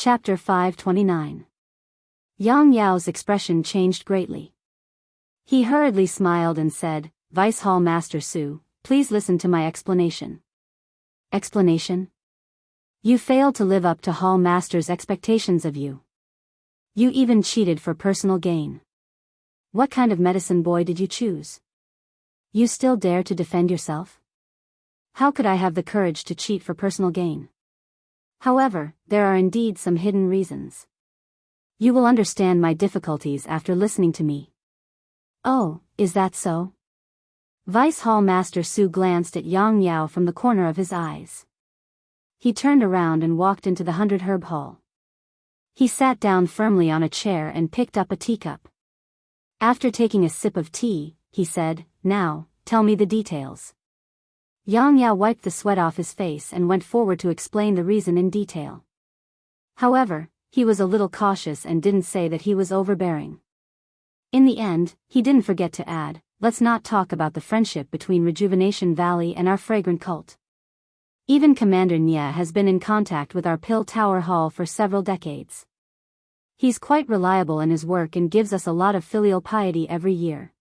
Chapter 529. Yang Yao's expression changed greatly. He hurriedly smiled and said, "Vice Hall Master Su, please listen to my explanation." Explanation? You failed to live up to Hall Master's expectations of you. You even cheated for personal gain. What kind of medicine boy did you choose? You still dare to defend yourself? How could I have the courage to cheat for personal gain? However, there are indeed some hidden reasons. You will understand my difficulties after listening to me. Oh, is that so? Vice Hall Master Su glanced at Yang Yao from the corner of his eyes. He turned around and walked into the 100-herb hall. He sat down firmly on a chair and picked up a teacup. After taking a sip of tea, he said, "Now, tell me the details." Yang Yao wiped the sweat off his face and went forward to explain the reason in detail. However, he was a little cautious and didn't say that he was overbearing. In the end, he didn't forget to add, "Let's not talk about the friendship between Rejuvenation Valley and our fragrant cult. Even Commander Nye has been in contact with our Pill Tower Hall for several decades. He's quite reliable in his work and gives us a lot of filial piety every year.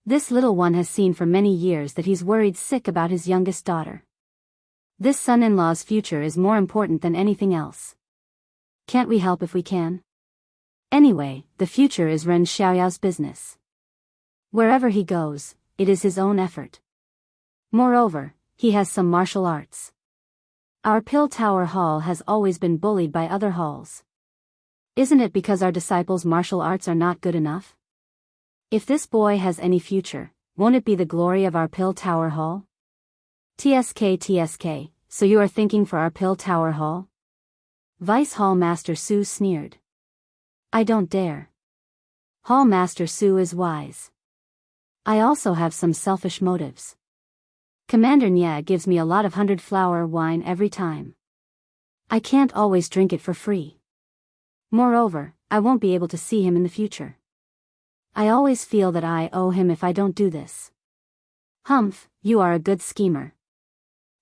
This little one has seen for many years that he's worried sick about his youngest daughter. This son-in-law's future is more important than anything else. Can't we help if we can? Anyway, the future is Ren Xiaoyao's business. Wherever he goes, it is his own effort. Moreover, he has some martial arts. Our Pill Tower Hall has always been bullied by other halls. Isn't it because our disciples' martial arts are not good enough? If this boy has any future, won't it be the glory of our Pill Tower Hall? TSK, so you are thinking for our Pill Tower Hall? Vice Hall Master Su sneered. I don't dare. Hall Master Su is wise. I also have some selfish motives. Commander Nye gives me a lot of 100-flower wine every time. I can't always drink it for free. Moreover, I won't be able to see him in the future. I always feel that I owe him if I don't do this. Humph, you are a good schemer.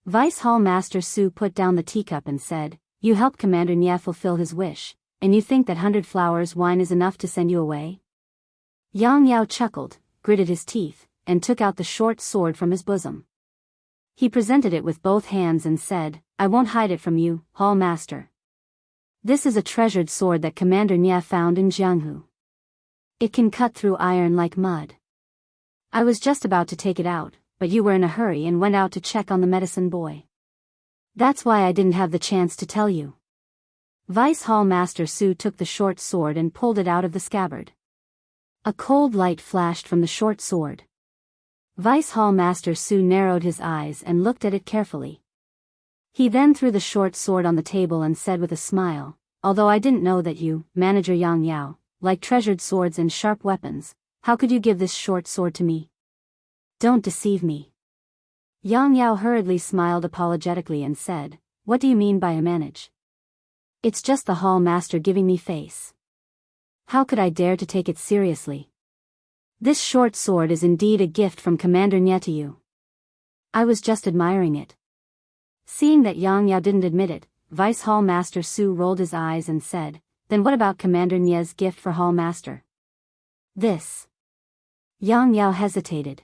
Vice Hall Master Su put down the teacup and said, "You help Commander Nye fulfill his wish, and you think that 100 flowers wine is enough to send you away?" Yang Yao chuckled, gritted his teeth, and took out the short sword from his bosom. He presented it with both hands and said, "I won't hide it from you, Hall Master. This is a treasured sword that Commander Nye found in Jianghu. It can cut through iron like mud. I was just about to take it out, but you were in a hurry and went out to check on the medicine boy. That's why I didn't have the chance to tell you." Vice Hall Master Su took the short sword and pulled it out of the scabbard. A cold light flashed from the short sword. Vice Hall Master Su narrowed his eyes and looked at it carefully. He then threw the short sword on the table and said with a smile, "Although I didn't know that you, Manager Yang Yao, like treasured swords and sharp weapons, how could you give this short sword to me? Don't deceive me." Yang Yao hurriedly smiled apologetically and said, "What do you mean by a manage? It's just the Hall Master giving me face. How could I dare to take it seriously? This short sword is indeed a gift from Commander Nye to you. I was just admiring it." Seeing that Yang Yao didn't admit it, Vice Hall Master Su rolled his eyes and said, "Then what about Commander Nye's gift for Hall Master?" "This." Yang Yao hesitated.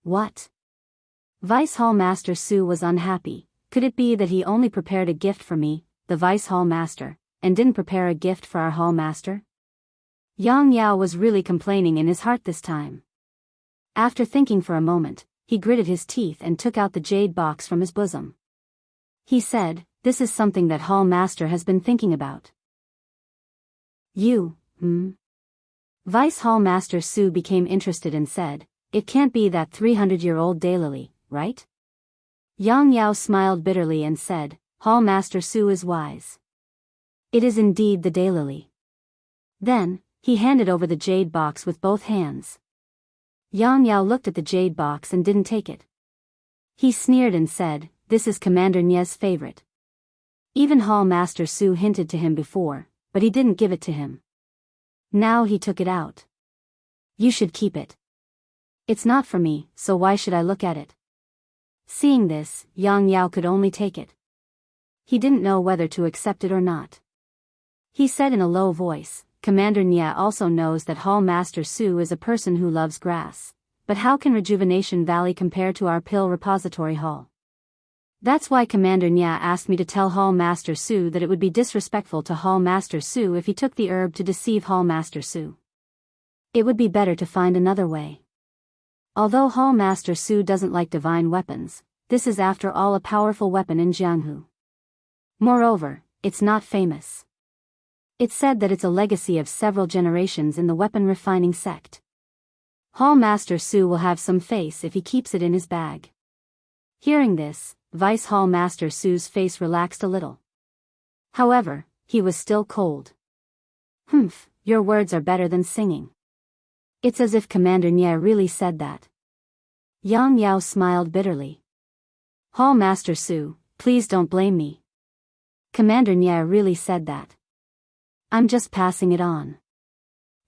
"What?" Vice Hall Master Su was unhappy. Could it be that he only prepared a gift for me, the Vice Hall Master, and didn't prepare a gift for our Hall Master? Yang Yao was really complaining in his heart this time. After thinking for a moment, he gritted his teeth and took out the jade box from his bosom. He said, "This is something that Hall Master has been thinking about." "You, Vice Hall Master Su became interested and said, "It can't be that 300-year-old daylily, right?" Yang Yao smiled bitterly and said, "Hall Master Su is wise. It is indeed the daylily." Then, he handed over the jade box with both hands. Yang Yao looked at the jade box and didn't take it. He sneered and said, "This is Commander Nye's favorite. Even Hall Master Su hinted to him before, but he didn't give it to him. Now he took it out. You should keep it. It's not for me, so why should I look at it?" Seeing this, Yang Yao could only take it. He didn't know whether to accept it or not. He said in a low voice. Commander Nia also knows that Hall Master Su is a person who loves grass. But how can Rejuvenation Valley compare to our pill repository hall? That's why Commander Nia asked me to tell Hall Master Su that it would be disrespectful to Hall Master Su if he took the herb to deceive Hall Master Su. It would be better to find another way. Although Hall Master Su doesn't like divine weapons, this is after all a powerful weapon in Jianghu. Moreover, it's not famous. It's said that it's a legacy of several generations in the weapon refining sect. Hall Master Su will have some face if he keeps it in his bag. Hearing this, Vice Hall Master Su's face relaxed a little. However, he was still cold. Humph, your words are better than singing. It's as if Commander Nia really said that. Yang Yao smiled bitterly. Hall Master Su, please don't blame me. Commander Nia really said that. I'm just passing it on.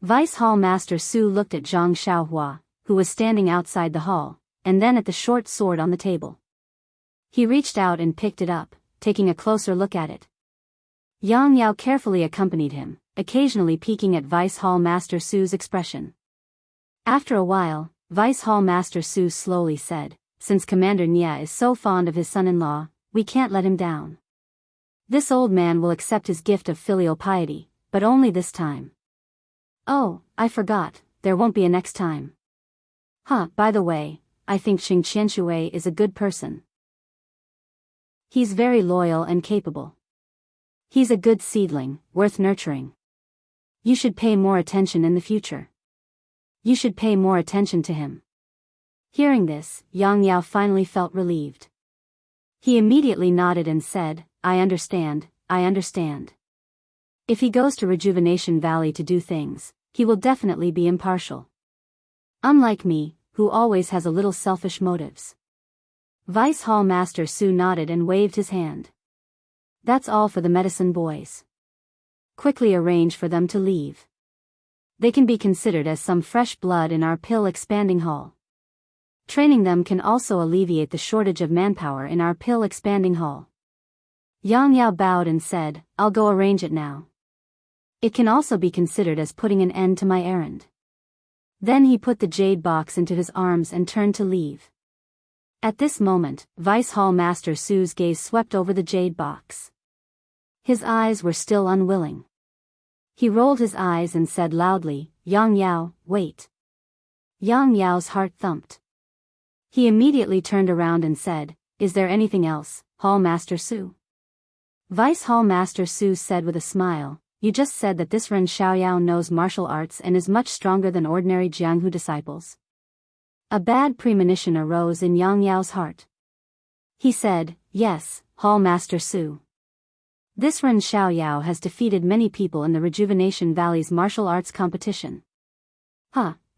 Vice Hall Master Su looked at Zhang Xiaohua, who was standing outside the hall, and then at the short sword on the table. He reached out and picked it up, taking a closer look at it. Yang Yao carefully accompanied him, occasionally peeking at Vice Hall Master Su's expression. After a while, Vice Hall Master Su slowly said, since Commander Nia is so fond of his son-in-law, we can't let him down. This old man will accept his gift of filial piety, but only this time. Oh, I forgot, there won't be a next time. By the way, I think Xing Qianshui is a good person. He's very loyal and capable. He's a good seedling, worth nurturing. You should pay more attention in the future. You should pay more attention to him. Hearing this, Yang Yao finally felt relieved. He immediately nodded and said, I understand, I understand. If he goes to Rejuvenation Valley to do things, he will definitely be impartial. Unlike me, who always has a little selfish motives. Vice Hall Master Su nodded and waved his hand. That's all for the medicine boys. Quickly arrange for them to leave. They can be considered as some fresh blood in our pill expanding hall. Training them can also alleviate the shortage of manpower in our pill expanding hall. Yang Yao bowed and said, I'll go arrange it now. It can also be considered as putting an end to my errand. Then he put the jade box into his arms and turned to leave. At this moment, Vice Hall Master Su's gaze swept over the jade box. His eyes were still unwilling. He rolled his eyes and said loudly, Yang Yao, wait. Yang Yao's heart thumped. He immediately turned around and said, Is there anything else, Hall Master Su? Vice Hall Master Su said with a smile, You just said that this Ren Xiaoyao knows martial arts and is much stronger than ordinary Jianghu disciples. A bad premonition arose in Yang Yao's heart. He said, Yes, Hall Master Su. This Ren Xiaoyao has defeated many people in the Rejuvenation Valley's martial arts competition.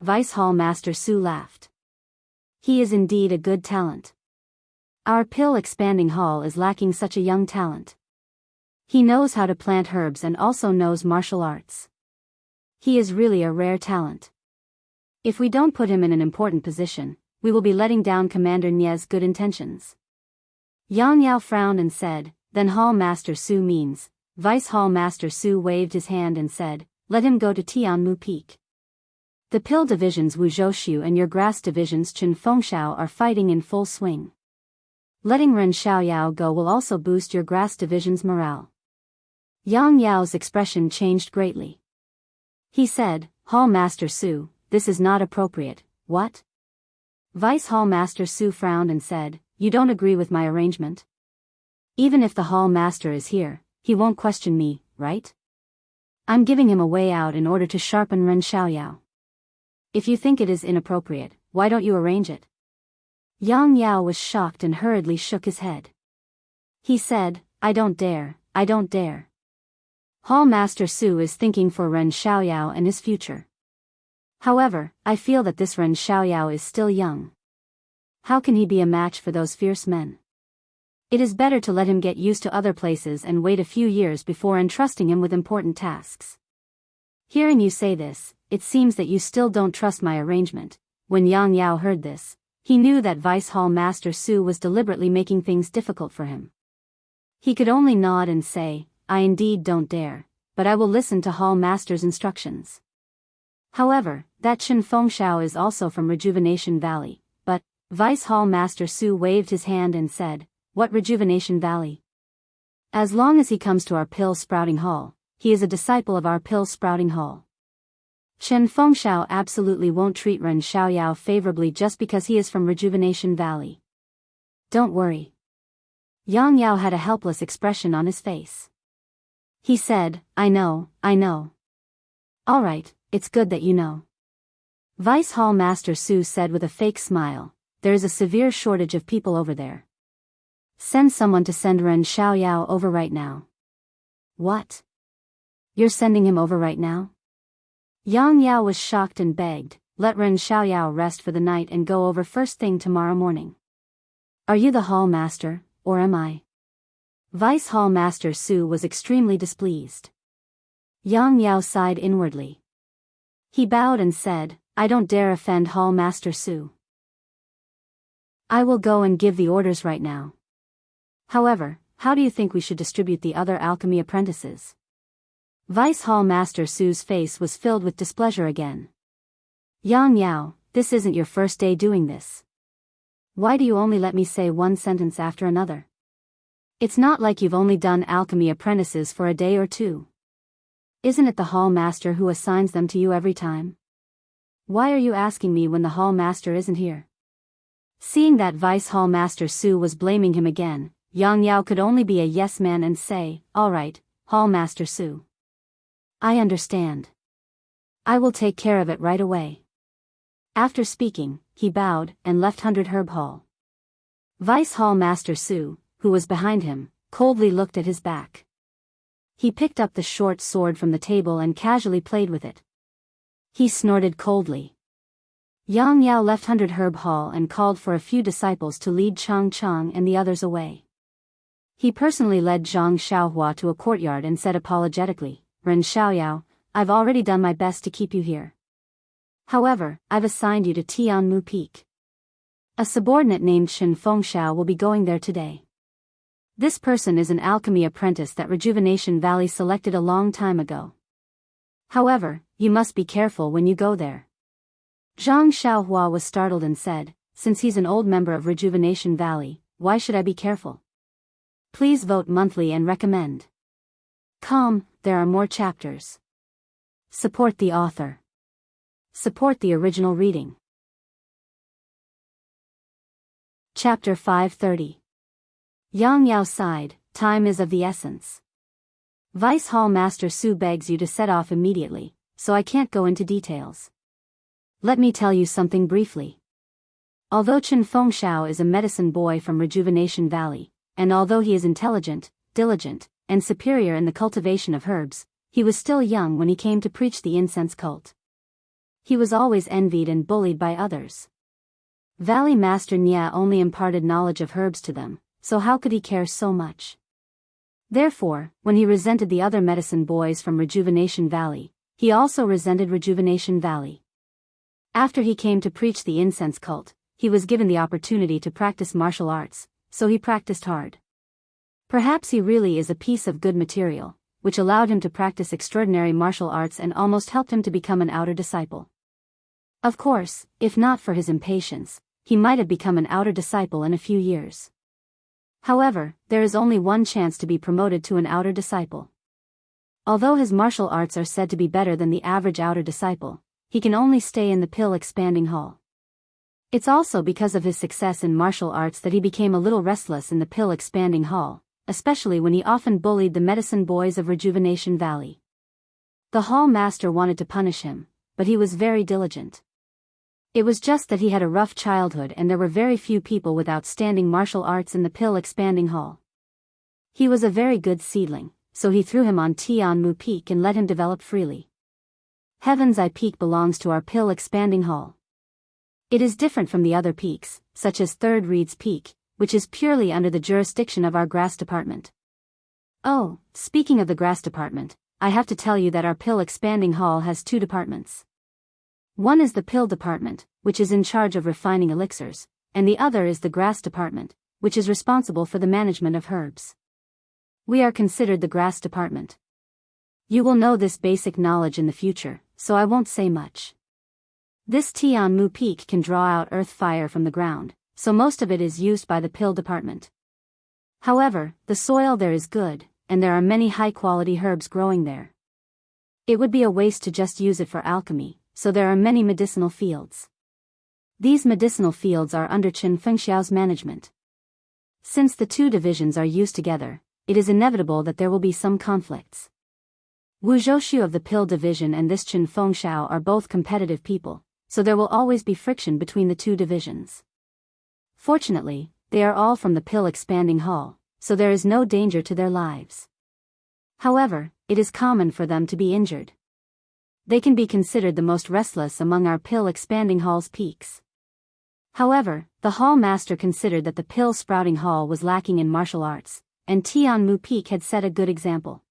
Vice Hall Master Su laughed. He is indeed a good talent. Our pill expanding hall is lacking such a young talent. He knows how to plant herbs and also knows martial arts. He is really a rare talent. If we don't put him in an important position, we will be letting down Commander Nia's good intentions. Yang Yao frowned and said, Then Hall Master Su means. Vice Hall Master Su waved his hand and said, Let him go to Tianmu Peak. The pill divisions Wu Zhouxiu and your grass divisions Chen Fengshao are fighting in full swing. Letting Ren Xiaoyao go will also boost your grass division's morale. Yang Yao's expression changed greatly. He said, Hall Master Su, this is not appropriate, what? Vice Hall Master Su frowned and said, You don't agree with my arrangement? Even if the Hall Master is here, he won't question me, right? I'm giving him a way out in order to sharpen Ren Xiaoyao. If you think it is inappropriate, why don't you arrange it? Yang Yao was shocked and hurriedly shook his head. He said, I don't dare, I don't dare. Hall Master Su is thinking for Ren Xiaoyao and his future. However, I feel that this Ren Xiaoyao is still young. How can he be a match for those fierce men? It is better to let him get used to other places and wait a few years before entrusting him with important tasks. Hearing you say this, it seems that you still don't trust my arrangement. When Yang Yao heard this, he knew that Vice Hall Master Su was deliberately making things difficult for him. He could only nod and say, I indeed don't dare, but I will listen to Hall Master's instructions. However, that Chen Fengxiao is also from Rejuvenation Valley, but, Vice Hall Master Su waved his hand and said, what Rejuvenation Valley? As long as he comes to our pill sprouting hall, he is a disciple of our pill sprouting hall. Chen Fengxiao absolutely won't treat Ren Xiaoyao favorably just because he is from Rejuvenation Valley. Don't worry. Yang Yao had a helpless expression on his face. He said, I know. Alright, it's good that you know. Vice Hall Master Su said with a fake smile, there is a severe shortage of people over there. Send someone to send Ren Xiaoyao over right now. What? You're sending him over right now? Yang Yao was shocked and begged, let Ren Xiaoyao rest for the night and go over first thing tomorrow morning. Are you the Hall Master, or am I? Vice Hall Master Su was extremely displeased. Yang Yao sighed inwardly. He bowed and said, I don't dare offend Hall Master Su. I will go and give the orders right now. However, how do you think we should distribute the other alchemy apprentices? Vice Hall Master Su's face was filled with displeasure again. Yang Yao, this isn't your first day doing this. Why do you only let me say one sentence after another? It's not like you've only done alchemy apprentices for a day or two. Isn't it the Hall Master who assigns them to you every time? Why are you asking me when the Hall Master isn't here? Seeing that Vice Hall Master Su was blaming him again, Yang Yao could only be a yes man and say, all right, Hall Master Su. I understand. I will take care of it right away. After speaking, he bowed and left 100 Herb Hall. Vice Hall Master Su, who was behind him, coldly looked at his back. He picked up the short sword from the table and casually played with it. He snorted coldly. Yang Yao left 100 Herb Hall and called for a few disciples to lead Chang Chang and the others away. He personally led Zhang Xiaohua to a courtyard and said apologetically, Ren Xiaoyao, I've already done my best to keep you here. However, I've assigned you to Tianmu Peak. A subordinate named Chen Fengxiao will be going there today. This person is an alchemy apprentice that Rejuvenation Valley selected a long time ago. However, you must be careful when you go there. Zhang Xiaohua was startled and said, since he's an old member of Rejuvenation Valley, why should I be careful? Please vote monthly and recommend. There are more chapters. Support the author. Support the original reading. Chapter 530. Yang Yao sighed, time is of the essence. Vice Hall Master Su begs you to set off immediately, so I can't go into details. Let me tell you something briefly. Although Chen Fengxiao is a medicine boy from Rejuvenation Valley, and although he is intelligent, diligent, and superior in the cultivation of herbs, he was still young when he came to preach the incense cult. He was always envied and bullied by others. Valley Master Nia only imparted knowledge of herbs to them, so how could he care so much? Therefore, when he resented the other medicine boys from Rejuvenation Valley, he also resented Rejuvenation Valley. After he came to preach the incense cult, he was given the opportunity to practice martial arts, so he practiced hard. Perhaps he really is a piece of good material, which allowed him to practice extraordinary martial arts and almost helped him to become an outer disciple. Of course, if not for his impatience, he might have become an outer disciple in a few years. However, there is only one chance to be promoted to an outer disciple. Although his martial arts are said to be better than the average outer disciple, he can only stay in the pill expanding hall. It's also because of his success in martial arts that he became a little restless in the pill expanding hall, especially when he often bullied the medicine boys of Rejuvenation Valley. The hall master wanted to punish him, but he was very diligent. It was just that he had a rough childhood and there were very few people with outstanding martial arts in the pill expanding hall. He was a very good seedling, so he threw him on Tianmu Peak and let him develop freely. Heaven's Eye Peak belongs to our pill expanding hall. It is different from the other peaks, such as Third Reed's Peak, which is purely under the jurisdiction of our grass department. Oh, speaking of the grass department, I have to tell you that our pill expanding hall has two departments. One is the pill department, which is in charge of refining elixirs, and the other is the grass department, which is responsible for the management of herbs. We are considered the grass department. You will know this basic knowledge in the future, so I won't say much. This Tianmu Peak can draw out earth fire from the ground, so most of it is used by the pill department. However, the soil there is good, and there are many high-quality herbs growing there. It would be a waste to just use it for alchemy, so there are many medicinal fields. These medicinal fields are under Qin Fengxiao's management. Since the two divisions are used together, it is inevitable that there will be some conflicts. Wu Zhouxiu of the pill division and this Qin Fengxiao are both competitive people, so there will always be friction between the two divisions. Fortunately, they are all from the pill expanding hall, so there is no danger to their lives. However, it is common for them to be injured. They can be considered the most restless among our pill expanding hall's peaks. However, the hall master considered that the pill sprouting hall was lacking in martial arts, and Tianmu Peak had set a good example.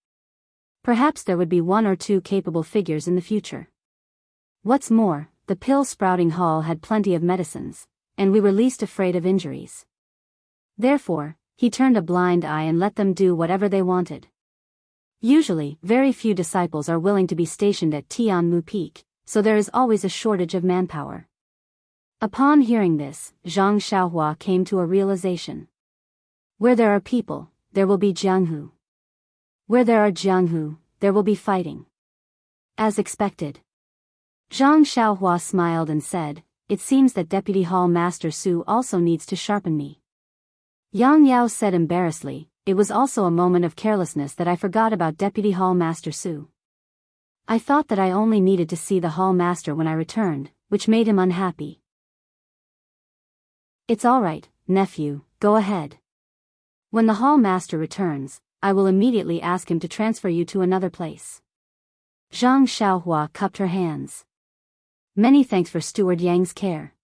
Perhaps there would be one or two capable figures in the future. What's more, the pill sprouting hall had plenty of medicines, and we were least afraid of injuries. Therefore, he turned a blind eye and let them do whatever they wanted. Usually, very few disciples are willing to be stationed at Tianmu Peak, so there is always a shortage of manpower. Upon hearing this, Zhang Xiaohua came to a realization. Where there are people, there will be Jianghu. Where there are Jianghu, there will be fighting. As expected. Zhang Xiaohua smiled and said, "It seems that Deputy Hall Master Su also needs to sharpen me." Yang Yao said embarrassedly, "It was also a moment of carelessness that I forgot about Deputy Hall Master Su. I thought that I only needed to see the Hall Master when I returned, which made him unhappy." "It's all right, nephew, go ahead. When the Hall Master returns, I will immediately ask him to transfer you to another place." Zhang Xiaohua cupped her hands. "Many thanks for Steward Yang's care."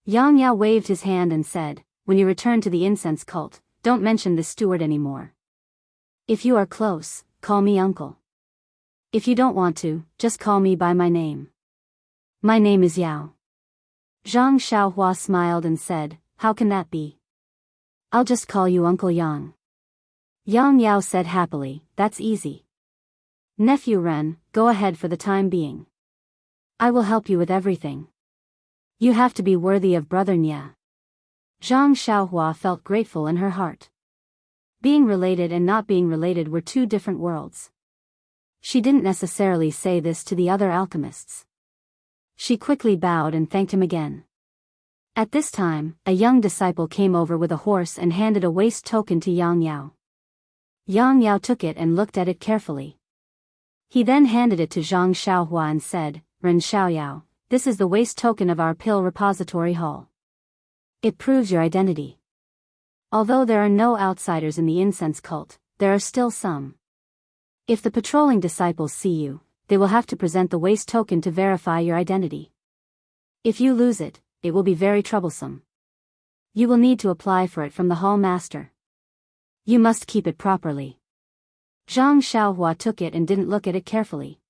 Yang Yao waved his hand and said, "When you return to the incense cult, don't mention this steward anymore. If you are close, call me uncle. If you don't want to, just call me by my name." "My name is Yao." Zhang Xiaohua smiled and said, "How can that be? I'll just call you Uncle Yang." Yang Yao said happily, "That's easy. Nephew Ren, go ahead for the time being. I will help you with everything. You have to be worthy of Brother Nya." Zhang Xiaohua felt grateful in her heart. Being related and not being related were two different worlds. She didn't necessarily say this to the other alchemists. She quickly bowed and thanked him again. At this time, a young disciple came over with a horse and handed a waste token to Yang Yao. Yang Yao took it and looked at it carefully. He then handed it to Zhang Xiaohua and said, "Ren Xiaoyao, this is the waste token of our pill repository hall. It proves your identity. Although there are no outsiders in the incense cult, there are still some. If the patrolling disciples see you, they will have to present the waste token to verify your identity. If you lose it, it will be very troublesome. You will need to apply for it from the hall master. You must keep it properly." Zhang Xiaohua took it and didn't look at it carefully.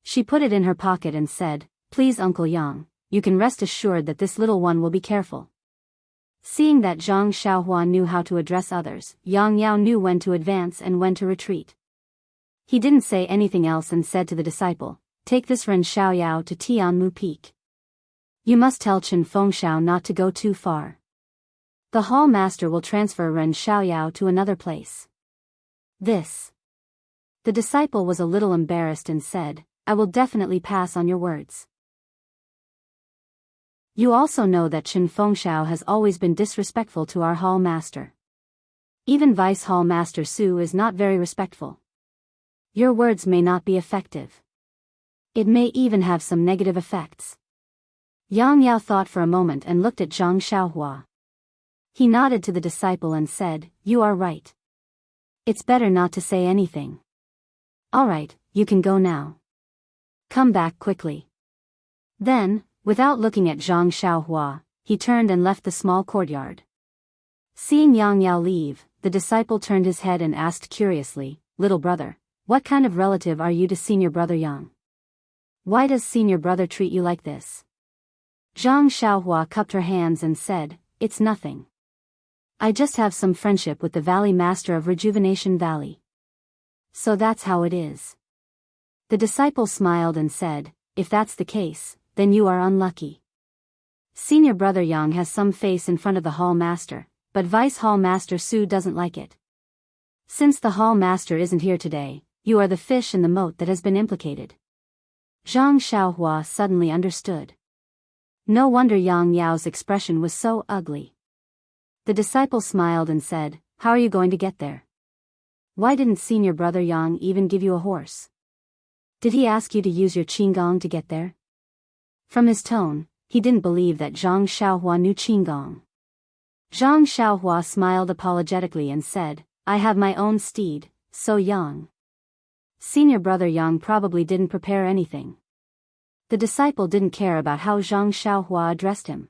She put it in her pocket and said, "Please Uncle Yang, you can rest assured that this little one will be careful." Seeing that Zhang Xiaohua knew how to address others, Yang Yao knew when to advance and when to retreat. He didn't say anything else and said to the disciple, "Take this Ren Xiaoyao to Tianmu Peak. You must tell Qin Fengxiao not to go too far. The hall master will transfer Ren Xiaoyao to another place." The disciple was a little embarrassed and said, "I will definitely pass on your words." You also know that Qin Fengxiao has always been disrespectful to our hall master. Even Vice Hall Master Su is not very respectful. Your words may not be effective. It may even have some negative effects. Yang Yao thought for a moment and looked at Zhang Xiaohua. He nodded to the disciple and said, "You are right. It's better not to say anything. All right, you can go now. Come back quickly." Then, without looking at Zhang Xiaohua, he turned and left the small courtyard. Seeing Yang Yao leave, the disciple turned his head and asked curiously, "Little brother, what kind of relative are you to senior brother Yang? Why does senior brother treat you like this?" Zhang Xiaohua cupped her hands and said, "It's nothing. I just have some friendship with the Valley Master of Rejuvenation Valley." So that's how it is. The disciple smiled and said, if that's the case, then you are unlucky. Senior brother Yang has some face in front of the hall master, but Vice Hall Master Su doesn't like it. Since the hall master isn't here today, you are the fish in the moat that has been implicated. Zhang Xiaohua suddenly understood. No wonder Yang Yao's expression was so ugly. The disciple smiled and said, how are you going to get there? Why didn't senior brother Yang even give you a horse? Did he ask you to use your qinggong to get there? From his tone, he didn't believe that Zhang Xiaohua knew qinggong. Zhang Xiaohua smiled apologetically and said, I have my own steed, so Yang. Senior brother Yang probably didn't prepare anything. The disciple didn't care about how Zhang Xiaohua addressed him.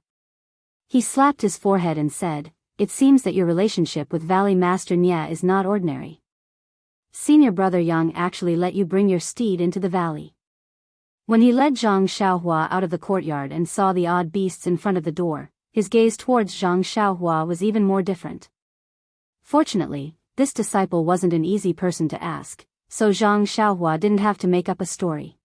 He slapped his forehead and said, it seems that your relationship with Valley Master Nia is not ordinary. Senior brother Yang actually let you bring your steed into the valley. When he led Zhang Xiaohua out of the courtyard and saw the odd beasts in front of the door, his gaze towards Zhang Xiaohua was even more different. Fortunately, this disciple wasn't an easy person to ask, so Zhang Xiaohua didn't have to make up a story.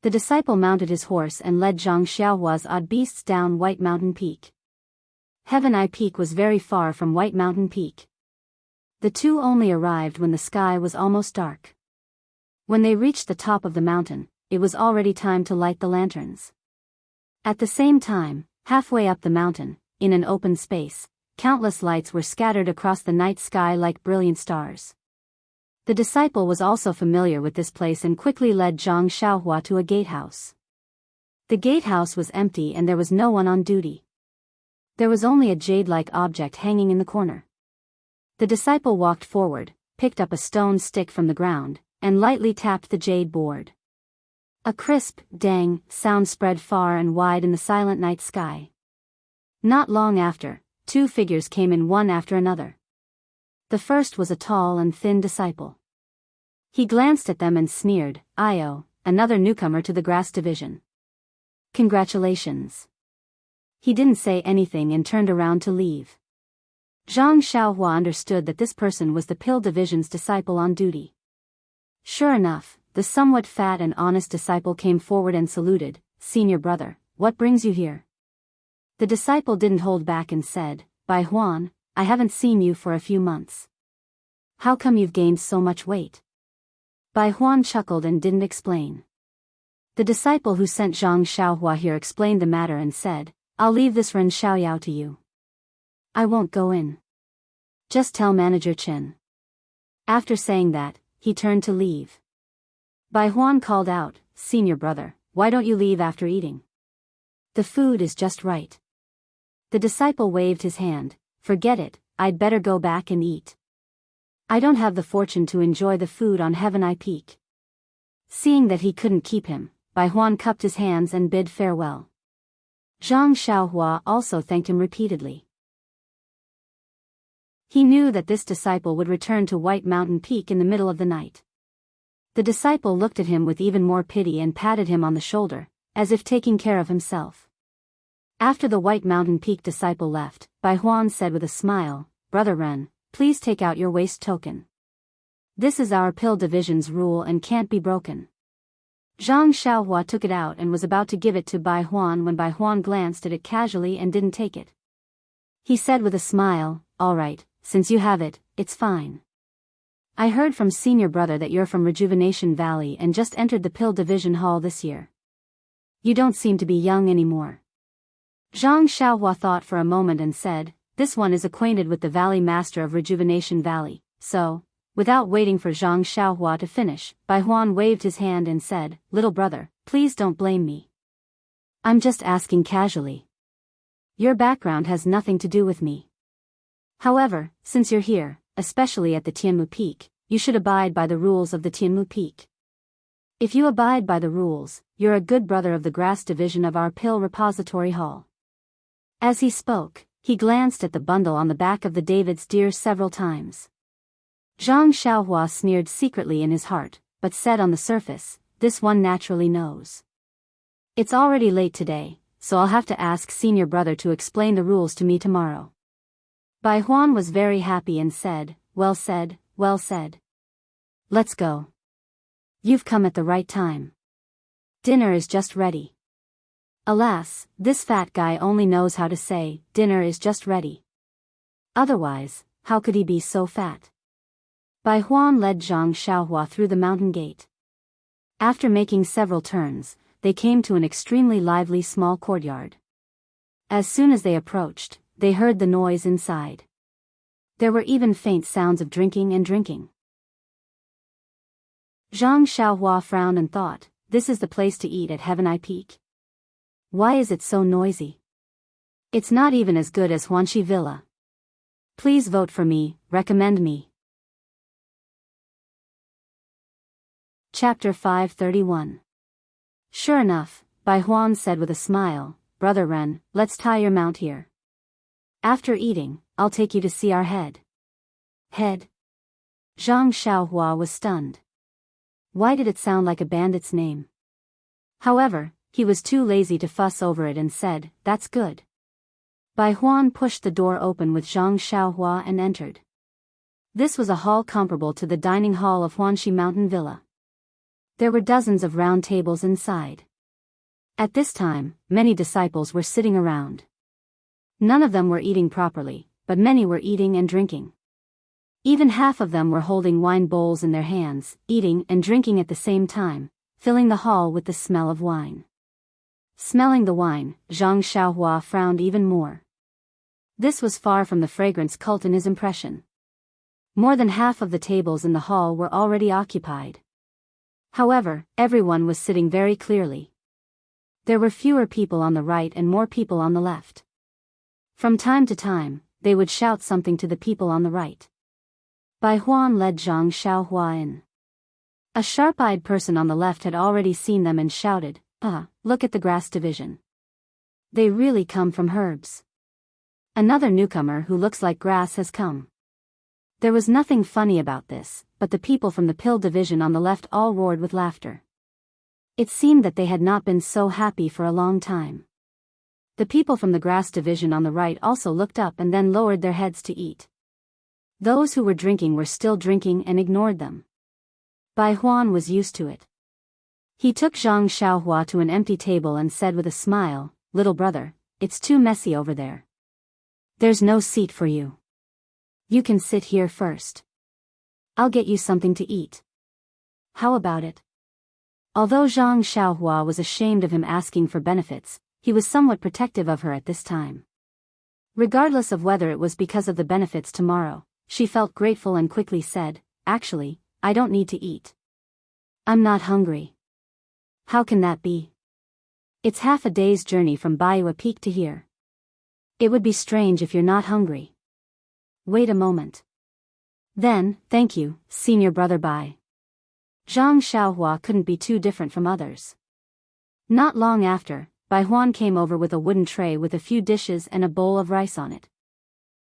The disciple mounted his horse and led Zhang Xiaohua's odd beasts down White Mountain Peak. Heaven Eye Peak was very far from White Mountain Peak. The two only arrived when the sky was almost dark. When they reached the top of the mountain, it was already time to light the lanterns. At the same time, halfway up the mountain, in an open space, countless lights were scattered across the night sky like brilliant stars. The disciple was also familiar with this place and quickly led Zhang Xiaohua to a gatehouse. The gatehouse was empty and there was no one on duty. There was only a jade-like object hanging in the corner. The disciple walked forward, picked up a stone stick from the ground, and lightly tapped the jade board. A crisp, dang, sound spread far and wide in the silent night sky. Not long after, two figures came in one after another. The first was a tall and thin disciple. He glanced at them and sneered, "Io, another newcomer to the grass division. Congratulations." He didn't say anything and turned around to leave. Zhang Xiaohua understood that this person was the pill division's disciple on duty. Sure enough, the somewhat fat and honest disciple came forward and saluted, "Senior brother, what brings you here?" The disciple didn't hold back and said, "Bai Huan, I haven't seen you for a few months. How come you've gained so much weight?" Bai Huan chuckled and didn't explain. The disciple who sent Zhang Xiaohua here explained the matter and said, "I'll leave this Ren Xiaoyao to you. I won't go in. Just tell Manager Chen." After saying that, he turned to leave. Bai Huan called out, "Senior brother, why don't you leave after eating? The food is just right." The disciple waved his hand, "Forget it, I'd better go back and eat. I don't have the fortune to enjoy the food on Heaven Eye Peak." Seeing that he couldn't keep him, Bai Huan cupped his hands and bid farewell. Zhang Xiaohua also thanked him repeatedly. He knew that this disciple would return to White Mountain Peak in the middle of the night. The disciple looked at him with even more pity and patted him on the shoulder, as if taking care of himself. After the White Mountain Peak disciple left, Bai Huan said with a smile, "Brother Ren, please take out your waist token. This is our pill division's rule and can't be broken." Zhang Xiaohua took it out and was about to give it to Bai Huan when Bai Huan glanced at it casually and didn't take it. He said with a smile, "All right, since you have it, it's fine. I heard from senior brother that you're from Rejuvenation Valley and just entered the pill division hall this year. You don't seem to be young anymore." Zhang Xiaohua thought for a moment and said, "This one is acquainted with the Valley Master of Rejuvenation Valley, so..." Without waiting for Zhang Xiaohua to finish, Bai Huan waved his hand and said, "Little brother, please don't blame me. I'm just asking casually. Your background has nothing to do with me. However, since you're here, especially at the Tianmu Peak, you should abide by the rules of the Tianmu Peak. If you abide by the rules, you're a good brother of the grass division of our pill repository hall." As he spoke, he glanced at the bundle on the back of the David's deer several times. Zhang Xiaohua sneered secretly in his heart, but said on the surface, "This one naturally knows. It's already late today, so I'll have to ask senior brother to explain the rules to me tomorrow." Bai Huan was very happy and said, "Well said, well said." Let's go. You've come at the right time. Dinner is just ready. Alas, this fat guy only knows how to say, dinner is just ready. Otherwise, how could he be so fat? Bai Huan led Zhang Xiaohua through the mountain gate. After making several turns, they came to an extremely lively small courtyard. As soon as they approached, they heard the noise inside. There were even faint sounds of drinking and drinking. Zhang Xiaohua frowned and thought, this is the place to eat at Heaven I Peak? Why is it so noisy? It's not even as good as Huanxi Villa. Please vote for me, recommend me. Chapter 531. Sure enough, Bai Huan said with a smile, Brother Ren, let's tie your mount here. After eating, I'll take you to see our head. Head? Zhang Xiaohua was stunned. Why did it sound like a bandit's name? However, he was too lazy to fuss over it and said, that's good. Bai Huan pushed the door open with Zhang Xiaohua and entered. This was a hall comparable to the dining hall of Huanxi Mountain Villa. There were dozens of round tables inside. At this time, many disciples were sitting around. None of them were eating properly, but many were eating and drinking. Even half of them were holding wine bowls in their hands, eating and drinking at the same time, filling the hall with the smell of wine. Smelling the wine, Zhang Xiaohua frowned even more. This was far from the fragrance cult in his impression. More than half of the tables in the hall were already occupied. However, everyone was sitting very clearly. There were fewer people on the right and more people on the left. From time to time, they would shout something to the people on the right. Bai Huan led Zhang Xiaohua in. A sharp-eyed person on the left had already seen them and shouted, look at the grass division. They really come from herbs. Another newcomer who looks like grass has come. There was nothing funny about this, but the people from the pill division on the left all roared with laughter. It seemed that they had not been so happy for a long time. The people from the grass division on the right also looked up and then lowered their heads to eat. Those who were drinking were still drinking and ignored them. Bai Huan was used to it. He took Zhang Xiaohua to an empty table and said with a smile, little brother, it's too messy over there. There's no seat for you. You can sit here first. I'll get you something to eat. How about it? Although Zhang Xiaohua was ashamed of him asking for benefits, he was somewhat protective of her at this time. Regardless of whether it was because of the benefits tomorrow, she felt grateful and quickly said, actually, I don't need to eat. I'm not hungry. How can that be? It's half a day's journey from Bayua Peak to here. It would be strange if you're not hungry. Wait a moment. Then, thank you, senior brother Bai. Zhang Xiaohua couldn't be too different from others. Not long after, Bai Huan came over with a wooden tray with a few dishes and a bowl of rice on it.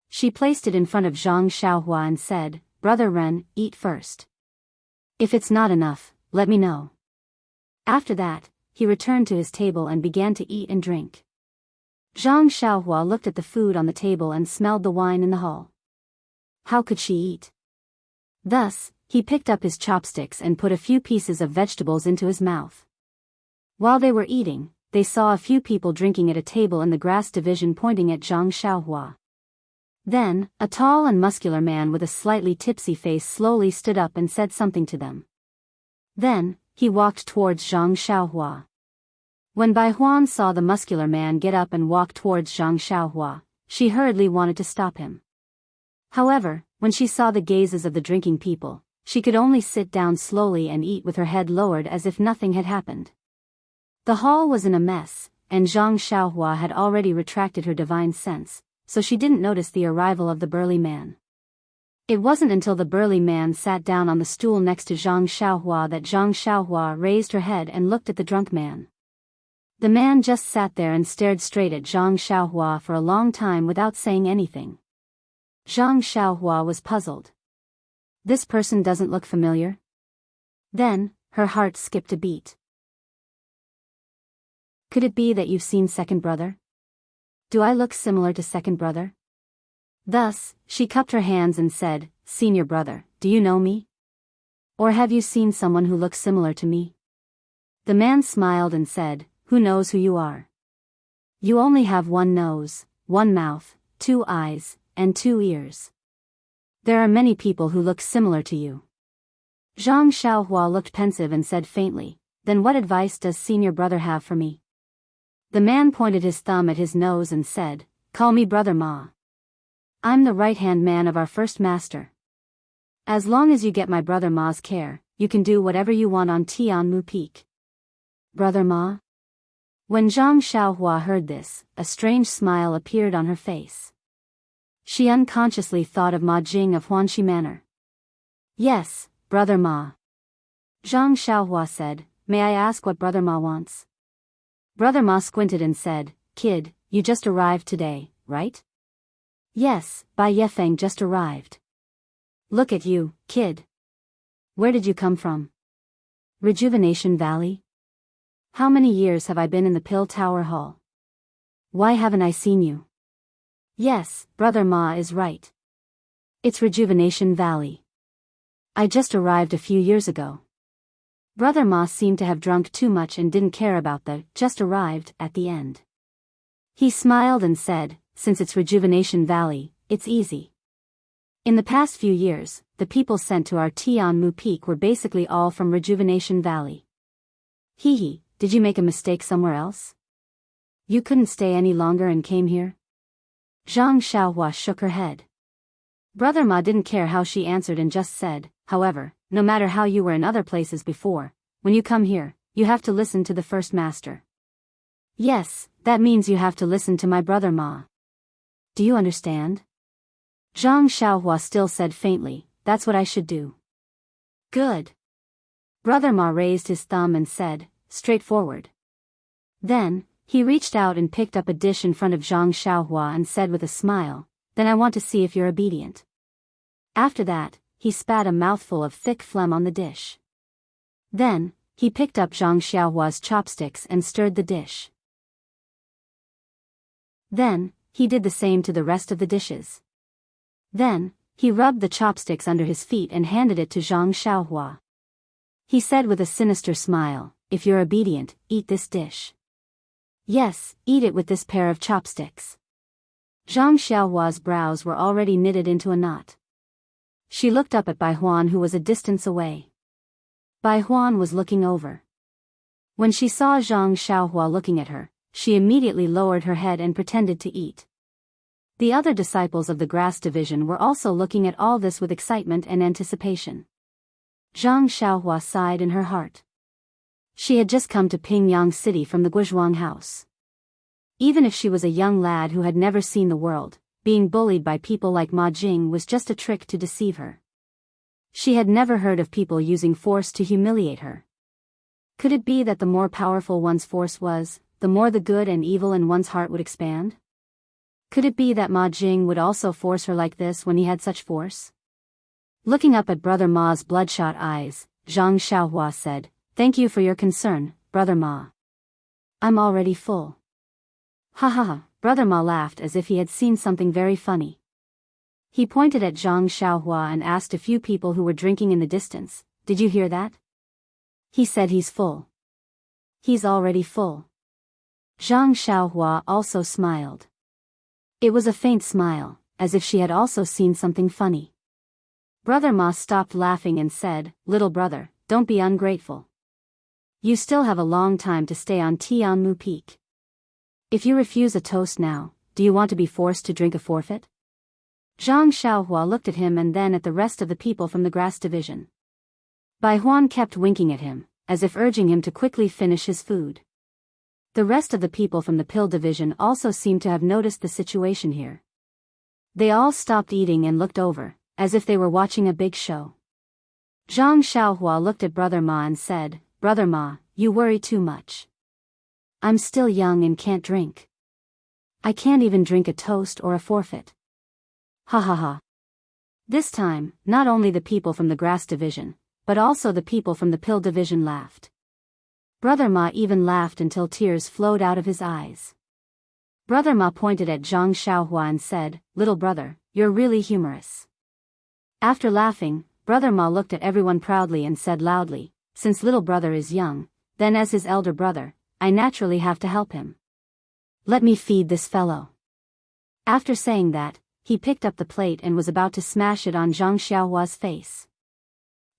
She placed it in front of Zhang Xiaohua and said, Brother Ren, eat first. If it's not enough, let me know. After that, he returned to his table and began to eat and drink. Zhang Xiaohua looked at the food on the table and smelled the wine in the hall. How could she eat? Thus, he picked up his chopsticks and put a few pieces of vegetables into his mouth. While they were eating, they saw a few people drinking at a table in the grass division pointing at Zhang Xiaohua. Then, a tall and muscular man with a slightly tipsy face slowly stood up and said something to them. Then, he walked towards Zhang Xiaohua. When Bai Huan saw the muscular man get up and walk towards Zhang Xiaohua, she hurriedly wanted to stop him. However, when she saw the gazes of the drinking people, she could only sit down slowly and eat with her head lowered as if nothing had happened. The hall was in a mess, and Zhang Xiaohua had already retracted her divine sense, so she didn't notice the arrival of the burly man. It wasn't until the burly man sat down on the stool next to Zhang Xiaohua that Zhang Xiaohua raised her head and looked at the drunk man. The man just sat there and stared straight at Zhang Xiaohua for a long time without saying anything. Zhang Xiaohua was puzzled. This person doesn't look familiar? Then, her heart skipped a beat. Could it be that you've seen Second Brother? Do I look similar to Second Brother? Thus, she cupped her hands and said, Senior Brother, do you know me? Or have you seen someone who looks similar to me? The man smiled and said, who knows who you are? You only have one nose, one mouth, 2 eyes, and 2 ears. There are many people who look similar to you. Zhang Xiaohua looked pensive and said faintly, then what advice does senior brother have for me? The man pointed his thumb at his nose and said, call me Brother Ma. I'm the right-hand man of our first master. As long as you get my Brother Ma's care, you can do whatever you want on Tianmu Peak. Brother Ma? When Zhang Xiaohua heard this, a strange smile appeared on her face. She unconsciously thought of Ma Jing of Huanxi Manor. Yes, Brother Ma. Zhang Xiaohua said, may I ask what Brother Ma wants? Brother Ma squinted and said, kid, you just arrived today, right? Yes, Bai Yefeng just arrived. Look at you, kid. Where did you come from? Rejuvenation Valley? How many years have I been in the Pill Tower Hall? Why haven't I seen you? Yes, Brother Ma is right. It's Rejuvenation Valley. I just arrived a few years ago. Brother Ma seemed to have drunk too much and didn't care about the just arrived at the end. He smiled and said, since it's Rejuvenation Valley, it's easy. In the past few years, the people sent to our Tianmu Peak were basically all from Rejuvenation Valley. Hee hee, did you make a mistake somewhere else? You couldn't stay any longer and came here? Zhang Xiaohua shook her head. Brother Ma didn't care how she answered and just said, however, no matter how you were in other places before, when you come here, you have to listen to the first master. Yes, that means you have to listen to my Brother Ma. Do you understand? Zhang Xiaohua still said faintly, that's what I should do. Good. Brother Ma raised his thumb and said, straightforward. Then, he reached out and picked up a dish in front of Zhang Xiaohua and said with a smile, then I want to see if you're obedient. After that, he spat a mouthful of thick phlegm on the dish. Then, he picked up Zhang Xiaohua's chopsticks and stirred the dish. Then, he did the same to the rest of the dishes. Then, he rubbed the chopsticks under his feet and handed it to Zhang Xiaohua. He said with a sinister smile, if you're obedient, eat this dish. Yes, eat it with this pair of chopsticks. Zhang Xiaohua's brows were already knitted into a knot. She looked up at Bai Huan, who was a distance away. Bai Huan was looking over. When she saw Zhang Xiaohua looking at her, she immediately lowered her head and pretended to eat. The other disciples of the grass division were also looking at all this with excitement and anticipation. Zhang Xiaohua sighed in her heart. She had just come to Pingyang City from the Guizhuang house. Even if she was a young lad who had never seen the world, being bullied by people like Ma Jing was just a trick to deceive her. She had never heard of people using force to humiliate her. Could it be that the more powerful one's force was, the more the good and evil in one's heart would expand? Could it be that Ma Jing would also force her like this when he had such force? Looking up at Brother Ma's bloodshot eyes, Zhang Xiaohua said, thank you for your concern, Brother Ma. I'm already full. Ha ha ha, Brother Ma laughed as if he had seen something very funny. He pointed at Zhang Xiaohua and asked a few people who were drinking in the distance, did you hear that? He said he's full. He's already full. Zhang Xiaohua also smiled. It was a faint smile, as if she had also seen something funny. Brother Ma stopped laughing and said, little brother, don't be ungrateful. You still have a long time to stay on Tianmu Peak. If you refuse a toast now, do you want to be forced to drink a forfeit? Zhang Xiaohua looked at him and then at the rest of the people from the grass division. Bai Huan kept winking at him, as if urging him to quickly finish his food. The rest of the people from the pill division also seemed to have noticed the situation here. They all stopped eating and looked over, as if they were watching a big show. Zhang Xiaohua looked at Brother Ma and said, Brother Ma, you worry too much. I'm still young and can't drink. I can't even drink a toast or a forfeit. Ha ha ha. This time, not only the people from the grass division, but also the people from the pill division laughed. Brother Ma even laughed until tears flowed out of his eyes. Brother Ma pointed at Zhang Xiaohua and said, little brother, you're really humorous. After laughing, Brother Ma looked at everyone proudly and said loudly, "Since little brother is young, then as his elder brother, I naturally have to help him. Let me feed this fellow." After saying that, he picked up the plate and was about to smash it on Zhang Xiaohua's face.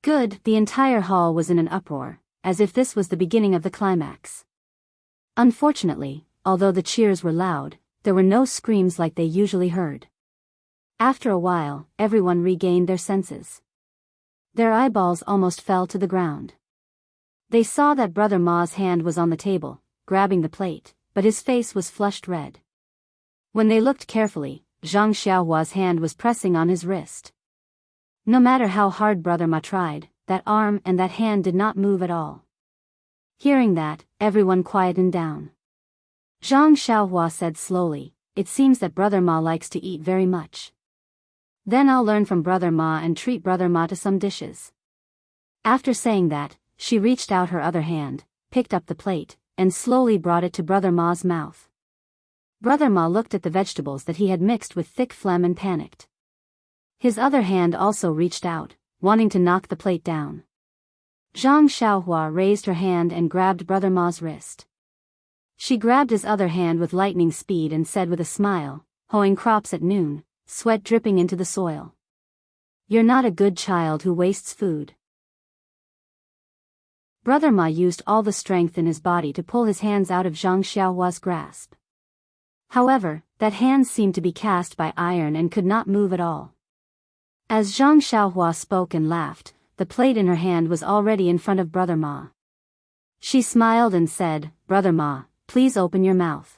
Good, the entire hall was in an uproar, as if this was the beginning of the climax. Unfortunately, although the cheers were loud, there were no screams like they usually heard. After a while, everyone regained their senses. Their eyeballs almost fell to the ground. They saw that Brother Ma's hand was on the table, grabbing the plate, but his face was flushed red. When they looked carefully, Zhang Xiaohua's hand was pressing on his wrist. No matter how hard Brother Ma tried, that arm and that hand did not move at all. Hearing that, everyone quietened down. Zhang Xiaohua said slowly, "It seems that Brother Ma likes to eat very much. Then I'll learn from Brother Ma and treat Brother Ma to some dishes." After saying that, she reached out her other hand, picked up the plate, and slowly brought it to Brother Ma's mouth. Brother Ma looked at the vegetables that he had mixed with thick phlegm and panicked. His other hand also reached out, wanting to knock the plate down. Zhang Xiaohua raised her hand and grabbed Brother Ma's wrist. She grabbed his other hand with lightning speed and said with a smile, "Hoeing crops at noon, sweat dripping into the soil. You're not a good child who wastes food." Brother Ma used all the strength in his body to pull his hands out of Zhang Xiaohua's grasp. However, that hand seemed to be cast by iron and could not move at all. As Zhang Xiaohua spoke and laughed, the plate in her hand was already in front of Brother Ma. She smiled and said, "Brother Ma, please open your mouth."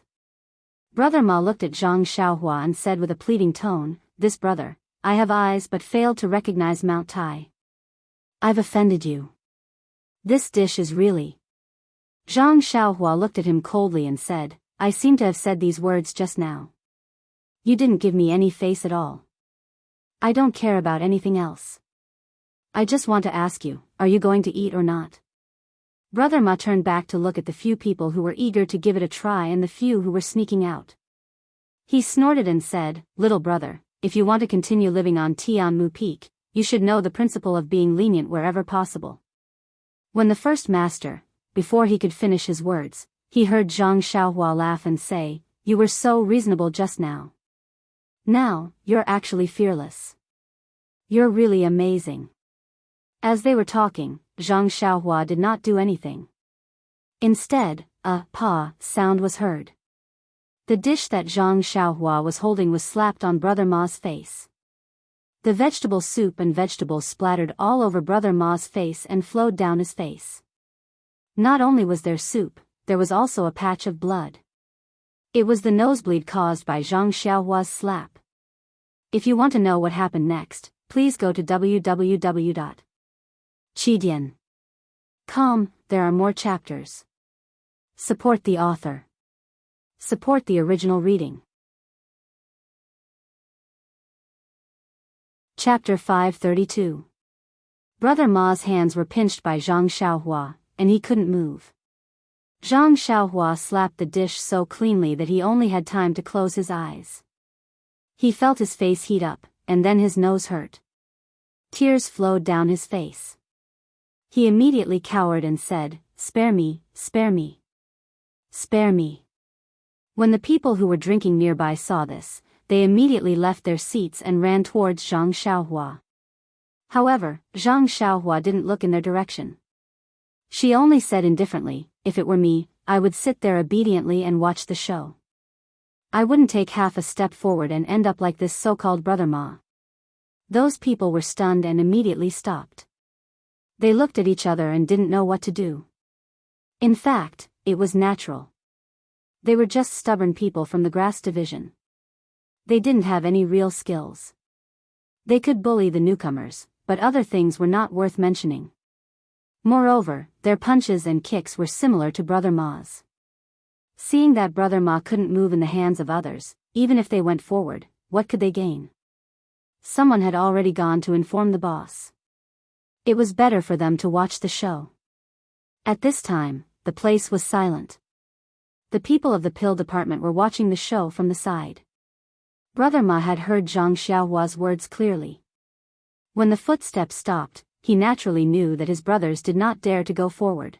Brother Ma looked at Zhang Xiaohua and said with a pleading tone, "This brother, I have eyes but failed to recognize Mount Tai. I've offended you. This dish is really..." Zhang Xiaohua looked at him coldly and said, "I seem to have said these words just now. You didn't give me any face at all. I don't care about anything else. I just want to ask you, are you going to eat or not?" Brother Ma turned back to look at the few people who were eager to give it a try and the few who were sneaking out. He snorted and said, "Little brother, if you want to continue living on Tianmu Peak, you should know the principle of being lenient wherever possible." When the first master, before he could finish his words, he heard Zhang Xiaohua laugh and say, "You were so reasonable just now. Now, you're actually fearless. You're really amazing." As they were talking, Zhang Xiaohua did not do anything. Instead, a "pa" sound was heard. The dish that Zhang Xiaohua was holding was slapped on Brother Ma's face. The vegetable soup and vegetables splattered all over Brother Ma's face and flowed down his face. Not only was there soup, there was also a patch of blood. It was the nosebleed caused by Zhang Xiaohua's slap. If you want to know what happened next, please go to www.chidian.com. There are more chapters. Support the author. Support the original reading. Chapter 532. Brother Ma's hands were pinched by Zhang Xiaohua, and he couldn't move. Zhang Xiaohua slapped the dish so cleanly that he only had time to close his eyes. He felt his face heat up, and then his nose hurt. Tears flowed down his face. He immediately cowered and said, "Spare me, spare me. Spare me." When the people who were drinking nearby saw this, they immediately left their seats and ran towards Zhang Xiaohua. However, Zhang Xiaohua didn't look in their direction. She only said indifferently, "If it were me, I would sit there obediently and watch the show. I wouldn't take half a step forward and end up like this so-called Brother Ma." Those people were stunned and immediately stopped. They looked at each other and didn't know what to do. In fact, it was natural. They were just stubborn people from the grass division. They didn't have any real skills. They could bully the newcomers, but other things were not worth mentioning. Moreover, their punches and kicks were similar to Brother Ma's. Seeing that Brother Ma couldn't move in the hands of others, even if they went forward, what could they gain? Someone had already gone to inform the boss. It was better for them to watch the show. At this time, the place was silent. The people of the pill department were watching the show from the side. Brother Ma had heard Zhang Xiaohua's words clearly. When the footsteps stopped, he naturally knew that his brothers did not dare to go forward.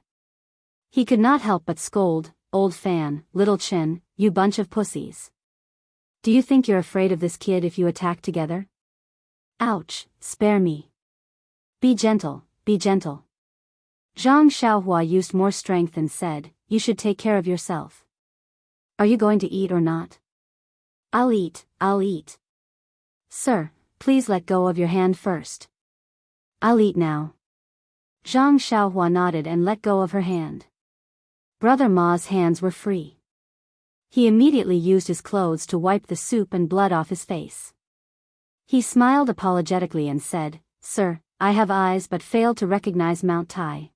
He could not help but scold, "Old Fan, little Chen, you bunch of pussies. Do you think you're afraid of this kid if you attack together? Ouch, spare me. Be gentle, be gentle." Zhang Xiaohua used more strength and said, "You should take care of yourself. Are you going to eat or not?" I'll eat, I'll eat." "Sir, please let go of your hand first." "I'll eat now." Zhang Xiaohua nodded and let go of her hand. Brother Ma's hands were free. He immediately used his clothes to wipe the soup and blood off his face. He smiled apologetically and said, "Sir, I have eyes but failed to recognize Mount Tai.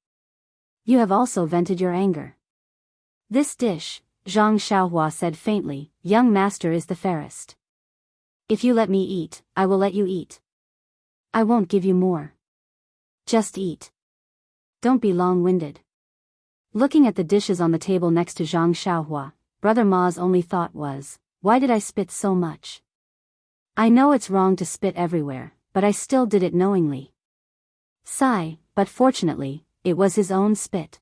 You have also vented your anger." "This dish," Zhang Xiaohua said faintly, "young master is the fairest. If you let me eat, I will let you eat. I won't give you more. Just eat. Don't be long-winded." Looking at the dishes on the table next to Zhang Xiaohua, Brother Ma's only thought was, "Why did I spit so much? I know it's wrong to spit everywhere, but I still did it knowingly." Sigh, but fortunately, it was his own spit.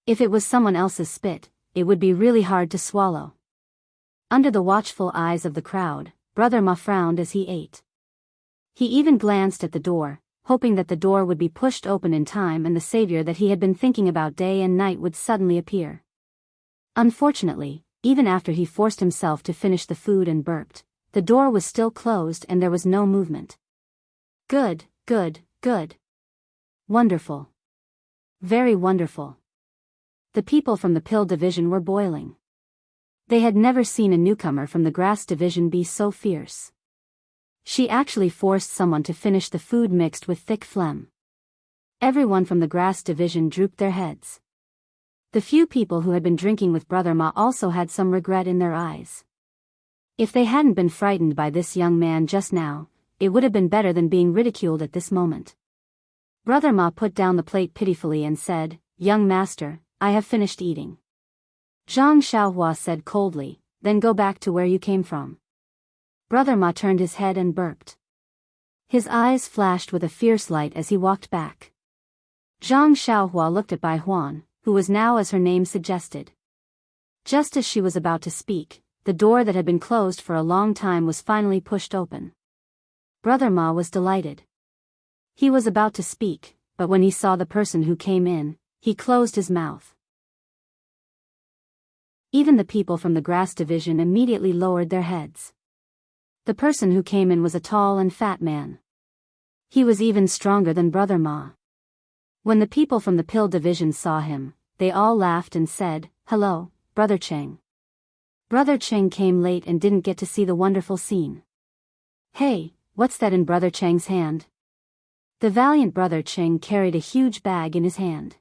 If it was someone else's spit, it would be really hard to swallow. Under the watchful eyes of the crowd, Brother Ma frowned as he ate. He even glanced at the door, hoping that the door would be pushed open in time and the savior that he had been thinking about day and night would suddenly appear. Unfortunately, even after he forced himself to finish the food and burped, the door was still closed and there was no movement. Good, good, good. Wonderful. Very wonderful. The people from the pill division were boiling. They had never seen a newcomer from the grass division be so fierce. She actually forced someone to finish the food mixed with thick phlegm. Everyone from the grass division drooped their heads. The few people who had been drinking with Brother Ma also had some regret in their eyes. If they hadn't been frightened by this young man just now, it would have been better than being ridiculed at this moment. Brother Ma put down the plate pitifully and said, "Young master, I have finished eating." Zhang Xiaohua said coldly, "Then go back to where you came from." Brother Ma turned his head and burped. His eyes flashed with a fierce light as he walked back. Zhang Xiaohua looked at Bai Huan, who was now as her name suggested. Just as she was about to speak, the door that had been closed for a long time was finally pushed open. Brother Ma was delighted. He was about to speak, but when he saw the person who came in, he closed his mouth. Even the people from the grass division immediately lowered their heads. The person who came in was a tall and fat man. He was even stronger than Brother Ma. When the people from the pill division saw him, they all laughed and said, "Hello, Brother Cheng." Brother Cheng came late and didn't get to see the wonderful scene. "Hey, what's that in Brother Cheng's hand?" The valiant Brother Cheng carried a huge bag in his hand.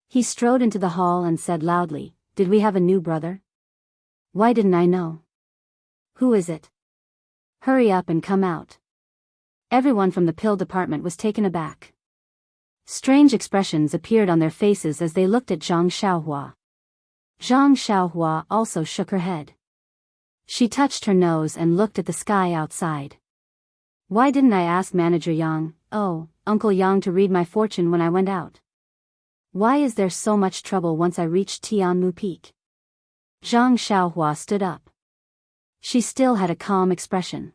He strode into the hall and said loudly, "Did we have a new brother? Why didn't I know? Who is it? Hurry up and come out." Everyone from the pill department was taken aback. Strange expressions appeared on their faces as they looked at Zhang Xiaohua. Zhang Xiaohua also shook her head. She touched her nose and looked at the sky outside. "Why didn't I ask Manager Yang, Uncle Yang, to read my fortune when I went out? Why is there so much trouble once I reached Tianmu Peak?" Zhang Xiaohua stood up. She still had a calm expression.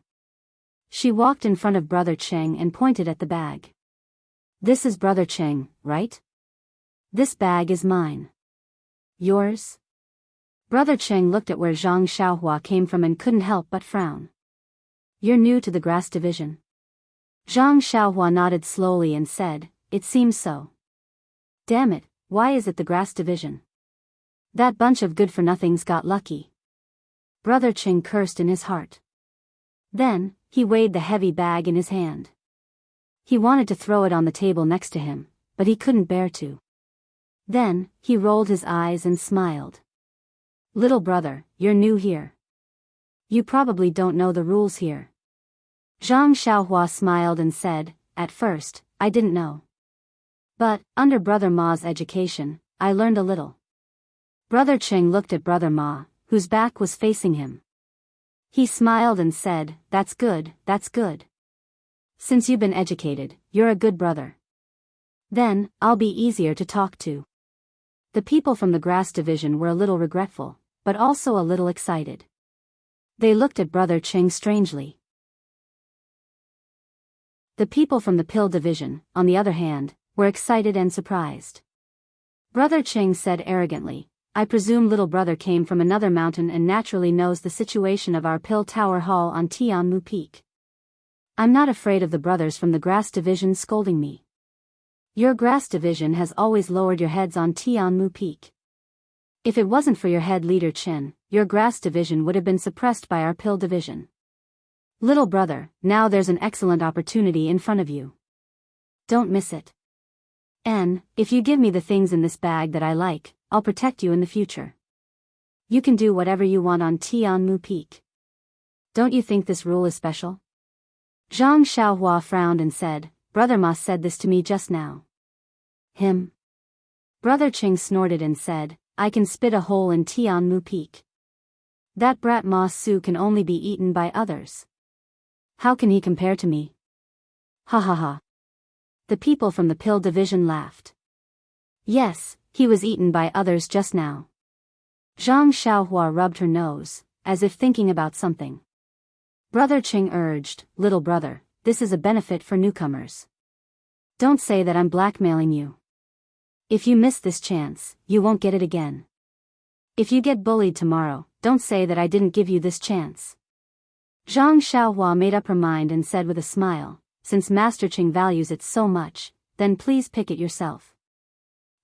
She walked in front of Brother Cheng and pointed at the bag. "This is Brother Cheng, right? This bag is mine. Yours?" Brother Cheng looked at where Zhang Xiaohua came from and couldn't help but frown. "You're new to the grass division?" Zhang Xiaohua nodded slowly and said, "It seems so." "Damn it, why is it the grass division? That bunch of good-for-nothings got lucky." Brother Cheng cursed in his heart. Then, he weighed the heavy bag in his hand. He wanted to throw it on the table next to him, but he couldn't bear to. Then, he rolled his eyes and smiled. "Little brother, you're new here. You probably don't know the rules here." Zhang Xiaohua smiled and said, "At first, I didn't know. But, under Brother Ma's education, I learned a little." Brother Cheng looked at Brother Ma, whose back was facing him. He smiled and said, "That's good, that's good. Since you've been educated, you're a good brother. Then, I'll be easier to talk to. The people from the grass division were a little regretful, but also a little excited. They looked at Brother Cheng strangely. The people from the pill division, on the other hand, were excited and surprised. Brother Cheng said arrogantly, I presume little brother came from another mountain and naturally knows the situation of our pill tower hall on Tianmu Peak. I'm not afraid of the brothers from the grass division scolding me. Your grass division has always lowered your heads on Tianmu Peak. If it wasn't for your head leader Chen, your grass division would have been suppressed by our pill division. Little brother, now there's an excellent opportunity in front of you. Don't miss it. And, if you give me the things in this bag that I like, I'll protect you in the future. You can do whatever you want on Tianmu Peak. Don't you think this rule is special? Zhang Xiaohua frowned and said, Brother Ma said this to me just now. Him? Brother Cheng snorted and said, I can spit a hole in Tianmu Peak. That brat Ma Su can only be eaten by others. How can he compare to me? Ha ha ha. The people from the pill division laughed. Yes, he was eaten by others just now. Zhang Xiaohua rubbed her nose, as if thinking about something. Brother Cheng urged, Little brother, this is a benefit for newcomers. Don't say that I'm blackmailing you. If you miss this chance, you won't get it again. If you get bullied tomorrow, don't say that I didn't give you this chance. Zhang Xiaohua made up her mind and said with a smile, since Master Cheng values it so much, then please pick it yourself.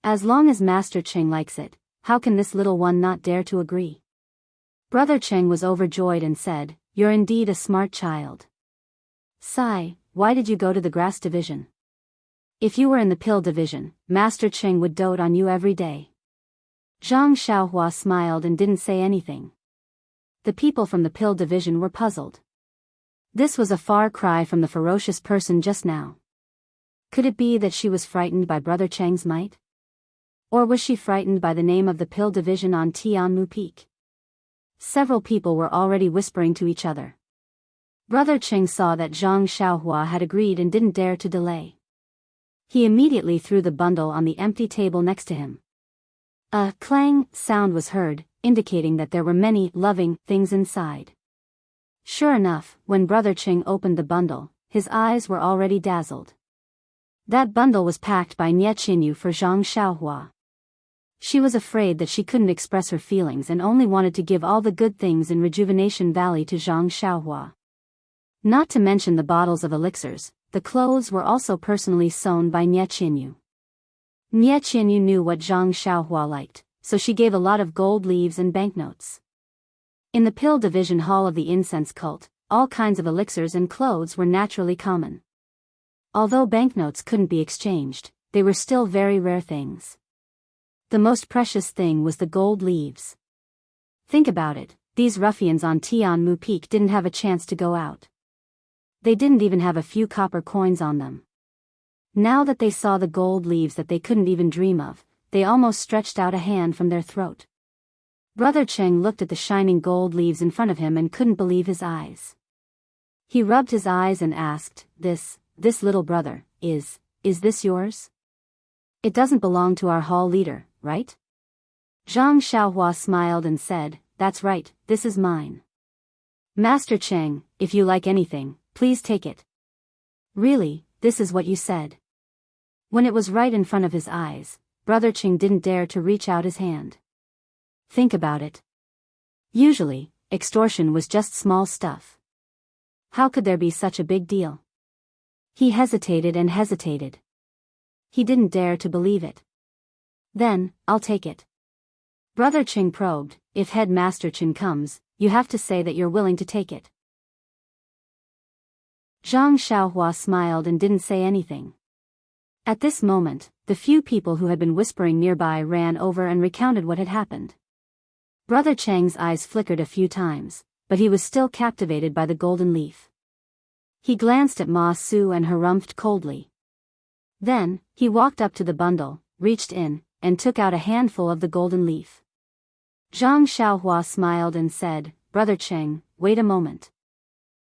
As long as Master Cheng likes it, how can this little one not dare to agree? Brother Cheng was overjoyed and said, You're indeed a smart child. Sai, why did you go to the grass division? If you were in the pill division, Master Cheng would dote on you every day. Zhang Xiaohua smiled and didn't say anything. The people from the pill division were puzzled. This was a far cry from the ferocious person just now. Could it be that she was frightened by Brother Cheng's might? Or was she frightened by the name of the pill division on Tianmu Peak? Several people were already whispering to each other. Brother Cheng saw that Zhang Xiaohua had agreed and didn't dare to delay. He immediately threw the bundle on the empty table next to him. A clang sound was heard, indicating that there were many loving things inside. Sure enough, when Brother Cheng opened the bundle, his eyes were already dazzled. That bundle was packed by Nie Qinyu for Zhang Xiaohua. She was afraid that she couldn't express her feelings and only wanted to give all the good things in Rejuvenation Valley to Zhang Xiaohua. Not to mention the bottles of elixirs, the clothes were also personally sewn by Nie Qinyu. Nie Qinyu knew what Zhang Xiaohua liked, so she gave a lot of gold leaves and banknotes. In the pill division hall of the incense cult, all kinds of elixirs and clothes were naturally common. Although banknotes couldn't be exchanged, they were still very rare things. The most precious thing was the gold leaves. Think about it, these ruffians on Tianmu Peak didn't have a chance to go out. They didn't even have a few copper coins on them. Now that they saw the gold leaves that they couldn't even dream of, they almost stretched out a hand from their throat. Brother Cheng looked at the shining gold leaves in front of him and couldn't believe his eyes. He rubbed his eyes and asked, This little brother, is this yours? It doesn't belong to our hall leader, right? Zhang Xiaohua smiled and said, That's right, this is mine. Master Cheng, if you like anything, please take it. Really, this is what you said. When it was right in front of his eyes, Brother Cheng didn't dare to reach out his hand. Think about it. Usually, extortion was just small stuff. How could there be such a big deal? He hesitated and hesitated. He didn't dare to believe it. Then, I'll take it. Brother Cheng probed, If Headmaster Chen comes, you have to say that you're willing to take it. Zhang Xiaohua smiled and didn't say anything. At this moment, the few people who had been whispering nearby ran over and recounted what had happened. Brother Cheng's eyes flickered a few times, but he was still captivated by the golden leaf. He glanced at Ma Su and harumphed coldly. Then, he walked up to the bundle, reached in, and took out a handful of the golden leaf. Zhang Xiaohua smiled and said, Brother Cheng, wait a moment.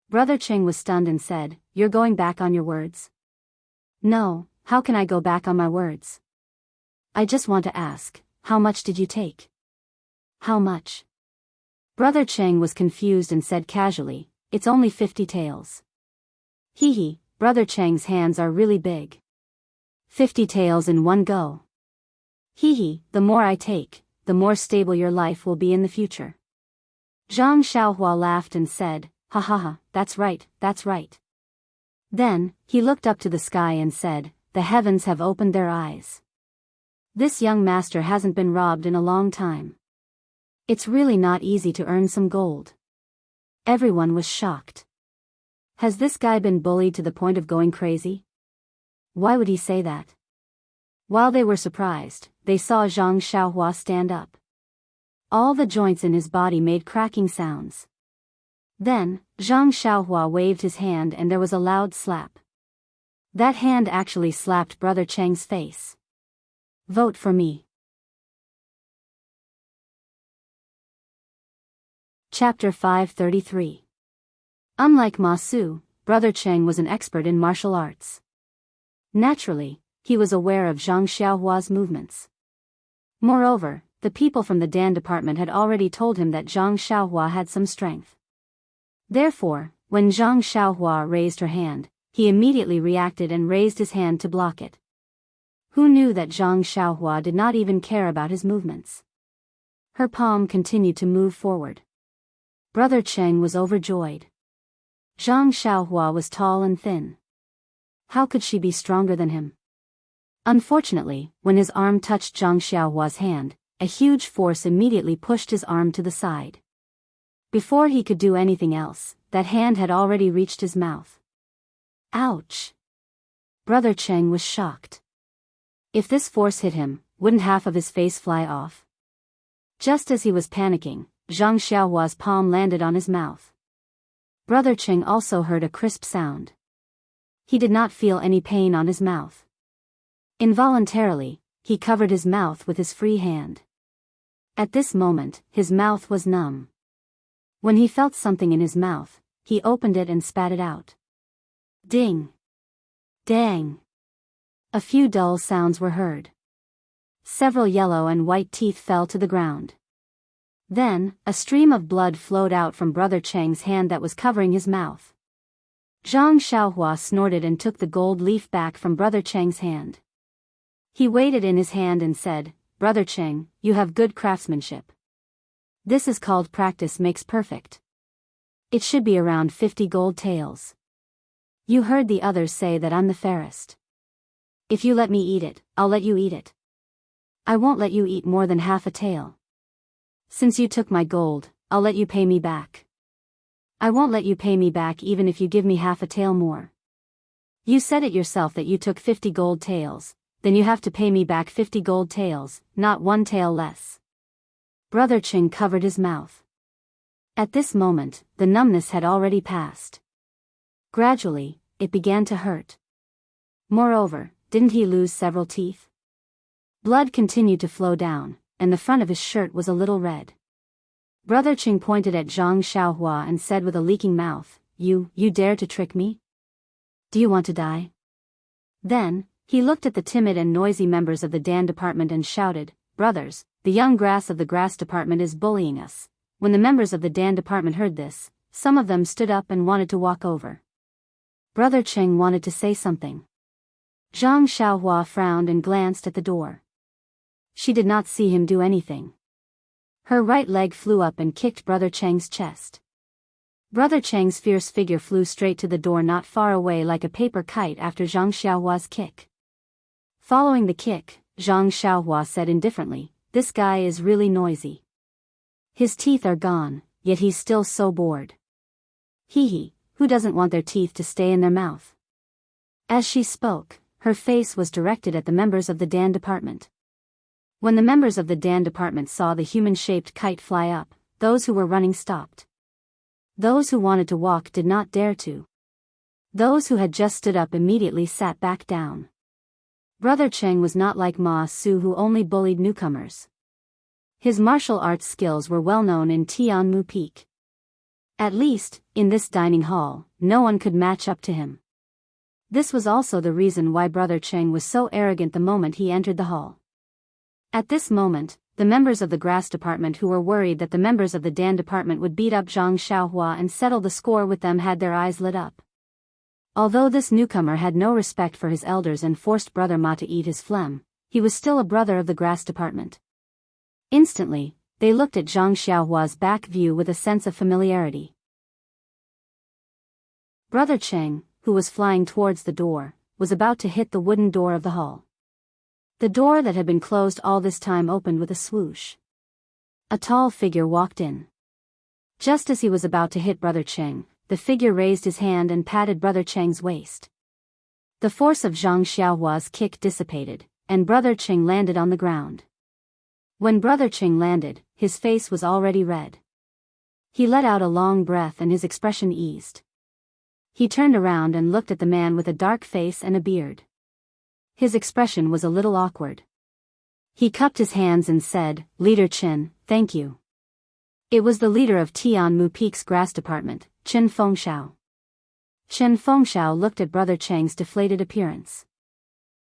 Brother Cheng was stunned and said, you're going back on your words? No, how can I go back on my words? I just want to ask, how much did you take? How much? Brother Cheng was confused and said casually, it's only 50 taels. Hee hee, Brother Cheng's hands are really big. 50 taels in one go. Hee hee, the more I take, the more stable your life will be in the future. Zhang Xiaohua laughed and said, ha ha ha, that's right, that's right. Then, he looked up to the sky and said, the heavens have opened their eyes. This young master hasn't been robbed in a long time. It's really not easy to earn some gold. Everyone was shocked. Has this guy been bullied to the point of going crazy? Why would he say that? While they were surprised, they saw Zhang Xiaohua stand up. All the joints in his body made cracking sounds. Then, Zhang Xiaohua waved his hand and there was a loud slap. That hand actually slapped Brother Cheng's face. Vote for me. Chapter 533. Unlike Ma Su, Brother Cheng was an expert in martial arts. Naturally, he was aware of Zhang Xiaohua's movements. Moreover, the people from the Dan department had already told him that Zhang Xiaohua had some strength. Therefore, when Zhang Xiaohua raised her hand, he immediately reacted and raised his hand to block it. Who knew that Zhang Xiaohua did not even care about his movements? Her palm continued to move forward. Brother Cheng was overjoyed. Zhang Xiaohua was tall and thin. How could she be stronger than him? Unfortunately, when his arm touched Zhang Xiaohua's hand, a huge force immediately pushed his arm to the side. Before he could do anything else, that hand had already reached his mouth. Ouch! Brother Cheng was shocked. If this force hit him, wouldn't half of his face fly off? Just as he was panicking, Zhang Xiaohua's palm landed on his mouth. Brother Cheng also heard a crisp sound. He did not feel any pain on his mouth. Involuntarily, he covered his mouth with his free hand. At this moment, his mouth was numb. When he felt something in his mouth, he opened it and spat it out. Ding! Dang! A few dull sounds were heard. Several yellow and white teeth fell to the ground. Then, a stream of blood flowed out from Brother Cheng's hand that was covering his mouth. Zhang Xiaohua snorted and took the gold leaf back from Brother Cheng's hand. He weighed it in his hand and said, Brother Cheng, you have good craftsmanship. This is called practice makes perfect. It should be around 50 gold taels. You heard the others say that I'm the fairest. If you let me eat it, I'll let you eat it. I won't let you eat more than half a tael. Since you took my gold, I'll let you pay me back. I won't let you pay me back even if you give me half a tael more. You said it yourself that you took 50 gold taels, then you have to pay me back 50 gold taels, not one tael less. Brother Cheng covered his mouth. At this moment, the numbness had already passed. Gradually, it began to hurt. Moreover, didn't he lose several teeth? Blood continued to flow down, and the front of his shirt was a little red. Brother Cheng pointed at Zhang Xiaohua and said with a leaking mouth, You dare to trick me? Do you want to die? Then, he looked at the timid and noisy members of the Dan department and shouted, Brothers, the young grass of the grass department is bullying us. When the members of the Dan department heard this, some of them stood up and wanted to walk over. Brother Cheng wanted to say something. Zhang Xiaohua frowned and glanced at the door. She did not see him do anything. Her right leg flew up and kicked Brother Cheng's chest. Brother Cheng's fierce figure flew straight to the door not far away like a paper kite after Zhang Xiaohua's kick. Following the kick, Zhang Xiaohua said indifferently, This guy is really noisy. His teeth are gone, yet he's still so bored. Hee hee, who doesn't want their teeth to stay in their mouth? As she spoke, her face was directed at the members of the Dan department. When the members of the Dan department saw the human-shaped kite fly up, those who were running stopped. Those who wanted to walk did not dare to. Those who had just stood up immediately sat back down. Brother Cheng was not like Ma Su who only bullied newcomers. His martial arts skills were well known in Tianmu Peak. At least, in this dining hall, no one could match up to him. This was also the reason why Brother Cheng was so arrogant the moment he entered the hall. At this moment, the members of the grass department who were worried that the members of the Dan department would beat up Zhang Xiaohua and settle the score with them had their eyes lit up. Although this newcomer had no respect for his elders and forced Brother Ma to eat his phlegm, he was still a brother of the grass department. Instantly, they looked at Zhang Xiaohua's back view with a sense of familiarity. Brother Cheng, who was flying towards the door, was about to hit the wooden door of the hall. The door that had been closed all this time opened with a swoosh. A tall figure walked in. Just as he was about to hit Brother Cheng, the figure raised his hand and patted Brother Cheng's waist. The force of Zhang Xiaohua's kick dissipated, and Brother Cheng landed on the ground. When Brother Cheng landed, his face was already red. He let out a long breath and his expression eased. He turned around and looked at the man with a dark face and a beard. His expression was a little awkward. He cupped his hands and said, "Leader Chen, thank you." It was the leader of Tianmu Peak's grass department, Chen Fengxiao. Chen Fengxiao looked at Brother Cheng's deflated appearance.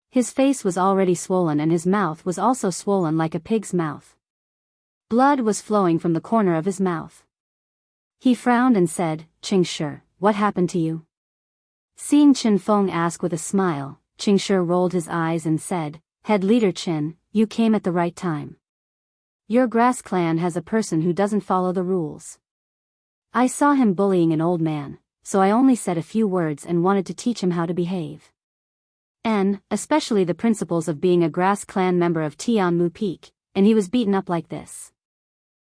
His face was already swollen and his mouth was also swollen like a pig's mouth. Blood was flowing from the corner of his mouth. He frowned and said, "Qingshi, what happened to you?" Seeing Chen Feng ask with a smile, Qingshi rolled his eyes and said, "Head Leader Chen, you came at the right time. Your grass clan has a person who doesn't follow the rules. I saw him bullying an old man, so I only said a few words and wanted to teach him how to behave. And, especially the principles of being a grass clan member of Tianmu Peak, and he was beaten up like this.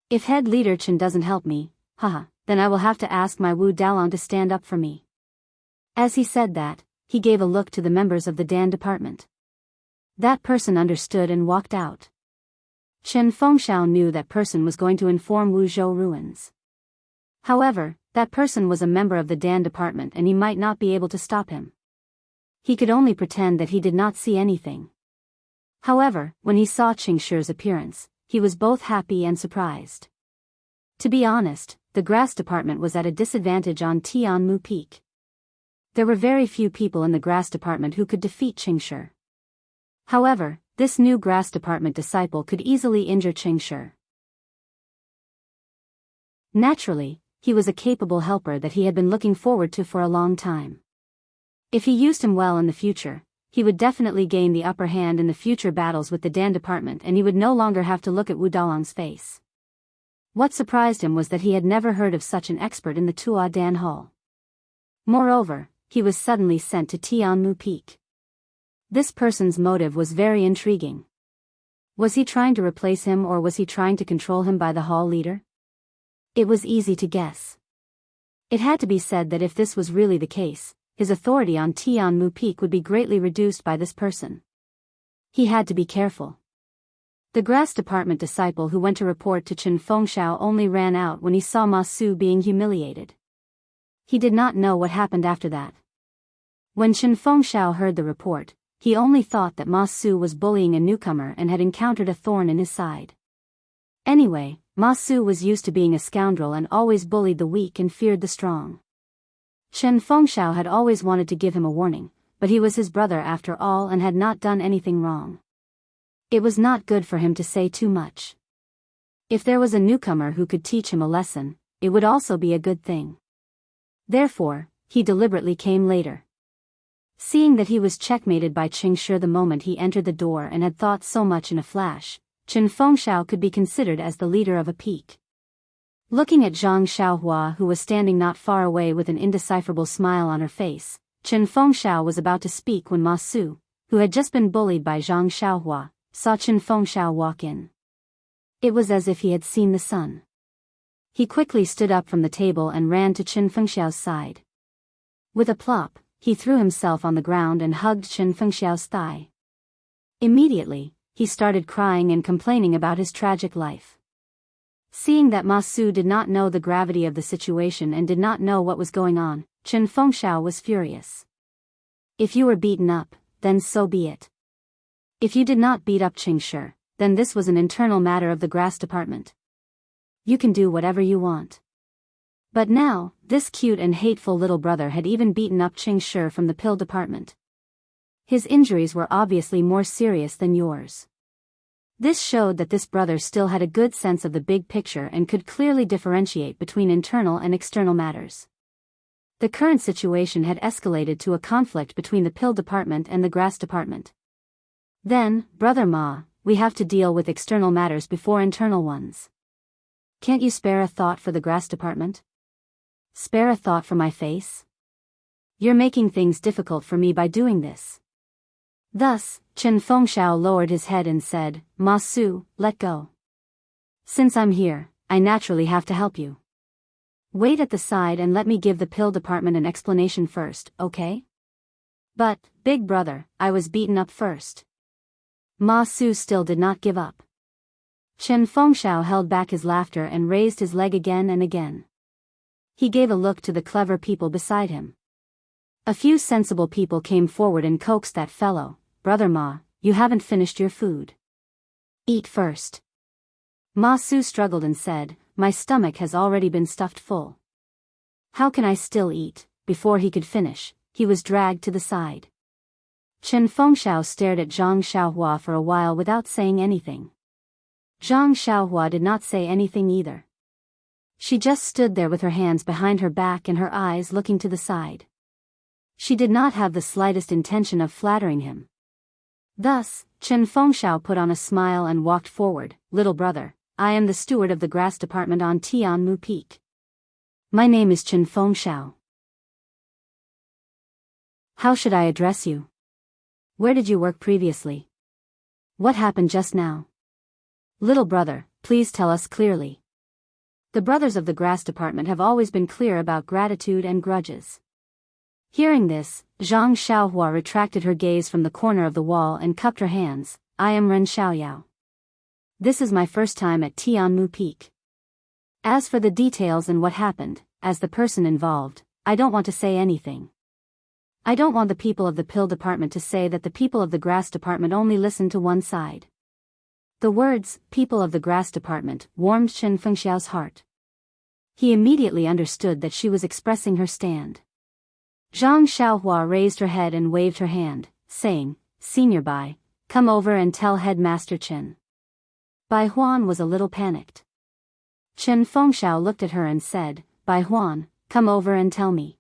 If head leader Chen doesn't help me, then I will have to ask my Wu Dalong to stand up for me." As he said that, he gave a look to the members of the Dan department. That person understood and walked out. Chen Fengxiao knew that person was going to inform Wuzhou ruins. However, that person was a member of the Dan department and he might not be able to stop him. He could only pretend that he did not see anything. However, when he saw Qingshi's appearance, he was both happy and surprised. To be honest, the grass department was at a disadvantage on Tianmu Peak. There were very few people in the grass department who could defeat Qingshi. However, this new grass department disciple could easily injure Qingshi. Naturally, he was a capable helper that he had been looking forward to for a long time. If he used him well in the future, he would definitely gain the upper hand in the future battles with the Dan department and he would no longer have to look at Wu Dalong's face. What surprised him was that he had never heard of such an expert in the Tua Dan Hall. Moreover, he was suddenly sent to Tianmu Peak. This person's motive was very intriguing. Was he trying to replace him or was he trying to control him by the hall leader? It was easy to guess. It had to be said that if this was really the case, his authority on Tianmu Peak would be greatly reduced by this person. He had to be careful. The grass department disciple who went to report to Chen Fengxiao only ran out when he saw Ma Su being humiliated. He did not know what happened after that. When Chen Fengxiao heard the report, he only thought that Ma Su was bullying a newcomer and had encountered a thorn in his side. Anyway, Ma Su was used to being a scoundrel and always bullied the weak and feared the strong. Chen Fengxiao had always wanted to give him a warning, but he was his brother after all and had not done anything wrong. It was not good for him to say too much. If there was a newcomer who could teach him a lesson, it would also be a good thing. Therefore, he deliberately came later. Seeing that he was checkmated by Qingshi the moment he entered the door and had thought so much in a flash, Chen Fengxiao could be considered as the leader of a peak. Looking at Zhang Xiaohua who was standing not far away with an indecipherable smile on her face, Chen Fengxiao was about to speak when Ma Su, who had just been bullied by Zhang Xiaohua, saw Chen Fengxiao walk in. It was as if he had seen the sun. He quickly stood up from the table and ran to Chen Fengxiao's side. With a plop, he threw himself on the ground and hugged Chen Fengxiao's thigh. Immediately, he started crying and complaining about his tragic life. Seeing that Ma Su did not know the gravity of the situation and did not know what was going on, Chen Fengxiao was furious. If you were beaten up, then so be it. If you did not beat up Qingshi, then this was an internal matter of the grass department. You can do whatever you want. But now, this cute and hateful little brother had even beaten up Qing Shi from the pill department. His injuries were obviously more serious than yours. This showed that this brother still had a good sense of the big picture and could clearly differentiate between internal and external matters. The current situation had escalated to a conflict between the pill department and the grass department. Then, Brother Ma, we have to deal with external matters before internal ones. Can't you spare a thought for the grass department? Spare a thought for my face? You're making things difficult for me by doing this. Thus, Chen Fengxiao lowered his head and said, Ma Su, let go. Since I'm here, I naturally have to help you. Wait at the side and let me give the pill department an explanation first, okay? But, big brother, I was beaten up first. Ma Su still did not give up. Chen Fengxiao held back his laughter and raised his leg again and again. He gave a look to the clever people beside him. A few sensible people came forward and coaxed that fellow, Brother Ma, you haven't finished your food. Eat first. Ma Su struggled and said, my stomach has already been stuffed full. How can I still eat? Before he could finish, he was dragged to the side. Chen Fengxiao stared at Zhang Xiaohua for a while without saying anything. Zhang Xiaohua did not say anything either. She just stood there with her hands behind her back and her eyes looking to the side. She did not have the slightest intention of flattering him. Thus, Chen Fengxiao put on a smile and walked forward. Little brother, I am the steward of the grass department on Tianmu Peak. My name is Chen Fengxiao. How should I address you? Where did you work previously? What happened just now? Little brother, please tell us clearly. The brothers of the grass department have always been clear about gratitude and grudges. Hearing this, Zhang Xiaohua retracted her gaze from the corner of the wall and cupped her hands. I am Ren Xiaoyao. This is my first time at Tianmu Peak. As for the details and what happened, as the person involved, I don't want to say anything. I don't want the people of the pill department to say that the people of the grass department only listen to one side. The words, people of the grass department, warmed Chen Fengxiao's heart. He immediately understood that she was expressing her stand. Zhang Xiaohua raised her head and waved her hand, saying, Senior Bai, come over and tell Headmaster Chen. Bai Huan was a little panicked. Chen Fengxiao looked at her and said, Bai Huan, come over and tell me.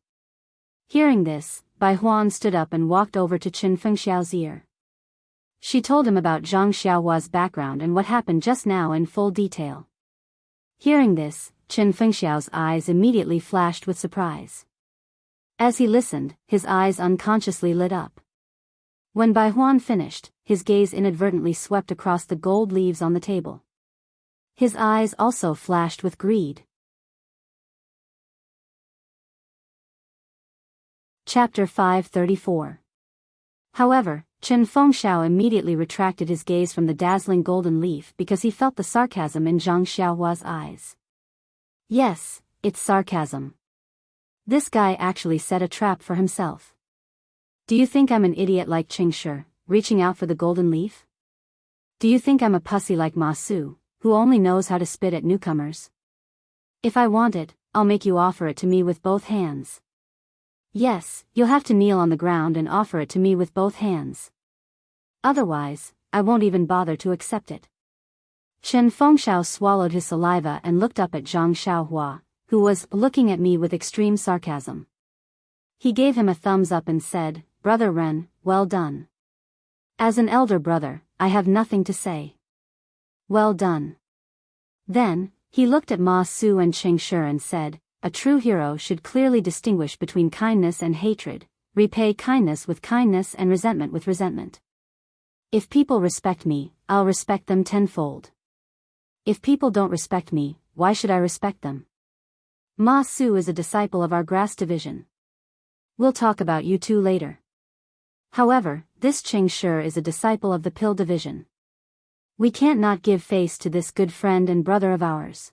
Hearing this, Bai Huan stood up and walked over to Chen Fengxiao's ear. She told him about Zhang Xiaohua's background and what happened just now in full detail. Hearing this, Chen Fengxiao's eyes immediately flashed with surprise. As he listened, his eyes unconsciously lit up. When Bai Huan finished, his gaze inadvertently swept across the gold leaves on the table. His eyes also flashed with greed. Chapter 534. However, Chen Fengxiao immediately retracted his gaze from the dazzling golden leaf because he felt the sarcasm in Zhang Xiaohua's eyes. Yes, it's sarcasm. This guy actually set a trap for himself. Do you think I'm an idiot like Qing Shi, reaching out for the golden leaf? Do you think I'm a pussy like Ma Su, who only knows how to spit at newcomers? If I want it, I'll make you offer it to me with both hands. Yes, you'll have to kneel on the ground and offer it to me with both hands. Otherwise, I won't even bother to accept it. Chen Fengxiao swallowed his saliva and looked up at Zhang Xiaohua, who was looking at me with extreme sarcasm. He gave him a thumbs up and said, Brother Ren, well done. As an elder brother, I have nothing to say. Well done. Then, he looked at Ma Su and Qing Shi and said, a true hero should clearly distinguish between kindness and hatred, repay kindness with kindness and resentment with resentment. If people respect me, I'll respect them tenfold. If people don't respect me, why should I respect them? Ma Su is a disciple of our grass division. We'll talk about you two later. However, this Qing Shi is a disciple of the pill division. We can't not give face to this good friend and brother of ours.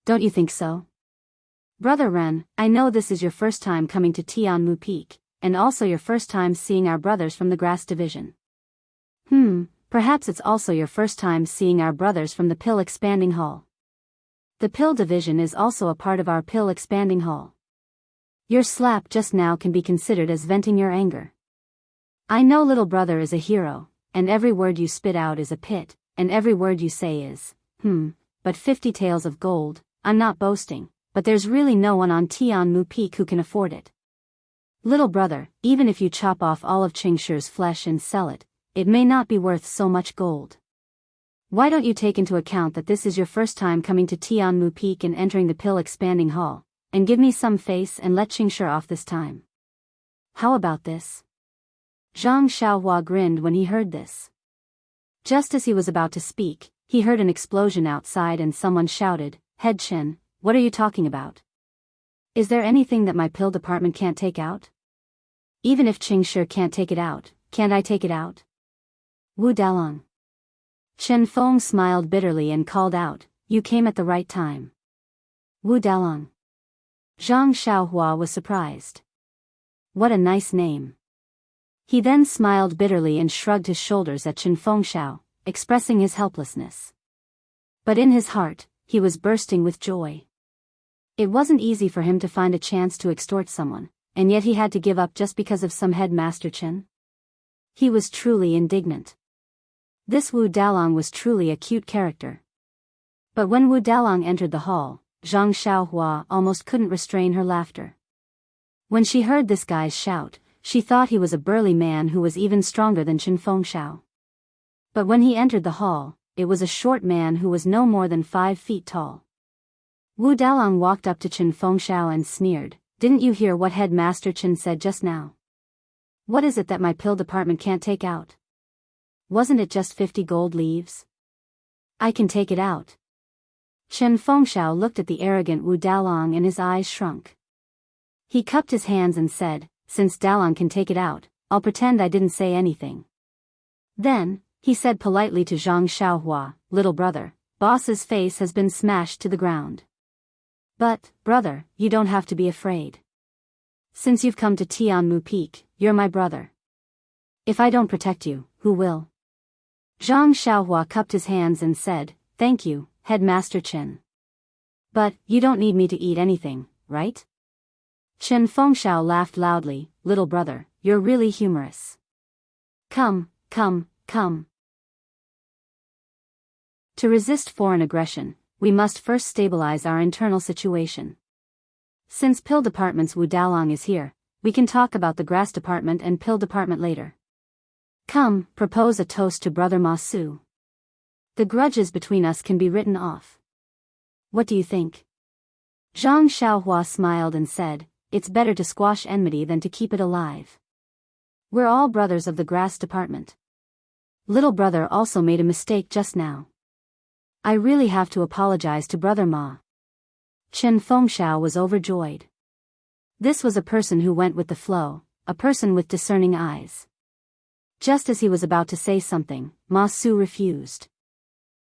Don't you think so? Brother Ren, I know this is your first time coming to Tianmu Peak, and also your first time seeing our brothers from the grass division. Perhaps it's also your first time seeing our brothers from the pill expanding hall. The pill division is also a part of our pill expanding hall. Your slap just now can be considered as venting your anger. I know little brother is a hero, and every word you spit out is a pit, and every word you say is, but 50 taels of gold. I'm not boasting, but there's really no one on Tianmu Peak who can afford it. Little brother, even if you chop off all of Qingshi's flesh and sell it, it may not be worth so much gold. Why don't you take into account that this is your first time coming to Tianmu Peak and entering the pill expanding hall, and give me some face and let Qingshi off this time? How about this? Zhang Xiaohua grinned when he heard this. Just as he was about to speak, he heard an explosion outside and someone shouted, "Head Chen, what are you talking about? Is there anything that my pill department can't take out? Even if Qingshi can't take it out, can't I take it out?" Wu Dalong. Chen Feng smiled bitterly and called out, "You came at the right time." Wu Dalong. Zhang Xiaohua was surprised. What a nice name. He then smiled bitterly and shrugged his shoulders at Chen Fengxiao, expressing his helplessness. But in his heart, he was bursting with joy. It wasn't easy for him to find a chance to extort someone, and yet he had to give up just because of some headmaster Chen. He was truly indignant. This Wu Dalong was truly a cute character. But when Wu Dalong entered the hall, Zhang Xiaohua almost couldn't restrain her laughter. When she heard this guy's shout, she thought he was a burly man who was even stronger than Chen Fengxiao. But when he entered the hall, it was a short man who was no more than 5 feet tall. Wu Dalong walked up to Chen Fengxiao and sneered, "Didn't you hear what Headmaster Chen said just now? What is it that my pill department can't take out? Wasn't it just 50 gold leaves? I can take it out." Chen Fengxiao looked at the arrogant Wu Dalong and his eyes shrunk. He cupped his hands and said, "Since Dalong can take it out, I'll pretend I didn't say anything." Then, he said politely to Zhang Xiaohua, "Little brother, boss's face has been smashed to the ground. But, brother, you don't have to be afraid. Since you've come to Tianmu Peak, you're my brother. If I don't protect you, who will?" Zhang Xiaohua cupped his hands and said, "Thank you, Headmaster Chen. But, you don't need me to eat anything, right?" Chen Fengxiao laughed loudly, "Little brother, you're really humorous. Come, come, come. To resist foreign aggression, we must first stabilize our internal situation. Since pill department's Wu Dalong is here, we can talk about the grass department and pill department later. Come, propose a toast to Brother Ma Su. The grudges between us can be written off. What do you think?" Zhang Xiaohua smiled and said, "It's better to squash enmity than to keep it alive. We're all brothers of the grass department. Little brother also made a mistake just now. I really have to apologize to Brother Ma." Chen Fengxiao was overjoyed. This was a person who went with the flow, a person with discerning eyes. Just as he was about to say something, Ma Su refused.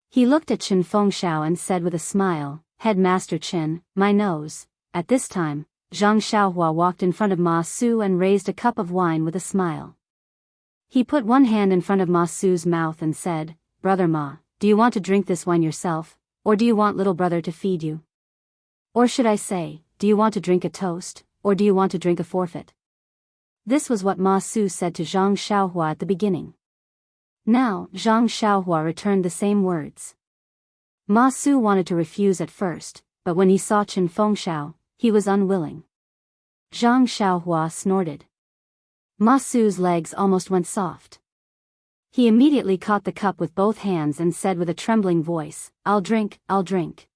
He looked at Chen Fengxiao and said with a smile, "Headmaster Chen, my nose." At this time, Zhang Xiaohua walked in front of Ma Su and raised a cup of wine with a smile. He put one hand in front of Ma Su's mouth and said, "Brother Ma, do you want to drink this wine yourself, or do you want little brother to feed you? Or should I say, do you want to drink a toast, or do you want to drink a forfeit?" This was what Ma Su said to Zhang Xiaohua at the beginning. Now, Zhang Xiaohua returned the same words. Ma Su wanted to refuse at first, but when he saw Chen Fengxiao, he was unwilling. Zhang Xiaohua snorted. Ma Su's legs almost went soft. He immediately caught the cup with both hands and said with a trembling voice, I'll drink, I'll drink.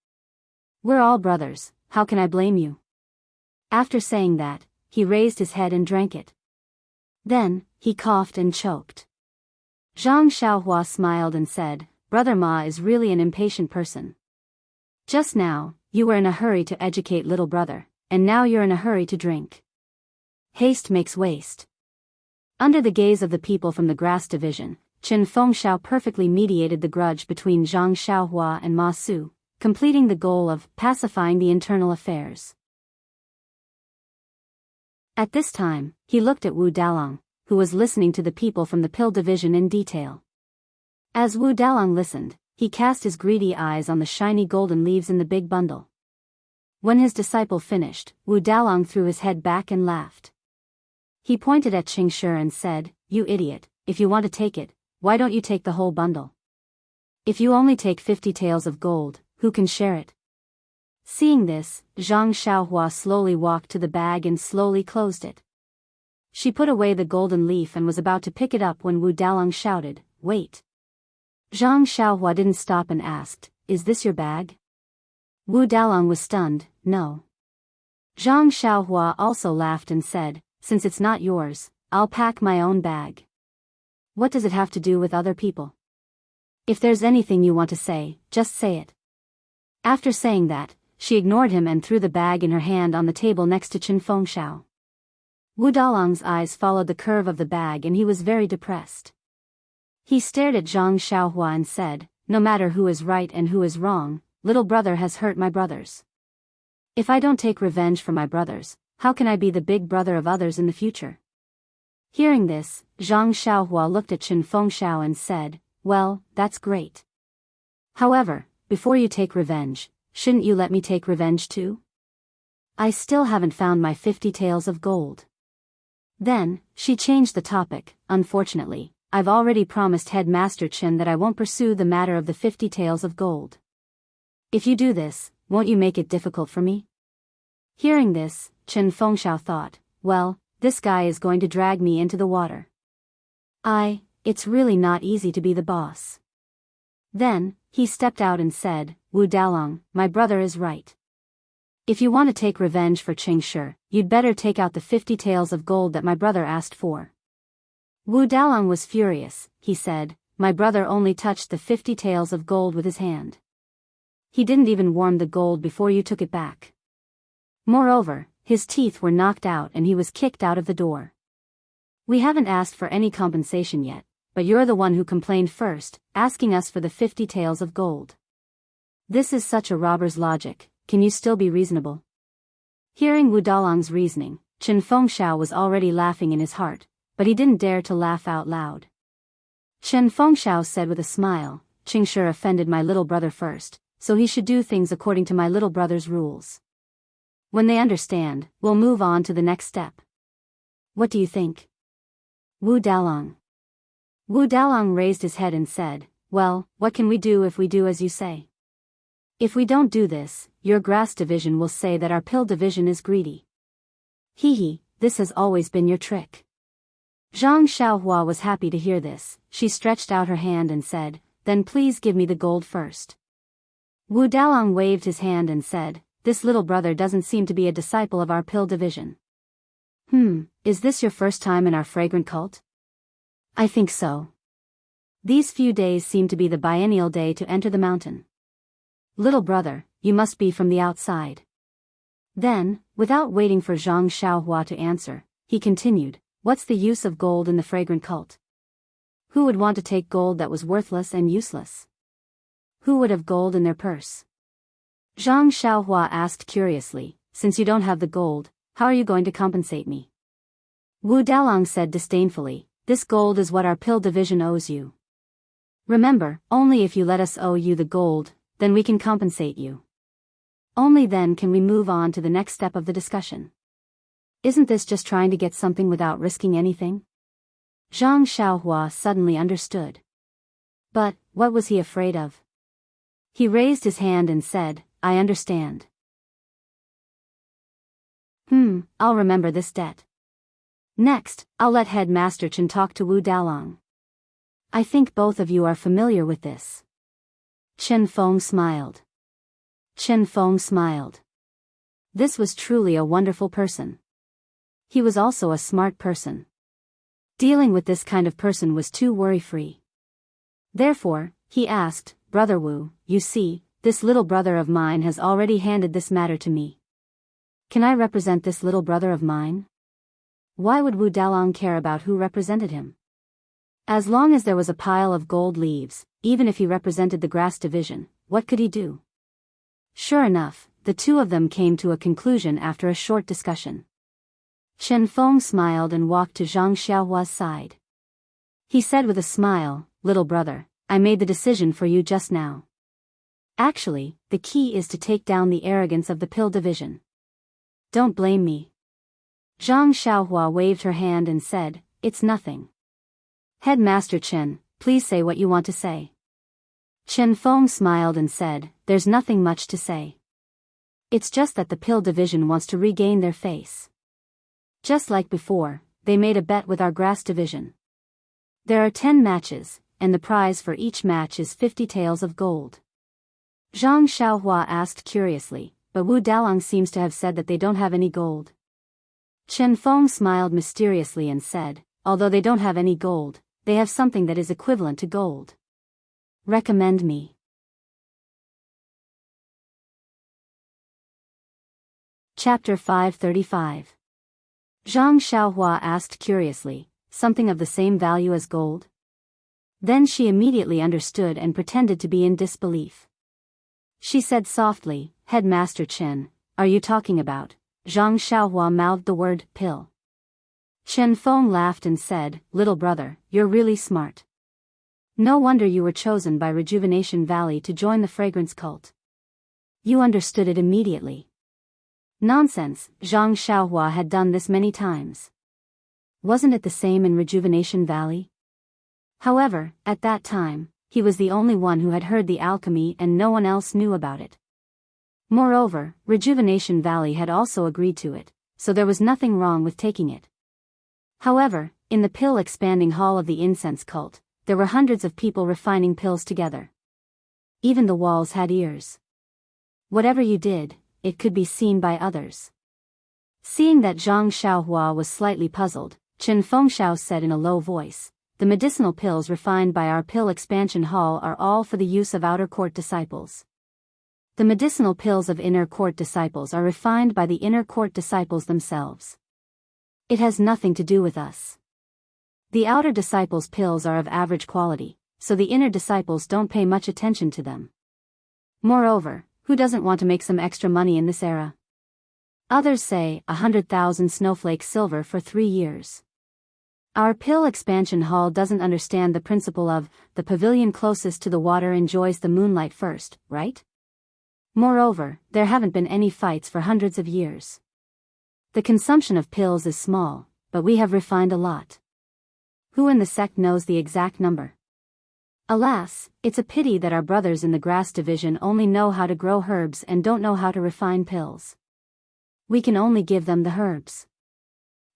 We're all brothers, how can I blame you?" After saying that, he raised his head and drank it. Then, he coughed and choked. Zhang Xiaohua smiled and said, "Brother Ma is really an impatient person. Just now, you were in a hurry to educate little brother, and now you're in a hurry to drink. Haste makes waste." Under the gaze of the people from the grass division, Chen Fengxiao perfectly mediated the grudge between Zhang Xiaohua and Ma Su, completing the goal of pacifying the internal affairs. At this time, he looked at Wu Dalong, who was listening to the people from the pill division in detail. As Wu Dalong listened, he cast his greedy eyes on the shiny golden leaves in the big bundle. When his disciple finished, Wu Dalong threw his head back and laughed. He pointed at Xianxia and said, "You idiot, if you want to take it, why don't you take the whole bundle? If you only take 50 taels of gold, who can share it?" Seeing this, Zhang Xiaohua slowly walked to the bag and slowly closed it. She put away the golden leaf and was about to pick it up when Wu Dalong shouted, "Wait." Zhang Xiaohua didn't stop and asked, "Is this your bag?" Wu Dalong was stunned, "No." Zhang Xiaohua also laughed and said, "Since it's not yours, I'll pack my own bag. What does it have to do with other people? If there's anything you want to say, just say it." After saying that, she ignored him and threw the bag in her hand on the table next to Chen Fengxiao. Wu Dalong's eyes followed the curve of the bag and he was very depressed. He stared at Zhang Xiaohua and said, "No matter who is right and who is wrong, little brother has hurt my brothers. If I don't take revenge for my brothers, how can I be the big brother of others in the future?" Hearing this, Zhang Xiaohua looked at Chen Fengxiao and said, "Well, that's great. However, before you take revenge, shouldn't you let me take revenge too? I still haven't found my 50 taels of gold." Then, she changed the topic. "Unfortunately, I've already promised Headmaster Chen that I won't pursue the matter of the 50 taels of gold. If you do this, won't you make it difficult for me?" Hearing this, Chen Fengxiao thought, "Well, this guy is going to drag me into the water. It's really not easy to be the boss." Then, he stepped out and said, "Wu Dalong, my brother is right. If you want to take revenge for Xianxia, you'd better take out the 50 taels of gold that my brother asked for." Wu Dalong was furious. He said, "My brother only touched the 50 taels of gold with his hand. He didn't even warm the gold before you took it back. Moreover, his teeth were knocked out and he was kicked out of the door. We haven't asked for any compensation yet, but you're the one who complained first, asking us for the 50 taels of gold. This is such a robber's logic, can you still be reasonable?" Hearing Wu Dalong's reasoning, Chen Fengxiao was already laughing in his heart, but he didn't dare to laugh out loud. Chen Fengxiao said with a smile, "Xianxia offended my little brother first, so he should do things according to my little brother's rules. When they understand, we'll move on to the next step. What do you think?" Wu Dalong raised his head and said, "Well, what can we do if we do as you say? If we don't do this, your grass division will say that our pill division is greedy. Hee, this has always been your trick." Zhang Xiaohua was happy to hear this. She stretched out her hand and said, "Then please give me the gold first." Wu Dalong waved his hand and said, "This little brother doesn't seem to be a disciple of our pill division. Is this your first time in our fragrant cult?" "I think so. These few days seem to be the biennial day to enter the mountain. Little brother, you must be from the outside." Then, without waiting for Zhang Xiaohua to answer, he continued, "What's the use of gold in the fragrant cult? Who would want to take gold that was worthless and useless? Who would have gold in their purse?" Zhang Xiaohua asked curiously, "Since you don't have the gold, how are you going to compensate me?" Wu Dalong said disdainfully, "This gold is what our pill division owes you. Remember, only if you let us owe you the gold, then we can compensate you. Only then can we move on to the next step of the discussion. Isn't this just trying to get something without risking anything?" Zhang Xiaohua suddenly understood. But, what was he afraid of? He raised his hand and said, "I understand. I'll remember this debt. Next, I'll let Headmaster Chen talk to Wu Dalong. I think both of you are familiar with this." Chen Feng smiled. This was truly a wonderful person. He was also a smart person. Dealing with this kind of person was too worry-free. Therefore, he asked, "Brother Wu, you see, this little brother of mine has already handed this matter to me. Can I represent this little brother of mine?" Why would Wu Dalong care about who represented him? As long as there was a pile of gold leaves, even if he represented the grass division, what could he do? Sure enough, the two of them came to a conclusion after a short discussion. Chen Feng smiled and walked to Zhang Xiaohua's side. He said with a smile, "Little brother, I made the decision for you just now. Actually, the key is to take down the arrogance of the pill division. Don't blame me. Zhang Xiaohua waved her hand and said, "It's nothing." Headmaster Chen, please say what you want to say. Chen Feng smiled and said, "There's nothing much to say. It's just that the pill division wants to regain their face. Just like before, they made a bet with our grass division. There are 10 matches, and the prize for each match is 50 taels of gold." Zhang Xiaohua asked curiously, "But Wu Daolang seems to have said that they don't have any gold." Chen Feng smiled mysteriously and said, "Although they don't have any gold, they have something that is equivalent to gold. Recommend me." Chapter 535. Zhang Xiaohua asked curiously, "Something of the same value as gold?" Then she immediately understood and pretended to be in disbelief. She said softly, "Headmaster Chen, are you talking about?" Zhang Xiaohua mouthed the word, "pill." Chen Feng laughed and said, "Little brother, you're really smart. No wonder you were chosen by Rejuvenation Valley to join the fragrance cult. You understood it immediately." Nonsense, Zhang Xiaohua had done this many times. Wasn't it the same in Rejuvenation Valley? However, at that time, he was the only one who had heard the alchemy and no one else knew about it. Moreover, Rejuvenation Valley had also agreed to it, so there was nothing wrong with taking it. However, in the pill expanding hall of the incense cult, there were hundreds of people refining pills together. Even the walls had ears. Whatever you did, it could be seen by others. Seeing that Zhang Xiaohua was slightly puzzled, Chen Fengxiao said in a low voice, "The medicinal pills refined by our pill expansion hall are all for the use of outer court disciples. The medicinal pills of inner court disciples are refined by the inner court disciples themselves. It has nothing to do with us. The outer disciples' pills are of average quality, so the inner disciples don't pay much attention to them. Moreover, who doesn't want to make some extra money in this era? Others say 100,000 snowflake silver for 3 years. Our pill expansion hall doesn't understand the principle of, the pavilion closest to the water enjoys the moonlight first, right? Moreover, there haven't been any fights for hundreds of years. The consumption of pills is small, but we have refined a lot. Who in the sect knows the exact number? Alas, it's a pity that our brothers in the grass division only know how to grow herbs and don't know how to refine pills. We can only give them the herbs.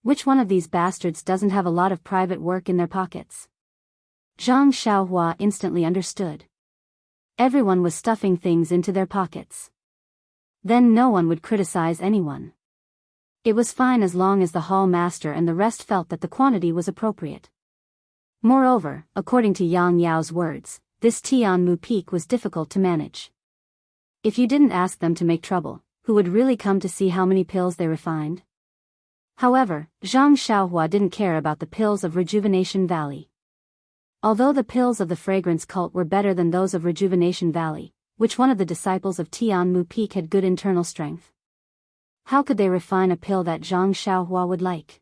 Which one of these bastards doesn't have a lot of private work in their pockets?" Zhang Xiaohua instantly understood. Everyone was stuffing things into their pockets. Then no one would criticize anyone. It was fine as long as the hall master and the rest felt that the quantity was appropriate. Moreover, according to Yang Yao's words, this Tianmu peak was difficult to manage. If you didn't ask them to make trouble, who would really come to see how many pills they refined? However, Zhang Xiaohua didn't care about the pills of Rejuvenation Valley. Although the pills of the fragrance cult were better than those of Rejuvenation Valley, which one of the disciples of Tianmu Peak had good internal strength? How could they refine a pill that Zhang Xiaohua would like?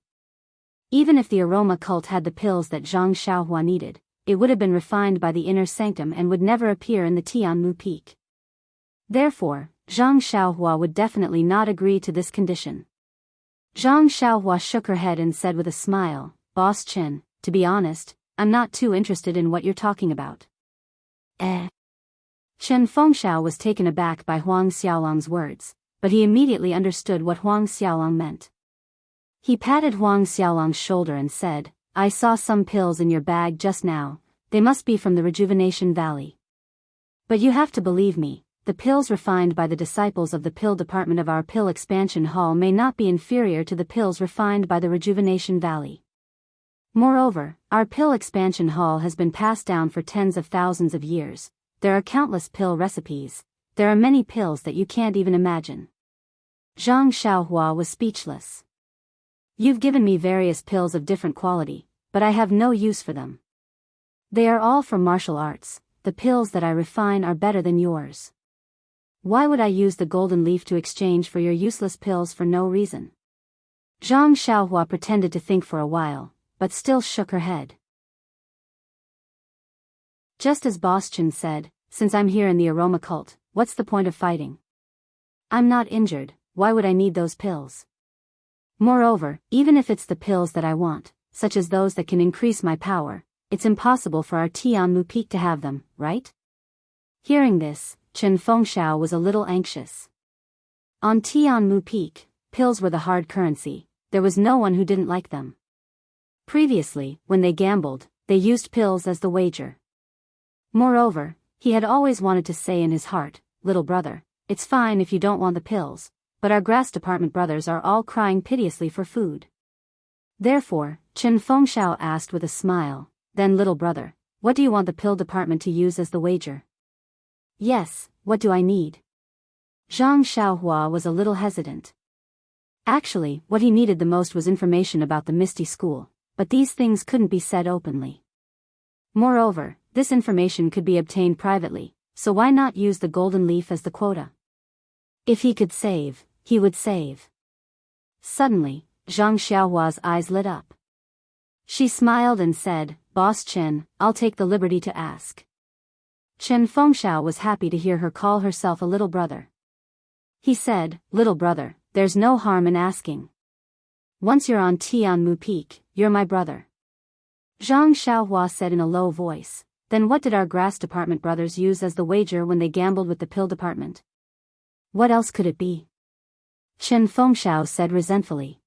Even if the aroma cult had the pills that Zhang Xiaohua needed, it would have been refined by the inner sanctum and would never appear in the Tianmu Peak. Therefore, Zhang Xiaohua would definitely not agree to this condition. Zhang Xiaohua shook her head and said with a smile, "Boss Chen, to be honest, I'm not too interested in what you're talking about." Chen Fengxiao was taken aback by Huang Xiaolong's words, but he immediately understood what Huang Xiaolong meant. He patted Huang Xiaolong's shoulder and said, "I saw some pills in your bag just now, they must be from the Rejuvenation Valley. But you have to believe me, the pills refined by the disciples of the pill department of our pill expansion hall may not be inferior to the pills refined by the Rejuvenation Valley. Moreover, our pill expansion hall has been passed down for tens of thousands of years, there are countless pill recipes, there are many pills that you can't even imagine." Zhang Xiaohua was speechless. "You've given me various pills of different quality, but I have no use for them. They are all for martial arts, the pills that I refine are better than yours. Why would I use the golden leaf to exchange for your useless pills for no reason?" Zhang Xiaohua pretended to think for a while, but still shook her head. Just as Boss Chen said, since I'm here in the aroma cult, what's the point of fighting? I'm not injured, why would I need those pills? Moreover, even if it's the pills that I want, such as those that can increase my power, it's impossible for our Tianmu Peak to have them, right? Hearing this, Chen Fengxiao was a little anxious. On Tianmu Peak, pills were the hard currency, there was no one who didn't like them. Previously, when they gambled, they used pills as the wager. Moreover, he had always wanted to say in his heart, little brother, it's fine if you don't want the pills, but our grass department brothers are all crying piteously for food. Therefore, Chen Fengxiao asked with a smile, then little brother, what do you want the pill department to use as the wager? Yes, what do I need? Zhang Xiaohua was a little hesitant. Actually, what he needed the most was information about the Misty School, but these things couldn't be said openly. Moreover, this information could be obtained privately, so why not use the golden leaf as the quota? If he could save, he would save. Suddenly, Zhang Xiaohua's eyes lit up. She smiled and said, Boss Chen, I'll take the liberty to ask. Chen Fengxiao was happy to hear her call herself a little brother. He said, little brother, there's no harm in asking. Once you're on Tianmu Peak, you're my brother. Zhang Xiaohua said in a low voice, then what did our grass department brothers use as the wager when they gambled with the pill department? What else could it be? Chen Fengxiao said resentfully.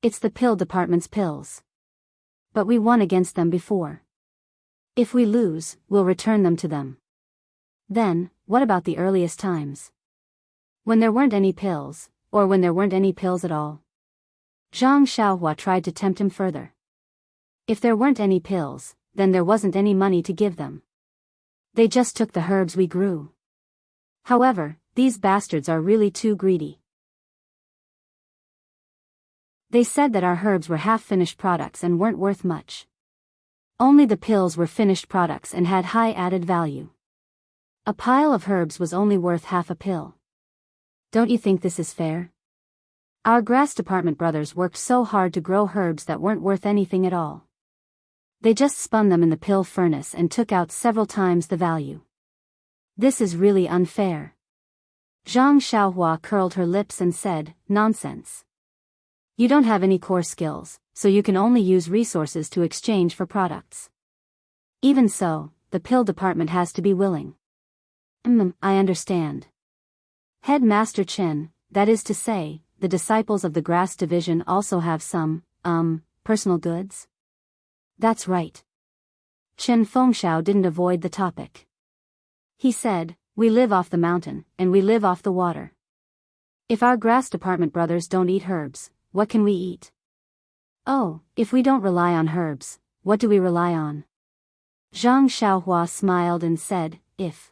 It's the pill department's pills. But we won against them before. If we lose, we'll return them to them. Then, what about the earliest times? When there weren't any pills, or when there weren't any pills at all? Zhang Xiaohua tried to tempt him further. If there weren't any pills, then there wasn't any money to give them. They just took the herbs we grew. However, these bastards are really too greedy. They said that our herbs were half-finished products and weren't worth much. Only the pills were finished products and had high added value. A pile of herbs was only worth half a pill. Don't you think this is fair? Our grass department brothers worked so hard to grow herbs that weren't worth anything at all. They just spun them in the pill furnace and took out several times the value. This is really unfair. Zhang Xiaohua curled her lips and said, nonsense. You don't have any core skills, so you can only use resources to exchange for products. Even so, the pill department has to be willing. I understand. Headmaster Chen, that is to say, the disciples of the grass division also have some, personal goods? That's right. Chen Fengxiao didn't avoid the topic. He said, we live off the mountain, and we live off the water. If our grass department brothers don't eat herbs, what can we eat? Oh, if we don't rely on herbs, what do we rely on? Zhang Xiaohua smiled and said, if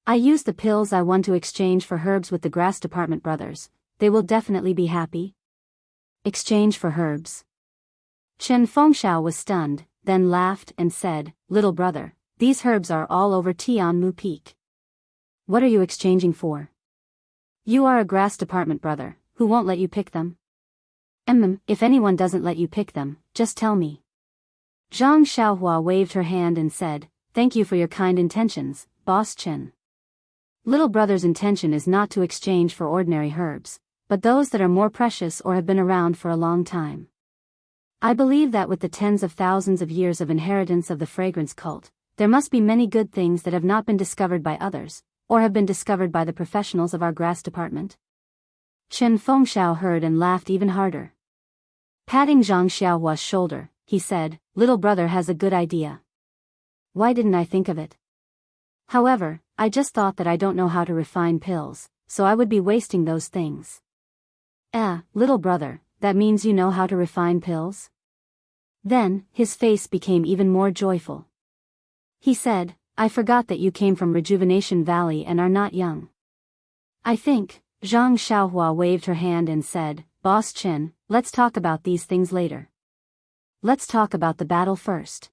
I use the pills I won to exchange for herbs with the grass department brothers, they will definitely be happy. Exchange for herbs. Chen Fengxiao was stunned, then laughed and said, little brother, these herbs are all over Tianmu Peak. What are you exchanging for? You are a grass department brother, who won't let you pick them? If anyone doesn't let you pick them, just tell me. Zhang Xiaohua waved her hand and said, thank you for your kind intentions, Boss Chen. Little brother's intention is not to exchange for ordinary herbs, but those that are more precious or have been around for a long time. I believe that with the tens of thousands of years of inheritance of the fragrance cult, there must be many good things that have not been discovered by others, or have been discovered by the professionals of our grass department. Chen Fengxiao heard and laughed even harder. Patting Zhang Xiaohua's shoulder, he said, little brother has a good idea. Why didn't I think of it? However, I just thought that I don't know how to refine pills, so I would be wasting those things. Little brother, that means you know how to refine pills? Then, his face became even more joyful. He said, I forgot that you came from Rejuvenation Valley and are not young. I think, Zhang Xiaohua waved her hand and said, Boss Chen, let's talk about these things later. Let's talk about the battle first.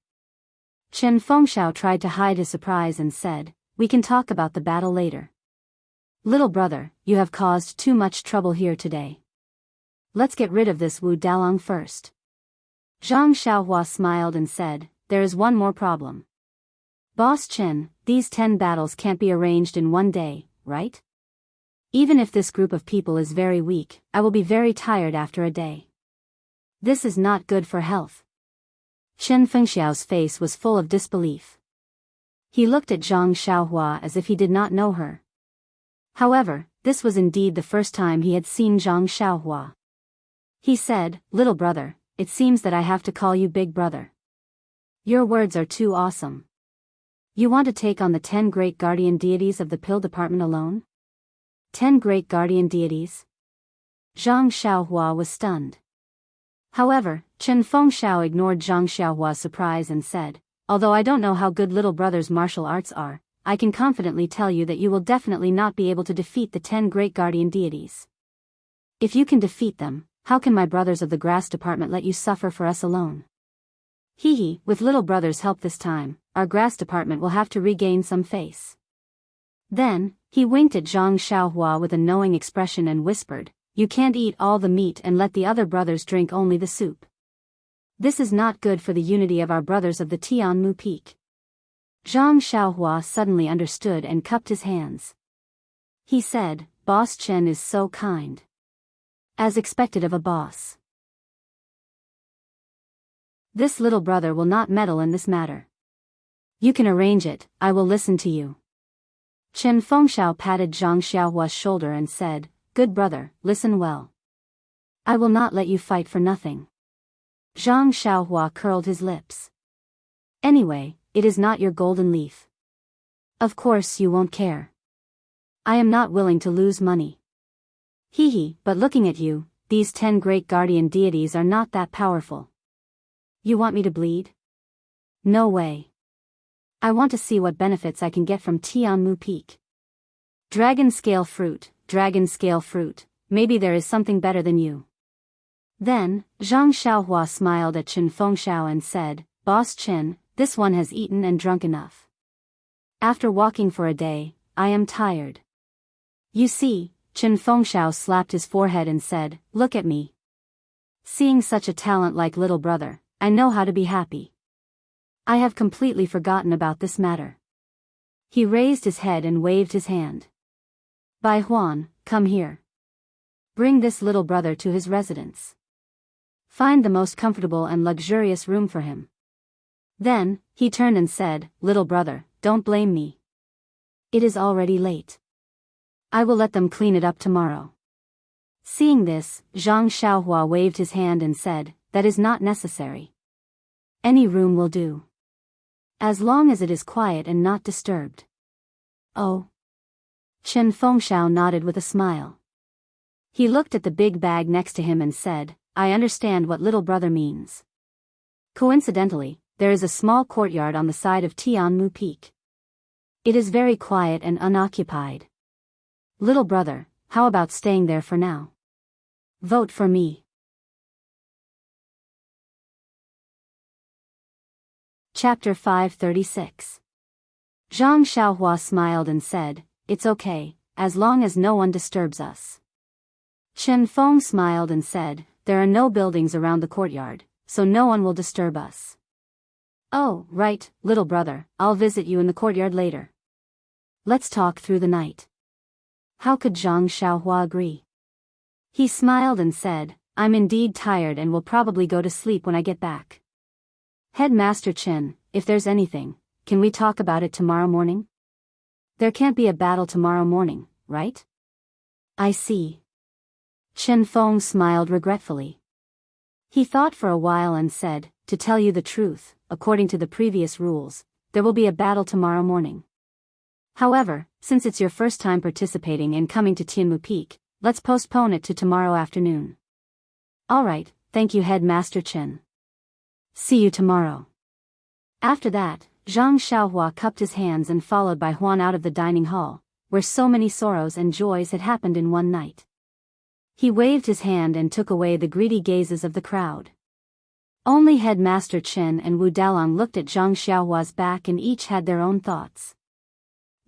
Chen Fengxiao tried to hide his surprise and said, we can talk about the battle later. Little brother, you have caused too much trouble here today. Let's get rid of this Wu Dalong first. Zhang Xiaohua smiled and said, there is one more problem. Boss Chen, these 10 battles can't be arranged in one day, right? Even if this group of people is very weak, I will be very tired after a day. This is not good for health. Chen Fengxiao's face was full of disbelief. He looked at Zhang Xiaohua as if he did not know her. However, this was indeed the first time he had seen Zhang Xiaohua. He said, "Little brother, it seems that I have to call you big brother. Your words are too awesome. You want to take on the 10 great guardian deities of the pill department alone? 10 great guardian deities?" Zhang Xiaohua was stunned. However, Chen Fengxiao ignored Zhang Xiaohua's surprise and said, "Although I don't know how good little brother's martial arts are, I can confidently tell you that you will definitely not be able to defeat the 10 great guardian deities. If you can defeat them, how can my brothers of the grass department let you suffer for us alone? Hee, with little brother's help this time, our grass department will have to regain some face." Then, he winked at Zhang Xiaohua with a knowing expression and whispered, "You can't eat all the meat and let the other brothers drink only the soup. This is not good for the unity of our brothers of the Tianmu Peak." Zhang Xiaohua suddenly understood and cupped his hands. He said, "Boss Chen is so kind. As expected of a boss. This little brother will not meddle in this matter. You can arrange it, I will listen to you." Chen Fengxiao patted Zhang Xiaohua's shoulder and said, "Good brother, listen well. I will not let you fight for nothing." Zhang Xiaohua curled his lips. "Anyway, it is not your golden leaf. Of course you won't care. I am not willing to lose money. Hee, but looking at you, these 10 great guardian deities are not that powerful. You want me to bleed? No way. I want to see what benefits I can get from Tianmu Peak. Dragon scale fruit, maybe there is something better than you." Then, Zhang Xiaohua smiled at Chen Fengxiao and said, "Boss Chen, this one has eaten and drunk enough. After walking for a day, I am tired." "You see," Chen Fengxiao slapped his forehead and said, "Look at me. Seeing such a talent like little brother, I know how to be happy. I have completely forgotten about this matter." He raised his head and waved his hand. "Bai Huan, come here. Bring this little brother to his residence. Find the most comfortable and luxurious room for him." Then, he turned and said, "Little brother, don't blame me. It is already late. I will let them clean it up tomorrow." Seeing this, Zhang Xiaohua waved his hand and said, "That is not necessary. Any room will do. As long as it is quiet and not disturbed." "Oh." Chen Fengxiao nodded with a smile. He looked at the big bag next to him and said, "I understand what little brother means. Coincidentally, there is a small courtyard on the side of Tianmu Peak. It is very quiet and unoccupied. Little brother, how about staying there for now? Vote for me." Chapter 536. Zhang Xiaohua smiled and said, "It's okay, as long as no one disturbs us." Chen Feng smiled and said, "There are no buildings around the courtyard, so no one will disturb us." "Oh, right, little brother, I'll visit you in the courtyard later. Let's talk through the night." How could Zhang Xiaohua agree? He smiled and said, "I'm indeed tired and will probably go to sleep when I get back. Headmaster Chen, if there's anything, can we talk about it tomorrow morning? There can't be a battle tomorrow morning, right?" "I see." Chen Feng smiled regretfully. He thought for a while and said, "To tell you the truth, according to the previous rules, there will be a battle tomorrow morning. However, since it's your first time participating and coming to Tianmu Peak, let's postpone it to tomorrow afternoon." "Alright, thank you Headmaster Chen. See you tomorrow." After that, Zhang Xiaohua cupped his hands and followed Bai Huan out of the dining hall, where so many sorrows and joys had happened in one night. He waved his hand and took away the greedy gazes of the crowd. Only Headmaster Chen and Wu Dalang looked at Zhang Xiaohua's back and each had their own thoughts.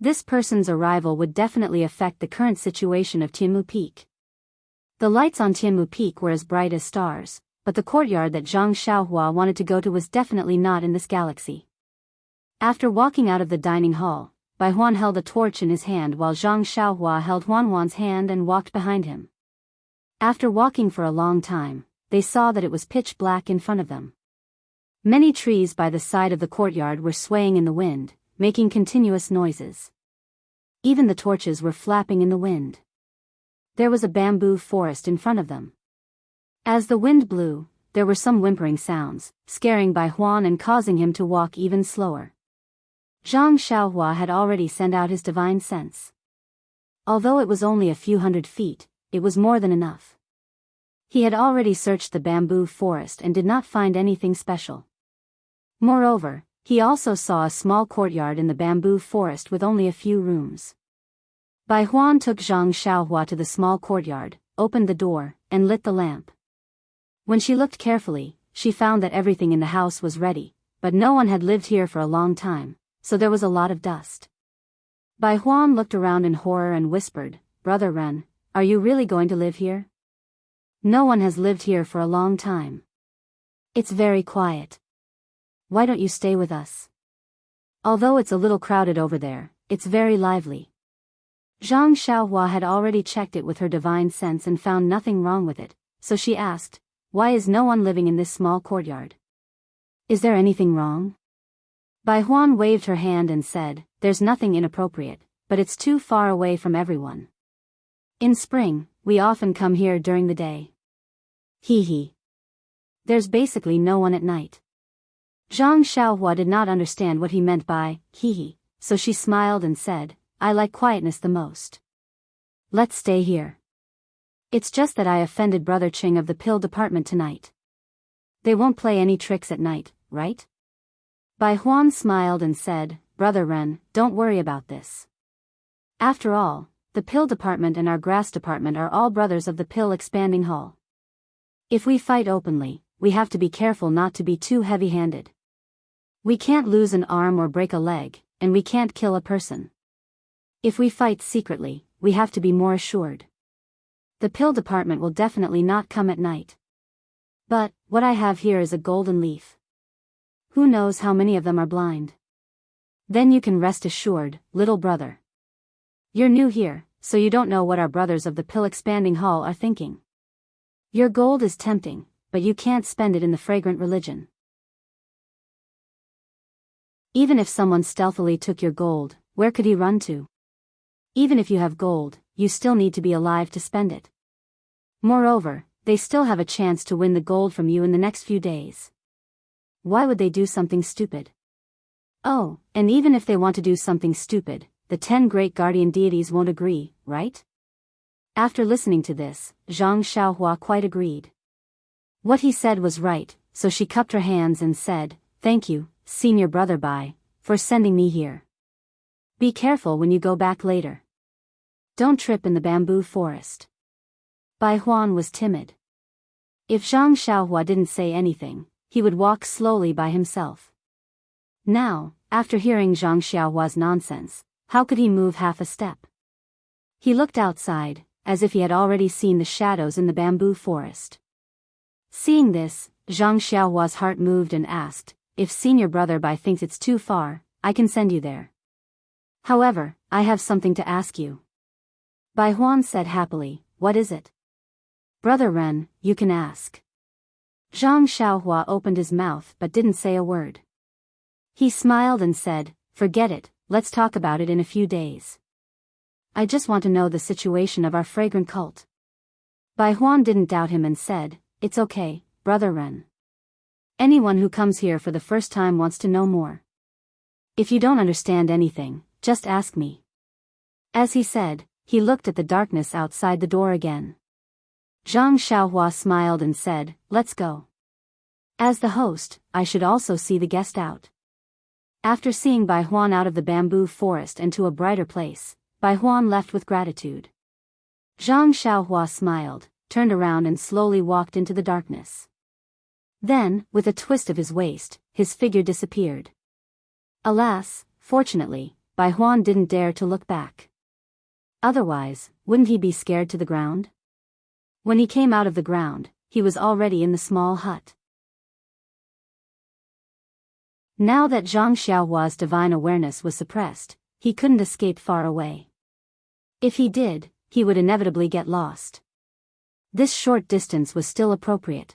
This person's arrival would definitely affect the current situation of Tianmu Peak. The lights on Tianmu Peak were as bright as stars, but the courtyard that Zhang Xiaohua wanted to go to was definitely not in this galaxy. After walking out of the dining hall, Bai Huan held a torch in his hand while Zhang Xiaohua held Huan's hand and walked behind him. After walking for a long time, they saw that it was pitch black in front of them. Many trees by the side of the courtyard were swaying in the wind, making continuous noises. Even the torches were flapping in the wind. There was a bamboo forest in front of them. As the wind blew, there were some whimpering sounds, scaring Bai Huan and causing him to walk even slower. Zhang Xiaohua had already sent out his divine sense. Although it was only a few hundred feet, it was more than enough. He had already searched the bamboo forest and did not find anything special. Moreover, he also saw a small courtyard in the bamboo forest with only a few rooms. Bai Huan took Zhang Xiaohua to the small courtyard, opened the door, and lit the lamp. When she looked carefully, she found that everything in the house was ready, but no one had lived here for a long time, so there was a lot of dust. Bai Huan looked around in horror and whispered, "Brother Ren, are you really going to live here? No one has lived here for a long time. It's very quiet. Why don't you stay with us? Although it's a little crowded over there, it's very lively." Zhang Xiaohua had already checked it with her divine sense and found nothing wrong with it, so she asked, "Why is no one living in this small courtyard? Is there anything wrong?" Bai Huan waved her hand and said, "There's nothing inappropriate, but it's too far away from everyone. In spring, we often come here during the day. Hee hee. There's basically no one at night." Zhang Xiaohua did not understand what he meant by hee hee, so she smiled and said, "I like quietness the most. Let's stay here. It's just that I offended Brother Ching of the pill department tonight. They won't play any tricks at night, right?" Bai Huan smiled and said, "Brother Ren, don't worry about this. After all, the pill department and our grass department are all brothers of the pill expanding hall. If we fight openly, we have to be careful not to be too heavy-handed. We can't lose an arm or break a leg, and we can't kill a person. If we fight secretly, we have to be more assured. The pill department will definitely not come at night. But, what I have here is a golden leaf. Who knows how many of them are blind? Then you can rest assured, little brother. You're new here, so you don't know what our brothers of the pill expanding hall are thinking. Your gold is tempting, but you can't spend it in the fragrant religion. Even if someone stealthily took your gold, where could he run to? Even if you have gold, you still need to be alive to spend it. Moreover, they still have a chance to win the gold from you in the next few days. Why would they do something stupid? Oh, and even if they want to do something stupid, the 10 great guardian deities won't agree, right?" After listening to this, Zhang Xiaohua quite agreed. What he said was right, so she cupped her hands and said, "Thank you, Senior Brother Bai, for sending me here. Be careful when you go back later. Don't trip in the bamboo forest." Bai Huan was timid. If Zhang Xiaohua didn't say anything, he would walk slowly by himself. Now, after hearing Zhang Xiaohua's nonsense, how could he move half a step? He looked outside, as if he had already seen the shadows in the bamboo forest. Seeing this, Zhang Xiaohua's heart moved and asked, "If Senior Brother Bai thinks it's too far, I can send you there. However, I have something to ask you." Bai Huan said happily, "What is it?" "Brother Ren, you can ask." Zhang Xiaohua opened his mouth but didn't say a word. He smiled and said, "Forget it, let's talk about it in a few days. I just want to know the situation of our fragrant cult." Bai Huan didn't doubt him and said, "It's okay, Brother Ren. Anyone who comes here for the first time wants to know more. If you don't understand anything, just ask me." As he said, he looked at the darkness outside the door again. Zhang Xiaohua smiled and said, "Let's go. As the host, I should also see the guest out." After seeing Bai Huan out of the bamboo forest and to a brighter place, Bai Huan left with gratitude. Zhang Xiaohua smiled, turned around and slowly walked into the darkness. Then, with a twist of his waist, his figure disappeared. Alas, fortunately, Bai Huan didn't dare to look back. Otherwise, wouldn't he be scared to the ground? When he came out of the ground, he was already in the small hut. Now that Zhang Xiaohua's divine awareness was suppressed, he couldn't escape far away. If he did, he would inevitably get lost. This short distance was still appropriate.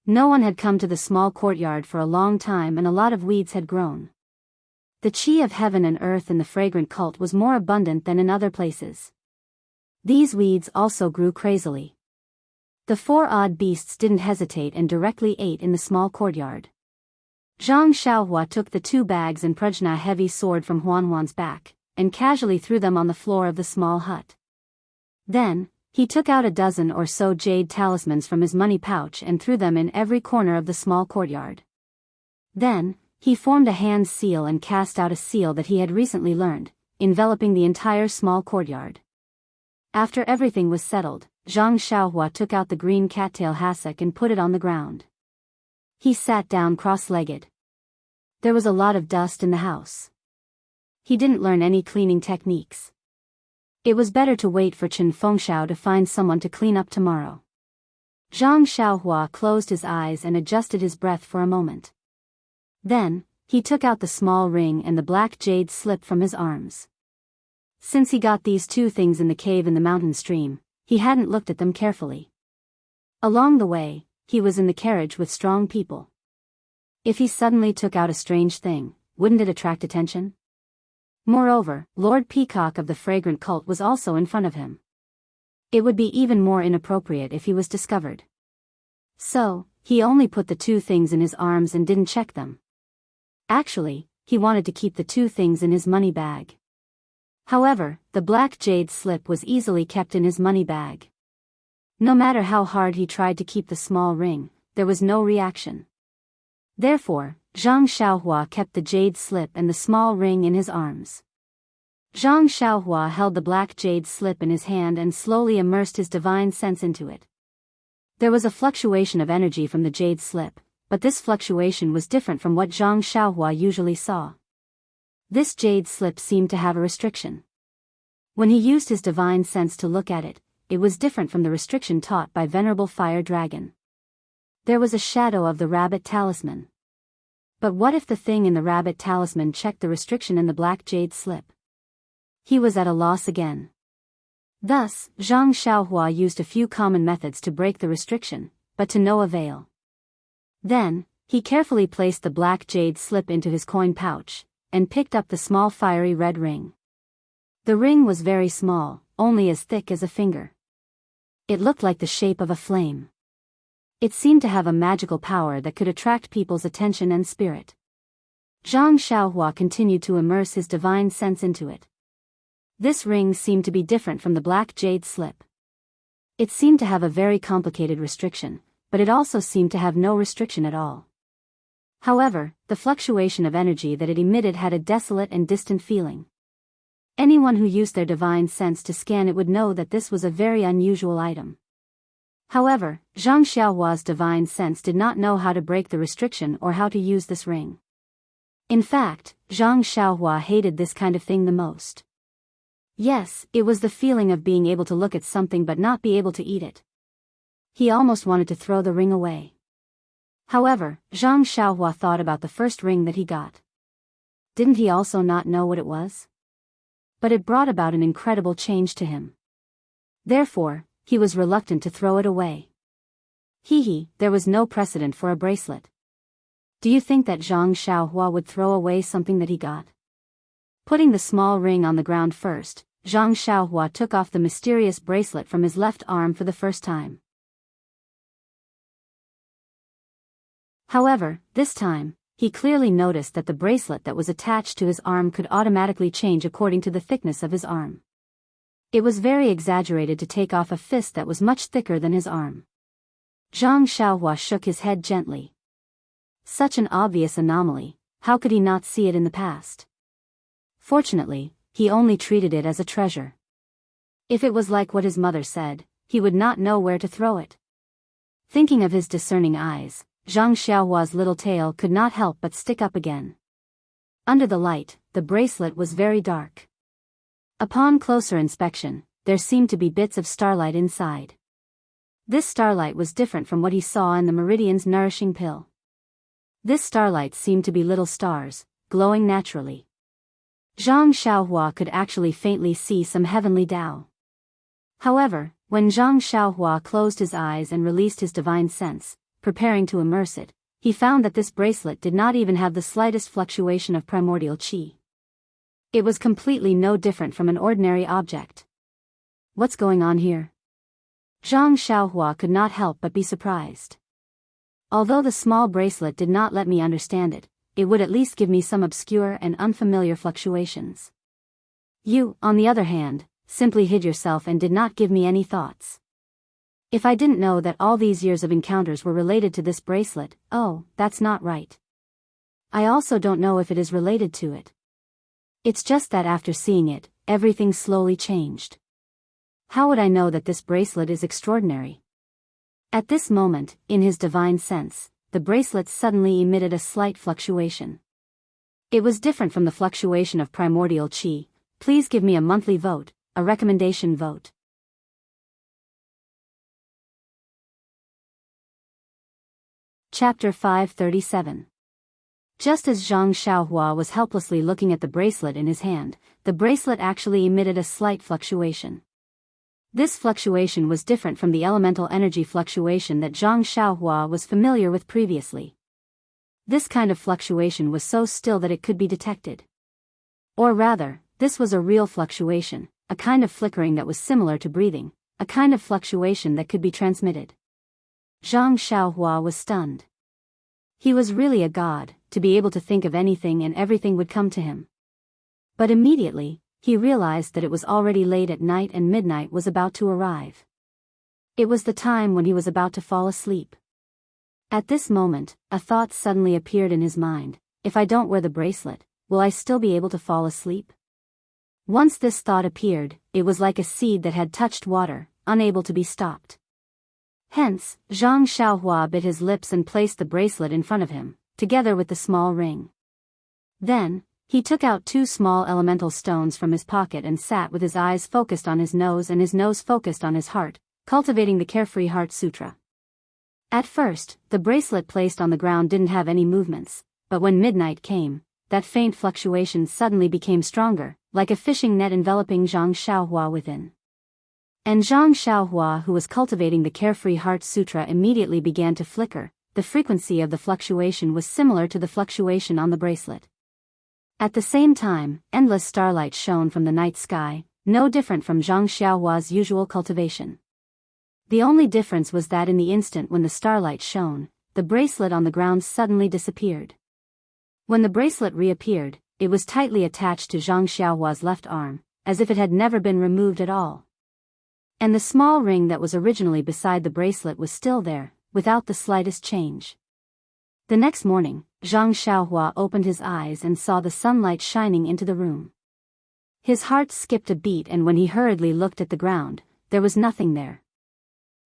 No one had come to the small courtyard for a long time and a lot of weeds had grown. The qi of heaven and earth in the fragrant cult was more abundant than in other places. These weeds also grew crazily. The four odd beasts didn't hesitate and directly ate in the small courtyard. Zhang Xiaohua took the 2 bags and Prajna heavy sword from Huanhuan's back, and casually threw them on the floor of the small hut. Then, he took out a dozen or so jade talismans from his money pouch and threw them in every corner of the small courtyard. Then, he formed a hand seal and cast out a seal that he had recently learned, enveloping the entire small courtyard. After everything was settled, Zhang Xiaohua took out the green cattail hassock and put it on the ground. He sat down cross-legged. There was a lot of dust in the house. He didn't learn any cleaning techniques. It was better to wait for Chen Fengxiao to find someone to clean up tomorrow. Zhang Xiaohua closed his eyes and adjusted his breath for a moment. Then, he took out the small ring and the black jade slip from his arms. Since he got these 2 things in the cave in the mountain stream, he hadn't looked at them carefully. Along the way, he was in the carriage with strong people. If he suddenly took out a strange thing, wouldn't it attract attention? Moreover, Lord Peacock of the fragrant cult was also in front of him. It would be even more inappropriate if he was discovered. So, he only put the 2 things in his arms and didn't check them. Actually, he wanted to keep the 2 things in his money bag. However, the black jade slip was easily kept in his money bag. No matter how hard he tried to keep the small ring, there was no reaction. Therefore, Zhang Xiaohua kept the jade slip and the small ring in his arms. Zhang Xiaohua held the black jade slip in his hand and slowly immersed his divine sense into it. There was a fluctuation of energy from the jade slip, but this fluctuation was different from what Zhang Xiaohua usually saw. This jade slip seemed to have a restriction. When he used his divine sense to look at it, it was different from the restriction taught by Venerable Fire Dragon. There was a shadow of the rabbit talisman. But what if the thing in the rabbit talisman checked the restriction in the black jade slip? He was at a loss again. Thus, Zhang Xiaohua used a few common methods to break the restriction, but to no avail. Then, he carefully placed the black jade slip into his coin pouch, and picked up the small fiery red ring. The ring was very small, only as thick as a finger. It looked like the shape of a flame. It seemed to have a magical power that could attract people's attention and spirit. Zhang Xiaohua continued to immerse his divine sense into it. This ring seemed to be different from the black jade slip. It seemed to have a very complicated restriction, but it also seemed to have no restriction at all. However, the fluctuation of energy that it emitted had a desolate and distant feeling. Anyone who used their divine sense to scan it would know that this was a very unusual item. However, Zhang Xiaohua's divine sense did not know how to break the restriction or how to use this ring. In fact, Zhang Xiaohua hated this kind of thing the most. Yes, it was the feeling of being able to look at something but not be able to eat it. He almost wanted to throw the ring away. However, Zhang Xiaohua thought about the first ring that he got. Didn't he also not know what it was? But it brought about an incredible change to him. Therefore, he was reluctant to throw it away. There was no precedent for a bracelet. Do you think that Zhang Xiaohua would throw away something that he got? Putting the small ring on the ground first, Zhang Xiaohua took off the mysterious bracelet from his left arm for the first time. However, this time, he clearly noticed that the bracelet that was attached to his arm could automatically change according to the thickness of his arm. It was very exaggerated to take off a fist that was much thicker than his arm. Zhang Xiaohua shook his head gently. Such an obvious anomaly, how could he not see it in the past? Fortunately, he only treated it as a treasure. If it was like what his mother said, he would not know where to throw it. Thinking of his discerning eyes, Zhang Xiaohua's little tail could not help but stick up again. Under the light, the bracelet was very dark. Upon closer inspection, there seemed to be bits of starlight inside. This starlight was different from what he saw in the Meridian's nourishing pill. This starlight seemed to be little stars, glowing naturally. Zhang Xiaohua could actually faintly see some heavenly Tao. However, when Zhang Xiaohua closed his eyes and released his divine sense, preparing to immerse it, he found that this bracelet did not even have the slightest fluctuation of primordial qi. It was completely no different from an ordinary object. What's going on here? Zhang Xiaohua could not help but be surprised. Although the small bracelet did not let me understand it, it would at least give me some obscure and unfamiliar fluctuations. You, on the other hand, simply hid yourself and did not give me any thoughts. If I didn't know that all these years of encounters were related to this bracelet, oh, that's not right. I also don't know if it is related to it. It's just that after seeing it, everything slowly changed. How would I know that this bracelet is extraordinary? At this moment, in his divine sense, the bracelet suddenly emitted a slight fluctuation. It was different from the fluctuation of primordial qi. Please give me a monthly vote, a recommendation vote. Chapter 537. Just as Zhang Xiaohua was helplessly looking at the bracelet in his hand, the bracelet actually emitted a slight fluctuation. This fluctuation was different from the elemental energy fluctuation that Zhang Xiaohua was familiar with previously. This kind of fluctuation was so still that it could be detected. Or rather, this was a real fluctuation, a kind of flickering that was similar to breathing, a kind of fluctuation that could be transmitted. Zhang Xiaohua was stunned. He was really a god, to be able to think of anything and everything would come to him. But immediately, he realized that it was already late at night and midnight was about to arrive. It was the time when he was about to fall asleep. At this moment, a thought suddenly appeared in his mind: if I don't wear the bracelet, will I still be able to fall asleep? Once this thought appeared, it was like a seed that had touched water, unable to be stopped. Hence, Zhang Xiaohua bit his lips and placed the bracelet in front of him, together with the small ring. Then, he took out 2 small elemental stones from his pocket and sat with his eyes focused on his nose and his nose focused on his heart, cultivating the Carefree Heart Sutra. At first, the bracelet placed on the ground didn't have any movements, but when midnight came, that faint fluctuation suddenly became stronger, like a fishing net enveloping Zhang Xiaohua within. And Zhang Xiaohua, who was cultivating the Carefree Heart Sutra, immediately began to flicker. The frequency of the fluctuation was similar to the fluctuation on the bracelet. At the same time, endless starlight shone from the night sky, no different from Zhang Xiaohua's usual cultivation. The only difference was that in the instant when the starlight shone, the bracelet on the ground suddenly disappeared. When the bracelet reappeared, it was tightly attached to Zhang Xiaohua's left arm, as if it had never been removed at all. And the small ring that was originally beside the bracelet was still there, without the slightest change. The next morning, Zhang Xiaohua opened his eyes and saw the sunlight shining into the room. His heart skipped a beat, and when he hurriedly looked at the ground, there was nothing there.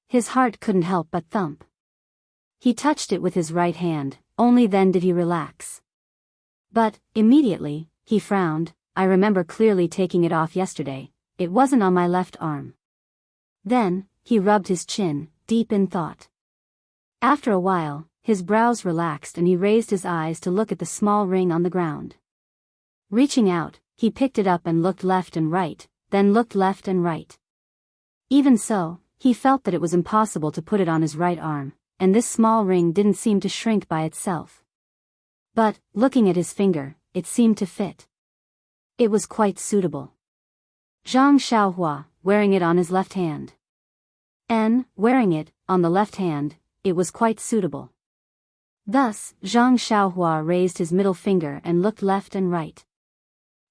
His heart couldn't help but thump. He touched it with his right hand, only then did he relax. But, immediately, he frowned. I remember clearly taking it off yesterday. It wasn't on my left arm. Then, he rubbed his chin, deep in thought. After a while, his brows relaxed and he raised his eyes to look at the small ring on the ground. Reaching out, he picked it up and looked left and right, then looked left and right. Even so, he felt that it was impossible to put it on his right arm, and this small ring didn't seem to shrink by itself. But, looking at his finger, it seemed to fit. It was quite suitable. Zhang Xiaohua, wearing it on his left hand. Wearing it, on the left hand, it was quite suitable. Thus, Zhang Xiaohua raised his middle finger and looked left and right.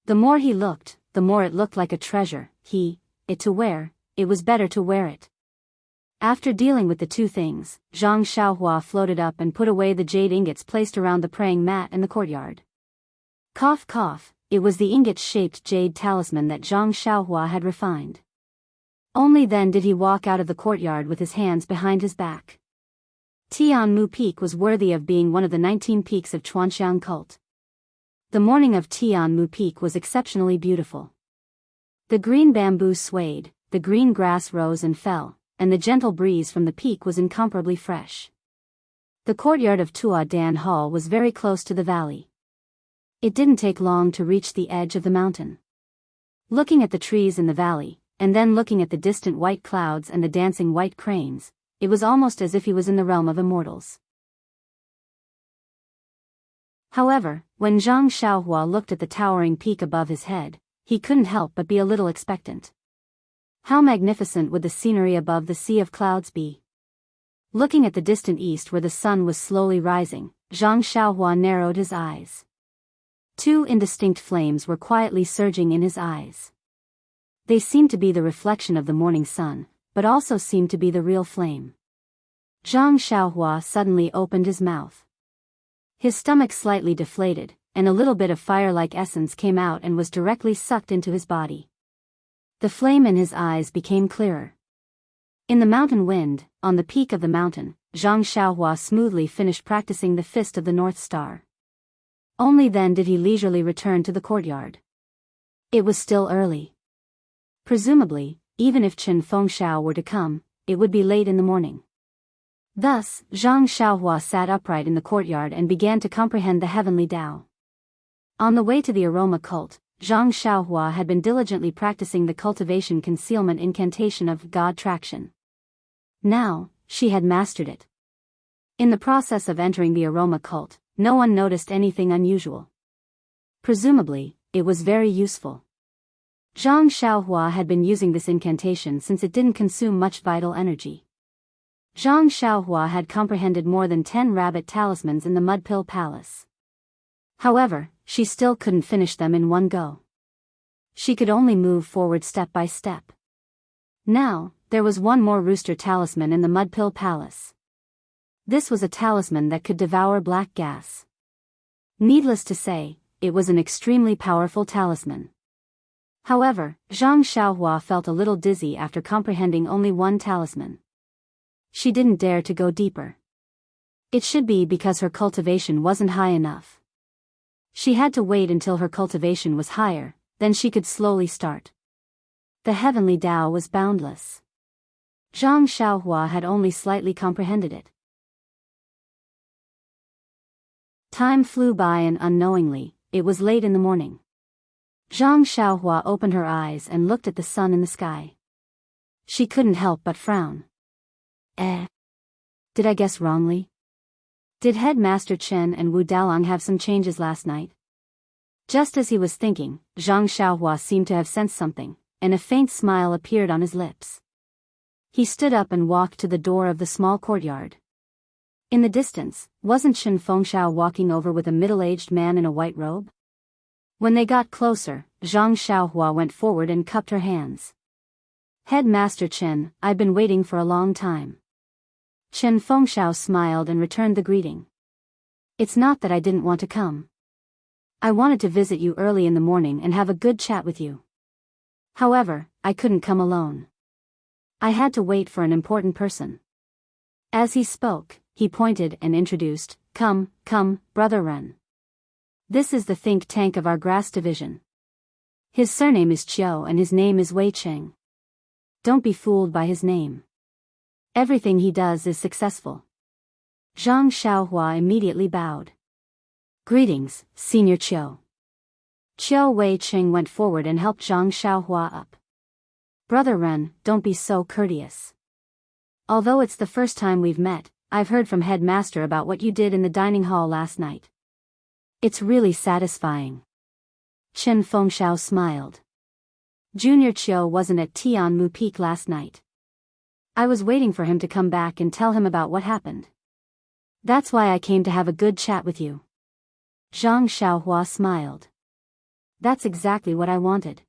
The more he looked, the more it looked like a treasure. To wear, it was better to wear it. After dealing with the two things, Zhang Xiaohua floated up and put away the jade ingots placed around the praying mat in the courtyard. Cough cough, it was the ingot-shaped jade talisman that Zhang Xiaohua had refined. Only then did he walk out of the courtyard with his hands behind his back. Tianmu Peak was worthy of being one of the 19 peaks of Chuanxiang cult. The morning of Tianmu Peak was exceptionally beautiful. The green bamboo swayed, the green grass rose and fell, and the gentle breeze from the peak was incomparably fresh. The courtyard of Tua Dan Hall was very close to the valley. It didn't take long to reach the edge of the mountain. Looking at the trees in the valley, and then looking at the distant white clouds and the dancing white cranes, it was almost as if he was in the realm of immortals. However, when Zhang Xiaohua looked at the towering peak above his head, he couldn't help but be a little expectant. How magnificent would the scenery above the sea of clouds be? Looking at the distant east where the sun was slowly rising, Zhang Xiaohua narrowed his eyes. Two indistinct flames were quietly surging in his eyes. They seemed to be the reflection of the morning sun, but also seemed to be the real flame. Zhang Xiaohua suddenly opened his mouth. His stomach slightly deflated, and a little bit of fire-like essence came out and was directly sucked into his body. The flame in his eyes became clearer. In the mountain wind, on the peak of the mountain, Zhang Xiaohua smoothly finished practicing the fist of the North Star. Only then did he leisurely return to the courtyard. It was still early. Presumably, even if Chen Fengxiao were to come, it would be late in the morning. Thus, Zhang Xiaohua sat upright in the courtyard and began to comprehend the heavenly Tao. On the way to the aroma cult, Zhang Xiaohua had been diligently practicing the cultivation concealment incantation of God Traction. Now, she had mastered it. In the process of entering the aroma cult, no one noticed anything unusual. Presumably, it was very useful. Zhang Xiaohua had been using this incantation since it didn't consume much vital energy. Zhang Xiaohua had comprehended more than 10 rabbit talismans in the Mudpill Palace. However, she still couldn't finish them in one go. She could only move forward step by step. Now, there was one more rooster talisman in the Mudpill Palace. This was a talisman that could devour black gas. Needless to say, it was an extremely powerful talisman. However, Zhang Xiaohua felt a little dizzy after comprehending only one talisman. She didn't dare to go deeper. It should be because her cultivation wasn't high enough. She had to wait until her cultivation was higher, then she could slowly start. The heavenly Tao was boundless. Zhang Xiaohua had only slightly comprehended it. Time flew by and unknowingly, it was late in the morning. Zhang Xiaohua opened her eyes and looked at the sun in the sky. She couldn't help but frown. Did I guess wrongly? Did Headmaster Chen and Wu Dalang have some changes last night? Just as he was thinking, Zhang Xiaohua seemed to have sensed something, and a faint smile appeared on his lips. He stood up and walked to the door of the small courtyard. In the distance, wasn't Chen Fengxiao walking over with a middle-aged man in a white robe? When they got closer, Zhang Xiaohua went forward and cupped her hands. Headmaster Chen, I've been waiting for a long time. Chen Fengxiao smiled and returned the greeting. It's not that I didn't want to come. I wanted to visit you early in the morning and have a good chat with you. However, I couldn't come alone. I had to wait for an important person. As he spoke, he pointed and introduced, Come, Brother Ren. This is the think tank of our grass division. His surname is Chiu and his name is Wei Cheng. Don't be fooled by his name. Everything he does is successful. Zhang Xiaohua immediately bowed. Greetings, Senior Chiu. Chiu Wei Cheng went forward and helped Zhang Xiaohua up. Brother Ren, don't be so courteous. Although it's the first time we've met, I've heard from Headmaster about what you did in the dining hall last night. It's really satisfying. Chen Fengxiao smiled. Junior Chiu wasn't at Tianmu Peak last night. I was waiting for him to come back and tell him about what happened. That's why I came to have a good chat with you. Zhang Xiaohua smiled. That's exactly what I wanted.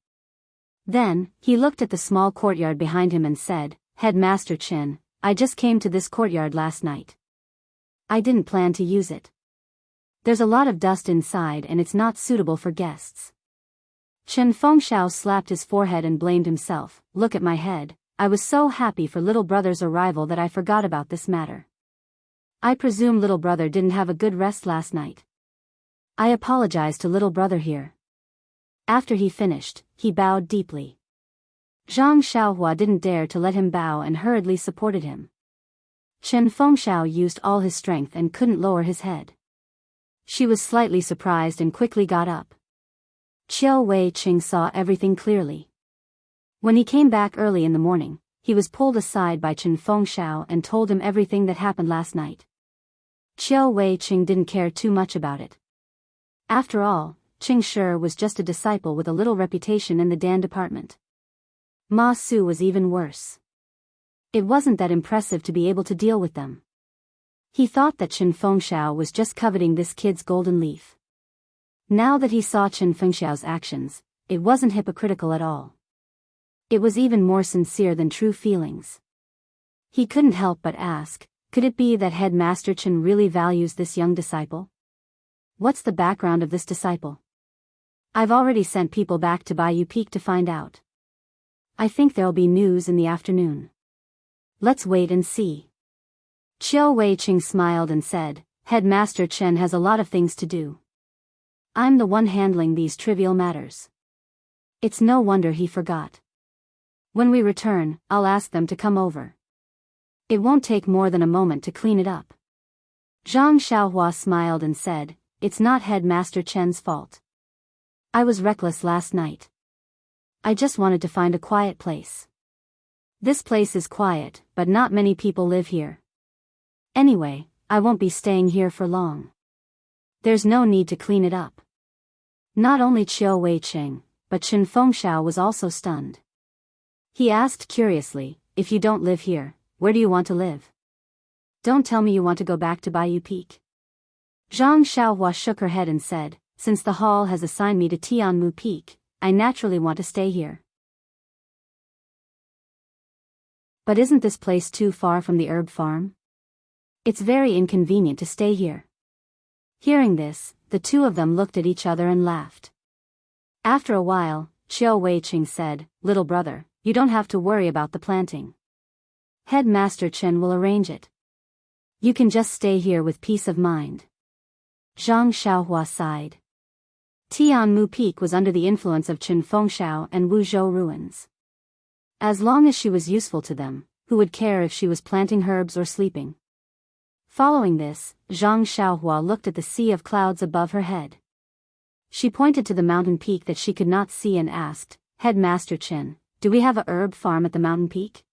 Then, he looked at the small courtyard behind him and said, Headmaster Chen, I just came to this courtyard last night. I didn't plan to use it. There's a lot of dust inside and it's not suitable for guests. Chen Fengxiao slapped his forehead and blamed himself. Look at my head, I was so happy for little brother's arrival that I forgot about this matter. I presume little brother didn't have a good rest last night. I apologize to little brother here. After he finished, he bowed deeply. Zhang Xiaohua didn't dare to let him bow and hurriedly supported him. Chen Fengxiao used all his strength and couldn't lower his head. She was slightly surprised and quickly got up. Qiao Wei-cheng saw everything clearly. When he came back early in the morning, he was pulled aside by Chen Fengxiao and told him everything that happened last night. Qiao Wei-cheng didn't care too much about it. After all, Qing Shi was just a disciple with a little reputation in the Dan department. Ma Su was even worse. It wasn't that impressive to be able to deal with them. He thought that Chen Fengxiao was just coveting this kid's golden leaf. Now that he saw Chen Fengxiao's actions, it wasn't hypocritical at all. It was even more sincere than true feelings. He couldn't help but ask, could it be that Headmaster Chen really values this young disciple? What's the background of this disciple? I've already sent people back to Bayou Peak to find out. I think there'll be news in the afternoon. Let's wait and see. Qiao Wei-cheng smiled and said, Headmaster Chen has a lot of things to do. I'm the one handling these trivial matters. It's no wonder he forgot. When we return, I'll ask them to come over. It won't take more than a moment to clean it up. Zhang Xiaohua smiled and said, it's not Headmaster Chen's fault. I was reckless last night. I just wanted to find a quiet place. This place is quiet, but not many people live here. Anyway, I won't be staying here for long. There's no need to clean it up. Not only Qiao Wei-cheng, but Chen Fengxiao was also stunned. He asked curiously, if you don't live here, where do you want to live? Don't tell me you want to go back to Bayou Peak. Zhang Xiaohua shook her head and said, since the hall has assigned me to Tianmu Peak, I naturally want to stay here. But isn't this place too far from the herb farm? It's very inconvenient to stay here. Hearing this, the two of them looked at each other and laughed. After a while, Qiao Wei-cheng said, little brother, you don't have to worry about the planting. Headmaster Chen will arrange it. You can just stay here with peace of mind. Zhang Xiaohua sighed. Tianmu Peak was under the influence of Chen Fengxiao and Wuzhou ruins. As long as she was useful to them, who would care if she was planting herbs or sleeping? Following this, Zhang Xiaohua looked at the sea of clouds above her head. She pointed to the mountain peak that she could not see and asked, Headmaster Chen, do we have a herb farm at the mountain peak?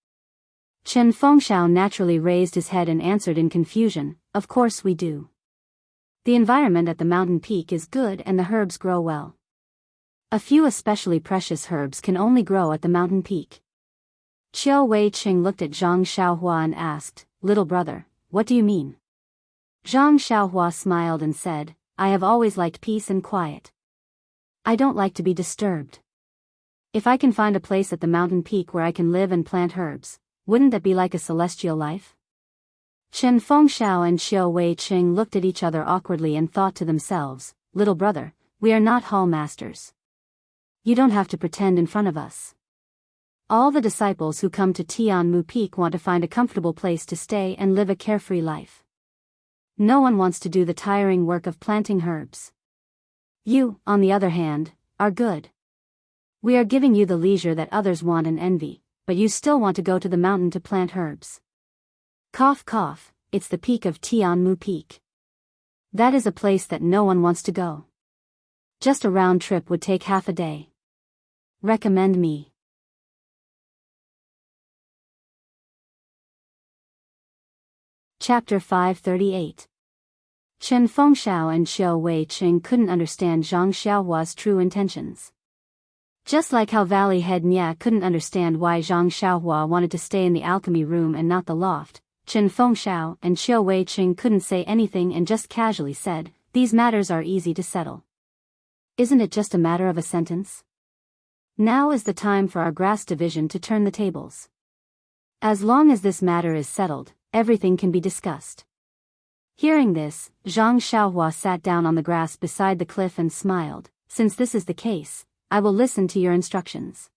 Chen Fengxiao naturally raised his head and answered in confusion, of course we do. The environment at the mountain peak is good and the herbs grow well. A few especially precious herbs can only grow at the mountain peak. Qiao Wei-cheng looked at Zhang Xiaohua and asked, little brother, what do you mean? Zhang Xiaohua smiled and said, I have always liked peace and quiet. I don't like to be disturbed. If I can find a place at the mountain peak where I can live and plant herbs, wouldn't that be like a celestial life? Chen Fengxiao and Qiao Wei-cheng looked at each other awkwardly and thought to themselves, little brother, we are not hall masters. You don't have to pretend in front of us. All the disciples who come to Tianmu Peak want to find a comfortable place to stay and live a carefree life. No one wants to do the tiring work of planting herbs. You, on the other hand, are good. We are giving you the leisure that others want and envy, but you still want to go to the mountain to plant herbs. Cough cough, it's the peak of Tianmu Peak. That is a place that no one wants to go. Just a round trip would take half a day. Recommend me. Chapter 538. Chen Fengxiao and Qiao Wei-cheng couldn't understand Zhang Xiaohua's true intentions. Just like how Valley Head Nya couldn't understand why Zhang Xiaohua wanted to stay in the alchemy room and not the loft, Chen Fengxiao and Qiao Wei-cheng couldn't say anything and just casually said, these matters are easy to settle. Isn't it just a matter of a sentence? Now is the time for our grass division to turn the tables. As long as this matter is settled, everything can be discussed. Hearing this, Zhang Xiaohua sat down on the grass beside the cliff and smiled, since this is the case, I will listen to your instructions.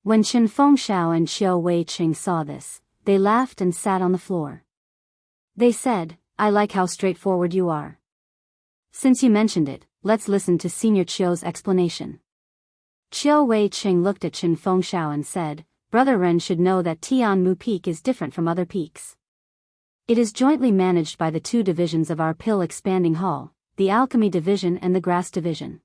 When Chen Fengxiao and Qiao Wei-cheng saw this, they laughed and sat on the floor. They said, I like how straightforward you are. Since you mentioned it, let's listen to Senior Qiao's explanation. Qiao Wei-cheng looked at Chen Fengxiao and said, Brother Ren should know that Tianmu Peak is different from other peaks. It is jointly managed by the two divisions of our Pill Expanding Hall, the Alchemy Division and the Grass Division.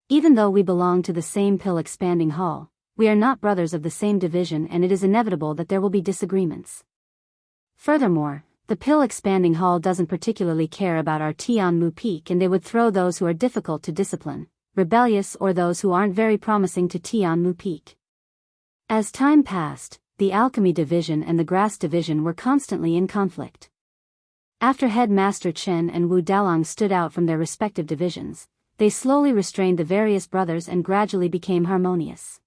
Even though we belong to the same Pill Expanding Hall, we are not brothers of the same division, and it is inevitable that there will be disagreements. Furthermore, the Pill Expanding Hall doesn't particularly care about our Tianmu Peak, and they would throw those who are difficult to discipline, rebellious, or those who aren't very promising to Tianmu Peak. As time passed, the Alchemy Division and the Grass Division were constantly in conflict. After Headmaster Chen and Wu Dalong stood out from their respective divisions, they slowly restrained the various brothers and gradually became harmonious.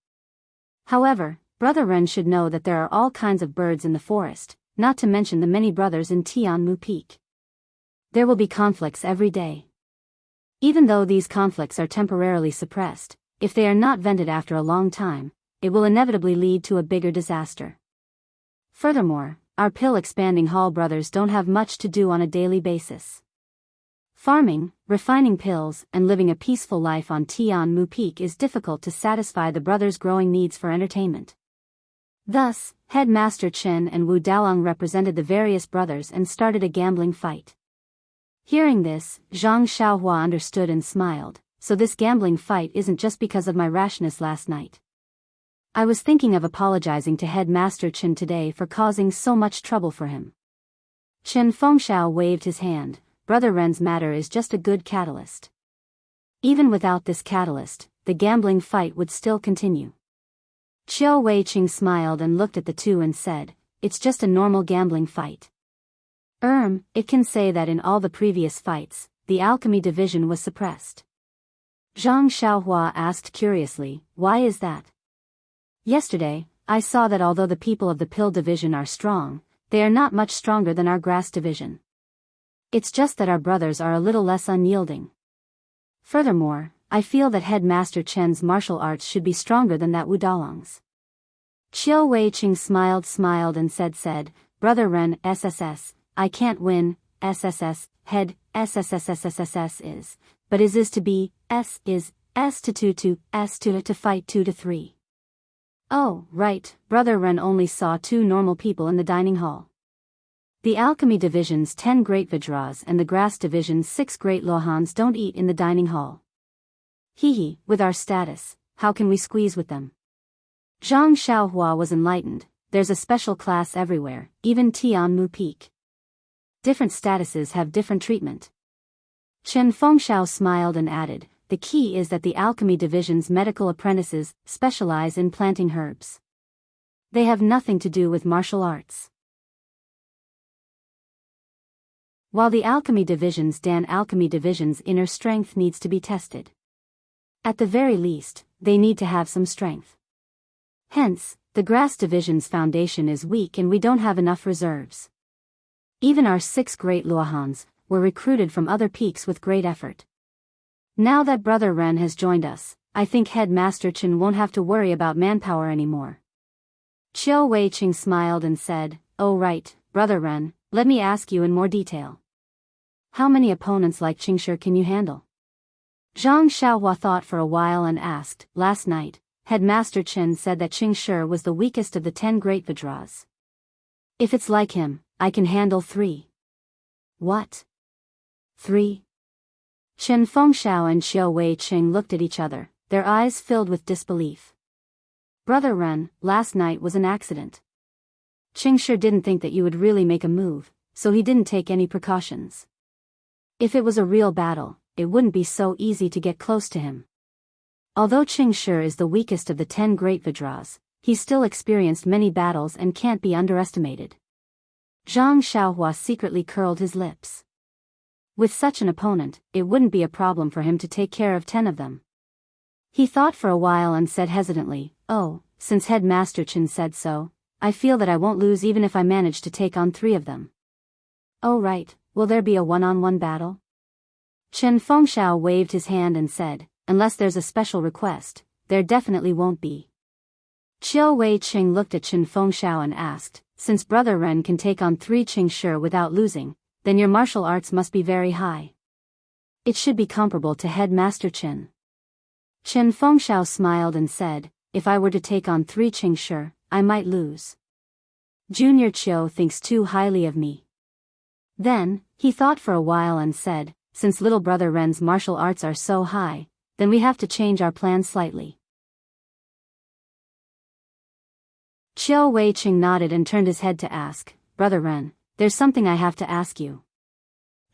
However, Brother Ren should know that there are all kinds of birds in the forest, not to mention the many brothers in Tianmu Peak. There will be conflicts every day. Even though these conflicts are temporarily suppressed, if they are not vented after a long time, it will inevitably lead to a bigger disaster. Furthermore, our Pill Expanding Hall brothers don't have much to do on a daily basis. Farming, refining pills, and living a peaceful life on Tianmu Peak is difficult to satisfy the brothers' growing needs for entertainment. Thus, Headmaster Chen and Wu Dalong represented the various brothers and started a gambling fight. Hearing this, Zhang Xiaohua understood and smiled. So this gambling fight isn't just because of my rashness last night. I was thinking of apologizing to Headmaster Chen today for causing so much trouble for him. Chen Fengxiao waved his hand. Brother Ren's matter is just a good catalyst. Even without this catalyst, the gambling fight would still continue. Qiu Weiqing smiled and looked at the two and said, "It's just a normal gambling fight." It can say that in all the previous fights, the Alchemy Division was suppressed. Zhang Xiaohua asked curiously, "Why is that?" "Yesterday, I saw that although the people of the Pill Division are strong, they are not much stronger than our Grass Division. It's just that our brothers are a little less unyielding. Furthermore, I feel that Headmaster Chen's martial arts should be stronger than that Wu Dalong's." Qiu Weiqing smiled and said, "Brother Ren, SSS, I can't win, SSS, head, SSSSSSS is, but is to be, S is, S to 2 S to fight 2 to 3. Oh, right, Brother Ren only saw two normal people in the dining hall. The Alchemy Division's 10 Great Vajras and the Grass Division's 6 Great Lohans don't eat in the dining hall. Hee, with our status, how can we squeeze with them?" Zhang Xiaohua was enlightened. There's a special class everywhere, even Tianmu Peak. Different statuses have different treatment. Chen Fengxiao smiled and added, "The key is that the Alchemy Division's medical apprentices specialize in planting herbs. They have nothing to do with martial arts." While the Alchemy Division's inner strength needs to be tested. At the very least, they need to have some strength. Hence, the Grass Division's foundation is weak and we don't have enough reserves. Even our 6 Great Luohans were recruited from other peaks with great effort. Now that Brother Ren has joined us, I think Headmaster Chen won't have to worry about manpower anymore. Qiu Weiqing smiled and said, "Oh right, Brother Ren, let me ask you in more detail. How many opponents like Qingshi can you handle?" Zhang Xiaohua thought for a while and asked, "Last night, Headmaster Chen said that Qingshi was the weakest of the 10 Great Vajras. If it's like him, I can handle 3. What? 3? Chen Fengxiao and Qiu Weiqing looked at each other, their eyes filled with disbelief. "Brother Ren, last night was an accident. Qingshi didn't think that you would really make a move, so he didn't take any precautions. If it was a real battle, it wouldn't be so easy to get close to him. Although Qingshi is the weakest of the 10 Great Vajras, he's still experienced many battles and can't be underestimated." Zhang Xiaohua secretly curled his lips. With such an opponent, it wouldn't be a problem for him to take care of 10 of them. He thought for a while and said hesitantly, "Oh, since Headmaster Chen said so, I feel that I won't lose even if I manage to take on 3 of them." "Oh right, will there be a one-on-one battle?" Chen Fengxiao waved his hand and said, "Unless there's a special request, there definitely won't be." Qiu Weiqing looked at Chen Fengxiao and asked, "Since Brother Ren can take on 3 Qingshi without losing, then your martial arts must be very high. It should be comparable to Headmaster Chen." Chen Fengxiao smiled and said, "If I were to take on 3 Qingshi, I might lose. Junior Qiu thinks too highly of me." Then, he thought for a while and said, since little brother Ren's martial arts are so high, then we have to change our plans slightly. Qiu Weiqing nodded and turned his head to ask, Brother Ren, there's something I have to ask you.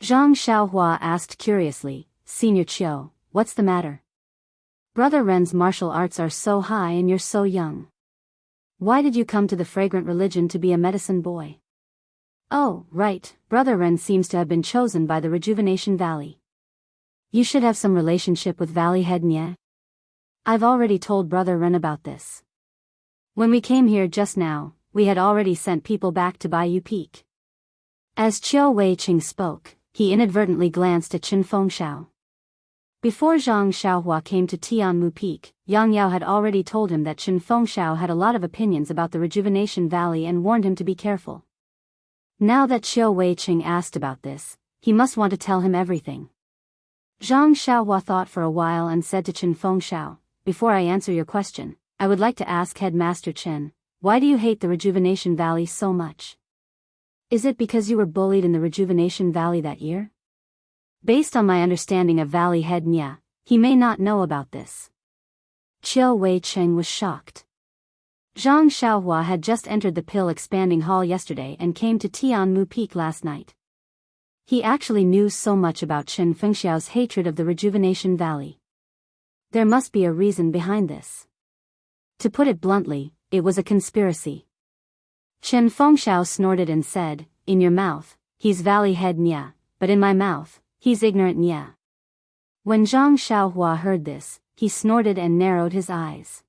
Zhang Xiaohua asked curiously, Senior Qiu, what's the matter? Brother Ren's martial arts are so high and you're so young. Why did you come to the fragrant religion to be a medicine boy? Oh, right, Brother Ren seems to have been chosen by the Rejuvenation Valley. You should have some relationship with Valley Head Nye. I've already told Brother Ren about this. When we came here just now, we had already sent people back to Bayou Peak. As Qiu Weiqing spoke, he inadvertently glanced at Qin Fengxiao. Before Zhang Xiaohua came to Tianmu Peak, Yang Yao had already told him that Qin Fengxiao had a lot of opinions about the Rejuvenation Valley and warned him to be careful. Now that Qiu Weiqing asked about this, he must want to tell him everything. Zhang Xiaohua thought for a while and said to Qin Fengxiao, Before I answer your question, I would like to ask Headmaster Chen, why do you hate the Rejuvenation Valley so much? Is it because you were bullied in the Rejuvenation Valley that year? Based on my understanding of Valley Head Nye, he may not know about this. Qiu Weiqing was shocked. Zhang Xiaohua had just entered the pill expanding hall yesterday and came to Tianmu Peak last night. He actually knew so much about Qin Fengxiao's hatred of the Rejuvenation Valley. There must be a reason behind this. To put it bluntly, it was a conspiracy. Qin Fengxiao snorted and said, In your mouth, he's Valley Head Nye, but in my mouth, he's ignorant Nye. When Zhang Xiaohua heard this, he snorted and narrowed his eyes.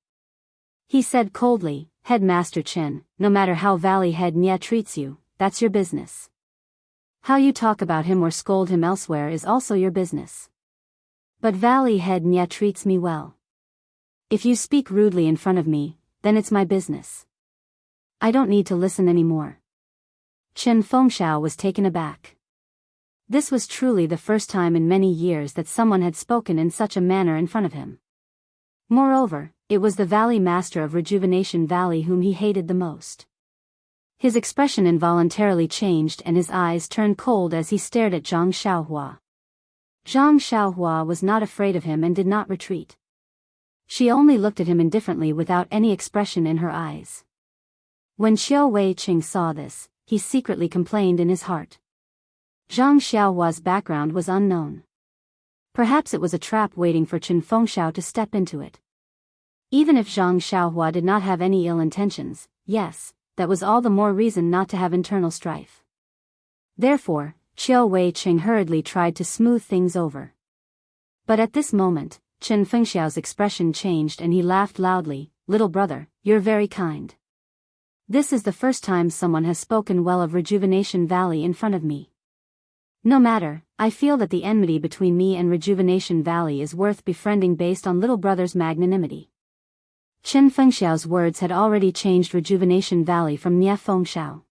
He said coldly, Headmaster Qin, no matter how Valley Head Nye treats you, that's your business. How you talk about him or scold him elsewhere is also your business. But Valley Head Nye treats me well. If you speak rudely in front of me, then it's my business. I don't need to listen anymore. Qin Fengxiao was taken aback. This was truly the first time in many years that someone had spoken in such a manner in front of him. Moreover, it was the Valley Master of Rejuvenation Valley whom he hated the most. His expression involuntarily changed and his eyes turned cold as he stared at Zhang Xiaohua. Zhang Xiaohua was not afraid of him and did not retreat. She only looked at him indifferently without any expression in her eyes. When Qiu Weiqing saw this, he secretly complained in his heart. Zhang Xiaohua's background was unknown. Perhaps it was a trap waiting for Qin Fengxiao to step into it. Even if Zhang Xiaohua did not have any ill intentions, yes, that was all the more reason not to have internal strife. Therefore, Qiu Weiqing hurriedly tried to smooth things over. But at this moment, Qin Fengxiao's expression changed and he laughed loudly, Little brother, you're very kind. This is the first time someone has spoken well of Rejuvenation Valley in front of me. No matter, I feel that the enmity between me and Rejuvenation Valley is worth befriending based on little brother's magnanimity. Qin Fengxiao's words had already changed Rejuvenation Valley from Nye Fengxiao.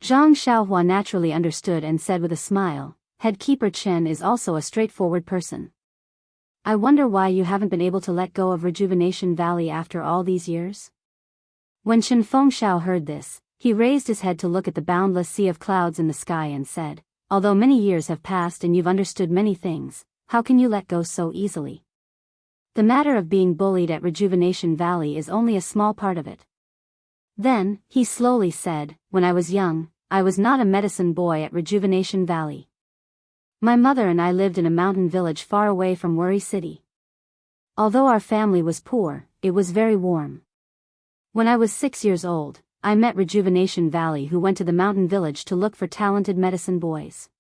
Zhang Xiaohua naturally understood and said with a smile, Headkeeper Qin is also a straightforward person. I wonder why you haven't been able to let go of Rejuvenation Valley after all these years? When Qin Fengxiao heard this, he raised his head to look at the boundless sea of clouds in the sky and said, Although many years have passed and you've understood many things, how can you let go so easily? The matter of being bullied at Rejuvenation Valley is only a small part of it. Then, he slowly said, When I was young, I was not a medicine boy at Rejuvenation Valley. My mother and I lived in a mountain village far away from Wuri City. Although our family was poor, it was very warm. When I was 6 years old, I met Rejuvenation Valley who went to the mountain village to look for talented medicine boys.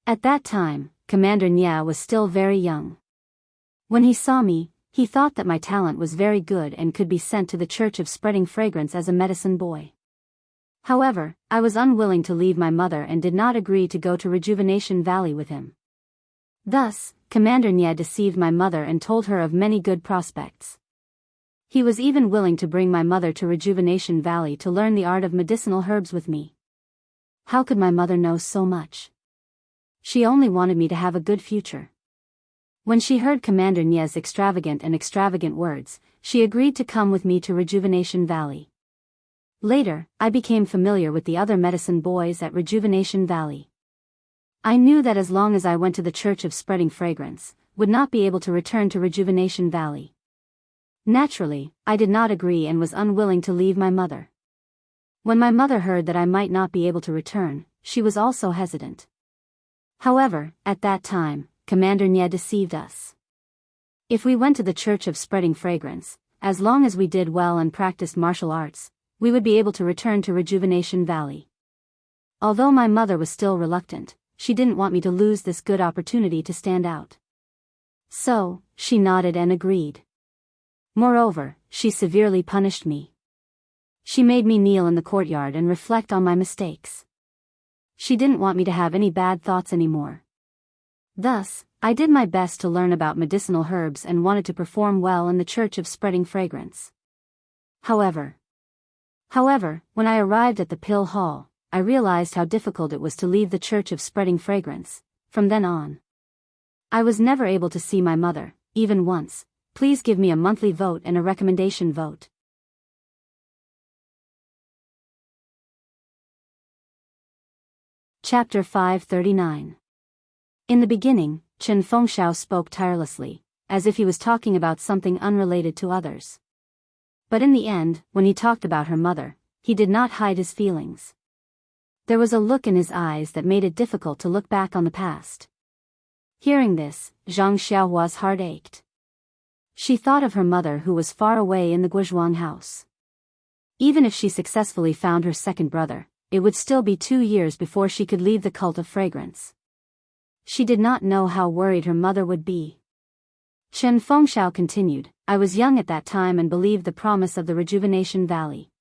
At that time, Commander Nye was still very young. When he saw me, he thought that my talent was very good and could be sent to the Church of Spreading Fragrance as a medicine boy. However, I was unwilling to leave my mother and did not agree to go to Rejuvenation Valley with him. Thus, Commander Nye deceived my mother and told her of many good prospects. He was even willing to bring my mother to Rejuvenation Valley to learn the art of medicinal herbs with me. How could my mother know so much? She only wanted me to have a good future. When she heard Commander Nye's extravagant words, she agreed to come with me to Rejuvenation Valley. Later, I became familiar with the other medicine boys at Rejuvenation Valley. I knew that as long as I went to the Church of Spreading Fragrance, would not be able to return to Rejuvenation Valley. Naturally, I did not agree and was unwilling to leave my mother. When my mother heard that I might not be able to return, she was also hesitant. However, at that time, Commander Nye deceived us. If we went to the Church of Spreading Fragrance, as long as we did well and practiced martial arts, we would be able to return to Rejuvenation Valley. Although my mother was still reluctant, she didn't want me to lose this good opportunity to stand out. So, she nodded and agreed. Moreover, she severely punished me. She made me kneel in the courtyard and reflect on my mistakes. She didn't want me to have any bad thoughts anymore. Thus, I did my best to learn about medicinal herbs and wanted to perform well in the Church of Spreading Fragrance. However, when I arrived at the pill hall, I realized how difficult it was to leave the Church of Spreading Fragrance. From then on, I was never able to see my mother, even once. Please give me a monthly vote and a recommendation vote. Chapter 539. In the beginning, Chen Fengxiao spoke tirelessly, as if he was talking about something unrelated to others. But in the end, when he talked about her mother, he did not hide his feelings. There was a look in his eyes that made it difficult to look back on the past. Hearing this, Zhang Xiaohua's heart ached. She thought of her mother who was far away in the Guizhuang house. Even if she successfully found her second brother, it would still be 2 years before she could leave the cult of fragrance. She did not know how worried her mother would be. Chen Fengxiao continued, I was young at that time and believed the promise of the Rejuvenation Valley.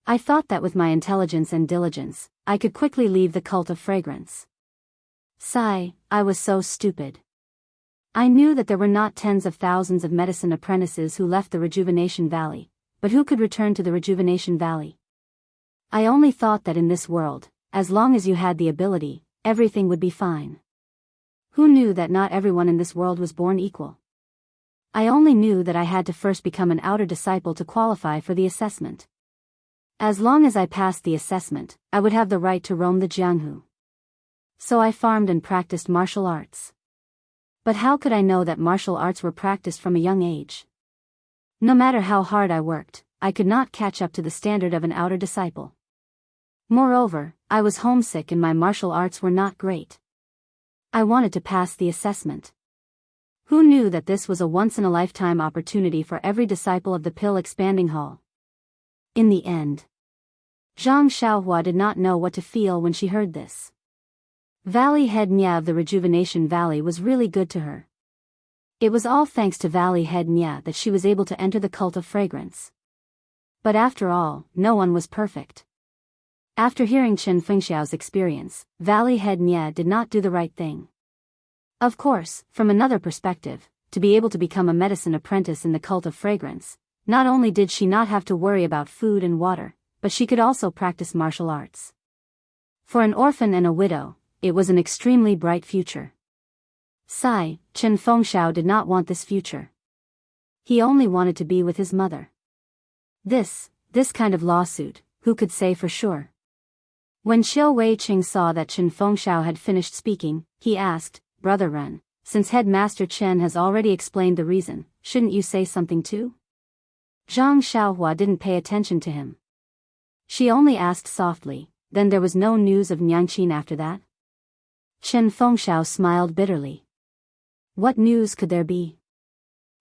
I thought that with my intelligence and diligence, I could quickly leave the cult of fragrance. Sigh, I was so stupid. I knew that there were not tens of thousands of medicine apprentices who left the Rejuvenation Valley, but who could return to the Rejuvenation Valley? I only thought that in this world, as long as you had the ability, everything would be fine. Who knew that not everyone in this world was born equal? I only knew that I had to first become an outer disciple to qualify for the assessment. As long as I passed the assessment, I would have the right to roam the Jianghu. So I farmed and practiced martial arts. But how could I know that martial arts were practiced from a young age? No matter how hard I worked, I could not catch up to the standard of an outer disciple. Moreover, I was homesick and my martial arts were not great. I wanted to pass the assessment. Who knew that this was a once-in-a-lifetime opportunity for every disciple of the Pill Expanding Hall? In the end, Zhang Xiaohua did not know what to feel when she heard this. Valley Head Nye of the Rejuvenation Valley was really good to her. It was all thanks to Valley Head Nye that she was able to enter the cult of fragrance. But after all, no one was perfect. After hearing Chen Fengxiao's experience, Valley Head Nye did not do the right thing. Of course, from another perspective, to be able to become a medicine apprentice in the cult of fragrance, not only did she not have to worry about food and water, but she could also practice martial arts. For an orphan and a widow, it was an extremely bright future. Sigh, Chen Fengxiao did not want this future. He only wanted to be with his mother. This kind of lawsuit, who could say for sure? When Qiu Weiqing saw that Chen Fengxiao had finished speaking, he asked, Brother Ren, since Headmaster Chen has already explained the reason, shouldn't you say something too? Zhang Xiaohua didn't pay attention to him. She only asked softly, then there was no news of Nyangqin after that? Chen Fengxiao smiled bitterly. What news could there be?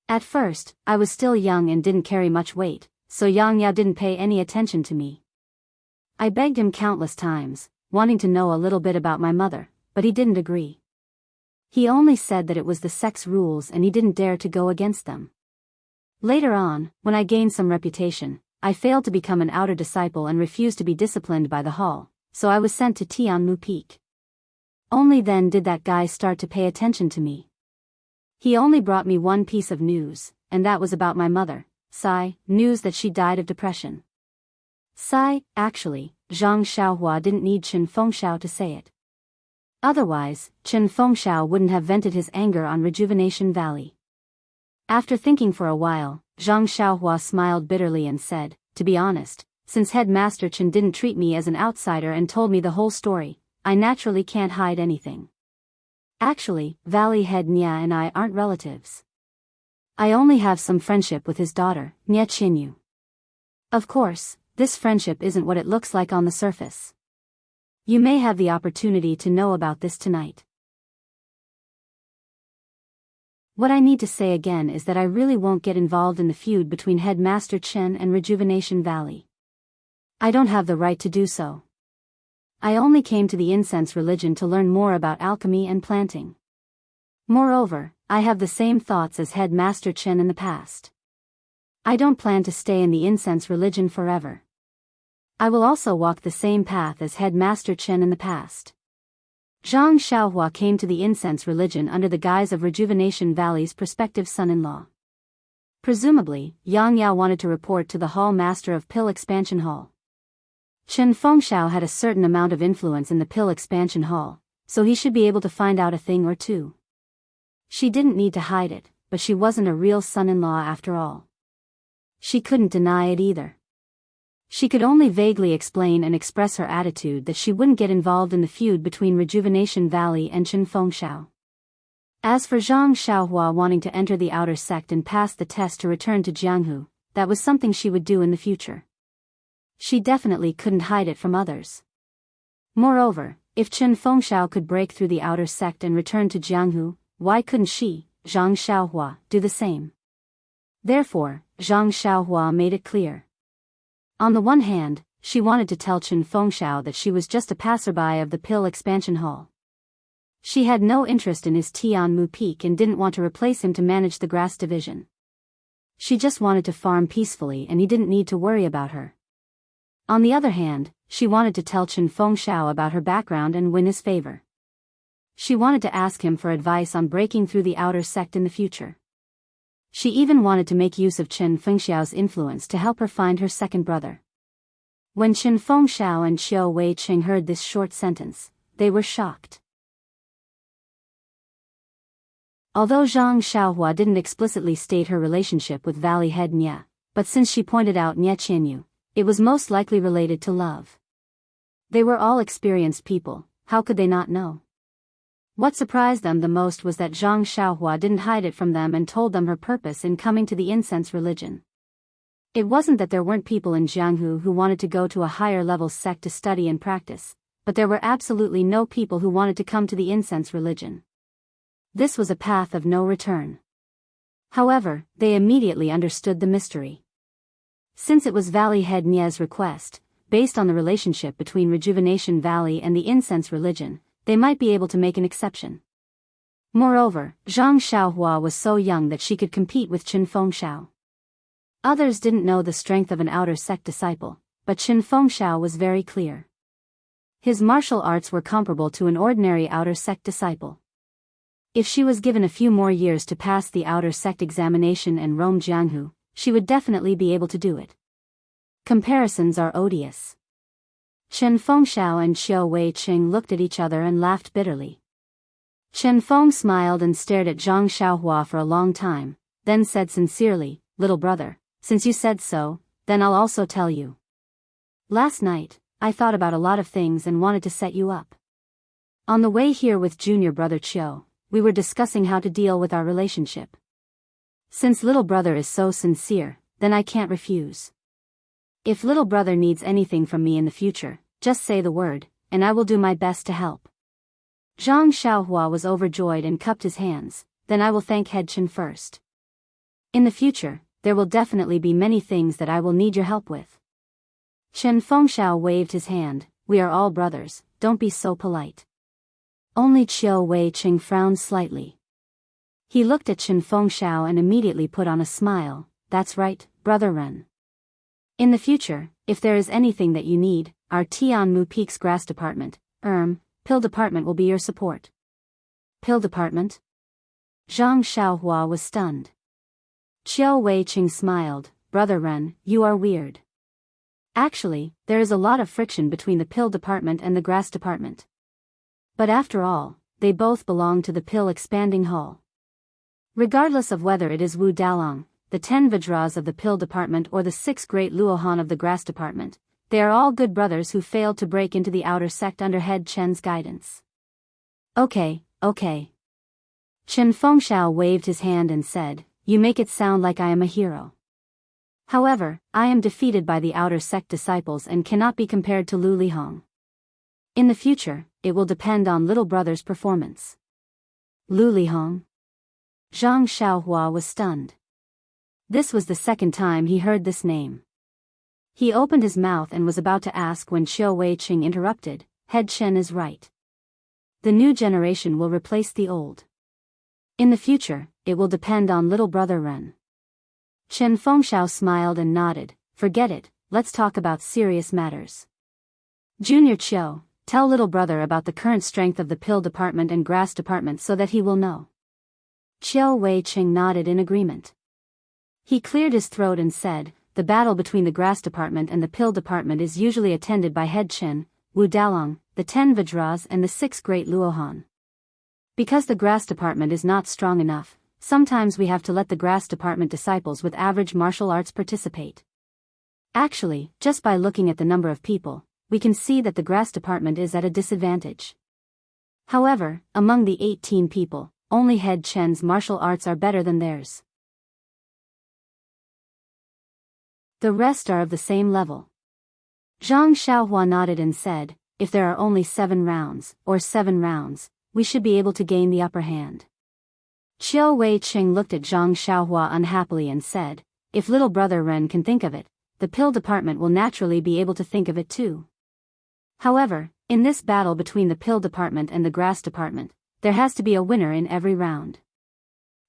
At first, I was still young and didn't carry much weight, so Yang Yao didn't pay any attention to me. I begged him countless times, wanting to know a little bit about my mother, but he didn't agree. He only said that it was the sex rules and he didn't dare to go against them. Later on, when I gained some reputation, I failed to become an outer disciple and refused to be disciplined by the hall, so I was sent to Tianmu Peak. Only then did that guy start to pay attention to me. He only brought me one piece of news, and that was about my mother, Sai, news that she died of depression. Sai, actually, Zhang Xiaohua didn't need Chen Fengxiao to say it. Otherwise, Chen Fengxiao wouldn't have vented his anger on Rejuvenation Valley. After thinking for a while, Zhang Xiaohua smiled bitterly and said, to be honest, since Headmaster Chen didn't treat me as an outsider and told me the whole story, I naturally can't hide anything. Actually, Valley Head Nia and I aren't relatives. I only have some friendship with his daughter, Nia Qinyu. Of course, this friendship isn't what it looks like on the surface. You may have the opportunity to know about this tonight. What I need to say again is that I really won't get involved in the feud between Headmaster Chen and Rejuvenation Valley. I don't have the right to do so. I only came to the incense religion to learn more about alchemy and planting. Moreover, I have the same thoughts as Headmaster Chen in the past. I don't plan to stay in the incense religion forever. I will also walk the same path as Headmaster Chen in the past. Zhang Xiaohua came to the incense religion under the guise of Rejuvenation Valley's prospective son-in-law. Presumably, Yang Yao wanted to report to the hall master of Pill Expansion Hall. Chen Fengxiao had a certain amount of influence in the Pill Expansion Hall, so he should be able to find out a thing or two. She didn't need to hide it, but she wasn't a real son-in-law after all. She couldn't deny it either. She could only vaguely explain and express her attitude that she wouldn't get involved in the feud between Rejuvenation Valley and Chen Fengxiao. As for Zhang Xiaohua wanting to enter the outer sect and pass the test to return to Jianghu, that was something she would do in the future. She definitely couldn't hide it from others. Moreover, if Chen Fengxiao could break through the outer sect and return to Jianghu, why couldn't she, Zhang Xiaohua, do the same? Therefore, Zhang Xiaohua made it clear. On the one hand, she wanted to tell Chen Fengxiao that she was just a passerby of the Pill Expansion Hall. She had no interest in his Tianmu Peak and didn't want to replace him to manage the grass division. She just wanted to farm peacefully and he didn't need to worry about her. On the other hand, she wanted to tell Chen Fengxiao about her background and win his favor. She wanted to ask him for advice on breaking through the outer sect in the future. She even wanted to make use of Chen Fengxiao's influence to help her find her second brother. When Chen Fengxiao and Qiu Weiqing heard this short sentence, they were shocked. Although Zhang Xiaohua didn't explicitly state her relationship with Valley Head Nia, but since she pointed out Nia Qinyu, it was most likely related to love. They were all experienced people, how could they not know? What surprised them the most was that Zhang Xiaohua didn't hide it from them and told them her purpose in coming to the incense religion. It wasn't that there weren't people in Jianghu who wanted to go to a higher level sect to study and practice, but there were absolutely no people who wanted to come to the incense religion. This was a path of no return. However, they immediately understood the mystery. Since it was Valley Head Nia's request, based on the relationship between Rejuvenation Valley and the incense religion, they might be able to make an exception. Moreover, Zhang Xiaohua was so young that she could compete with Chen Fengxiao. Others didn't know the strength of an outer sect disciple, but Chen Fengxiao was very clear. His martial arts were comparable to an ordinary outer sect disciple. If she was given a few more years to pass the outer sect examination and roam Jianghu, she would definitely be able to do it. Comparisons are odious. Chen Fengxiao and Qiu Weiqing looked at each other and laughed bitterly. Chen Feng smiled and stared at Zhang Xiaohua for a long time, then said sincerely, "Little brother, since you said so, then I'll also tell you. Last night, I thought about a lot of things and wanted to set you up. On the way here with junior brother Qiu, we were discussing how to deal with our relationship. Since little brother is so sincere, then I can't refuse. If little brother needs anything from me in the future, just say the word, and I will do my best to help." Zhang Xiaohua was overjoyed and cupped his hands. "Then I will thank Head Chen first. In the future, there will definitely be many things that I will need your help with." Chen Fengxiao waved his hand. "We are all brothers, don't be so polite." Only Qiu Weiqing frowned slightly. He looked at Chen Fengxiao and immediately put on a smile. "That's right, Brother Ren. In the future, if there is anything that you need, our Tianmu Peak's grass department, Pill department will be your support." Pill department? Zhang Xiaohua was stunned. Qiu Weiqing smiled. "Brother Ren, you are weird. Actually, there is a lot of friction between the pill department and the grass department. But after all, they both belong to the Pill Expanding Hall. Regardless of whether it is Wu Dalong, the 10 Vajras of the Pill Department or the 6 Great Luohan of the Grass Department. They are all good brothers who failed to break into the outer sect under Head Chen's guidance. Okay. Chen Fengxiao waved his hand and said, "You make it sound like I am a hero. However, I am defeated by the outer sect disciples and cannot be compared to Lu Lihong. In the future, it will depend on little brother's performance." Lu Lihong? Zhang Xiaohua was stunned. This was the second time he heard this name. He opened his mouth and was about to ask when Qiu Weiqing interrupted, "Head Chen is right. The new generation will replace the old. In the future, it will depend on little brother Ren." Chen Fengxiao smiled and nodded. "Forget it, let's talk about serious matters. Junior Qiu, tell little brother about the current strength of the Pill Department and Grass Department so that he will know." Qiu Weiqing nodded in agreement. He cleared his throat and said, "The battle between the Grass Department and the Pill Department is usually attended by Head Chen, Wu Dalong, the 10 Vajras and the 6 Great Luohan. Because the Grass Department is not strong enough, sometimes we have to let the Grass Department disciples with average martial arts participate. Actually, just by looking at the number of people, we can see that the Grass Department is at a disadvantage. However, among the 18 people, only Head Chen's martial arts are better than theirs. The rest are of the same level." Zhang Xiaohua nodded and said, "If there are only 7 rounds, we should be able to gain the upper hand." Qiu Weiqing looked at Zhang Xiaohua unhappily and said, "If little brother Ren can think of it, the Pill Department will naturally be able to think of it too. However, in this battle between the Pill Department and the Grass Department, there has to be a winner in every round.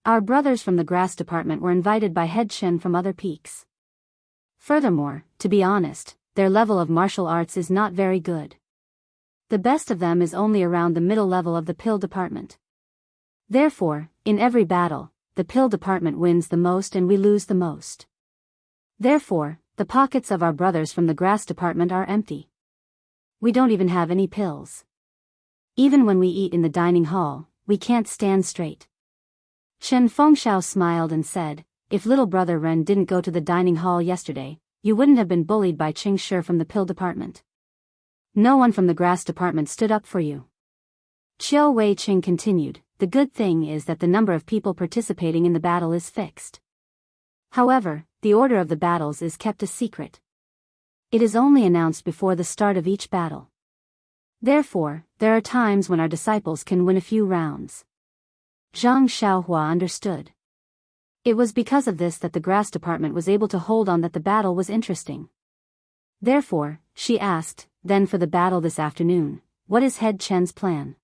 Our brothers from the Grass Department were invited by Head Chen from other peaks. Furthermore, to be honest, their level of martial arts is not very good. The best of them is only around the middle level of the Pill Department. Therefore, in every battle, the Pill Department wins the most and we lose the most. Therefore, the pockets of our brothers from the Grass Department are empty. We don't even have any pills. Even when we eat in the dining hall, we can't stand straight." Chen Fengxiao smiled and said, "If little brother Ren didn't go to the dining hall yesterday, you wouldn't have been bullied by Qing Shi from the Pill Department. No one from the Grass Department stood up for you." Qiu Weiqing continued, "The good thing is that the number of people participating in the battle is fixed. However, the order of the battles is kept a secret. It is only announced before the start of each battle. Therefore, there are times when our disciples can win a few rounds." Zhang Xiaohua understood. It was because of this that the Grass Department was able to hold on, that the battle was interesting. Therefore, she asked, "Then for the battle this afternoon, what is Head Chen's plan?"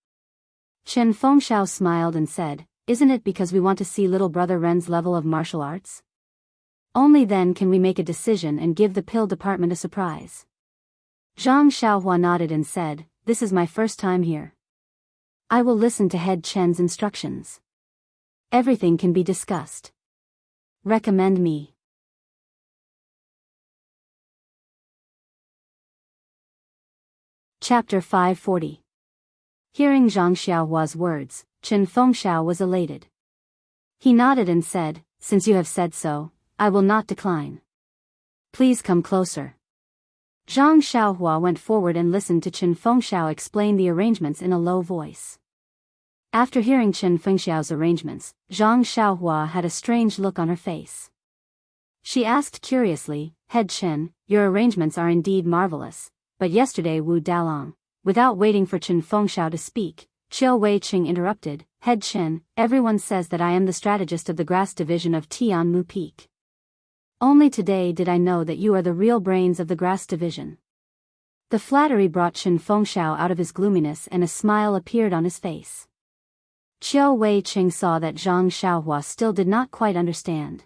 Chen Fengxiao smiled and said, "Isn't it because we want to see little brother Ren's level of martial arts? Only then can we make a decision and give the Pill Department a surprise." Zhang Xiaohua nodded and said, "This is my first time here. I will listen to Head Chen's instructions. Everything can be discussed. Recommend me." Chapter 540. Hearing Zhang Xiaohua's words, Chen Fengxiao was elated. He nodded and said, "Since you have said so, I will not decline. Please come closer." Zhang Xiaohua went forward and listened to Chen Fengxiao explain the arrangements in a low voice. After hearing Chen Fengxiao's arrangements, Zhang Xiaohua had a strange look on her face. She asked curiously, "Head Chen, your arrangements are indeed marvelous, but yesterday Wu Dalong..." Without waiting for Chen Fengxiao to speak, Qiu Weiqing interrupted, "Head Chen, everyone says that I am the strategist of the Grass Division of Tianmu Peak. Only today did I know that you are the real brains of the Grass Division." The flattery brought Chen Fengxiao out of his gloominess and a smile appeared on his face. Qiu Weiqing saw that Zhang Xiaohua still did not quite understand.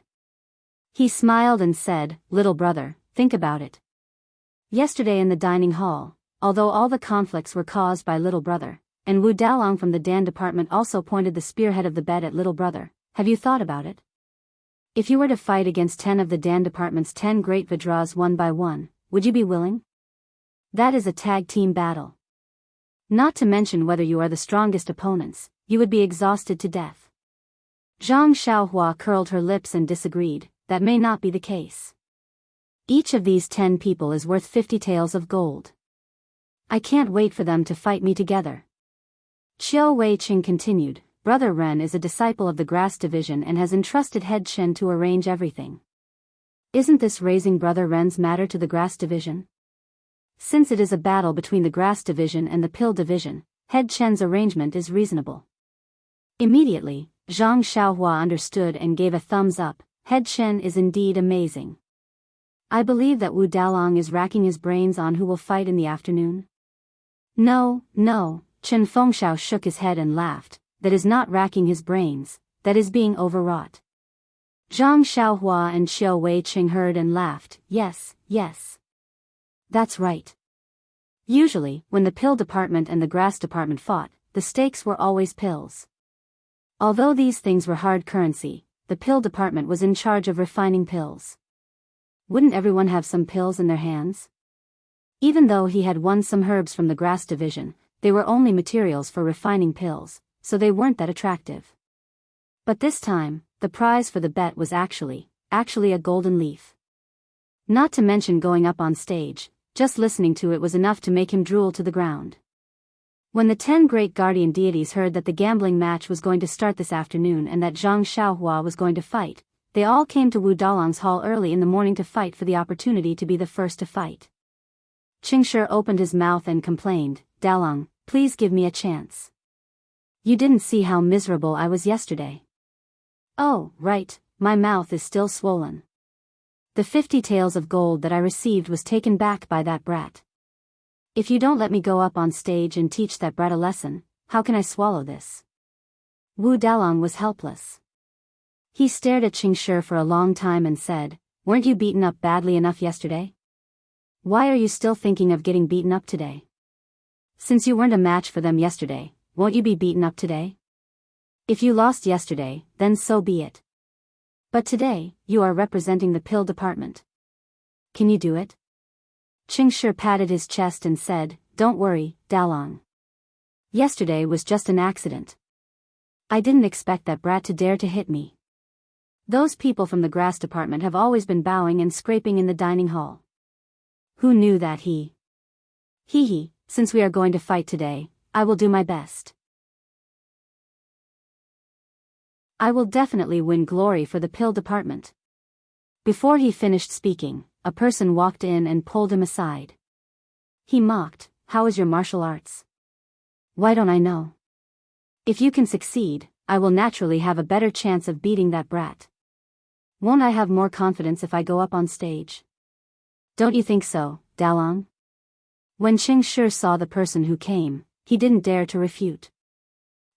He smiled and said, "Little brother, think about it. Yesterday in the dining hall, although all the conflicts were caused by little brother, and Wu Dalong from the Dan Department also pointed the spearhead of the bed at little brother, have you thought about it? If you were to fight against 10 of the Dan Department's 10 great Vajras one by one, would you be willing? That is a tag team battle. Not to mention whether you are the strongest opponents, you would be exhausted to death." Zhang Xiaohua curled her lips and disagreed, that may not be the case. Each of these 10 people is worth 50 taels of gold. I can't wait for them to fight me together. Qiu Weiqing continued, Brother Ren is a disciple of the Grass Division and has entrusted Head Chen to arrange everything. Isn't this raising Brother Ren's matter to the Grass Division? Since it is a battle between the Grass Division and the Pill Division, Head Chen's arrangement is reasonable. Immediately, Zhang Xiaohua understood and gave a thumbs up. Head Chen is indeed amazing. I believe that Wu Dalong is racking his brains on who will fight in the afternoon. No, Chen Fengxiao shook his head and laughed. That is not racking his brains, that is being overwrought. Zhang Xiaohua and Qiu Weiqing heard and laughed. Yes. That's right. Usually, when the Pill Department and the Grass Department fought, the stakes were always pills. Although these things were hard currency, the Pill Department was in charge of refining pills. Wouldn't everyone have some pills in their hands? Even though he had won some herbs from the Grass Division, they were only materials for refining pills, so they weren't that attractive. But this time, the prize for the bet was actually a golden leaf. Not to mention going up on stage, just listening to it was enough to make him drool to the ground. When the 10 great guardian deities heard that the gambling match was going to start this afternoon and that Zhang Xiaohua was going to fight, they all came to Wu Dalong's hall early in the morning to fight for the opportunity to be the first to fight. Qingshi opened his mouth and complained, Dalong, please give me a chance. You didn't see how miserable I was yesterday. Oh, right, my mouth is still swollen. The 50 taels of gold that I received was taken back by that brat. If you don't let me go up on stage and teach that brat a lesson, how can I swallow this? Wu Dalong was helpless. He stared at Qingshi for a long time and said, weren't you beaten up badly enough yesterday? Why are you still thinking of getting beaten up today? Since you weren't a match for them yesterday, won't you be beaten up today? If you lost yesterday, then so be it. But today, you are representing the Pill Department. Can you do it? Qingshi patted his chest and said, don't worry, Dalong. Yesterday was just an accident. I didn't expect that brat to dare to hit me. Those people from the Grass Department have always been bowing and scraping in the dining hall. Who knew that he? Since we are going to fight today, I will do my best. I will definitely win glory for the Pill Department. Before he finished speaking, a person walked in and pulled him aside. He mocked, how is your martial arts? Why don't I know? If you can succeed, I will naturally have a better chance of beating that brat. Won't I have more confidence if I go up on stage? Don't you think so, Dalong? When Qingshi saw the person who came, he didn't dare to refute.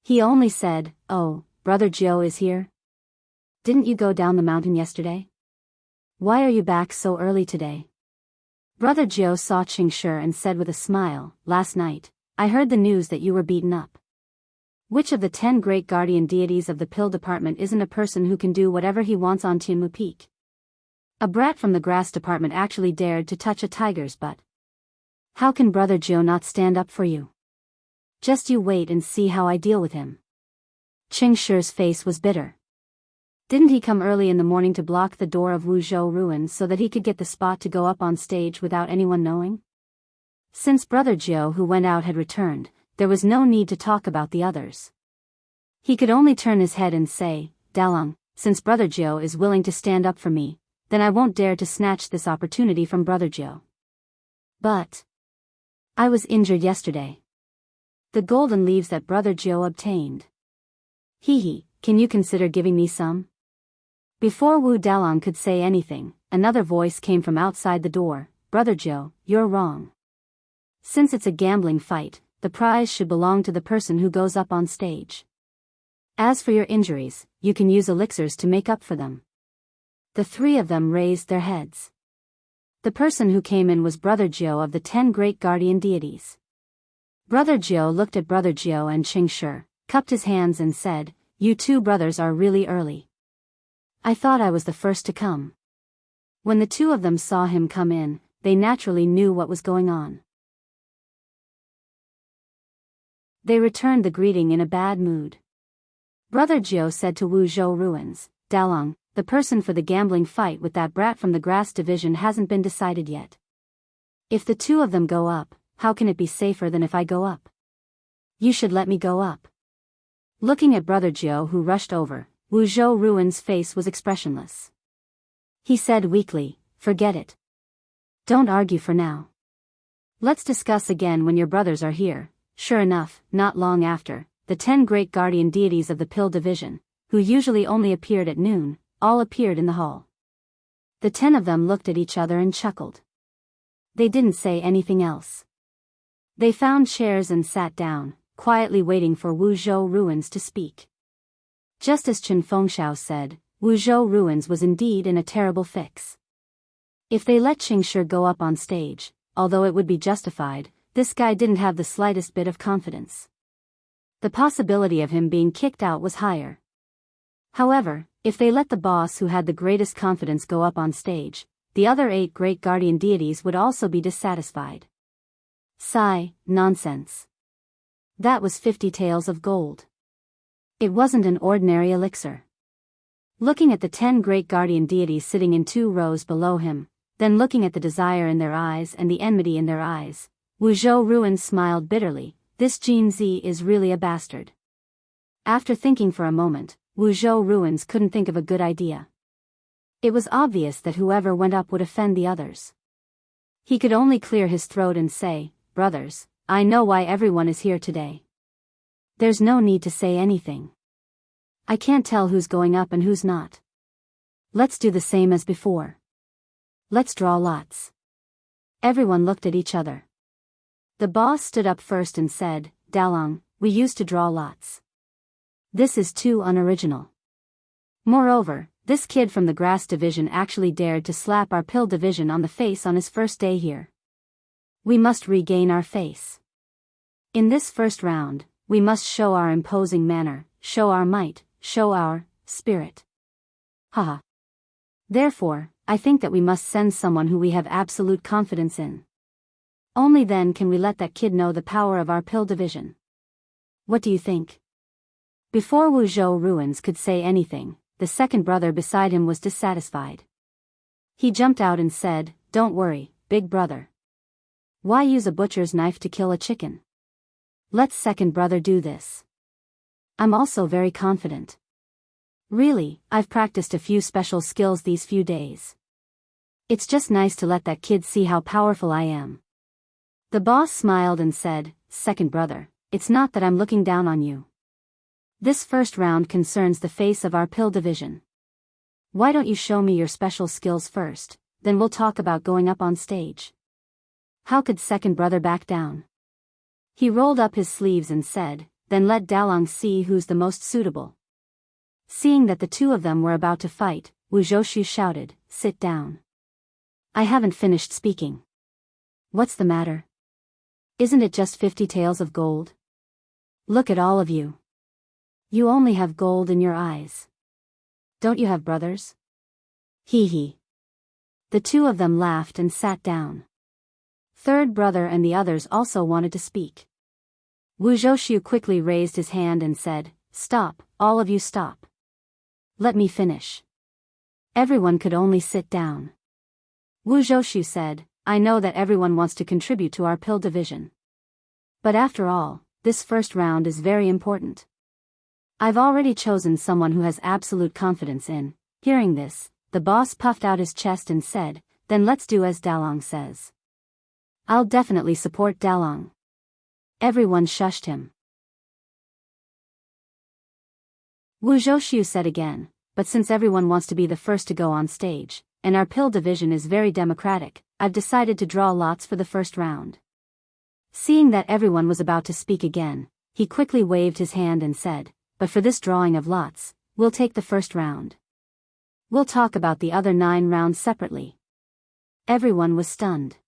He only said, oh, Brother Jiu is here? Didn't you go down the mountain yesterday? Why are you back so early today? Brother Jiu saw Qingshi and said with a smile, last night, I heard the news that you were beaten up. Which of the 10 great guardian deities of the Pill Department isn't a person who can do whatever he wants on Tianmu Peak? A brat from the Grass Department actually dared to touch a tiger's butt. How can Brother Jiu not stand up for you? Just you wait and see how I deal with him. Qingshi's face was bitter. Didn't he come early in the morning to block the door of Wuzhou ruins so that he could get the spot to go up on stage without anyone knowing? Since Brother Jiu who went out had returned, there was no need to talk about the others. He could only turn his head and say, Dalong, since Brother Jiu is willing to stand up for me, then I won't dare to snatch this opportunity from Brother Jiu. But I was injured yesterday. The golden leaves that Brother Jiu obtained. Can you consider giving me some? Before Wu Dalong could say anything, another voice came from outside the door, Brother Jiu, you're wrong. Since it's a gambling fight, the prize should belong to the person who goes up on stage. As for your injuries, you can use elixirs to make up for them. The 3 of them raised their heads. The person who came in was Brother Jiu of the 10 great guardian deities. Brother Jiu looked at Brother Jiu and Qingshi, cupped his hands and said, you 2 brothers are really early. I thought I was the first to come. When the 2 of them saw him come in, they naturally knew what was going on. They returned the greeting in a bad mood. Brother Jiu said to Wuzhou ruins, Dalong, the person for the gambling fight with that brat from the grass division hasn't been decided yet. If the two of them go up, how can it be safer than if I go up? You should let me go up. Looking at Brother Jiao who rushed over, Wuzhou Ruin's face was expressionless. He said weakly, forget it. Don't argue for now. Let's discuss again when your brothers are here. Sure enough, not long after, the 10 great guardian deities of the Pill Division, who usually only appeared at noon, all appeared in the hall. The 10 of them looked at each other and chuckled. They didn't say anything else. They found chairs and sat down, quietly waiting for Wuzhou Ruins to speak. Just as Chen Fengshao said, Wuzhou Ruins was indeed in a terrible fix. If they let Qingshi go up on stage, although it would be justified, this guy didn't have the slightest bit of confidence. The possibility of him being kicked out was higher. However, if they let the boss who had the greatest confidence go up on stage, the other 8 great guardian deities would also be dissatisfied. Sigh, nonsense. That was 50 taels of gold. It wasn't an ordinary elixir. Looking at the 10 great guardian deities sitting in 2 rows below him, then looking at the desire in their eyes and the enmity in their eyes, Wuzhou Ruin smiled bitterly. This Jin Zi is really a bastard. After thinking for a moment, Wuzhou Ruins couldn't think of a good idea. It was obvious that whoever went up would offend the others. He could only clear his throat and say, brothers, I know why everyone is here today. There's no need to say anything. I can't tell who's going up and who's not. Let's do the same as before. Let's draw lots. Everyone looked at each other. The boss stood up first and said, Dalong, we used to draw lots. This is too unoriginal. Moreover, this kid from the grass division actually dared to slap our pill division on the face on his first day here. We must regain our face. In this first round, we must show our imposing manner, show our might, show our spirit. Haha. Therefore, I think that we must send someone who we have absolute confidence in. Only then can we let that kid know the power of our pill division. What do you think? Before Wuzhou Ruins could say anything, the second brother beside him was dissatisfied. He jumped out and said, don't worry, big brother. Why use a butcher's knife to kill a chicken? Let second brother do this. I'm also very confident. Really, I've practiced a few special skills these few days. It's just nice to let that kid see how powerful I am. The boss smiled and said, second brother, it's not that I'm looking down on you. This first round concerns the face of our pill division. Why don't you show me your special skills first, then we'll talk about going up on stage. How could second brother back down? He rolled up his sleeves and said, then let Dalong see who's the most suitable. Seeing that the two of them were about to fight, Wuzhou shouted, sit down. I haven't finished speaking. What's the matter? Isn't it just 50 taels of gold? Look at all of you. You only have gold in your eyes. Don't you have brothers? Hee hee. The two of them laughed and sat down. Third brother and the others also wanted to speak. Wuzhou quickly raised his hand and said, stop, all of you stop. Let me finish. Everyone could only sit down. Wuzhou said, I know that everyone wants to contribute to our pill division. But after all, this first round is very important. I've already chosen someone who has absolute confidence in. Hearing this, the boss puffed out his chest and said, then let's do as Dalong says. I'll definitely support Dalong. Everyone shushed him. Wuzhou said again, but since everyone wants to be the first to go on stage, and our pill division is very democratic, I've decided to draw lots for the first round. Seeing that everyone was about to speak again, he quickly waved his hand and said, but for this drawing of lots, we'll take the first round. We'll talk about the other 9 rounds separately. Everyone was stunned.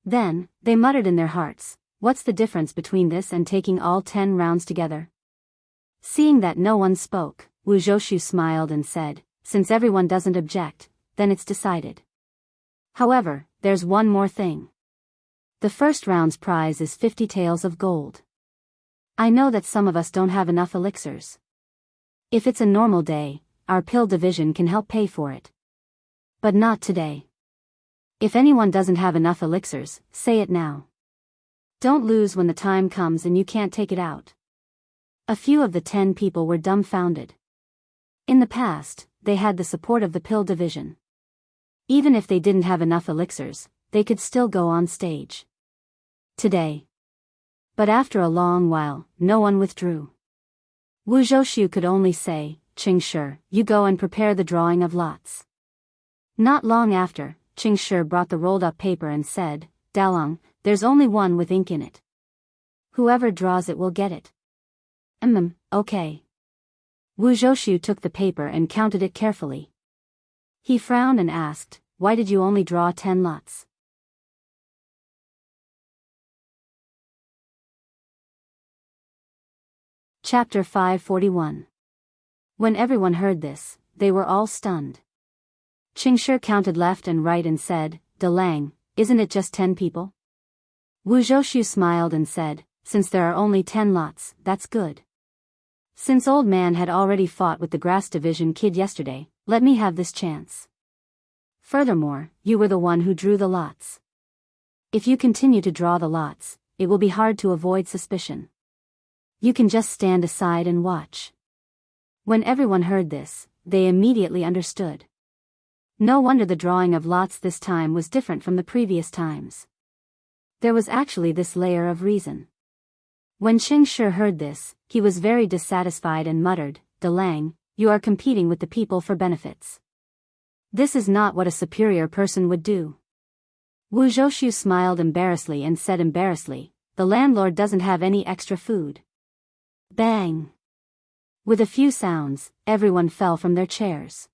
Then, they muttered in their hearts, what's the difference between this and taking all 10 rounds together? Seeing that no one spoke, Wuzhou smiled and said, since everyone doesn't object, then it's decided. However, there's one more thing. The first round's prize is 50 taels of gold. I know that some of us don't have enough elixirs. If it's a normal day, our pill division can help pay for it. But not today. If anyone doesn't have enough elixirs, say it now. Don't lose when the time comes and you can't take it out. A few of the 10 people were dumbfounded. In the past, they had the support of the pill division. Even if they didn't have enough elixirs, they could still go on stage. Today. But after a long while, no one withdrew. Wu Zhouxiu could only say, Qing Shi, you go and prepare the drawing of lots. Not long after, Qing Shi brought the rolled-up paper and said, Dalong, there's only one with ink in it. Whoever draws it will get it. Okay. Wu Zhouxiu took the paper and counted it carefully. He frowned and asked, why did you only draw 10 lots? Chapter 541. When everyone heard this, they were all stunned. Qing Shi counted left and right and said, Dalang, isn't it just 10 people? Wu Zhouxiu smiled and said, since there are only 10 lots, that's good. Since old man had already fought with the grass division kid yesterday, let me have this chance. Furthermore, you were the one who drew the lots. If you continue to draw the lots, it will be hard to avoid suspicion. You can just stand aside and watch. When everyone heard this, they immediately understood. No wonder the drawing of lots this time was different from the previous times. There was actually this layer of reason. When Qing Shi heard this, he was very dissatisfied and muttered, Dalang, you are competing with the people for benefits. This is not what a superior person would do. Wu Zhouxiu smiled embarrassedly and said embarrassedly, the landlord doesn't have any extra food. Bang! With a few sounds, everyone fell from their chairs.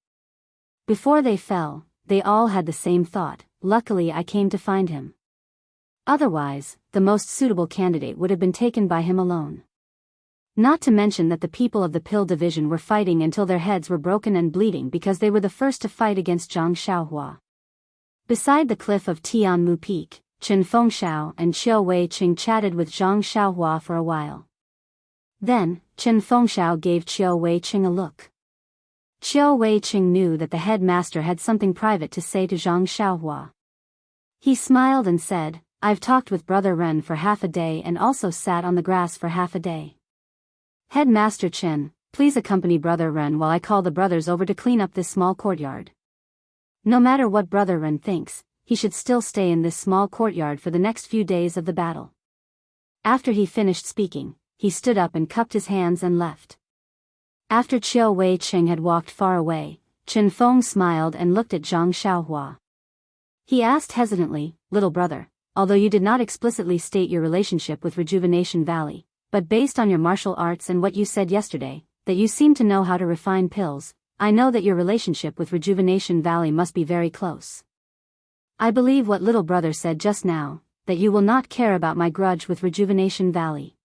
Before they fell, they all had the same thought, luckily I came to find him. Otherwise, the most suitable candidate would have been taken by him alone. Not to mention that the people of the pill division were fighting until their heads were broken and bleeding because they were the first to fight against Zhang Xiaohua. Beside the cliff of Tianmu Peak, Chen Fengxiao and Qiu Weiqing chatted with Zhang Xiaohua for a while. Then, Chen Fengxiao gave Qiu Weiqing a look. Qiu Weiqing knew that the headmaster had something private to say to Zhang Xiaohua. He smiled and said, I've talked with Brother Ren for half a day and also sat on the grass for half a day. Headmaster Chen, please accompany Brother Ren while I call the brothers over to clean up this small courtyard. No matter what Brother Ren thinks, he should still stay in this small courtyard for the next few days of the battle. After he finished speaking, he stood up and cupped his hands and left. After Qiu Weiqing had walked far away, Chen Feng smiled and looked at Zhang Xiaohua. He asked hesitantly, little brother, although you did not explicitly state your relationship with Rejuvenation Valley, but based on your martial arts and what you said yesterday, that you seem to know how to refine pills, I know that your relationship with Rejuvenation Valley must be very close. I believe what little brother said just now, that you will not care about my grudge with Rejuvenation Valley.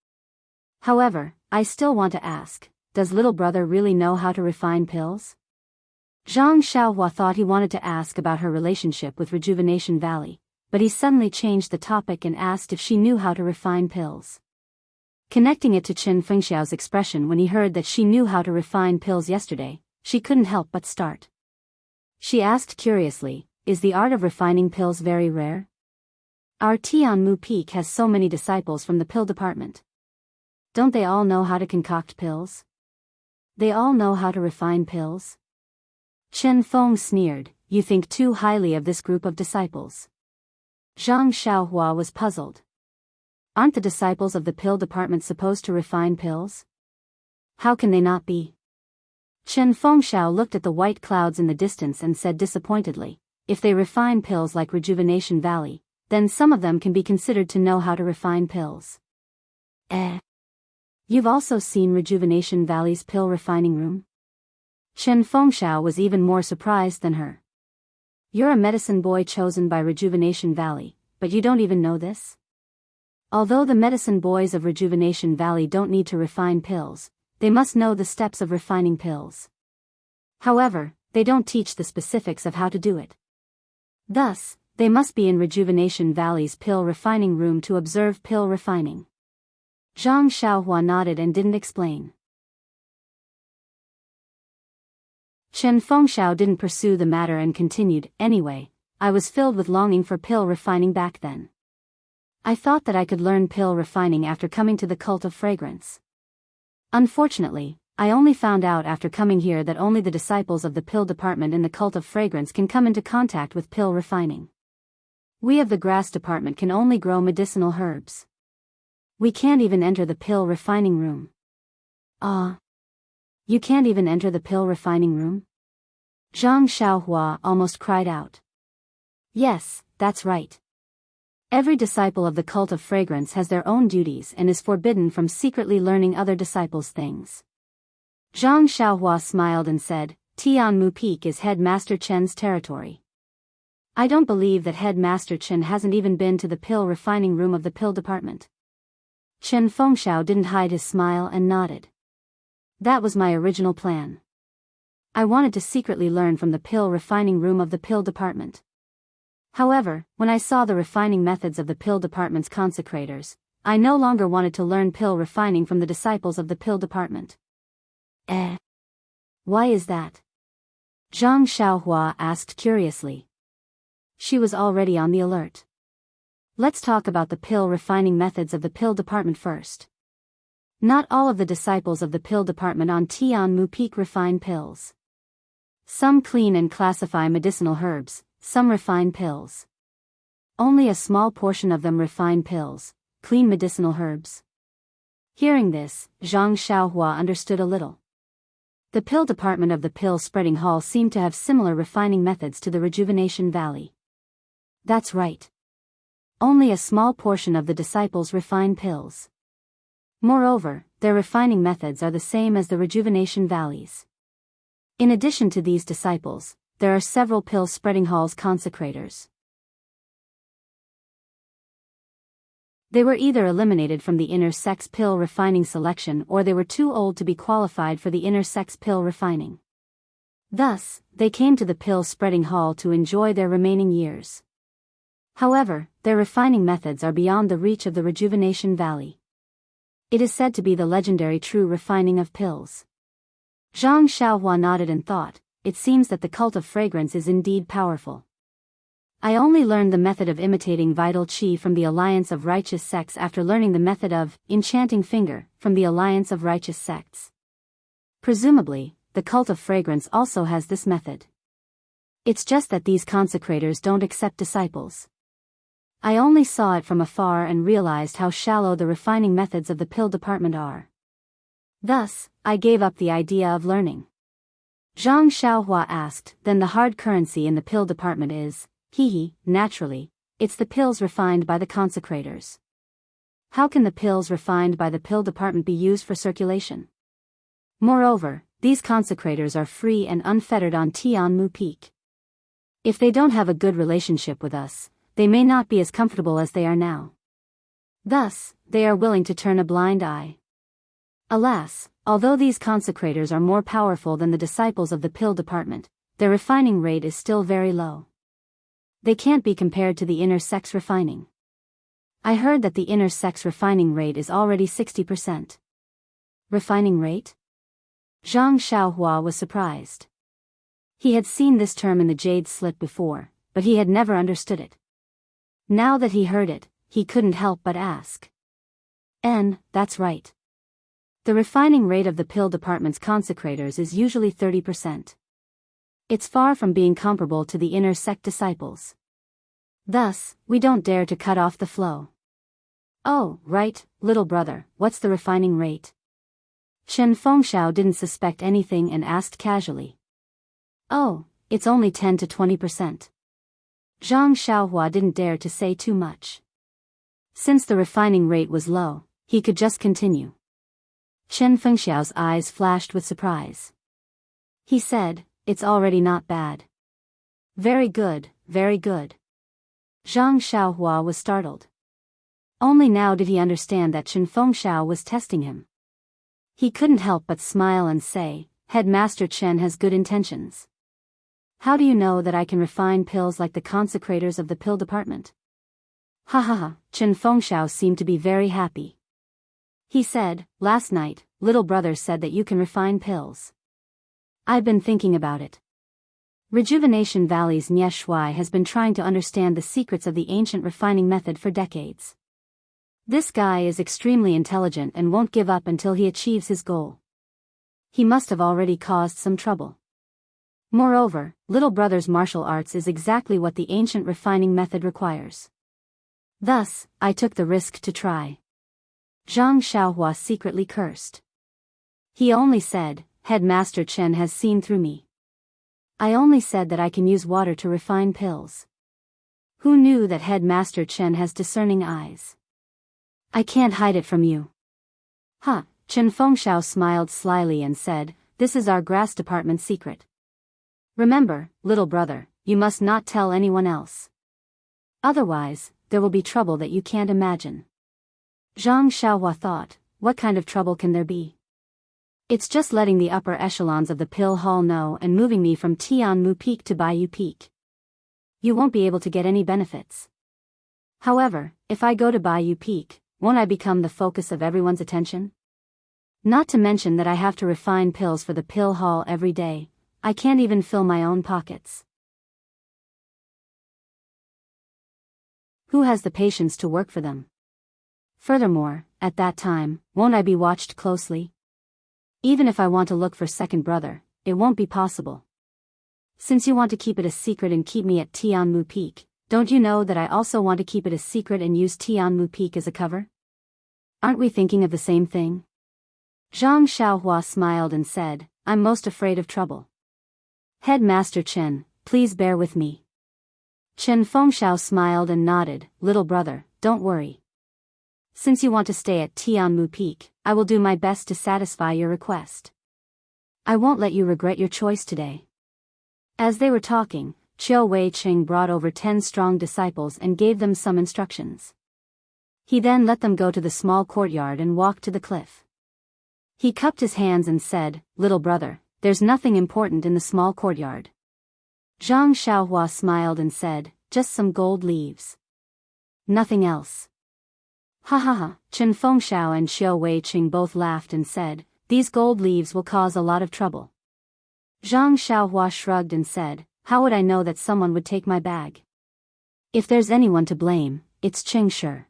However, I still want to ask, does little brother really know how to refine pills? Zhang Xiaohua thought he wanted to ask about her relationship with Rejuvenation Valley, but he suddenly changed the topic and asked if she knew how to refine pills. Connecting it to Chen Fengxiao's expression when he heard that she knew how to refine pills yesterday, she couldn't help but start. She asked curiously, is the art of refining pills very rare? Our Tianmu Peak has so many disciples from the pill department. Don't they all know how to concoct pills? They all know how to refine pills? Chen Feng sneered, you think too highly of this group of disciples. Zhang Xiaohua was puzzled. Aren't the disciples of the pill department supposed to refine pills? How can they not be? Chen Fengxiao looked at the white clouds in the distance and said disappointedly, if they refine pills like Rejuvenation Valley, then some of them can be considered to know how to refine pills. You've also seen Rejuvenation Valley's pill refining room? Chen Fengxiao was even more surprised than her. You're a medicine boy chosen by Rejuvenation Valley, but you don't even know this? Although the medicine boys of Rejuvenation Valley don't need to refine pills, they must know the steps of refining pills. However, they don't teach the specifics of how to do it. Thus, they must be in Rejuvenation Valley's pill refining room to observe pill refining. Zhang Xiaohua nodded and didn't explain. Chen Fengxiao didn't pursue the matter and continued, anyway, I was filled with longing for pill refining back then. I thought that I could learn pill refining after coming to the cult of fragrance. Unfortunately, I only found out after coming here that only the disciples of the pill department in the cult of fragrance can come into contact with pill refining. We of the grass department can only grow medicinal herbs. We can't even enter the pill refining room. You can't even enter the pill refining room? Zhang Xiaohua almost cried out. Yes, that's right. Every disciple of the cult of fragrance has their own duties and is forbidden from secretly learning other disciples' things. Zhang Xiaohua smiled and said, Tianmu Peak is Headmaster Chen's territory. I don't believe that Headmaster Chen hasn't even been to the pill refining room of the pill department. Chen Fengxiao didn't hide his smile and nodded. That was my original plan. I wanted to secretly learn from the pill refining room of the pill department. However, when I saw the refining methods of the pill department's consecrators, I no longer wanted to learn pill refining from the disciples of the pill department. Why is that? Zhang Xiaohua asked curiously. She was already on the alert. Let's talk about the pill refining methods of the pill department first. Not all of the disciples of the pill department on Tianmu Peak refine pills. Some clean and classify medicinal herbs, some refine pills. Only a small portion of them refine pills, clean medicinal herbs. Hearing this, Zhang Xiaohua understood a little. The pill department of the pill spreading hall seemed to have similar refining methods to the Rejuvenation Valley. That's right. Only a small portion of the disciples refine pills. Moreover, their refining methods are the same as the Rejuvenation Valleys. In addition to these disciples, there are several pill spreading halls consecrators. They were either eliminated from the inner sex pill refining selection or they were too old to be qualified for the inner sex pill refining. Thus, they came to the pill spreading hall to enjoy their remaining years. However, their refining methods are beyond the reach of the Rejuvenation Valley. It is said to be the legendary true refining of pills. Zhang Xiaohua nodded and thought, it seems that the cult of fragrance is indeed powerful. I only learned the method of imitating vital qi from the Alliance of Righteous Sects after learning the method of enchanting finger from the Alliance of Righteous Sects. Presumably, the cult of fragrance also has this method. It's just that these consecrators don't accept disciples. I only saw it from afar and realized how shallow the refining methods of the pill department are. Thus, I gave up the idea of learning. Zhang Xiaohua asked, then the hard currency in the pill department is, naturally, it's the pills refined by the consecrators. How can the pills refined by the pill department be used for circulation? Moreover, these consecrators are free and unfettered on Tianmu Peak. If they don't have a good relationship with us, they may not be as comfortable as they are now. Thus, they are willing to turn a blind eye. Alas, although these consecrators are more powerful than the disciples of the pill department, their refining rate is still very low. They can't be compared to the inner sex refining. I heard that the inner sex refining rate is already 60%. Refining rate? Zhang Xiaohua was surprised. He had seen this term in the jade slit before, but he had never understood it. Now that he heard it, he couldn't help but ask. That's right. The refining rate of the pill department's consecrators is usually 30%. It's far from being comparable to the inner sect disciples. Thus, we don't dare to cut off the flow. Oh, right, little brother, what's the refining rate? Chen Fengxiao didn't suspect anything and asked casually. Oh, it's only 10 to 20%. Zhang Xiaohua didn't dare to say too much. Since the refining rate was low, he could just continue. Chen Fengxiao's eyes flashed with surprise. He said, it's already not bad. Very good, very good. Zhang Xiaohua was startled. Only now did he understand that Chen Fengxiao was testing him. He couldn't help but smile and say, Headmaster Chen has good intentions. How do you know that I can refine pills like the consecrators of the pill department? Ha ha ha, Chen Fengxiao seemed to be very happy. He said, last night, little brother said that you can refine pills. I've been thinking about it. Rejuvenation Valley's Nye Shui has been trying to understand the secrets of the ancient refining method for decades. This guy is extremely intelligent and won't give up until he achieves his goal. He must have already caused some trouble. Moreover, little brother's martial arts is exactly what the ancient refining method requires. Thus, I took the risk to try. Zhang Xiaohua secretly cursed. He only said, Headmaster Chen has seen through me. I only said that I can use water to refine pills. Who knew that Headmaster Chen has discerning eyes? I can't hide it from you. Huh, Chen Fengxiao smiled slyly and said, this is our grass department secret. Remember, little brother, you must not tell anyone else. Otherwise, there will be trouble that you can't imagine. Zhang Xiaohua thought, what kind of trouble can there be? It's just letting the upper echelons of the pill hall know and moving me from Tianmu Peak to Baiyu Peak. You won't be able to get any benefits. However, if I go to Baiyu Peak, won't I become the focus of everyone's attention? Not to mention that I have to refine pills for the pill hall every day. I can't even fill my own pockets. Who has the patience to work for them? Furthermore, at that time, won't I be watched closely? Even if I want to look for second brother, it won't be possible. Since you want to keep it a secret and keep me at Tianmu Peak, don't you know that I also want to keep it a secret and use Tianmu Peak as a cover? Aren't we thinking of the same thing? Zhang Xiaohua smiled and said, I'm most afraid of trouble. Headmaster Chen, please bear with me. Chen Fengxiao smiled and nodded, little brother, don't worry. Since you want to stay at Tianmu Peak, I will do my best to satisfy your request. I won't let you regret your choice today. As they were talking, Qiu Weiqing brought over 10 strong disciples and gave them some instructions. He then let them go to the small courtyard and walk to the cliff. He cupped his hands and said, little brother, there's nothing important in the small courtyard. Zhang Xiaohua smiled and said, just some gold leaves. Nothing else. Ha ha ha, Chen Fengxiao and Qiu Weiqing both laughed and said, these gold leaves will cause a lot of trouble. Zhang Xiaohua shrugged and said, how would I know that someone would take my bag? If there's anyone to blame, it's Cheng Shi.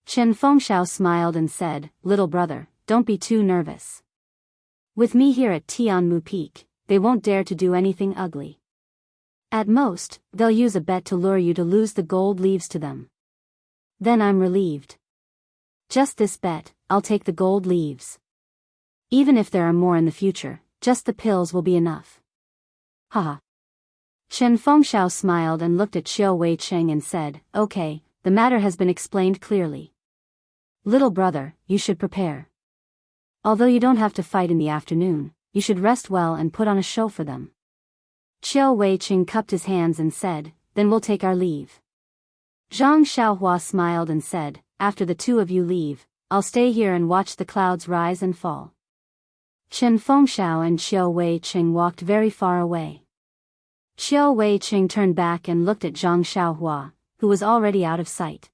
Chen Fengxiao smiled and said, little brother, don't be too nervous. With me here at Tianmu Peak, they won't dare to do anything ugly. At most, they'll use a bet to lure you to lose the gold leaves to them. Then I'm relieved. Just this bet, I'll take the gold leaves. Even if there are more in the future, just the pills will be enough. Haha. Chen Fengxiao smiled and looked at Qiu Weiqing and said, okay, the matter has been explained clearly. Little brother, you should prepare. Although you don't have to fight in the afternoon, you should rest well and put on a show for them. Qiu Weiqing cupped his hands and said, then we'll take our leave. Zhang Xiaohua smiled and said, after the two of you leave, I'll stay here and watch the clouds rise and fall. Chen Fengxiao and Qiu Weiqing walked very far away. Qiu Weiqing turned back and looked at Zhang Xiaohua, who was already out of sight.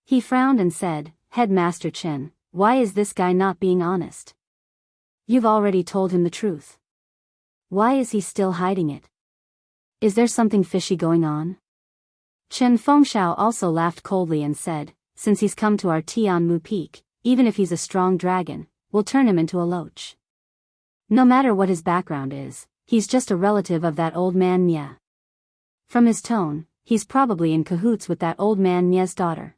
He frowned and said, Headmaster Chen, why is this guy not being honest? You've already told him the truth. Why is he still hiding it? Is there something fishy going on? Chen Fengxiao also laughed coldly and said, since he's come to our Tianmu Peak, even if he's a strong dragon, we'll turn him into a loach. No matter what his background is, he's just a relative of that old man Nye. From his tone, he's probably in cahoots with that old man Nye's daughter.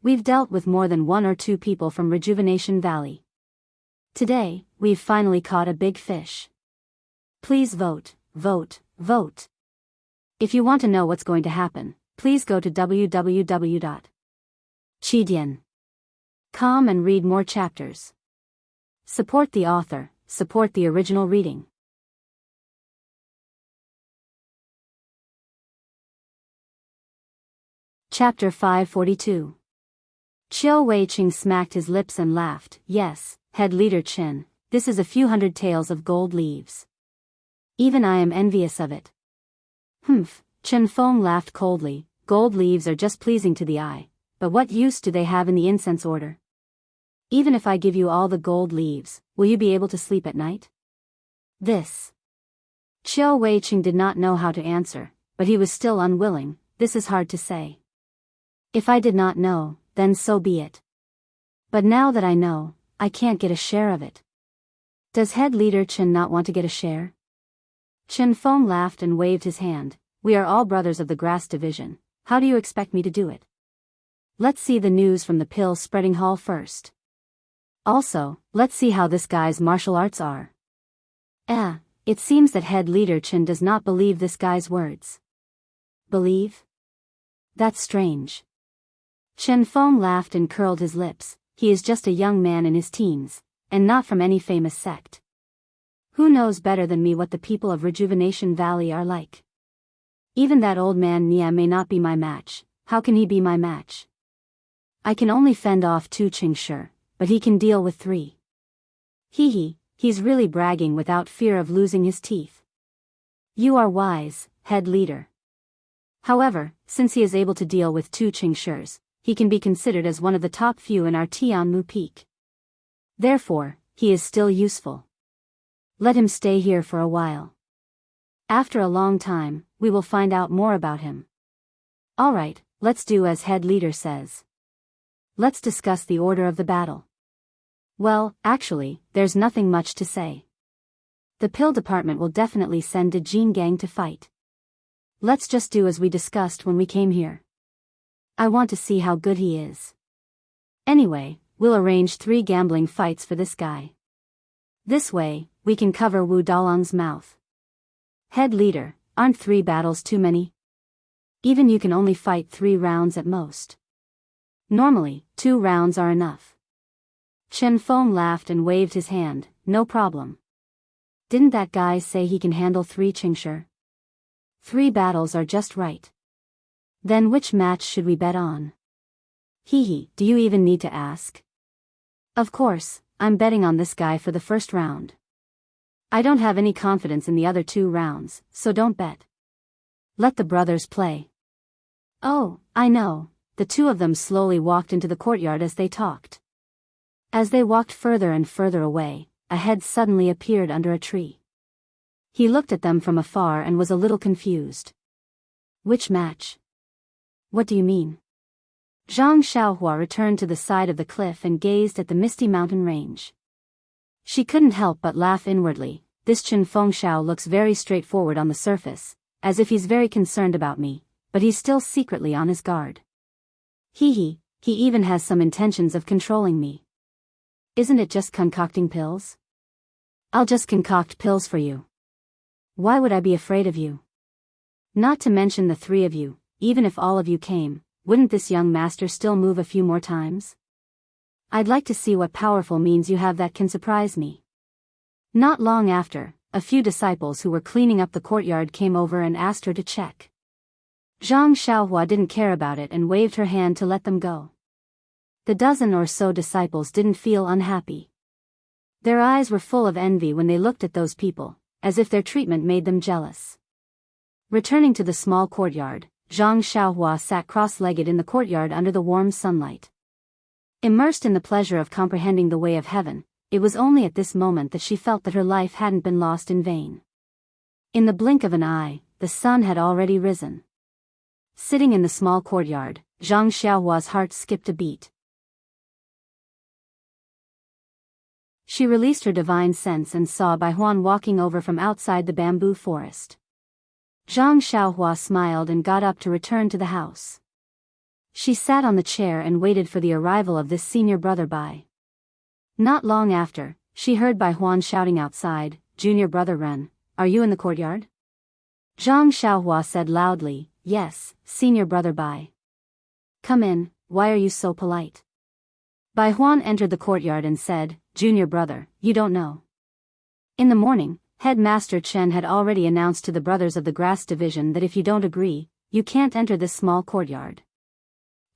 We've dealt with more than 1 or 2 people from Rejuvenation Valley. Today, we've finally caught a big fish. Please vote, vote, vote. If you want to know what's going to happen, please go to www.chidian.com and read more chapters. Support the author, support the original reading. Chapter 542. Qiu Weiqing smacked his lips and laughed. Yes, head leader Chen, this is a few hundred taels of gold leaves. Even I am envious of it. Chen Feng laughed coldly. Gold leaves are just pleasing to the eye, but what use do they have in the incense order? Even if I give you all the gold leaves, will you be able to sleep at night? This. Qiu Weiqing did not know how to answer, but he was still unwilling. This is hard to say. If I did not know, then so be it. But now that I know, I can't get a share of it. Does head leader Chen not want to get a share? Chen Feng laughed and waved his hand. We are all brothers of the grass division. How do you expect me to do it? Let's see the news from the pill spreading hall first. Also, let's see how this guy's martial arts are. It seems that head leader Chen does not believe this guy's words. Believe? That's strange. Chen Feng laughed and curled his lips. He is just a young man in his teens, and not from any famous sect. Who knows better than me what the people of Rejuvenation Valley are like? Even that old man Nia may not be my match. How can he be my match? I can only fend off 2 Qingshi, but he can deal with 3. He's really bragging without fear of losing his teeth. You are wise, head leader. However, since he is able to deal with 2 Qingshis, he can be considered as one of the top few in our Tianmu peak. Therefore, he is still useful. Let him stay here for a while. After a long time, we will find out more about him. Alright, let's do as head leader says. Let's discuss the order of the battle. Well, actually, there's nothing much to say. The pill department will definitely send a Jin gang to fight. Let's just do as we discussed when we came here. I want to see how good he is. Anyway, we'll arrange 3 gambling fights for this guy. This way, we can cover Wu Dalong's mouth. Head leader, aren't 3 battles too many? Even you can only fight 3 rounds at most. Normally, 2 rounds are enough. Chen Feng laughed and waved his hand. No problem. Didn't that guy say he can handle 3 Qingshi? 3 battles are just right. Then which match should we bet on? Do you even need to ask? Of course, I'm betting on this guy for the first round. I don't have any confidence in the other 2 rounds, so don't bet. Let the brothers play. Oh, I know. The 2 of them slowly walked into the courtyard as they talked. As they walked further and further away, a head suddenly appeared under a tree. He looked at them from afar and was a little confused. Which match? What do you mean? Zhang Xiaohua returned to the side of the cliff and gazed at the misty mountain range. She couldn't help but laugh inwardly. This Chen Fengxiao looks very straightforward on the surface, as if he's very concerned about me, but he's still secretly on his guard. He even has some intentions of controlling me. Isn't it just concocting pills? I'll just concoct pills for you. Why would I be afraid of you? Not to mention the 3 of you, even if all of you came, wouldn't this young master still move a few more times? I'd like to see what powerful means you have that can surprise me. Not long after, a few disciples who were cleaning up the courtyard came over and asked her to check. Zhang Xiaohua didn't care about it and waved her hand to let them go. The dozen or so disciples didn't feel unhappy. Their eyes were full of envy when they looked at those people, as if their treatment made them jealous. Returning to the small courtyard, Zhang Xiaohua sat cross-legged in the courtyard under the warm sunlight. Immersed in the pleasure of comprehending the way of heaven, it was only at this moment that she felt that her life hadn't been lost in vain. In the blink of an eye, the sun had already risen. Sitting in the small courtyard, Zhang Xiaohua's heart skipped a beat. She released her divine sense and saw Baihuan walking over from outside the bamboo forest. Zhang Xiaohua smiled and got up to return to the house. She sat on the chair and waited for the arrival of this senior brother Bai. Not long after, she heard Baihuan shouting outside, "Junior brother Ren, are you in the courtyard?" Zhang Xiaohua said loudly, "Yes, senior brother Bai." "Come in, why are you so polite?" Baihuan entered the courtyard and said, "Junior brother, you don't know." In the morning, Headmaster Chen had already announced to the brothers of the grass division that if you don't agree, you can't enter this small courtyard.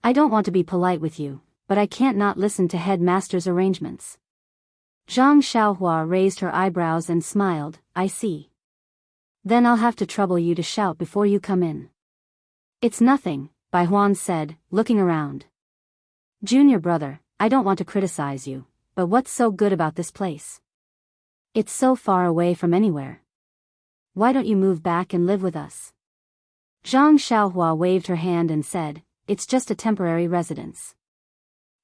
I don't want to be polite with you, but I can't not listen to Headmaster's arrangements. Zhang Xiaohua raised her eyebrows and smiled, "I see. Then I'll have to trouble you to shout before you come in." "It's nothing," Baihuan said, looking around. "Junior brother, I don't want to criticize you, but what's so good about this place? It's so far away from anywhere. Why don't you move back and live with us? Zhang Xiaohua waved her hand and said, it's just a temporary residence.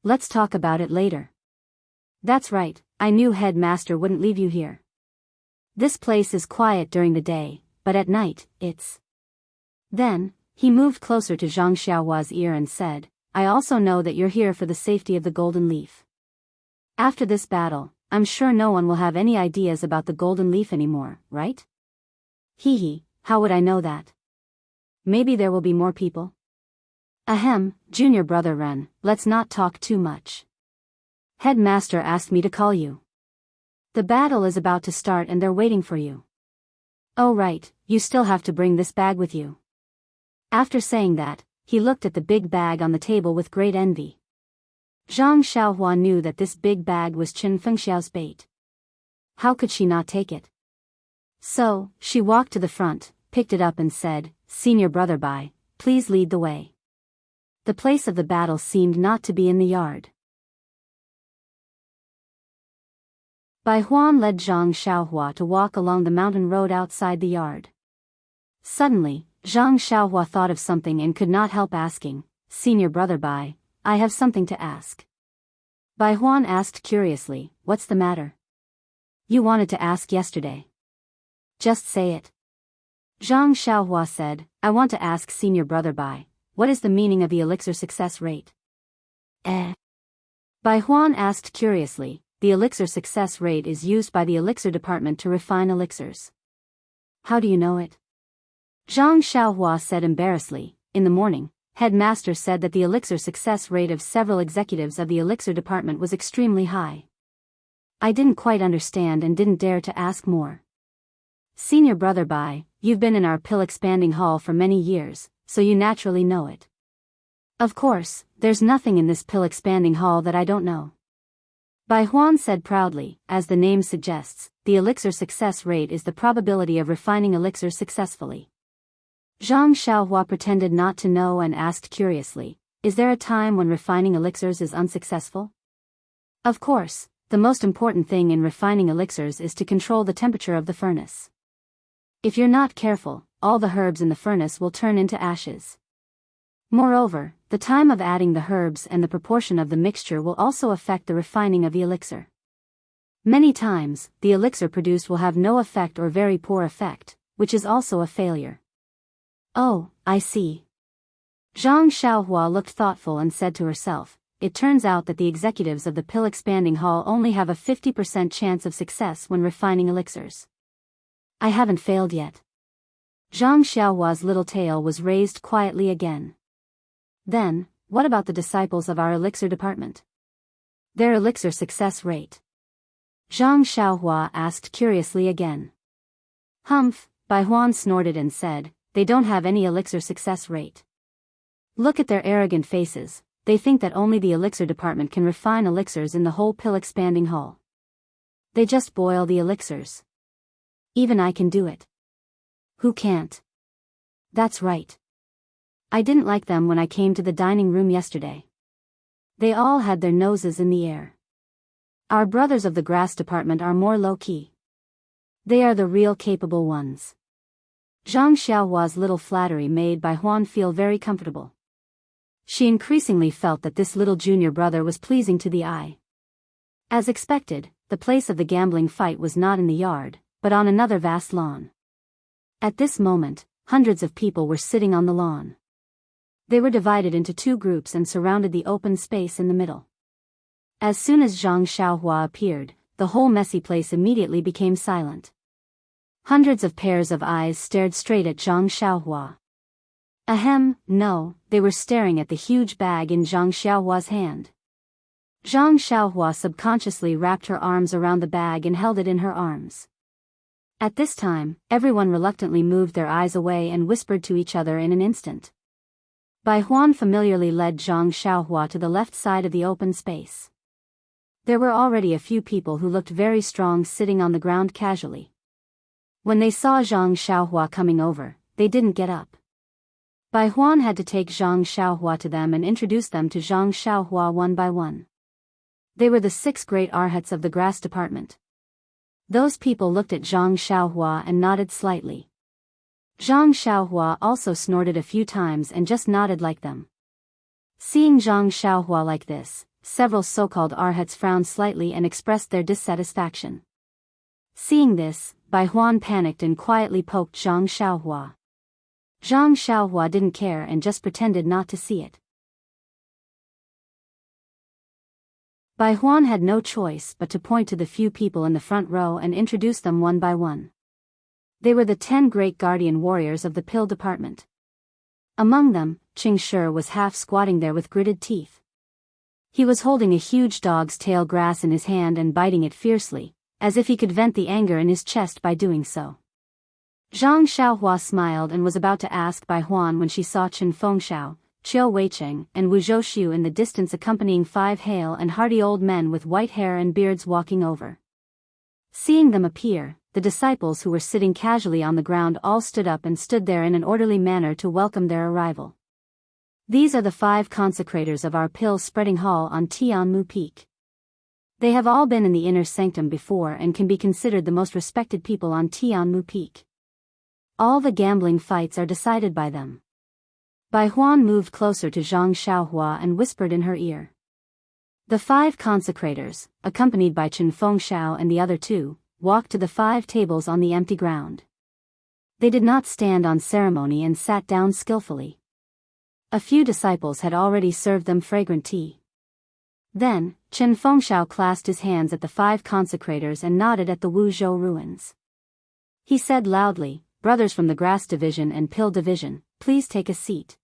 Let's talk about it later. That's right, I knew headmaster wouldn't leave you here. This place is quiet during the day, but at night, it's... Then, he moved closer to Zhang Xiaohua's ear and said, I also know that you're here for the safety of the golden leaf. After this battle, I'm sure no one will have any ideas about the golden leaf anymore, right? Hee, how would I know that? Maybe there will be more people? Ahem, junior brother Ren, let's not talk too much. Headmaster asked me to call you. The battle is about to start and they're waiting for you. Oh right, you still have to bring this bag with you. After saying that, he looked at the big bag on the table with great envy. Zhang Xiaohua knew that this big bag was Chen Fengxiao's bait. How could she not take it? So, she walked to the front, picked it up and said, Senior brother Bai, please lead the way. The place of the battle seemed not to be in the yard. Bai Huan led Zhang Xiaohua to walk along the mountain road outside the yard. Suddenly, Zhang Xiaohua thought of something and could not help asking, Senior brother Bai, I have something to ask. Bai Huan asked curiously, what's the matter? You wanted to ask yesterday. Just say it. Zhang Xiaohua said, I want to ask Senior brother Bai, what is the meaning of the elixir success rate? Bai Huan asked curiously, the elixir success rate is used by the elixir department to refine elixirs. How do you know it? Zhang Xiaohua said embarrassedly, in the morning, headmaster said that the elixir success rate of several executives of the elixir department was extremely high. I didn't quite understand and didn't dare to ask more. Senior brother Bai, you've been in our pill expanding hall for many years, so you naturally know it. Of course, there's nothing in this pill expanding hall that I don't know. Bai Huan said proudly, as the name suggests, the elixir success rate is the probability of refining elixirs successfully. Zhang Xiaohua pretended not to know and asked curiously, is there a time when refining elixirs is unsuccessful? Of course, the most important thing in refining elixirs is to control the temperature of the furnace. If you're not careful, all the herbs in the furnace will turn into ashes. Moreover, the time of adding the herbs and the proportion of the mixture will also affect the refining of the elixir. Many times, the elixir produced will have no effect or very poor effect, which is also a failure. Oh, I see. Zhang Xiaohua looked thoughtful and said to herself, it turns out that the executives of the pill expanding hall only have a 50% chance of success when refining elixirs. I haven't failed yet. Zhang Xiaohua's little tail was raised quietly again. Then, what about the disciples of our elixir department? Their elixir success rate? Zhang Xiaohua asked curiously again. Humph, Bai Huan snorted and said, they don't have any elixir success rate. Look at their arrogant faces, they think that only the elixir department can refine elixirs in the whole pill expanding hall. They just boil the elixirs. Even I can do it. Who can't? That's right. I didn't like them when I came to the dining room yesterday. They all had their noses in the air. Our brothers of the grass department are more low-key. They are the real capable ones. Zhang Xiaohua's little flattery made Bai Huan feel very comfortable. She increasingly felt that this little junior brother was pleasing to the eye. As expected, the place of the gambling fight was not in the yard, but on another vast lawn. At this moment, hundreds of people were sitting on the lawn. They were divided into two groups and surrounded the open space in the middle. As soon as Zhang Xiaohua appeared, the whole messy place immediately became silent. Hundreds of pairs of eyes stared straight at Zhang Xiaohua. Ahem, no, they were staring at the huge bag in Zhang Xiaohua's hand. Zhang Xiaohua subconsciously wrapped her arms around the bag and held it in her arms. At this time, everyone reluctantly moved their eyes away and whispered to each other in an instant. Bai Huan familiarly led Zhang Xiaohua to the left side of the open space. There were already a few people who looked very strong sitting on the ground casually. When they saw Zhang Xiaohua coming over, they didn't get up. Bai Huan had to take Zhang Xiaohua to them and introduce them to Zhang Xiaohua one by one. They were the 6 great arhats of the grass department. Those people looked at Zhang Xiaohua and nodded slightly. Zhang Xiaohua also snorted a few times and just nodded like them. Seeing Zhang Xiaohua like this, several so-called arhats frowned slightly and expressed their dissatisfaction. Seeing this, Bai Huan panicked and quietly poked Zhang Xiaohua. Zhang Xiaohua didn't care and just pretended not to see it. Bai Huan had no choice but to point to the few people in the front row and introduce them one by one. They were the 10 great guardian warriors of the pill department. Among them, Qing Shi was half squatting there with gritted teeth. He was holding a huge dog's tail grass in his hand and biting it fiercely, as if he could vent the anger in his chest by doing so. Zhang Xiaohua smiled and was about to ask Bai Huan when she saw Chen Fengxiao, Qiu Weicheng, and Wu Zhouxiu in the distance accompanying 5 hale and hearty old men with white hair and beards walking over. Seeing them appear, the disciples who were sitting casually on the ground all stood up and stood there in an orderly manner to welcome their arrival. These are the 5 consecrators of our pill-spreading hall on Tianmu Peak. They have all been in the inner sanctum before and can be considered the most respected people on Tianmu Peak. All the gambling fights are decided by them. Bai Huan moved closer to Zhang Xiaohua and whispered in her ear. The 5 consecrators, accompanied by Chen Fengxiao and the other 2, walked to the 5 tables on the empty ground. They did not stand on ceremony and sat down skillfully. A few disciples had already served them fragrant tea. Then, Chen Fengxiao clasped his hands at the 5 consecrators and nodded at the Wuzhou ruins. He said loudly, "Brothers from the Grass Division and Pill Division, please take a seat.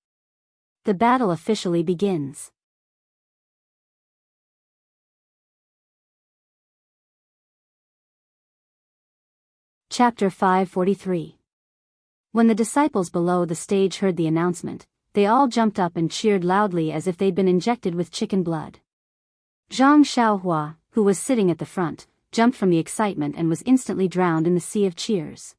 The battle officially begins." Chapter 543. When the disciples below the stage heard the announcement, they all jumped up and cheered loudly as if they'd been injected with chicken blood. Zhang Xiaohua, who was sitting at the front, jumped from the excitement and was instantly drowned in the sea of cheers.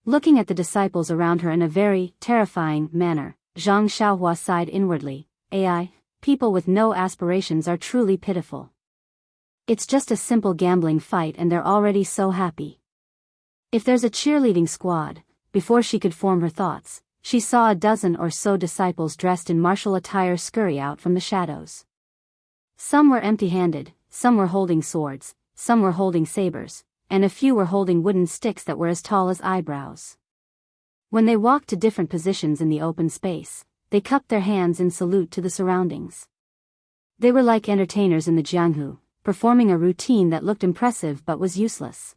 Looking at the disciples around her in a very terrifying manner, Zhang Xiaohua sighed inwardly. "Ai, people with no aspirations are truly pitiful. It's just a simple gambling fight and they're already so happy." If there's a cheerleading squad, before she could form her thoughts, she saw a dozen or so disciples dressed in martial attire scurry out from the shadows. Some were empty-handed, some were holding swords, some were holding sabers, and a few were holding wooden sticks that were as tall as eyebrows. When they walked to different positions in the open space, they cupped their hands in salute to the surroundings. They were like entertainers in the Jianghu, performing a routine that looked impressive but was useless.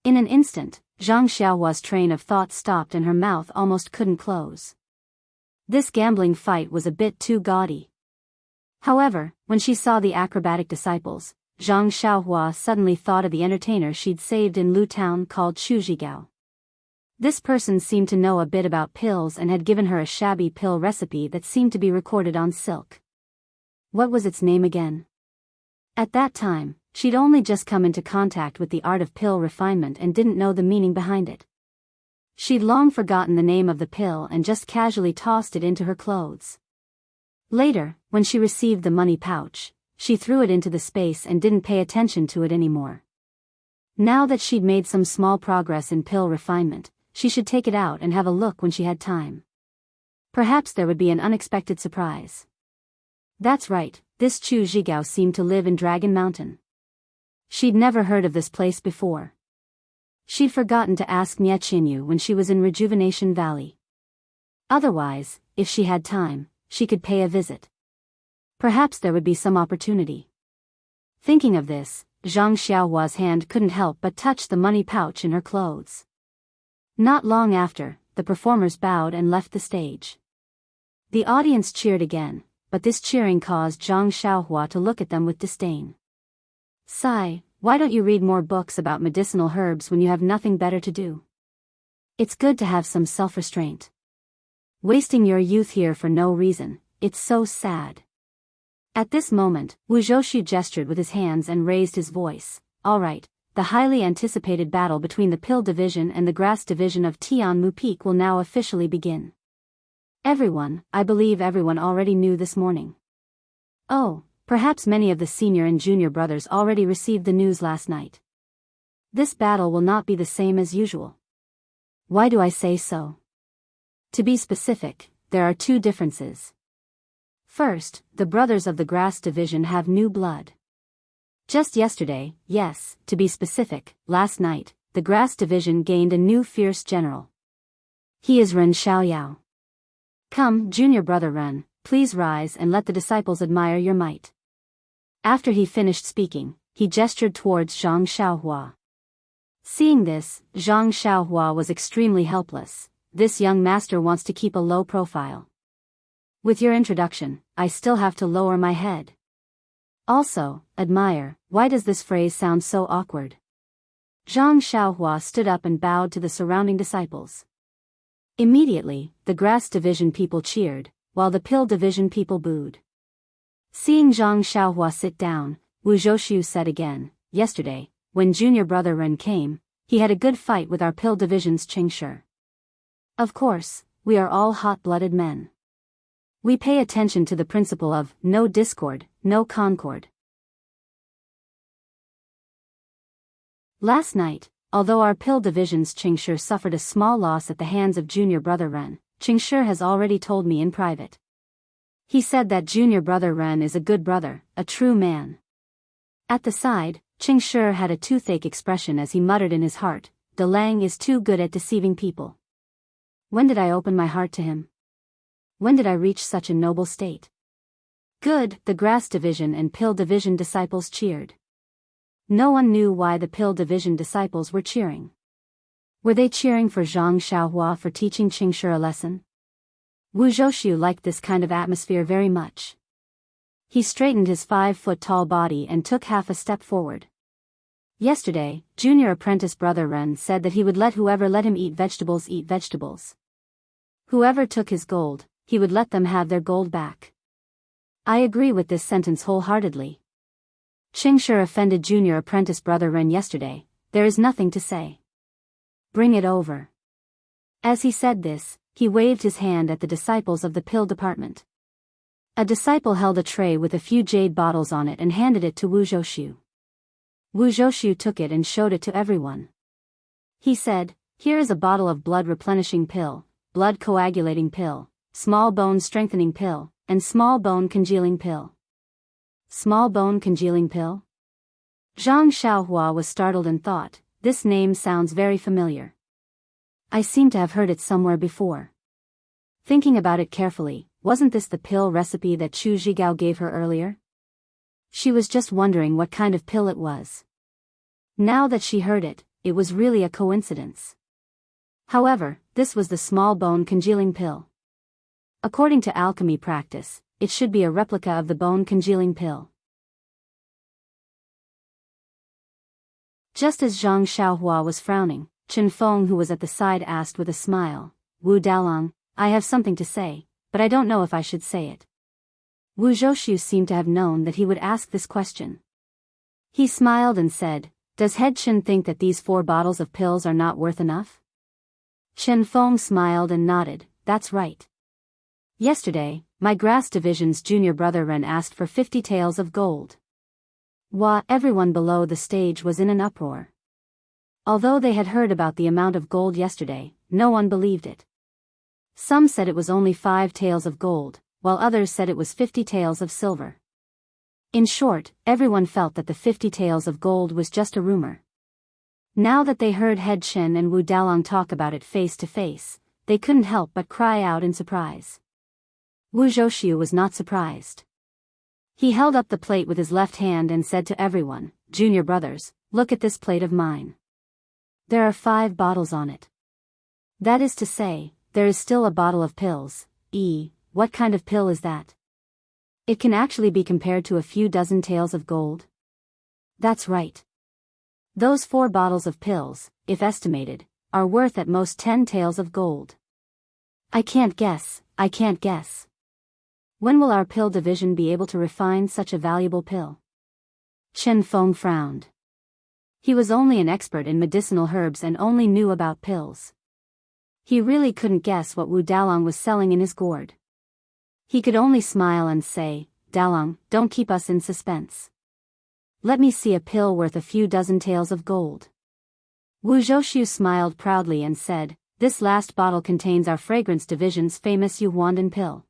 In an instant, Zhang Xiaohua's train of thought stopped and her mouth almost couldn't close. This gambling fight was a bit too gaudy. However, when she saw the acrobatic disciples, Zhang Xiaohua suddenly thought of the entertainer she'd saved in Lu Town called Chu Zhigao. This person seemed to know a bit about pills and had given her a shabby pill recipe that seemed to be recorded on silk. What was its name again? At that time, she'd only just come into contact with the art of pill refinement and didn't know the meaning behind it. She'd long forgotten the name of the pill and just casually tossed it into her clothes. Later, when she received the money pouch, she threw it into the space and didn't pay attention to it anymore. Now that she'd made some small progress in pill refinement, she should take it out and have a look when she had time. Perhaps there would be an unexpected surprise. That's right, this Chu Zhigao seemed to live in Dragon Mountain. She'd never heard of this place before. She'd forgotten to ask Nie Qinyu when she was in Rejuvenation Valley. Otherwise, if she had time, she could pay a visit. Perhaps there would be some opportunity. Thinking of this, Zhang Xiaohua's hand couldn't help but touch the money pouch in her clothes. Not long after, the performers bowed and left the stage. The audience cheered again, but this cheering caused Zhang Xiaohua to look at them with disdain. "Sigh, why don't you read more books about medicinal herbs when you have nothing better to do? It's good to have some self-restraint. Wasting your youth here for no reason, it's so sad." At this moment, Wu Zhouxiu gestured with his hands and raised his voice. "All right, the highly anticipated battle between the Pill Division and the Grass Division of Tianmu Peak will now officially begin. I believe everyone already knew this morning." "Oh, Perhaps many of the senior and junior brothers already received the news last night. This battle will not be the same as usual. Why do I say so? To be specific, there are two differences. First, the brothers of the grass division have new blood. Just yesterday, yes, to be specific, last night, the grass division gained a new fierce general. He is Ren Xiaoyao. Come, junior brother Ren, please rise and let the disciples admire your might. After he finished speaking, he gestured towards Zhang Xiaohua. Seeing this, Zhang Xiaohua was extremely helpless. This young master wants to keep a low profile. With your introduction, I still have to lower my head. Also, admire, why does this phrase sound so awkward? Zhang Xiaohua stood up and bowed to the surrounding disciples. Immediately, the grass division people cheered, while the pill division people booed. Seeing Zhang Xiaohua sit down, Wu Zhouxiu said again, yesterday, when junior brother Ren came, he had a good fight with our pill division's Qingshi. Of course, we are all hot-blooded men. We pay attention to the principle of no discord, no concord. Last night, although our pill division's Qingshi suffered a small loss at the hands of junior brother Ren, Qingshi has already told me in private. He said that junior brother Ren is a good brother, a true man. At the side, Qingshi had a toothache expression as he muttered in his heart, De Lang is too good at deceiving people. When did I open my heart to him? When did I reach such a noble state? Good, the grass division and pill division disciples cheered. No one knew why the pill division disciples were cheering. Were they cheering for Zhang Xiaohua for teaching Qingshi a lesson? Wu Zhouxiu liked this kind of atmosphere very much. He straightened his 5-foot-tall body and took half a step forward. Yesterday, junior apprentice brother Ren said that he would let whoever let him eat vegetables. Whoever took his gold, he would let them have their gold back. I agree with this sentence wholeheartedly. Qingshi offended junior apprentice brother Ren yesterday, there is nothing to say. Bring it over. As he said this, he waved his hand at the disciples of the pill department. A disciple held a tray with a few jade bottles on it and handed it to Wu Zhouxiu. Wu Zhouxiu took it and showed it to everyone. He said, here is a bottle of blood replenishing pill, blood coagulating pill, small bone strengthening pill, and small bone congealing pill. Small bone congealing pill? Zhang Xiaohua was startled and thought, this name sounds very familiar. I seem to have heard it somewhere before. Thinking about it carefully, wasn't this the pill recipe that Chu Zhigao gave her earlier? She was just wondering what kind of pill it was. Now that she heard it, it was really a coincidence. However, this was the small bone congealing pill. According to alchemy practice, it should be a replica of the bone congealing pill. Just as Zhang Xiaohua was frowning, Chen Feng, who was at the side, asked with a smile, Wu Dalang, I have something to say, but I don't know if I should say it. Wu Zhouxiu seemed to have known that he would ask this question. He smiled and said, does Head Chen think that these 4 bottles of pills are not worth enough? Chen Feng smiled and nodded, that's right. Yesterday, my grass division's junior brother Ren asked for 50 taels of gold. Everyone below the stage was in an uproar. Although they had heard about the amount of gold yesterday, no one believed it. Some said it was only 5 taels of gold, while others said it was 50 taels of silver. In short, everyone felt that the 50 taels of gold was just a rumor. Now that they heard Head Chen and Wu Dalang talk about it face to face, they couldn't help but cry out in surprise. Wu Zhouxiu was not surprised. He held up the plate with his left hand and said to everyone, junior brothers, look at this plate of mine. There are 5 bottles on it. That is to say, there is still a bottle of pills. What kind of pill is that? It can actually be compared to a few dozen taels of gold. That's right. Those 4 bottles of pills, if estimated, are worth at most 10 taels of gold. I can't guess. When will our pill division be able to refine such a valuable pill? Chen Feng frowned. He was only an expert in medicinal herbs and only knew about pills. He really couldn't guess what Wu Dalang was selling in his gourd. He could only smile and say, Dalong, don't keep us in suspense. Let me see a pill worth a few dozen taels of gold. Wu Zhoushu smiled proudly and said, this last bottle contains our fragrance division's famous Yuhuandan pill.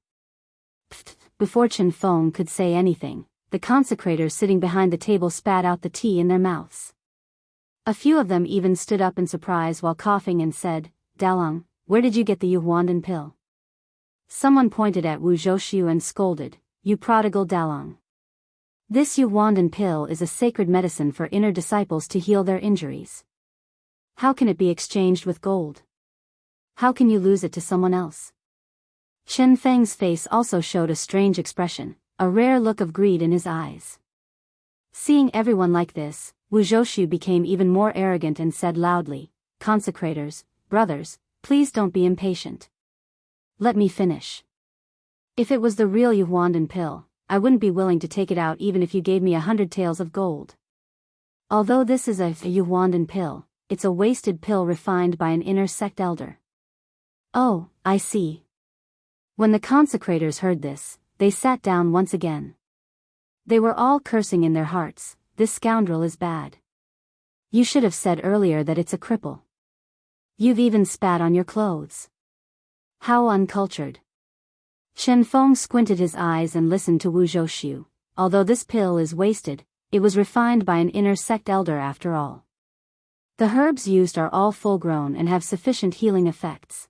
Pfft. Before Chen Feng could say anything, the consecrators sitting behind the table spat out the tea in their mouths. A few of them even stood up in surprise while coughing and said, Dalong, where did you get the Yuhuandan pill? Someone pointed at Wu Zhoushu and scolded, you prodigal Dalong. This Yuhuandan pill is a sacred medicine for inner disciples to heal their injuries. How can it be exchanged with gold? How can you lose it to someone else? Chen Feng's face also showed a strange expression, a rare look of greed in his eyes. Seeing everyone like this, Wu Zhoushu became even more arrogant and said loudly, consecrators, brothers, please don't be impatient. Let me finish. If it was the real Yuhuandan pill, I wouldn't be willing to take it out even if you gave me 100 taels of gold. Although this is a Yuhuandan pill, it's a wasted pill refined by an inner sect elder. Oh, I see. When the consecrators heard this, they sat down once again. They were all cursing in their hearts, this scoundrel is bad. You should have said earlier that it's a cripple. You've even spat on your clothes. How uncultured. Chen Feng squinted his eyes and listened to Wu Zhoushu. Although this pill is wasted, it was refined by an inner sect elder after all. The herbs used are all full-grown and have sufficient healing effects.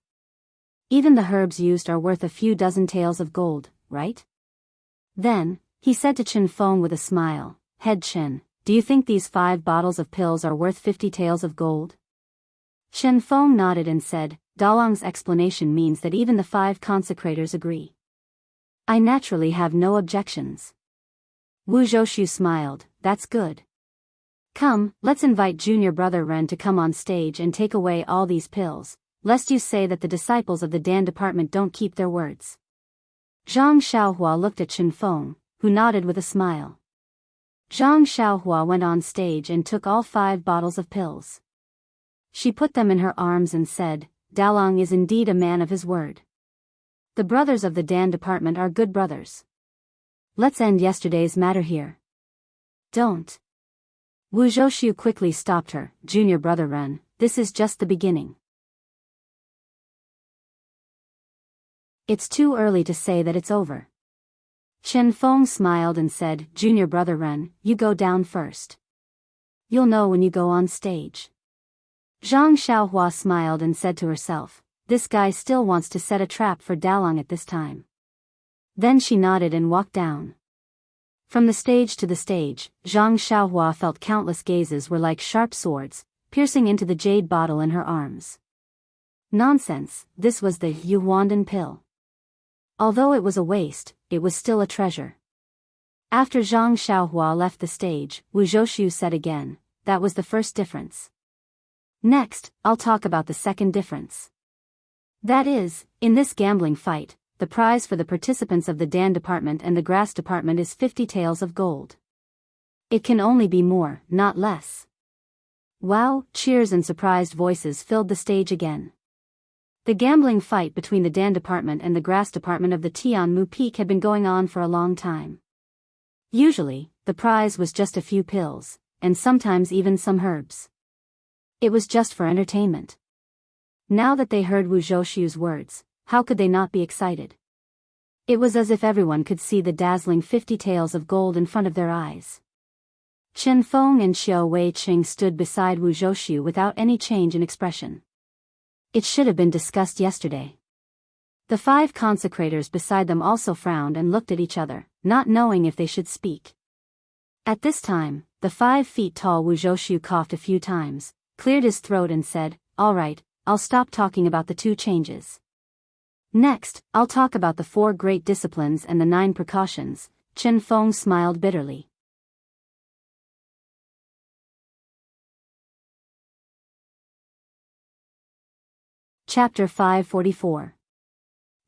Even the herbs used are worth a few dozen taels of gold, right? Then, he said to Chen Feng with a smile, Head Chen, do you think these 5 bottles of pills are worth 50 taels of gold? Chen Feng nodded and said, Dalong's explanation means that even the 5 consecrators agree. I naturally have no objections. Wu Zhoushu smiled, that's good. Come, let's invite junior brother Ren to come on stage and take away all these pills, lest you say that the disciples of the Dan department don't keep their words. Zhang Xiaohua looked at Chen Feng, who nodded with a smile. Zhang Xiaohua went on stage and took all 5 bottles of pills. She put them in her arms and said, Dalong is indeed a man of his word. The brothers of the Dan department are good brothers. Let's end yesterday's matter here. Don't. Wu Zhoushu quickly stopped her, Junior brother Ren, this is just the beginning. It's too early to say that it's over. Chen Feng smiled and said, Junior brother Ren, you go down first. You'll know when you go on stage. Zhang Xiaohua smiled and said to herself, this guy still wants to set a trap for Dalong at this time. Then she nodded and walked down. From the stage to the stage, Zhang Xiaohua felt countless gazes were like sharp swords, piercing into the jade bottle in her arms. Nonsense, this was the Yuhuandan pill. Although it was a waste, it was still a treasure. After Zhang Xiaohua left the stage, Wu Zhoushu said again, that was the first difference. Next, I'll talk about the second difference. That is, in this gambling fight, the prize for the participants of the Dan department and the Grass department is 50 taels of gold. It can only be more, not less. Wow, cheers and surprised voices filled the stage again. The gambling fight between the Dan department and the Grass department of the Tianmu Peak had been going on for a long time. Usually, the prize was just a few pills, and sometimes even some herbs. It was just for entertainment. Now that they heard Wu Zhoushu's words, how could they not be excited? It was as if everyone could see the dazzling 50 taels of gold in front of their eyes. Chen Feng and Xiao Wei-Qing stood beside Wu Zhoushu without any change in expression. It should have been discussed yesterday. The 5 consecrators beside them also frowned and looked at each other, not knowing if they should speak. At this time, the 5 feet tall Wu Zhoushu coughed a few times, cleared his throat and said, all right, I'll stop talking about the 2 changes. Next, I'll talk about the 4 great disciplines and the 9 precautions. Chen Feng smiled bitterly. Chapter 544.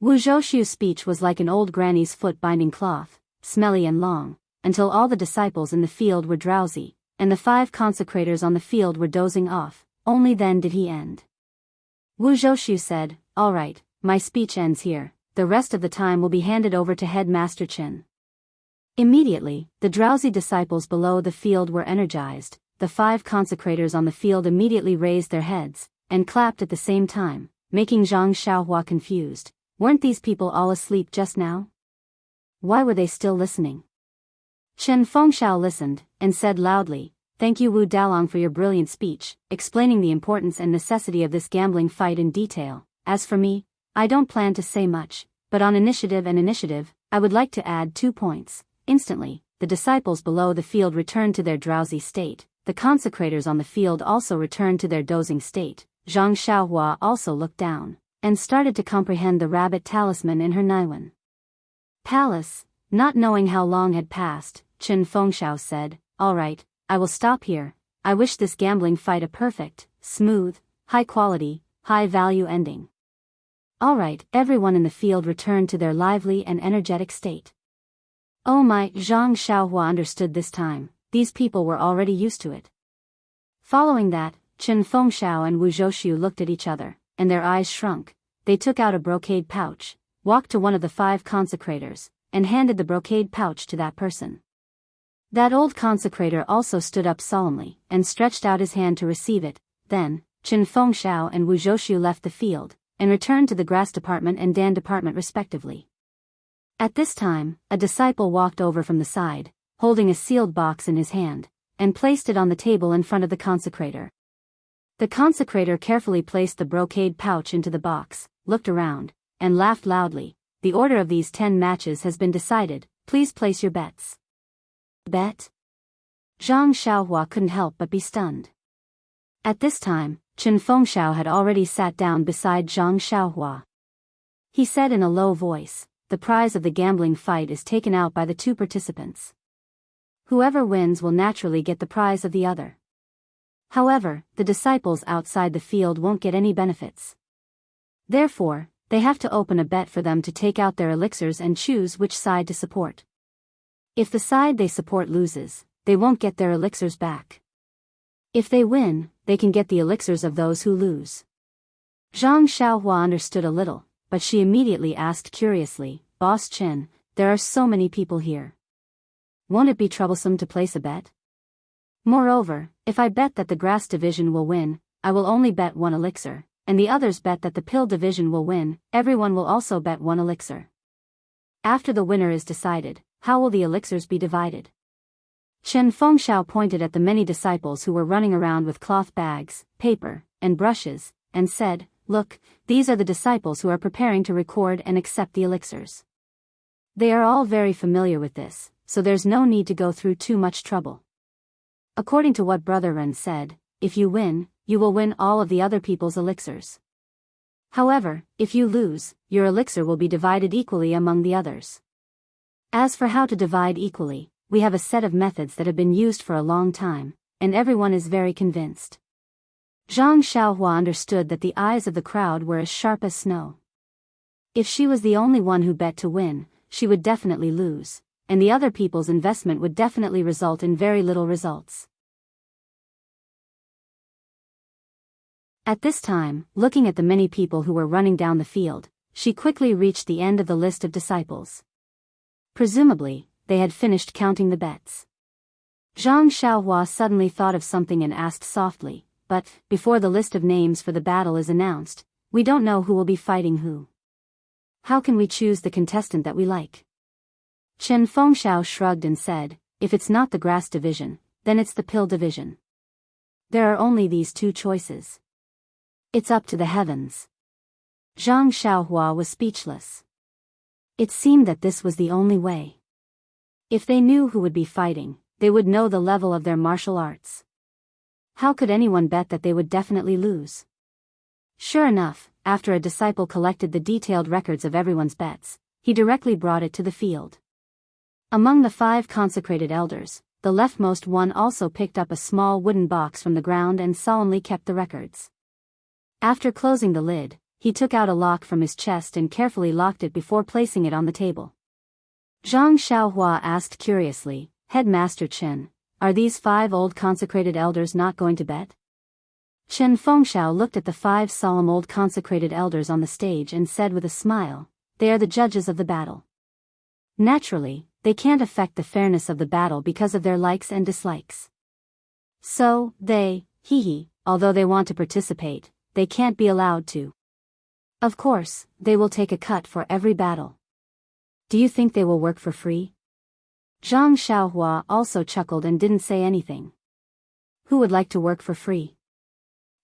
Wu Zhoushu's speech was like an old granny's foot-binding cloth, smelly and long, until all the disciples in the field were drowsy, and the 5 consecrators on the field were dozing off. Only then did he end. Wu Zhoushu said, all right, my speech ends here, the rest of the time will be handed over to Headmaster Chen. Immediately, the drowsy disciples below the field were energized. The 5 consecrators on the field immediately raised their heads and clapped at the same time, making Jiang Xiaohua confused. Weren't these people all asleep just now? Why were they still listening? Chen Fengxiao listened and said loudly, "Thank you Wu Dalong for your brilliant speech, explaining the importance and necessity of this gambling fight in detail. As for me, I don't plan to say much, but on initiative, I would like to add 2 points." Instantly, the disciples below the field returned to their drowsy state. The consecrators on the field also returned to their dozing state. Zhang Xiaohua also looked down and started to comprehend the rabbit talisman in her Naiwan palace. Not knowing how long had passed, Chen Fengxiao said, "All right, I will stop here. I wish this gambling fight a perfect, smooth, high-quality, high-value ending." All right, everyone in the field returned to their lively and energetic state. Oh my, Zhang Xiaohua understood this time. These people were already used to it. Following that, Chen Fengxiao and Wu Zhouxiu looked at each other, and their eyes shrunk. They took out a brocade pouch, walked to one of the 5 consecrators, and handed the brocade pouch to that person. That old consecrator also stood up solemnly and stretched out his hand to receive it. Then, Chen Fengxiao and Wu Zhouxiu left the field and returned to the grass department and Dan department respectively. At this time, a disciple walked over from the side, holding a sealed box in his hand, and placed it on the table in front of the consecrator. The consecrator carefully placed the brocade pouch into the box, looked around, and laughed loudly. "The order of these 10 matches has been decided. Please place your bets." Bet? Zhang Xiaohua couldn't help but be stunned. At this time, Chen Fengxiao had already sat down beside Zhang Xiaohua. He said in a low voice, "The prize of the gambling fight is taken out by the 2 participants. Whoever wins will naturally get the prize of the other. However, the disciples outside the field won't get any benefits. Therefore, they have to open a bet for them to take out their elixirs and choose which side to support. If the side they support loses, they won't get their elixirs back. If they win, they can get the elixirs of those who lose." Zhang Xiaohua understood a little, but she immediately asked curiously, "Boss Chen, there are so many people here. Won't it be troublesome to place a bet? Moreover, if I bet that the grass division will win, I will only bet 1 elixir, and the others bet that the pill division will win, everyone will also bet 1 elixir. After the winner is decided, how will the elixirs be divided?" Chen Fengxiao pointed at the many disciples who were running around with cloth bags, paper, and brushes, and said, "Look, these are the disciples who are preparing to record and accept the elixirs. They are all very familiar with this, so there's no need to go through too much trouble. According to what Brother Ren said, if you win, you will win all of the other people's elixirs. However, if you lose, your elixir will be divided equally among the others. As for how to divide equally, we have a set of methods that have been used for a long time, and everyone is very convinced." Zhang Xiaohua understood that the eyes of the crowd were as sharp as snow. If she was the only one who bet to win, she would definitely lose, and the other people's investment would definitely result in very little results. At this time, looking at the many people who were running down the field, she quickly reached the end of the list of disciples. Presumably, they had finished counting the bets. Zhang Xiaohua suddenly thought of something and asked softly, "But, before the list of names for the battle is announced, we don't know who will be fighting who. How can we choose the contestant that we like?" Chen Fengxiao shrugged and said, "If it's not the grass division, then it's the pill division. There are only these 2 choices. It's up to the heavens." Zhang Xiaohua was speechless. It seemed that this was the only way. If they knew who would be fighting, they would know the level of their martial arts. How could anyone bet that they would definitely lose? Sure enough, after a disciple collected the detailed records of everyone's bets, he directly brought it to the field. Among the 5 consecrated elders, the leftmost one also picked up a small wooden box from the ground and solemnly kept the records. After closing the lid, he took out a lock from his chest and carefully locked it before placing it on the table. Zhang Xiaohua asked curiously, "Headmaster Chen, are these 5 old consecrated elders not going to bet?" Chen Fengxiao looked at the 5 solemn old consecrated elders on the stage and said with a smile, "They are the judges of the battle. Naturally, they can't affect the fairness of the battle because of their likes and dislikes. So, although they want to participate, they can't be allowed to. Of course, they will take a cut for every battle. Do you think they will work for free? Zhang Xiaohua also chuckled and didn't say anything. Who would like to work for free?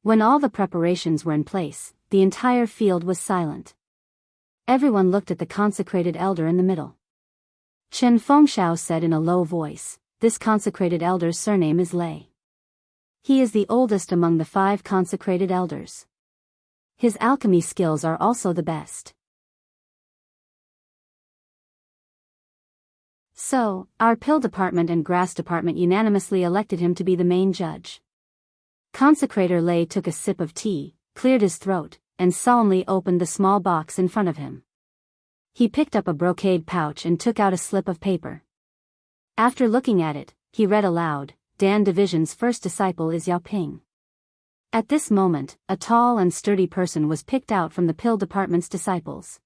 When all the preparations were in place, the entire field was silent. Everyone looked at the consecrated elder in the middle. Chen Fengxiao said in a low voice, "This consecrated elder's surname is Lei. He is the oldest among the 5 consecrated elders. His alchemy skills are also the best. So, our pill department and grass department unanimously elected him to be the main judge." Consecrator Lei took a sip of tea, cleared his throat, and solemnly opened the small box in front of him. He picked up a brocade pouch and took out a slip of paper. After looking at it, he read aloud, "Dan Division's first disciple is Yao Ping." At this moment, a tall and sturdy person was picked out from the pill department's disciples.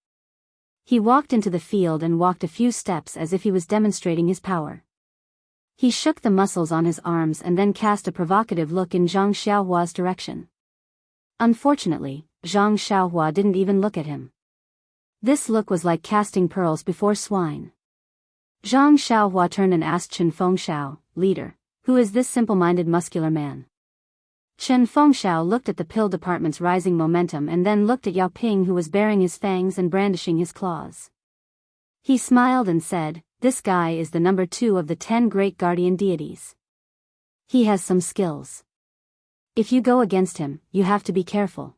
He walked into the field and walked a few steps as if he was demonstrating his power. He shook the muscles on his arms and then cast a provocative look in Zhang Xiaohua's direction. Unfortunately, Zhang Xiaohua didn't even look at him. This look was like casting pearls before swine. Zhang Xiaohua turned and asked Chen Fengxiao, "Leader, who is this simple-minded muscular man?" Chen Fengxiao looked at the pill department's rising momentum and then looked at Yao Ping, who was baring his fangs and brandishing his claws. He smiled and said, "This guy is the number 2 of the 10 great guardian deities. He has some skills. If you go against him, you have to be careful."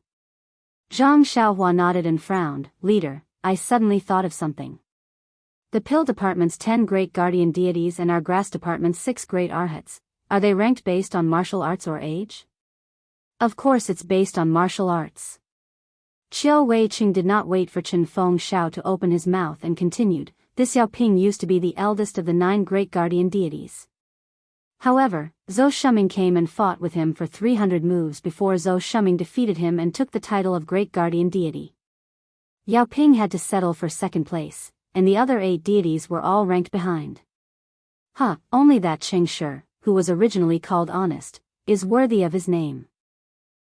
Zhang Xiaohua nodded and frowned. "Leader, I suddenly thought of something. The pill department's 10 great guardian deities and our grass department's 6 great arhats, are they ranked based on martial arts or age?" "Of course it's based on martial arts." Qiu Weiqing did not wait for Chen Fengxiao to open his mouth and continued, "This Yao Ping used to be the eldest of the 9 great guardian deities. However, Zhou Shuming came and fought with him for 300 moves before Zhou Shuming defeated him and took the title of great guardian deity. Yao Ping had to settle for 2nd place, and the other 8 deities were all ranked behind. Only that Cheng Shi, who was originally called Honest, is worthy of his name.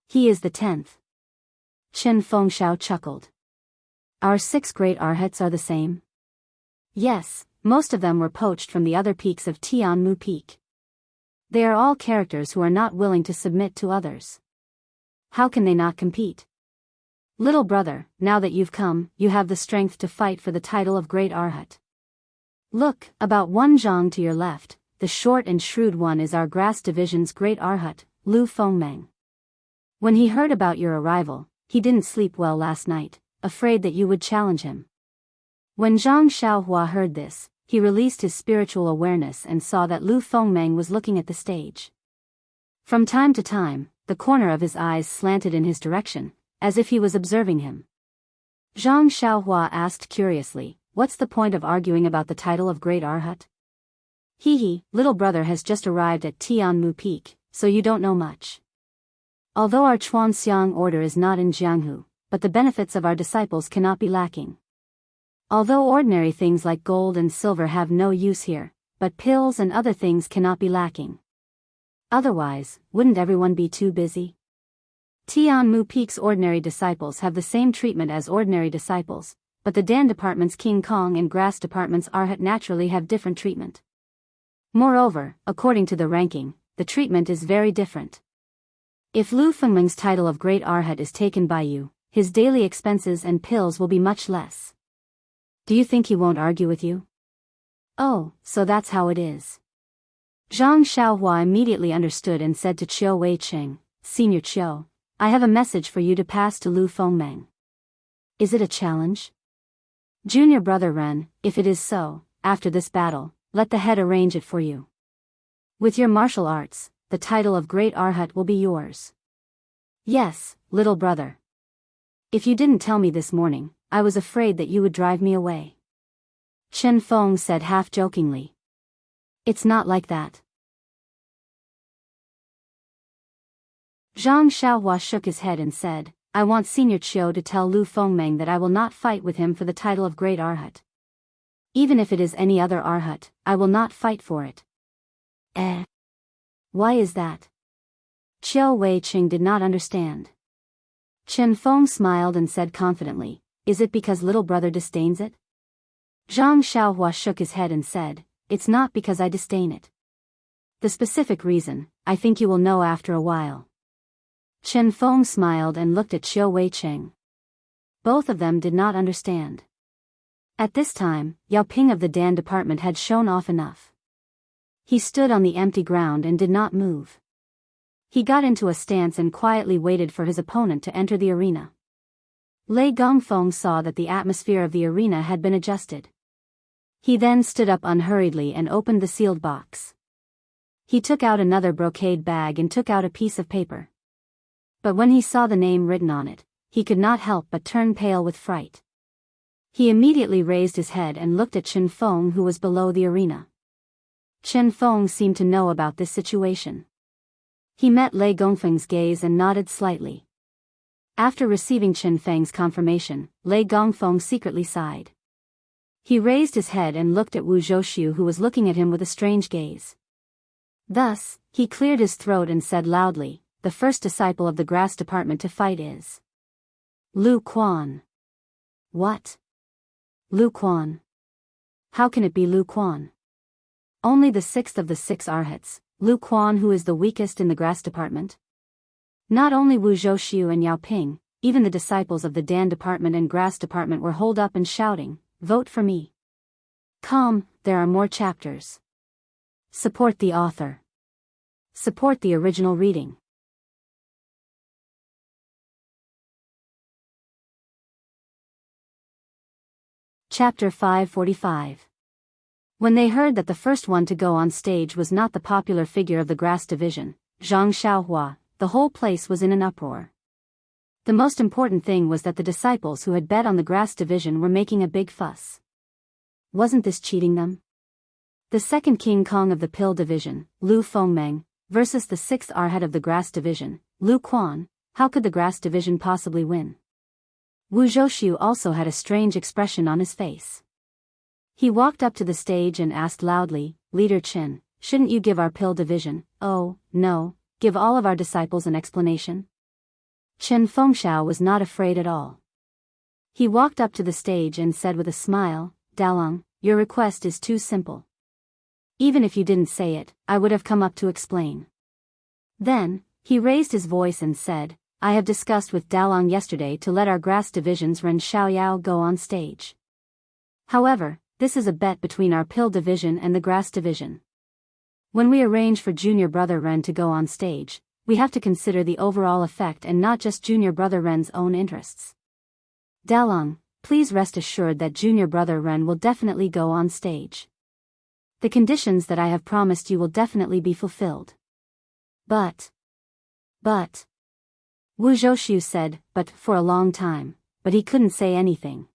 He is the 10th. Chen Fengxiao chuckled. "Our 6 great arhats are the same?" "Yes, most of them were poached from the other peaks of Tianmu Peak. They are all characters who are not willing to submit to others. How can they not compete? Little brother, now that you've come, you have the strength to fight for the title of Great Arhat. Look, about 1 zhang to your left, the short and shrewd one is our grass division's Great Arhat, Lu Fengmeng. When he heard about your arrival, he didn't sleep well last night, afraid that you would challenge him." When Zhang Xiaohua heard this, he released his spiritual awareness and saw that Lu Fengmeng was looking at the stage. From time to time, the corner of his eyes slanted in his direction, as if he was observing him. Zhang Xiaohua asked curiously, "What's the point of arguing about the title of Great Arhat? Little brother has just arrived at Tianmu Peak, so you don't know much. Although our Chuanxiang order is not in Jianghu, but the benefits of our disciples cannot be lacking. Although ordinary things like gold and silver have no use here, but pills and other things cannot be lacking. Otherwise, wouldn't everyone be too busy? Tianmu Peak's ordinary disciples have the same treatment as ordinary disciples, but the Dan department's King Kong and Grass department's Arhat naturally have different treatment. Moreover, according to the ranking, the treatment is very different. If Lu Fengmeng's title of Great Arhat is taken by you, his daily expenses and pills will be much less. Do you think he won't argue with you?" "Oh, so that's how it is." Zhang Xiaohua immediately understood and said to Qiu Weiqing, "Senior Qiu, I have a message for you to pass to Lu Fengmeng." "Is it a challenge?" "Junior brother Ren, if it is so, after this battle, let the head arrange it for you. With your martial arts, the title of Great Arhat will be yours." "Yes, little brother. If you didn't tell me this morning, I was afraid that you would drive me away." Chen Feng said half-jokingly. "It's not like that." Zhang Xiaohua shook his head and said, "I want Senior Qiu to tell Lu Fengmeng that I will not fight with him for the title of Great Arhat. Even if it is any other Arhat, I will not fight for it. Why is that? Qiao Wei-cheng did not understand. Chen Feng smiled and said confidently, is it because little brother disdains it? Zhang Xiaohua shook his head and said, it's not because I disdain it. The specific reason, I think you will know after a while. Chen Feng smiled and looked at Qiao Wei-cheng. Both of them did not understand. At this time, Yao Ping of the Dan department had shown off enough. He stood on the empty ground and did not move. He got into a stance and quietly waited for his opponent to enter the arena. Lei Gongfeng saw that the atmosphere of the arena had been adjusted. He then stood up unhurriedly and opened the sealed box. He took out another brocade bag and took out a piece of paper. But when he saw the name written on it, he could not help but turn pale with fright. He immediately raised his head and looked at Chen Feng, who was below the arena. Chen Feng seemed to know about this situation. He met Lei Gongfeng's gaze and nodded slightly. After receiving Chen Feng's confirmation, Lei Gongfeng secretly sighed. He raised his head and looked at Wu Zhouxiu, who was looking at him with a strange gaze. Thus, he cleared his throat and said loudly, the first disciple of the grass department to fight is Lu Quan. What? Lu Quan? How can it be Lu Quan? Only the sixth of the 6 Arhats, Lu Quan, who is the weakest in the grass department? Not only Wu Zhouxiu and Yao Ping, even the disciples of the Dan department and grass department were holed up and shouting, vote for me. Come, there are more chapters. Support the author. Support the original reading. Chapter 545. When they heard that the first one to go on stage was not the popular figure of the grass division, Zhang Xiaohua, the whole place was in an uproar. The most important thing was that the disciples who had bet on the grass division were making a big fuss. Wasn't this cheating them? The second King Kong of the pill division, Lu Fengmeng, versus the 6th Arhat of the grass division, Lu Quan. How could the grass division possibly win? Wu Zhouxiu also had a strange expression on his face. He walked up to the stage and asked loudly, Leader Chen, shouldn't you give our pill division, give all of our disciples an explanation? Chen Fengxiao was not afraid at all. He walked up to the stage and said with a smile, Dalong, your request is too simple. Even if you didn't say it, I would have come up to explain. Then, he raised his voice and said, I have discussed with Dalong yesterday to let our grass division's Ren Xiaoyao go on stage. However, this is a bet between our pill division and the grass division. When we arrange for junior brother Ren to go on stage, we have to consider the overall effect and not just junior brother Ren's own interests. Dalong, please rest assured that junior brother Ren will definitely go on stage. The conditions that I have promised you will definitely be fulfilled. But. Wu Zhouxiu said, for a long time, but he couldn't say anything.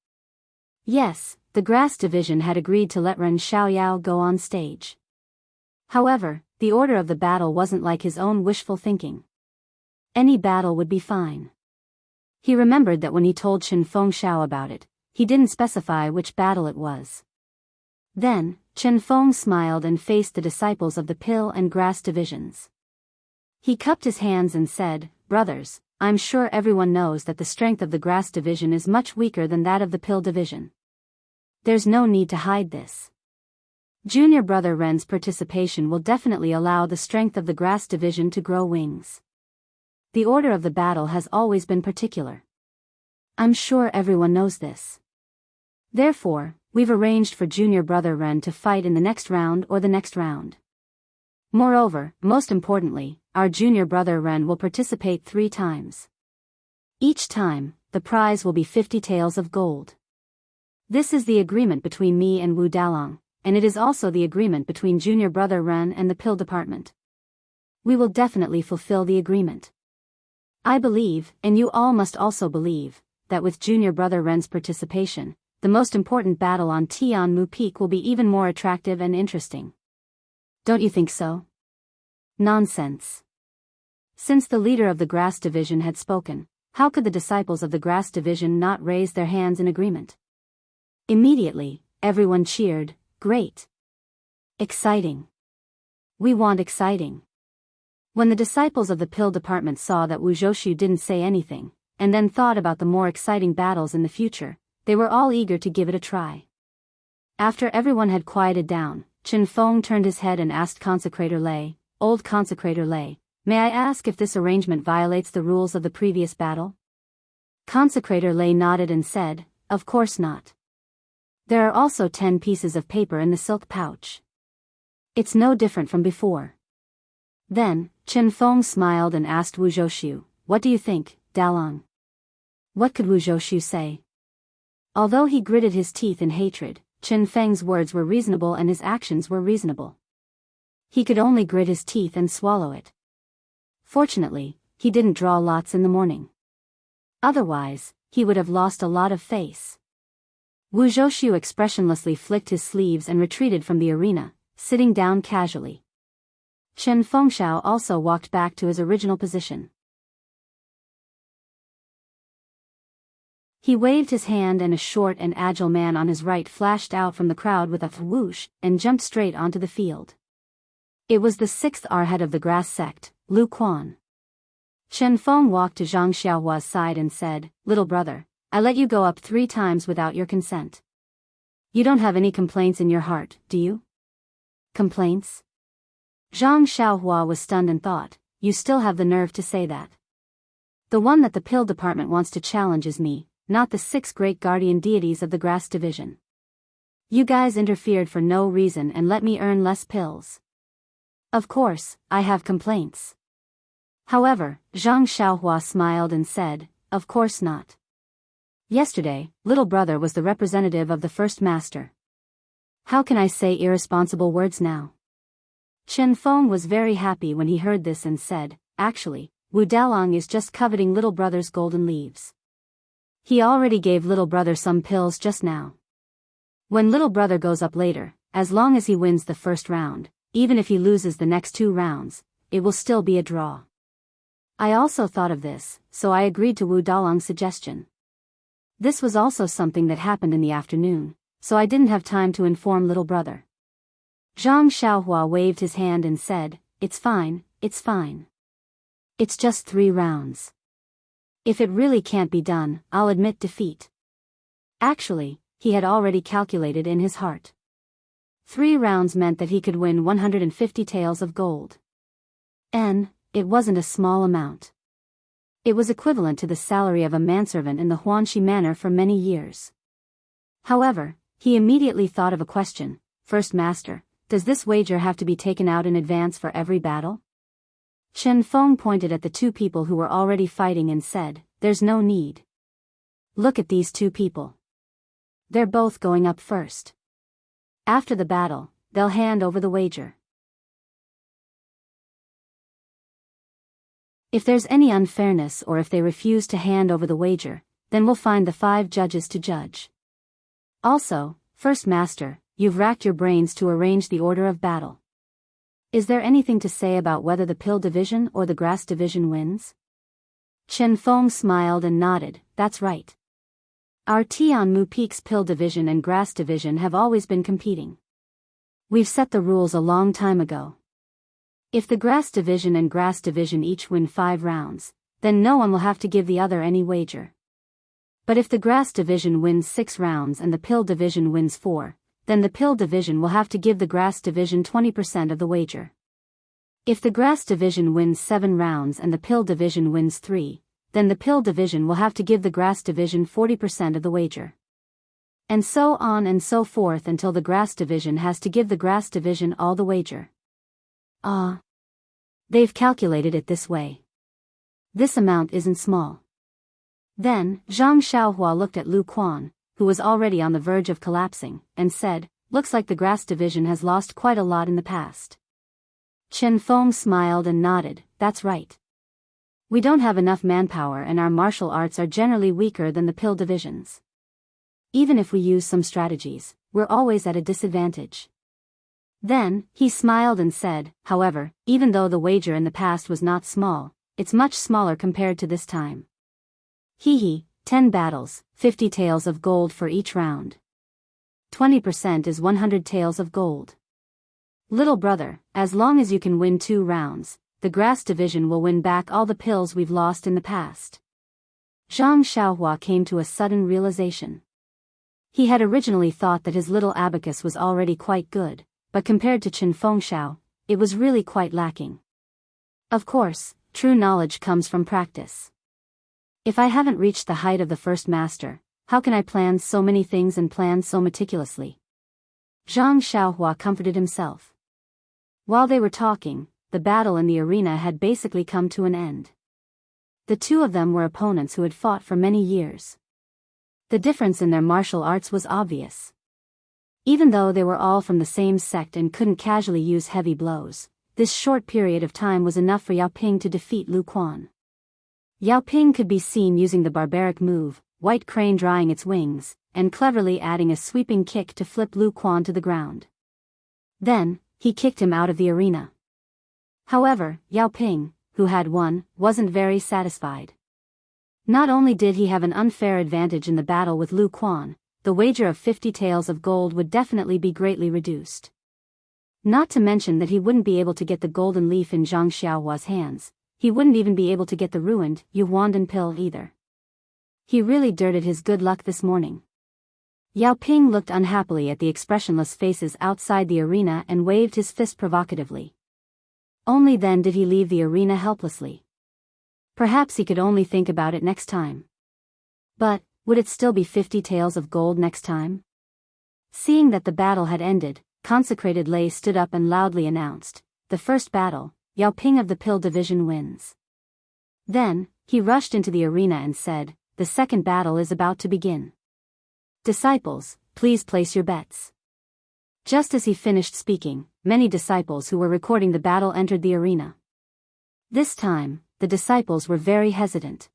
Yes, the grass division had agreed to let Ren Xiaoyao go on stage. However, the order of the battle wasn't like his own wishful thinking. Any battle would be fine. He remembered that when he told Chen Fengxiao about it, he didn't specify which battle it was. Then, Chen Feng smiled and faced the disciples of the pill and grass divisions. He cupped his hands and said, Brothers, I'm sure everyone knows that the strength of the grass division is much weaker than that of the pill division. There's no need to hide this. Junior brother Ren's participation will definitely allow the strength of the grass division to grow wings. The order of the battle has always been particular. I'm sure everyone knows this. Therefore, we've arranged for junior brother Ren to fight in the next round or the next round. Moreover, most importantly, our junior brother Ren will participate 3 times. Each time, the prize will be 50 taels of gold. This is the agreement between me and Wu Dalong, and it is also the agreement between junior brother Ren and the pill department. We will definitely fulfill the agreement. I believe, and you all must also believe, that with junior brother Ren's participation, the most important battle on Tianmu Peak will be even more attractive and interesting. Don't you think so? Nonsense. Since the leader of the grass division had spoken, how could the disciples of the grass division not raise their hands in agreement? Immediately, everyone cheered, "Great! Exciting! We want exciting!" When the disciples of the pill department saw that Wu Zhoushu didn't say anything, and then thought about the more exciting battles in the future, they were all eager to give it a try. After everyone had quieted down, Chen Feng turned his head and asked Consecrator Lei, "Old Consecrator Lei, may I ask if this arrangement violates the rules of the previous battle?" Consecrator Lei nodded and said, "Of course not. There are also 10 pieces of paper in the silk pouch. It's no different from before." Then, Chen Feng smiled and asked Wu Zhoushu, "What do you think, Dalong?" What could Wu Zhoushu say? Although he gritted his teeth in hatred, Chen Feng's words were reasonable and his actions were reasonable. He could only grit his teeth and swallow it. Fortunately, he didn't draw lots in the morning. Otherwise, he would have lost a lot of face. Wu Zhoushu expressionlessly flicked his sleeves and retreated from the arena, sitting down casually. Chen Fengshao also walked back to his original position. He waved his hand and a short and agile man on his right flashed out from the crowd with a whoosh and jumped straight onto the field. It was the 6th arhat of the grass sect, Lu Quan. Chen Feng walked to Zhang Xiaohua's side and said, "Little brother, I let you go up 3 times without your consent. You don't have any complaints in your heart, do you?" "Complaints?" Zhang Xiaohua was stunned and thought, "You still have the nerve to say that. The one that the pill department wants to challenge is me, not the 6 great guardian deities of the grass division. You guys interfered for no reason and let me earn less pills. Of course, I have complaints." However, Zhang Xiaohua smiled and said, "Of course not. Yesterday, little brother was the representative of the first master. How can I say irresponsible words now?" Chen Feng was very happy when he heard this and said, "Actually, Wu Dalong is just coveting little brother's golden leaves. He already gave little brother some pills just now. When little brother goes up later, as long as he wins the first round, even if he loses the next 2 rounds, it will still be a draw." I also thought of this, so I agreed to Wu Dalong's suggestion. This was also something that happened in the afternoon, so I didn't have time to inform little brother. Zhang Xiaohua waved his hand and said, "It's fine, it's fine. It's just 3 rounds. If it really can't be done, I'll admit defeat." Actually, he had already calculated in his heart. 3 rounds meant that he could win 150 taels of gold. And it wasn't a small amount. It was equivalent to the salary of a manservant in the Huanxi Manor for many years. However, he immediately thought of a question, "First Master, does this wager have to be taken out in advance for every battle?" Chen Feng pointed at the 2 people who were already fighting and said, "There's no need. Look at these 2 people. They're both going up first. After the battle, they'll hand over the wager. If there's any unfairness or if they refuse to hand over the wager, then we'll find the 5 judges to judge. Also, First Master, you've racked your brains to arrange the order of battle. Is there anything to say about whether the pill division or the grass division wins?" Chen Feng smiled and nodded, "That's right. Our Tianmu Peak's pill division and grass division have always been competing. We've set the rules a long time ago. If the grass division and grass division each win 5 rounds, then no one will have to give the other any wager. But if the grass division wins 6 rounds and the pill division wins 4, then the pill division will have to give the grass division 20% of the wager. If the grass division wins 7 rounds and the pill division wins 3, then the pill division will have to give the grass division 40% of the wager. And so on and so forth until the grass division has to give the grass division all the wager." Ah. They've calculated it this way. This amount isn't small. Then, Zhang Xiaohua looked at Lu Quan, who was already on the verge of collapsing, and said, "Looks like the grass division has lost quite a lot in the past." Chen Feng smiled and nodded, "That's right. We don't have enough manpower and our martial arts are generally weaker than the pill divisions. Even if we use some strategies, we're always at a disadvantage." Then, he smiled and said, "However, even though the wager in the past was not small, it's much smaller compared to this time. Hee hee, 10 battles, 50 taels of gold for each round. 20% is 100 taels of gold. Little brother, as long as you can win 2 rounds, the grass division will win back all the pills we've lost in the past. Zhang Xiaohua came to a sudden realization. He had originally thought that his little abacus was already quite good, but compared to Qin Fengxiao, it was really quite lacking. Of course, true knowledge comes from practice. If I haven't reached the height of the first master, how can I plan so many things and plan so meticulously? Zhang Xiaohua comforted himself. While they were talking, the battle in the arena had basically come to an end. The two of them were opponents who had fought for many years. The difference in their martial arts was obvious. Even though they were all from the same sect and couldn't casually use heavy blows, this short period of time was enough for Yao Ping to defeat Lu Quan. Yao Ping could be seen using the barbaric move, White Crane drying its wings, and cleverly adding a sweeping kick to flip Lu Quan to the ground. Then, he kicked him out of the arena. However, Yao Ping, who had won, wasn't very satisfied. Not only did he have an unfair advantage in the battle with Lu Quan, the wager of 50 taels of gold would definitely be greatly reduced. Not to mention that he wouldn't be able to get the golden leaf in Zhang Xiaohua's hands, he wouldn't even be able to get the ruined Yuandan pill either. He really dirted his good luck this morning. Yao Ping looked unhappily at the expressionless faces outside the arena and waved his fist provocatively. Only then did he leave the arena helplessly. Perhaps he could only think about it next time. But, would it still be 50 taels of gold next time? Seeing that the battle had ended, Consecrated Lei stood up and loudly announced, "The first battle, Yao Ping of the Pill Division wins." Then, he rushed into the arena and said, "The second battle is about to begin. Disciples, please place your bets." Just as he finished speaking, many disciples who were recording the battle entered the arena. This time, the disciples were very hesitant.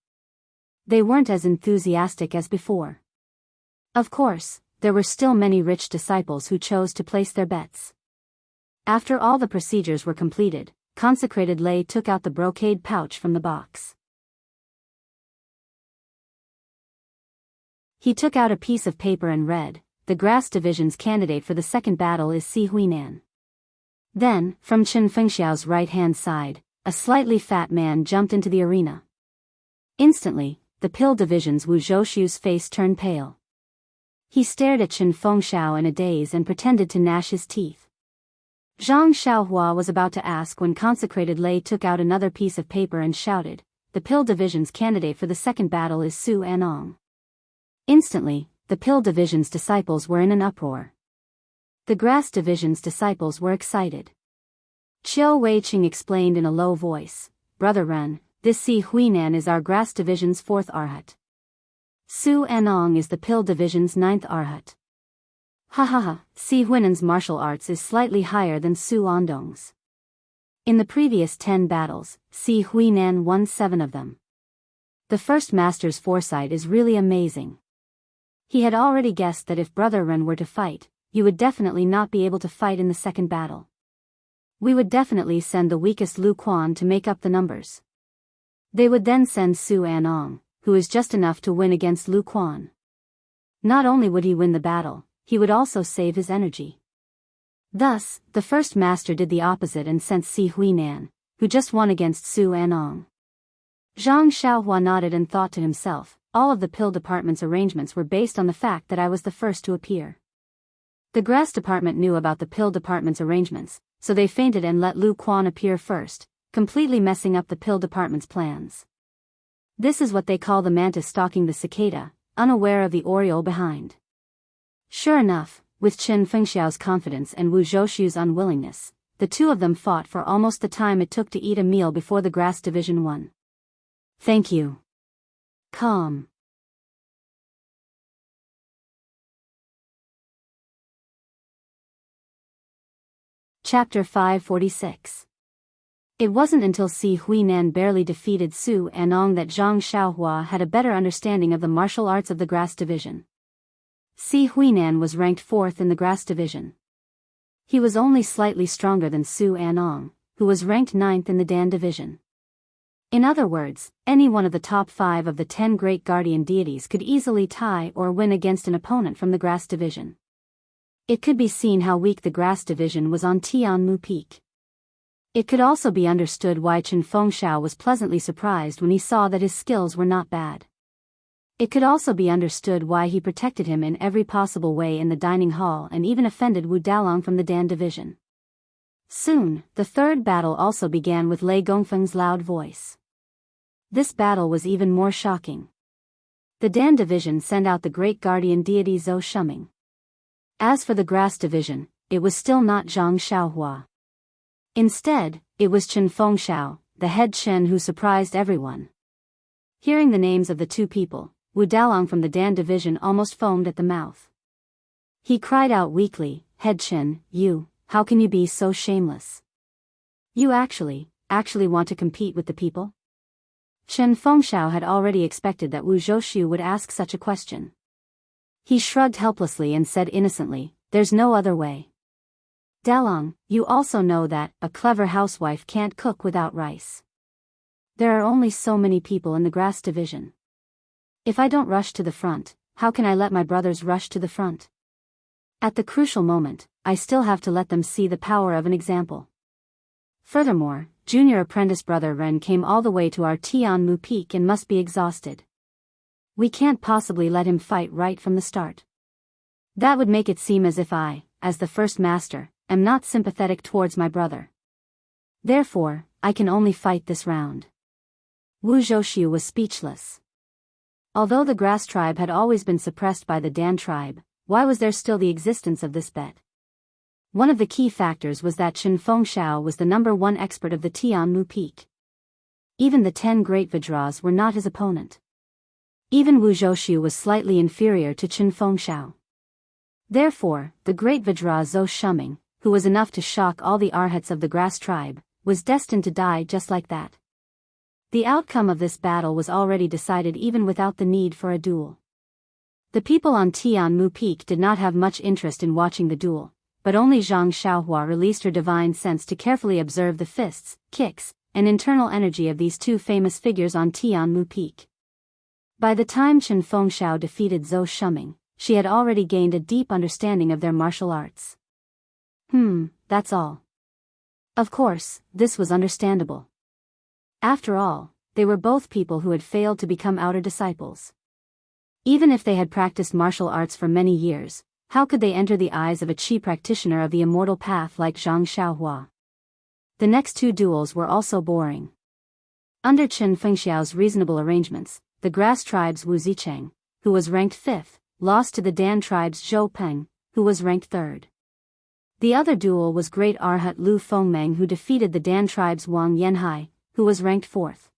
They weren't as enthusiastic as before. Of course, there were still many rich disciples who chose to place their bets. After all the procedures were completed, Consecrated Lei took out the brocade pouch from the box. He took out a piece of paper and read, "The Grass Division's candidate for the second battle is Si Huinan." Then, from Qin Fengxiao's right-hand side, a slightly fat man jumped into the arena. Instantly, the Pill Division's Wu Zhouxu's face turned pale. He stared at Qin Fengxiao in a daze and pretended to gnash his teeth. Zhang Xiaohua was about to ask when Consecrated Lei took out another piece of paper and shouted, "The Pill Division's candidate for the second battle is Su Anong." Instantly, the Pill Division's disciples were in an uproar. The Grass Division's disciples were excited. Qiu Weiqing explained in a low voice, "Brother Ren, this Si Huinan is our Grass Division's 4th Arhat. Su Anong is the Pill Division's 9th Arhat. Ha ha ha, Si Huinan's martial arts is slightly higher than Su Andong's. In the previous 10 battles, Si Huinan won 7 of them. The first master's foresight is really amazing." He had already guessed that if Brother Ren were to fight, you would definitely not be able to fight in the second battle. We would definitely send the weakest Lu Quan to make up the numbers. They would then send Su Anong, who is just enough to win against Lu Quan. Not only would he win the battle, he would also save his energy. Thus, the first master did the opposite and sent Si Huinan, who just won against Su Anong. Zhang Xiaohua nodded and thought to himself, all of the pill department's arrangements were based on the fact that I was the first to appear. The grass department knew about the pill department's arrangements, so they feinted and let Lu Quan appear first, completely messing up the pill department's plans. This is what they call the mantis stalking the cicada, unaware of the oriole behind. Sure enough, with Qin Fengxiao's confidence and Wu Zhouxu's unwillingness, the two of them fought for almost the time it took to eat a meal before the Grass Division won. "Thank you." Calm. Chapter 546. It wasn't until Si Huinan barely defeated Su Anong that Zhang Xiaohua had a better understanding of the martial arts of the Grass Division. Si Huinan was ranked 4th in the Grass Division. He was only slightly stronger than Su Anong, who was ranked 9th in the Dan Division. In other words, any one of the top 5 of the 10 great guardian deities could easily tie or win against an opponent from the Grass Division. It could be seen how weak the grass division was on Tianmu Peak. It could also be understood why Chen Fengxiao was pleasantly surprised when he saw that his skills were not bad. It could also be understood why he protected him in every possible way in the dining hall and even offended Wu Dalong from the Dan division. Soon, the third battle also began with Lei Gongfeng's loud voice. This battle was even more shocking. The Dan division sent out the great guardian deity Zhou Shuming. As for the grass division, it was still not Zhang Xiaohua. Instead, it was Chen Fengxiao, the head Chen, who surprised everyone. Hearing the names of the two people, Wu Dalong from the Dan division almost foamed at the mouth. He cried out weakly, "Head Chen, how can you be so shameless? You actually want to compete with the people?" Chen Fengxiao had already expected that Wu Zhouxiu would ask such a question. He shrugged helplessly and said innocently, "There's no other way. Dalong, you also know that a clever housewife can't cook without rice. There are only so many people in the grass division. If I don't rush to the front, how can I let my brothers rush to the front? At the crucial moment, I still have to let them see the power of an example. Furthermore, junior apprentice brother Ren came all the way to our Tianmu Peak and must be exhausted. We can't possibly let him fight right from the start. That would make it seem as if I, as the first master, am not sympathetic towards my brother. Therefore, I can only fight this round." Wu Zhouxiu was speechless. Although the grass tribe had always been suppressed by the Dan tribe, why was there still the existence of this bet? One of the key factors was that Chen Fengxiao was the #1 expert of the Tianmu Peak. Even the 10 great Vajras were not his opponent. Even Wu Zhouxiu was slightly inferior to Chen Fengxiao. Therefore, the great Vajra Zhou Shuming, who was enough to shock all the arhats of the grass tribe, was destined to die just like that. The outcome of this battle was already decided even without the need for a duel. The people on Tianmu Peak did not have much interest in watching the duel, but only Zhang Xiaohua released her divine sense to carefully observe the fists, kicks, and internal energy of these two famous figures on Tianmu Peak. By the time Chen Fengxiao defeated Zhou Shuming, she had already gained a deep understanding of their martial arts. That's all. Of course, this was understandable. After all, they were both people who had failed to become outer disciples. Even if they had practiced martial arts for many years, how could they enter the eyes of a chi practitioner of the immortal path like Zhang Xiaohua? The next two duels were also boring. Under Chen Fengxiao's reasonable arrangements, the grass tribe's Wu Zicheng, who was ranked 5th, lost to the Dan tribe's Zhou Peng, who was ranked 3rd. The other duel was Great Arhat Lu Fengmeng, who defeated the Dan tribe's Wang Yanhai, who was ranked 4th.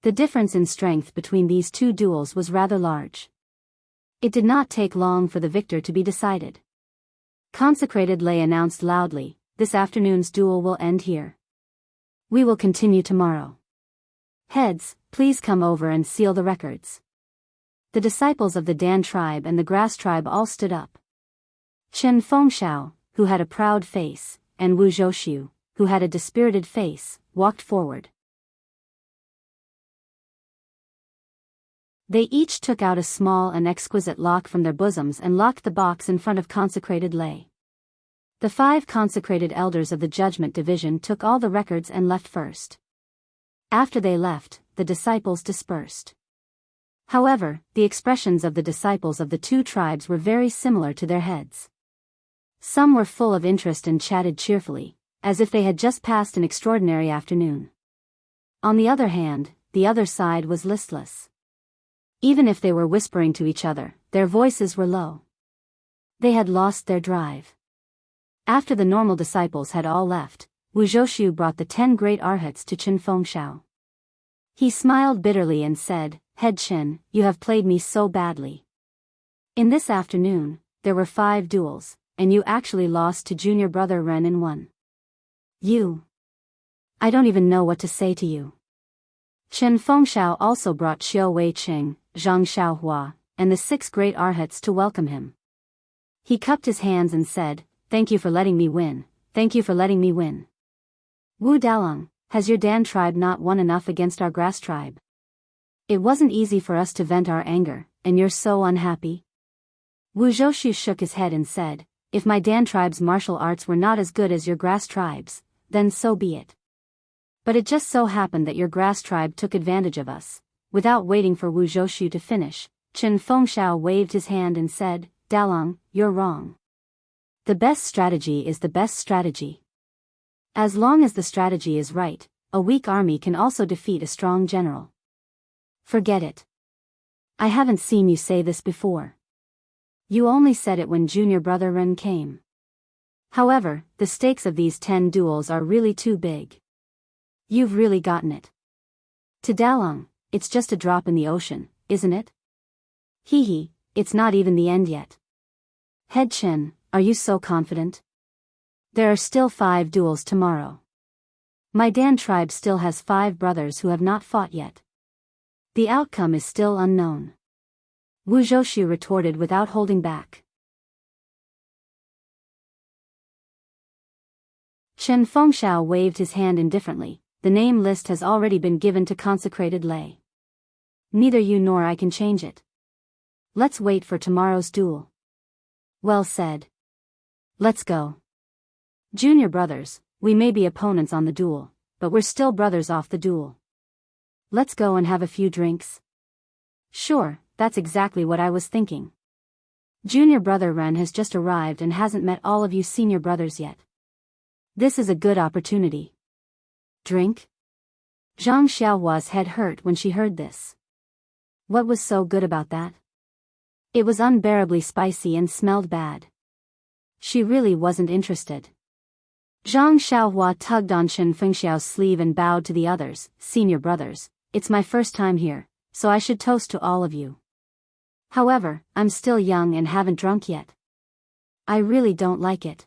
The difference in strength between these two duels was rather large. It did not take long for the victor to be decided. Consecrated Lei announced loudly, "This afternoon's duel will end here. We will continue tomorrow. Heads, please come over and seal the records." The disciples of the Dan tribe and the grass tribe all stood up. Chen Fengxiao, who had a proud face, and Wu Zhouxiu, who had a dispirited face, walked forward. They each took out a small and exquisite lock from their bosoms and locked the box in front of consecrated Lei. The 5 consecrated elders of the Judgment Division took all the records and left first. After they left, the disciples dispersed. However, the expressions of the disciples of the two tribes were very similar to their heads. Some were full of interest and chatted cheerfully, as if they had just passed an extraordinary afternoon. On the other hand, the other side was listless. Even if they were whispering to each other, their voices were low. They had lost their drive. After the normal disciples had all left, Wu Zhouxiu brought the 10 great arhats to Chen Fengxiao. He smiled bitterly and said, "Head Chen, you have played me so badly. In this afternoon, there were 5 duels, and you actually lost to junior brother Ren in one. I don't even know what to say to you." Chen Fengxiao also brought Xiao Weiqing, Zhang Xiaohua, and the 6 great arhats to welcome him. He cupped his hands and said, "Thank you for letting me win, thank you for letting me win. Wu Dalong, has your Dan tribe not won enough against our grass tribe? It wasn't easy for us to vent our anger, and you're so unhappy?" Wu Zhouxiu shook his head and said, if my Dan tribe's martial arts were not as good as your grass tribe's, then so be it. But it just so happened that your grass tribe took advantage of us." Without waiting for Wu Zhoushu to finish, Chen Fengxiao waved his hand and said, "Dalong, you're wrong. The best strategy is the best strategy. As long as the strategy is right, a weak army can also defeat a strong general. Forget it. I haven't seen you say this before. You only said it when junior brother Ren came. However, the stakes of these 10 duels are really too big. You've really gotten it. To Dalong, it's just a drop in the ocean, isn't it? Hee, it's not even the end yet. Head Chen, are you so confident? There are still 5 duels tomorrow. My Dan tribe still has 5 brothers who have not fought yet. The outcome is still unknown." Wu Zhoushu retorted without holding back. Chen Fengxiao waved his hand indifferently. "The name list has already been given to consecrated lay. Neither you nor I can change it. Let's wait for tomorrow's duel." "Well said. Let's go. Junior brothers, we may be opponents on the duel, but we're still brothers off the duel. Let's go and have a few drinks." "Sure, that's exactly what I was thinking. Junior brother Ren has just arrived and hasn't met all of you senior brothers yet. This is a good opportunity." "Drink?" Zhang Xiaohua's head hurt when she heard this. What was so good about that? It was unbearably spicy and smelled bad. She really wasn't interested. Zhang Xiaohua tugged on Chen Fengxiao's sleeve and bowed to the others. "Senior brothers, it's my first time here, so I should toast to all of you. However, I'm still young and haven't drunk yet. I really don't like it.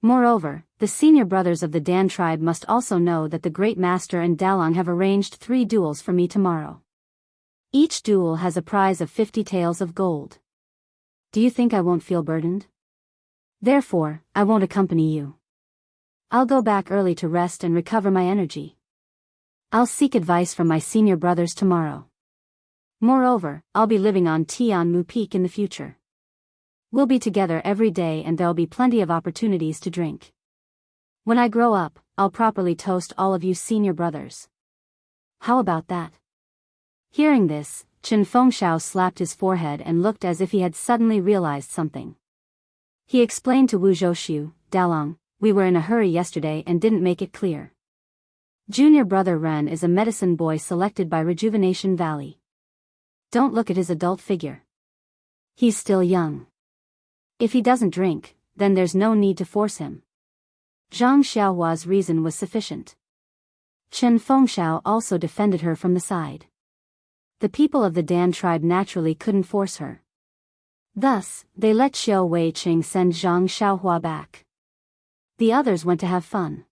Moreover, the senior brothers of the Dan tribe must also know that the Great Master and Dalong have arranged 3 duels for me tomorrow. Each duel has a prize of 50 taels of gold. Do you think I won't feel burdened? Therefore, I won't accompany you. I'll go back early to rest and recover my energy. I'll seek advice from my senior brothers tomorrow. Moreover, I'll be living on Tianmu Peak in the future. We'll be together every day and there'll be plenty of opportunities to drink. When I grow up, I'll properly toast all of you senior brothers. How about that?" Hearing this, Chen Fengxiao slapped his forehead and looked as if he had suddenly realized something. He explained to Wu Zhoushu, "Dalong, we were in a hurry yesterday and didn't make it clear. Junior brother Ren is a medicine boy selected by Rejuvenation Valley. Don't look at his adult figure. He's still young. If he doesn't drink, then there's no need to force him." Zhang Xiaohua's reason was sufficient. Chen Fengxiao also defended her from the side. The people of the Dan tribe naturally couldn't force her. Thus, they let Xiao Wei Qing send Zhang Xiaohua back. The others went to have fun.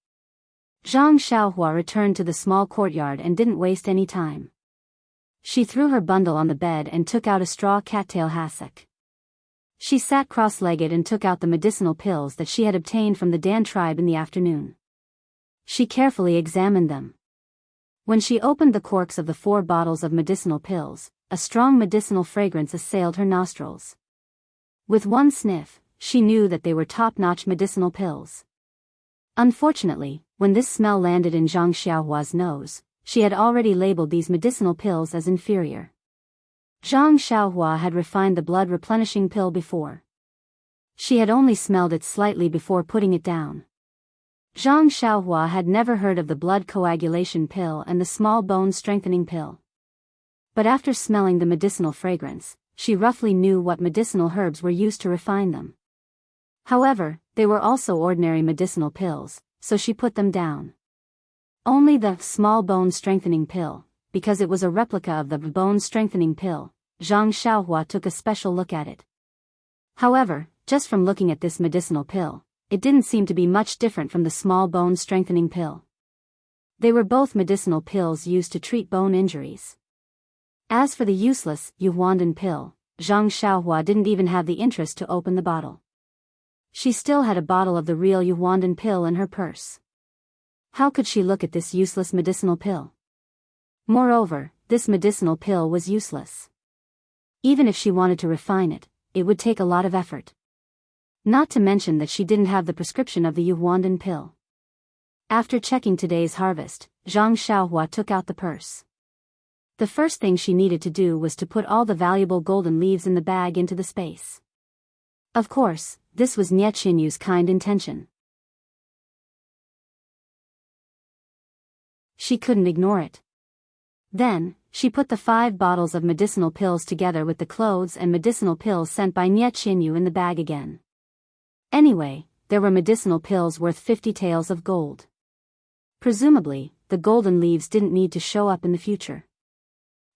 Zhang Xiaohua returned to the small courtyard and didn't waste any time. She threw her bundle on the bed and took out a straw cattail hassock. She sat cross-legged and took out the medicinal pills that she had obtained from the Dan tribe in the afternoon. She carefully examined them. When she opened the corks of the 4 bottles of medicinal pills, a strong medicinal fragrance assailed her nostrils. With one sniff, she knew that they were top-notch medicinal pills. Unfortunately, when this smell landed in Zhang Xiaohua's nose, she had already labeled these medicinal pills as inferior. Zhang Xiaohua had refined the blood-replenishing pill before. She had only smelled it slightly before putting it down. Zhang Xiaohua had never heard of the blood coagulation pill and the small bone strengthening pill. But after smelling the medicinal fragrance, she roughly knew what medicinal herbs were used to refine them. However, they were also ordinary medicinal pills, so she put them down. Only the small bone strengthening pill, because it was a replica of the bone strengthening pill, Zhang Xiaohua took a special look at it. However, just from looking at this medicinal pill, it didn't seem to be much different from the small bone strengthening pill. They were both medicinal pills used to treat bone injuries. As for the useless Yuhuandan pill, Zhang Xiaohua didn't even have the interest to open the bottle. She still had a bottle of the real Yuhuandan pill in her purse. How could she look at this useless medicinal pill? Moreover, this medicinal pill was useless. Even if she wanted to refine it, it would take a lot of effort. Not to mention that she didn't have the prescription of the Yuhuandan pill. After checking today's harvest, Zhang Xiaohua took out the purse. The first thing she needed to do was to put all the valuable golden leaves in the bag into the space. Of course, this was Nie Qinyu's kind intention. She couldn't ignore it. Then, she put the 5 bottles of medicinal pills together with the clothes and medicinal pills sent by Nie Qinyu in the bag again. Anyway, there were medicinal pills worth 50 taels of gold. Presumably, the golden leaves didn't need to show up in the future.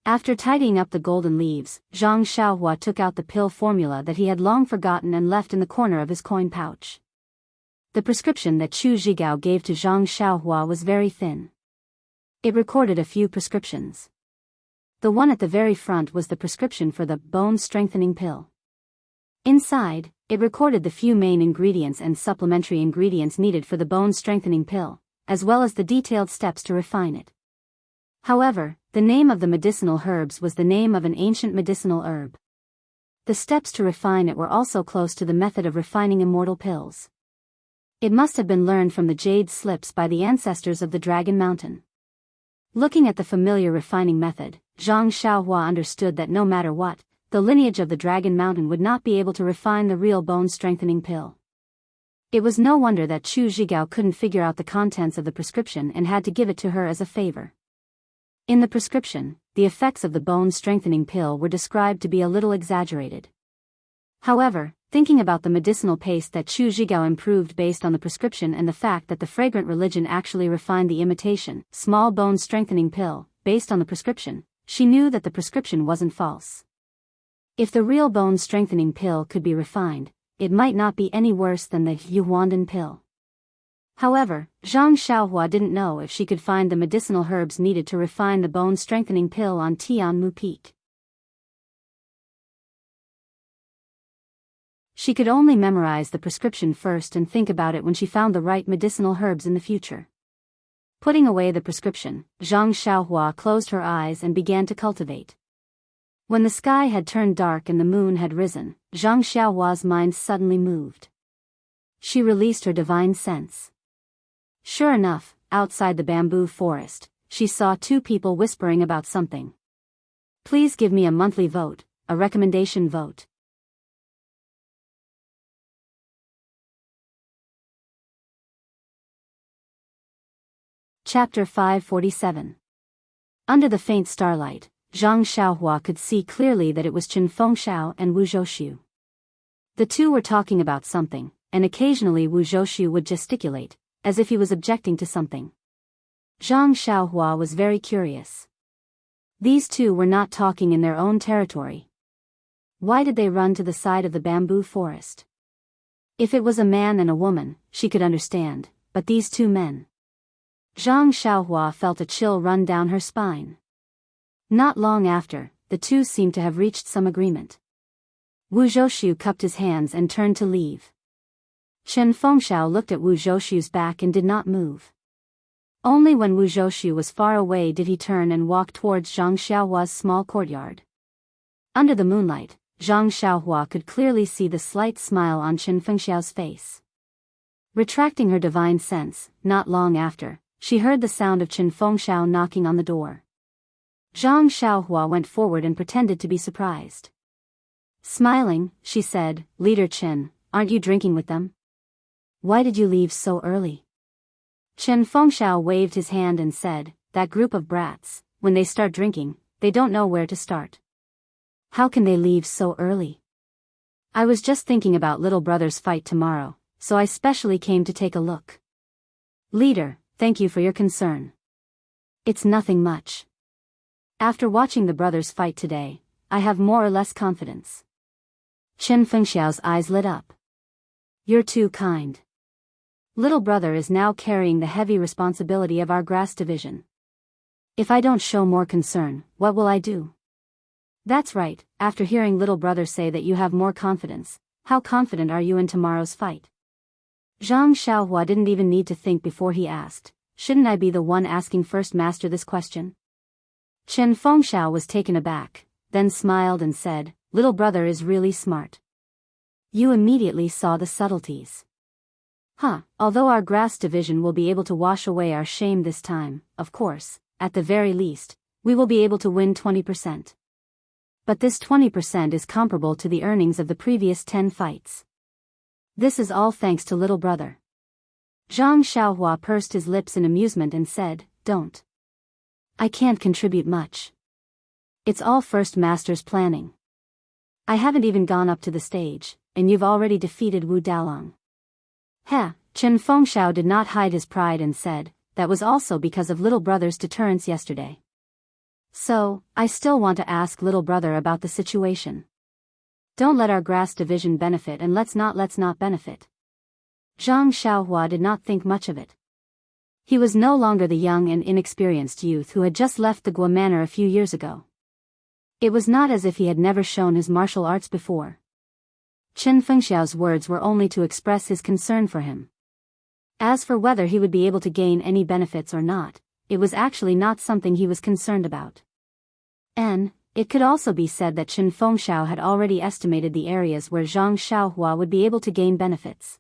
After tidying up the golden leaves, Zhang Xiaohua took out the pill formula that he had long forgotten and left in the corner of his coin pouch. The prescription that Chu Zhigao gave to Zhang Xiaohua was very thin. It recorded a few prescriptions. The one at the very front was the prescription for the bone-strengthening pill. Inside, it recorded the few main ingredients and supplementary ingredients needed for the bone-strengthening pill, as well as the detailed steps to refine it. However, the name of the medicinal herbs was the name of an ancient medicinal herb. The steps to refine it were also close to the method of refining immortal pills. It must have been learned from the jade slips by the ancestors of the Dragon Mountain. Looking at the familiar refining method, Zhang Xiaohua understood that no matter what, the lineage of the Dragon Mountain would not be able to refine the real bone-strengthening pill. It was no wonder that Chu Zhigao couldn't figure out the contents of the prescription and had to give it to her as a favor. In the prescription, the effects of the bone-strengthening pill were described to be a little exaggerated. However, thinking about the medicinal paste that Chu Zhigao improved based on the prescription and the fact that the fragrant religion actually refined the imitation, small bone-strengthening pill, based on the prescription, she knew that the prescription wasn't false. If the real bone-strengthening pill could be refined, it might not be any worse than the Yuhuandan pill. However, Zhang Xiaohua didn't know if she could find the medicinal herbs needed to refine the bone-strengthening pill on Tianmu Peak. She could only memorize the prescription first and think about it when she found the right medicinal herbs in the future. Putting away the prescription, Zhang Xiaohua closed her eyes and began to cultivate. When the sky had turned dark and the moon had risen, Zhang Xiaohua's mind suddenly moved. She released her divine sense. Sure enough, outside the bamboo forest, she saw 2 people whispering about something. Please give me a monthly vote, a recommendation vote. Chapter 547. Under the faint starlight, Zhang Xiaohua could see clearly that it was Chen Fengxiao and Wu Zhouxiu. The two were talking about something, and occasionally Wu Zhouxiu would gesticulate, as if he was objecting to something. Zhang Xiaohua was very curious. These two were not talking in their own territory. Why did they run to the side of the bamboo forest? If it was a man and a woman, she could understand, but these 2 men. Zhang Xiaohua felt a chill run down her spine. Not long after, the two seemed to have reached some agreement. Wu Zhouxiu cupped his hands and turned to leave. Chen Fengxiao looked at Wu Zhouxiu's back and did not move. Only when Wu Zhouxiu was far away did he turn and walk towards Zhang Xiaohua's small courtyard. Under the moonlight, Zhang Xiaohua could clearly see the slight smile on Chen Fengxiao's face. Retracting her divine sense, not long after, she heard the sound of Chen Fengxiao knocking on the door. Zhang Xiaohua went forward and pretended to be surprised. Smiling, she said, "Leader Chen, aren't you drinking with them? Why did you leave so early?" Chen Fengxiao waved his hand and said, "That group of brats, when they start drinking, they don't know where to start. How can they leave so early? I was just thinking about little brother's fight tomorrow, so I specially came to take a look. Leader, thank you for your concern. It's nothing much. After watching the brothers fight today, I have more or less confidence." Chen Fengxiao's eyes lit up. "You're too kind. Little brother is now carrying the heavy responsibility of our grass division. If I don't show more concern, what will I do?" "That's right, after hearing little brother say that you have more confidence, how confident are you in tomorrow's fight?" Zhang Xiaohua didn't even need to think before he asked, "Shouldn't I be the one asking first, master, this question?" Chen Fengxiao was taken aback, then smiled and said, "Little brother is really smart. You immediately saw the subtleties. Although our grass division will be able to wash away our shame this time, of course, at the very least, we will be able to win 20%. But this 20% is comparable to the earnings of the previous 10 fights. This is all thanks to little brother. Zhang Xiaohua pursed his lips in amusement and said, "Don't. I can't contribute much. It's all first master's planning. I haven't even gone up to the stage, and you've already defeated Wu Daolong." Chen Fengxiao did not hide his pride and said, "That was also because of little brother's deterrence yesterday. So, I still want to ask little brother about the situation. Don't let our grass division benefit and let's not benefit." Zhang Xiaohua did not think much of it. He was no longer the young and inexperienced youth who had just left the Guo Manor a few years ago. It was not as if he had never shown his martial arts before. Chen Fengxiao's words were only to express his concern for him. As for whether he would be able to gain any benefits or not, it was actually not something he was concerned about. It could also be said that Chen Fengxiao had already estimated the areas where Zhang Xiaohua would be able to gain benefits.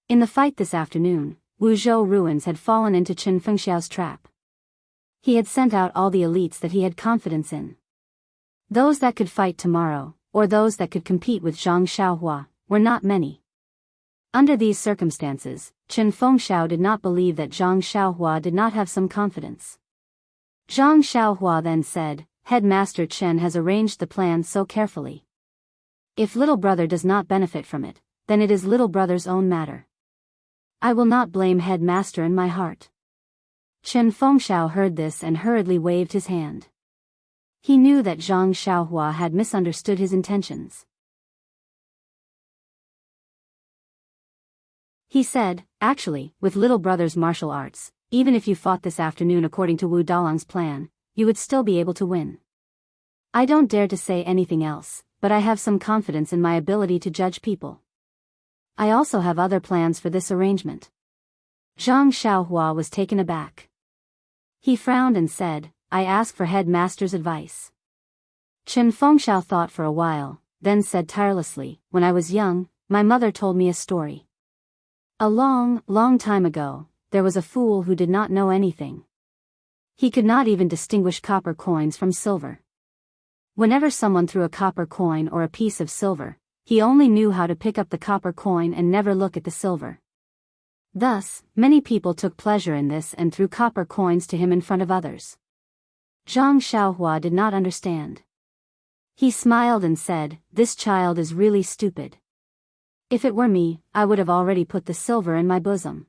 In the fight this afternoon, Wuzhou ruins had fallen into Chen Fengxiao's trap. He had sent out all the elites that he had confidence in. Those that could fight tomorrow, or those that could compete with Zhang Xiaohua, were not many. Under these circumstances, Chen Fengxiao did not believe that Zhang Xiaohua did not have some confidence. Zhang Xiaohua then said, "Headmaster Chen has arranged the plan so carefully. If little brother does not benefit from it, then it is little brother's own matter. I will not blame headmaster in my heart." Chen Fengxiao heard this and hurriedly waved his hand. He knew that Zhang Xiaohua had misunderstood his intentions. He said, "Actually, with little brother's martial arts, even if you fought this afternoon according to Wu Daolong's plan, you would still be able to win. I don't dare to say anything else, but I have some confidence in my ability to judge people. I also have other plans for this arrangement." Zhang Xiaohua was taken aback. He frowned and said, "I ask for headmaster's advice." Chen Fengxiao thought for a while, then said tirelessly, "When I was young, my mother told me a story. A long time ago, there was a fool who did not know anything. He could not even distinguish copper coins from silver. Whenever someone threw a copper coin or a piece of silver, he only knew how to pick up the copper coin and never look at the silver. Thus, many people took pleasure in this and threw copper coins to him in front of others." Zhang Xiaohua did not understand. He smiled and said, "This child is really stupid. If it were me, I would have already put the silver in my bosom."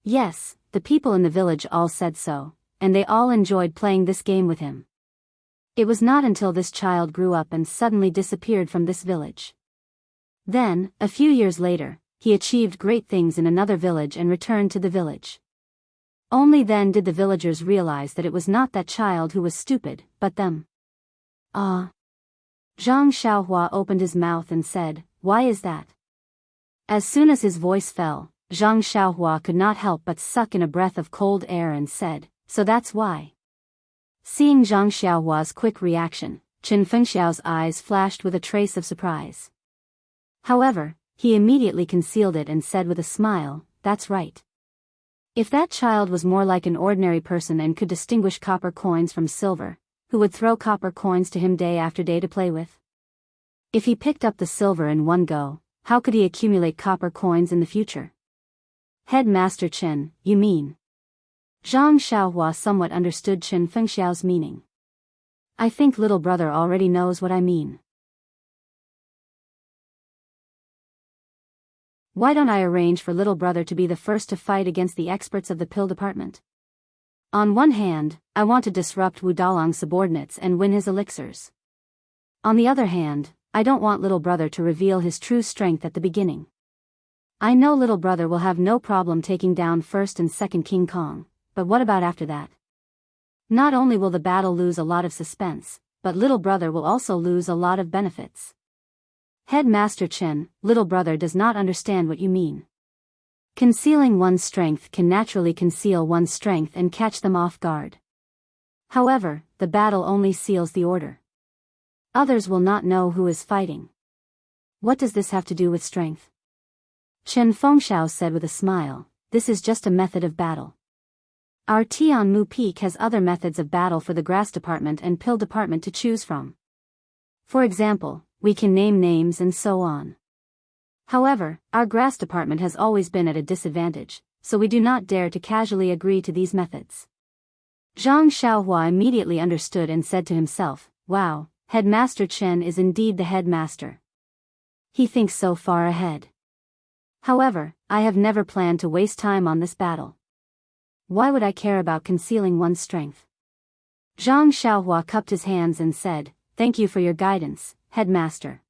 Yes, the people in the village all said so, and they all enjoyed playing this game with him. It was not until this child grew up and suddenly disappeared from this village. Then, a few years later, he achieved great things in another village and returned to the village. Only then did the villagers realize that it was not that child who was stupid, but them. Zhang Xiaohua opened his mouth and said, "Why is that?" As soon as his voice fell, Zhang Xiaohua could not help but suck in a breath of cold air and said, "So that's why." Seeing Zhang Xiaohua's quick reaction, Chen Fengxiao's eyes flashed with a trace of surprise. However, he immediately concealed it and said with a smile, "That's right. If that child was more like an ordinary person and could distinguish copper coins from silver, who would throw copper coins to him day after day to play with? If he picked up the silver in one go, how could he accumulate copper coins in the future?" "Headmaster Chen, you mean?" Zhang Xiaohua somewhat understood Chen Fengxiao's meaning. "I think little brother already knows what I mean. Why don't I arrange for little brother to be the first to fight against the experts of the pill department? On one hand, I want to disrupt Wu Daolong's subordinates and win his elixirs. On the other hand, I don't want little brother to reveal his true strength at the beginning. I know little brother will have no problem taking down first and second King Kong, but what about after that? Not only will the battle lose a lot of suspense, but little brother will also lose a lot of benefits." "Headmaster Chen, little brother does not understand what you mean. Concealing one's strength can naturally conceal one's strength and catch them off guard. However, the battle only seals the order. Others will not know who is fighting. What does this have to do with strength? Chen Fengxiao said with a smile, this is just a method of battle. Our Tianmu Peak has other methods of battle for the grass department and pill department to choose from. For example, we can name names and so on. However, our grass department has always been at a disadvantage, so we do not dare to casually agree to these methods. Zhang Xiaohua immediately understood and said to himself, wow, Headmaster Chen is indeed the headmaster. He thinks so far ahead. However, I have never planned to waste time on this battle. Why would I care about concealing one's strength? Zhang Xiaohua cupped his hands and said, thank you for your guidance, headmaster.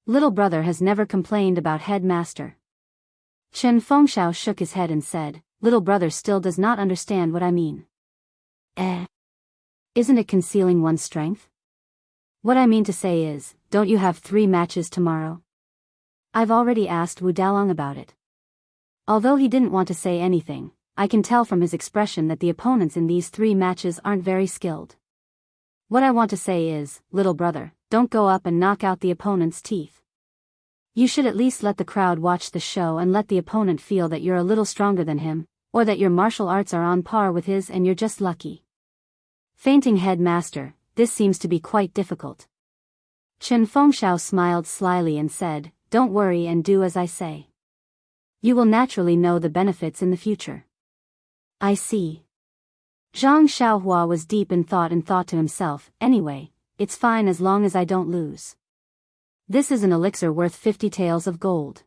Little brother has never complained about headmaster. Chen Fengxiao shook his head and said, little brother still does not understand what I mean. Isn't it concealing one's strength? What I mean to say is, don't you have 3 matches tomorrow? I've already asked Wu Dalong about it. Although he didn't want to say anything, I can tell from his expression that the opponents in these 3 matches aren't very skilled. What I want to say is, little brother, don't go up and knock out the opponent's teeth. You should at least let the crowd watch the show and let the opponent feel that you're a little stronger than him, or that your martial arts are on par with his and you're just lucky. Fainting headmaster, this seems to be quite difficult. Chen Fengxiao smiled slyly and said, don't worry and do as I say. You will naturally know the benefits in the future. I see. Zhang Xiaohua was deep in thought and thought to himself, anyway, it's fine as long as I don't lose. This is an elixir worth 50 taels of gold.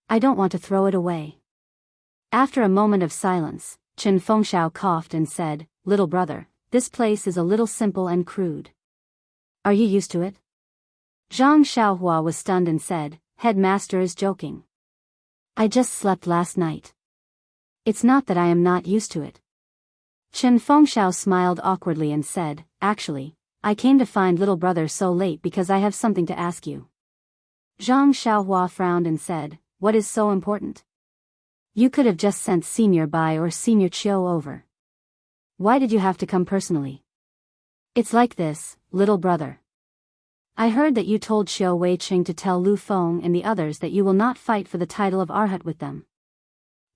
I don't want to throw it away. After a moment of silence, Chen Fengxiao coughed and said, little brother, this place is a little simple and crude. Are you used to it? Zhang Xiaohua was stunned and said, headmaster is joking. I just slept last night. It's not that I am not used to it. Chen Fengxiao smiled awkwardly and said, actually, I came to find little brother so late because I have something to ask you. Zhang Xiaohua frowned and said, what is so important? You could have just sent Senior Bai or Senior Chiu over. Why did you have to come personally? It's like this, little brother. I heard that you told Xiu Weiqing to tell Lu Feng and the others that you will not fight for the title of Arhat with them.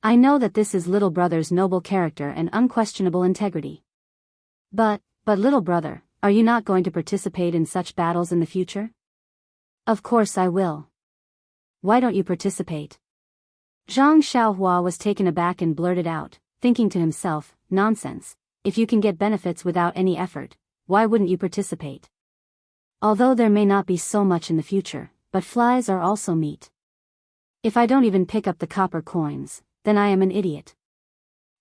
I know that this is little brother's noble character and unquestionable integrity. But little brother, are you not going to participate in such battles in the future? Of course I will. Why don't you participate? Zhang Xiaohua was taken aback and blurted out, thinking to himself, nonsense, if you can get benefits without any effort, why wouldn't you participate? Although there may not be so much in the future, but flies are also meat. If I don't even pick up the copper coins, then I am an idiot.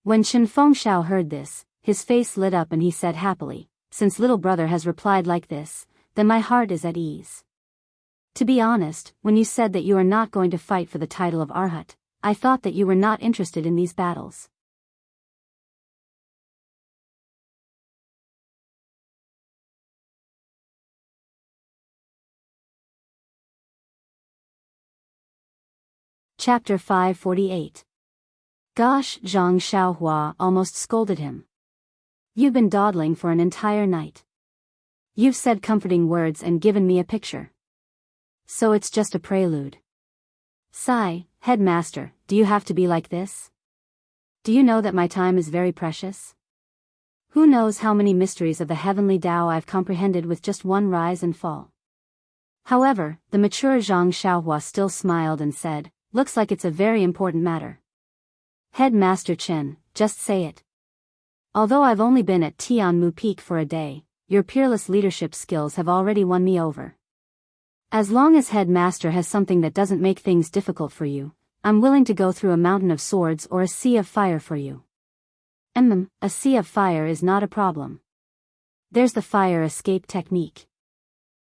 When Chen Fengxiao heard this, his face lit up and he said happily, since little brother has replied like this, then my heart is at ease. To be honest, when you said that you are not going to fight for the title of Arhat, I thought that you were not interested in these battles. Chapter 548. Gosh, Zhang Xiaohua almost scolded him. You've been dawdling for an entire night. You've said comforting words and given me a picture. So it's just a prelude. Sigh, headmaster, do you have to be like this? Do you know that my time is very precious? Who knows how many mysteries of the heavenly Tao I've comprehended with just one rise and fall. However, the mature Zhang Xiaohua still smiled and said, looks like it's a very important matter. Headmaster Chen, just say it. Although I've only been at Tianmu Peak for a day, your peerless leadership skills have already won me over. As long as headmaster has something that doesn't make things difficult for you, I'm willing to go through a mountain of swords or a sea of fire for you. A sea of fire is not a problem. There's the fire escape technique.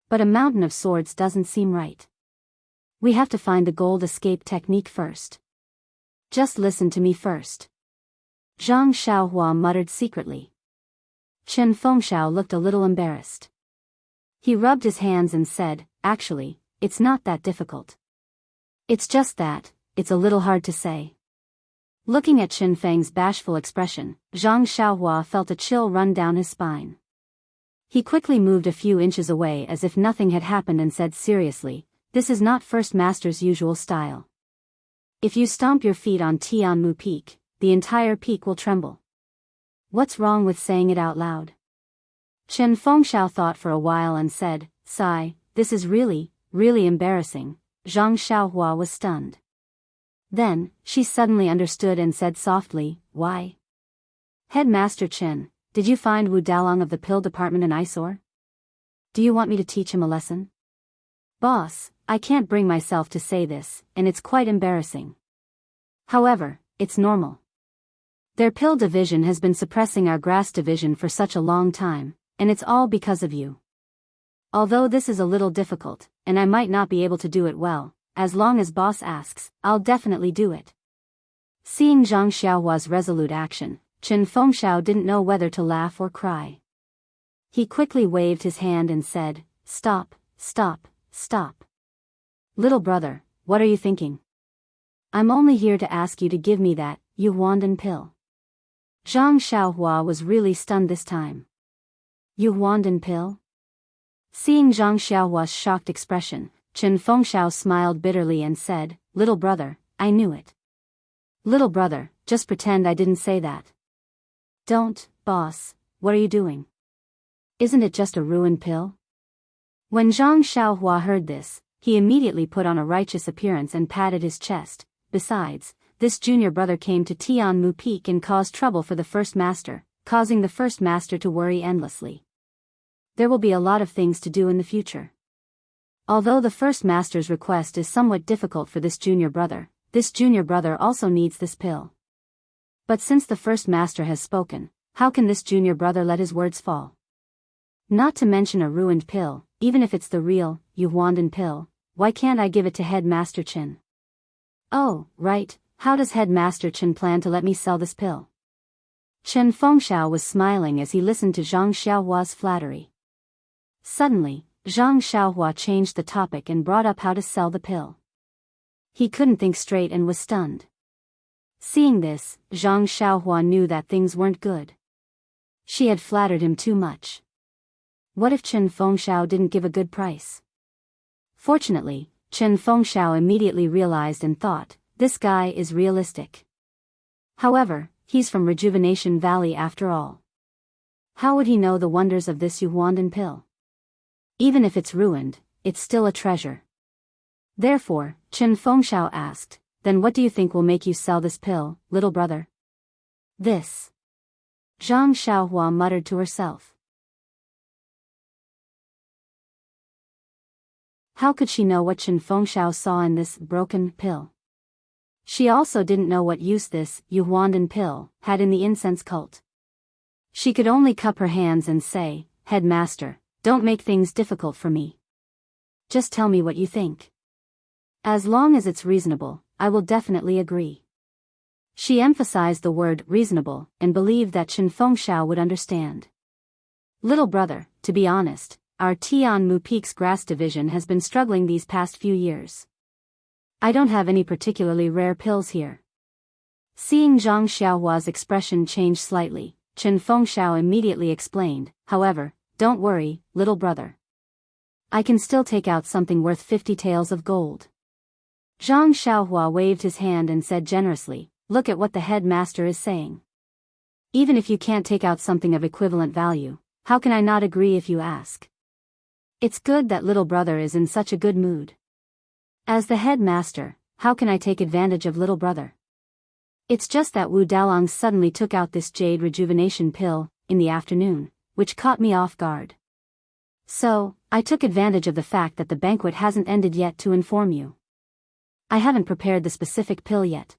But a mountain of swords doesn't seem right. We have to find the gold escape technique first. Just listen to me first. Zhang Xiaohua muttered secretly. Chen Fengxiao looked a little embarrassed. He rubbed his hands and said, actually, it's not that difficult. It's just that, it's a little hard to say. Looking at Chen Feng's bashful expression, Zhang Xiaohua felt a chill run down his spine. He quickly moved a few inches away as if nothing had happened and said seriously, This is not First Master's usual style. If you stomp your feet on Tianmu Peak, the entire peak will tremble. What's wrong with saying it out loud? Chen Fengxiao thought for a while and said, sigh, this is really embarrassing. Zhang Xiaohua was stunned. Then, she suddenly understood and said softly, why? Headmaster Chen, did you find Wu Dalong of the pill department an eyesore? Do you want me to teach him a lesson? Boss, I can't bring myself to say this, and it's quite embarrassing. However, it's normal. Their pill division has been suppressing our grass division for such a long time, and it's all because of you. Although this is a little difficult, and I might not be able to do it well, as long as boss asks, I'll definitely do it. Seeing Zhang Xiaohua's resolute action, Chen Fengxiao didn't know whether to laugh or cry. He quickly waved his hand and said, stop, stop, stop. Little brother, what are you thinking? I'm only here to ask you to give me that Yuhuandan pill. Zhang Xiaohua was really stunned this time. Yuhuandan pill? Seeing Zhang Xiaohua's shocked expression, Chen Fengxiao smiled bitterly and said, little brother, I knew it. Little brother, just pretend I didn't say that. Don't, boss, what are you doing? Isn't it just a ruined pill? When Zhang Xiaohua heard this, he immediately put on a righteous appearance and patted his chest. Besides, this junior brother came to Tianmu Peak and caused trouble for the first master, causing the first master to worry endlessly. There will be a lot of things to do in the future. Although the first master's request is somewhat difficult for this junior brother also needs this pill. But since the first master has spoken, how can this junior brother let his words fall? Not to mention a ruined pill, even if it's the real Yuhuandan pill, why can't I give it to Headmaster Chen? Oh, right, how does Headmaster Chen plan to let me sell this pill? Chen Fengxiao was smiling as he listened to Zhang Xiaohua's flattery. Suddenly, Zhang Xiaohua changed the topic and brought up how to sell the pill. He couldn't think straight and was stunned. Seeing this, Zhang Xiaohua knew that things weren't good. She had flattered him too much. What if Chen Fengxiao didn't give a good price? Fortunately, Chen Fengxiao immediately realized and thought, this guy is realistic. However, he's from Rejuvenation Valley after all. How would he know the wonders of this Yuhuandan pill? Even if it's ruined, it's still a treasure. Therefore, Chen Fengxiao asked, then what do you think will make you sell this pill, little brother? This. Zhang Xiaohua muttered to herself. How could she know what Chen Fengxiao saw in this broken pill? She also didn't know what use this Yuhuandan pill had in the incense cult. She could only cup her hands and say, Headmaster, don't make things difficult for me. Just tell me what you think. As long as it's reasonable, I will definitely agree. She emphasized the word reasonable and believed that Chen Fengxiao would understand. Little brother, to be honest, our Tianmu Peak's grass division has been struggling these past few years. I don't have any particularly rare pills here. Seeing Zhang Xiaohua's expression change slightly, Chen Fengxiao immediately explained, however, don't worry, little brother. I can still take out something worth 50 taels of gold. Zhang Xiaohua waved his hand and said generously, look at what the headmaster is saying. Even if you can't take out something of equivalent value, how can I not agree if you ask? It's good that little brother is in such a good mood. As the headmaster, how can I take advantage of little brother? It's just that Wu Dalong suddenly took out this jade rejuvenation pill in the afternoon, which caught me off guard. So, I took advantage of the fact that the banquet hasn't ended yet to inform you. I haven't prepared the specific pill yet.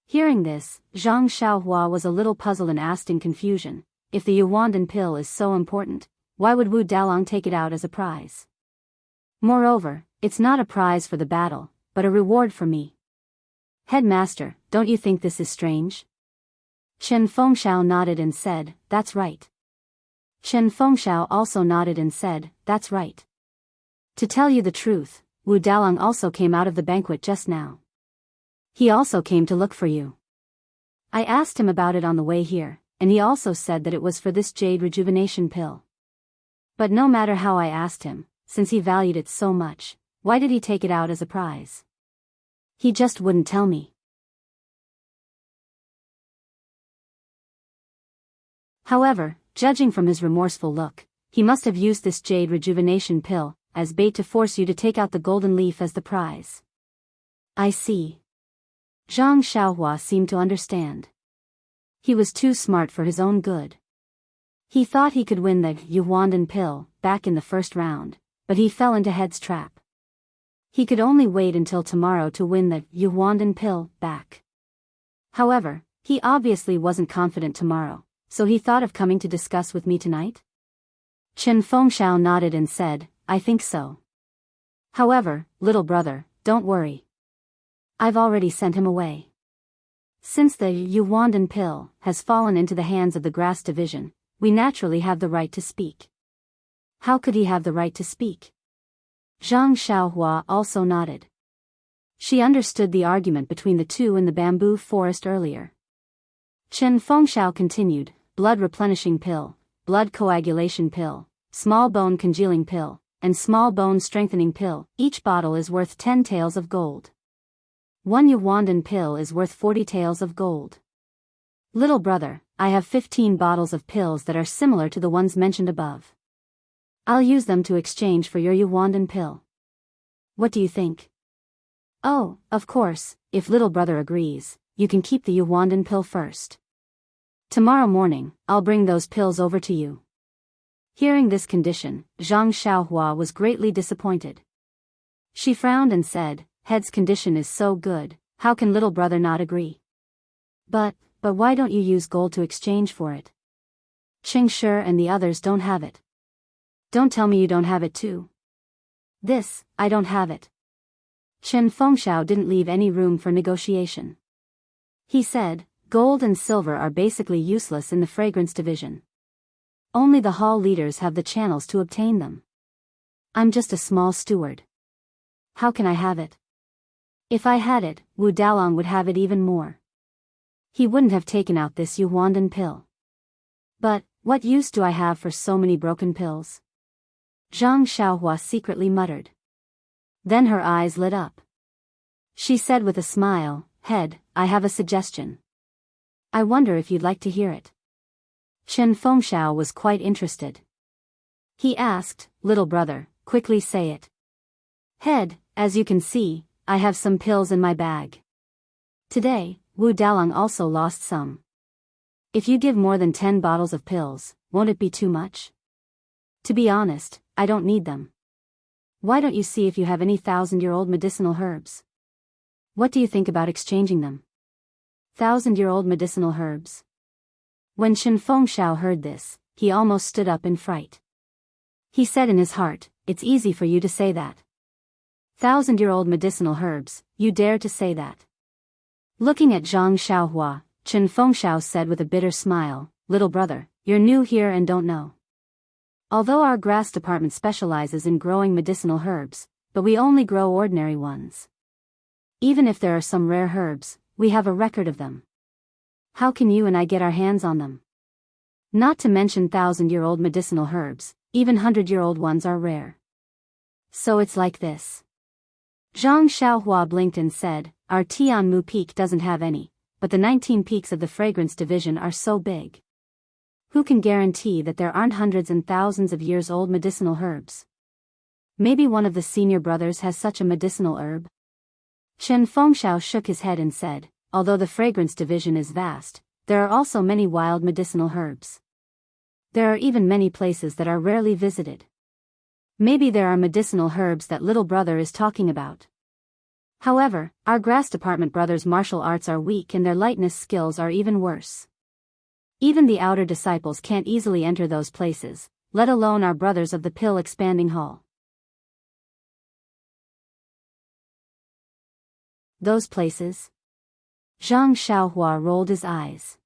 Hearing this, Zhang Xiaohua was a little puzzled and asked in confusion, if the Yuhuandan pill is so important, why would Wu Dalong take it out as a prize? Moreover, it's not a prize for the battle, but a reward for me. Headmaster, don't you think this is strange? Chen Fengxiao nodded and said, that's right. Chen Fengxiao also nodded and said, that's right. To tell you the truth, Wu Dalong also came out of the banquet just now. He also came to look for you. I asked him about it on the way here, and he also said that it was for this jade rejuvenation pill. But no matter how I asked him, since he valued it so much, Why did he take it out as a prize? He just wouldn't tell me. However, judging from his remorseful look, he must have used this jade rejuvenation pill as bait to force you to take out the golden leaf as the prize. I see. Zhang Xiaohua seemed to understand. He was too smart for his own good. He thought he could win the Yuandan pill back in the first round, but he fell into Head's trap. He could only wait until tomorrow to win the Yuandan pill back. However, he obviously wasn't confident tomorrow, so he thought of coming to discuss with me tonight. Chen Fengxiao nodded and said, I think so. However, little brother, don't worry. I've already sent him away. Since the Yuandan pill has fallen into the hands of the Grass Division, we naturally have the right to speak. How could he have the right to speak? Zhang Xiaohua also nodded. She understood the argument between the two in the bamboo forest earlier. Chen Fengxiao continued, blood replenishing pill, blood coagulation pill, small bone congealing pill, and small bone strengthening pill. Each bottle is worth 10 taels of gold. One Yuandan pill is worth 40 taels of gold. Little brother, I have 15 bottles of pills that are similar to the ones mentioned above. I'll use them to exchange for your Yuandan pill. What do you think? Oh, of course, if little brother agrees, you can keep the Yuandan pill first. Tomorrow morning, I'll bring those pills over to you. Hearing this condition, Zhang Xiaohua was greatly disappointed. She frowned and said, Head's condition is so good, how can little brother not agree? But why don't you use gold to exchange for it? Qing Shi and the others don't have it. Don't tell me you don't have it too. I don't have it. Chen Fengxiao didn't leave any room for negotiation. He said, gold and silver are basically useless in the fragrance division. Only the hall leaders have the channels to obtain them. I'm just a small steward. How can I have it? If I had it, Wu Dalong would have it even more. He wouldn't have taken out this Yuandan pill. But, what use do I have for so many broken pills? Zhang Xiaohua secretly muttered. Then her eyes lit up. She said with a smile, Head, I have a suggestion. I wonder if you'd like to hear it. Chen Fengxiao was quite interested. He asked, Little brother, quickly say it. Head, as you can see, I have some pills in my bag. Today, Wu Dalong also lost some. If you give more than 10 bottles of pills, won't it be too much? To be honest, I don't need them. Why don't you see if you have any 1,000-year-old medicinal herbs? What do you think about exchanging them? 1,000-year-old medicinal herbs? When Chen Fengxiao heard this, he almost stood up in fright. He said in his heart, It's easy for you to say that. 1,000-year-old medicinal herbs, you dare to say that? Looking at Zhang Xiaohua, Chen Fengxiao said with a bitter smile, Little brother, you're new here and don't know. Although our grass department specializes in growing medicinal herbs, but we only grow ordinary ones. Even if there are some rare herbs, we have a record of them. How can you and I get our hands on them? Not to mention 1,000-year-old medicinal herbs, even 100-year-old ones are rare. So it's like this. Zhang Xiaohua blinked and said, Our Tianmu Peak doesn't have any, but the 19 peaks of the fragrance division are so big. Who can guarantee that there aren't hundreds and thousands of years old medicinal herbs? Maybe one of the senior brothers has such a medicinal herb? Chen Fengxiao shook his head and said, Although the fragrance division is vast, there are also many wild medicinal herbs. There are even many places that are rarely visited. Maybe there are medicinal herbs that little brother is talking about. However, our grass department brothers' martial arts are weak and their lightness skills are even worse. Even the outer disciples can't easily enter those places, let alone our brothers of the pill expanding hall. Those places? Zhang Xiaohua rolled his eyes.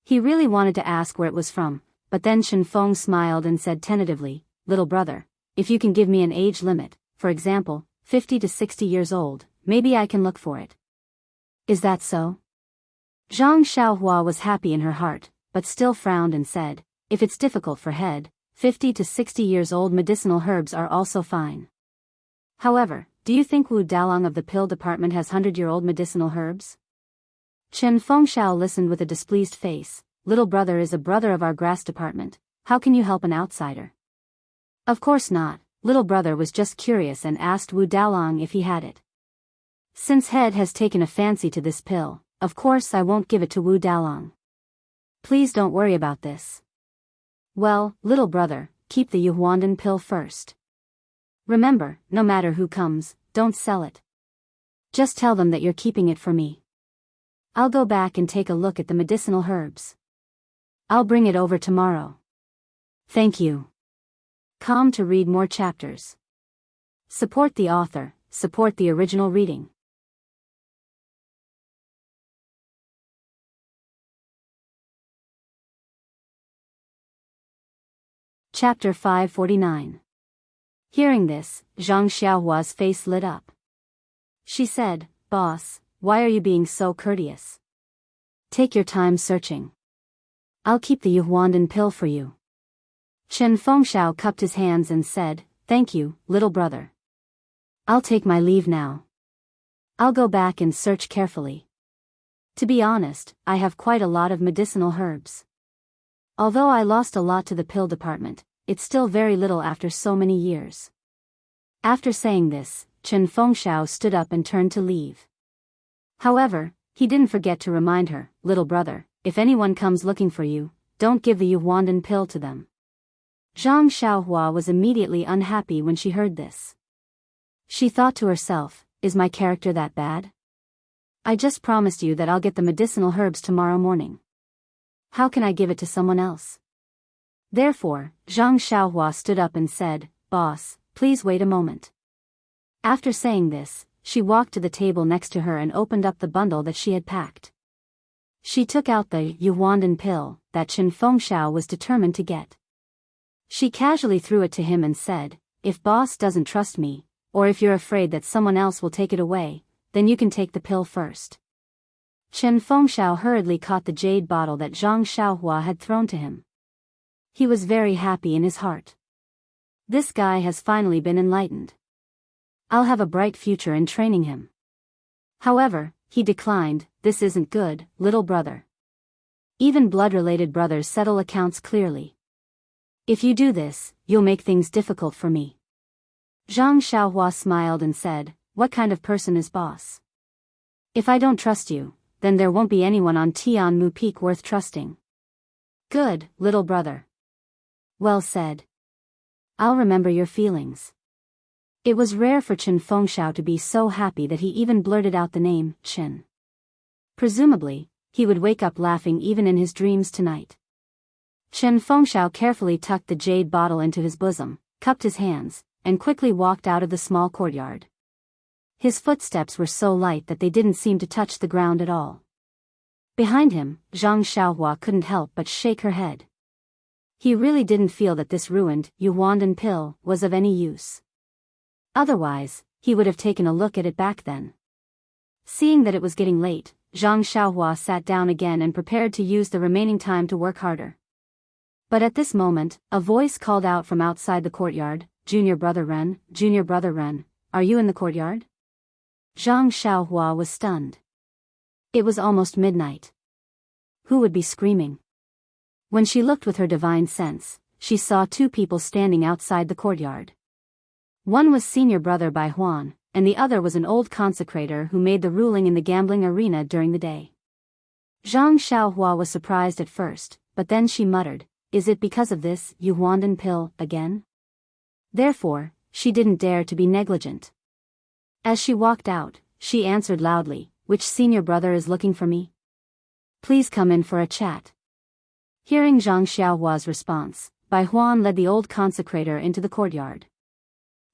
He really wanted to ask where it was from, but then Chen Feng smiled and said tentatively, Little brother, if you can give me an age limit, for example, 50 to 60 years old, maybe I can look for it. Is that so? Zhang Xiaohua was happy in her heart, but still frowned and said, If it's difficult for Head, 50 to 60 years old medicinal herbs are also fine. However, do you think Wu Dalong of the pill department has 100-year-old medicinal herbs? Chen Fengxiao listened with a displeased face. Little brother is a brother of our grass department. How can you help an outsider? Of course not. Little brother was just curious and asked Wu Dalong if he had it. Since head has taken a fancy to this pill, of course I won't give it to Wu Dalong. Please don't worry about this. Well, little brother, keep the Yuhuandan pill first. Remember, no matter who comes, don't sell it. Just tell them that you're keeping it for me. I'll go back and take a look at the medicinal herbs. I'll bring it over tomorrow. Thank you. Come to read more chapters. Support the author, support the original reading. Chapter 549. Hearing this, Zhang Xiaohua's face lit up. She said, Boss, why are you being so courteous? Take your time searching. I'll keep the Yuhuandan pill for you. Chen Fengxiao cupped his hands and said, Thank you, little brother. I'll take my leave now. I'll go back and search carefully. To be honest, I have quite a lot of medicinal herbs. Although I lost a lot to the pill department, it's still very little after so many years. After saying this, Chen Fengxiao stood up and turned to leave. However, he didn't forget to remind her, Little brother, if anyone comes looking for you, don't give the Yuhuandan pill to them. Zhang Xiaohua was immediately unhappy when she heard this. She thought to herself, is my character that bad? I just promised you that I'll get the medicinal herbs tomorrow morning. How can I give it to someone else? Therefore, Zhang Xiaohua stood up and said, Boss, please wait a moment. After saying this, she walked to the table next to her and opened up the bundle that she had packed. She took out the Yuhuandan pill that Chen Fengxiao was determined to get. She casually threw it to him and said, If boss doesn't trust me, or if you're afraid that someone else will take it away, then you can take the pill first. Chen Fengxiao hurriedly caught the jade bottle that Zhang Xiaohua had thrown to him. He was very happy in his heart. This guy has finally been enlightened. I'll have a bright future in training him. However, he declined, This isn't good, little brother. Even blood-related brothers settle accounts clearly. If you do this, you'll make things difficult for me. Zhang Xiaohua smiled and said, What kind of person is boss? If I don't trust you, then there won't be anyone on Tianmu Peak worth trusting. Good, little brother. Well said. I'll remember your feelings. It was rare for Chen Fengxiao to be so happy that he even blurted out the name, Chen. Presumably, he would wake up laughing even in his dreams tonight. Chen Fengxiao carefully tucked the jade bottle into his bosom, cupped his hands, and quickly walked out of the small courtyard. His footsteps were so light that they didn't seem to touch the ground at all. Behind him, Zhang Xiaohua couldn't help but shake her head. He really didn't feel that this ruined Yuhuandan pill was of any use. Otherwise, he would have taken a look at it back then. Seeing that it was getting late, Zhang Xiaohua sat down again and prepared to use the remaining time to work harder. But at this moment, a voice called out from outside the courtyard, Junior Brother Ren, are you in the courtyard? Zhang Xiaohua was stunned. It was almost midnight. Who would be screaming? When she looked with her divine sense, she saw two people standing outside the courtyard. One was Senior Brother Bai Huan, and the other was an old consecrator who made the ruling in the gambling arena during the day. Zhang Xiaohua was surprised at first, but then she muttered, Is it because of this Yuhuandan pill again? Therefore, she didn't dare to be negligent. As she walked out, she answered loudly, Which senior brother is looking for me? Please come in for a chat. Hearing Zhang Xiaohua's response, Bai Huan led the old consecrator into the courtyard.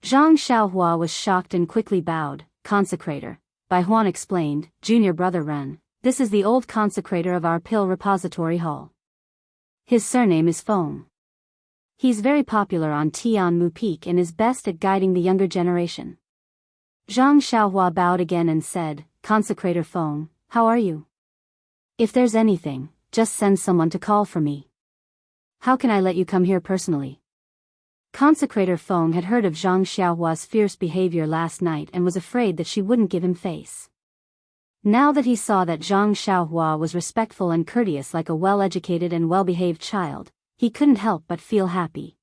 Zhang Xiaohua was shocked and quickly bowed. Consecrator, Bai Huan explained, Junior Brother Ren, this is the old consecrator of our pill repository hall. His surname is Feng. He's very popular on Tianmu Peak and is best at guiding the younger generation. Zhang Xiaohua bowed again and said, Consecrator Feng, how are you? If there's anything, just send someone to call for me. How can I let you come here personally? Consecrator Feng had heard of Zhang Xiaohua's fierce behavior last night and was afraid that she wouldn't give him face. Now that he saw that Zhang Xiaohua was respectful and courteous like a well-educated and well-behaved child, he couldn't help but feel happy.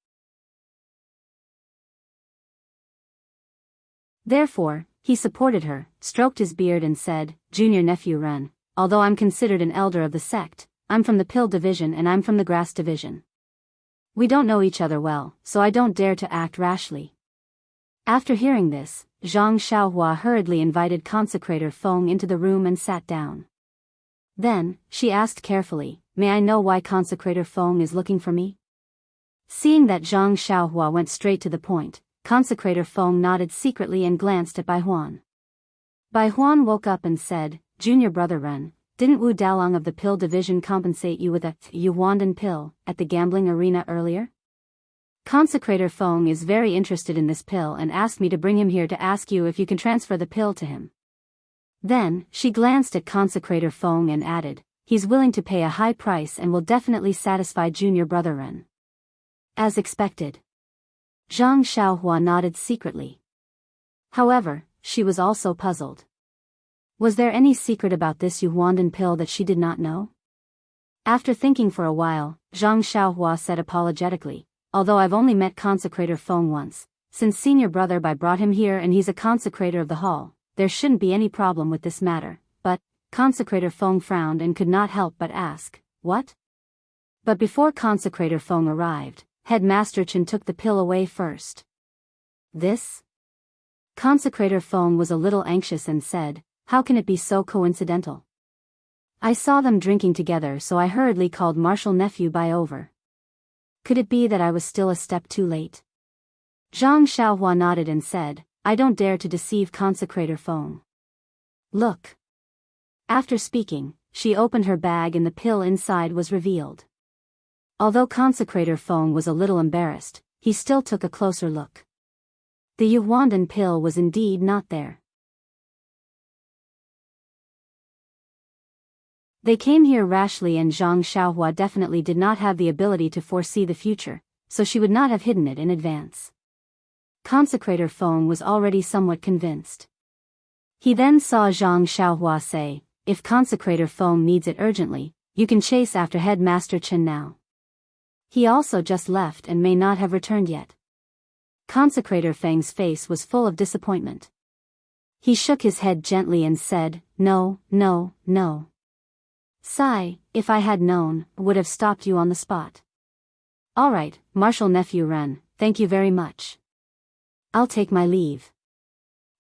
Therefore, he supported her, stroked his beard and said, "Junior nephew Ren, although I'm considered an elder of the sect, I'm from the pill division and I'm from the grass division. We don't know each other well, so I don't dare to act rashly." After hearing this, Zhang Xiaohua hurriedly invited Consecrator Feng into the room and sat down. Then, she asked carefully, "May I know why Consecrator Feng is looking for me?" Seeing that Zhang Xiaohua went straight to the point, Consecrator Feng nodded secretly and glanced at Bai Huan. Bai Huan woke up and said, "Junior brother Ren, didn't Wu Dalong of the pill division compensate you with a Yuandan pill at the gambling arena earlier? Consecrator Feng is very interested in this pill and asked me to bring him here to ask you if you can transfer the pill to him." Then, she glanced at Consecrator Feng and added, "He's willing to pay a high price and will definitely satisfy junior brother Ren." As expected. Zhang Xiaohua nodded secretly. However, she was also puzzled. Was there any secret about this Yuandan pill that she did not know? After thinking for a while, Zhang Xiaohua said apologetically, "Although I've only met Consecrator Feng once, since senior brother Bai brought him here and he's a consecrator of the hall, there shouldn't be any problem with this matter, but..." Consecrator Feng frowned and could not help but ask, "What?" But before Consecrator Feng arrived, Headmaster Chen took the pill away first. "This?" Consecrator Feng was a little anxious and said, "How can it be so coincidental? I saw them drinking together, so I hurriedly called Marshal Nephew Bai over. Could it be that I was still a step too late?" Zhang Xiaohua nodded and said, "I don't dare to deceive Consecrator Feng. Look." After speaking, she opened her bag and the pill inside was revealed. Although Consecrator Feng was a little embarrassed, he still took a closer look. The Yuandan pill was indeed not there. They came here rashly and Zhang Xiaohua definitely did not have the ability to foresee the future, so she would not have hidden it in advance. Consecrator Feng was already somewhat convinced. He then saw Zhang Xiaohua say, "If Consecrator Feng needs it urgently, you can chase after Headmaster Chen now. He also just left and may not have returned yet." Consecrator Feng's face was full of disappointment. He shook his head gently and said, "No, no, no. Sai, if I had known, would have stopped you on the spot." "All right, Marshal Nephew Ren, thank you very much. I'll take my leave."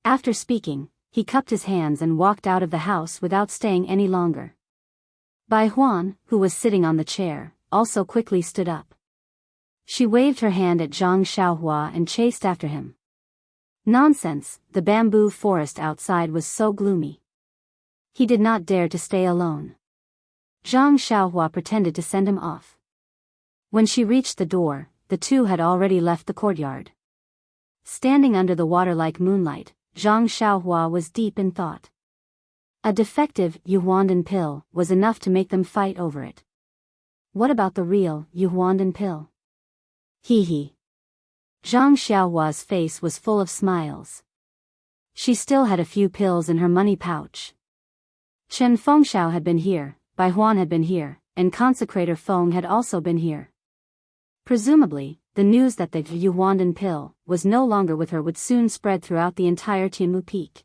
After speaking, he cupped his hands and walked out of the house without staying any longer. Bai Huan, who was sitting on the chair, also quickly stood up. She waved her hand at Zhang Xiaohua and chased after him. Nonsense, the bamboo forest outside was so gloomy. He did not dare to stay alone. Zhang Xiaohua pretended to send him off. When she reached the door, the two had already left the courtyard. Standing under the water-like moonlight, Zhang Xiaohua was deep in thought. A defective Yuandan pill was enough to make them fight over it. What about the real Yuandan pill? Hee hee. Zhang Xiaohua's face was full of smiles. She still had a few pills in her money pouch. Chen Fengxiao had been here, Bai Huan had been here, and Consecrator Feng had also been here. Presumably, the news that the Yuandan pill was no longer with her would soon spread throughout the entire Tianmu Peak.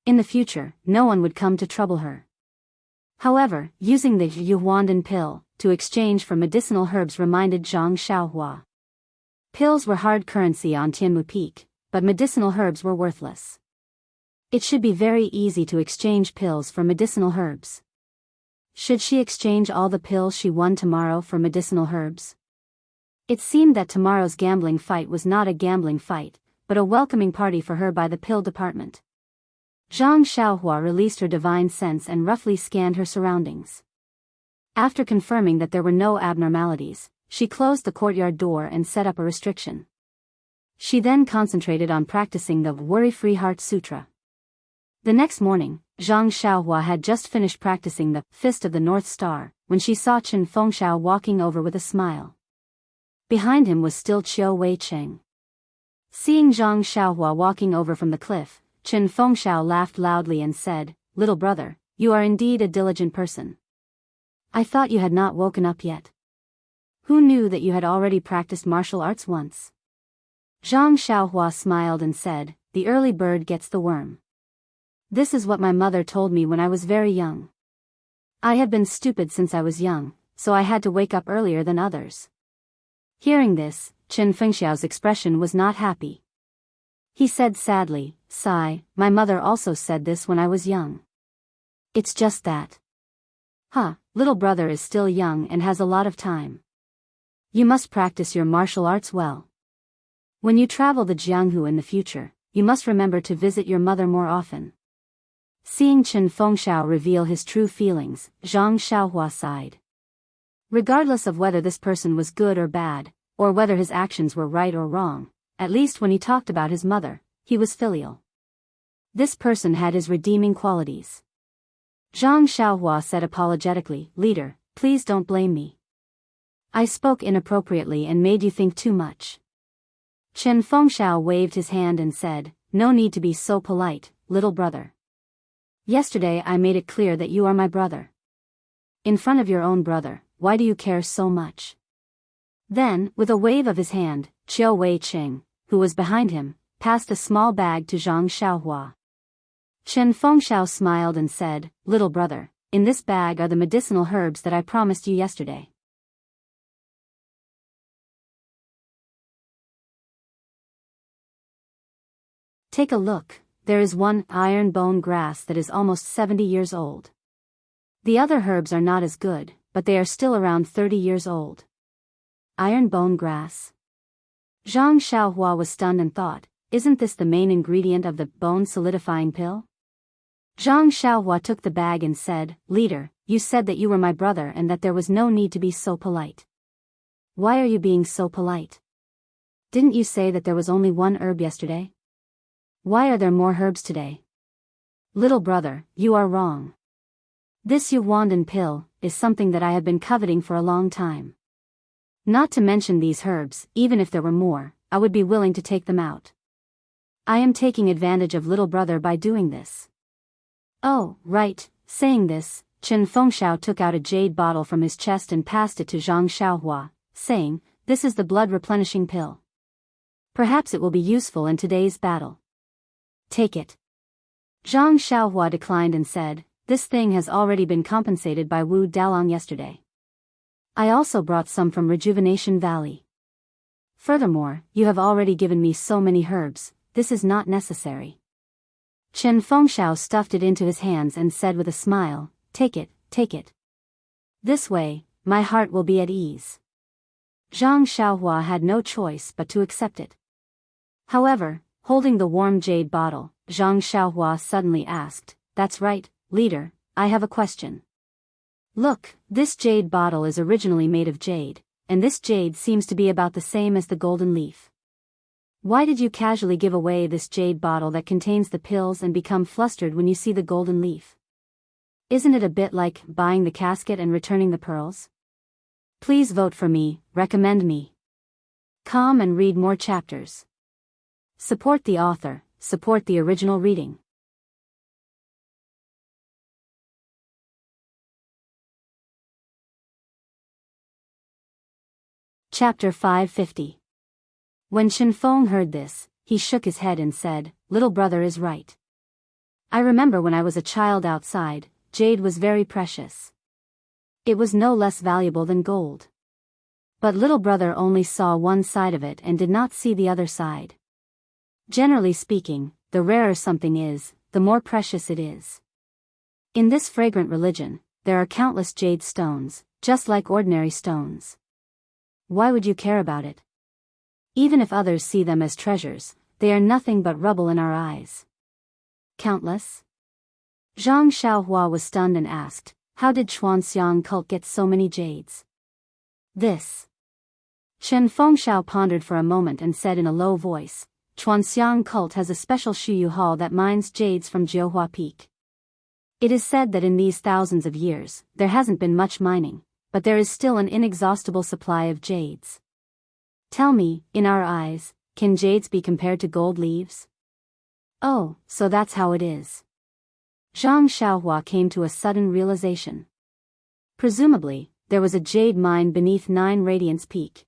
In the future, no one would come to trouble her. However, using the Yuandan pill to exchange for medicinal herbs reminded Zhang Xiaohua. Pills were hard currency on Tianmu Peak, but medicinal herbs were worthless. It should be very easy to exchange pills for medicinal herbs. Should she exchange all the pills she won tomorrow for medicinal herbs? It seemed that tomorrow's gambling fight was not a gambling fight, but a welcoming party for her by the pill department. Zhang Xiaohua released her divine sense and roughly scanned her surroundings. After confirming that there were no abnormalities, she closed the courtyard door and set up a restriction. She then concentrated on practicing the Worry-Free Heart Sutra. The next morning, Zhang Xiaohua had just finished practicing the Fist of the North Star, when she saw Chen Fengxiao walking over with a smile. Behind him was still Qiu Weicheng. Seeing Zhang Xiaohua walking over from the cliff, Chen Fengxiao laughed loudly and said, "Little brother, you are indeed a diligent person. I thought you had not woken up yet. Who knew that you had already practiced martial arts once?" Zhang Xiaohua smiled and said, "The early bird gets the worm. This is what my mother told me when I was very young. I have been stupid since I was young, so I had to wake up earlier than others." Hearing this, Chen Fengxiao's expression was not happy. He said sadly, "Sigh, my mother also said this when I was young. It's just that. Little brother is still young and has a lot of time. You must practice your martial arts well. When you travel the Jianghu in the future, you must remember to visit your mother more often." Seeing Chen Fengxiao reveal his true feelings, Zhang Xiaohua sighed. Regardless of whether this person was good or bad, or whether his actions were right or wrong, at least when he talked about his mother, he was filial. This person had his redeeming qualities. Zhang Xiaohua said apologetically, "Leader, please don't blame me. I spoke inappropriately and made you think too much." Chen Fengxiao waved his hand and said, "No need to be so polite, little brother. Yesterday I made it clear that you are my brother. In front of your own brother, why do you care so much?" Then, with a wave of his hand, Qiu Weicheng, who was behind him, passed a small bag to Zhang Xiaohua. Chen Fengxiao smiled and said, "Little brother, in this bag are the medicinal herbs that I promised you yesterday. Take a look, there is one iron bone grass that is almost 70 years old. The other herbs are not as good, but they are still around 30 years old." Iron bone grass. Zhang Xiaohua was stunned and thought, "Isn't this the main ingredient of the bone solidifying pill?" Zhang Xiaohua took the bag and said, "Leader, you said that you were my brother and that there was no need to be so polite. Why are you being so polite? Didn't you say that there was only one herb yesterday? Why are there more herbs today? Little brother, you are wrong. This Yuwandan pill is something that I have been coveting for a long time. Not to mention these herbs, even if there were more, I would be willing to take them out. I am taking advantage of little brother by doing this." "Oh, right." Saying this, Chen Fengxiao took out a jade bottle from his chest and passed it to Zhang Xiaohua, saying, "This is the blood replenishing pill. Perhaps it will be useful in today's battle. Take it." Zhang Xiaohua declined and said, "This thing has already been compensated by Wu Dalong yesterday. I also brought some from Rejuvenation Valley. Furthermore, you have already given me so many herbs, this is not necessary." Chen Fengxiao stuffed it into his hands and said with a smile, take it. This way, my heart will be at ease." Zhang Xiaohua had no choice but to accept it. However, holding the warm jade bottle, Zhang Xiaohua suddenly asked, "That's right, leader, I have a question. Look, this jade bottle is originally made of jade, and this jade seems to be about the same as the golden leaf. Why did you casually give away this jade bottle that contains the pills and become flustered when you see the golden leaf? Isn't it a bit like buying the casket and returning the pearls? Please vote for me, recommend me. Come and read more chapters. Support the author, support the original reading." Chapter 550. When Chen Feng heard this, he shook his head and said, "Little brother is right. I remember when I was a child outside, jade was very precious. It was no less valuable than gold. But little brother only saw one side of it and did not see the other side. Generally speaking, the rarer something is, the more precious it is. In this fragrant religion, there are countless jade stones, just like ordinary stones. Why would you care about it? Even if others see them as treasures, they are nothing but rubble in our eyes." "Countless?" Zhang Xiaohua was stunned and asked, "How did Chuanxiang cult get so many jades?" "This." Chen Fengxiao pondered for a moment and said in a low voice, "Chuanxiang cult has a special Shuyu hall that mines jades from Jiuhua Peak. It is said that in these thousands of years, there hasn't been much mining, but there is still an inexhaustible supply of jades. Tell me, in our eyes, can jades be compared to gold leaves? Oh, so that's how it is. Zhang Xiaohua came to a sudden realization. Presumably, there was a jade mine beneath 9 Radiance Peak.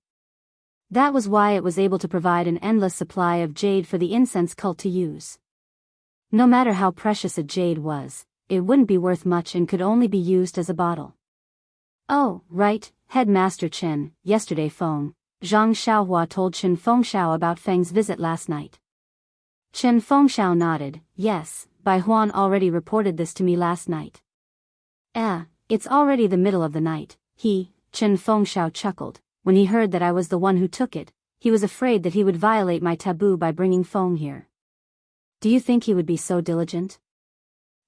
That was why it was able to provide an endless supply of jade for the incense cult to use. No matter how precious a jade was, it wouldn't be worth much and could only be used as a bottle. Oh, right, Headmaster Chen, yesterday phone, Zhang Xiaohua told Chen Fengxiao about Feng's visit last night. Chen Fengxiao nodded, yes, Bai Huan already reported this to me last night. It's already the middle of the night, Chen Fengxiao chuckled. When he heard that I was the one who took it, he was afraid that he would violate my taboo by bringing Feng here. Do you think he would be so diligent?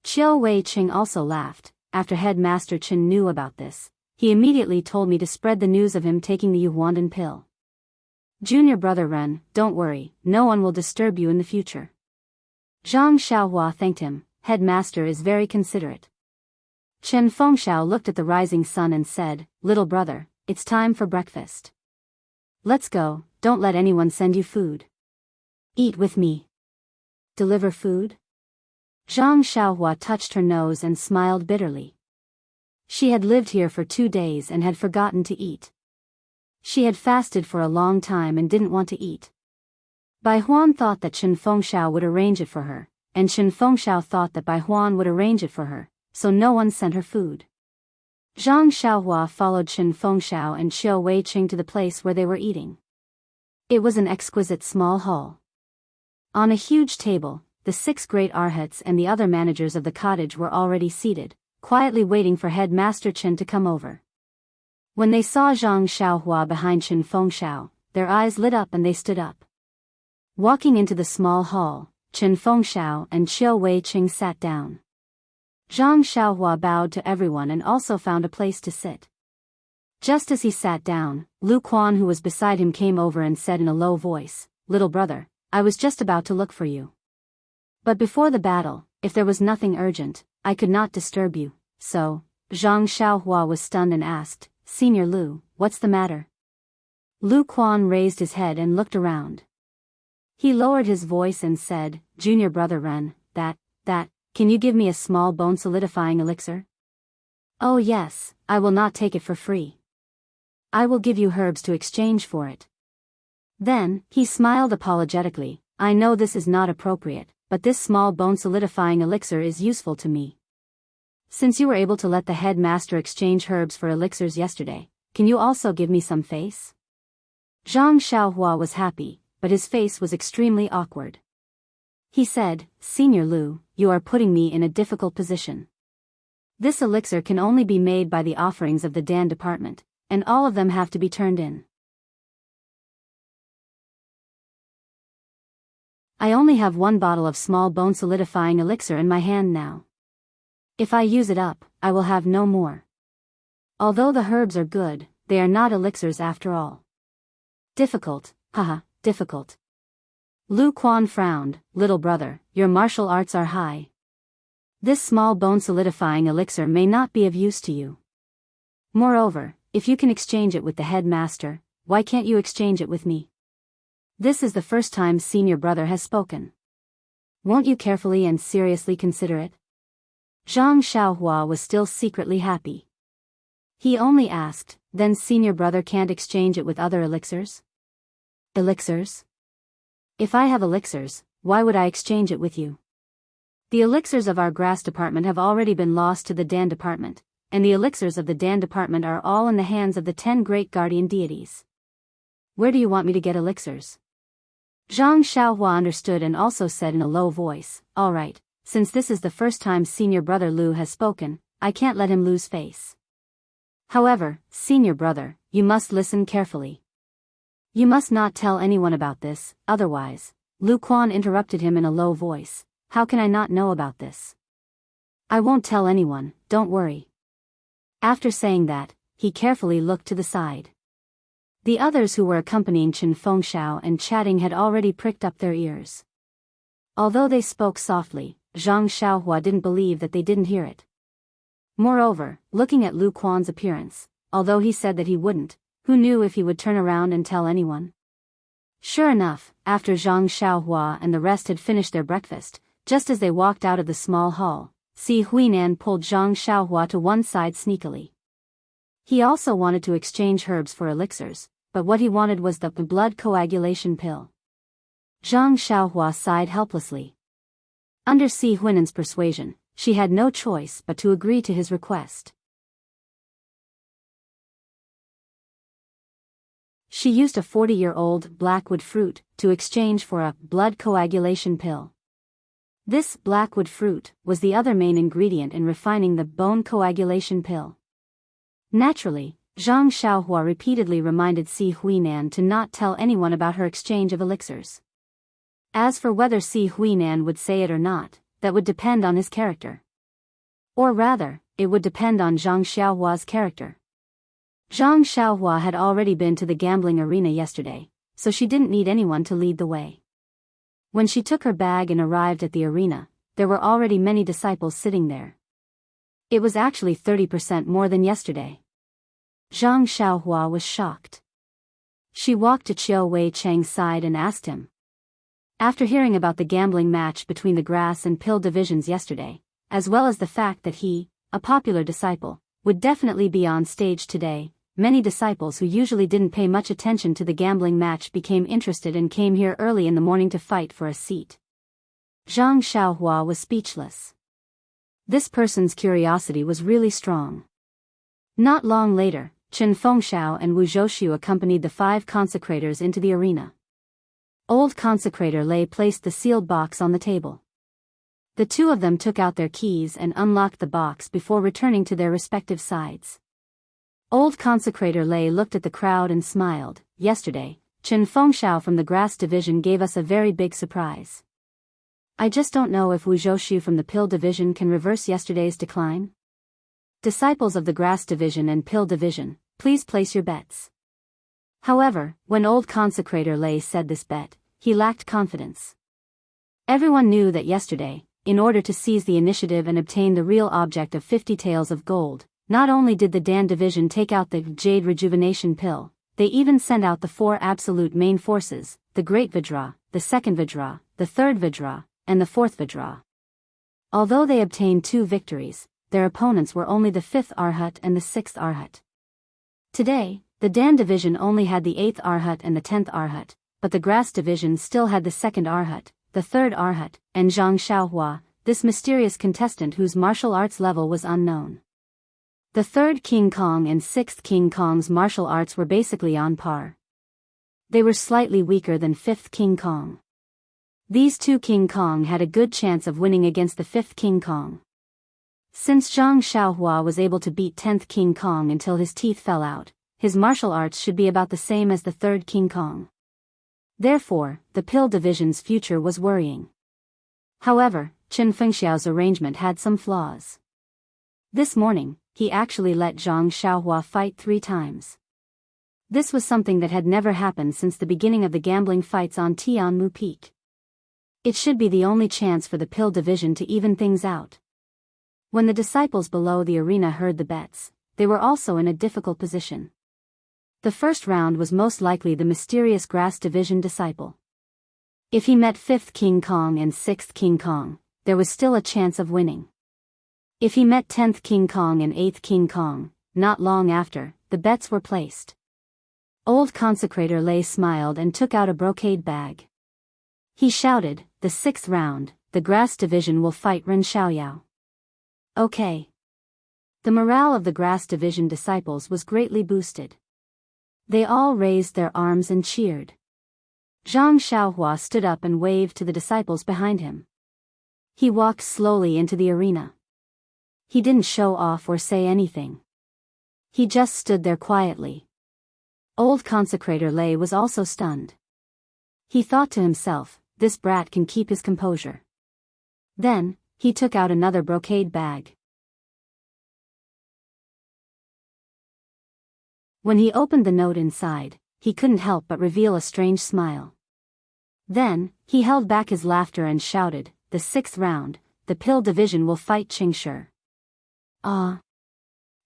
Chiao Wei Qing also laughed. After Headmaster Chen knew about this, he immediately told me to spread the news of him taking the Yuhuandan pill. Junior brother Ren, don't worry, no one will disturb you in the future. Zhang Xiaohua thanked him. Headmaster is very considerate. Chen Fengxiao looked at the rising sun and said, little brother, it's time for breakfast. Let's go, don't let anyone send you food. Eat with me. Deliver food? Zhang Xiaohua touched her nose and smiled bitterly. She had lived here for 2 days and had forgotten to eat. She had fasted for a long time and didn't want to eat. Bai Huan thought that Chen Fengxiao would arrange it for her, and Chen Fengxiao thought that Bai Huan would arrange it for her, so no one sent her food. Zhang Xiaohua followed Chen Fengxiao and Chiao Wei Qing to the place where they were eating. It was an exquisite small hall. On a huge table, the 6 great arhats and the other managers of the cottage were already seated, quietly waiting for Headmaster Chen to come over. When they saw Zhang Xiaohua behind Chen Fengxiao, their eyes lit up and they stood up. Walking into the small hall, Chen Fengxiao and Chiao Wei Qing sat down. Zhang Xiaohua bowed to everyone and also found a place to sit. Just as he sat down, Lu Quan who was beside him came over and said in a low voice, little brother, I was just about to look for you. But before the battle, if there was nothing urgent, I could not disturb you, so, Zhang Xiaohua was stunned and asked, Senior Lu, what's the matter? Lu Quan raised his head and looked around. He lowered his voice and said, Junior brother Ren, can you give me a small bone solidifying elixir? Oh yes, I will not take it for free. I will give you herbs to exchange for it. Then, he smiled apologetically, I know this is not appropriate, but this small bone solidifying elixir is useful to me. Since you were able to let the headmaster exchange herbs for elixirs yesterday, can you also give me some face? Zhang Xiaohua was happy, but his face was extremely awkward. He said, Senior Lu, you are putting me in a difficult position. This elixir can only be made by the offerings of the Dan department, and all of them have to be turned in. I only have 1 bottle of small bone solidifying elixir in my hand now. If I use it up, I will have no more. Although the herbs are good, they are not elixirs after all. Difficult, difficult. Lu Quan frowned, little brother, your martial arts are high. This small bone solidifying elixir may not be of use to you. Moreover, if you can exchange it with the headmaster, why can't you exchange it with me? This is the first time senior brother has spoken. Won't you carefully and seriously consider it? Zhang Xiaohua was still secretly happy. He only asked, then senior brother can't exchange it with other elixirs? Elixirs? If I have elixirs, why would I exchange it with you? The elixirs of our grass department have already been lost to the Dan department, and the elixirs of the Dan department are all in the hands of the 10 great guardian deities. Where do you want me to get elixirs? Zhang Xiaohua understood and also said in a low voice, all right, since this is the first time senior brother Lu has spoken, I can't let him lose face. However, senior brother, you must listen carefully. You must not tell anyone about this, otherwise, Lu Quan interrupted him in a low voice, how can I not know about this? I won't tell anyone, don't worry. After saying that, he carefully looked to the side. The others who were accompanying Chen Fengxiao and chatting had already pricked up their ears. Although they spoke softly, Zhang Xiaohua didn't believe that they didn't hear it. Moreover, looking at Lu Quan's appearance, although he said that he wouldn't, who knew if he would turn around and tell anyone? Sure enough, after Zhang Xiaohua and the rest had finished their breakfast, just as they walked out of the small hall, Si Huinan pulled Zhang Xiaohua to one side sneakily. He also wanted to exchange herbs for elixirs, but what he wanted was the blood coagulation pill. Zhang Xiaohua sighed helplessly. Under Si Huinan's persuasion, she had no choice but to agree to his request. She used a 40-year-old blackwood fruit to exchange for a blood coagulation pill. This blackwood fruit was the other main ingredient in refining the bone coagulation pill. Naturally, Zhang Xiaohua repeatedly reminded Si Huinan to not tell anyone about her exchange of elixirs. As for whether Si Huinan would say it or not, that would depend on his character. Or rather, it would depend on Zhang Xiaohua's character. Zhang Xiaohua had already been to the gambling arena yesterday, so she didn't need anyone to lead the way. When she took her bag and arrived at the arena, there were already many disciples sitting there. It was actually 30% more than yesterday. Zhang Xiaohua was shocked. She walked to Qiu Wei Cheng's side and asked him. After hearing about the gambling match between the grass and pill divisions yesterday, as well as the fact that he, a popular disciple, would definitely be on stage today, many disciples who usually didn't pay much attention to the gambling match became interested and came here early in the morning to fight for a seat. Zhang Xiaohua was speechless. This person's curiosity was really strong. Not long later, Chen Fengxiao and Wu Zhouxiu accompanied the 5 consecrators into the arena. Old consecrator Lei placed the sealed box on the table. The two of them took out their keys and unlocked the box before returning to their respective sides. Old consecrator Lei looked at the crowd and smiled. Yesterday, Chen Fengxiao from the grass division gave us a very big surprise. I just don't know if Wu Zhouxiu from the pill division can reverse yesterday's decline. Disciples of the grass division and pill division, please place your bets. However, when old consecrator Lei said this bet, he lacked confidence. Everyone knew that yesterday, in order to seize the initiative and obtain the real object of 50 taels of gold, not only did the Dan division take out the Jade Rejuvenation Pill, they even sent out the 4 absolute main forces, the Great Vajra, the Second Vajra, the Third Vajra, and the Fourth Vajra. Although they obtained 2 victories, their opponents were only the 5th Arhat and the 6th Arhat. Today, the Dan division only had the 8th Arhat and the 10th Arhat, but the Grass division still had the 2nd Arhat, the 3rd Arhat, and Zhang Xiaohua, this mysterious contestant whose martial arts level was unknown. The 3rd King Kong and 6th King Kong's martial arts were basically on par. They were slightly weaker than 5th King Kong. These 2 King Kong had a good chance of winning against the 5th King Kong. Since Zhang Xiaohua was able to beat 10th King Kong until his teeth fell out, his martial arts should be about the same as the 3rd King Kong. Therefore, the pill division's future was worrying. However, Chen Fengxiao's arrangement had some flaws. This morning, he actually let Zhang Xiaohua fight 3 times. This was something that had never happened since the beginning of the gambling fights on Tianmu Peak. It should be the only chance for the pill division to even things out. When the disciples below the arena heard the bets, they were also in a difficult position. The first round was most likely the mysterious Grass division disciple. If he met 5th King Kong and 6th King Kong, there was still a chance of winning. If he met 10th King Kong and 8th King Kong, not long after, the bets were placed. Old consecrator Lei smiled and took out a brocade bag. He shouted, "The 6th round, the Grass division will fight Ren Xiaoyao." Okay. The morale of the Grass division disciples was greatly boosted. They all raised their arms and cheered. Zhang Xiaohua stood up and waved to the disciples behind him. He walked slowly into the arena. He didn't show off or say anything. He just stood there quietly. Old consecrator Lei was also stunned. He thought to himself, this brat can keep his composure. Then, he took out another brocade bag. When he opened the note inside, he couldn't help but reveal a strange smile. Then, he held back his laughter and shouted, "The 6th round, the pill division will fight Qingshi." Ah!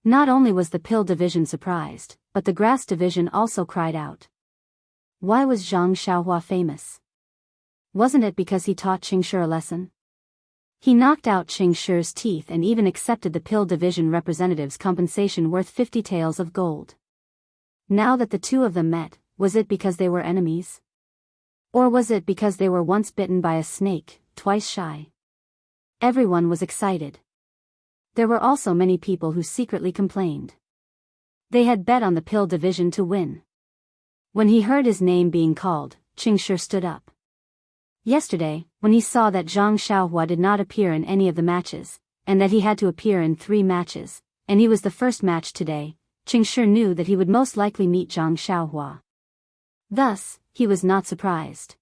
Not only was the pill division surprised, but the Grass division also cried out. Why was Zhang Xiaohua famous? Wasn't it because he taught Qingshi a lesson? He knocked out Qingshi's teeth and even accepted the pill division representative's compensation worth 50 taels of gold. Now that the two of them met, was it because they were enemies? Or was it because they were once bitten by a snake, twice shy? Everyone was excited. There were also many people who secretly complained. They had bet on the pill division to win. When he heard his name being called, Qingshi stood up. Yesterday, when he saw that Zhang Xiaohua did not appear in any of the matches, and that he had to appear in 3 matches, and he was the first match today, Qingshi knew that he would most likely meet Zhang Xiaohua. Thus, he was not surprised.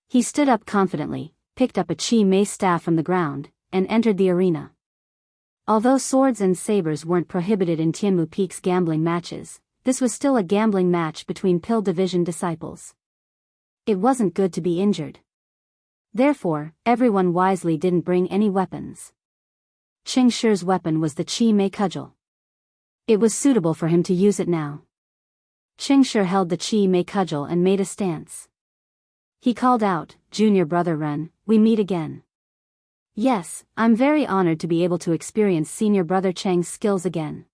He stood up confidently, picked up a chi mei staff from the ground, and entered the arena. Although swords and sabers weren't prohibited in Tianmu Peak's gambling matches, this was still a gambling match between pill division disciples. It wasn't good to be injured. Therefore, everyone wisely didn't bring any weapons. Qingshi's weapon was the chi mei cudgel. It was suitable for him to use it now. Qingshi held the chi mei cudgel and made a stance. He called out, "Junior brother Ren, we meet again." Yes, I'm very honored to be able to experience senior brother Cheng's skills again.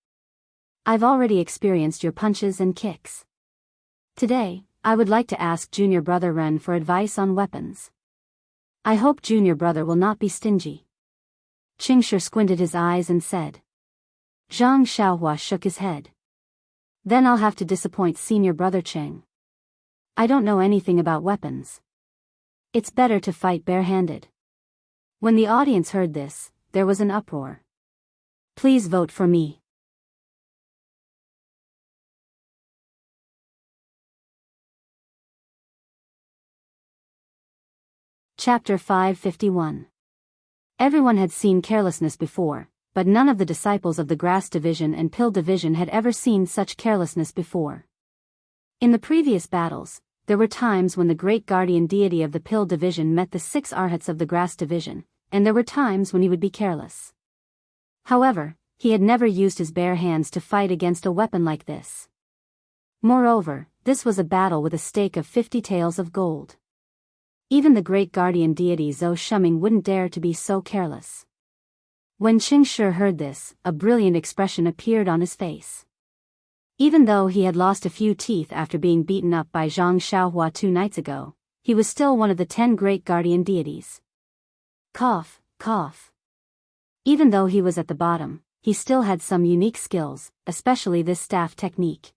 I've already experienced your punches and kicks. Today, I would like to ask junior brother Ren for advice on weapons. I hope junior brother will not be stingy. Qingshi squinted his eyes and said. Zhang Xiaohua shook his head. Then I'll have to disappoint senior brother Cheng. I don't know anything about weapons. It's better to fight barehanded. When the audience heard this, there was an uproar. Please vote for me. Chapter 551. Everyone had seen carelessness before, but none of the disciples of the Grass Division and Pill Division had ever seen such carelessness before. In the previous battles, there were times when the great guardian deity of the Pill Division met the 6 arhats of the Grass Division, and there were times when he would be careless. However, he had never used his bare hands to fight against a weapon like this. Moreover, this was a battle with a stake of 50 taels of gold. Even the great guardian deity Zhou Shuming wouldn't dare to be so careless. When Qingshi heard this, a brilliant expression appeared on his face. Even though he had lost a few teeth after being beaten up by Zhang Xiaohua 2 nights ago, he was still one of the 10 great guardian deities. Cough, cough. Even though he was at the bottom, he still had some unique skills, especially this staff technique.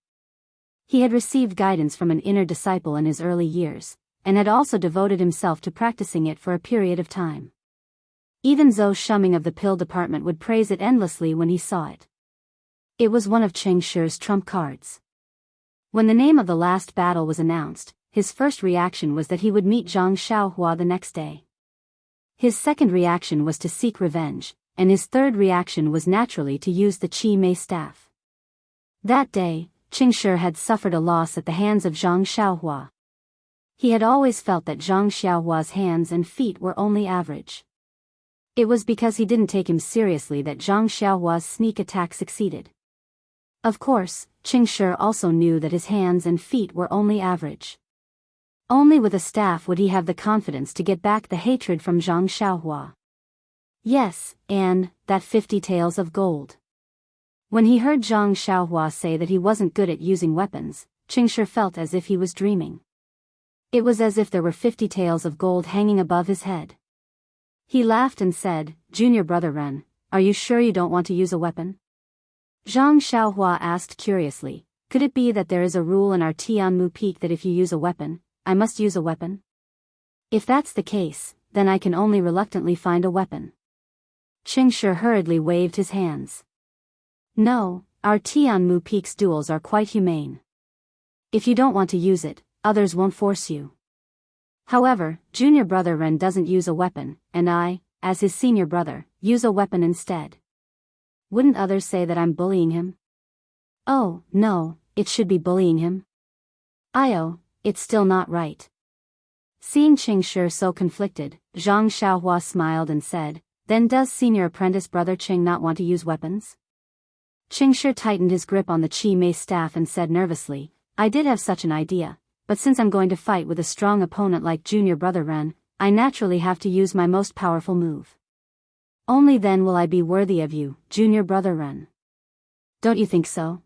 He had received guidance from an inner disciple in his early years, and had also devoted himself to practicing it for a period of time. Even Zhou Shuming of the pill department would praise it endlessly when he saw it. It was one of Qingshi's trump cards. When the name of the last battle was announced, his first reaction was that he would meet Zhang Xiaohua the next day. His second reaction was to seek revenge, and his third reaction was naturally to use the Chi Mei staff. That day, Qingshi had suffered a loss at the hands of Zhang Xiaohua. He had always felt that Zhang Xiaohua's hands and feet were only average. It was because he didn't take him seriously that Zhang Xiaohua's sneak attack succeeded. Of course, Qingshi also knew that his hands and feet were only average. Only with a staff would he have the confidence to get back the hatred from Zhang Xiaohua. Yes, and that 50 taels of gold. When he heard Zhang Xiaohua say that he wasn't good at using weapons, Qingshi felt as if he was dreaming. It was as if there were 50 taels of gold hanging above his head. He laughed and said, "Junior brother Ren, are you sure you don't want to use a weapon?" Zhang Xiaohua asked curiously, "Could it be that there is a rule in our Tianmu Peak that if you use a weapon, I must use a weapon? If that's the case, then I can only reluctantly find a weapon." Qingshi hurriedly waved his hands. "No, our Tianmu Peak's duels are quite humane. If you don't want to use it, others won't force you. However, junior brother Ren doesn't use a weapon, and I, as his senior brother, use a weapon instead. Wouldn't others say that I'm bullying him?" "Oh, no, it should be bullying him. It's still not right." Seeing Qingshi so conflicted, Zhang Xiaohua smiled and said, "Then does senior apprentice brother Qing not want to use weapons?" Qingshi tightened his grip on the Chi Mei staff and said nervously, "I did have such an idea, but since I'm going to fight with a strong opponent like Junior Brother Ren, I naturally have to use my most powerful move. Only then will I be worthy of you, Junior Brother Ren. Don't you think so?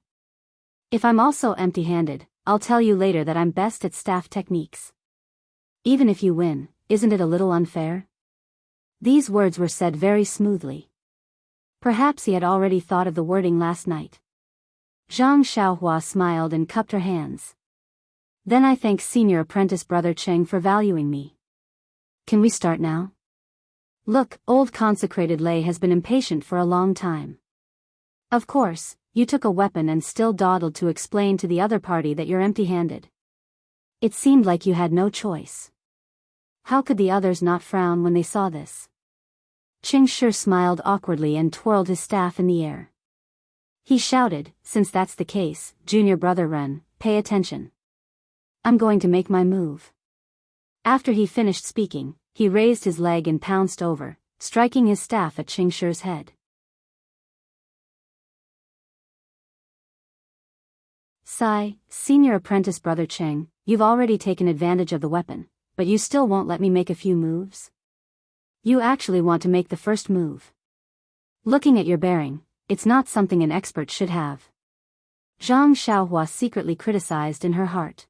If I'm also empty-handed, I'll tell you later that I'm best at staff techniques. Even if you win, isn't it a little unfair? These words were said very smoothly. Perhaps he had already thought of the wording last night. Zhang Xiaohua smiled and cupped her hands. Then I thank Senior Apprentice Brother Cheng for valuing me. Can we start now? Look, old consecrated Lei has been impatient for a long time. Of course, you took a weapon and still dawdled to explain to the other party that you're empty-handed. It seemed like you had no choice. How could the others not frown when they saw this? Qing Shi smiled awkwardly and twirled his staff in the air. He shouted, since that's the case, Junior Brother Ren, pay attention. I'm going to make my move. After he finished speaking, he raised his leg and pounced over, striking his staff at Qing Shi's head. Sigh, Senior Apprentice Brother Cheng, you've already taken advantage of the weapon, but you still won't let me make a few moves? You actually want to make the first move. Looking at your bearing, it's not something an expert should have. Zhang Xiaohua secretly criticized in her heart.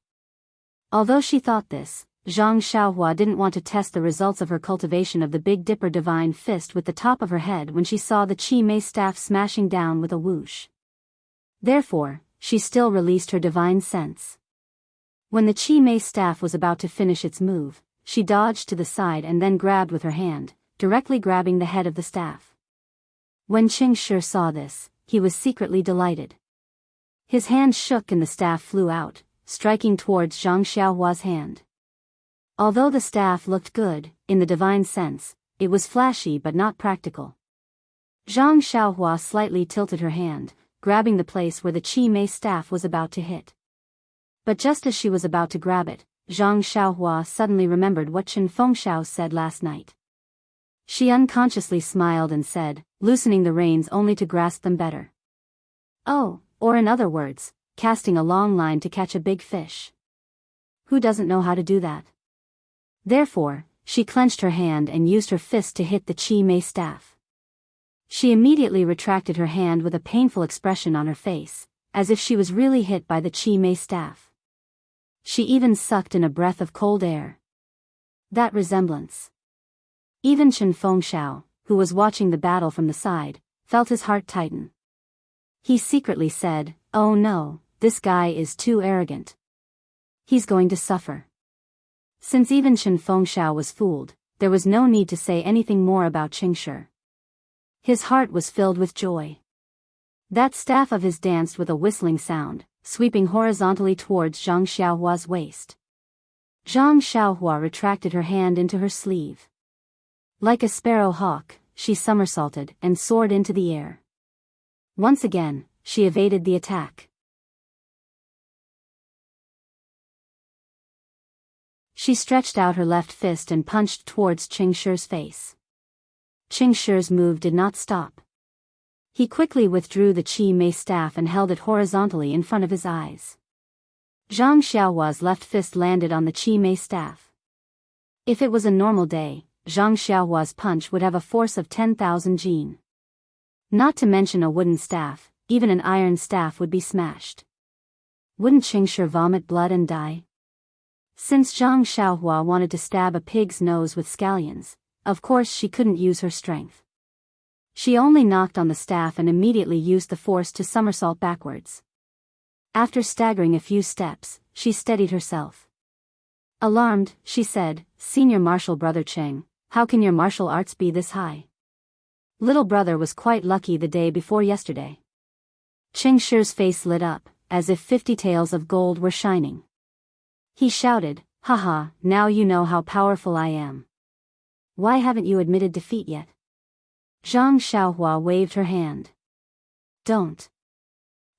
Although she thought this, Zhang Xiaohua didn't want to test the results of her cultivation of the Big Dipper Divine Fist with the top of her head when she saw the Qi Mei staff smashing down with a whoosh. Therefore, she still released her divine sense. When the Qi Mei staff was about to finish its move, she dodged to the side and then grabbed with her hand, directly grabbing the head of the staff. When Qing Shi saw this, he was secretly delighted. His hand shook and the staff flew out, striking towards Zhang Xiaohua's hand. Although the staff looked good, in the divine sense, it was flashy but not practical. Zhang Xiaohua slightly tilted her hand, grabbing the place where the Qi Mei staff was about to hit. But just as she was about to grab it, Zhang Xiaohua suddenly remembered what Chen Fengxiao said last night. She unconsciously smiled and said, loosening the reins only to grasp them better. Oh, or in other words, casting a long line to catch a big fish. Who doesn't know how to do that? Therefore, she clenched her hand and used her fist to hit the Qi Mei staff. She immediately retracted her hand with a painful expression on her face, as if she was really hit by the Qi Mei staff. She even sucked in a breath of cold air. That resemblance. Even Chen Fengxiao, who was watching the battle from the side, felt his heart tighten. He secretly said, oh no, this guy is too arrogant. He's going to suffer. Since even Chen Fengxiao was fooled, there was no need to say anything more about Qing Shi. His heart was filled with joy. That staff of his danced with a whistling sound, sweeping horizontally towards Zhang Xiaohua's waist. Zhang Xiaohua retracted her hand into her sleeve. Like a sparrow hawk, she somersaulted and soared into the air. Once again, she evaded the attack. She stretched out her left fist and punched towards Qing Shi's face. Qing Shi's move did not stop. He quickly withdrew the Qi Mei staff and held it horizontally in front of his eyes. Zhang Xiaohua's left fist landed on the Qi Mei staff. If it was a normal day, Zhang Xiaohua's punch would have a force of 10,000 jin. Not to mention a wooden staff, even an iron staff would be smashed. Wouldn't Qing Shi vomit blood and die? Since Zhang Xiaohua wanted to stab a pig's nose with scallions, of course she couldn't use her strength. She only knocked on the staff and immediately used the force to somersault backwards. After staggering a few steps, she steadied herself. Alarmed, she said, Senior Martial Brother Cheng, how can your martial arts be this high? Little brother was quite lucky the day before yesterday. Qing Shi's face lit up, as if 50 taels of gold were shining. He shouted, haha, now you know how powerful I am. Why haven't you admitted defeat yet? Zhang Xiaohua waved her hand. Don't.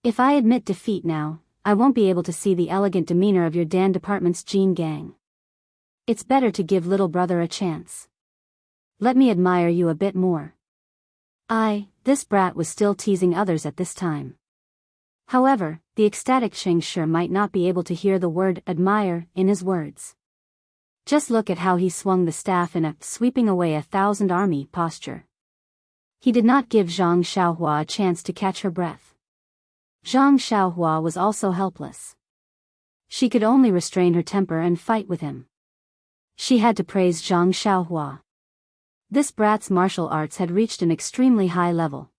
If I admit defeat now, I won't be able to see the elegant demeanor of your Dan Department's Jin gang. It's better to give little brother a chance. Let me admire you a bit more. This brat was still teasing others at this time. However, the ecstatic Xianxia might not be able to hear the word admire in his words. Just look at how he swung the staff in a sweeping away 1,000 army posture. He did not give Zhang Xiaohua a chance to catch her breath. Zhang Xiaohua was also helpless. She could only restrain her temper and fight with him. She had to praise Zhang Xiaohua. This brat's martial arts had reached an extremely high level.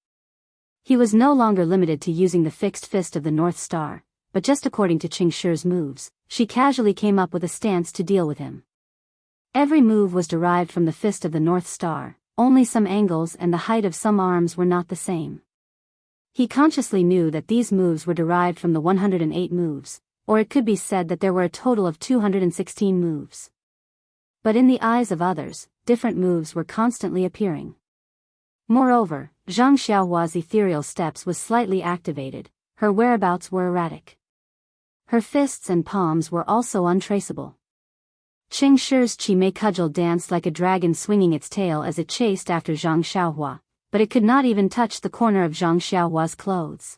He was no longer limited to using the fixed fist of the North Star, but just according to Qingshi's moves, she casually came up with a stance to deal with him. Every move was derived from the fist of the North Star, only some angles and the height of some arms were not the same. He consciously knew that these moves were derived from the 108 moves, or it could be said that there were a total of 216 moves. But in the eyes of others, different moves were constantly appearing. Moreover, Zhang Xiaohua's ethereal steps was slightly activated, her whereabouts were erratic. Her fists and palms were also untraceable. Qingshi's Qimei cudgel danced like a dragon swinging its tail as it chased after Zhang Xiaohua, but it could not even touch the corner of Zhang Xiaohua's clothes.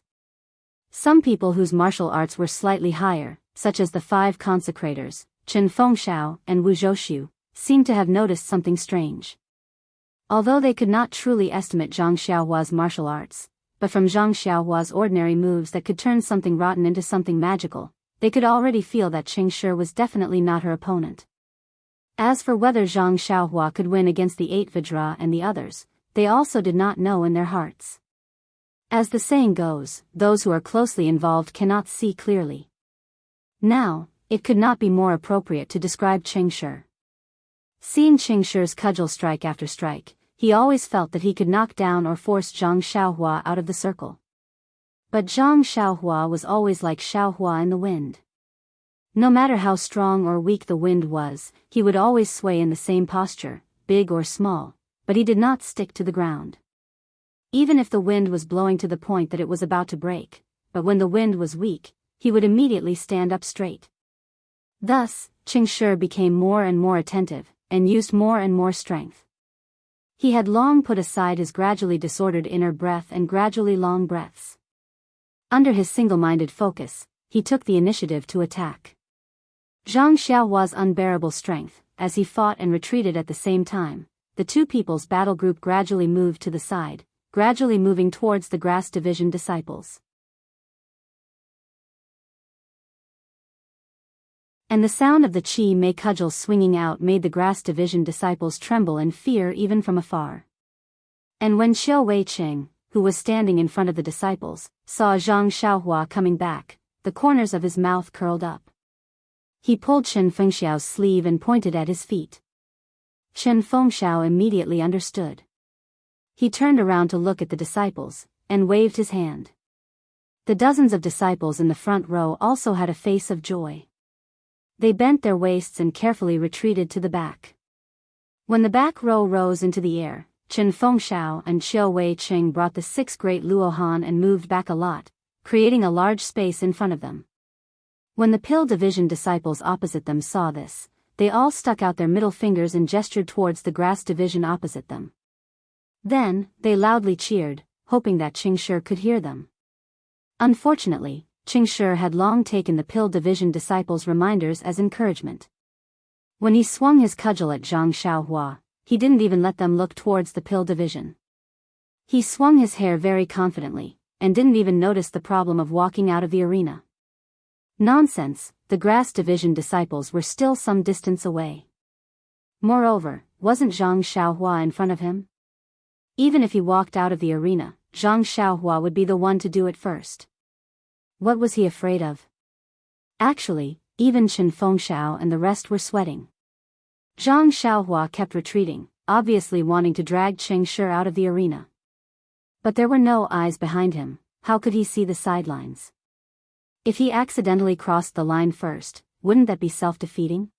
Some people whose martial arts were slightly higher, such as the 5 consecrators, Chen Fengxiao and Wu Zhouxiu, seemed to have noticed something strange. Although they could not truly estimate Zhang Xiaohua's martial arts, but from Zhang Xiaohua's ordinary moves that could turn something rotten into something magical, they could already feel that Qingshi was definitely not her opponent. As for whether Zhang Xiaohua could win against the 8 Vajra and the others, they also did not know in their hearts. As the saying goes, those who are closely involved cannot see clearly. Now, it could not be more appropriate to describe Qingshi. Seeing Qingshi's cudgel strike after strike, he always felt that he could knock down or force Zhang Xiaohua out of the circle. But Zhang Xiaohua was always like Xiaohua in the wind. No matter how strong or weak the wind was, he would always sway in the same posture, big or small, but he did not stick to the ground. Even if the wind was blowing to the point that it was about to break, but when the wind was weak, he would immediately stand up straight. Thus, Qingshi became more and more attentive, and used more and more strength. He had long put aside his gradually disordered inner breath and gradually long breaths. Under his single-minded focus, he took the initiative to attack. Zhang Xiaohua's unbearable strength, as he fought and retreated at the same time, the two people's battle group gradually moved to the side, gradually moving towards the Grass Division disciples. And the sound of the Qimei cudgel swinging out made the Grass Division disciples tremble in fear even from afar. And when Xiao Weiqing, who was standing in front of the disciples, saw Zhang Xiaohua coming back, the corners of his mouth curled up. He pulled Chen Fengxiao's sleeve and pointed at his feet. Chen Fengxiao immediately understood. He turned around to look at the disciples, and waved his hand. The dozens of disciples in the front row also had a face of joy. They bent their waists and carefully retreated to the back. When the back row rose into the air, Chen Fengxiao and Xiao Weiqing brought the 6 great Luohan and moved back a lot, creating a large space in front of them. When the Pill Division disciples opposite them saw this, they all stuck out their middle fingers and gestured towards the Grass Division opposite them. Then, they loudly cheered, hoping that Qingshi could hear them. Unfortunately, Qingshi had long taken the Pill Division disciples' reminders as encouragement. When he swung his cudgel at Zhang Xiaohua, he didn't even let them look towards the Pill Division. He swung his hair very confidently, and didn't even notice the problem of walking out of the arena. Nonsense, the Grass Division disciples were still some distance away. Moreover, wasn't Zhang Xiaohua in front of him? Even if he walked out of the arena, Zhang Xiaohua would be the one to do it first. What was he afraid of? Actually, even Chen Fengxiao and the rest were sweating. Zhang Xiaohua kept retreating, obviously wanting to drag Qingshi out of the arena. But there were no eyes behind him, how could he see the sidelines? If he accidentally crossed the line first, wouldn't that be self-defeating?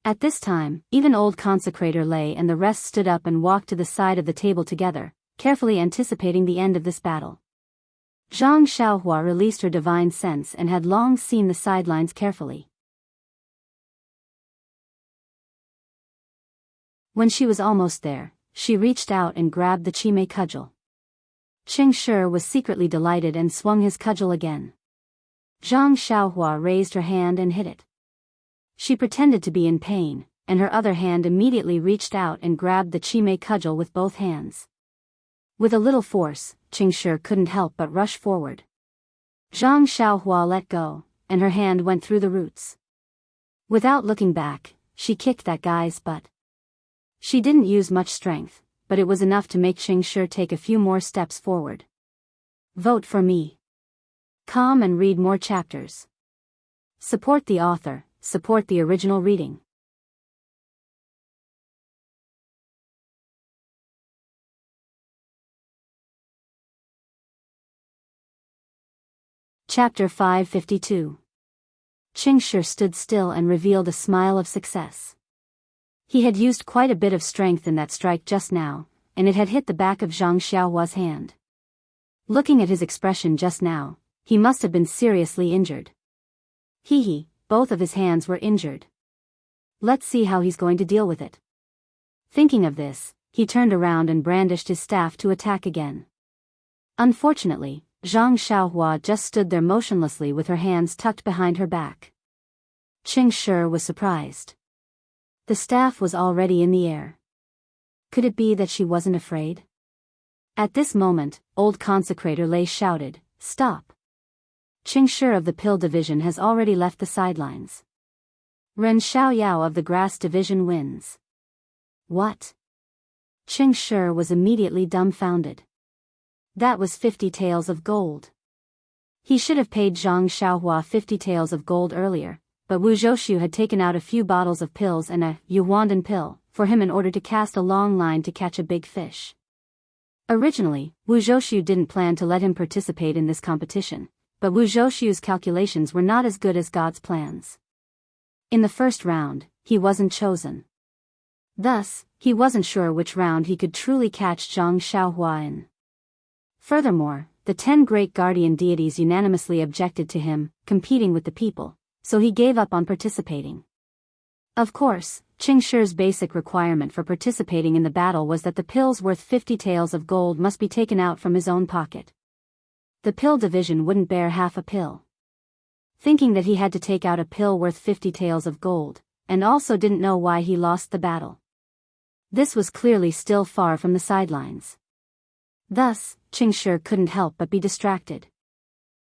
At this time, even old consecrator Lei and the rest stood up and walked to the side of the table together, carefully anticipating the end of this battle. Zhang Xiaohua released her divine sense and had long seen the sidelines carefully. When she was almost there, she reached out and grabbed the Qimei cudgel. Qing Shi was secretly delighted and swung his cudgel again. Zhang Xiaohua raised her hand and hit it. She pretended to be in pain, and her other hand immediately reached out and grabbed the Qimei cudgel with both hands. With a little force, Qing Shi couldn't help but rush forward. Zhang Xiaohua let go, and her hand went through the roots. Without looking back, she kicked that guy's butt. She didn't use much strength, but it was enough to make Qing Shi take a few more steps forward. Vote for me. Come and read more chapters. Support the author, support the original reading. Chapter 552. Qing Shi stood still and revealed a smile of success. He had used quite a bit of strength in that strike just now, and it had hit the back of Zhang Xiaohua's hand. Looking at his expression just now, he must have been seriously injured. Both of his hands were injured. Let's see how he's going to deal with it. Thinking of this, he turned around and brandished his staff to attack again. Unfortunately, Zhang Xiaohua just stood there motionlessly with her hands tucked behind her back. Qing Shi was surprised. The staff was already in the air. Could it be that she wasn't afraid? At this moment, old consecrator Lei shouted, "Stop! Qing Shi of the Pill Division has already left the sidelines. Ren Xiaoyao of the Grass Division wins." What? Qing Shi was immediately dumbfounded. That was 50 taels of gold. He should have paid Zhang Xiaohua 50 taels of gold earlier, but Wu Zhouxiu had taken out a few bottles of pills and a yuandan pill for him in order to cast a long line to catch a big fish. Originally, Wu Zhouxiu didn't plan to let him participate in this competition, but Wu Zhouxiu's calculations were not as good as God's plans. In the first round, he wasn't chosen. Thus, he wasn't sure which round he could truly catch Zhang Xiaohua in. Furthermore, the 10 great guardian deities unanimously objected to him competing with the people, so he gave up on participating. Of course, Qing Shi's basic requirement for participating in the battle was that the pills worth 50 taels of gold must be taken out from his own pocket. The pill division wouldn't bear half a pill. Thinking that he had to take out a pill worth 50 taels of gold, and also didn't know why he lost the battle. This was clearly still far from the sidelines. Thus, Qing Shi couldn't help but be distracted.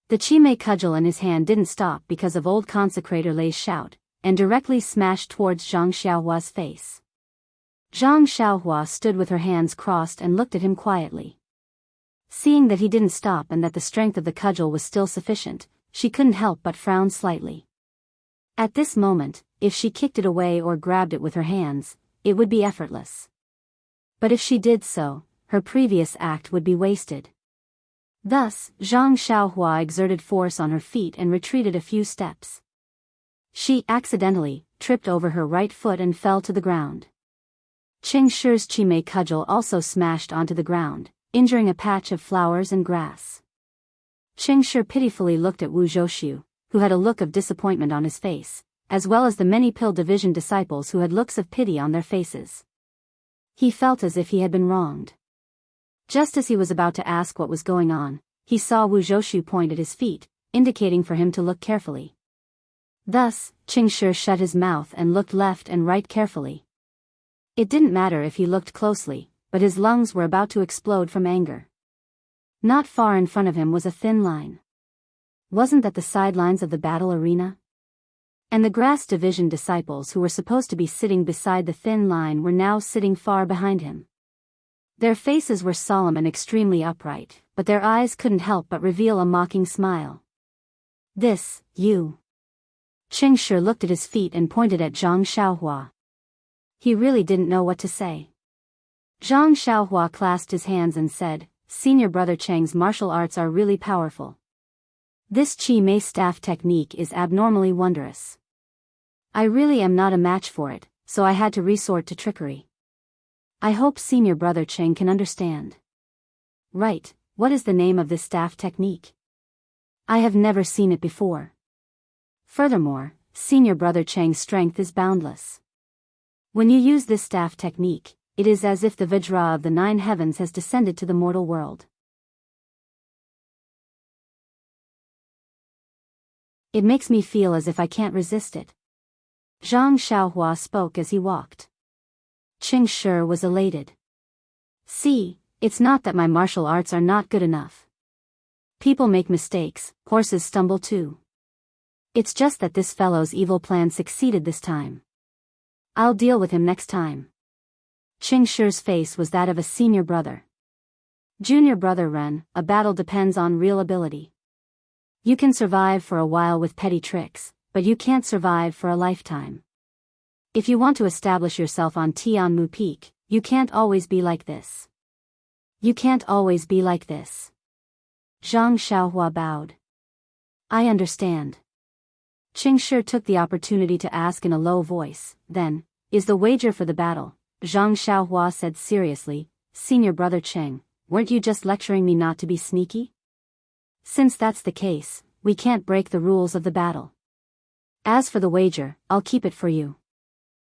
The Qimei cudgel in his hand didn't stop because of old consecrator Lei's shout, and directly smashed towards Zhang Xiaohua's face. Zhang Xiaohua stood with her hands crossed and looked at him quietly. Seeing that he didn't stop and that the strength of the cudgel was still sufficient, she couldn't help but frown slightly. At this moment, if she kicked it away or grabbed it with her hands, it would be effortless. But if she did so, her previous act would be wasted. Thus, Zhang Xiaohua exerted force on her feet and retreated a few steps. She accidentally tripped over her right foot and fell to the ground. Qing Shi's Qimei cudgel also smashed onto the ground, injuring a patch of flowers and grass. Qing Shi pitifully looked at Wu Zhouxiu, who had a look of disappointment on his face, as well as the many Pill Division disciples who had looks of pity on their faces. He felt as if he had been wronged. Just as he was about to ask what was going on, he saw Wu Zhouxiu point at his feet, indicating for him to look carefully. Thus, Qing Shi shut his mouth and looked left and right carefully. It didn't matter if he looked closely, but his lungs were about to explode from anger. Not far in front of him was a thin line. Wasn't that the sidelines of the battle arena? And the Grass Division disciples who were supposed to be sitting beside the thin line were now sitting far behind him. Their faces were solemn and extremely upright, but their eyes couldn't help but reveal a mocking smile. "This, you." Qing Shi looked at his feet and pointed at Zhang Xiaohua. He really didn't know what to say. Zhang Xiaohua clasped his hands and said, "Senior Brother Cheng's martial arts are really powerful. This Qimei staff technique is abnormally wondrous. I really am not a match for it, so I had to resort to trickery. I hope Senior Brother Cheng can understand." "Right, what is the name of this staff technique? I have never seen it before. Furthermore, Senior Brother Cheng's strength is boundless. When you use this staff technique, it is as if the Vajra of the 9 heavens has descended to the mortal world. It makes me feel as if I can't resist it. Zhang Xiaohua spoke as he walked. Qing Shi was elated. See, it's not that my martial arts are not good enough. People make mistakes, horses stumble too. It's just that this fellow's evil plan succeeded this time. I'll deal with him next time. Qing Shi's face was that of a senior brother. Junior brother Ren, a battle depends on real ability. You can survive for a while with petty tricks, but you can't survive for a lifetime. If you want to establish yourself on Tianmu Peak, you can't always be like this. You can't always be like this. Zhang Xiaohua bowed. I understand. Qing Shi took the opportunity to ask in a low voice, then, is the wager for the battle? Zhang Xiaohua said seriously, Senior brother Qing, weren't you just lecturing me not to be sneaky? Since that's the case, we can't break the rules of the battle. As for the wager, I'll keep it for you.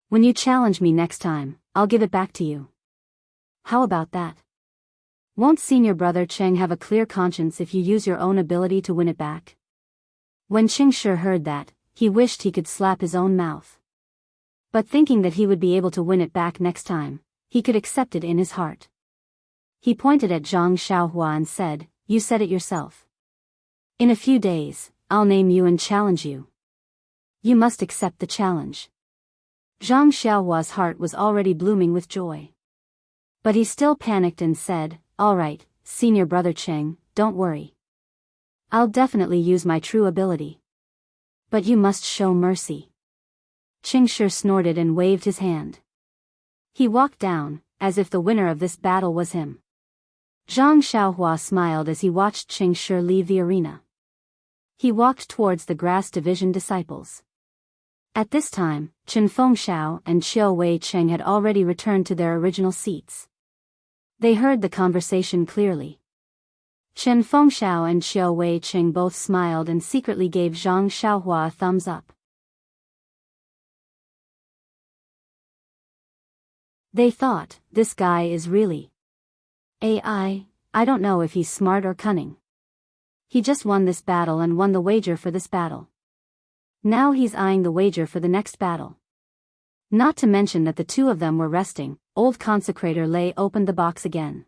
When you challenge me next time, I'll give it back to you. How about that? Won't senior brother Qing have a clear conscience if you use your own ability to win it back? When Qing Shi heard that, he wished he could slap his own mouth. But thinking that he would be able to win it back next time, he could accept it in his heart. He pointed at Zhang Xiaohua and said, You said it yourself. In a few days, I'll name you and challenge you. You must accept the challenge. Zhang Xiaohua's heart was already blooming with joy. But he still panicked and said, All right, senior brother Qing, don't worry. I'll definitely use my true ability. But you must show mercy. Qing Shi snorted and waved his hand. He walked down, as if the winner of this battle was him. Zhang Xiaohua smiled as he watched Qing Shi leave the arena. He walked towards the Grass Division disciples. At this time, Chen Fengxiao and Qiu Wei Cheng had already returned to their original seats. They heard the conversation clearly. Chen Fengxiao and Qiu Wei Cheng both smiled and secretly gave Zhang Xiaohua a thumbs up. They thought, this guy is really AI, I don't know if he's smart or cunning. He just won this battle and won the wager for this battle. Now he's eyeing the wager for the next battle. Not to mention that the two of them were resting. Old Consecrator Lei opened the box again.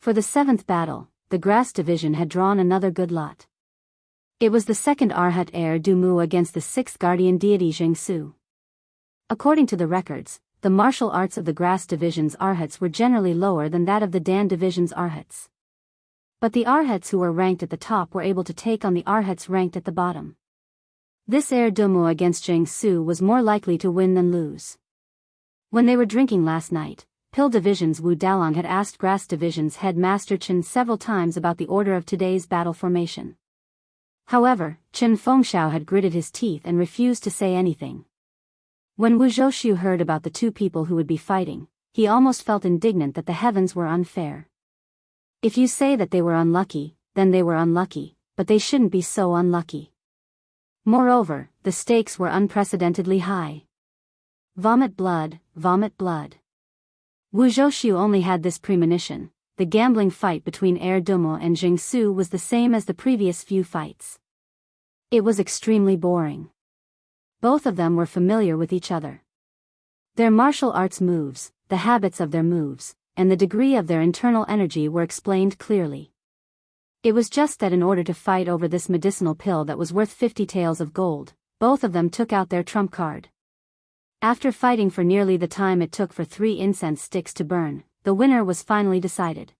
For the 7th battle, the Grass Division had drawn another good lot. It was the 2nd Arhat heir Dumu against the 6th guardian deity Jianghu. According to the records, the martial arts of the Grass Division's Arhats were generally lower than that of the Dan Division's Arhats. But the Arhats who were ranked at the top were able to take on the Arhats ranked at the bottom. This heir Dumu against Jianghu was more likely to win than lose. When they were drinking last night, Pill Division's Wu Dalong had asked Grass Division's head Master Chen several times about the order of today's battle formation. However, Chen Fengxiao had gritted his teeth and refused to say anything. When Wu Zhouxiu heard about the two people who would be fighting, he almost felt indignant that the heavens were unfair. If you say that they were unlucky, then they were unlucky, but they shouldn't be so unlucky. Moreover, the stakes were unprecedentedly high. Vomit blood, vomit blood. Wu Zhouxiu only had this premonition. The gambling fight between Heir Dumo and Jianghu was the same as the previous few fights. It was extremely boring. Both of them were familiar with each other. Their martial arts moves, the habits of their moves, and the degree of their internal energy were explained clearly. It was just that in order to fight over this medicinal pill that was worth 50 taels of gold, both of them took out their trump card. After fighting for nearly the time it took for 3 incense sticks to burn, the winner was finally decided.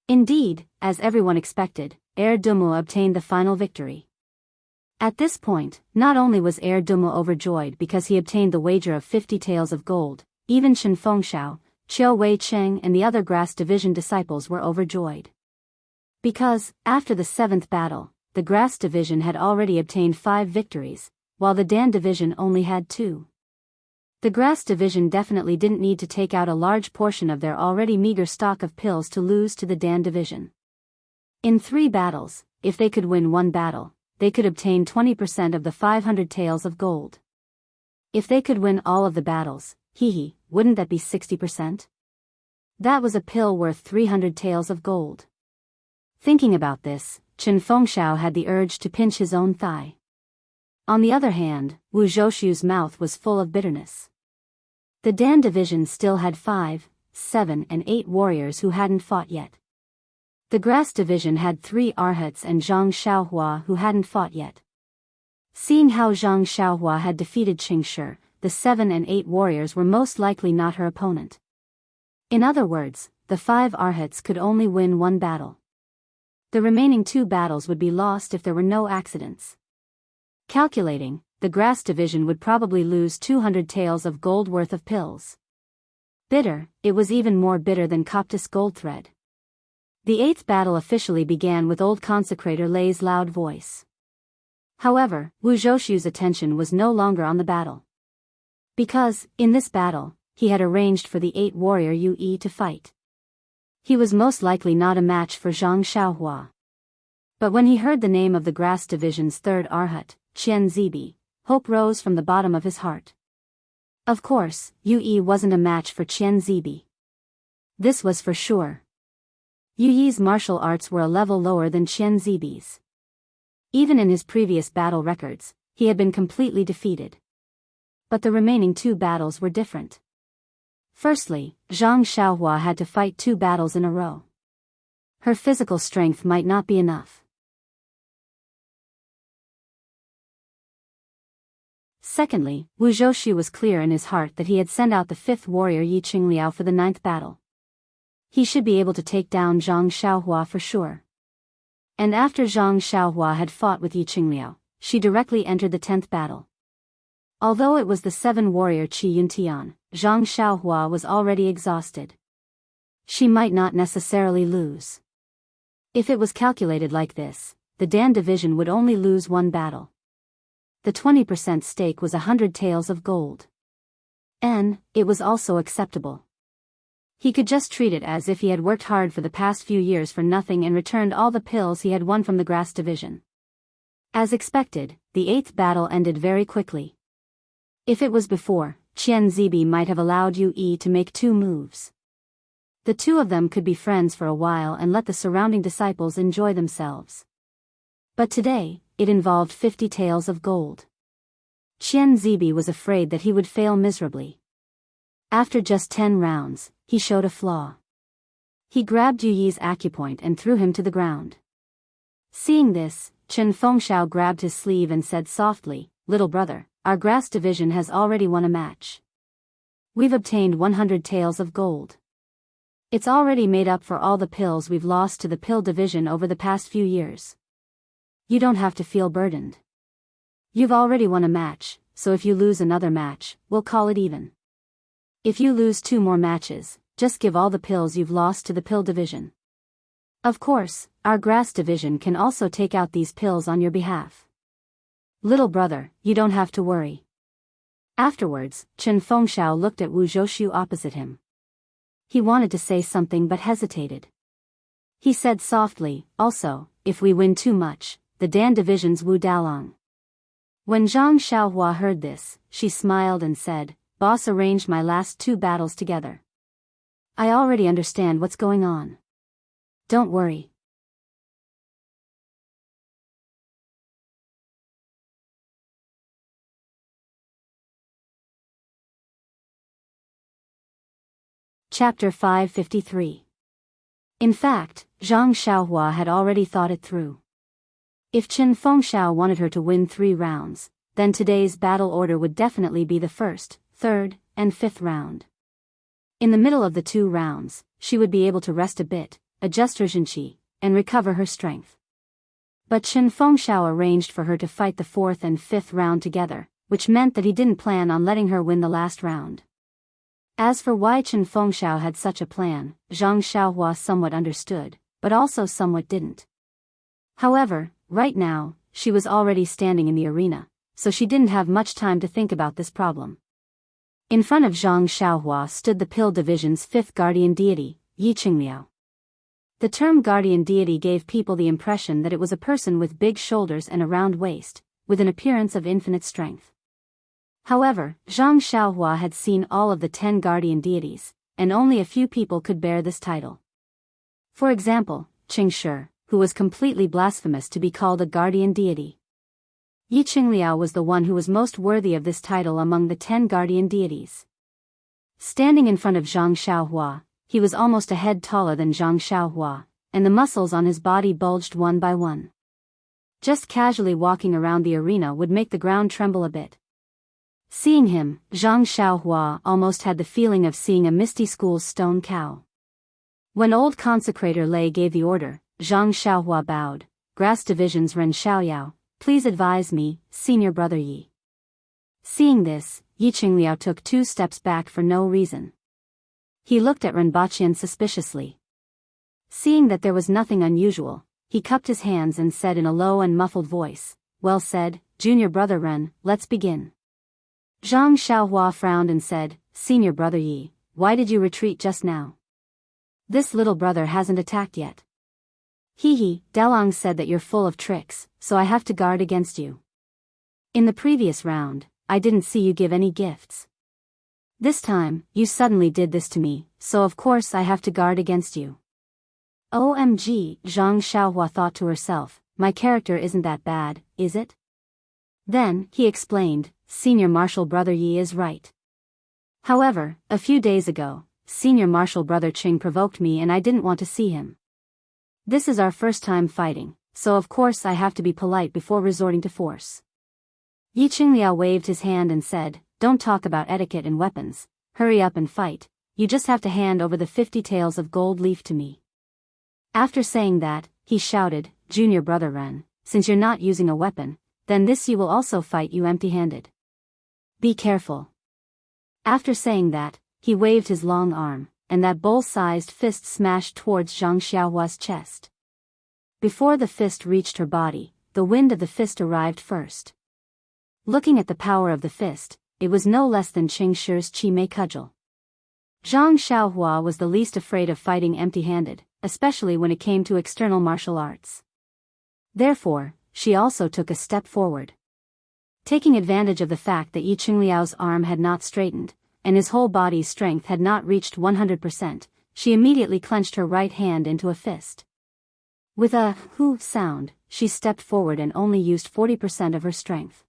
Indeed, as everyone expected, Heir Dumo obtained the final victory. At this point, not only was Heir Dumo overjoyed because he obtained the wager of 50 taels of gold, even Chen Fengxiao, Qiu Wei Cheng and the other Grass Division disciples were overjoyed. Because, after the 7th battle, the Grass Division had already obtained 5 victories, while the Dan Division only had 2. The Grass Division definitely didn't need to take out a large portion of their already meager stock of pills to lose to the Dan Division. In 3 battles, if they could win 1 battle, they could obtain 20% of the 500 taels of gold. If they could win all of the battles, wouldn't that be 60%? That was a pill worth 300 taels of gold. Thinking about this, Chen Fengxiao had the urge to pinch his own thigh. On the other hand, Wu Zhoushu's mouth was full of bitterness. The Dan division still had 5, 7 and 8 warriors who hadn't fought yet. The Grass division had 3 Arhats and Zhang Xiaohua who hadn't fought yet. Seeing how Zhang Xiaohua had defeated Qingshi, the 7 and 8 warriors were most likely not her opponent. In other words, the 5 Arhats could only win 1 battle. The remaining 2 battles would be lost if there were no accidents. Calculating, the Grass division would probably lose 200 taels of gold worth of pills. Bitter, it was even more bitter than Coptis gold thread. The 8th battle officially began with old consecrator Lei's loud voice. However, Wu Zhoushu's attention was no longer on the battle. Because, in this battle, he had arranged for the 8 warrior Yue to fight. He was most likely not a match for Zhang Xiaohua. But when he heard the name of the Grass division's 3rd Arhat, Qian Zibi, hope rose from the bottom of his heart. Of course, Yue wasn't a match for Qian Zibi. This was for sure. Yue's martial arts were a level lower than Qian Zibi's. Even in his previous battle records, he had been completely defeated. But the remaining 2 battles were different. Firstly, Zhang Xiaohua had to fight 2 battles in a row. Her physical strength might not be enough. Secondly, Wu Zhoushu was clear in his heart that he had sent out the 5th warrior Yi Qingliao for the 9th battle. He should be able to take down Zhang Xiaohua for sure. And after Zhang Xiaohua had fought with Yi Qingliao, she directly entered the 10th battle. Although it was the 7 warrior Qi Yuntian, Zhang Xiaohua was already exhausted. She might not necessarily lose. If it was calculated like this, the Dan division would only lose 1 battle. The 20% stake was 100 taels of gold. It was also acceptable. He could just treat it as if he had worked hard for the past few years for nothing and returned all the pills he had won from the Grass division. As expected, the 8th battle ended very quickly. If it was before, Qian Zibi might have allowed Yue to make 2 moves. The 2 of them could be friends for a while and let the surrounding disciples enjoy themselves. But today, it involved 50 taels of gold. Qian Zibi was afraid that he would fail miserably. After just 10 rounds, he showed a flaw. He grabbed Yue's acupoint and threw him to the ground. Seeing this, Chen Fengxiao grabbed his sleeve and said softly, "Little brother, our Grass division has already won a match. We've obtained 100 taels of gold. It's already made up for all the pills we've lost to the pill division over the past few years. You don't have to feel burdened. You've already won a match, so if you lose another match, we'll call it even. If you lose 2 more matches, just give all the pills you've lost to the pill division. Of course, our Grass division can also take out these pills on your behalf. Little brother, you don't have to worry." Afterwards, Chen Fengxiao looked at Wu Zhoushu opposite him. He wanted to say something but hesitated. He said softly, "Also, if we win too much, the Dan division's Wu Dalang." When Zhang Xiaohua heard this, she smiled and said, "Boss arranged my last 2 battles together. I already understand what's going on. Don't worry." Chapter 553. In fact, Zhang Xiaohua had already thought it through. If Chen Fengxiao wanted her to win 3 rounds, then today's battle order would definitely be the 1st, 3rd, and 5th round. In the middle of the 2 rounds, she would be able to rest a bit, adjust her Jinqi, and recover her strength. But Chen Fengxiao arranged for her to fight the 4th and 5th round together, which meant that he didn't plan on letting her win the last round. As for why Chen Fengxiao had such a plan, Zhang Xiaohua somewhat understood, but also somewhat didn't. However, right now, she was already standing in the arena, so she didn't have much time to think about this problem. In front of Zhang Xiaohua stood the pill division's 5th guardian deity, Yi Qingliao. The term guardian deity gave people the impression that it was a person with big shoulders and a round waist, with an appearance of infinite strength. However, Zhang Xiaohua had seen all of the 10 guardian deities, and only a few people could bear this title. For example, Qingshi, who was completely blasphemous to be called a guardian deity. Yi Qingliao was the one who was most worthy of this title among the 10 guardian deities. Standing in front of Zhang Xiaohua, he was almost a head taller than Zhang Xiaohua, and the muscles on his body bulged one by one. Just casually walking around the arena would make the ground tremble a bit. Seeing him, Zhang Xiaohua almost had the feeling of seeing a misty school's stone cow. When old consecrator Lei gave the order, Zhang Xiaohua bowed. Grass Division's Ren Xiaoyao, please advise me, senior brother Yi. Seeing this, Yi Qingliao took 2 steps back for no reason. He looked at Ren Baqian suspiciously. Seeing that there was nothing unusual, he cupped his hands and said in a low and muffled voice, "Well said, junior brother Ren, let's begin." Zhang Xiaohua frowned and said, "Senior brother Yi, why did you retreat just now? This little brother hasn't attacked yet." "Hee, Dalong said that you're full of tricks, so I have to guard against you. In the previous round, I didn't see you give any gifts. This time, you suddenly did this to me, so of course I have to guard against you." OMG, Zhang Xiaohua thought to herself, my character isn't that bad, is it? Then, he explained, Senior Marshal Brother Yi is right. However, a few days ago, Senior Marshal Brother Qing provoked me and I didn't want to see him. This is our first time fighting, so of course I have to be polite before resorting to force. Yi Qingliao waved his hand and said, "Don't talk about etiquette and weapons, hurry up and fight, you just have to hand over the 50 taels of gold leaf to me." After saying that, he shouted, "Junior brother Ren, since you're not using a weapon, then this you will also fight you empty-handed. Be careful." After saying that, he waved his long arm, and that bowl-sized fist smashed towards Zhang Xiaohua's chest. Before the fist reached her body, the wind of the fist arrived first. Looking at the power of the fist, it was no less than Qing Shi's Qi Mei cudgel. Zhang Xiaohua was the least afraid of fighting empty-handed, especially when it came to external martial arts. Therefore, she also took a step forward. Taking advantage of the fact that Yi Qingliao's arm had not straightened, and his whole body's strength had not reached 100%, she immediately clenched her right hand into a fist. With a "hoo" sound, she stepped forward and only used 40% of her strength.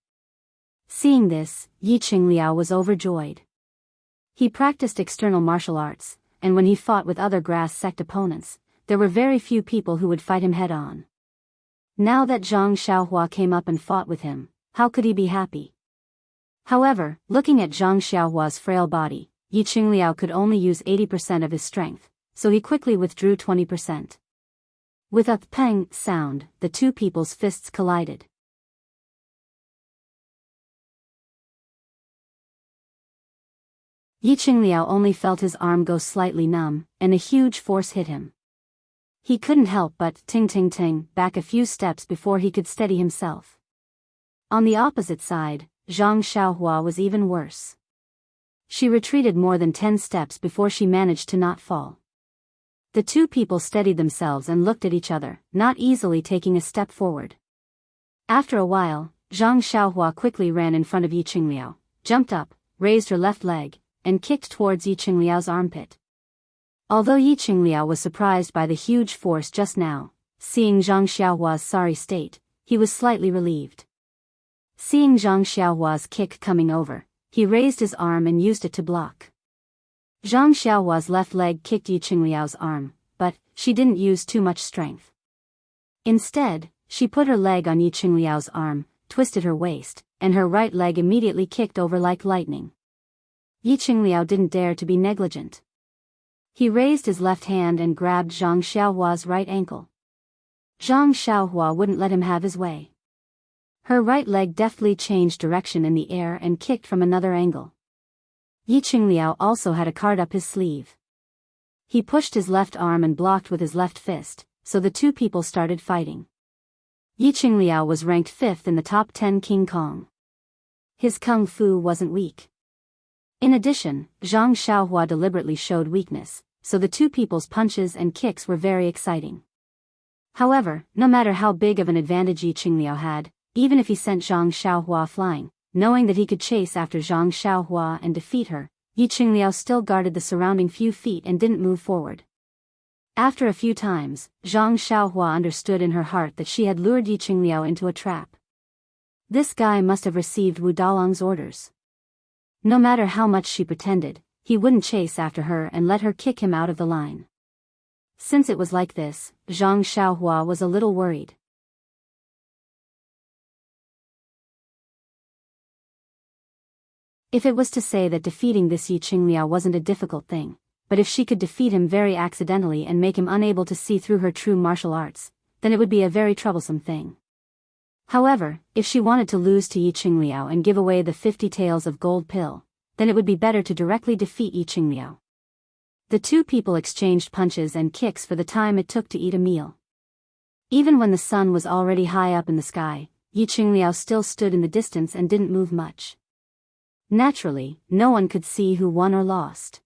Seeing this, Yi Qingliao was overjoyed. He practiced external martial arts, and when he fought with other grass sect opponents, there were very few people who would fight him head-on. Now that Zhang Xiaohua came up and fought with him, how could he be happy? However, looking at Zhang Xiaohua's frail body, Yi Qingliao could only use 80% of his strength, so he quickly withdrew 20%. With a pang sound, the two people's fists collided. Yi Qingliao only felt his arm go slightly numb, and a huge force hit him. He couldn't help but ting back a few steps before he could steady himself. On the opposite side, Zhang Xiaohua was even worse. She retreated more than 10 steps before she managed to not fall. The two people steadied themselves and looked at each other, not easily taking a step forward. After a while, Zhang Xiaohua quickly ran in front of Yi Qingliao, jumped up, raised her left leg, and kicked towards Yi Qingliao's armpit. Although Yi Qingliao was surprised by the huge force just now, seeing Zhang Xiaohua's sorry state, he was slightly relieved. Seeing Zhang Xiaohua's kick coming over, he raised his arm and used it to block. Zhang Xiaohua's left leg kicked Yi Qingliao's arm, but she didn't use too much strength. Instead, she put her leg on Yi Qingliao's arm, twisted her waist, and her right leg immediately kicked over like lightning. Yi Qingliao didn't dare to be negligent. He raised his left hand and grabbed Zhang Xiaohua's right ankle. Zhang Xiaohua wouldn't let him have his way. Her right leg deftly changed direction in the air and kicked from another angle. Yi Qingliao also had a card up his sleeve. He pushed his left arm and blocked with his left fist, so the two people started fighting. Yi Qingliao was ranked 5th in the top 10 King Kong. His kung fu wasn't weak. In addition, Zhang Xiaohua deliberately showed weakness, so the two people's punches and kicks were very exciting. However, no matter how big of an advantage Yi Qingliao had, even if he sent Zhang Xiaohua flying, knowing that he could chase after Zhang Xiaohua and defeat her, Yi Qingliao still guarded the surrounding few feet and didn't move forward. After a few times, Zhang Xiaohua understood in her heart that she had lured Yi Qingliao into a trap. This guy must have received Wu Dalong's orders. No matter how much she pretended, he wouldn't chase after her and let her kick him out of the line. Since it was like this, Zhang Xiaohua was a little worried. If it was to say that defeating this Yi Qingliao wasn't a difficult thing, but if she could defeat him very accidentally and make him unable to see through her true martial arts, then it would be a very troublesome thing. However, if she wanted to lose to Yi Qingliao and give away the 50 taels of gold pill, then it would be better to directly defeat Yi Qingliao. The two people exchanged punches and kicks for the time it took to eat a meal. Even when the sun was already high up in the sky, Yi Qingliao still stood in the distance and didn't move much. Naturally, no one could see who won or lost.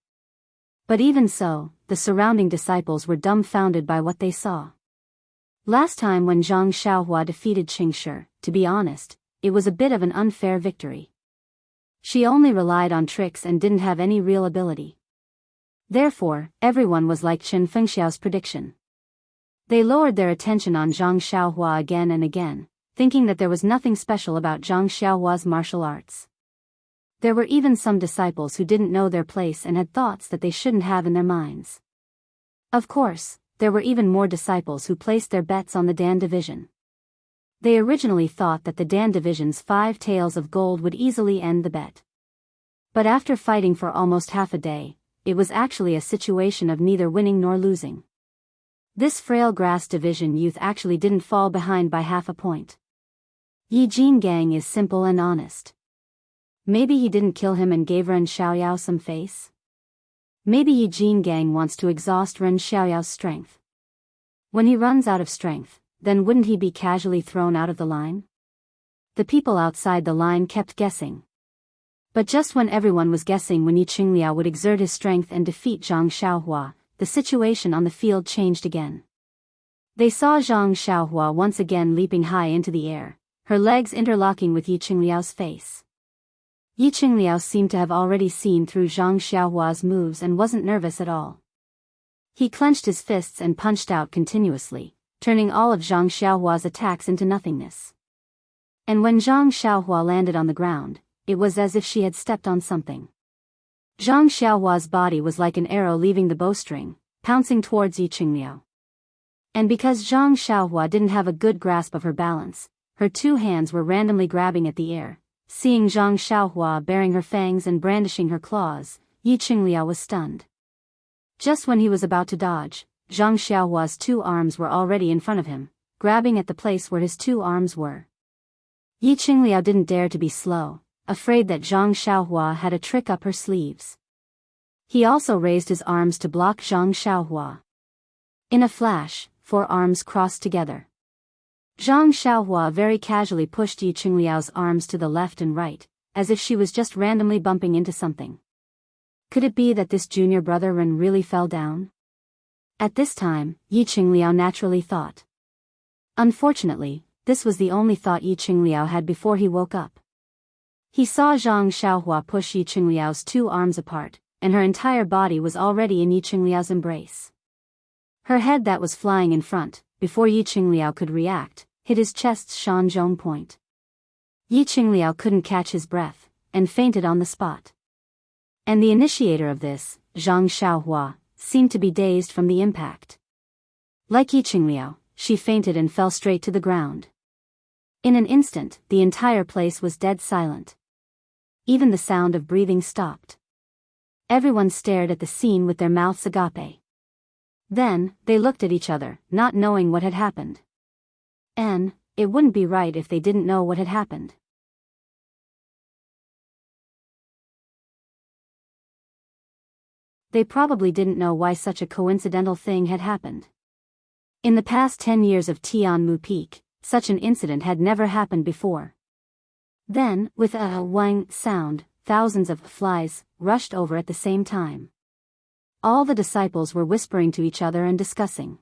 But even so, the surrounding disciples were dumbfounded by what they saw. Last time when Zhang Xiaohua defeated Qingshi, to be honest, it was a bit of an unfair victory. She only relied on tricks and didn't have any real ability. Therefore, everyone was like Chen Fengxiao's prediction. They lowered their attention on Zhang Xiaohua again and again, thinking that there was nothing special about Zhang Xiaohua's martial arts. There were even some disciples who didn't know their place and had thoughts that they shouldn't have in their minds. Of course, there were even more disciples who placed their bets on the Dan division. They originally thought that the Dan division's 5 taels of gold would easily end the bet. But after fighting for almost half a day, it was actually a situation of neither winning nor losing. This frail grass division youth actually didn't fall behind by half a point. Yi Jingang is simple and honest. Maybe he didn't kill him and gave Ren Xiaoyao some face? Maybe Yi Jingang wants to exhaust Ren Xiaoyao's strength. When he runs out of strength, then wouldn't he be casually thrown out of the line? The people outside the line kept guessing. But just when everyone was guessing when Yi Qingliao would exert his strength and defeat Zhang Xiaohua, the situation on the field changed again. They saw Zhang Xiaohua once again leaping high into the air, her legs interlocking with Yi Qingliao's face. Yi Qingliao seemed to have already seen through Zhang Xiaohua's moves and wasn't nervous at all. He clenched his fists and punched out continuously, turning all of Zhang Xiaohua's attacks into nothingness. And when Zhang Xiaohua landed on the ground, it was as if she had stepped on something. Zhang Xiaohua's body was like an arrow leaving the bowstring, pouncing towards Yi Qingliao. And because Zhang Xiaohua didn't have a good grasp of her balance, her two hands were randomly grabbing at the air. Seeing Zhang Xiaohua baring her fangs and brandishing her claws, Yi Qingliao was stunned. Just when he was about to dodge, Zhang Xiaohua's two arms were already in front of him, grabbing at the place where his two arms were. Yi Qingliao didn't dare to be slow, afraid that Zhang Xiaohua had a trick up her sleeves. He also raised his arms to block Zhang Xiaohua. In a flash, 4 arms crossed together. Zhang Xiaohua very casually pushed Yi Qingliao's arms to the left and right, as if she was just randomly bumping into something. Could it be that this junior brother Ren really fell down? At this time, Yi Qingliao naturally thought. Unfortunately, this was the only thought Yi Qingliao had before he woke up. He saw Zhang Xiaohua push Yi Qingliao's 2 arms apart, and her entire body was already in Yi Qingliao's embrace. Her head that was flying in front, before Yi Qingliao could react, hit his chest's Shanzhong point. Yi Qingliao couldn't catch his breath, and fainted on the spot. And the initiator of this, Zhang Xiaohua, seemed to be dazed from the impact. Like Yi Qingliao, she fainted and fell straight to the ground. In an instant, the entire place was dead silent. Even the sound of breathing stopped. Everyone stared at the scene with their mouths agape. Then, they looked at each other, not knowing what had happened. And it wouldn't be right if they didn't know what had happened. They probably didn't know why such a coincidental thing had happened. In the past 10 years of Tianmu Peak, such an incident had never happened before. Then, with a wang sound, thousands of flies rushed over at the same time. All the disciples were whispering to each other and discussing.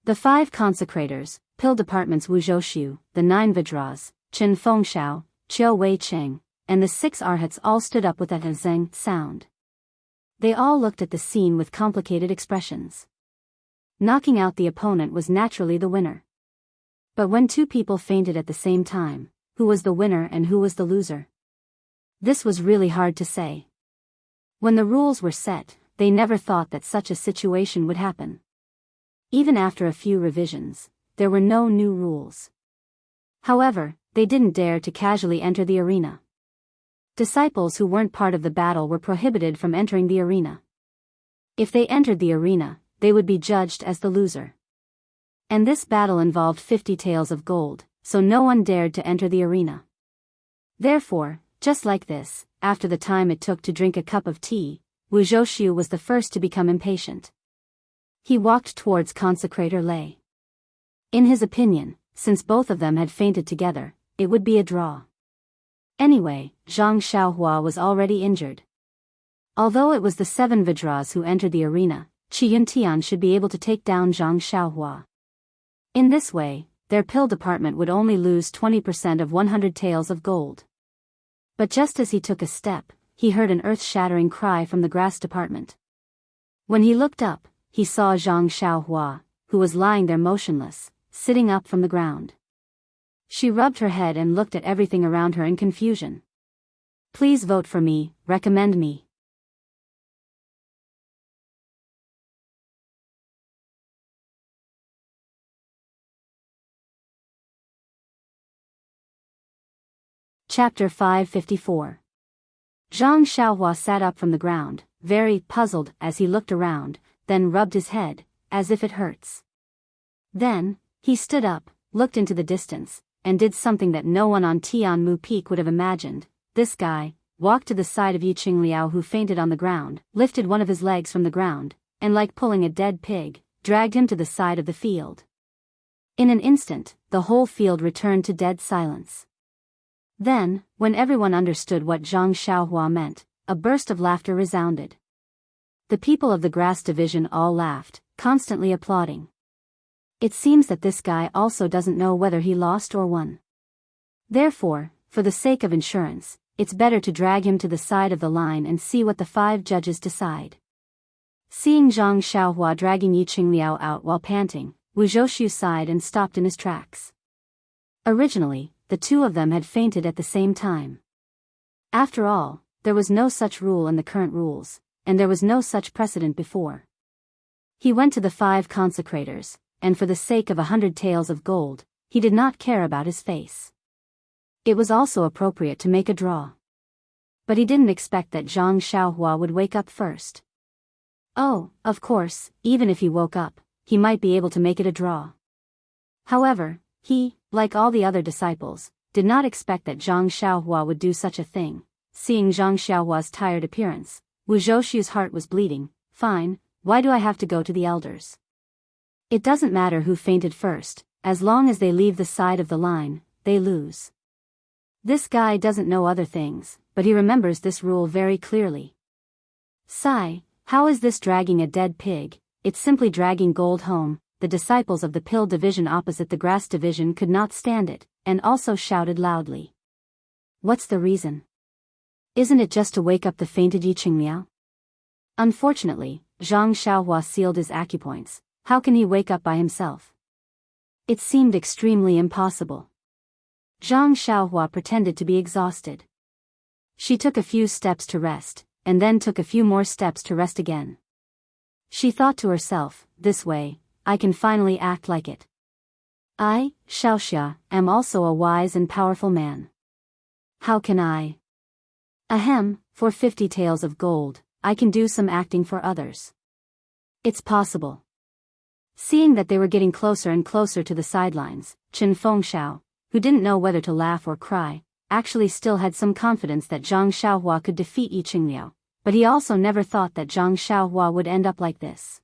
The 5 consecrators, Pill Department's Wu Zhouxiu, the 9 Vidras, Chen Fengxiao, Qiu Wei Cheng, and the 6 arhats all stood up with a zeng sound. They all looked at the scene with complicated expressions. Knocking out the opponent was naturally the winner. But when 2 people fainted at the same time, who was the winner and who was the loser? This was really hard to say. When the rules were set, they never thought that such a situation would happen. Even after a few revisions, there were no new rules. However, they didn't dare to casually enter the arena. Disciples who weren't part of the battle were prohibited from entering the arena. If they entered the arena, they would be judged as the loser. And this battle involved 50 taels of gold, so no one dared to enter the arena. Therefore, just like this, after the time it took to drink a cup of tea, Wu Zhouxiu was the first to become impatient. He walked towards Consecrator Lei. In his opinion, since both of them had fainted together, it would be a draw. Anyway, Zhang Xiaohua was already injured. Although it was the 7 Vajras who entered the arena, Qi Yuntian should be able to take down Zhang Xiaohua. In this way, their pill department would only lose 20% of 100 taels of gold. But just as he took a step, he heard an earth-shattering cry from the grass department. When he looked up, he saw Zhang Xiaohua, who was lying there motionless, sitting up from the ground. She rubbed her head and looked at everything around her in confusion. Please vote for me, recommend me. Chapter 554. Zhang Xiaohua sat up from the ground, very puzzled as he looked around, then rubbed his head, as if it hurts. Then, he stood up, looked into the distance, and did something that no one on Tianmu Peak would have imagined. This guy walked to the side of Yi Qingliao who fainted on the ground, lifted one of his legs from the ground, and like pulling a dead pig, dragged him to the side of the field. In an instant, the whole field returned to dead silence. Then, when everyone understood what Zhang Xiaohua meant, a burst of laughter resounded. The people of the grass division all laughed, constantly applauding. It seems that this guy also doesn't know whether he lost or won. Therefore, for the sake of insurance, it's better to drag him to the side of the line and see what the 5 judges decide. Seeing Zhang Xiaohua dragging Yi Qingliao out while panting, Wu Zhouxiu sighed and stopped in his tracks. Originally, the two of them had fainted at the same time. After all, there was no such rule in the current rules, and there was no such precedent before. He went to the 5 consecrators, and for the sake of 100 taels of gold, he did not care about his face. It was also appropriate to make a draw. But he didn't expect that Zhang Xiaohua would wake up first. Oh, of course, even if he woke up, he might be able to make it a draw. However, he, like all the other disciples, did not expect that Zhang Xiaohua would do such a thing. Seeing Zhang Xiaohua's tired appearance, Wu Zhouxiu's heart was bleeding. Fine, why do I have to go to the elders? It doesn't matter who fainted first, as long as they leave the side of the line, they lose. This guy doesn't know other things, but he remembers this rule very clearly. Sigh, how is this dragging a dead pig? It's simply dragging gold home. The disciples of the pill division opposite the grass division could not stand it, and also shouted loudly. What's the reason? Isn't it just to wake up the fainted Yi Qingliao? Unfortunately, Zhang Xiaohua sealed his acupoints. How can he wake up by himself? It seemed extremely impossible. Zhang Xiaohua pretended to be exhausted. She took a few steps to rest, and then took a few more steps to rest again. She thought to herself, this way, I can finally act like it. I, Xiaoxia, am also a wise and powerful man. How can I? Ahem, for 50 taels of gold, I can do some acting for others. It's possible. Seeing that they were getting closer and closer to the sidelines, Chen Fengxiao, who didn't know whether to laugh or cry, actually still had some confidence that Zhang Xiaohua could defeat Yi Qingliao, but he also never thought that Zhang Xiaohua would end up like this.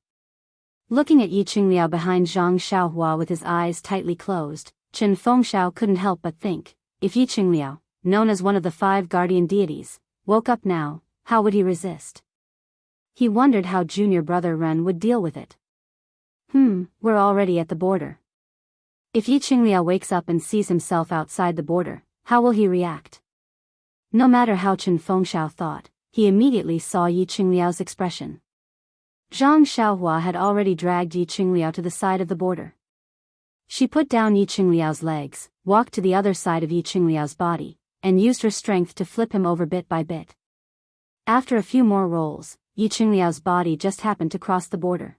Looking at Yi Qingliao behind Zhang Xiaohua with his eyes tightly closed, Chen Fengxiao couldn't help but think, if Yi Qingliao, known as one of the 5 guardian deities, woke up now, how would he resist? He wondered how junior brother Ren would deal with it. We're already at the border. If Yi Qingliao wakes up and sees himself outside the border, how will he react? No matter how Chen Fengxiao thought, he immediately saw Yi Qingliao's expression. Zhang Xiaohua had already dragged Yi Qingliao to the side of the border. She put down Yi Qingliao's legs, walked to the other side of Yi Qingliao's body, and used her strength to flip him over bit by bit. After a few more rolls, Yi Qingliao's body just happened to cross the border.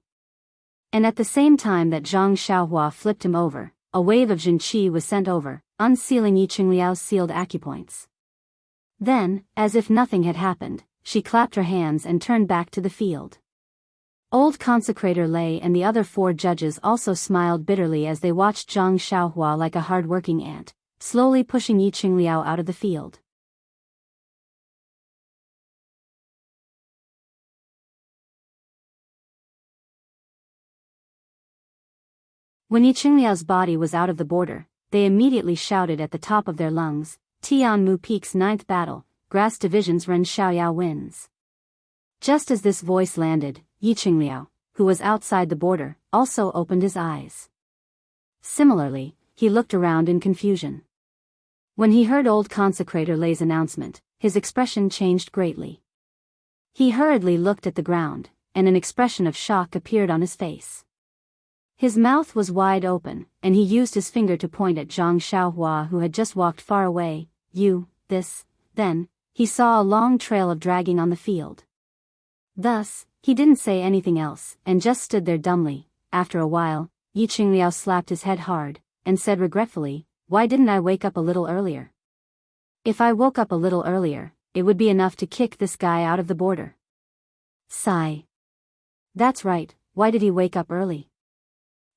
And at the same time that Zhang Xiaohua flipped him over, a wave of Jinqi was sent over, unsealing Yi Qingliao's sealed acupoints. Then, as if nothing had happened, she clapped her hands and turned back to the field. Old Consecrator Lei and the other 4 judges also smiled bitterly as they watched Zhang Xiaohua like a hard-working ant, slowly pushing Yi Qingliao out of the field. When Yi Qingliao's body was out of the border, they immediately shouted at the top of their lungs, Tianmu Peak's 9th battle, Grass Division's Ren Xiaoyao wins. Just as this voice landed, Yi Qingliao, who was outside the border, also opened his eyes. Similarly, he looked around in confusion. When he heard old Consecrator Lei's announcement, his expression changed greatly. He hurriedly looked at the ground, and an expression of shock appeared on his face. His mouth was wide open, and he used his finger to point at Zhang Xiaohua who had just walked far away. Then, he saw a long trail of dragging on the field. Thus, he didn't say anything else, and just stood there dumbly. After a while, Yi Qingliao slapped his head hard, and said regretfully, "Why didn't I wake up a little earlier? If I woke up a little earlier, it would be enough to kick this guy out of the border." Sigh. That's right, why did he wake up early?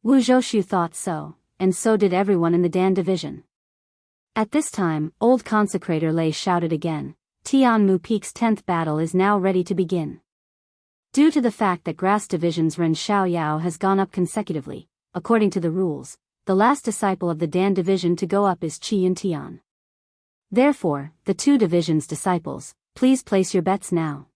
Wu Zhoushu thought so, and so did everyone in the Dan division. At this time, old Consecrator Lei shouted again, Tianmu Peak's 10th battle is now ready to begin. Due to the fact that Grass Division's Ren Xiaoyao has gone up consecutively, according to the rules, the last disciple of the Dan division to go up is Qi Yuntian. Therefore, the 2 divisions' disciples, please place your bets now.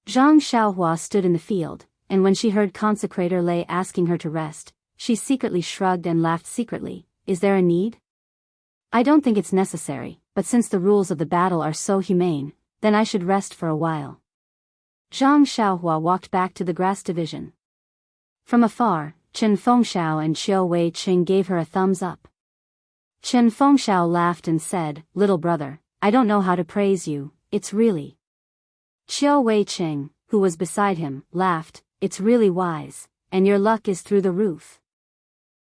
Zhang Xiaohua stood in the field, and when she heard Consecrator Lei asking her to rest, she secretly shrugged and laughed secretly. Is there a need? I don't think it's necessary, but since the rules of the battle are so humane, then I should rest for a while. Zhang Xiaohua walked back to the Grass Division. From afar, Chen Fengxiao and Qiu Wei Qing gave her a thumbs up. Chen Fengxiao laughed and said, "Little brother, I don't know how to praise you, it's really." Qiu Wei Qing, who was beside him, laughed, "It's really wise, and your luck is through the roof."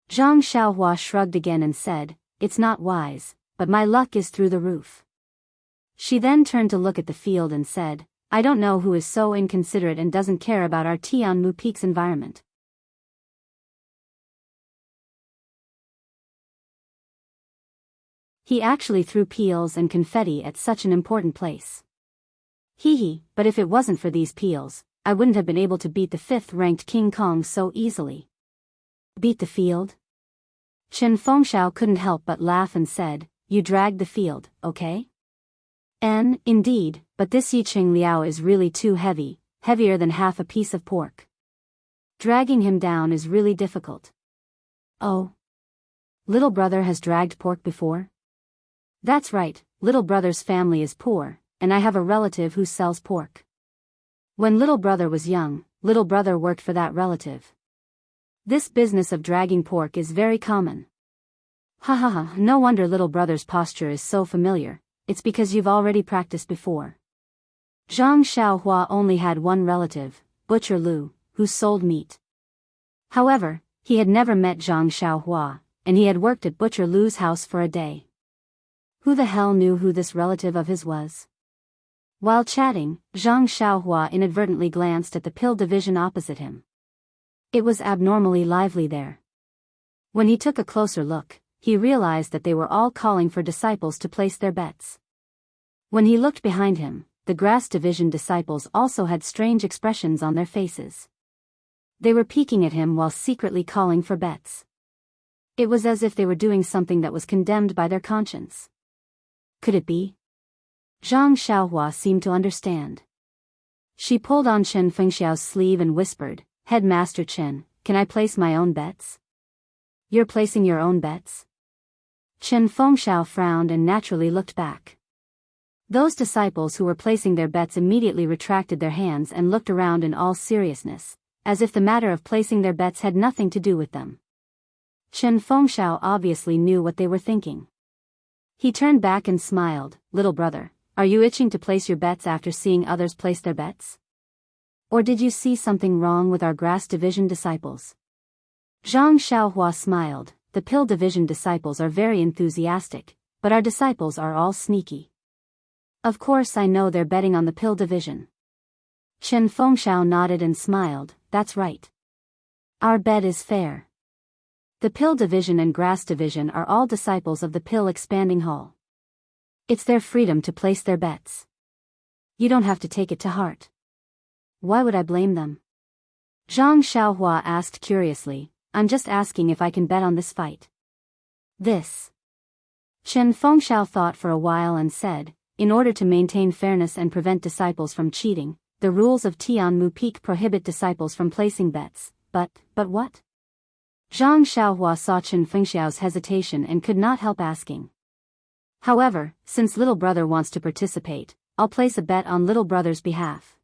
Zhang Xiaohua shrugged again and said, "It's not wise, but my luck is through the roof." She then turned to look at the field and said, "I don't know who is so inconsiderate and doesn't care about our Tianmu Peak's environment. He actually threw peels and confetti at such an important place. Hee, but if it wasn't for these peels, I wouldn't have been able to beat the 5th-ranked King Kong so easily." Beat the field? Chen Fengxiao couldn't help but laugh and said, "You dragged the field, okay? Indeed, but this Yi Qingliao is really too heavy, heavier than half a piece of pork. Dragging him down is really difficult." "Oh. Little brother has dragged pork before?" "That's right, little brother's family is poor, and I have a relative who sells pork. When little brother was young, little brother worked for that relative. This business of dragging pork is very common." "Ha ha ha, no wonder little brother's posture is so familiar, it's because you've already practiced before." Zhang Xiaohua only had one relative, Butcher Lu, who sold meat. However, he had never met Zhang Xiaohua, and he had worked at Butcher Lu's house for a day. Who the hell knew who this relative of his was? While chatting, Zhang Xiaohua inadvertently glanced at the pill division opposite him. It was abnormally lively there. When he took a closer look, he realized that they were all calling for disciples to place their bets. When he looked behind him, the Grass Division disciples also had strange expressions on their faces. They were peeking at him while secretly calling for bets. It was as if they were doing something that was condemned by their conscience. Could it be? Zhang Xiaohua seemed to understand. She pulled on Chen Fengxiao's sleeve and whispered, "Headmaster Chen, can I place my own bets?" "You're placing your own bets?" Chen Fengxiao frowned and naturally looked back. Those disciples who were placing their bets immediately retracted their hands and looked around in all seriousness, as if the matter of placing their bets had nothing to do with them. Chen Fengxiao obviously knew what they were thinking. He turned back and smiled. Little brother, are you itching to place your bets after seeing others place their bets? Or did you see something wrong with our grass division disciples? Zhang Xiaohua smiled. The pill division disciples are very enthusiastic, but our disciples are all sneaky. Of course I know they're betting on the pill division. Chen Fengxiao nodded and smiled. That's right. Our bet is fair. The pill division and grass division are all disciples of the pill expanding hall. It's their freedom to place their bets. You don't have to take it to heart. Why would I blame them? Zhang Xiaohua asked curiously. I'm just asking if I can bet on this fight. This. Chen Fengxiao thought for a while and said, in order to maintain fairness and prevent disciples from cheating, the rules of Tianmu Peak prohibit disciples from placing bets. But what? Zhang Xiaohua saw Chen Fengxiao's hesitation and could not help asking. However, since little brother wants to participate, I'll place a bet on little brother's behalf.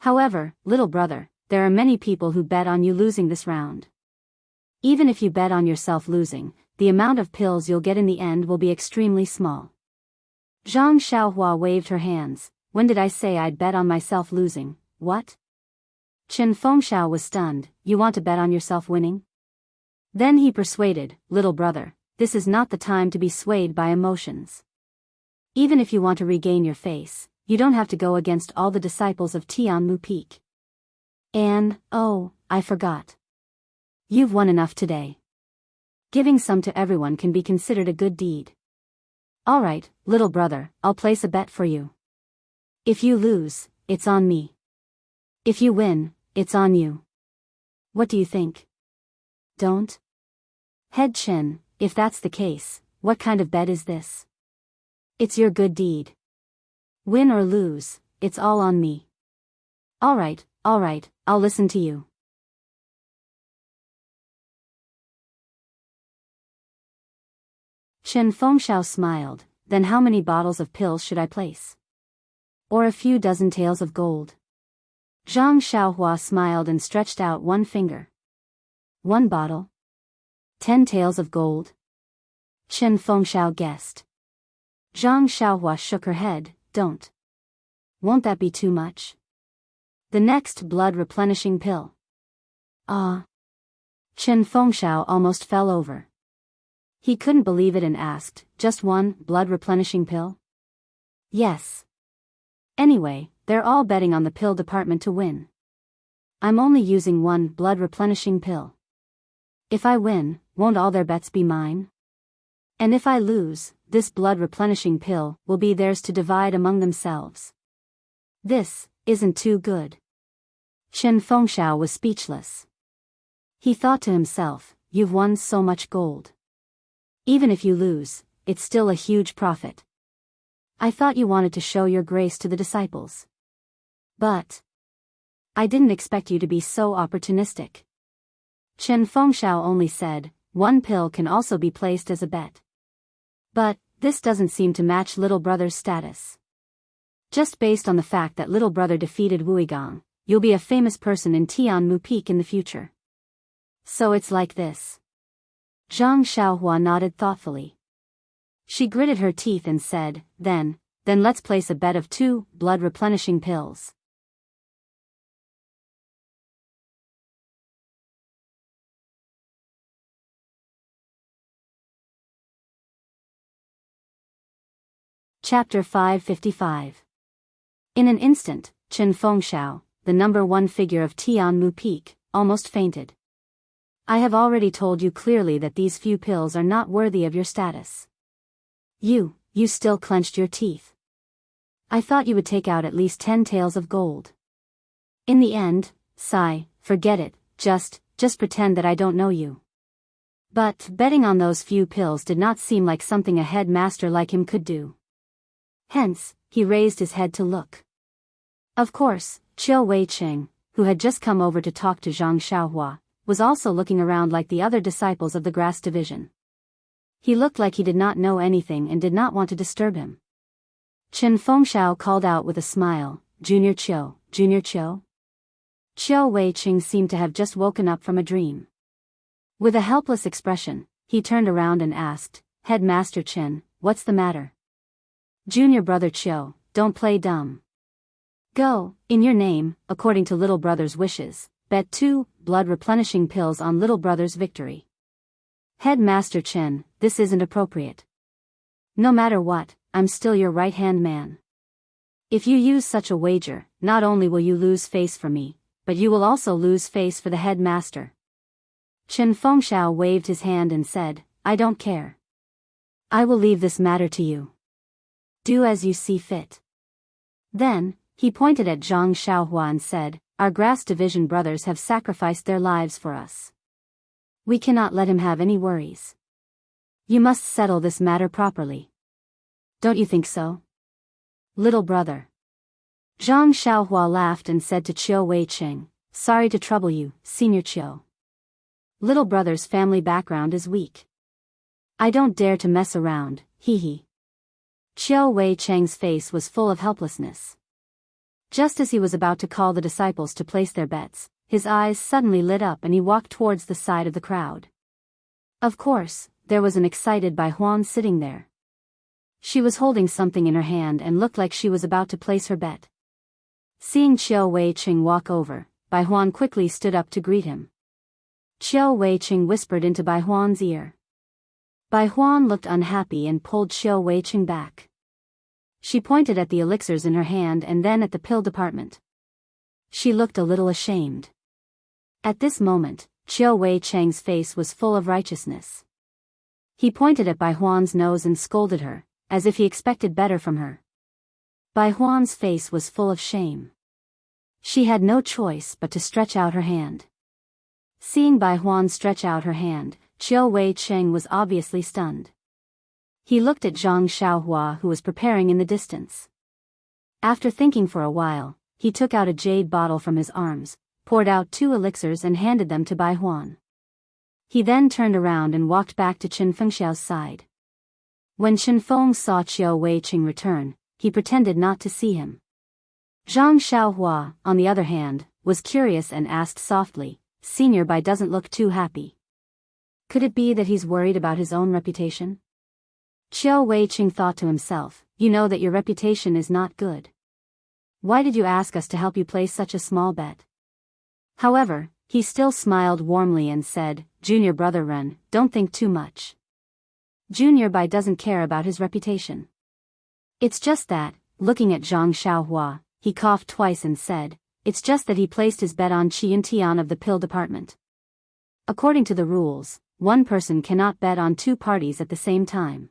However, little brother, there are many people who bet on you losing this round. Even if you bet on yourself losing, the amount of pills you'll get in the end will be extremely small. Zhang Xiaohua waved her hands. When did I say I'd bet on myself losing? What? Chen Fengxiao was stunned. You want to bet on yourself winning? Then he persuaded, little brother, this is not the time to be swayed by emotions. Even if you want to regain your face, you don't have to go against all the disciples of Tianmu Peak. And, oh, I forgot. You've won enough today. Giving some to everyone can be considered a good deed. Alright, little brother, I'll place a bet for you. If you lose, it's on me. If you win, it's on you. What do you think? Don't? Head Chen, if that's the case, what kind of bet is this? It's your good deed. Win or lose, it's all on me. Alright, I'll listen to you. Chen Fengxiao smiled. Then how many bottles of pills should I place? Or a few dozen taels of gold? Zhang Xiaohua smiled and stretched out one finger. 1 bottle? 10 taels of gold? Chen Fengxiao guessed. Zhang Xiaohua shook her head. Don't. Won't that be too much? The next blood replenishing pill. Ah. Chen Fengxiao almost fell over. He couldn't believe it and asked, just one blood replenishing pill? Yes. Anyway, they're all betting on the pill department to win. I'm only using 1 blood replenishing pill. If I win, won't all their bets be mine? And if I lose, this blood replenishing pill will be theirs to divide among themselves. This isn't too good. Chen Fengxiao was speechless. He thought to himself, you've won so much gold. Even if you lose, it's still a huge profit. I thought you wanted to show your grace to the disciples. But I didn't expect you to be so opportunistic. Chen Fengxiao only said, 1 pill can also be placed as a bet. But this doesn't seem to match little brother's status. Just based on the fact that little brother defeated Wuigang, you'll be a famous person in Tianmu Peak in the future. So it's like this. Zhang Xiaohua nodded thoughtfully. She gritted her teeth and said, Then let's place a bet of 2 blood replenishing pills. Chapter 555. In an instant, Chen Fengxiao, the number 1 figure of Tianmu Peak, almost fainted. I have already told you clearly that these few pills are not worthy of your status. You still clenched your teeth. I thought you would take out at least 10 taels of gold. In the end, sigh, forget it, just pretend that I don't know you. But betting on those few pills did not seem like something a headmaster like him could do. Hence, he raised his head to look. Of course, Chiu Wei-cheng, who had just come over to talk to Zhang Xiaohua, was also looking around like the other disciples of the grass division. He looked like he did not know anything and did not want to disturb him. Chen Fengxiao called out with a smile, Junior Chiu, Junior Chiu? Chiu Wei-cheng seemed to have just woken up from a dream. With a helpless expression, he turned around and asked, Headmaster Chen, what's the matter? Junior brother Chiu, don't play dumb. Go, in your name, according to little brother's wishes, bet 2 blood replenishing pills on little brother's victory. Headmaster Chen, this isn't appropriate. No matter what, I'm still your right-hand man. If you use such a wager, not only will you lose face for me, but you will also lose face for the headmaster. Chen Fengxiao waved his hand and said, I don't care. I will leave this matter to you. Do as you see fit. Then, he pointed at Zhang Xiaohua and said, Our grass division brothers have sacrificed their lives for us. We cannot let him have any worries. You must settle this matter properly. Don't you think so? Little brother. Zhang Xiaohua laughed and said to Chiu Weiqing, Sorry to trouble you, Senior Chiu. Little brother's family background is weak. I don't dare to mess around, hee hee. Chiu Weiqing's face was full of helplessness. Just as he was about to call the disciples to place their bets, his eyes suddenly lit up and he walked towards the side of the crowd. Of course, there was an excited Bai Huan sitting there. She was holding something in her hand and looked like she was about to place her bet. Seeing Chiu Weiqing walk over, Bai Huan quickly stood up to greet him. Chiu Weiqing whispered into Bai Huan's ear. Bai Huan looked unhappy and pulled Chiu Weiqing back. She pointed at the elixirs in her hand and then at the pill department. She looked a little ashamed. At this moment, Chiu Weiqing's face was full of righteousness. He pointed at Bai Huan's nose and scolded her, as if he expected better from her. Bai Huan's face was full of shame. She had no choice but to stretch out her hand. Seeing Bai Huan stretch out her hand, Chiu Weiqing was obviously stunned. He looked at Zhang Xiaohua who was preparing in the distance. After thinking for a while, he took out a jade bottle from his arms, poured out 2 elixirs and handed them to Bai Huan. He then turned around and walked back to Chen Fengxiao's side. When Chen Feng saw Chiu Weiqing return, he pretended not to see him. Zhang Xiaohua, on the other hand, was curious and asked softly, Senior Bai doesn't look too happy. Could it be that he's worried about his own reputation? Chiu Weiqing thought to himself, You know that your reputation is not good. Why did you ask us to help you place such a small bet? However, he still smiled warmly and said, Junior brother Ren, don't think too much. Junior Bai doesn't care about his reputation. It's just that, looking at Zhang Xiaohua, he coughed twice and said, It's just that he placed his bet on Qian Tian of the pill department. According to the rules, one person cannot bet on 2 parties at the same time.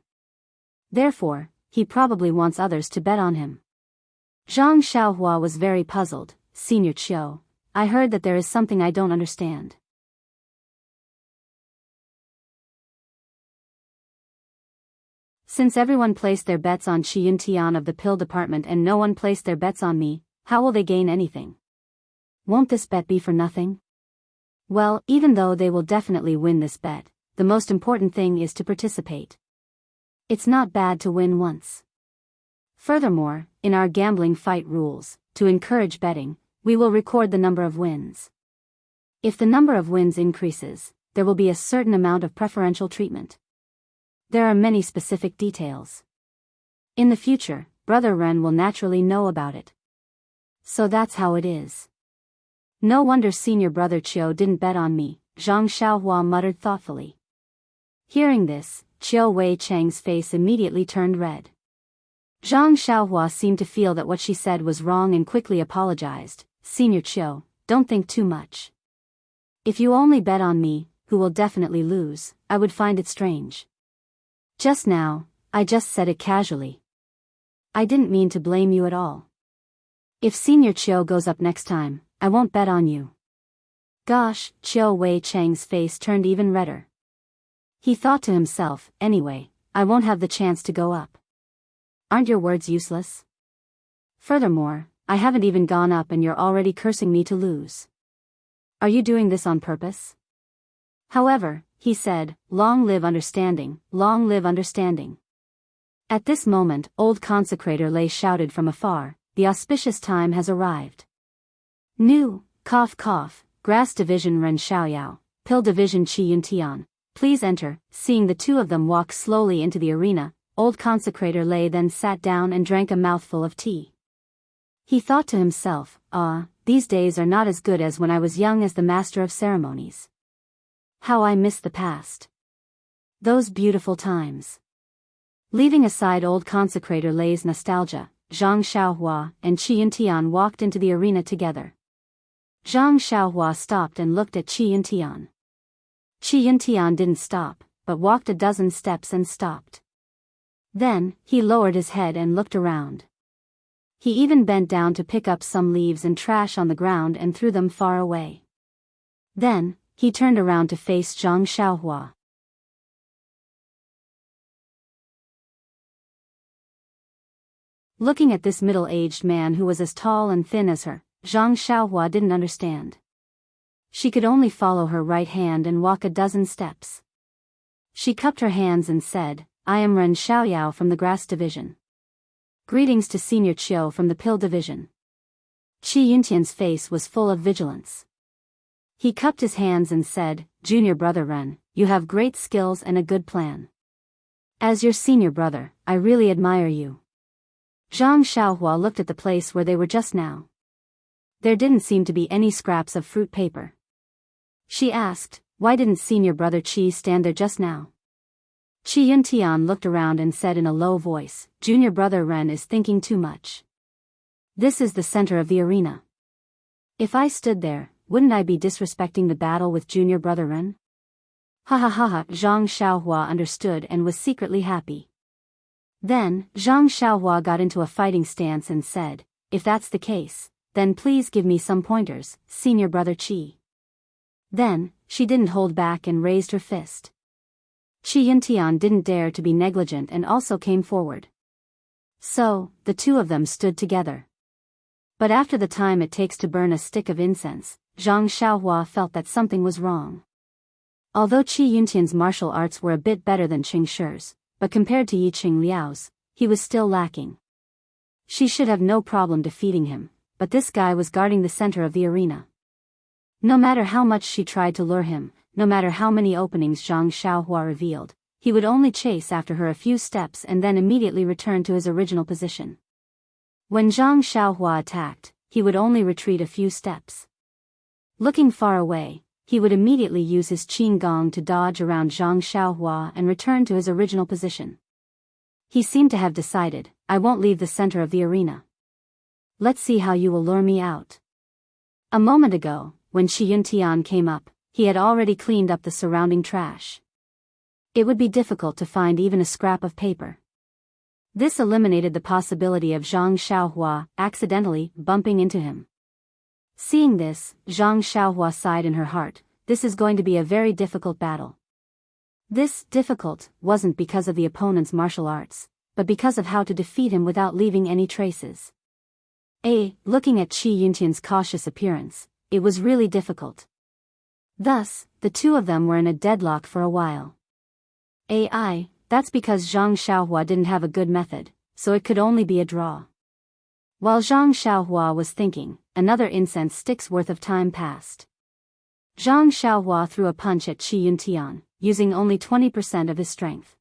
Therefore, he probably wants others to bet on him. Zhang Xiaohua was very puzzled. Senior Chiu, I heard that there is something I don't understand. Since everyone placed their bets on Qian Tian of the pill department and no one placed their bets on me, how will they gain anything? Won't this bet be for nothing? Well, even though they will definitely win this bet, the most important thing is to participate. It's not bad to win once. Furthermore, in our gambling fight rules, to encourage betting, we will record the number of wins. If the number of wins increases, there will be a certain amount of preferential treatment. There are many specific details. In the future, Brother Ren will naturally know about it. So that's how it is. No wonder Senior Brother Chiu didn't bet on me, Zhang Xiaohua muttered thoughtfully. Hearing this, Chiu Weiqing's face immediately turned red. Zhang Xiaohua seemed to feel that what she said was wrong and quickly apologized. Senior Chiu, don't think too much. If you only bet on me, who will definitely lose, I would find it strange. Just now, I just said it casually. I didn't mean to blame you at all. If Senior Chiu goes up next time, I won't bet on you. Gosh, Chiu Weiqing's face turned even redder. He thought to himself, anyway, I won't have the chance to go up. Aren't your words useless? Furthermore, I haven't even gone up and you're already cursing me to lose. Are you doing this on purpose? However, he said, long live understanding, long live understanding. At this moment, old consecrator Lei shouted from afar, the auspicious time has arrived. New, cough cough, grass division Ren Xiaoyao, Pill Division Qi Yuntian, please enter." Seeing the two of them walk slowly into the arena, old consecrator Lei then sat down and drank a mouthful of tea. He thought to himself, these days are not as good as when I was young as the master of ceremonies. How I miss the past. Those beautiful times. Leaving aside old consecrator Lei's nostalgia, Zhang Xiaohua and Qi Yuntian walked into the arena together. Zhang Xiaohua stopped and looked at Qi Yuntian. Qi Yuntian didn't stop, but walked a dozen steps and stopped. Then, he lowered his head and looked around. He even bent down to pick up some leaves and trash on the ground and threw them far away. Then, he turned around to face Zhang Xiaohua. Looking at this middle-aged man who was as tall and thin as her, Zhang Xiaohua didn't understand. She could only follow her right hand and walk a dozen steps. She cupped her hands and said, "I am Ren Xiaoyao from the Grass Division. Greetings to Senior Chiu from the Pill Division." Qi Yuntian's face was full of vigilance. He cupped his hands and said, "Junior brother Ren, you have great skills and a good plan. As your senior brother, I really admire you." Zhang Xiaohua looked at the place where they were just now. There didn't seem to be any scraps of fruit paper. She asked, "Why didn't senior brother Qi stand there just now?" Qi Yuntian looked around and said in a low voice, "Junior brother Ren is thinking too much. This is the center of the arena. If I stood there, wouldn't I be disrespecting the battle with junior brother Ren?" Ha ha ha ha. Zhang Xiaohua understood and was secretly happy. Then, Zhang Xiaohua got into a fighting stance and said, "If that's the case, then please give me some pointers, senior brother Qi." Then, she didn't hold back and raised her fist. Qi Yuntian didn't dare to be negligent and also came forward. So, the two of them stood together. But after the time it takes to burn a stick of incense, Zhang Xiaohua felt that something was wrong. Although Qi Yuntian's martial arts were a bit better than Qing Shi's, but compared to Yi Qing Liao's, he was still lacking. She should have no problem defeating him, but this guy was guarding the center of the arena. No matter how much she tried to lure him, no matter how many openings Zhang Xiaohua revealed, he would only chase after her a few steps and then immediately return to his original position. When Zhang Xiaohua attacked, he would only retreat a few steps. Looking far away, he would immediately use his qin gong to dodge around Zhang Xiaohua and return to his original position. He seemed to have decided, "I won't leave the center of the arena. Let's see how you will lure me out." A moment ago, when Qi Yuntian came up, he had already cleaned up the surrounding trash. It would be difficult to find even a scrap of paper. This eliminated the possibility of Zhang Xiaohua accidentally bumping into him. Seeing this, Zhang Xiaohua sighed in her heart, "This is going to be a very difficult battle." This difficult wasn't because of the opponent's martial arts, but because of how to defeat him without leaving any traces. Looking at Qi Yuntian's cautious appearance, it was really difficult. Thus, the two of them were in a deadlock for a while. That's because Zhang Xiaohua didn't have a good method, so it could only be a draw. While Zhang Xiaohua was thinking, another incense stick's worth of time passed. Zhang Xiaohua threw a punch at Qi Yuntian, using only 20% of his strength.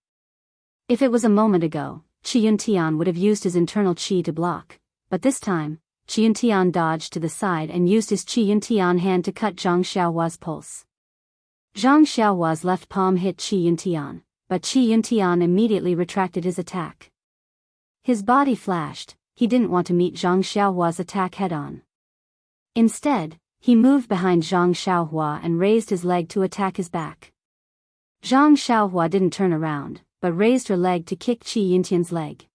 If it was a moment ago, Qi Yuntian would have used his internal qi to block, but this time, Qi Yuntian dodged to the side and used his Qi Yuntian hand to cut Zhang Xiaohua's pulse. Zhang Xiaohua's left palm hit Qi Yuntian, but Qi Yuntian immediately retracted his attack. His body flashed. He didn't want to meet Zhang Xiaohua's attack head-on. Instead, he moved behind Zhang Xiaohua and raised his leg to attack his back. Zhang Xiaohua didn't turn around, but raised her leg to kick Qi Yuntian's leg.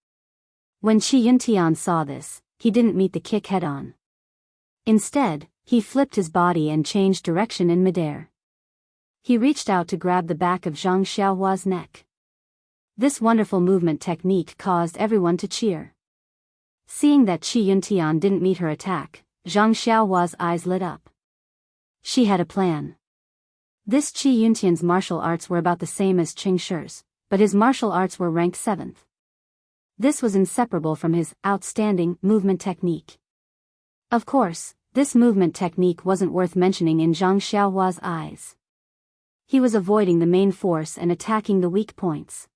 When Qi Yuntian saw this, he didn't meet the kick head-on. Instead, he flipped his body and changed direction in midair. He reached out to grab the back of Zhang Xiaohua's neck. This wonderful movement technique caused everyone to cheer. Seeing that Qi Yuntian didn't meet her attack, Zhang Xiaohua's eyes lit up. She had a plan. This Qi Yuntian's martial arts were about the same as Qing Shi's, but his martial arts were ranked 7th. This was inseparable from his outstanding movement technique. Of course, this movement technique wasn't worth mentioning in Zhang Xiaohua's eyes. He was avoiding the main force and attacking the weak points.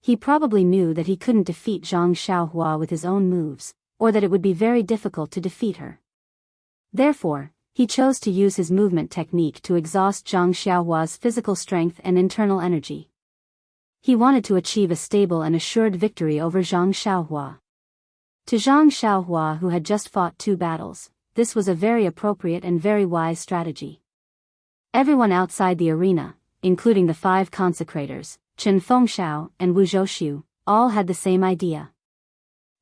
He probably knew that he couldn't defeat Zhang Xiaohua with his own moves, or that it would be very difficult to defeat her. Therefore, he chose to use his movement technique to exhaust Zhang Xiaohua's physical strength and internal energy. He wanted to achieve a stable and assured victory over Zhang Xiaohua. To Zhang Xiaohua, who had just fought 2 battles, this was a very appropriate and very wise strategy. Everyone outside the arena, including the 5 consecrators, Chen Fengxiao and Wu Zhouxiu, all had the same idea.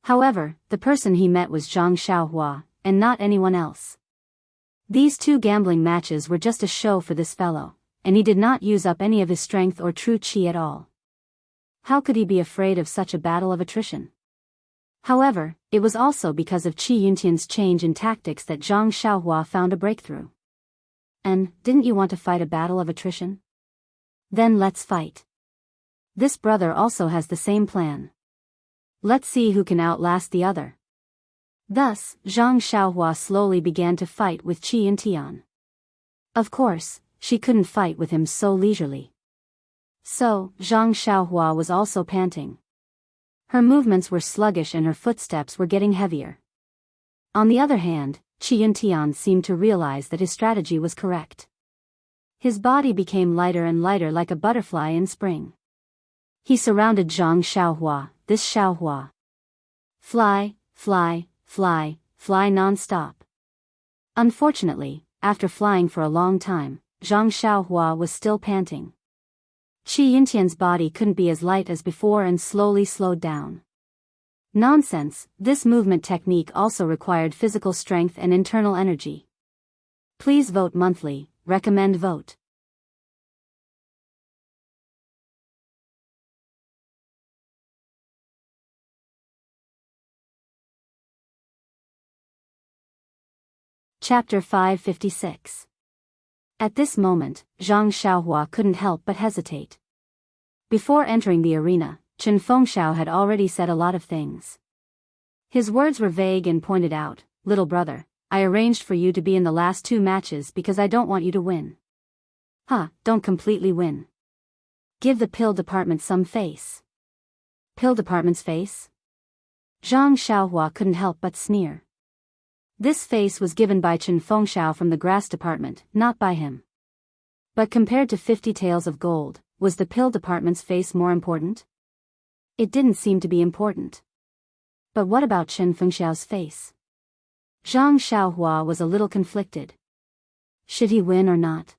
However, the person he met was Zhang Xiaohua, and not anyone else. These 2 gambling matches were just a show for this fellow, and he did not use up any of his strength or true qi at all. How could he be afraid of such a battle of attrition? However, it was also because of Qi Yuntian's change in tactics that Zhang Xiaohua found a breakthrough. And, didn't you want to fight a battle of attrition? Then let's fight. This brother also has the same plan. Let's see who can outlast the other. Thus, Zhang Xiaohua slowly began to fight with Qi Yuntian. Of course, she couldn't fight with him so leisurely. So, Zhang Xiaohua was also panting. Her movements were sluggish and her footsteps were getting heavier. On the other hand, Qi Yuntian seemed to realize that his strategy was correct. His body became lighter and lighter like a butterfly in spring. He surrounded Zhang Xiaohua, this Xiaohua. Fly, fly, fly, fly non-stop. Unfortunately, after flying for a long time, Zhang Xiaohua was still panting. Qi Yuntian's body couldn't be as light as before and slowly slowed down. Nonsense, this movement technique also required physical strength and internal energy. Please vote monthly, recommend vote. Chapter 556. At this moment, Zhang Xiaohua couldn't help but hesitate. Before entering the arena, Chen Fengxiao had already said a lot of things. His words were vague and pointed out, "Little brother, I arranged for you to be in the last 2 matches because I don't want you to win." Don't completely win. Give the pill department some face. Pill department's face? Zhang Xiaohua couldn't help but sneer. This face was given by Chen Fengxiao from the grass department, not by him. But compared to 50 taels of gold, was the pill department's face more important? It didn't seem to be important. But what about Chen Fengxiao's face? Zhang Xiaohua was a little conflicted. Should he win or not?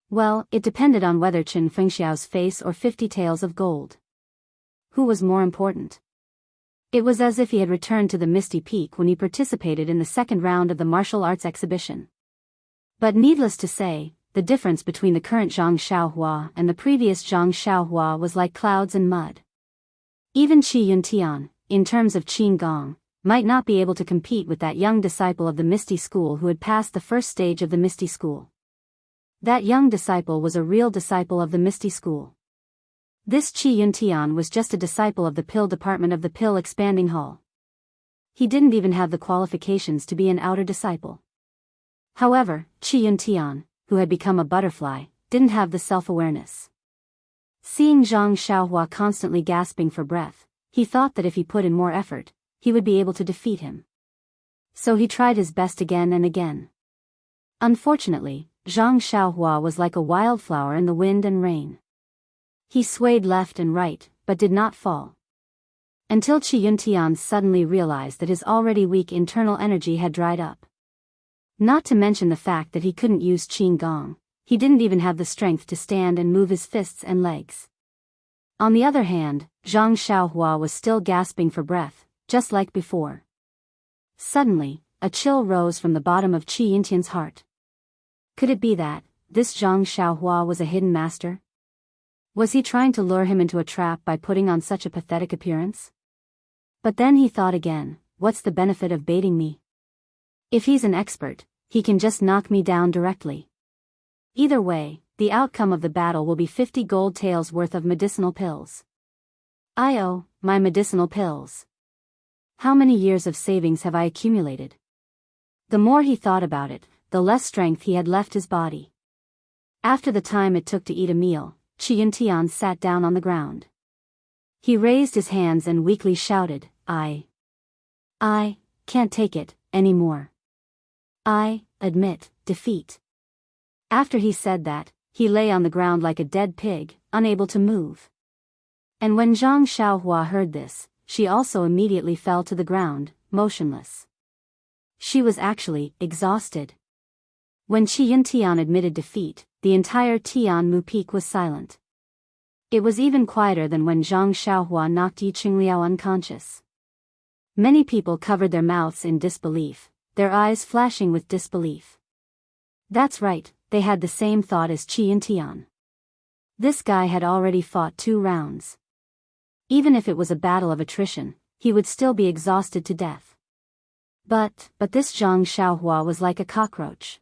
Well, it depended on whether Chen Fengxiao's face or 50 taels of gold. Who was more important? It was as if he had returned to the Misty Peak when he participated in the 2nd round of the martial arts exhibition. But needless to say, the difference between the current Zhang Xiaohua and the previous Zhang Xiaohua was like clouds and mud. Even Qi Yuntian, in terms of qin gong, might not be able to compete with that young disciple of the Misty School who had passed the first stage of the Misty School. That young disciple was a real disciple of the Misty School. This Qi Yuntian was just a disciple of the pill department of the pill expanding hall. He didn't even have the qualifications to be an outer disciple. However, Qi Yuntian, who had become a butterfly, didn't have the self-awareness. Seeing Zhang Xiaohua constantly gasping for breath, he thought that if he put in more effort, he would be able to defeat him. So he tried his best again and again. Unfortunately, Zhang Xiaohua was like a wildflower in the wind and rain. He swayed left and right, but did not fall. Until Qi Yuntian suddenly realized that his already weak internal energy had dried up. Not to mention the fact that he couldn't use qin gong, he didn't even have the strength to stand and move his fists and legs. On the other hand, Zhang Xiaohua was still gasping for breath, just like before. Suddenly, a chill rose from the bottom of Qi Yuntian's heart. Could it be that this Zhang Xiaohua was a hidden master? Was he trying to lure him into a trap by putting on such a pathetic appearance? But then he thought again, what's the benefit of baiting me? If he's an expert, he can just knock me down directly. Either way, the outcome of the battle will be 50 gold taels worth of medicinal pills. My medicinal pills. How many years of savings have I accumulated? The more he thought about it, the less strength he had left his body. After the time it took to eat a meal, Xianxia sat down on the ground. He raised his hands and weakly shouted, I can't take it anymore. I admit defeat. After he said that, he lay on the ground like a dead pig, unable to move. And when Zhang Xiaohua heard this, she also immediately fell to the ground, motionless. She was actually exhausted. When Xianxia admitted defeat, the entire Tianmu peak was silent. It was even quieter than when Zhang Xiaohua knocked Yi Qingliao unconscious. Many people covered their mouths in disbelief, their eyes flashing with disbelief. That's right, they had the same thought as Xianxia. This guy had already fought 2 rounds. Even if it was a battle of attrition, he would still be exhausted to death. But this Zhang Xiaohua was like a cockroach.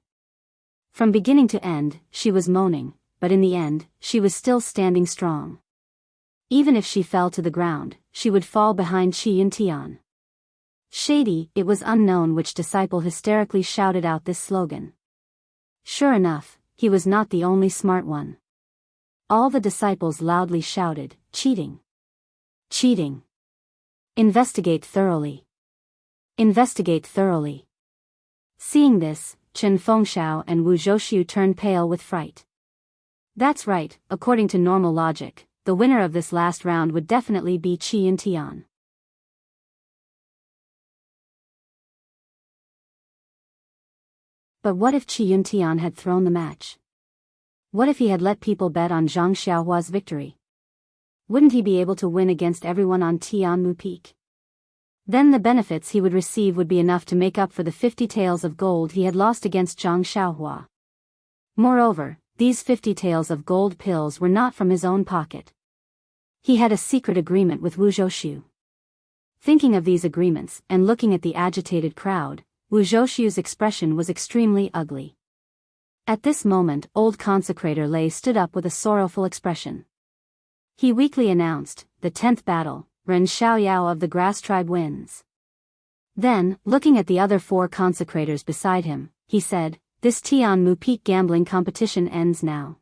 From beginning to end, she was moaning, but in the end, she was still standing strong. Even if she fell to the ground, she would fall behind Xianxia. Shady, it was unknown which disciple hysterically shouted out this slogan. Sure enough, he was not the only smart one. All the disciples loudly shouted, cheating. Cheating. Investigate thoroughly. Investigate thoroughly. Seeing this, Chen Fengxiao and Wu Zhouxiu turned pale with fright. That's right, according to normal logic, the winner of this last round would definitely be Xianxia. But what if Xianxia had thrown the match? What if he had let people bet on Zhang Xiaohua's victory? Wouldn't he be able to win against everyone on Tianmu Peak? Then the benefits he would receive would be enough to make up for the 50 taels of gold he had lost against Zhang Xiaohua. Moreover, these 50 taels of gold pills were not from his own pocket. He had a secret agreement with Wu Zhouxiu. Thinking of these agreements and looking at the agitated crowd, Wu Zhouxiu's expression was extremely ugly. At this moment, old consecrator Lei stood up with a sorrowful expression. He weakly announced, the 10th battle, Ren Xiaoyao of the grass tribe wins. Then, looking at the other 4 consecrators beside him, he said, this Tianmu Peak gambling competition ends now.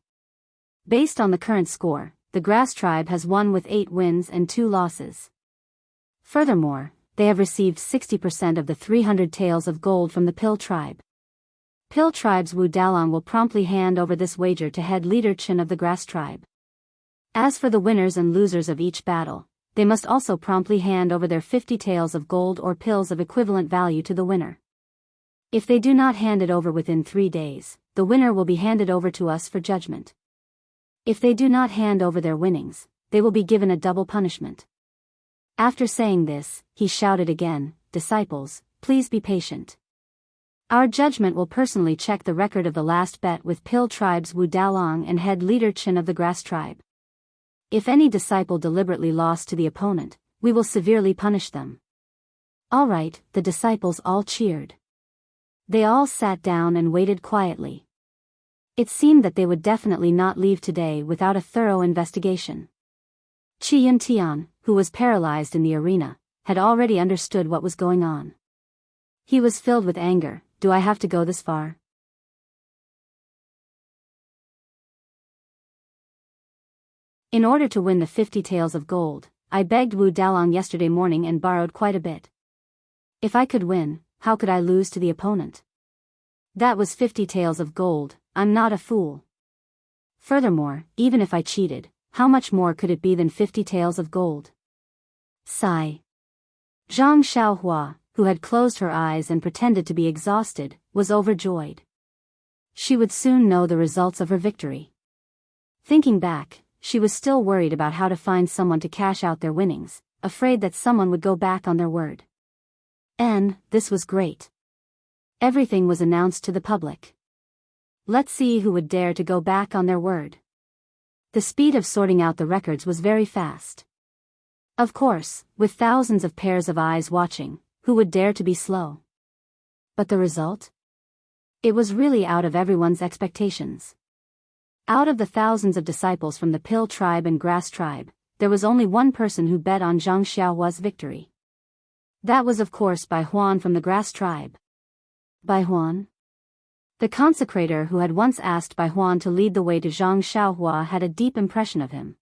Based on the current score, the grass tribe has won with 8 wins and 2 losses. Furthermore, they have received 60% of the 300 taels of gold from the Pill tribe. Pill tribe's Wu Dalong will promptly hand over this wager to head leader Chen of the grass tribe. As for the winners and losers of each battle, they must also promptly hand over their 50 taels of gold or pills of equivalent value to the winner. If they do not hand it over within 3 days, the winner will be handed over to us for judgment. If they do not hand over their winnings, they will be given a double punishment. After saying this, he shouted again, disciples, please be patient. Our judgment will personally check the record of the last bet with Pill tribe's Wu Dalong and head leader Chen of the grass tribe. If any disciple deliberately lost to the opponent, we will severely punish them. All right, the disciples all cheered. They all sat down and waited quietly. It seemed that they would definitely not leave today without a thorough investigation. Xianxia, who was paralyzed in the arena, had already understood what was going on. He was filled with anger. Do I have to go this far? In order to win the 50 taels of gold, I begged Wu Dalong yesterday morning and borrowed quite a bit. If I could win, how could I lose to the opponent? That was 50 taels of gold, I'm not a fool. Furthermore, even if I cheated, how much more could it be than 50 taels of gold? Sigh. Zhang Xiaohua, who had closed her eyes and pretended to be exhausted, was overjoyed. She would soon know the results of her victory. Thinking back, she was still worried about how to find someone to cash out their winnings, afraid that someone would go back on their word. And this was great. Everything was announced to the public. Let's see who would dare to go back on their word. The speed of sorting out the records was very fast. Of course, with thousands of pairs of eyes watching, who would dare to be slow? But the result? It was really out of everyone's expectations. Out of the thousands of disciples from the Pill tribe and Grass tribe, there was only one person who bet on Zhang Xiaohua's victory. That was of course Bai Huan from the Grass tribe. Bai Huan? The consecrator who had once asked Bai Huan to lead the way to Zhang Xiaohua had a deep impression of him.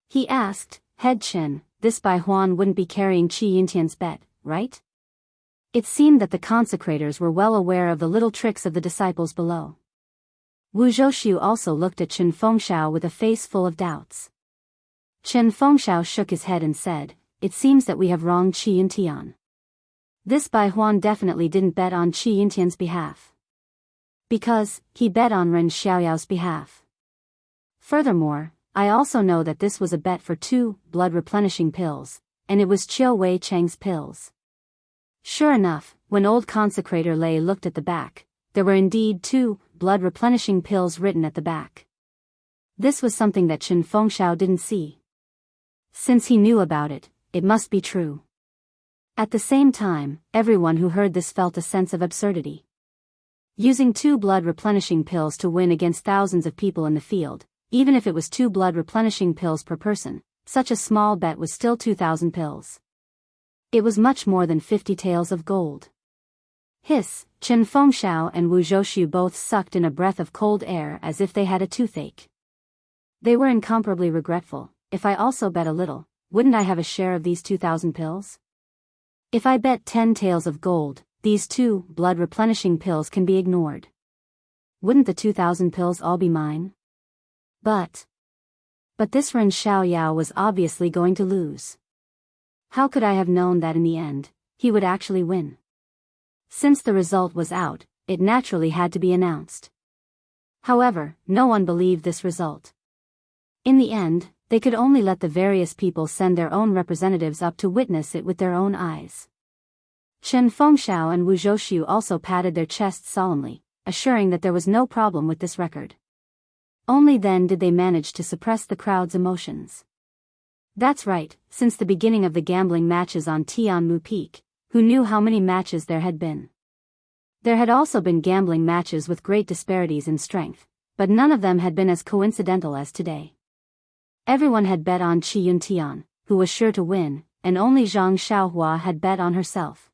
He asked, Head Chen, this Bai Huan wouldn't be carrying Qi Yintian's bet, right? It seemed that the consecrators were well aware of the little tricks of the disciples below. Wu Zhouxiu also looked at Chen Fengxiao with a face full of doubts. Chen Fengxiao shook his head and said, It seems that we have wronged Qi Yintian. This Bai Huan definitely didn't bet on Qi Yintian's behalf. Because, he bet on Ren Xiaoyao's behalf. Furthermore, I also know that this was a bet for 2 blood-replenishing pills, and it was Qiu Wei Cheng's pills. Sure enough, when old consecrator Lei looked at the back, there were indeed 2 blood-replenishing pills written at the back. This was something that Chen Fengxiao didn't see. Since he knew about it, it must be true. At the same time, everyone who heard this felt a sense of absurdity. Using 2 blood-replenishing pills to win against thousands of people in the field, even if it was 2 blood-replenishing pills per person, such a small bet was still 2,000 pills. It was much more than 50 taels of gold. Hiss, Chen Fengxiao and Wu Zhouxiu both sucked in a breath of cold air as if they had a toothache. They were incomparably regretful. If I also bet a little, wouldn't I have a share of these 2,000 pills? If I bet 10 taels of gold, these 2 blood-replenishing pills can be ignored. Wouldn't the 2,000 pills all be mine? But this Ren Xiaoyao was obviously going to lose. How could I have known that in the end, he would actually win? Since the result was out, it naturally had to be announced. However, no one believed this result. In the end, they could only let the various people send their own representatives up to witness it with their own eyes. Chen Fengxiao and Wu Zhouxiu also patted their chests solemnly, assuring that there was no problem with this record. Only then did they manage to suppress the crowd's emotions. That's right, since the beginning of the gambling matches on Tianmu Peak, who knew how many matches there had been? There had also been gambling matches with great disparities in strength, but none of them had been as coincidental as today. Everyone had bet on Qi Yintian, who was sure to win, and only Zhang Xiaohua had bet on herself.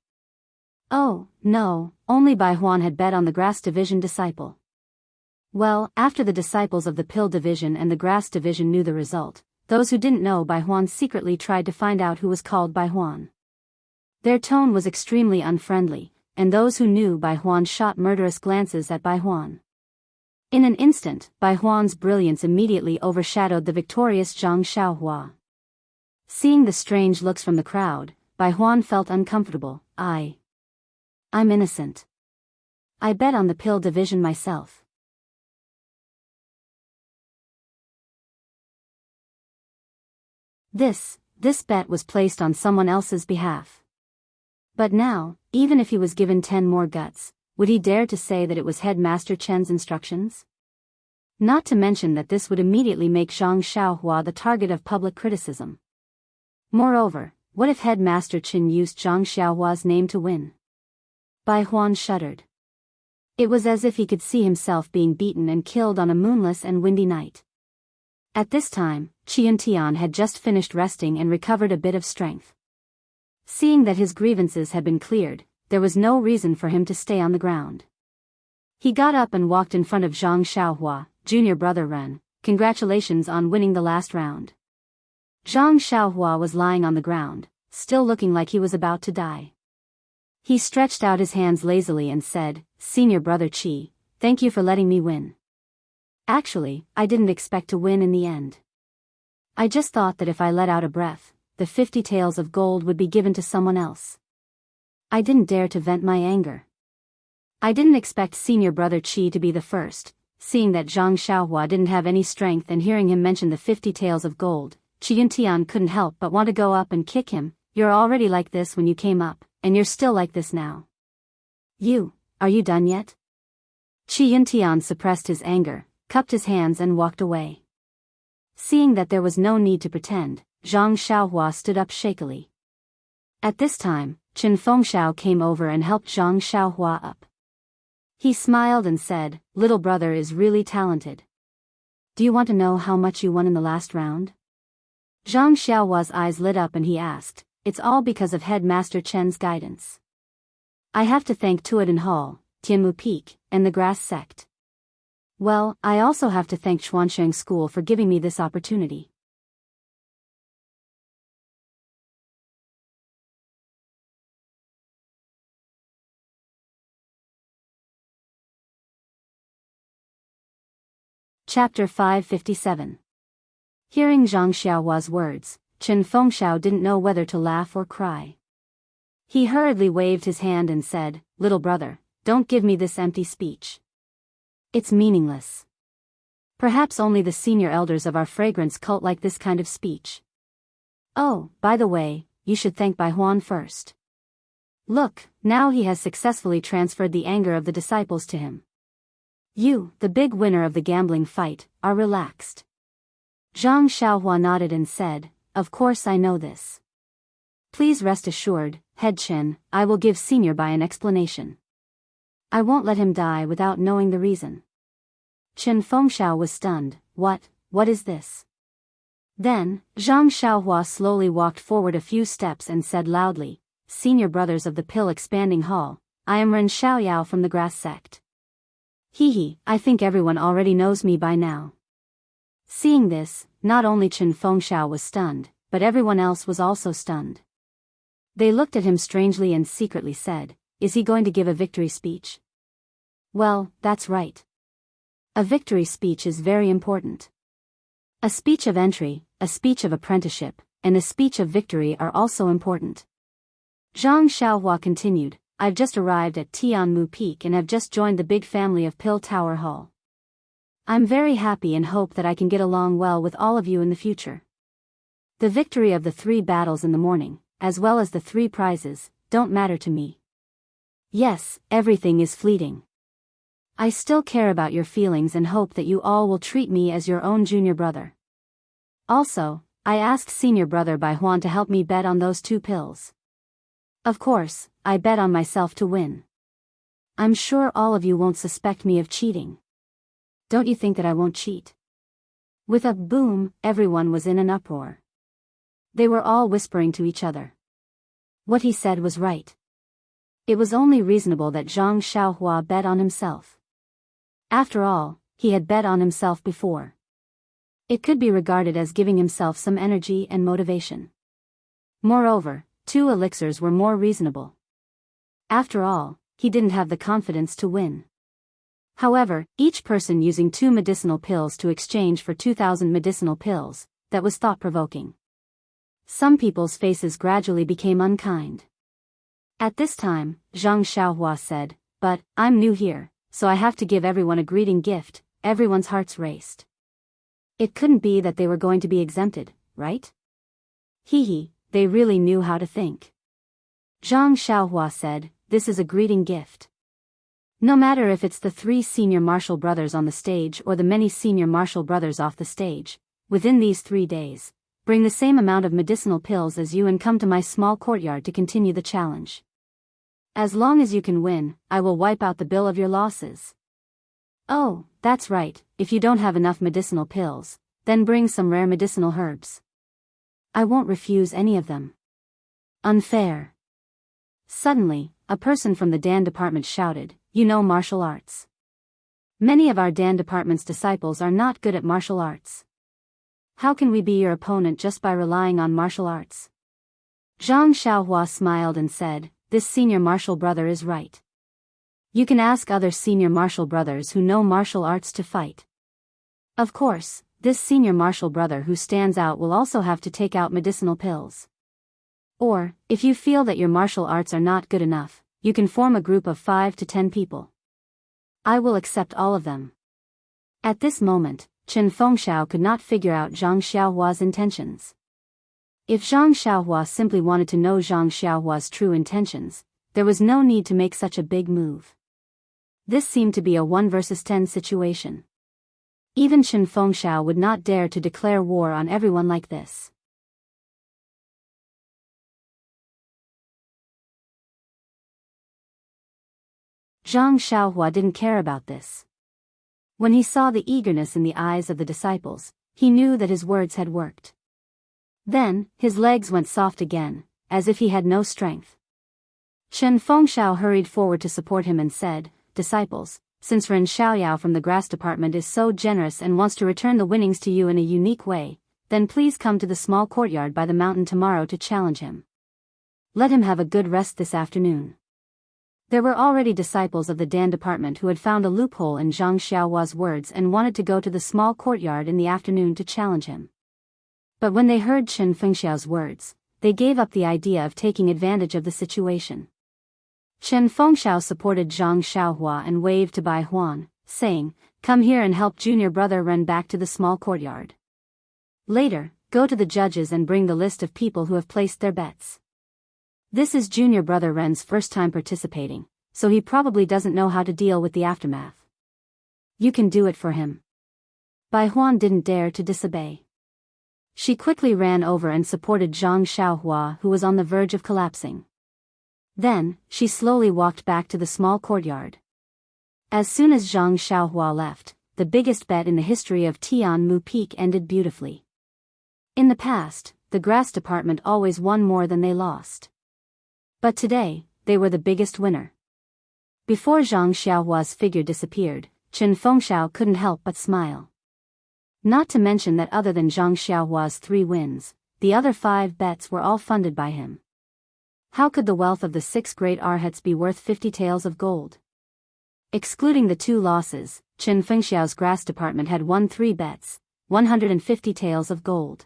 Oh, no, only Bai Huan had bet on the grass division disciple. Well, after the disciples of the pill division and the grass division knew the result, those who didn't know Bai Huan secretly tried to find out who was called Bai Huan. Their tone was extremely unfriendly, and those who knew Bai Huan shot murderous glances at Bai Huan. In an instant, Bai Huan's brilliance immediately overshadowed the victorious Zhang Xiaohua. Seeing the strange looks from the crowd, Bai Huan felt uncomfortable. I'm innocent. I bet on the pill division myself. This bet was placed on someone else's behalf. But now, even if he was given 10 more guts, would he dare to say that it was Headmaster Chen's instructions? Not to mention that this would immediately make Zhang Xiaohua the target of public criticism. Moreover, what if Headmaster Chen used Zhang Xiaohua's name to win? Bai Huan shuddered. It was as if he could see himself being beaten and killed on a moonless and windy night. At this time, Qi Yintian had just finished resting and recovered a bit of strength. Seeing that his grievances had been cleared, there was no reason for him to stay on the ground. He got up and walked in front of Zhang Xiaohua. Junior brother Ren, congratulations on winning the last round. Zhang Xiaohua was lying on the ground, still looking like he was about to die. He stretched out his hands lazily and said, Senior brother Qi, thank you for letting me win. Actually, I didn't expect to win in the end. I just thought that if I let out a breath, the 50 taels of gold would be given to someone else. I didn't dare to vent my anger. I didn't expect Senior brother Qi to be the first, seeing that Zhang Xiaohua didn't have any strength and hearing him mention the 50 taels of gold. Qi Yintian couldn't help but want to go up and kick him. You're already like this when you came up, and you're still like this now. Are you done yet? Qi Yintian suppressed his anger, cupped his hands and walked away. Seeing that there was no need to pretend, Zhang Xiaohua stood up shakily. At this time, Chen Fengxiao came over and helped Zhang Xiaohua up. He smiled and said, Little brother is really talented. Do you want to know how much you won in the last round? Zhang Xiaohua's eyes lit up and he asked, It's all because of Headmaster Chen's guidance. I have to thank Tuodhan Hall, Tianmu Peak, and the Grass Sect. Well, I also have to thank Xuansheng School for giving me this opportunity. Chapter 557. Hearing Zhang Xiaohua's words, Chen Fengxiao didn't know whether to laugh or cry. He hurriedly waved his hand and said, "Little brother, don't give me this empty speech. It's meaningless. Perhaps only the senior elders of our fragrance cult like this kind of speech. Oh, by the way, you should thank Bai Huan first. Look, now he has successfully transferred the anger of the disciples to him. You, the big winner of the gambling fight, are relaxed." Zhang Xiaohua nodded and said, "Of course I know this. Please rest assured, Head Chen, I will give Senior Bai an explanation. I won't let him die without knowing the reason." Chen Fengxiao was stunned. What is this? Then, Zhang Xiaohua slowly walked forward a few steps and said loudly, "Senior brothers of the Pill Expanding Hall, I am Ren Xiaoyao from the Grass Sect. I think everyone already knows me by now." Seeing this, not only Chen Fengxiao was stunned, but everyone else was also stunned. They looked at him strangely and secretly said, "Is he going to give a victory speech?" Well, that's right. A victory speech is very important. A speech of entry, a speech of apprenticeship, and a speech of victory are also important. Zhang Xiaohua continued, "I've just arrived at Tianmu Peak and have just joined the big family of Pill Tower Hall. I'm very happy and hope that I can get along well with all of you in the future. The victory of the 3 battles in the morning, as well as the 3 prizes, don't matter to me. Yes, everything is fleeting. I still care about your feelings and hope that you all will treat me as your own junior brother. Also, I asked senior brother Bai Huan to help me bet on those 2 pills. Of course, I bet on myself to win. I'm sure all of you won't suspect me of cheating. Don't you think that I won't cheat?" With a boom, everyone was in an uproar. They were all whispering to each other. What he said was right. It was only reasonable that Zhang Xiaohua bet on himself. After all, he had bet on himself before. It could be regarded as giving himself some energy and motivation. Moreover, 2 elixirs were more reasonable. After all, he didn't have the confidence to win. However, each person using 2 medicinal pills to exchange for 2,000 medicinal pills, that was thought-provoking. Some people's faces gradually became unkind. At this time, Zhang Xiaohua said, "But, I'm new here, so I have to give everyone a greeting gift." Everyone's hearts raced. It couldn't be that they were going to be exempted, right? They really knew how to think. Zhang Xiaohua said, "This is a greeting gift. No matter if it's the 3 senior martial brothers on the stage or the many senior martial brothers off the stage, within these 3 days, bring the same amount of medicinal pills as you and come to my small courtyard to continue the challenge. As long as you can win, I will wipe out the bill of your losses. Oh, that's right, if you don't have enough medicinal pills, then bring some rare medicinal herbs. I won't refuse any of them." Unfair. Suddenly, a person from the Dan department shouted, "You know martial arts. Many of our Dan department's disciples are not good at martial arts. How can we be your opponent just by relying on martial arts?" Zhang Xiaohua smiled and said, "This senior martial brother is right. You can ask other senior martial brothers who know martial arts to fight. Of course, this senior martial brother who stands out will also have to take out medicinal pills. Or, if you feel that your martial arts are not good enough, you can form a group of 5 to 10 people. I will accept all of them." At this moment, Chen Fengxiao could not figure out Zhang Xiaohua's intentions. If Zhang Xiaohua simply wanted to know Zhang Xiaohua's true intentions, there was no need to make such a big move. This seemed to be a 1 versus 10 situation. Even Chen Fengxiao would not dare to declare war on everyone like this. Zhang Xiaohua didn't care about this. When he saw the eagerness in the eyes of the disciples, he knew that his words had worked. Then, his legs went soft again, as if he had no strength. Chen Fengxiao hurried forward to support him and said, "Disciples, since Ren Xiaoyao from the grass department is so generous and wants to return the winnings to you in a unique way, then please come to the small courtyard by the mountain tomorrow to challenge him. Let him have a good rest this afternoon." There were already disciples of the Dan department who had found a loophole in Zhang Xiaohua's words and wanted to go to the small courtyard in the afternoon to challenge him. But when they heard Chen Fengxiao's words, they gave up the idea of taking advantage of the situation. Chen Fengxiao supported Zhang Xiaohua and waved to Bai Huan, saying, "Come here and help junior brother Ren back to the small courtyard. Later, go to the judges and bring the list of people who have placed their bets. This is junior brother Ren's first time participating, so he probably doesn't know how to deal with the aftermath. You can do it for him." Bai Huan didn't dare to disobey. She quickly ran over and supported Zhang Xiaohua, who was on the verge of collapsing. Then, she slowly walked back to the small courtyard. As soon as Zhang Xiaohua left, the biggest bet in the history of Tianmu Peak ended beautifully. In the past, the grass department always won more than they lost. But today, they were the biggest winner. Before Zhang Xiaohua's figure disappeared, Chen Fengxiao couldn't help but smile. Not to mention that other than Zhang Xiaohua's 3 wins, the other 5 bets were all funded by him. How could the wealth of the 6 great arhats be worth 50 taels of gold? Excluding the 2 losses, Chen Fengxiao's grass department had won 3 bets, 150 taels of gold.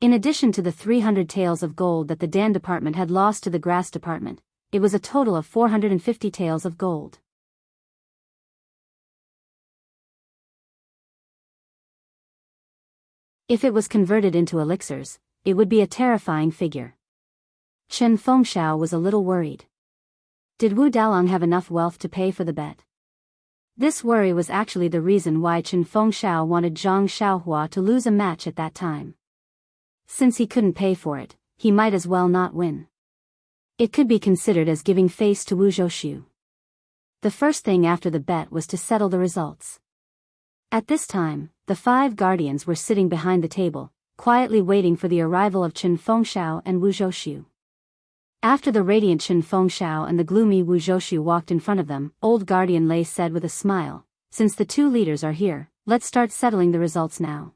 In addition to the 300 taels of gold that the Dan department had lost to the grass department, it was a total of 450 taels of gold. If it was converted into elixirs, it would be a terrifying figure. Chen Fengxiao was a little worried. Did Wu Dalong have enough wealth to pay for the bet? This worry was actually the reason why Chen Fengxiao wanted Zhang Xiaohua to lose a match at that time. Since he couldn't pay for it, he might as well not win. It could be considered as giving face to Wu Zhouxiu. The first thing after the bet was to settle the results. At this time, the 5 guardians were sitting behind the table, quietly waiting for the arrival of Chen Fengxiao and Wu Zhouxiu. After the radiant Chen Fengxiao and the gloomy Wu Zhouxiu walked in front of them, old guardian Lei said with a smile, "Since the 2 leaders are here, let's start settling the results now."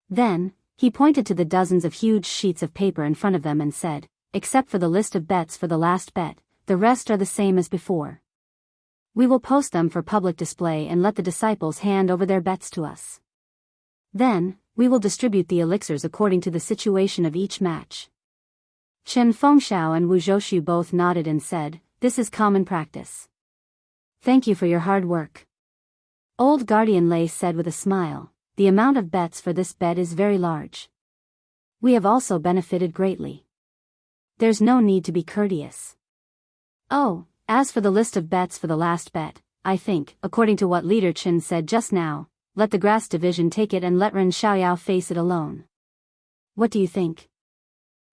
Then, he pointed to the dozens of huge sheets of paper in front of them and said, "Except for the list of bets for the last bet, the rest are the same as before. We will post them for public display and let the disciples hand over their bets to us. Then, we will distribute the elixirs according to the situation of each match." Chen Fengxiao and Wu Zhouxiu both nodded and said, "This is common practice. Thank you for your hard work." Old guardian Lei said with a smile, "The amount of bets for this bet is very large. We have also benefited greatly. There's no need to be courteous. Oh, as for the list of bets for the last bet, I think, according to what Leader Chen said just now, let the grass division take it and let Ren Xiaoyao face it alone. What do you think?"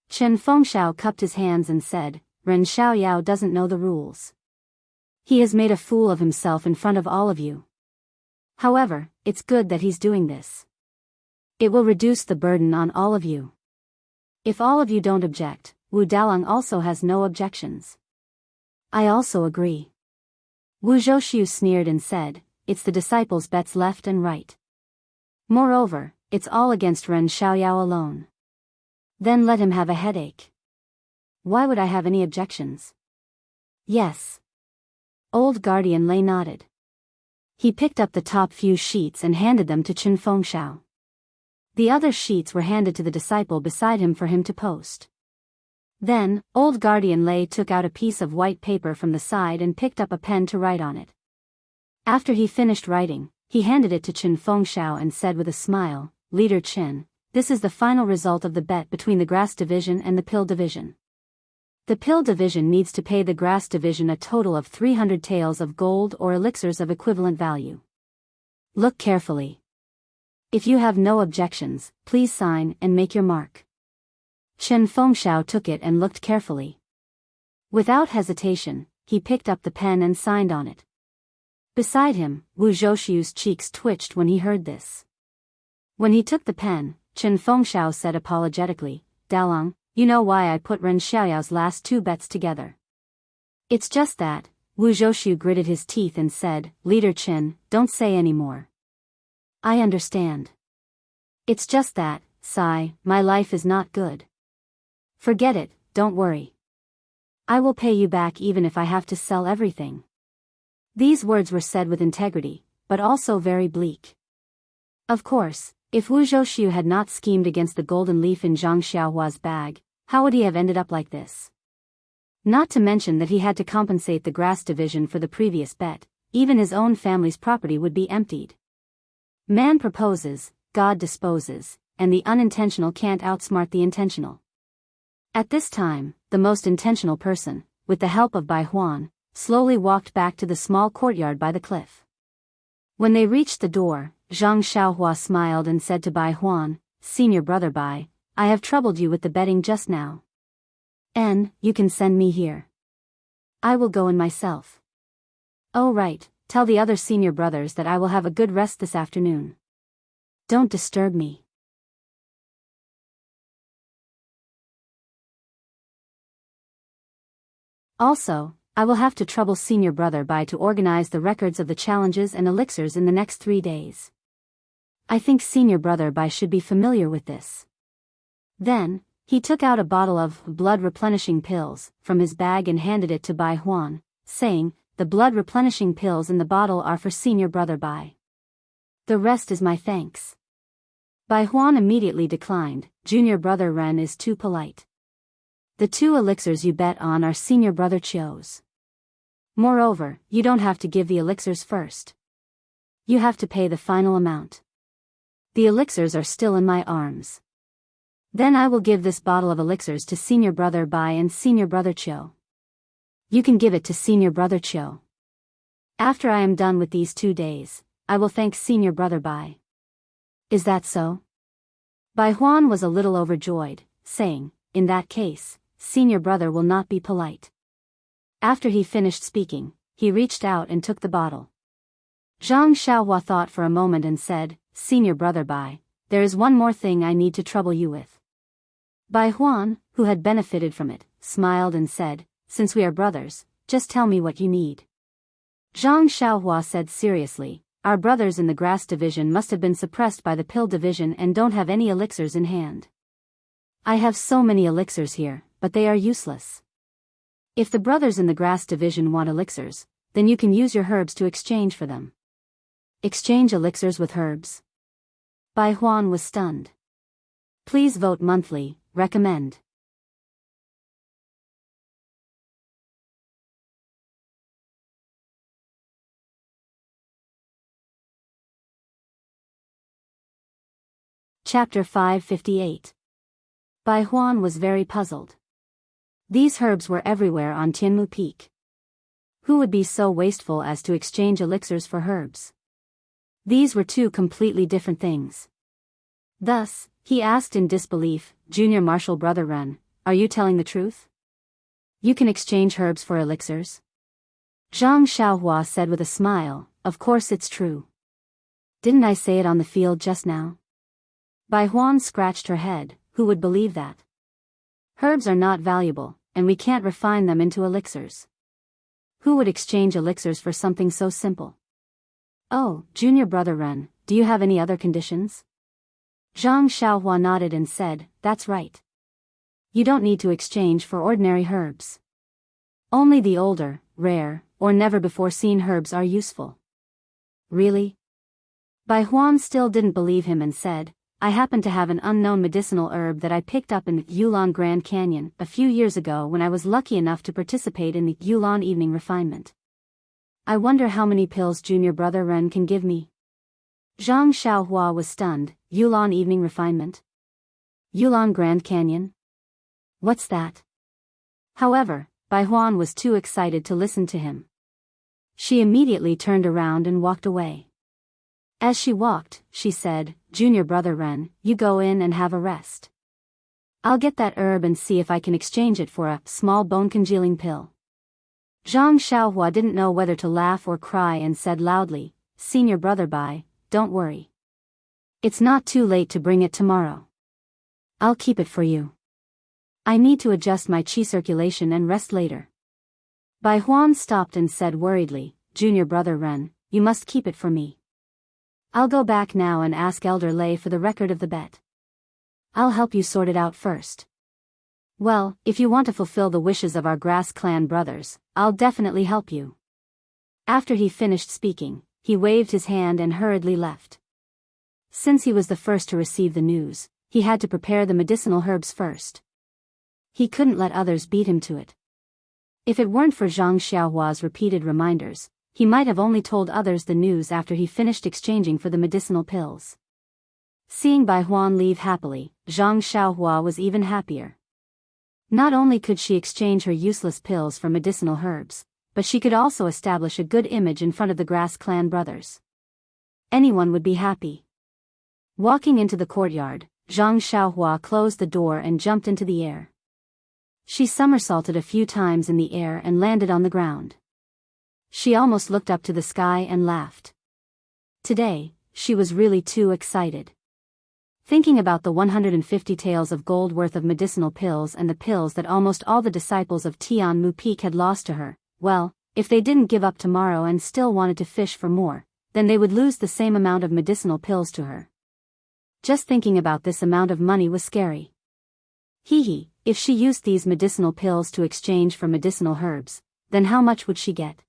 Chen Fengxiao cupped his hands and said, "Ren Xiaoyao doesn't know the rules. He has made a fool of himself in front of all of you. However, it's good that he's doing this. It will reduce the burden on all of you. If all of you don't object, Wu Dalong also has no objections." "I also agree." Wu Zhouxiu sneered and said, "It's the disciples' bets left and right. Moreover, it's all against Ren Xiaoyao alone. Then let him have a headache. Why would I have any objections?" "Yes." Old guardian Lei nodded. He picked up the top few sheets and handed them to Chen Fengxiao. The other sheets were handed to the disciple beside him for him to post. Then, old guardian Lei took out a piece of white paper from the side and picked up a pen to write on it. After he finished writing, he handed it to Chen Fengxiao and said with a smile, "Leader Chen, this is the final result of the bet between the grass division and the pill division. The pill division needs to pay the grass division a total of 300 taels of gold or elixirs of equivalent value. Look carefully. If you have no objections, please sign and make your mark." Chen Fengxiao took it and looked carefully. Without hesitation, he picked up the pen and signed on it. Beside him, Wu Zhouxiu's cheeks twitched when he heard this. When he took the pen, Chen Fengxiao said apologetically, "Dalong, you know why I put Ren Xiaoyao's last 2 bets together. It's just that, Wu Zhouxiu gritted his teeth and said, Leader Chen, don't say any more. I understand. It's just that, sigh, my life is not good. Forget it, don't worry. I will pay you back even if I have to sell everything. These words were said with integrity, but also very bleak. Of course, if Wu Zhouxiu had not schemed against the golden leaf in Zhang Xiaohua's bag, how would he have ended up like this? Not to mention that he had to compensate the grass division for the previous bet, even his own family's property would be emptied. Man proposes, God disposes, and the unintentional can't outsmart the intentional. At this time, the most intentional person, with the help of Bai Huan, slowly walked back to the small courtyard by the cliff. When they reached the door, Zhang Xiaohua smiled and said to Bai Huan, Senior brother Bai, I have troubled you with the betting just now. You can send me here. I will go in myself. Oh right, tell the other senior brothers that I will have a good rest this afternoon. Don't disturb me. Also, I will have to trouble senior brother Bai to organize the records of the challenges and elixirs in the next 3 days. I think senior brother Bai should be familiar with this. Then, he took out a bottle of blood-replenishing pills from his bag and handed it to Bai Huan, saying, the blood-replenishing pills in the bottle are for senior brother Bai. The rest is my thanks. Bai Huan immediately declined, junior brother Ren is too polite. The 2 elixirs you bet on are senior brother Chio's. Moreover, you don't have to give the elixirs first. You have to pay the final amount. The elixirs are still in my arms. Then I will give this bottle of elixirs to senior brother Bai and senior brother Chio. You can give it to senior brother Chio. After I am done with these 2 days, I will thank senior brother Bai. Is that so? Bai Huan was a little overjoyed, saying, in that case, senior brother will not be polite. After he finished speaking, he reached out and took the bottle. Zhang Xiaohua thought for a moment and said, Senior brother Bai, there is one more thing I need to trouble you with. Bai Huan, who had benefited from it, smiled and said, since we are brothers, just tell me what you need. Zhang Xiaohua said seriously, our brothers in the grass division must have been suppressed by the pill division and don't have any elixirs in hand. I have so many elixirs here, but they are useless. If the brothers in the grass division want elixirs, then you can use your herbs to exchange for them. Exchange elixirs with herbs? Bai Huan was stunned. Please vote monthly, recommend. Chapter 558. Bai Huan was very puzzled. These herbs were everywhere on Tianmu Peak. Who would be so wasteful as to exchange elixirs for herbs? These were 2 completely different things. Thus, he asked in disbelief, Junior Marshal Brother Ren, are you telling the truth? You can exchange herbs for elixirs? Zhang Xiaohua said with a smile, of course it's true. Didn't I say it on the field just now? Bai Huan scratched her head, who would believe that? Herbs are not valuable, and we can't refine them into elixirs. Who would exchange elixirs for something so simple? Oh, Junior Brother Ren, do you have any other conditions? Zhang Xiaohua nodded and said, that's right. You don't need to exchange for ordinary herbs. Only the older, rare, or never-before-seen herbs are useful. Really? Bai Huan still didn't believe him and said, I happen to have an unknown medicinal herb that I picked up in the Yulon Grand Canyon a few years ago when I was lucky enough to participate in the Yulon Evening Refinement. I wonder how many pills Junior Brother Ren can give me. Zhang Xiaohua was stunned. Yulon Evening Refinement? Yulon Grand Canyon? What's that? However, Bai Huan was too excited to listen to him. She immediately turned around and walked away. As she walked, she said, Junior Brother Ren, you go in and have a rest. I'll get that herb and see if I can exchange it for a small bone-congealing pill. Zhang Xiaohua didn't know whether to laugh or cry and said loudly, Senior Brother Bai, don't worry. It's not too late to bring it tomorrow. I'll keep it for you. I need to adjust my qi circulation and rest later. Bai Huan stopped and said worriedly, "Junior brother Ren, you must keep it for me. I'll go back now and ask Elder Lei for the record of the bet. I'll help you sort it out first." "Well, if you want to fulfill the wishes of our Grass Clan brothers, I'll definitely help you." After he finished speaking, he waved his hand and hurriedly left. Since he was the first to receive the news, he had to prepare the medicinal herbs first. He couldn't let others beat him to it. If it weren't for Zhang Xiaohua's repeated reminders, he might have only told others the news after he finished exchanging for the medicinal pills. Seeing Bai Huan leave happily, Zhang Xiaohua was even happier. Not only could she exchange her useless pills for medicinal herbs, but she could also establish a good image in front of the Grass Clan brothers. Anyone would be happy. Walking into the courtyard, Zhang Xiaohua closed the door and jumped into the air. She somersaulted a few times in the air and landed on the ground. She almost looked up to the sky and laughed. Today, she was really too excited. Thinking about the 150 taels of gold worth of medicinal pills and the pills that almost all the disciples of Tianmu Peak had lost to her, well, if they didn't give up tomorrow and still wanted to fish for more, then they would lose the same amount of medicinal pills to her. Just thinking about this amount of money was scary. Hee, if she used these medicinal pills to exchange for medicinal herbs, then how much would she get?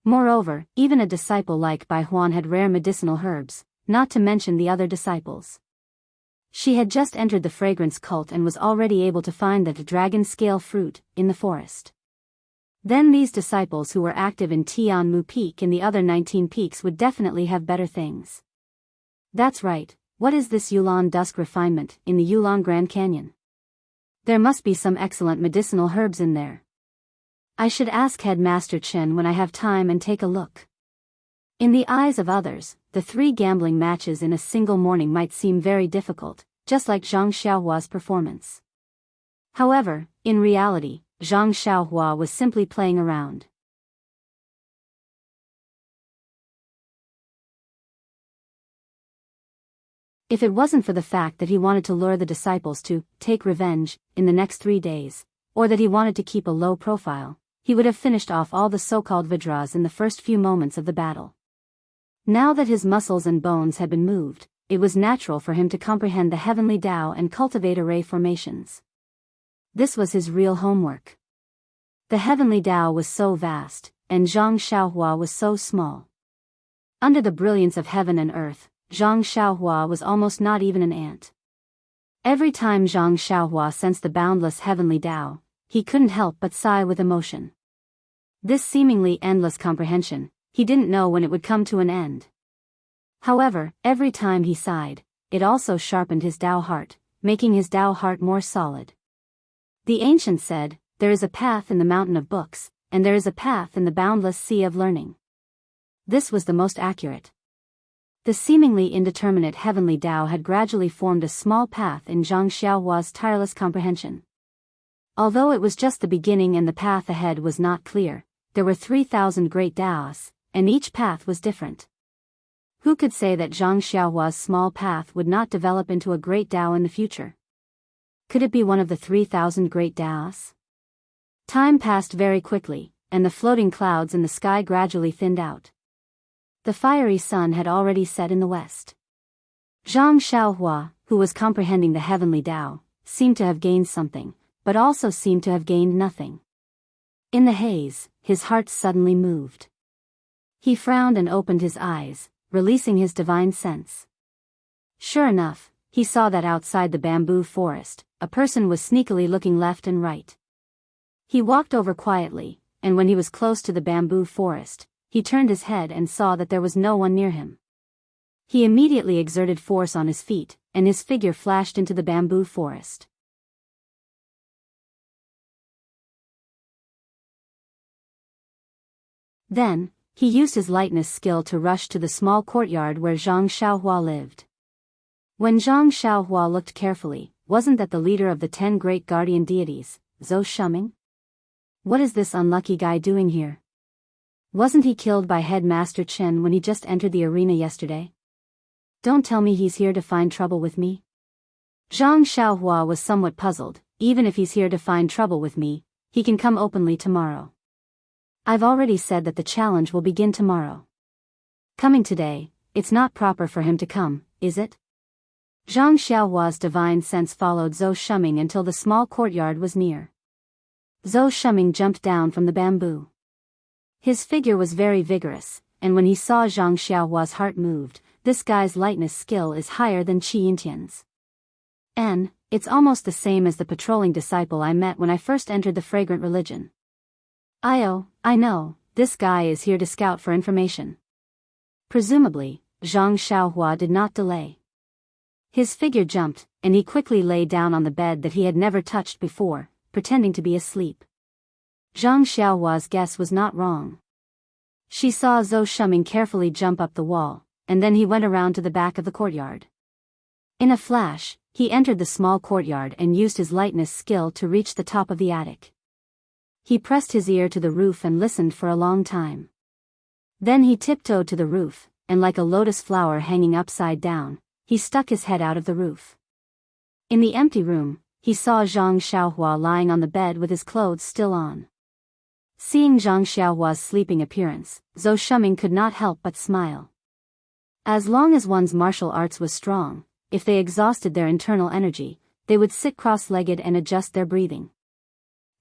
Moreover, even a disciple like Bai Huan had rare medicinal herbs, not to mention the other disciples. She had just entered the fragrance cult and was already able to find the dragon scale fruit in the forest. Then these disciples who were active in Tianmu Peak and the other 19 peaks would definitely have better things. That's right, what is this Yulon Dusk refinement in the Yulon Grand Canyon? There must be some excellent medicinal herbs in there. I should ask Headmaster Chen when I have time and take a look. In the eyes of others, the 3 gambling matches in a single morning might seem very difficult, just like Zhang Xiaohua's performance. However, in reality, Zhang Xiaohua was simply playing around. If it wasn't for the fact that he wanted to lure the disciples to take revenge in the next 3 days, or that he wanted to keep a low profile, he would have finished off all the so-called Vidras in the first few moments of the battle. Now that his muscles and bones had been moved, it was natural for him to comprehend the heavenly Tao and Cultivator ray formations. This was his real homework. The heavenly Tao was so vast, and Zhang Xiaohua was so small. Under the brilliance of heaven and earth, Zhang Xiaohua was almost not even an ant. Every time Zhang Xiaohua sensed the boundless heavenly Tao, he couldn't help but sigh with emotion. This seemingly endless comprehension, he didn't know when it would come to an end. However, every time he sighed, it also sharpened his Tao heart, making his Tao heart more solid. The ancient said, "There is a path in the mountain of books, and there is a path in the boundless sea of learning." This was the most accurate. The seemingly indeterminate heavenly Tao had gradually formed a small path in Zhang Xiaohua's tireless comprehension. Although it was just the beginning and the path ahead was not clear, there were 3,000 great Taos, and each path was different. Who could say that Zhang Xiaohua's small path would not develop into a great Tao in the future? Could it be one of the 3,000 great Taos? Time passed very quickly, and the floating clouds in the sky gradually thinned out. The fiery sun had already set in the west. Zhang Xiaohua, who was comprehending the heavenly Tao, seemed to have gained something, but also seemed to have gained nothing. In the haze, his heart suddenly moved. He frowned and opened his eyes, releasing his divine sense. Sure enough, he saw that outside the bamboo forest, a person was sneakily looking left and right. He walked over quietly, and when he was close to the bamboo forest, he turned his head and saw that there was no one near him. He immediately exerted force on his feet, and his figure flashed into the bamboo forest. Then, he used his lightness skill to rush to the small courtyard where Zhang Xiaohua lived. When Zhang Xiaohua looked carefully, wasn't that the leader of the 10 great guardian deities, Zhou Shuming? What is this unlucky guy doing here? Wasn't he killed by Headmaster Chen when he just entered the arena yesterday? Don't tell me he's here to find trouble with me. Zhang Xiaohua was somewhat puzzled. Even if he's here to find trouble with me, he can come openly tomorrow. I've already said that the challenge will begin tomorrow. Coming today, it's not proper for him to come, is it? Zhang Xiaohua's divine sense followed Zhou Shuming until the small courtyard was near. Zhou Shuming jumped down from the bamboo. His figure was very vigorous, and when he saw Zhang Xiaohua's heart moved. This guy's lightness skill is higher than Qi Yintian's. And it's almost the same as the patrolling disciple I met when I first entered the fragrant religion. I know, this guy is here to scout for information. Presumably, Zhang Xiaohua did not delay. His figure jumped, and he quickly lay down on the bed that he had never touched before, pretending to be asleep. Zhang Xiaohua's guess was not wrong. She saw Zhou Shuming carefully jump up the wall, and then he went around to the back of the courtyard. In a flash, he entered the small courtyard and used his lightness skill to reach the top of the attic. He pressed his ear to the roof and listened for a long time. Then he tiptoed to the roof, and like a lotus flower hanging upside down, he stuck his head out of the roof. In the empty room, he saw Zhang Xiaohua lying on the bed with his clothes still on. Seeing Zhang Xiaohua's sleeping appearance, Zhou Shuming could not help but smile. As long as one's martial arts was strong, if they exhausted their internal energy, they would sit cross-legged and adjust their breathing.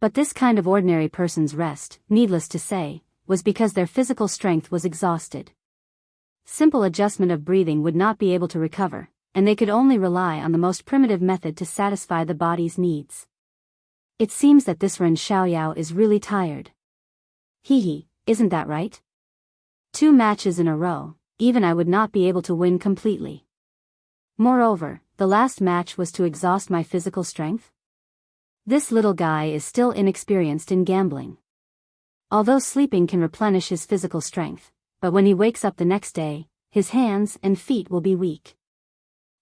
But this kind of ordinary person's rest, needless to say, was because their physical strength was exhausted. Simple adjustment of breathing would not be able to recover, and they could only rely on the most primitive method to satisfy the body's needs. It seems that this Ren Xiaoyao is really tired. Isn't that right? 2 matches in a row. Even I would not be able to win completely. Moreover, the last match was to exhaust my physical strength. This little guy is still inexperienced in gambling. Although sleeping can replenish his physical strength, but when he wakes up the next day, his hands and feet will be weak.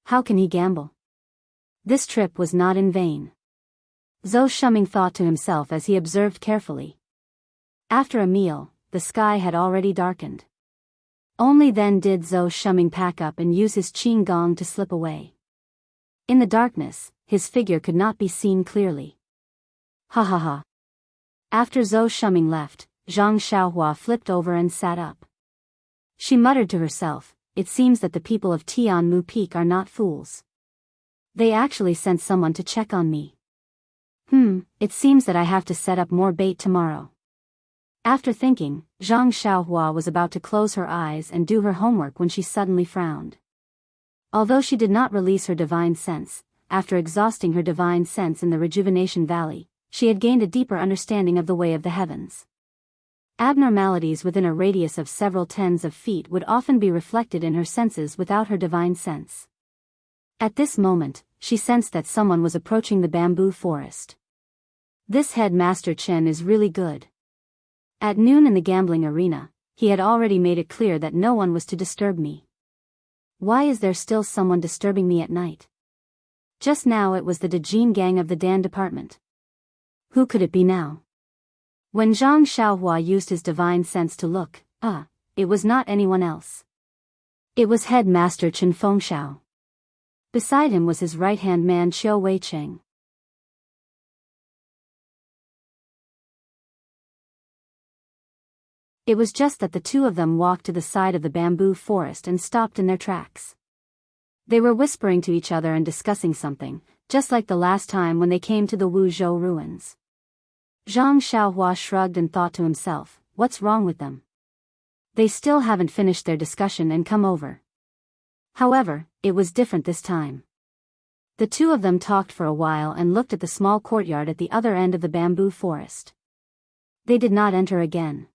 How can he gamble? This trip was not in vain. Zhou Shuming thought to himself as he observed carefully. After a meal, the sky had already darkened. Only then did Zhou Shuming pack up and use his qing gong to slip away. In the darkness, his figure could not be seen clearly. Ha ha ha. After Zhou Shuming left, Zhang Xiaohua flipped over and sat up. She muttered to herself, it seems that the people of Tianmu Peak are not fools. They actually sent someone to check on me. It seems that I have to set up more bait tomorrow. After thinking, Zhang Xiaohua was about to close her eyes and do her homework when she suddenly frowned. Although she did not release her divine sense, after exhausting her divine sense in the Rejuvenation Valley, she had gained a deeper understanding of the way of the heavens. Abnormalities within a radius of several tens of feet would often be reflected in her senses without her divine sense. At this moment, she sensed that someone was approaching the bamboo forest. This head Master Chen is really good. At noon in the gambling arena, he had already made it clear that no one was to disturb me. Why is there still someone disturbing me at night? Just now it was the Dejin gang of the Dan department. Who could it be now? When Zhang Xiaohua used his divine sense to look, it was not anyone else. It was head Master Chen Fengshao. Beside him was his right-hand man Qiu Weicheng. It was just that the two of them walked to the side of the bamboo forest and stopped in their tracks. They were whispering to each other and discussing something, just like the last time when they came to the Wuzhou ruins. Zhang Xiaohua shrugged and thought to himself, what's wrong with them? They still haven't finished their discussion and come over. However, it was different this time. The two of them talked for a while and looked at the small courtyard at the other end of the bamboo forest. They did not enter again.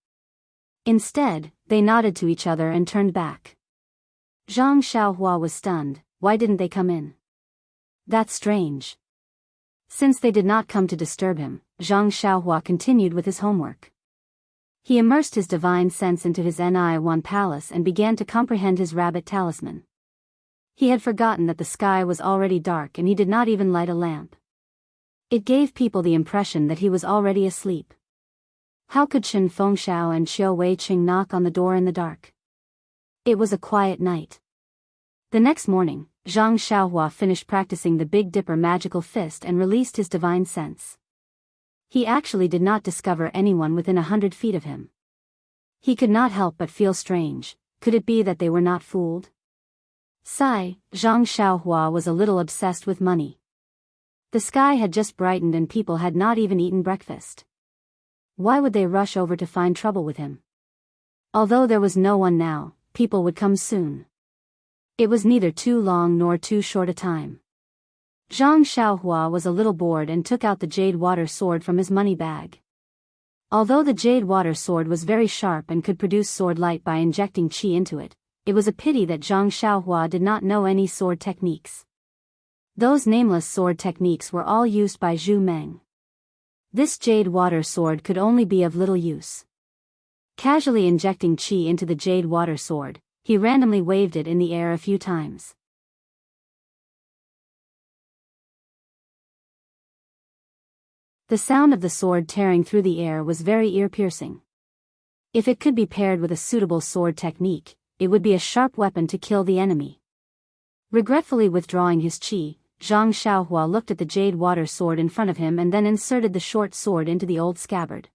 Instead, they nodded to each other and turned back. Zhang Xiaohua was stunned. Why didn't they come in? That's strange. Since they did not come to disturb him, Zhang Xiaohua continued with his homework. He immersed his divine sense into his Ni-1 palace and began to comprehend his rabbit talisman. He had forgotten that the sky was already dark and he did not even light a lamp. It gave people the impression that he was already asleep. How could Chen Fengshao and Qiu Weicheng knock on the door in the dark? It was a quiet night. The next morning, Zhang Xiaohua finished practicing the Big Dipper magical fist and released his divine sense. He actually did not discover anyone within 100 feet of him. He could not help but feel strange. Could it be that they were not fooled? Sigh, Zhang Xiaohua was a little obsessed with money. The sky had just brightened and people had not even eaten breakfast. Why would they rush over to find trouble with him? Although there was no one now, people would come soon. It was neither too long nor too short a time. Zhang Xiaohua was a little bored and took out the jade water sword from his money bag. Although the jade water sword was very sharp and could produce sword light by injecting qi into it, it was a pity that Zhang Xiaohua did not know any sword techniques. Those nameless sword techniques were all used by Zhu Meng. This jade water sword could only be of little use. Casually injecting qi into the jade water sword, he randomly waved it in the air a few times. The sound of the sword tearing through the air was very ear-piercing. If it could be paired with a suitable sword technique, it would be a sharp weapon to kill the enemy. Regretfully withdrawing his qi, Zhang Xiaohua looked at the jade water sword in front of him and then inserted the short sword into the old scabbard.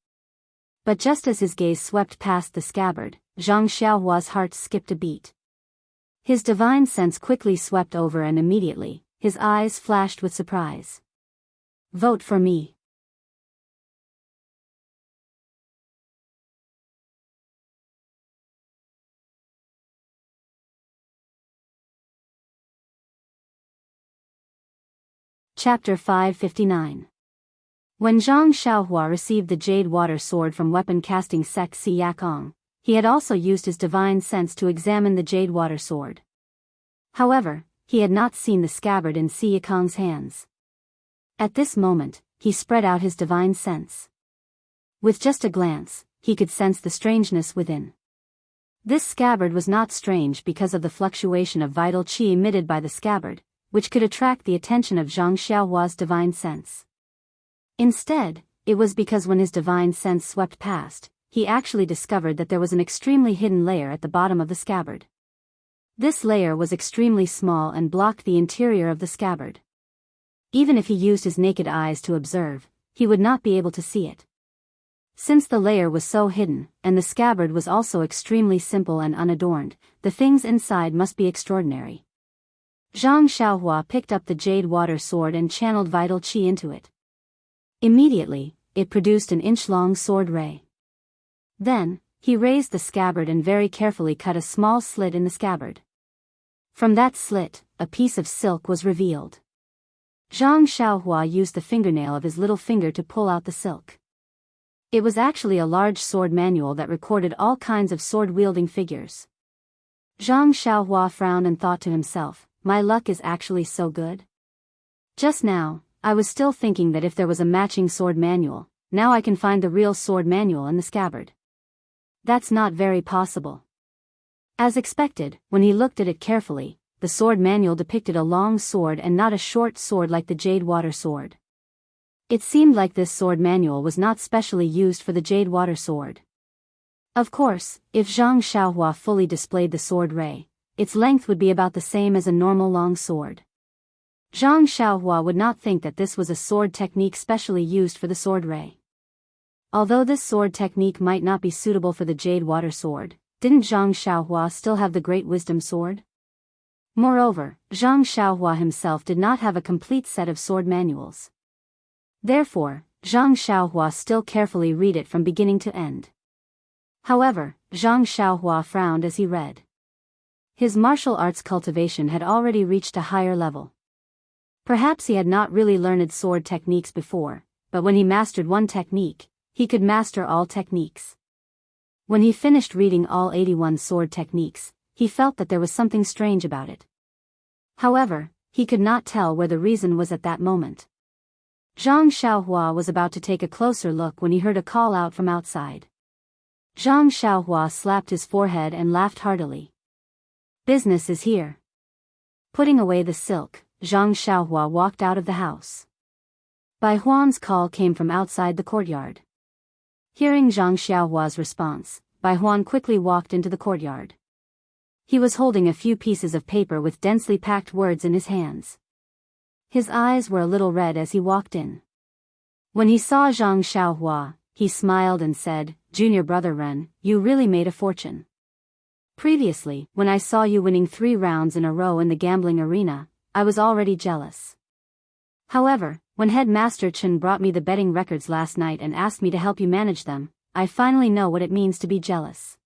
But just as his gaze swept past the scabbard, Zhang Xiaohua's heart skipped a beat. His divine sense quickly swept over and immediately, his eyes flashed with surprise. Vote for me. Chapter 559. When Zhang Xiaohua received the jade water sword from weapon-casting sect Si Yakong, he had also used his divine sense to examine the jade water sword. However, he had not seen the scabbard in Si Yakong's hands. At this moment, he spread out his divine sense. With just a glance, he could sense the strangeness within. This scabbard was not strange because of the fluctuation of vital qi emitted by the scabbard, which could attract the attention of Zhang Xiaohua's divine sense. Instead, it was because when his divine sense swept past, he actually discovered that there was an extremely hidden layer at the bottom of the scabbard. This layer was extremely small and blocked the interior of the scabbard. Even if he used his naked eyes to observe, he would not be able to see it. Since the layer was so hidden, and the scabbard was also extremely simple and unadorned, the things inside must be extraordinary. Zhang Xiaohua picked up the jade water sword and channeled vital qi into it. Immediately, it produced an inch-long sword ray. Then, he raised the scabbard and very carefully cut a small slit in the scabbard. From that slit, a piece of silk was revealed. Zhang Xiaohua used the fingernail of his little finger to pull out the silk. It was actually a large sword manual that recorded all kinds of sword-wielding figures. Zhang Xiaohua frowned and thought to himself, my luck is actually so good. Just now, I was still thinking that if there was a matching sword manual, now I can find the real sword manual in the scabbard. That's not very possible. As expected, when he looked at it carefully, the sword manual depicted a long sword and not a short sword like the jade water sword. It seemed like this sword manual was not specially used for the jade water sword. Of course, if Zhang Xiaohua fully displayed the sword ray, its length would be about the same as a normal long sword. Zhang Xiaohua would not think that this was a sword technique specially used for the sword ray. Although this sword technique might not be suitable for the jade water sword, didn't Zhang Xiaohua still have the great wisdom sword? Moreover, Zhang Xiaohua himself did not have a complete set of sword manuals. Therefore, Zhang Xiaohua still carefully read it from beginning to end. However, Zhang Xiaohua frowned as he read. His martial arts cultivation had already reached a higher level. Perhaps he had not really learned sword techniques before, but when he mastered one technique, he could master all techniques. When he finished reading all 81 sword techniques, he felt that there was something strange about it. However, he could not tell where the reason was at that moment. Zhang Xiaohua was about to take a closer look when he heard a call out from outside. Zhang Xiaohua slapped his forehead and laughed heartily. Business is here. Putting away the silk, Zhang Xiaohua walked out of the house. Bai Huan's call came from outside the courtyard. Hearing Zhang Xiaohua's response, Bai Huan quickly walked into the courtyard. He was holding a few pieces of paper with densely packed words in his hands. His eyes were a little red as he walked in. When he saw Zhang Xiaohua, he smiled and said, "Junior brother Ren, you really made a fortune. Previously, when I saw you winning 3 rounds in a row in the gambling arena, I was already jealous. However, when Headmaster Chen brought me the betting records last night and asked me to help you manage them, I finally know what it means to be jealous."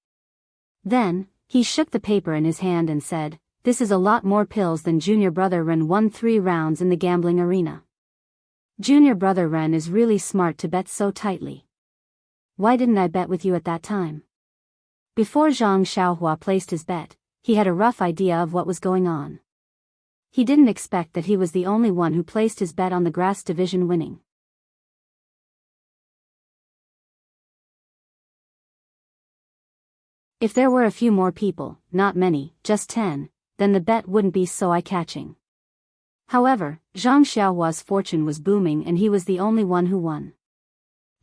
Then, he shook the paper in his hand and said, "This is a lot more pills than Junior brother Ren won 3 rounds in the gambling arena. Junior brother Ren is really smart to bet so tightly. Why didn't I bet with you at that time?" Before Zhang Xiaohua placed his bet, he had a rough idea of what was going on. He didn't expect that he was the only one who placed his bet on the grass division winning. If there were a few more people, not many, just 10, then the bet wouldn't be so eye-catching. However, Zhang Xiaohua's fortune was booming and he was the only one who won.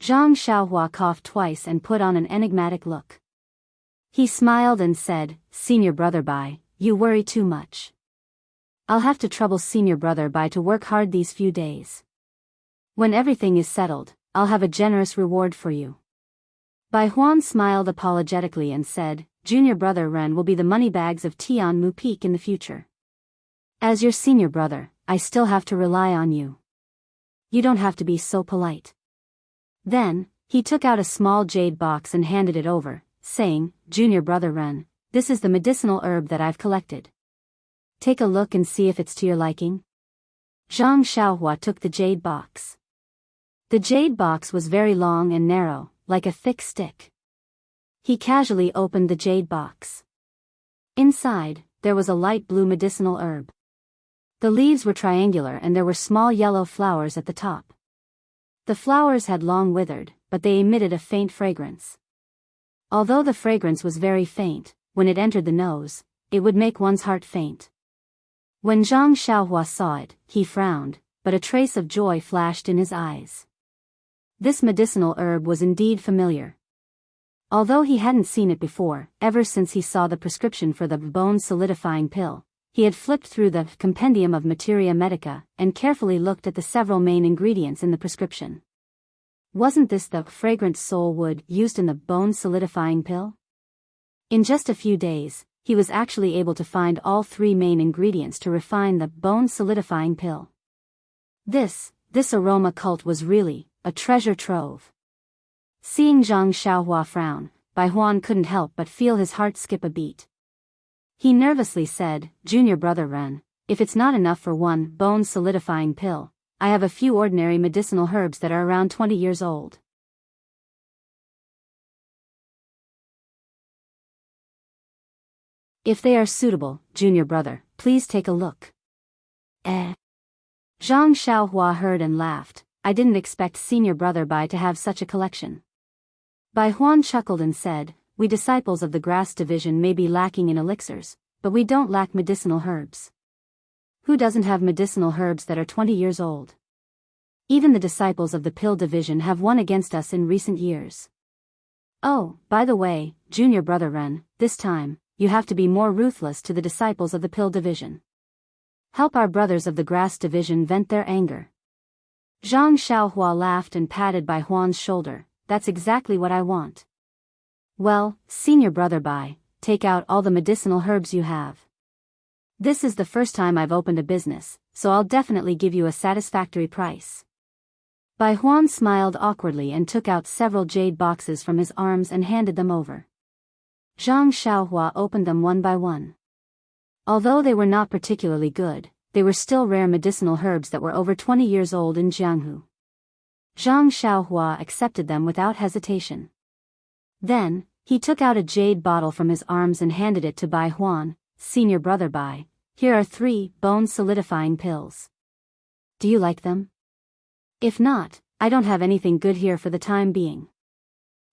Zhang Xiaohua coughed twice and put on an enigmatic look. He smiled and said, "Senior brother Bai, you worry too much. I'll have to trouble senior brother Bai to work hard these few days. When everything is settled, I'll have a generous reward for you." Bai Huan smiled apologetically and said, "Junior brother Ren will be the moneybags of Tianmu Peak in the future. As your senior brother, I still have to rely on you. You don't have to be so polite." Then, he took out a small jade box and handed it over, saying, "Junior brother Ren, this is the medicinal herb that I've collected. Take a look and see if it's to your liking." Zhang Xiaohua took the jade box. The jade box was very long and narrow, like a thick stick. He casually opened the jade box. Inside, there was a light blue medicinal herb. The leaves were triangular and there were small yellow flowers at the top. The flowers had long withered, but they emitted a faint fragrance. Although the fragrance was very faint, when it entered the nose, it would make one's heart faint. When Zhang Xiaohua saw it, he frowned, but a trace of joy flashed in his eyes. This medicinal herb was indeed familiar. Although he hadn't seen it before, ever since he saw the prescription for the bone-solidifying pill, he had flipped through the compendium of Materia Medica and carefully looked at the several main ingredients in the prescription. Wasn't this the fragrant soul wood used in the bone-solidifying pill? In just a few days, he was actually able to find all 3 main ingredients to refine the bone-solidifying pill. This aroma cult was really a treasure trove. Seeing Zhang Xiaohua frown, Bai Huan couldn't help but feel his heart skip a beat. He nervously said, "Junior brother Ren, if it's not enough for one bone-solidifying pill, I have a few ordinary medicinal herbs that are around 20 years old. If they are suitable, junior brother, please take a look." Zhang Xiaohua heard and laughed. "I didn't expect senior brother Bai to have such a collection." Bai Huan chuckled and said, "We disciples of the grass division may be lacking in elixirs, but we don't lack medicinal herbs. Who doesn't have medicinal herbs that are 20 years old? Even the disciples of the pill division have won against us in recent years. Oh, by the way, junior brother Ren, this time, you have to be more ruthless to the disciples of the pill division. Help our brothers of the grass division vent their anger." Zhang Xiaohua laughed and patted Bai Huan's shoulder. "That's exactly what I want. Well, senior brother Bai, take out all the medicinal herbs you have. This is the first time I've opened a business, so I'll definitely give you a satisfactory price." Bai Huan smiled awkwardly and took out several jade boxes from his arms and handed them over. Zhang Xiaohua opened them one by one. Although they were not particularly good, they were still rare medicinal herbs that were over 20 years old in Jianghu. Zhang Xiaohua accepted them without hesitation. Then, he took out a jade bottle from his arms and handed it to Bai Huan. "Senior brother Bai, here are 3 bone-solidifying pills. Do you like them? If not, I don't have anything good here for the time being.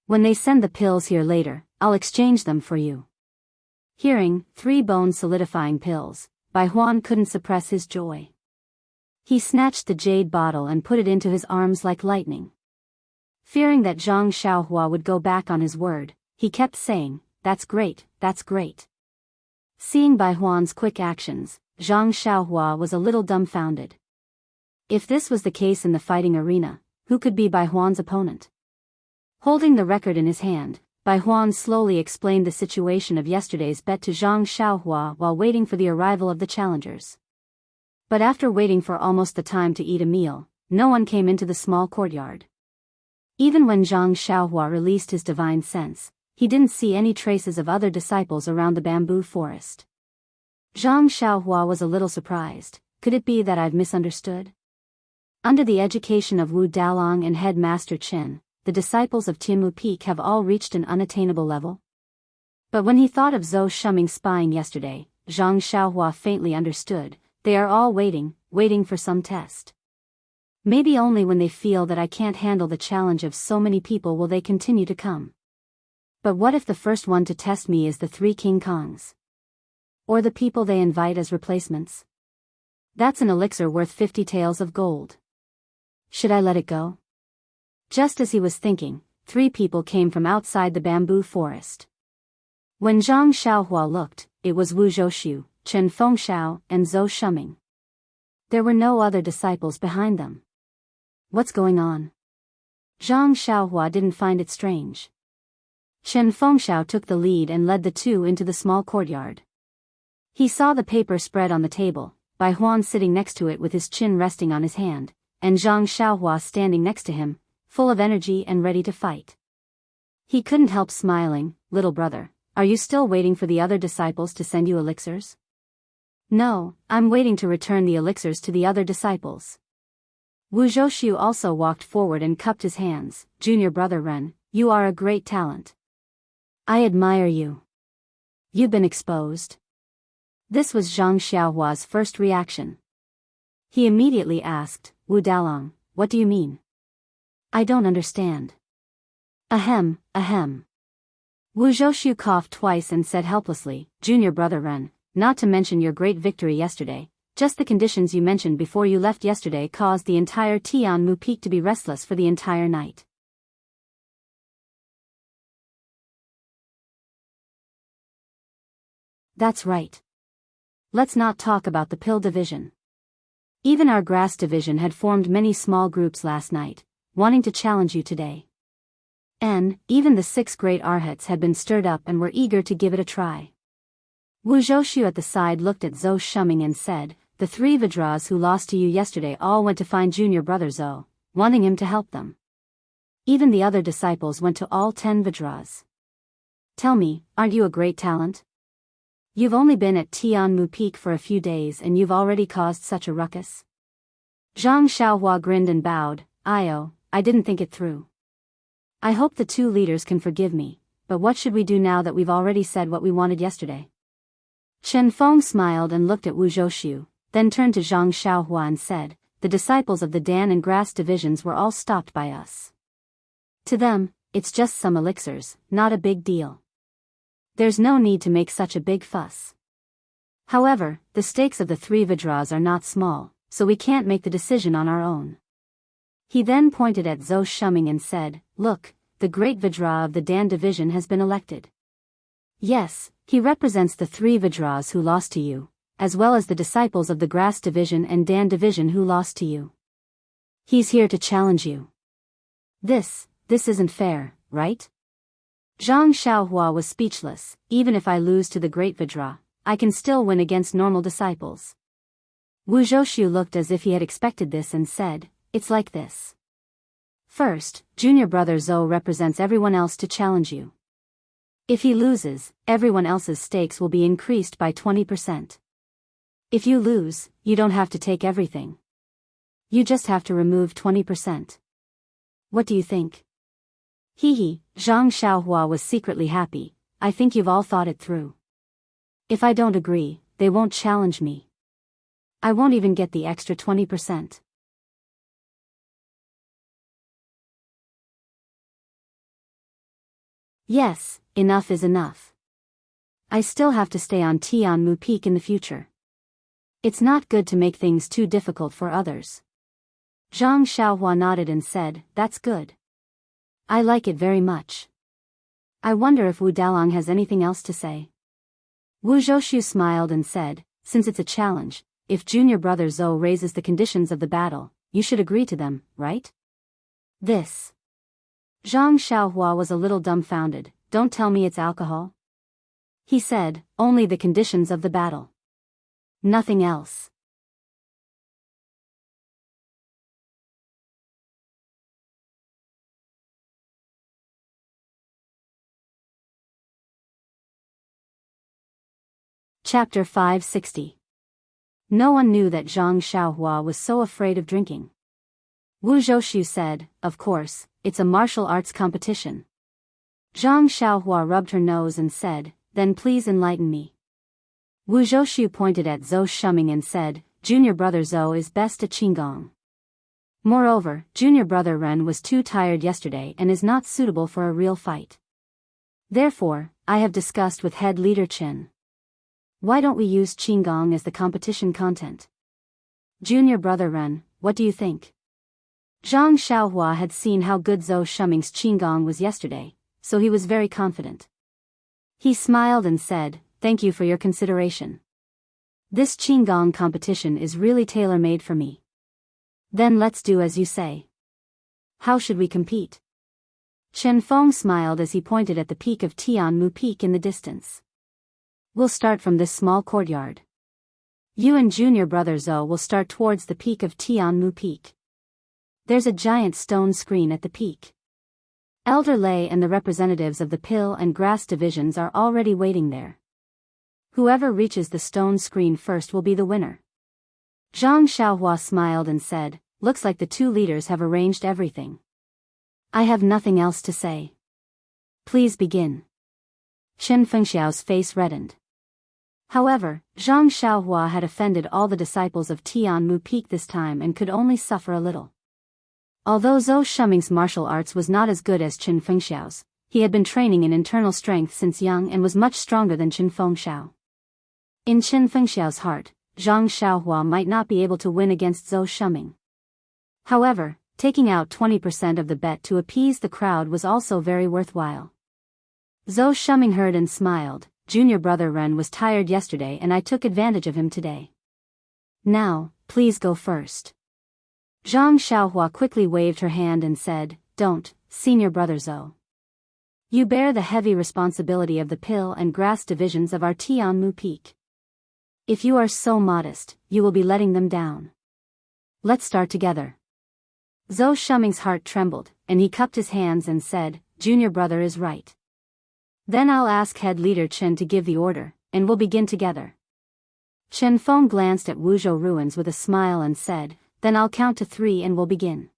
When they send the pills here later, I'll exchange them for you." Hearing 3 bone-solidifying pills, Bai Huan couldn't suppress his joy. He snatched the jade bottle and put it into his arms like lightning. Fearing that Zhang Xiaohua would go back on his word, he kept saying, "That's great, that's great." Seeing Bai Huan's quick actions, Zhang Xiaohua was a little dumbfounded. If this was the case in the fighting arena, who could be Bai Huan's opponent? Holding the record in his hand, Bai Huan slowly explained the situation of yesterday's bet to Zhang Xiaohua while waiting for the arrival of the challengers. But after waiting for almost the time to eat a meal, no one came into the small courtyard. Even when Zhang Xiaohua released his divine sense, he didn't see any traces of other disciples around the bamboo forest. Zhang Xiaohua was a little surprised. Could it be that I've misunderstood? Under the education of Wu Dalong and Headmaster Chen, the disciples of Tianmu Peak have all reached an unattainable level? But when he thought of Zhou Shuming spying yesterday, Zhang Xiaohua faintly understood. They are all waiting for some test. Maybe only when they feel that I can't handle the challenge of so many people will they continue to come. But what if the first one to test me is the 3 King Kongs? Or the people they invite as replacements? That's an elixir worth 50 taels of gold. Should I let it go? Just as he was thinking, 3 people came from outside the bamboo forest. When Zhang Xiaohua looked, it was Wu Zhouxiu, Chen Fengxiao, and Zhou Shuming. There were no other disciples behind them. What's going on? Zhang Xiaohua didn't find it strange. Chen Fengxiao took the lead and led the 2 into the small courtyard. He saw the paper spread on the table, Bai Huan sitting next to it with his chin resting on his hand, and Zhang Xiaohua standing next to him, full of energy and ready to fight. He couldn't help smiling. Little brother, are you still waiting for the other disciples to send you elixirs? No, I'm waiting to return the elixirs to the other disciples. Wu Zhouxiu also walked forward and cupped his hands. Junior brother Ren, you are a great talent. I admire you. You've been exposed. This was Zhang Xiaohua's first reaction. He immediately asked, Wu Dalong, what do you mean? I don't understand. Ahem, ahem. Wu Zhouxiu coughed twice and said helplessly, Junior brother Ren, not to mention your great victory yesterday, just the conditions you mentioned before you left yesterday caused the entire Tianmu Peak to be restless for the entire night. That's right. Let's not talk about the pill division. Even our grass division had formed many small groups last night, wanting to challenge you today. And even the 6 great arhats had been stirred up and were eager to give it a try. Wu Zhouxiu at the side looked at Zhou Shuming and said, the 3 Vidras who lost to you yesterday all went to find junior brother Zhou, wanting him to help them. Even the other disciples went to all 10 Vidras. Tell me, aren't you a great talent? You've only been at Tianmu Peak for a few days and you've already caused such a ruckus? Zhang Xiaohua grinned and bowed. I didn't think it through. I hope the 2 leaders can forgive me, but what should we do now that we've already said what we wanted yesterday? Chen Feng smiled and looked at Wu Zhouxiu, then turned to Zhang Xiaohua and said, the disciples of the Dan and Grass divisions were all stopped by us. To them, it's just some elixirs, not a big deal. There's no need to make such a big fuss. However, the stakes of the 3 Vidras are not small, so we can't make the decision on our own. He then pointed at Zhou Shuming and said, look, the great Vidra of the Dan division has been elected. Yes, he represents the 3 Vidras who lost to you, as well as the disciples of the Grass division and Dan division who lost to you. He's here to challenge you. This isn't fair, right? Zhang Xiaohua was speechless. Even if I lose to the great Vidra, I can still win against normal disciples. Wu Zhouxiu looked as if he had expected this and said, it's like this. First, junior brother Zhou represents everyone else to challenge you. If he loses, everyone else's stakes will be increased by 20%. If you lose, you don't have to take everything. You just have to remove 20%. What do you think? Hee, Zhang Xiaohua was secretly happy. I think you've all thought it through. If I don't agree, they won't challenge me. I won't even get the extra 20%. Yes, enough is enough. I still have to stay on Tianmu Peak in the future. It's not good to make things too difficult for others. Zhang Xiaohua nodded and said, that's good. I like it very much. I wonder if Wu Dalong has anything else to say. Wu Zhouxiu smiled and said, since it's a challenge, if junior brother Zhou raises the conditions of the battle, you should agree to them, right? This. Zhang Xiaohua was a little dumbfounded. Don't tell me it's alcohol? He said, only the conditions of the battle. Nothing else. Chapter 560. No one knew that Zhang Xiaohua was so afraid of drinking. Wu Zhouxiu said, of course, it's a martial arts competition. Zhang Xiaohua rubbed her nose and said, then please enlighten me. Wu Zhouxiu pointed at Zhou Shuming and said, junior brother Zhou is best at Qigong. Moreover, junior brother Ren was too tired yesterday and is not suitable for a real fight. Therefore, I have discussed with head leader Chen. Why don't we use Qigong as the competition content? Junior brother Ren, what do you think? Zhang Xiaohua had seen how good Zhou Shuming's Qigong was yesterday, so he was very confident. He smiled and said, thank you for your consideration. This Qigong competition is really tailor-made for me. Then let's do as you say. How should we compete? Chen Feng smiled as he pointed at the peak of Tianmu Peak in the distance. We'll start from this small courtyard. You and junior brother Zhou will start towards the peak of Tianmu Peak. There's a giant stone screen at the peak. Elder Lei and the representatives of the pill and grass divisions are already waiting there. Whoever reaches the stone screen first will be the winner. Zhang Xiaohua smiled and said, looks like the two leaders have arranged everything. I have nothing else to say. Please begin. Chen Fengxiao's face reddened. However, Zhang Xiaohua had offended all the disciples of Tianmu Peak this time and could only suffer a little. Although Zhou Shuming's martial arts was not as good as Chen Fengxiao's, he had been training in internal strength since young and was much stronger than Chen Fengxiao. In Chen Fengxiao's heart, Zhang Xiaohua might not be able to win against Zhou Shuming. However, taking out 20% of the bet to appease the crowd was also very worthwhile. Zhou Shuming heard and smiled. Junior brother Ren was tired yesterday and I took advantage of him today. Now, please go first. Zhang Xiaohua quickly waved her hand and said, don't, senior brother Zhou. You bear the heavy responsibility of the pill and grass divisions of our Tianmu Peak. If you are so modest, you will be letting them down. Let's start together. Zhou Shuming's heart trembled, and he cupped his hands and said, junior brother is right. Then I'll ask head leader Chen to give the order, and we'll begin together. Chen Feng glanced at Wuzhou ruins with a smile and said, then I'll count to 3 and we'll begin.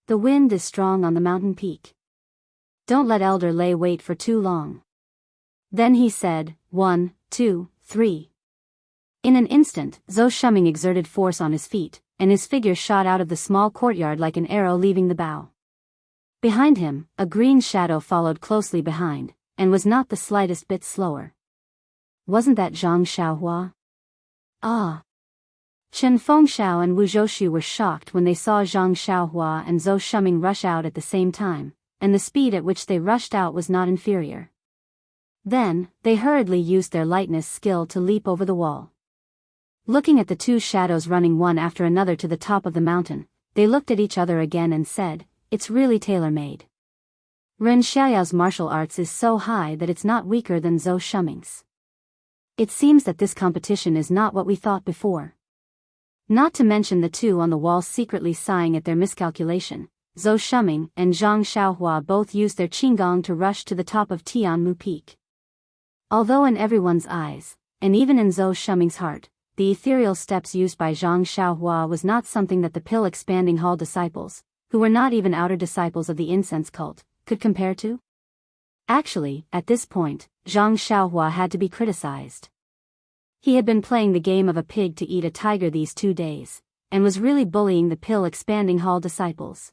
The wind is strong on the mountain peak. Don't let Elder Lei wait for too long. Then he said, 1, 2, 3. In an instant, Zhou Shuming exerted force on his feet, and his figure shot out of the small courtyard like an arrow leaving the bow. Behind him, a green shadow followed closely behind, and was not the slightest bit slower. Wasn't that Zhang Xiaohua? Ah! Chen Fengxiao and Wu Zhouxiu were shocked when they saw Zhang Xiaohua and Zhou Shuming rush out at the same time, and the speed at which they rushed out was not inferior. Then, they hurriedly used their lightness skill to leap over the wall. Looking at the two shadows running one after another to the top of the mountain, they looked at each other again and said, it's really tailor-made. Ren Xiaoyao's martial arts is so high that it's not weaker than Zhou Shuming's. It seems that this competition is not what we thought before. Not to mention the two on the wall secretly sighing at their miscalculation, Zhou Shuming and Zhang Xiaohua both used their Qigong to rush to the top of Tianmu Peak. Although in everyone's eyes, and even in Zhou Shuming's heart, the ethereal steps used by Zhang Xiaohua was not something that the pill expanding hall disciples, who were not even outer disciples of the incense cult, could compare to? Actually, at this point, Zhang Xiaohua had to be criticized. He had been playing the game of a pig to eat a tiger these 2 days, and was really bullying the pill expanding hall disciples.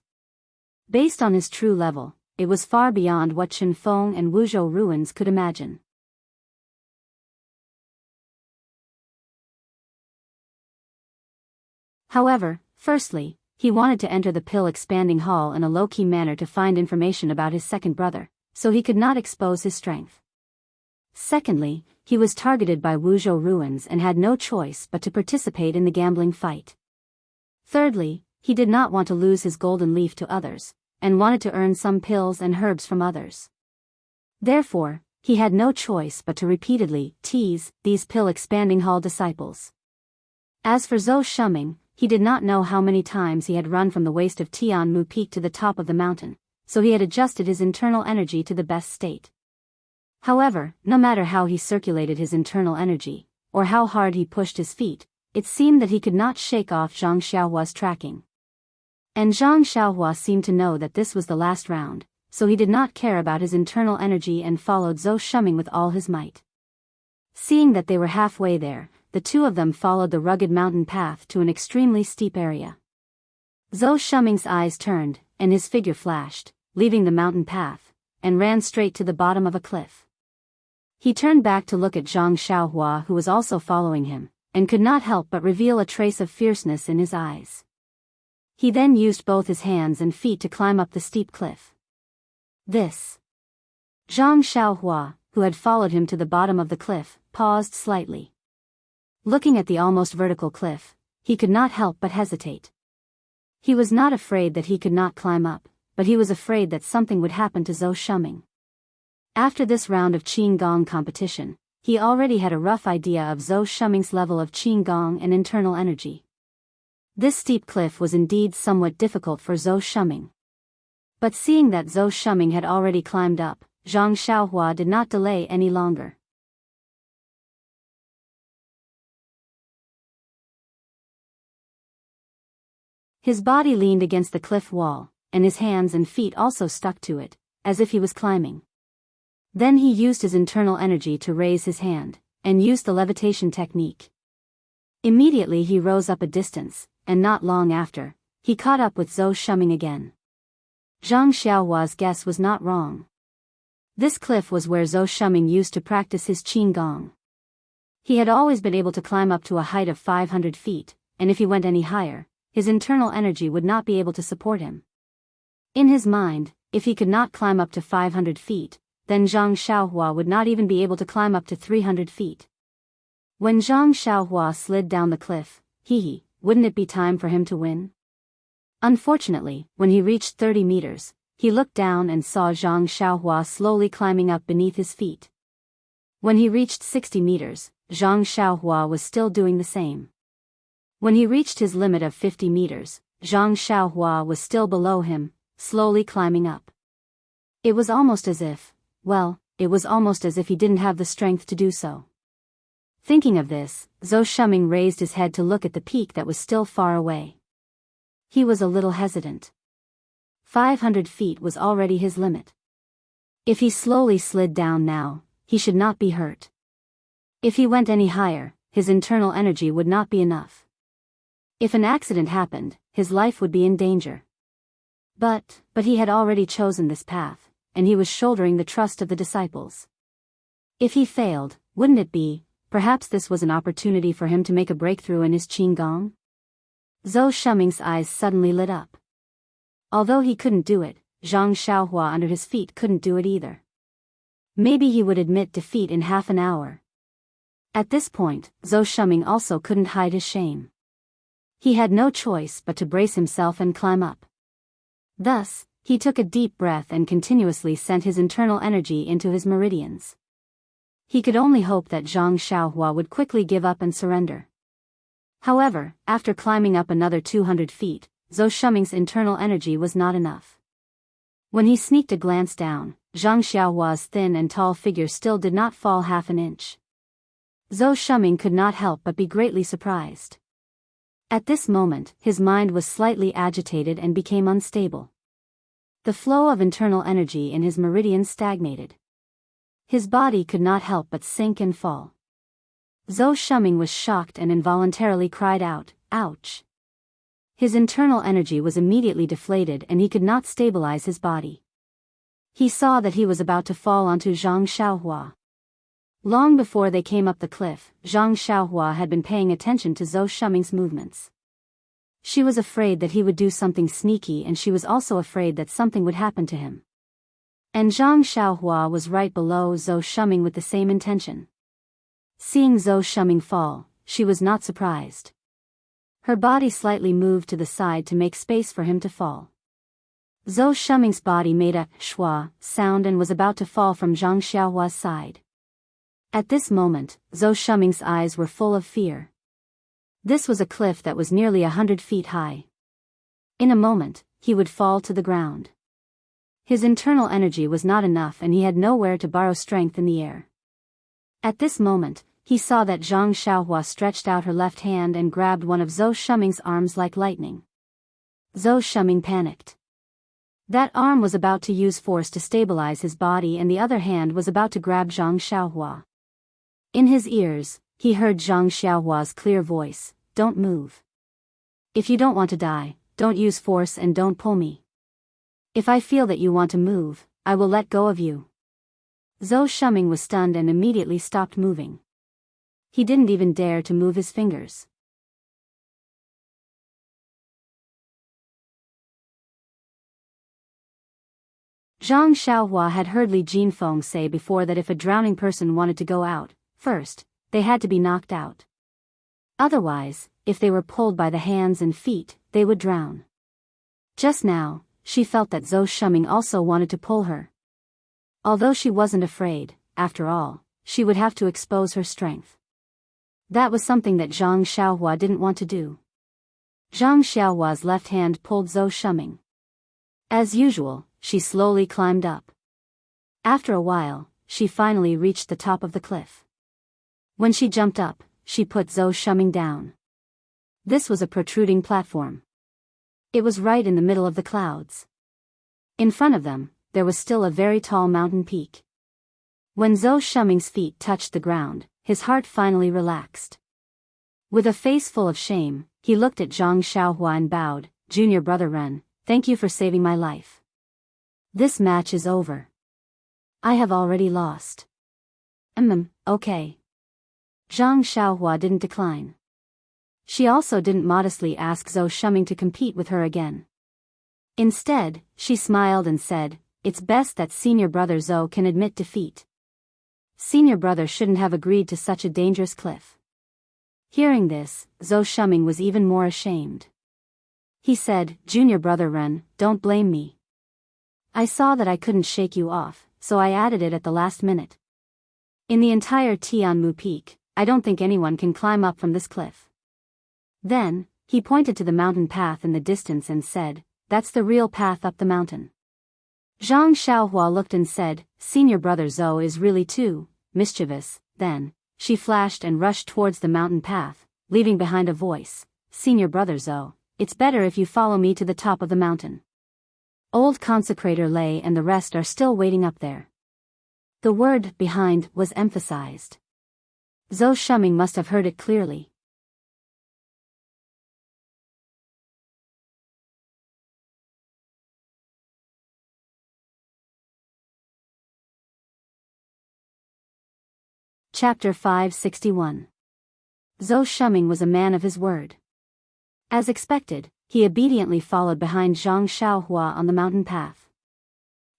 Based on his true level, it was far beyond what Chen Feng and Wuzhou ruins could imagine. However, firstly, he wanted to enter the pill expanding hall in a low-key manner to find information about his second brother, so he could not expose his strength. Secondly, he was targeted by Wuzhou ruins and had no choice but to participate in the gambling fight. Thirdly, he did not want to lose his golden leaf to others, and wanted to earn some pills and herbs from others. Therefore, he had no choice but to repeatedly tease these pill-expanding hall disciples. As for Zhou Shuming, he did not know how many times he had run from the waist of Tianmu Peak to the top of the mountain, so he had adjusted his internal energy to the best state. However, no matter how he circulated his internal energy, or how hard he pushed his feet, it seemed that he could not shake off Zhang Xiaohua's tracking. And Zhang Xiaohua seemed to know that this was the last round, so he did not care about his internal energy and followed Zhou Shuming with all his might. Seeing that they were halfway there, the two of them followed the rugged mountain path to an extremely steep area. Zhou Shuming's eyes turned, and his figure flashed, leaving the mountain path, and ran straight to the bottom of a cliff. He turned back to look at Zhang Xiaohua, who was also following him, and could not help but reveal a trace of fierceness in his eyes. He then used both his hands and feet to climb up the steep cliff. This. Zhang Xiaohua, who had followed him to the bottom of the cliff, paused slightly. Looking at the almost vertical cliff, he could not help but hesitate. He was not afraid that he could not climb up, but he was afraid that something would happen to Zhou Shuming. After this round of Qinggong competition, he already had a rough idea of Zhou Shuming's level of Qinggong and internal energy. This steep cliff was indeed somewhat difficult for Zhou Shuming. But seeing that Zhou Shuming had already climbed up, Zhang Xiaohua did not delay any longer. His body leaned against the cliff wall, and his hands and feet also stuck to it, as if he was climbing. Then he used his internal energy to raise his hand, and used the levitation technique. Immediately he rose up a distance, and not long after, he caught up with Zhou Shuming again. Zhang Xiaohua's guess was not wrong. This cliff was where Zhou Shuming used to practice his Qinggong. He had always been able to climb up to a height of 500 feet, and if he went any higher, his internal energy would not be able to support him. In his mind, if he could not climb up to 500 feet, then Zhang Xiaohua would not even be able to climb up to 300 feet. When Zhang Xiaohua slid down the cliff, wouldn't it be time for him to win? Unfortunately, when he reached 30 meters, he looked down and saw Zhang Xiaohua slowly climbing up beneath his feet. When he reached 60 meters, Zhang Xiaohua was still doing the same. When he reached his limit of 50 meters, Zhang Xiaohua was still below him, slowly climbing up. It was almost as if he didn't have the strength to do so. Thinking of this, Zhou Shuming raised his head to look at the peak that was still far away. He was a little hesitant. 500 feet was already his limit. If he slowly slid down now, he should not be hurt. If he went any higher, his internal energy would not be enough. If an accident happened, his life would be in danger. But he had already chosen this path, and he was shouldering the trust of the disciples. If he failed, wouldn't it be, perhaps this was an opportunity for him to make a breakthrough in his Qinggong? Zhou Shuming's eyes suddenly lit up. Although he couldn't do it, Zhang Xiaohua under his feet couldn't do it either. Maybe he would admit defeat in half an hour. At this point, Zhou Shuming also couldn't hide his shame. He had no choice but to brace himself and climb up. Thus, he took a deep breath and continuously sent his internal energy into his meridians. He could only hope that Zhang Xiaohua would quickly give up and surrender. However, after climbing up another 200 feet, Zhou Shuming's internal energy was not enough. When he sneaked a glance down, Zhang Xiaohua's thin and tall figure still did not fall half an inch. Zhou Shuming could not help but be greatly surprised. At this moment, his mind was slightly agitated and became unstable. The flow of internal energy in his meridians stagnated. His body could not help but sink and fall. Zhou Shuming was shocked and involuntarily cried out, "Ouch!" His internal energy was immediately deflated and he could not stabilize his body. He saw that he was about to fall onto Zhang Xiaohua. Long before they came up the cliff, Zhang Xiaohua had been paying attention to Zhou Shuming's movements. She was afraid that he would do something sneaky, and she was also afraid that something would happen to him. And Zhang Xiaohua was right below Zhou Shuming with the same intention. Seeing Zhou Shuming fall, she was not surprised. Her body slightly moved to the side to make space for him to fall. Zhou Shuming's body made a schwa sound and was about to fall from Zhang Xiaohua's side. At this moment, Zhou Shuming's eyes were full of fear. This was a cliff that was nearly 100 feet high. In a moment, he would fall to the ground. His internal energy was not enough and he had nowhere to borrow strength in the air. At this moment, he saw that Zhang Xiaohua stretched out her left hand and grabbed one of Zhou Shuming's arms like lightning. Zhou Shuming panicked. That arm was about to use force to stabilize his body and the other hand was about to grab Zhang Xiaohua. In his ears, he heard Zhang Xiaohua's clear voice, "Don't move. If you don't want to die, don't use force and don't pull me. If I feel that you want to move, I will let go of you." Zhou Shuming was stunned and immediately stopped moving. He didn't even dare to move his fingers. Zhang Xiaohua had heard Li Jinfeng say before that if a drowning person wanted to go out, first, they had to be knocked out. Otherwise, if they were pulled by the hands and feet, they would drown. Just now, she felt that Zhou Shuming also wanted to pull her. Although she wasn't afraid, after all, she would have to expose her strength. That was something that Zhang Xiaohua didn't want to do. Zhang Xiaohua's left hand pulled Zhou Shuming. As usual, she slowly climbed up. After a while, she finally reached the top of the cliff. When she jumped up, she put Zhou Shuming down. This was a protruding platform. It was right in the middle of the clouds. In front of them, there was still a very tall mountain peak. When Zhou Shuming's feet touched the ground, his heart finally relaxed. With a face full of shame, he looked at Zhang Xiaohua and bowed, "Junior brother Ren, thank you for saving my life. This match is over. I have already lost." Okay. Zhang Xiaohua didn't decline. She also didn't modestly ask Zhou Shuming to compete with her again. Instead, she smiled and said, "It's best that senior brother Zhou can admit defeat. Senior brother shouldn't have agreed to such a dangerous cliff." Hearing this, Zhou Shuming was even more ashamed. He said, "Junior brother Ren, don't blame me. I saw that I couldn't shake you off, so I added it at the last minute. In the entire Tianmu Peak, I don't think anyone can climb up from this cliff." Then, he pointed to the mountain path in the distance and said, "That's the real path up the mountain." Zhang Xiaohua looked and said, "Senior brother Zhou is really too mischievous." Then, she flashed and rushed towards the mountain path, leaving behind a voice, "Senior brother Zhou, it's better if you follow me to the top of the mountain. Old Consecrator Lei and the rest are still waiting up there." The word "behind" was emphasized. Zhou Shuming must have heard it clearly. Chapter 561. Zhou Shuming was a man of his word. As expected, he obediently followed behind Zhang Xiaohua on the mountain path.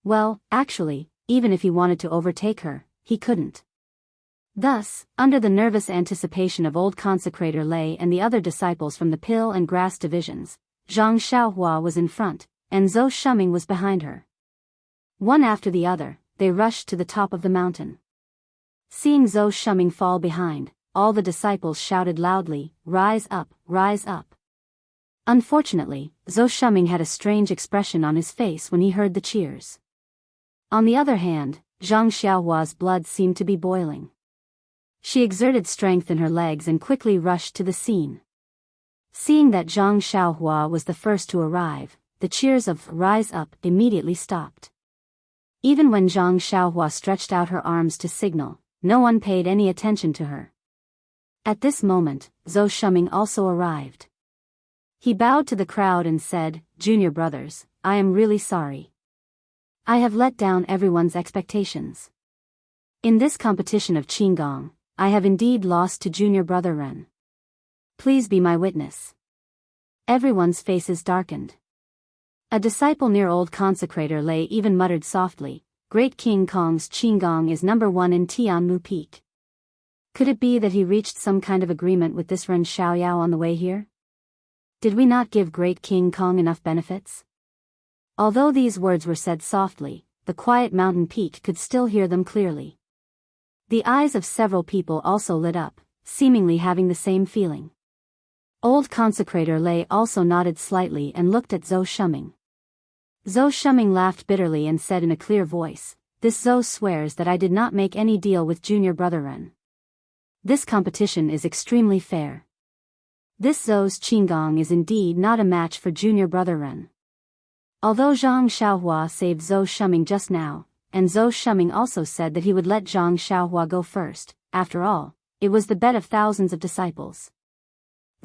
Well, actually, even if he wanted to overtake her, he couldn't. Thus, under the nervous anticipation of old Consecrator Lei and the other disciples from the pill and grass divisions, Zhang Xiaohua was in front, and Zhou Shuming was behind her. One after the other, they rushed to the top of the mountain. Seeing Zhou Shuming fall behind, all the disciples shouted loudly, "Rise up, rise up." Unfortunately, Zhou Shuming had a strange expression on his face when he heard the cheers. On the other hand, Zhang Xiaohua's blood seemed to be boiling. She exerted strength in her legs and quickly rushed to the scene. Seeing that Zhang Xiaohua was the first to arrive, the cheers of "Rise up" immediately stopped. Even when Zhang Xiaohua stretched out her arms to signal, no one paid any attention to her. At this moment, Zhou Shuming also arrived. He bowed to the crowd and said, "Junior brothers, I am really sorry. I have let down everyone's expectations. In this competition of Qinggong, I have indeed lost to junior brother Ren. Please be my witness." Everyone's faces darkened. A disciple near old Consecrator Lei even muttered softly, "Great King Kong's Qinggong is #1 in Tianmu Peak. Could it be that he reached some kind of agreement with this Ren Xiaoyao on the way here? Did we not give Great King Kong enough benefits? Although these words were said softly, the quiet mountain peak could still hear them clearly. The eyes of several people also lit up, seemingly having the same feeling. Old consecrator Lei also nodded slightly and looked at Zhou Shuming. Zhou Shuming laughed bitterly and said in a clear voice, "This Zhou swears that I did not make any deal with junior brother Ren. This competition is extremely fair. This Zhou's Qinggong is indeed not a match for junior brother Ren." Although Zhang Xiaohua saved Zhou Shuming just now, and Zhou Shuming also said that he would let Zhang Xiaohua go first, after all, it was the bet of thousands of disciples.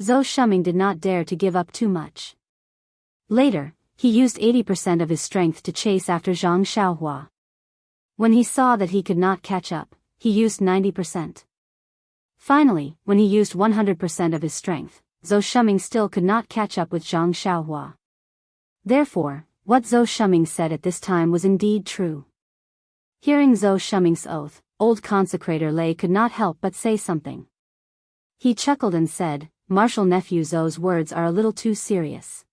Zhou Shuming did not dare to give up too much. Later, he used 80% of his strength to chase after Zhang Xiaohua. When he saw that he could not catch up, he used 90%. Finally, when he used 100% of his strength, Zhou Shuming still could not catch up with Zhang Xiaohua. Therefore, what Zhou Shuming said at this time was indeed true. Hearing Zhou Shuming's oath, old consecrator Lei could not help but say something. He chuckled and said, "Martial nephew Zhou's words are a little too serious.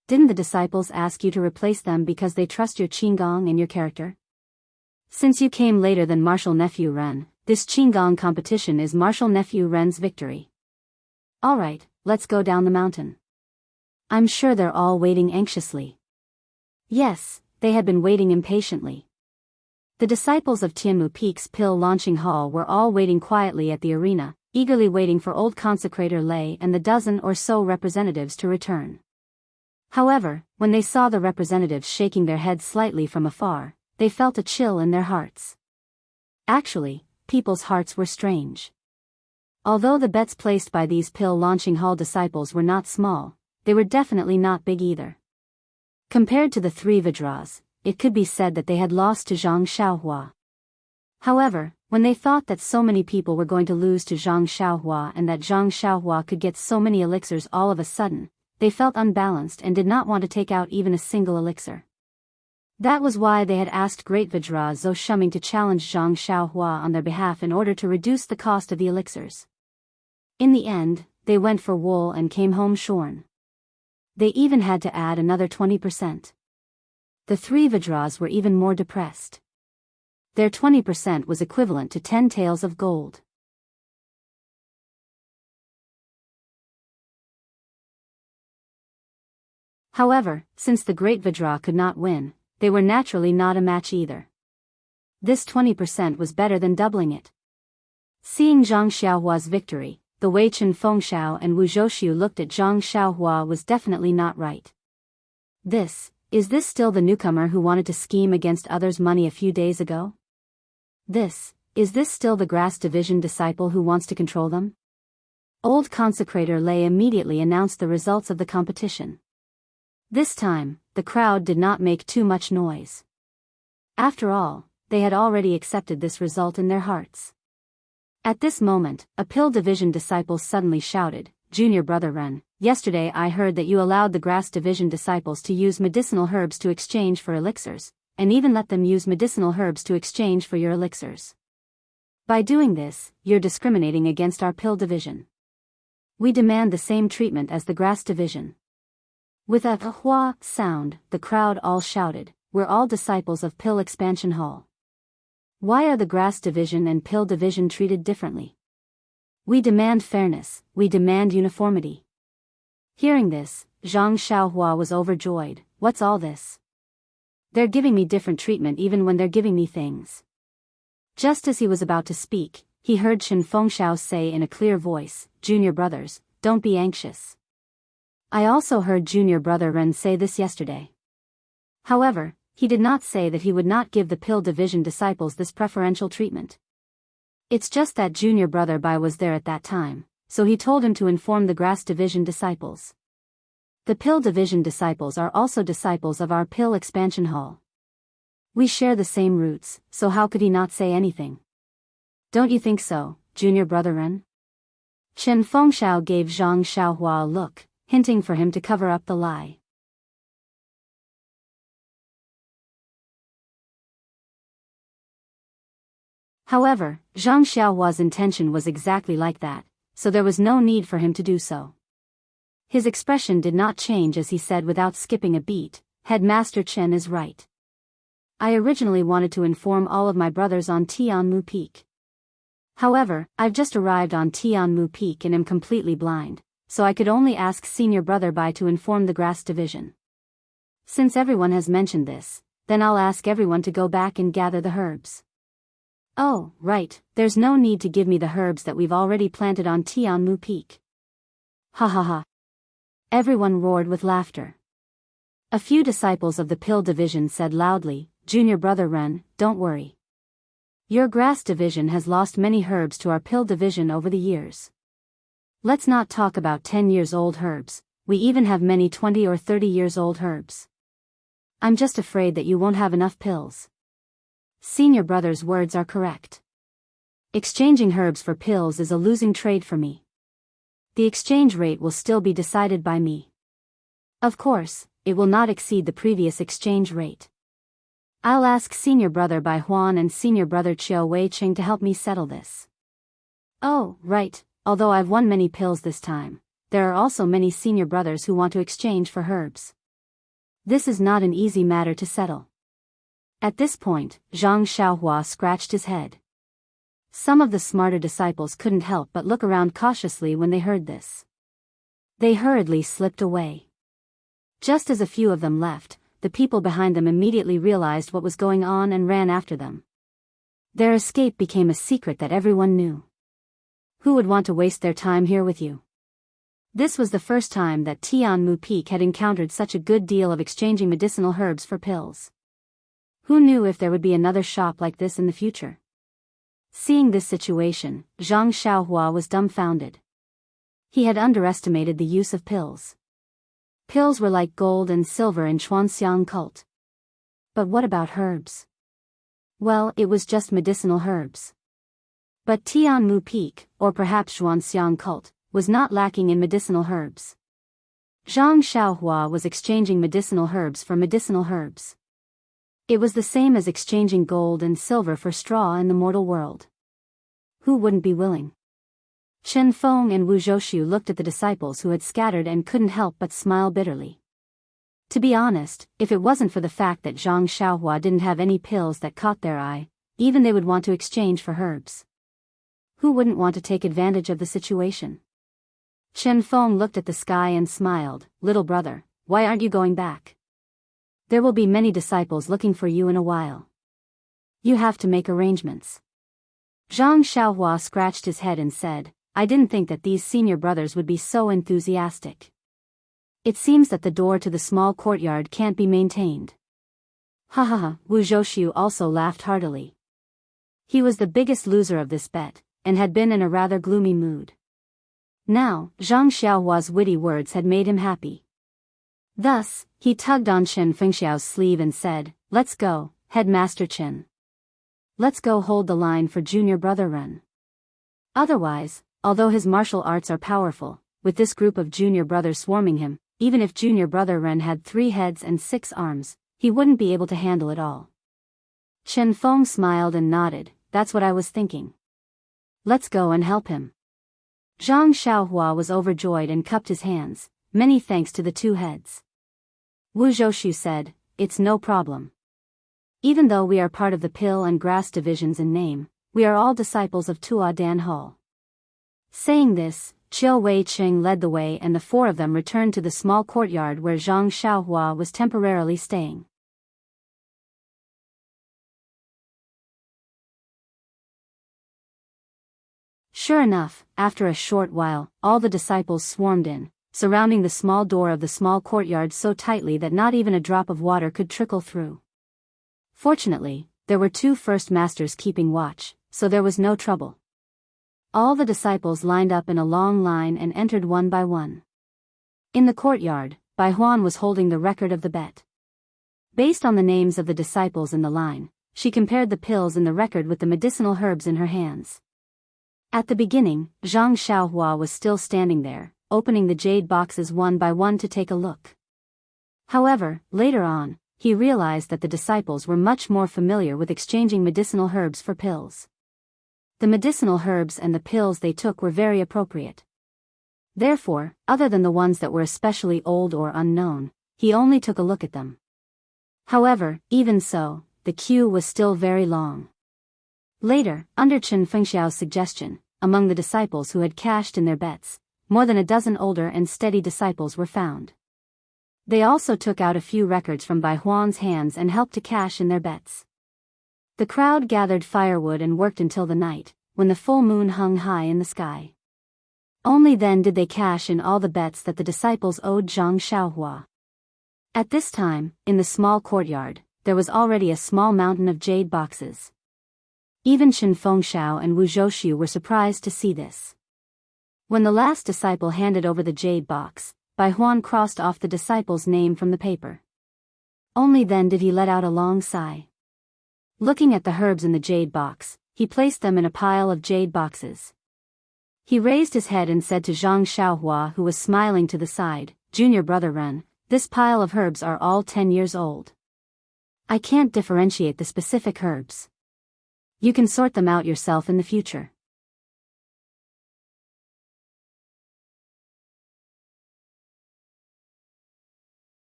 Didn't the disciples ask you to replace them because they trust your Qinggong and your character? Since you came later than martial nephew Ren, this Qinggong competition is martial nephew Ren's victory. Alright, let's go down the mountain." I'm sure they're all waiting anxiously. Yes, they had been waiting impatiently. The disciples of Tianmu Peak's pill launching hall were all waiting quietly at the arena, eagerly waiting for old consecrator Lei and the dozen or so representatives to return. However, when they saw the representatives shaking their heads slightly from afar, they felt a chill in their hearts. Actually, people's hearts were strange. Although the bets placed by these pill launching hall disciples were not small, they were definitely not big either. Compared to the three Vajras, it could be said that they had lost to Zhang Xiaohua. However, when they thought that so many people were going to lose to Zhang Xiaohua and that Zhang Xiaohua could get so many elixirs all of a sudden, they felt unbalanced and did not want to take out even a single elixir. That was why they had asked Great Vajra Zhou Shuming to challenge Zhang Xiaohua on their behalf in order to reduce the cost of the elixirs. In the end, they went for wool and came home shorn. They even had to add another 20%. The three Vajras were even more depressed. Their 20% was equivalent to 10 taels of gold. However, since the Great Vajra could not win, they were naturally not a match either. This 20% was better than doubling it. Seeing Zhang Xiaohua's victory, the Wei Chen Fengxiao and Wu Zhouxiu looked at Zhang Xiaohua was definitely not right. Is this still the newcomer who wanted to scheme against others' money a few days ago? Is this still the Grass Division disciple who wants to control them? Old consecrator Lei immediately announced the results of the competition. This time, the crowd did not make too much noise. After all, they had already accepted this result in their hearts. At this moment, a Pill Division disciple suddenly shouted, "Junior brother Ren, yesterday I heard that you allowed the Grass Division disciples to use medicinal herbs to exchange for elixirs, and even let them use medicinal herbs to exchange for your elixirs. By doing this, you're discriminating against our Pill Division. We demand the same treatment as the Grass Division." With a "hua" sound, the crowd all shouted, "We're all disciples of Pill Expansion Hall. Why are the Grass Division and Pill Division treated differently? We demand fairness, we demand uniformity." Hearing this, Zhang Xiaohua was overjoyed. "What's all this? They're giving me different treatment even when they're giving me things." Just as he was about to speak, he heard Chen Fengxiao say in a clear voice, "Junior brothers, don't be anxious. I also heard junior brother Ren say this yesterday." However, he did not say that he would not give the Pill Division disciples this preferential treatment. It's just that junior brother Bai was there at that time, so he told him to inform the Grass Division disciples. The Pill Division disciples are also disciples of our Pill Expansion Hall. We share the same roots, so how could he not say anything? Don't you think so, junior brother Ren? Chen Fengxiao gave Zhang Xiaohua a look, hinting for him to cover up the lie. However, Zhang Xiaohua's intention was exactly like that, so there was no need for him to do so. His expression did not change as he said without skipping a beat, Headmaster Chen is right. I originally wanted to inform all of my brothers on Tianmu Peak. However, I've just arrived on Tianmu Peak and am completely blind, so I could only ask senior brother Bai to inform the grass division. Since everyone has mentioned this, then I'll ask everyone to go back and gather the herbs. Oh, right, there's no need to give me the herbs that we've already planted on Tianmu Peak. Ha ha ha. Everyone roared with laughter. A few disciples of the pill division said loudly, Junior brother Ren, don't worry. Your grass division has lost many herbs to our pill division over the years. Let's not talk about 10 years old herbs, we even have many 20 or 30 years old herbs. I'm just afraid that you won't have enough pills. Senior brother's words are correct. Exchanging herbs for pills is a losing trade for me. The exchange rate will still be decided by me. Of course, it will not exceed the previous exchange rate. I'll ask senior brother Bai Huan and senior brother Chiao Wei Ching to help me settle this. Oh, right, although I've won many pills this time, there are also many senior brothers who want to exchange for herbs. This is not an easy matter to settle. At this point, Zhang Xiaohua scratched his head. Some of the smarter disciples couldn't help but look around cautiously when they heard this. They hurriedly slipped away. Just as a few of them left, the people behind them immediately realized what was going on and ran after them. Their escape became a secret that everyone knew. Who would want to waste their time here with you? This was the first time that Tianmu Peak had encountered such a good deal of exchanging medicinal herbs for pills. Who knew if there would be another shop like this in the future? Seeing this situation, Zhang Xiaohua was dumbfounded. He had underestimated the use of pills. Pills were like gold and silver in Xuanxiang cult. But what about herbs? Well, it was just medicinal herbs. But Tianmu Peak, or perhaps Xuanxiang cult, was not lacking in medicinal herbs. Zhang Xiaohua was exchanging medicinal herbs for medicinal herbs. It was the same as exchanging gold and silver for straw in the mortal world. Who wouldn't be willing? Chen Feng and Wu Zhouxiu looked at the disciples who had scattered and couldn't help but smile bitterly. To be honest, if it wasn't for the fact that Zhang Xiaohua didn't have any pills that caught their eye, even they would want to exchange for herbs. Who wouldn't want to take advantage of the situation? Chen Feng looked at the sky and smiled, Little brother, why aren't you going back? There will be many disciples looking for you in a while. You have to make arrangements. Zhang Xiaohua scratched his head and said, I didn't think that these senior brothers would be so enthusiastic. It seems that the door to the small courtyard can't be maintained. Ha ha ha, Wu Zhouxiu also laughed heartily. He was the biggest loser of this bet, and had been in a rather gloomy mood. Now, Zhang Xiaohua's witty words had made him happy. Thus, he tugged on Chen Fengxiao's sleeve and said, Let's go, Headmaster Chen. Let's go hold the line for junior brother Ren. Otherwise, although his martial arts are powerful, with this group of junior brothers swarming him, even if junior brother Ren had 3 heads and 6 arms, he wouldn't be able to handle it all. Chen Feng smiled and nodded, that's what I was thinking. Let's go and help him. Zhang Xiaohua was overjoyed and cupped his hands, many thanks to the 2 heads. Wu Zhouxiu said, it's no problem. Even though we are part of the pill and grass divisions in name, we are all disciples of Tua Dan Hall. Saying this, Chiao Wei Ching led the way and the 4 of them returned to the small courtyard where Zhang Xiaohua was temporarily staying. Sure enough, after a short while, all the disciples swarmed in, surrounding the small door of the small courtyard so tightly that not even a drop of water could trickle through. Fortunately, there were 2 first masters keeping watch, so there was no trouble. All the disciples lined up in a long line and entered one by one. In the courtyard, Bai Huan was holding the record of the bet. Based on the names of the disciples in the line, she compared the pills in the record with the medicinal herbs in her hands. At the beginning, Zhang Xiaohua was still standing there, opening the jade boxes one by one to take a look. However, later on, he realized that the disciples were much more familiar with exchanging medicinal herbs for pills. The medicinal herbs and the pills they took were very appropriate. Therefore, other than the ones that were especially old or unknown, he only took a look at them. However, even so, the queue was still very long. Later, under Chen Fengxiao's suggestion, among the disciples who had cashed in their bets, more than a dozen older and steady disciples were found. They also took out a few records from Bai Huan's hands and helped to cash in their bets. The crowd gathered firewood and worked until the night, when the full moon hung high in the sky. Only then did they cash in all the bets that the disciples owed Zhang Xiaohua. At this time, in the small courtyard, there was already a small mountain of jade boxes. Even Chen Fengxiao and Wu Zhouxiu were surprised to see this. When the last disciple handed over the jade box, Bai Huan crossed off the disciple's name from the paper. Only then did he let out a long sigh. Looking at the herbs in the jade box, he placed them in a pile of jade boxes. He raised his head and said to Zhang Xiaohua, who was smiling to the side, "Junior brother Ren, this pile of herbs are all 10 years old. I can't differentiate the specific herbs. You can sort them out yourself in the future."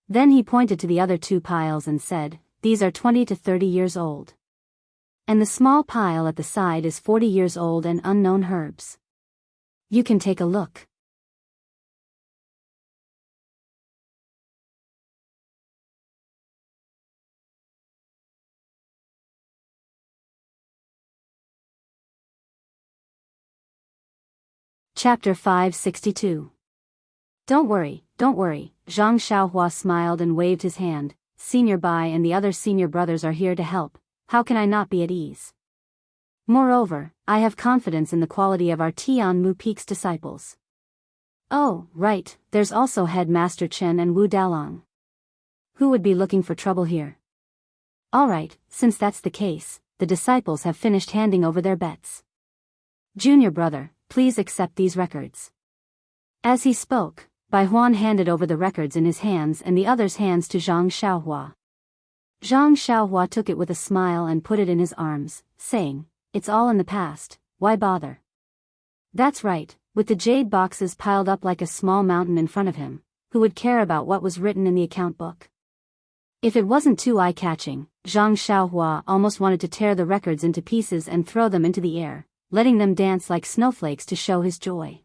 Then he pointed to the other two piles and said, "These are 20 to 30 years old. And the small pile at the side is 40 years old and unknown herbs. You can take a look." Chapter 562. Don't worry, Zhang Xiaohua smiled and waved his hand. "Senior Bai and the other senior brothers are here to help. How can I not be at ease? Moreover, I have confidence in the quality of our Tianmu Peak's disciples. Oh, right, there's also Headmaster Chen and Wu Dalong. Who would be looking for trouble here? Alright, since that's the case, the disciples have finished handing over their bets. Junior brother, please accept these records." As he spoke, Bai Huan handed over the records in his hands and the other's hands to Zhang Xiaohua. Zhang Xiaohua took it with a smile and put it in his arms, saying, "It's all in the past, why bother?" That's right, with the jade boxes piled up like a small mountain in front of him, who would care about what was written in the account book? If it wasn't too eye-catching, Zhang Xiaohua almost wanted to tear the records into pieces and throw them into the air, letting them dance like snowflakes to show his joy.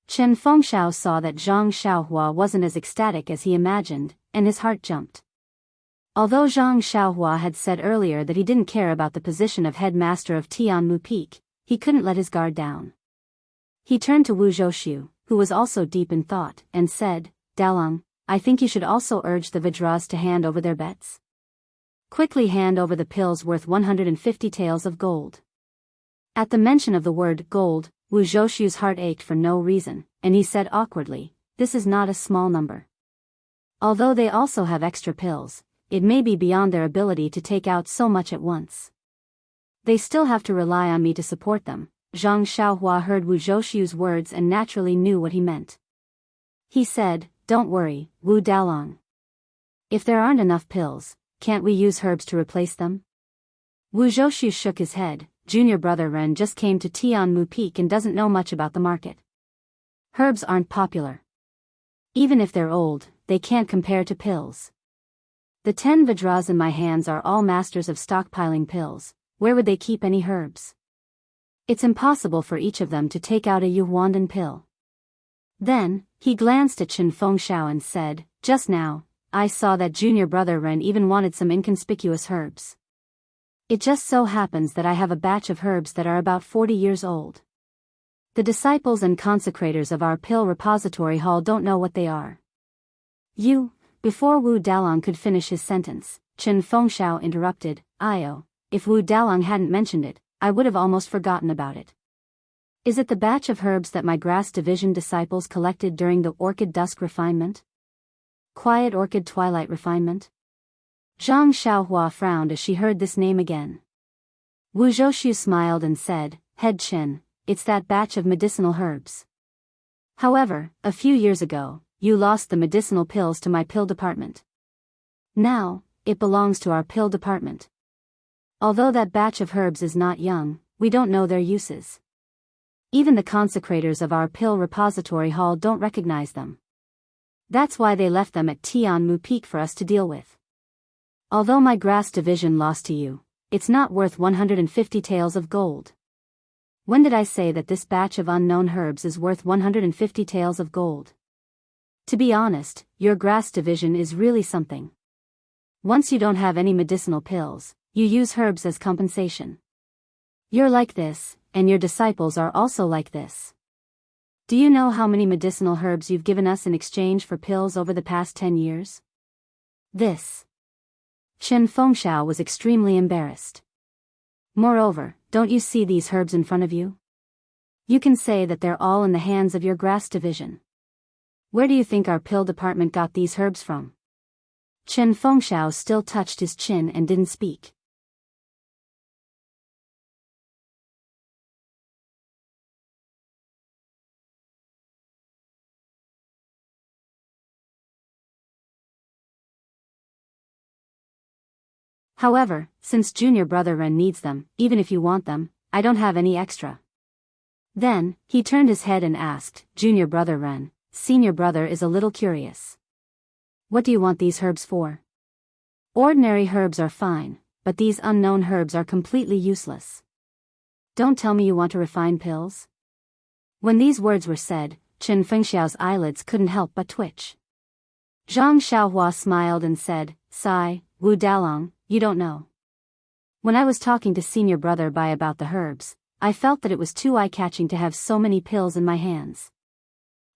Chen Fengxiao saw that Zhang Xiaohua wasn't as ecstatic as he imagined, and his heart jumped. Although Zhang Xiaohua had said earlier that he didn't care about the position of headmaster of Tianmu Peak, he couldn't let his guard down. He turned to Wu Zhouxiu, who was also deep in thought, and said, "Dalong, I think you should also urge the Vidras to hand over their bets. Quickly hand over the pills worth 150 taels of gold." At the mention of the word gold, Wu Zhouxiu's heart ached for no reason, and he said awkwardly, "This is not a small number. Although they also have extra pills, it may be beyond their ability to take out so much at once. They still have to rely on me to support them." Zhang Xiaohua heard Wu Zhouxiu's words and naturally knew what he meant. He said, "Don't worry, Wu Dalong. If there aren't enough pills, can't we use herbs to replace them?" Wu Zhouxiu shook his head. "Junior brother Ren just came to Tianmu Peak and doesn't know much about the market. Herbs aren't popular. Even if they're old, they can't compare to pills. The 10 Vidras in my hands are all masters of stockpiling pills. Where would they keep any herbs? It's impossible for each of them to take out a Yuhuandan pill." Then, he glanced at Chen Fengxiao and said, "Just now, I saw that junior brother Ren even wanted some inconspicuous herbs. It just so happens that I have a batch of herbs that are about 40 years old. The disciples and consecrators of our pill repository hall don't know what they are." Before Wu Dalong could finish his sentence, Chen Fengxiao interrupted, If Wu Dalong hadn't mentioned it, I would have almost forgotten about it. Is it the batch of herbs that my grass division disciples collected during the Orchid Dusk refinement? Quiet Orchid Twilight refinement?" Zhang Xiaohua frowned as she heard this name again. Wu Zhouxiu smiled and said, "Head Chen, it's that batch of medicinal herbs. However, a few years ago, you lost the medicinal pills to my pill department. Now, it belongs to our pill department. Although that batch of herbs is not young, we don't know their uses. Even the consecrators of our pill repository hall don't recognize them. That's why they left them at Tianmu Peak for us to deal with. Although my grass division lost to you, it's not worth 150 taels of gold. When did I say that this batch of unknown herbs is worth 150 taels of gold? To be honest, your grass division is really something. Once you don't have any medicinal pills, you use herbs as compensation. You're like this, and your disciples are also like this. Do you know how many medicinal herbs you've given us in exchange for pills over the past 10 years? This. Chen Fengxiao was extremely embarrassed. Moreover, don't you see these herbs in front of you? You can say that they're all in the hands of your grass division. Where do you think our pill department got these herbs from? Chen Fengxiao still touched his chin and didn't speak. However, since junior brother Ren needs them, even if you want them, I don't have any extra. Then, he turned his head and asked, Junior brother Ren, senior brother is a little curious. What do you want these herbs for? Ordinary herbs are fine, but these unknown herbs are completely useless. Don't tell me you want to refine pills? When these words were said, Chen Fengxiao's eyelids couldn't help but twitch. Zhang Xiaohua smiled and said, Sigh, Wu Dalong, you don't know. When I was talking to senior brother Bai about the herbs, I felt that it was too eye-catching to have so many pills in my hands.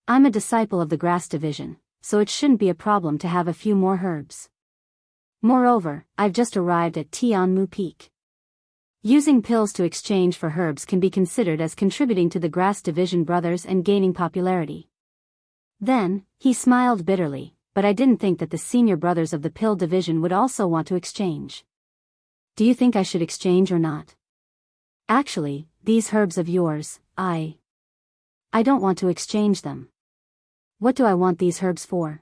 I'm a disciple of the grass division, so it shouldn't be a problem to have a few more herbs. Moreover, I've just arrived at Tianmu Peak. Using pills to exchange for herbs can be considered as contributing to the grass division brothers and gaining popularity. Then, he smiled bitterly, but I didn't think that the senior brothers of the pill division would also want to exchange. Do you think I should exchange or not? Actually, these herbs of yours, I don't want to exchange them. What do I want these herbs for?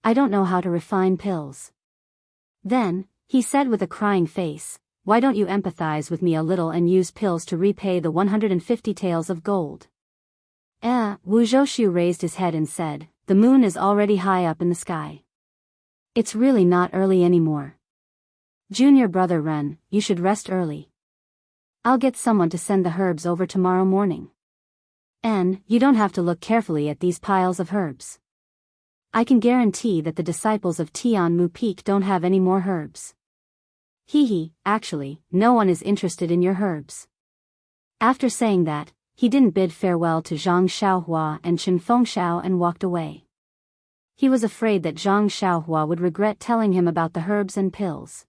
I don't know how to refine pills. Then, he said with a crying face, why don't you empathize with me a little and use pills to repay the 150 taels of gold? Wu Zhoushu raised his head and said, the moon is already high up in the sky. It's really not early anymore. Junior brother Ren, you should rest early. I'll get someone to send the herbs over tomorrow morning. And, you don't have to look carefully at these piles of herbs. I can guarantee that the disciples of Tianmu Peak don't have any more herbs. Actually, no one is interested in your herbs. After saying that, he didn't bid farewell to Zhang Xiaohua and Chen Fengxiao and walked away. He was afraid that Zhang Xiaohua would regret telling him about the herbs and pills.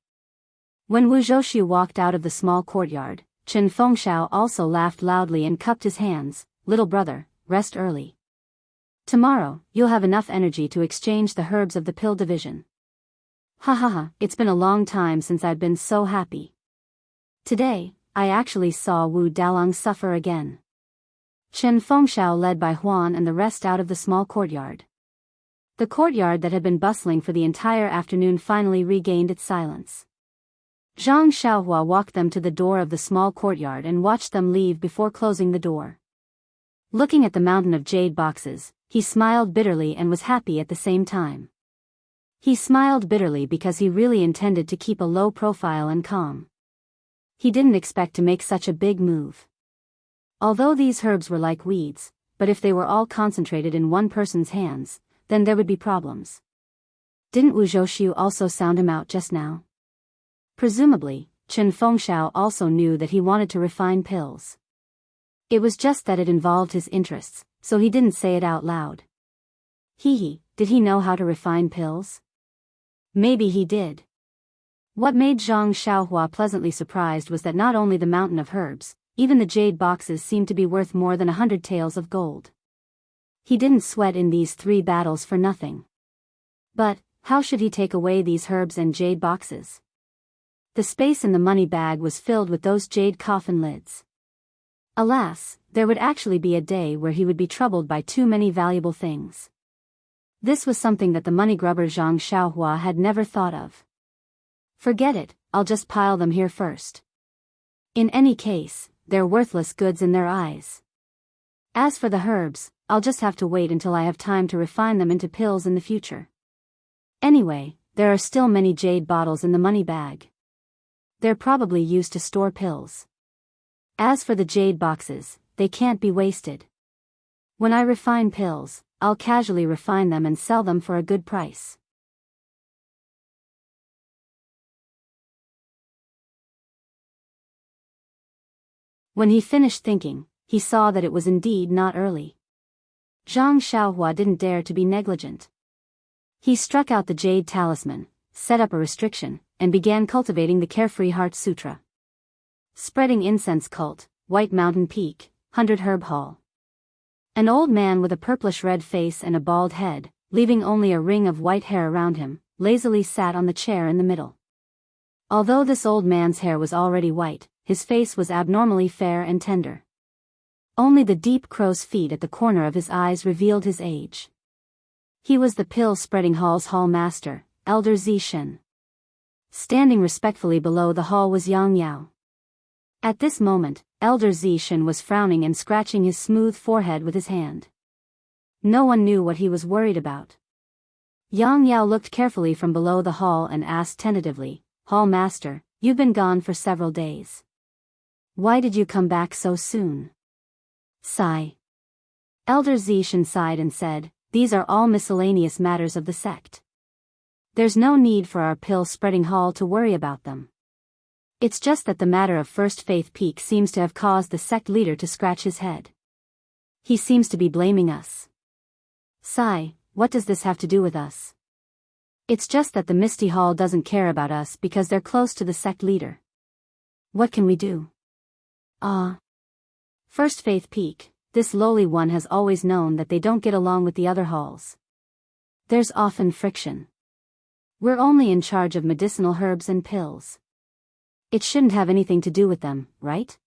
When Wu Zhoushu walked out of the small courtyard, Chen Fengxiao also laughed loudly and cupped his hands. Little brother, rest early. Tomorrow, you'll have enough energy to exchange the herbs of the pill division. It's been a long time since I've been so happy. Today, I actually saw Wu Dalong suffer again. Chen Fengxiao led by Huan and the rest out of the small courtyard. The courtyard that had been bustling for the entire afternoon finally regained its silence. Zhang Xiaohua walked them to the door of the small courtyard and watched them leave before closing the door. Looking at the mountain of jade boxes, he smiled bitterly and was happy at the same time. He smiled bitterly because he really intended to keep a low profile and calm. He didn't expect to make such a big move. Although these herbs were like weeds, but if they were all concentrated in one person's hands, then there would be problems. Didn't Wu Zhoushu also sound him out just now? Presumably, Chen Fengxiao also knew that he wanted to refine pills. It was just that it involved his interests, so he didn't say it out loud. Did he know how to refine pills? Maybe he did. What made Zhang Xiaohua pleasantly surprised was that not only the mountain of herbs, even the jade boxes seemed to be worth more than 100 taels of gold. He didn't sweat in these 3 battles for nothing. But, how should he take away these herbs and jade boxes? The space in the money bag was filled with those jade coffin lids. Alas, there would actually be a day where he would be troubled by too many valuable things. This was something that the money grubber Zhang Xiaohua had never thought of. Forget it, I'll just pile them here first. In any case, they're worthless goods in their eyes. As for the herbs, I'll just have to wait until I have time to refine them into pills in the future. Anyway, there are still many jade bottles in the money bag. They're probably used to store pills. As for the jade boxes, they can't be wasted. When I refine pills, I'll casually refine them and sell them for a good price. When he finished thinking, he saw that it was indeed not early. Zhang Xiaohua didn't dare to be negligent. He struck out the jade talisman, set up a restriction, and began cultivating the Carefree Heart Sutra. Spreading Incense Cult, White Mountain Peak, 100 Herb Hall. An old man with a purplish-red face and a bald head, leaving only a ring of white hair around him, lazily sat on the chair in the middle. Although this old man's hair was already white, his face was abnormally fair and tender. Only the deep crow's feet at the corner of his eyes revealed his age. He was the pill-spreading hall's hall master, Elder Zishen. Standing respectfully below the hall was Yang Yao. At this moment, Elder Zishen was frowning and scratching his smooth forehead with his hand. No one knew what he was worried about. Yang Yao looked carefully from below the hall and asked tentatively, "Hall master, you've been gone for several days. Why did you come back so soon?" Sigh. Elder Zishen sighed and said, "These are all miscellaneous matters of the sect. There's no need for our pill-spreading hall to worry about them. It's just that the matter of First Faith Peak seems to have caused the sect leader to scratch his head. He seems to be blaming us." Sigh. What does this have to do with us? It's just that the Misty Hall doesn't care about us because they're close to the sect leader. What can we do? First Faith Peak, this lowly one has always known that they don't get along with the other halls. There's often friction. We're only in charge of medicinal herbs and pills. It shouldn't have anything to do with them, right?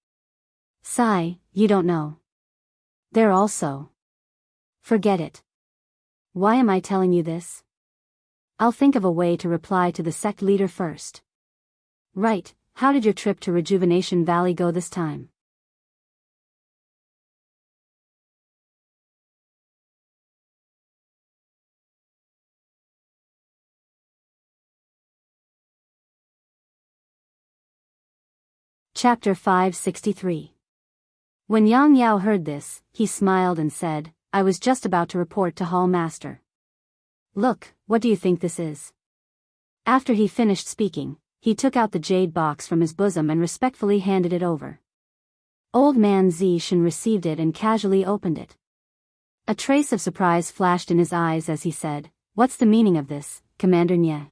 Sigh. You don't know. They're also. Forget it. Why am I telling you this? I'll think of a way to reply to the sect leader first. Right, how did your trip to Rejuvenation Valley go this time? Chapter 563. When Yang Yao heard this, he smiled and said, "I was just about to report to Hall Master. Look, what do you think this is?" After he finished speaking, he took out the jade box from his bosom and respectfully handed it over. Old man Zishen received it and casually opened it. A trace of surprise flashed in his eyes as he said, "What's the meaning of this, Commander Nye?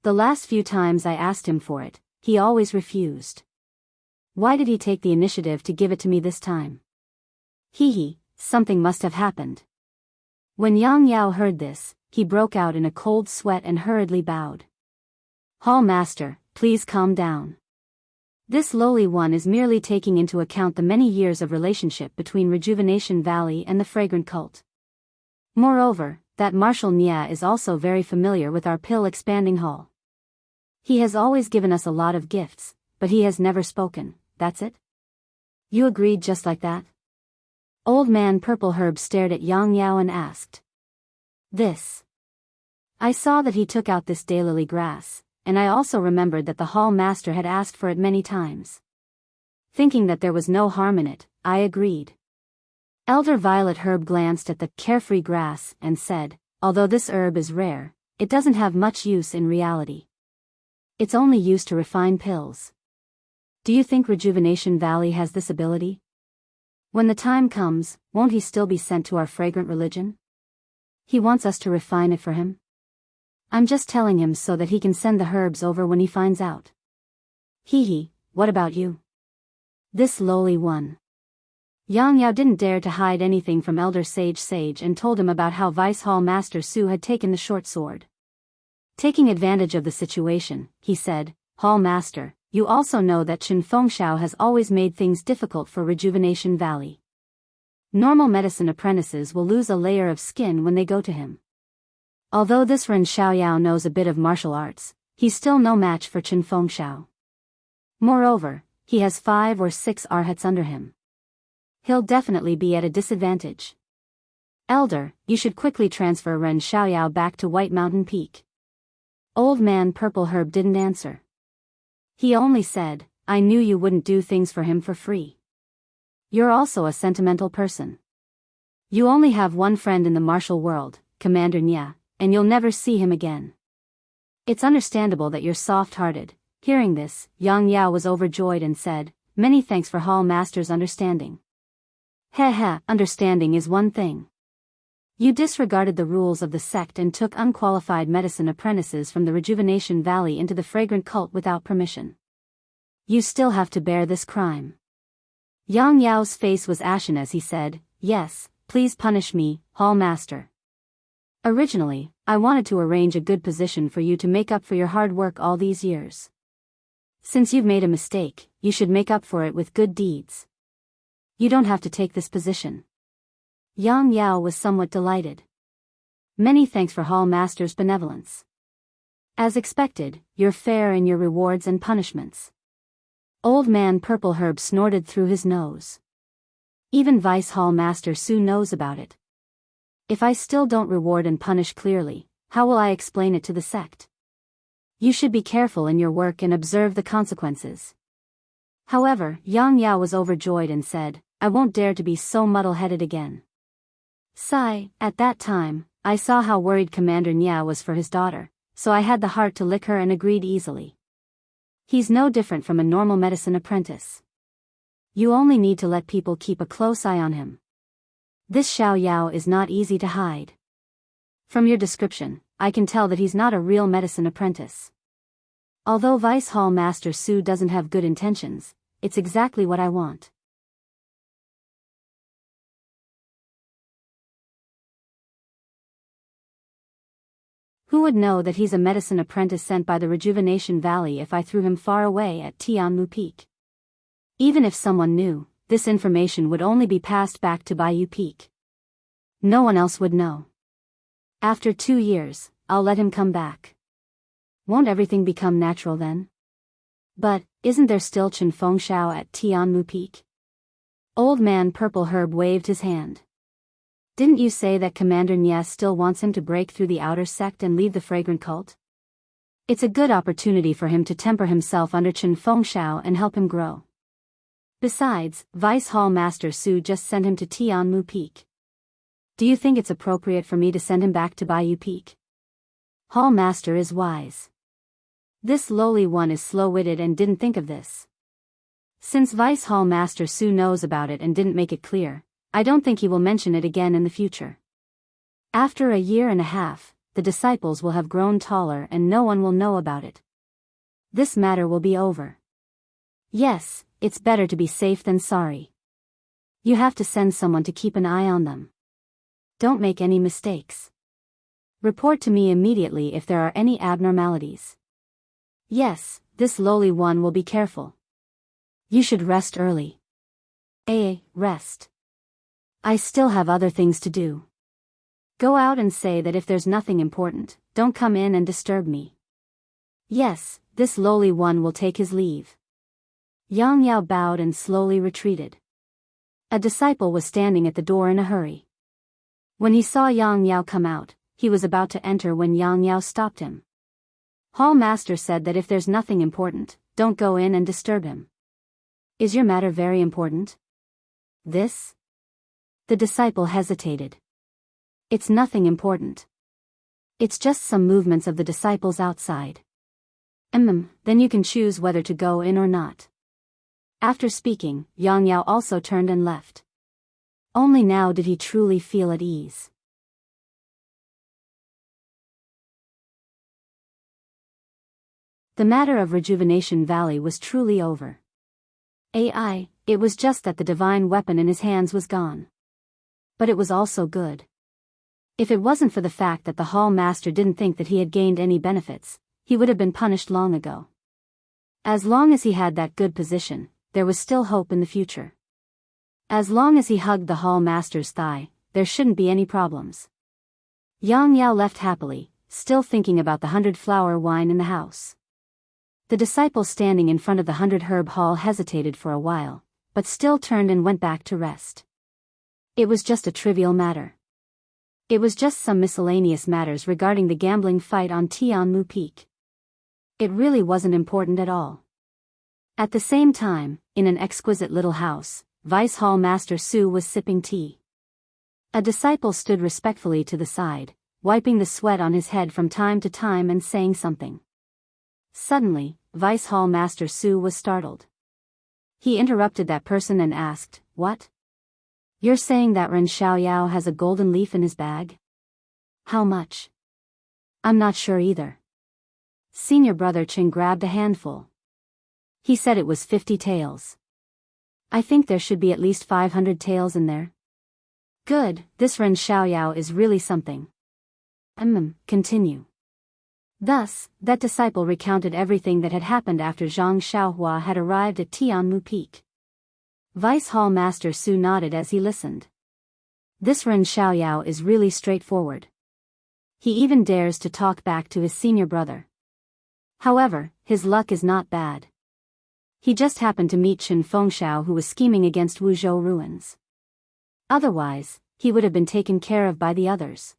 The last few times I asked him for it, he always refused. Why did he take the initiative to give it to me this time? Something must have happened." When Yang Yao heard this, he broke out in a cold sweat and hurriedly bowed. "Hall Master, please calm down. This lowly one is merely taking into account the many years of relationship between Rejuvenation Valley and the Fragrant Cult. Moreover, that Marshal Nye is also very familiar with our pill-expanding hall. He has always given us a lot of gifts, but he has never spoken, that's it? You agreed just like that?" Old man Purple Herb stared at Yang Yao and asked. "This. I saw that he took out this daylily grass, and I also remembered that the hall master had asked for it many times. Thinking that there was no harm in it, I agreed." Elder Violet Herb glanced at the carefree grass and said, "Although this herb is rare, it doesn't have much use in reality. It's only used to refine pills. Do you think Rejuvenation Valley has this ability? When the time comes, won't he still be sent to our fragrant religion? He wants us to refine it for him. I'm just telling him so that he can send the herbs over when he finds out. What about you? This lowly one." Yang Yao didn't dare to hide anything from Elder Sage and told him about how Vice Hall Master Su had taken the short sword. Taking advantage of the situation, he said, "Hall Master, you also know that Chen Fengxiao has always made things difficult for Rejuvenation Valley. Normal medicine apprentices will lose a layer of skin when they go to him. Although this Ren Xiaoyao knows a bit of martial arts, he's still no match for Chen Fengxiao. Moreover, he has 5 or 6 arhats under him. He'll definitely be at a disadvantage. Elder, you should quickly transfer Ren Xiaoyao back to White Mountain Peak. Old Man Purple Herb didn't answer. He only said, I knew you wouldn't do things for him for free. You're also a sentimental person. You only have one friend in the martial world, Commander Nya, and you'll never see him again. It's understandable that you're soft-hearted. Hearing this, Yang Yao was overjoyed and said, Many thanks for Hall Master's understanding. Heh, understanding is one thing. You disregarded the rules of the sect and took unqualified medicine apprentices from the Rejuvenation Valley into the fragrant cult without permission. You still have to bear this crime. Yang Yao's face was ashen as he said, Yes, please punish me, Hall Master. Originally, I wanted to arrange a good position for you to make up for your hard work all these years. Since you've made a mistake, you should make up for it with good deeds. You don't have to take this position. Yang Yao was somewhat delighted. Many thanks for Hall Master's benevolence. As expected, you're fair in your rewards and punishments. Old Man Purple Herb snorted through his nose. Even Vice Hall Master Su knows about it. If I still don't reward and punish clearly, how will I explain it to the sect? You should be careful in your work and observe the consequences. However, Yang Yao was overjoyed and said, I won't dare to be so muddle-headed again. Sigh, at that time, I saw how worried Commander Nya was for his daughter, so I had the heart to lick her and agreed easily. He's no different from a normal medicine apprentice. You only need to let people keep a close eye on him. This Xiao Yao is not easy to hide. From your description, I can tell that he's not a real medicine apprentice. Although Vice Hall Master Su doesn't have good intentions, it's exactly what I want. Who would know that he's a medicine apprentice sent by the Rejuvenation Valley if I threw him far away at Tianmu Peak? Even if someone knew, this information would only be passed back to Bayou Peak. No one else would know. After 2 years, I'll let him come back. Won't everything become natural then? But, isn't there still Chen Fengshao at Tianmu Peak? Old Man Purple Herb waved his hand. Didn't you say that Commander Nya still wants him to break through the outer sect and leave the fragrant cult? It's a good opportunity for him to temper himself under Chen Fengshao and help him grow. Besides, Vice Hall Master Su just sent him to Tianmu Peak. Do you think it's appropriate for me to send him back to Bayou Peak? Hall Master is wise. This lowly one is slow-witted and didn't think of this. Since Vice Hall Master Su knows about it and didn't make it clear, I don't think he will mention it again in the future. After 1.5 years, the disciples will have grown taller and no one will know about it. This matter will be over. Yes, it's better to be safe than sorry. You have to send someone to keep an eye on them. Don't make any mistakes. Report to me immediately if there are any abnormalities. Yes, this lowly one will be careful. You should rest early. Rest. I still have other things to do. Go out and say that if there's nothing important, don't come in and disturb me. Yes, this lowly one will take his leave. Yang Yao bowed and slowly retreated. A disciple was standing at the door in a hurry. When he saw Yang Yao come out, he was about to enter when Yang Yao stopped him. Hall Master said that if there's nothing important, don't go in and disturb him. Is your matter very important? This? The disciple hesitated. It's nothing important. It's just some movements of the disciples outside. Then you can choose whether to go in or not. After speaking, Yang Yao also turned and left. Only now did he truly feel at ease. The matter of Rejuvenation Valley was truly over. It was just that the divine weapon in his hands was gone. But it was also good. If it wasn't for the fact that the Hall Master didn't think that he had gained any benefits, he would have been punished long ago. As long as he had that good position, there was still hope in the future. As long as he hugged the Hall Master's thigh, there shouldn't be any problems. Yang Yao left happily, still thinking about the 100-flower wine in the house. The disciple standing in front of the 100-herb hall hesitated for a while, but still turned and went back to rest. It was just a trivial matter. It was just some miscellaneous matters regarding the gambling fight on Tianmu Peak. It really wasn't important at all. At the same time, in an exquisite little house, Vice Hall Master Su was sipping tea. A disciple stood respectfully to the side, wiping the sweat on his head from time to time and saying something. Suddenly, Vice Hall Master Su was startled. He interrupted that person and asked, "What? You're saying that Ren Xiaoyao has a golden leaf in his bag? How much?" "I'm not sure either." Senior brother Qin grabbed a handful. He said it was 50 taels. "I think there should be at least 500 taels in there." "Good, this Ren Xiaoyao is really something." Continue. Thus, that disciple recounted everything that had happened after Zhang Xiaohua had arrived at Tianmu Peak. Vice Hall Master Su nodded as he listened. This Ren Xiaoyao is really straightforward. He even dares to talk back to his senior brother. However, his luck is not bad. He just happened to meet Chen Fengxiao, who was scheming against Wuzhou ruins. Otherwise, he would have been taken care of by the others.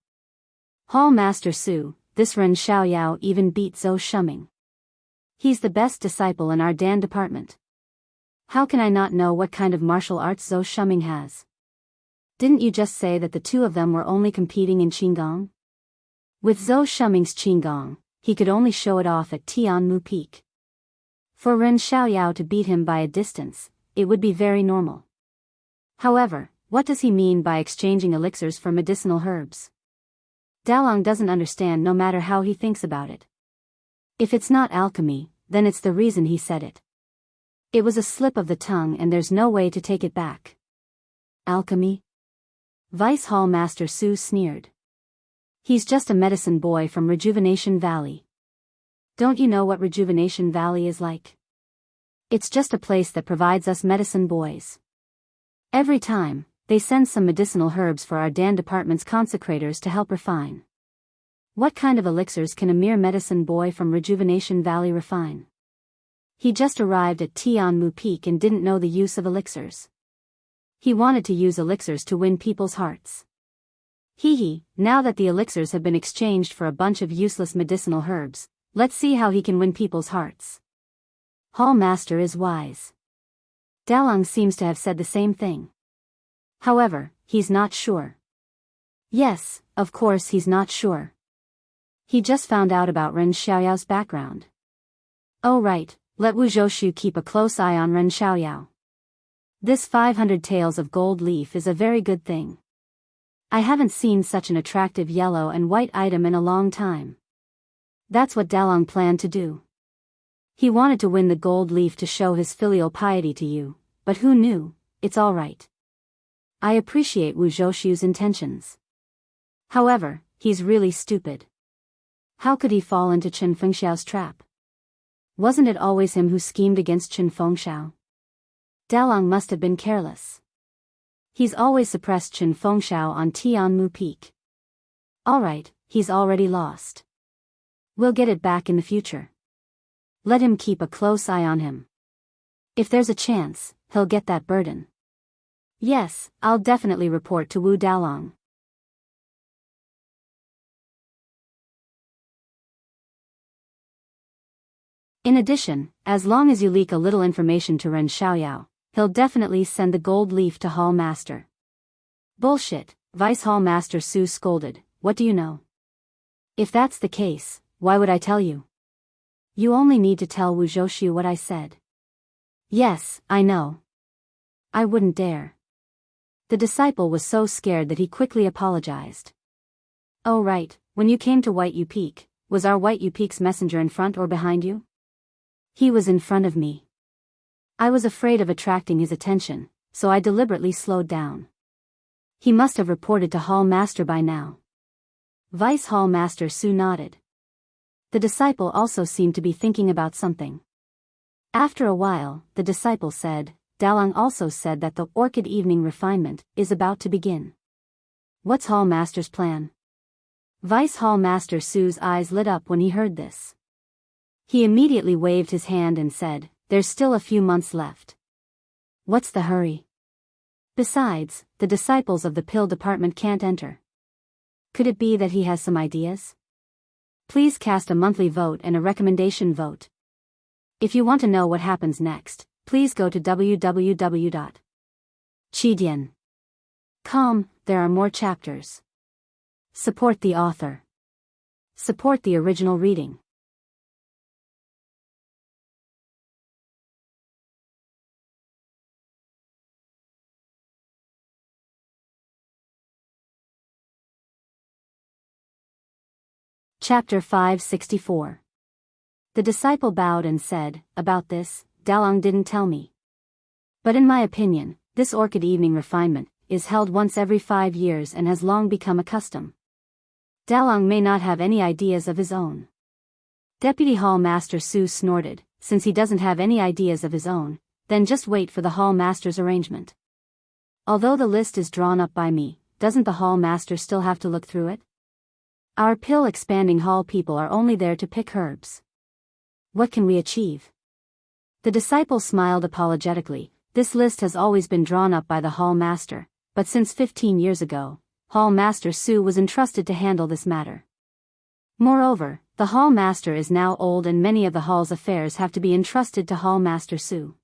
Hall Master Su, this Ren Xiaoyao even beat Zhou Shuming. He's the best disciple in our Dan department. How can I not know what kind of martial arts Zhou Shuming has? Didn't you just say that the two of them were only competing in Qinggong? With Zhou Shuming's Qinggong, he could only show it off at Tianmu Peak. For Ren Xiaoyao to beat him by a distance, it would be very normal. However, what does he mean by exchanging elixirs for medicinal herbs? Dalong doesn't understand no matter how he thinks about it. If it's not alchemy, then it's the reason he said it. It was a slip of the tongue and there's no way to take it back. Alchemy? Vice Hall Master Su sneered. He's just a medicine boy from Rejuvenation Valley. Don't you know what Rejuvenation Valley is like? It's just a place that provides us medicine boys. Every time, they send some medicinal herbs for our Dan department's consecrators to help refine. What kind of elixirs can a mere medicine boy from Rejuvenation Valley refine? He just arrived at Tianmu Peak and didn't know the use of elixirs. He wanted to use elixirs to win people's hearts. Now that the elixirs have been exchanged for a bunch of useless medicinal herbs, let's see how he can win people's hearts. Hall Master is wise. Dalong seems to have said the same thing. However, he's not sure. Yes, of course he's not sure. He just found out about Ren Xiaoyao's background. Oh right, let Wu Zhoushu keep a close eye on Ren Xiaoyao. This 500 taels of gold leaf is a very good thing. I haven't seen such an attractive yellow and white item in a long time. That's what Dalong planned to do. He wanted to win the gold leaf to show his filial piety to you, but who knew? It's all right. I appreciate Wu Zhoushu's intentions. However, he's really stupid. How could he fall into Chen Fengxiao's trap? Wasn't it always him who schemed against Chen Fengxiao? Dalong must have been careless. He's always suppressed Chen Fengxiao on Tianmu Peak. Alright, he's already lost. We'll get it back in the future. Let him keep a close eye on him. If there's a chance, he'll get that burden. Yes, I'll definitely report to Wu Dalong. In addition, as long as you leak a little information to Ren Xiaoyao, he'll definitely send the gold leaf to Hall Master. Bullshit, Vice Hall Master Su scolded, what do you know? If that's the case, why would I tell you? You only need to tell Wu Zhoushu what I said. Yes, I know. I wouldn't dare. The disciple was so scared that he quickly apologized. Oh right, when you came to White U Peak, was our White U Peak's messenger in front or behind you? He was in front of me. I was afraid of attracting his attention, so I deliberately slowed down. He must have reported to Hall Master by now. Vice Hall Master Su nodded. The disciple also seemed to be thinking about something. After a while, the disciple said, Dalong also said that the Orchid Evening Refinement is about to begin. What's Hall Master's plan? Vice Hall Master Su's eyes lit up when he heard this. He immediately waved his hand and said, there's still a few months left. What's the hurry? Besides, the disciples of the pill department can't enter. Could it be that he has some ideas? Please cast a monthly vote and a recommendation vote. If you want to know what happens next, please go to www.chidian.com. There are more chapters. Support the author. Support the original reading. Chapter 564. The disciple bowed and said, "About this, Dalong didn't tell me. But in my opinion, this orchid evening refinement is held once every 5 years and has long become a custom. Dalong may not have any ideas of his own." Deputy Hall Master Su snorted, "Since he doesn't have any ideas of his own, then just wait for the Hall Master's arrangement. Although the list is drawn up by me, doesn't the Hall Master still have to look through it? Our pill-expanding hall people are only there to pick herbs. What can we achieve?" The disciple smiled apologetically. This list has always been drawn up by the Hall Master, but since 15 years ago, Hall Master Su was entrusted to handle this matter. Moreover, the Hall Master is now old and many of the Hall's affairs have to be entrusted to Hall Master Su.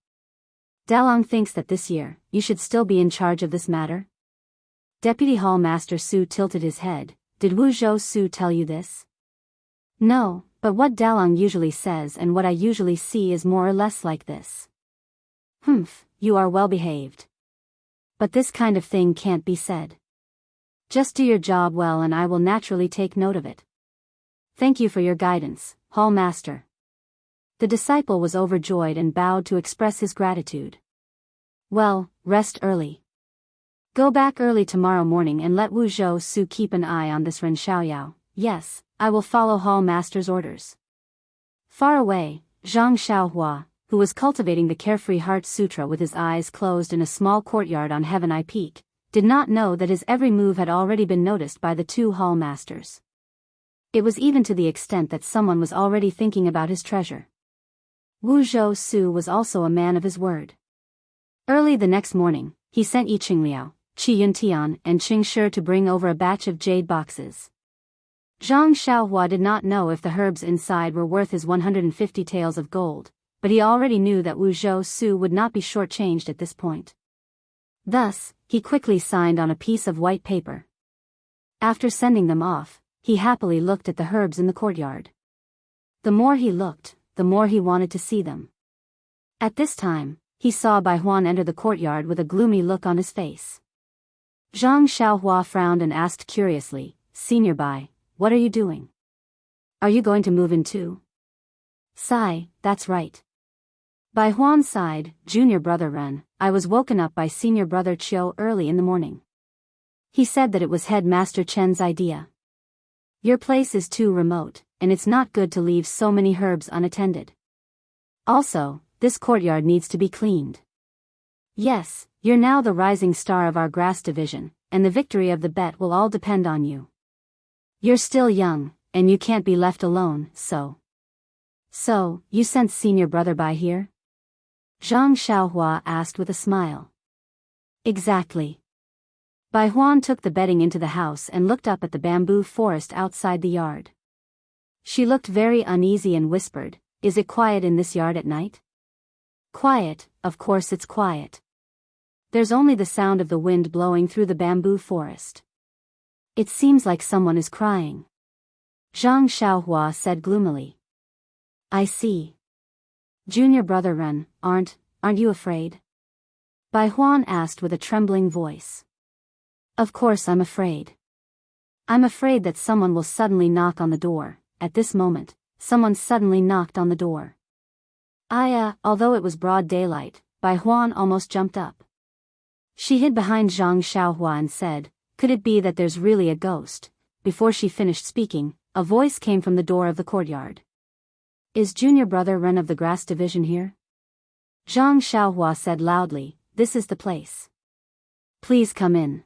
Dalong thinks that this year, you should still be in charge of this matter? Deputy Hall Master Su tilted his head. "Did Wuxia Su tell you this?" "No, but what Dalong usually says and what I usually see is more or less like this." "Humph, you are well behaved. But this kind of thing can't be said. Just do your job well and I will naturally take note of it. Thank you for your guidance, Hall Master." The disciple was overjoyed and bowed to express his gratitude. "Well, rest early. Go back early tomorrow morning and let Wuxia Su keep an eye on this Ren Xiaoyao. Yes, I will follow Hall Master's orders." Far away, Zhang Xiaohua, who was cultivating the Carefree Heart Sutra with his eyes closed in a small courtyard on Heaven Eye Peak, did not know that his every move had already been noticed by the 2 Hall Masters. It was even to the extent that someone was already thinking about his treasure. Wuxia Su was also a man of his word. Early the next morning, he sent Yi Qingliao, Qi Yuntian and Qing Shi to bring over a batch of jade boxes. Zhang Xiaohua did not know if the herbs inside were worth his 150 taels of gold, but he already knew that Wuxia Su would not be shortchanged at this point. Thus, he quickly signed on a piece of white paper. After sending them off, he happily looked at the herbs in the courtyard. The more he looked, the more he wanted to see them. At this time, he saw Bai Huan enter the courtyard with a gloomy look on his face. Zhang Xiaohua frowned and asked curiously, "Senior Bai, what are you doing? Are you going to move in too?" "Sigh, that's right." Bai Huan sighed, "Junior brother Ren, I was woken up by senior brother Chiu early in the morning. He said that it was Headmaster Chen's idea. Your place is too remote, and it's not good to leave so many herbs unattended. Also, this courtyard needs to be cleaned. Yes, you're now the rising star of our grass division, and the victory of the bet will all depend on you. You're still young, and you can't be left alone, so. So, you sent senior brother Bai here?" Zhang Xiaohua asked with a smile. "Exactly." Bai Huan took the bedding into the house and looked up at the bamboo forest outside the yard. She looked very uneasy and whispered, "Is it quiet in this yard at night?" "Quiet, of course it's quiet. There's only the sound of the wind blowing through the bamboo forest. It seems like someone is crying," Zhang Xiaohua said gloomily. "I see. Junior brother Ren, aren't you afraid?" Bai Huan asked with a trembling voice. "Of course I'm afraid. I'm afraid that someone will suddenly knock on the door." At this moment, someone suddenly knocked on the door. Although it was broad daylight, Bai Huan almost jumped up. She hid behind Zhang Xiaohua and said, "Could it be that there's really a ghost?" Before she finished speaking, a voice came from the door of the courtyard. "Is junior brother Ren of the grass division here?" Zhang Xiaohua said loudly, "This is the place. Please come in."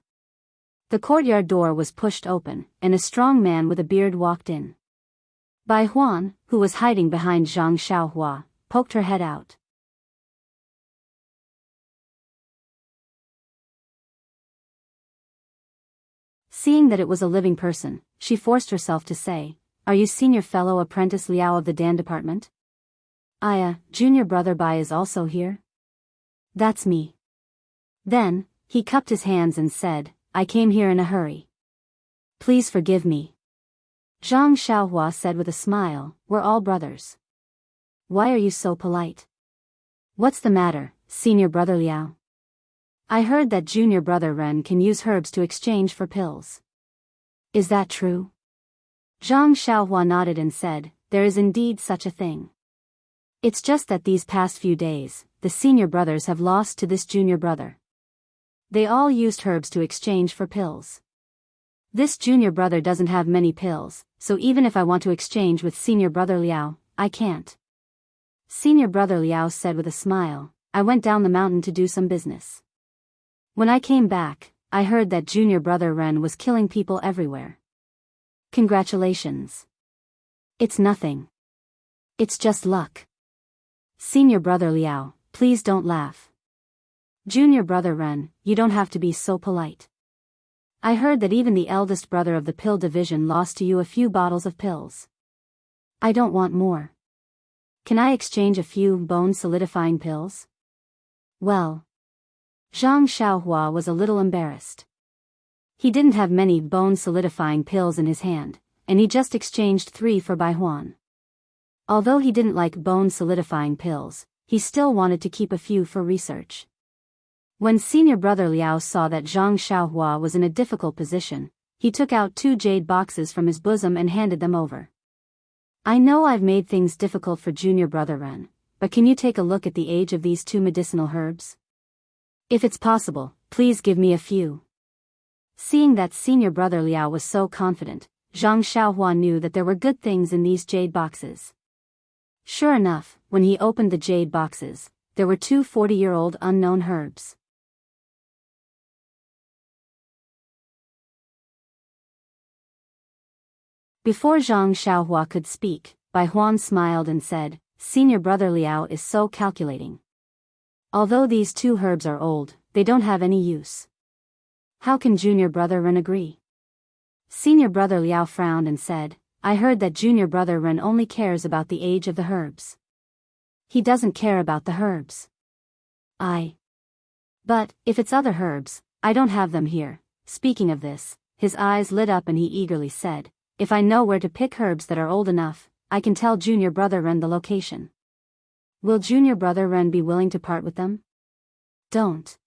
The courtyard door was pushed open, and a strong man with a beard walked in. Bai Huan, who was hiding behind Zhang Xiaohua, poked her head out. Seeing that it was a living person, she forced herself to say, are you senior fellow apprentice Liao of the Dan department? Junior brother Bai is also here? That's me. Then, he cupped his hands and said, I came here in a hurry. Please forgive me. Zhang Xiaohua said with a smile, we're all brothers. Why are you so polite? What's the matter, senior brother Liao? I heard that junior brother Ren can use herbs to exchange for pills. Is that true? Zhang Xiaohua nodded and said, there is indeed such a thing. It's just that these past few days, the senior brothers have lost to this junior brother. They all used herbs to exchange for pills. This junior brother doesn't have many pills, so even if I want to exchange with senior brother Liao, I can't. Senior brother Liao said with a smile, I went down the mountain to do some business. When I came back, I heard that junior brother Ren was killing people everywhere. Congratulations. It's nothing. It's just luck. Senior brother Liao, please don't laugh. Junior brother Ren, you don't have to be so polite. I heard that even the eldest brother of the pill division lost to you a few bottles of pills. I don't want more. Can I exchange a few bone solidifying pills? Well. Zhang Xiaohua was a little embarrassed. He didn't have many bone solidifying pills in his hand, and he just exchanged 3 for Bai Huan. Although he didn't like bone solidifying pills, he still wanted to keep a few for research. When senior brother Liao saw that Zhang Xiaohua was in a difficult position, he took out 2 jade boxes from his bosom and handed them over. I know I've made things difficult for junior brother Ren, but can you take a look at the age of these 2 medicinal herbs? If it's possible, please give me a few. Seeing that senior brother Liao was so confident, Zhang Xiaohua knew that there were good things in these jade boxes. Sure enough, when he opened the jade boxes, there were 2 40-year-old unknown herbs. Before Zhang Xiaohua could speak, Bai Huan smiled and said, Senior brother Liao is so calculating. Although these 2 herbs are old, they don't have any use. How can junior brother Ren agree? Senior brother Liao frowned and said, I heard that junior brother Ren only cares about the age of the herbs. He doesn't care about the herbs. But, if it's other herbs, I don't have them here. Speaking of this, his eyes lit up and he eagerly said, if I know where to pick herbs that are old enough, I can tell junior brother Ren the location. Will junior brother Ren be willing to part with them? Don't.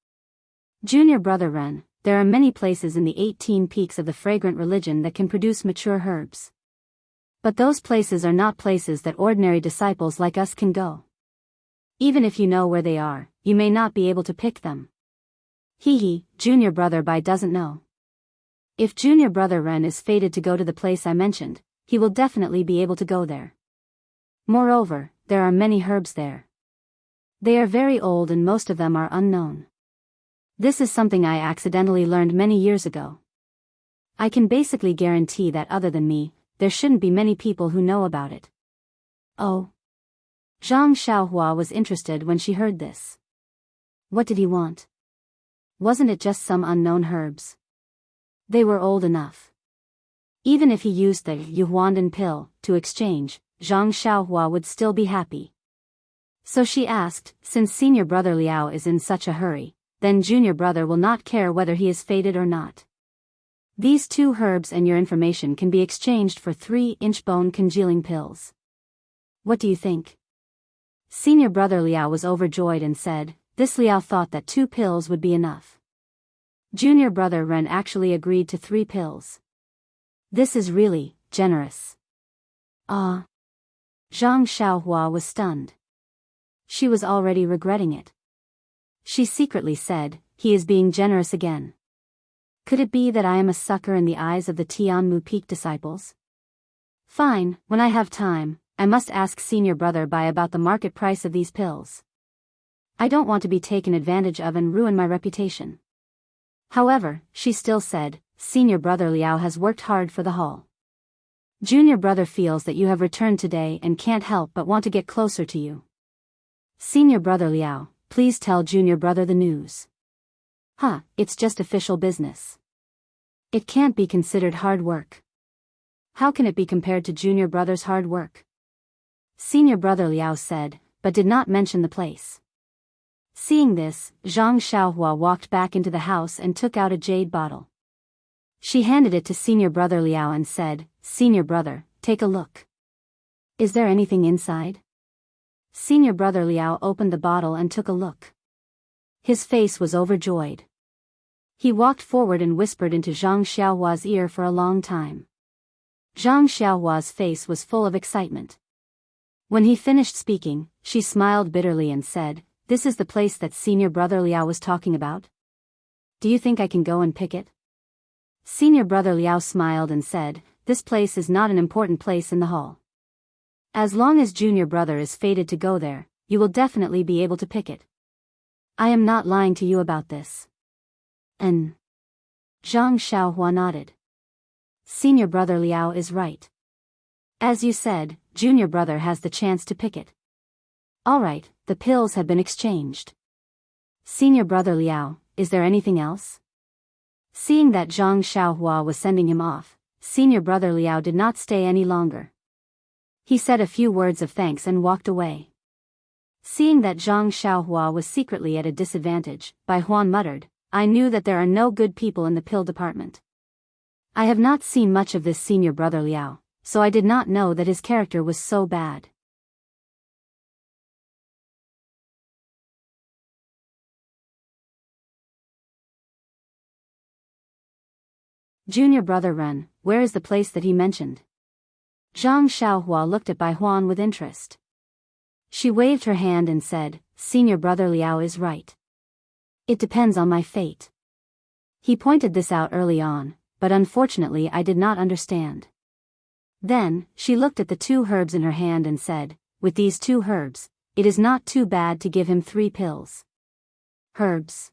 Junior brother Ren, there are many places in the 18 peaks of the fragrant religion that can produce mature herbs. But those places are not places that ordinary disciples like us can go. Even if you know where they are, you may not be able to pick them. Junior brother Bai doesn't know. If junior brother Ren is fated to go to the place I mentioned, he will definitely be able to go there. Moreover, there are many herbs there. They are very old and most of them are unknown. This is something I accidentally learned many years ago. I can basically guarantee that other than me, there shouldn't be many people who know about it. Oh. Zhang Xiaohua was interested when she heard this. What did he want? Wasn't it just some unknown herbs? They were old enough. Even if he used the Yuhuandan pill to exchange, Zhang Xiaohua would still be happy. So she asked, since senior brother Liao is in such a hurry, then junior brother will not care whether he is fated or not. These 2 herbs and your information can be exchanged for 3-inch bone congealing pills. What do you think? Senior brother Liao was overjoyed and said, this Liao thought that 2 pills would be enough. Junior brother Ren actually agreed to 3 pills. This is really generous. Zhang Xiaohua was stunned. She was already regretting it. She secretly said, he is being generous again. Could it be that I am a sucker in the eyes of the Tianmu Peak disciples? Fine, when I have time, I must ask senior brother Bai about the market price of these pills. I don't want to be taken advantage of and ruin my reputation. However, she still said, senior brother Liao has worked hard for the haul. Junior brother feels that you have returned today and can't help but want to get closer to you. Senior brother Liao, please tell junior brother the news. It's just official business. It can't be considered hard work. How can it be compared to junior brother's hard work? Senior brother Liao said, but did not mention the place. Seeing this, Zhang Xiaohua walked back into the house and took out a jade bottle. She handed it to senior brother Liao and said, "Senior brother, take a look. Is there anything inside?" Senior brother Liao opened the bottle and took a look. His face was overjoyed. He walked forward and whispered into Zhang Xiaohua's ear for a long time. Zhang Xiaohua's face was full of excitement. When he finished speaking, she smiled bitterly and said, "This is the place that senior brother Liao was talking about? Do you think I can go and pick it?" Senior brother Liao smiled and said, "This place is not an important place in the hall. As long as junior brother is fated to go there, you will definitely be able to pick it. I am not lying to you about this." And Zhang Xiaohua nodded. Senior brother Liao is right. As you said, junior brother has the chance to pick it. Alright, the pills have been exchanged. Senior brother Liao, is there anything else? Seeing that Zhang Xiaohua was sending him off, senior brother Liao did not stay any longer. He said a few words of thanks and walked away. Seeing that Zhang Xiaohua was secretly at a disadvantage, Bai Huan muttered, "I knew that there are no good people in the pill department. I have not seen much of this senior brother Liao, so I did not know that his character was so bad." Junior brother Ren, where is the place that he mentioned? Zhang Xiaohua looked at Bai Huan with interest. She waved her hand and said, "Senior brother Liao is right. It depends on my fate." He pointed this out early on, but unfortunately I did not understand. Then, she looked at the 2 herbs in her hand and said, "With these 2 herbs, it is not too bad to give him 3 pills." Herbs.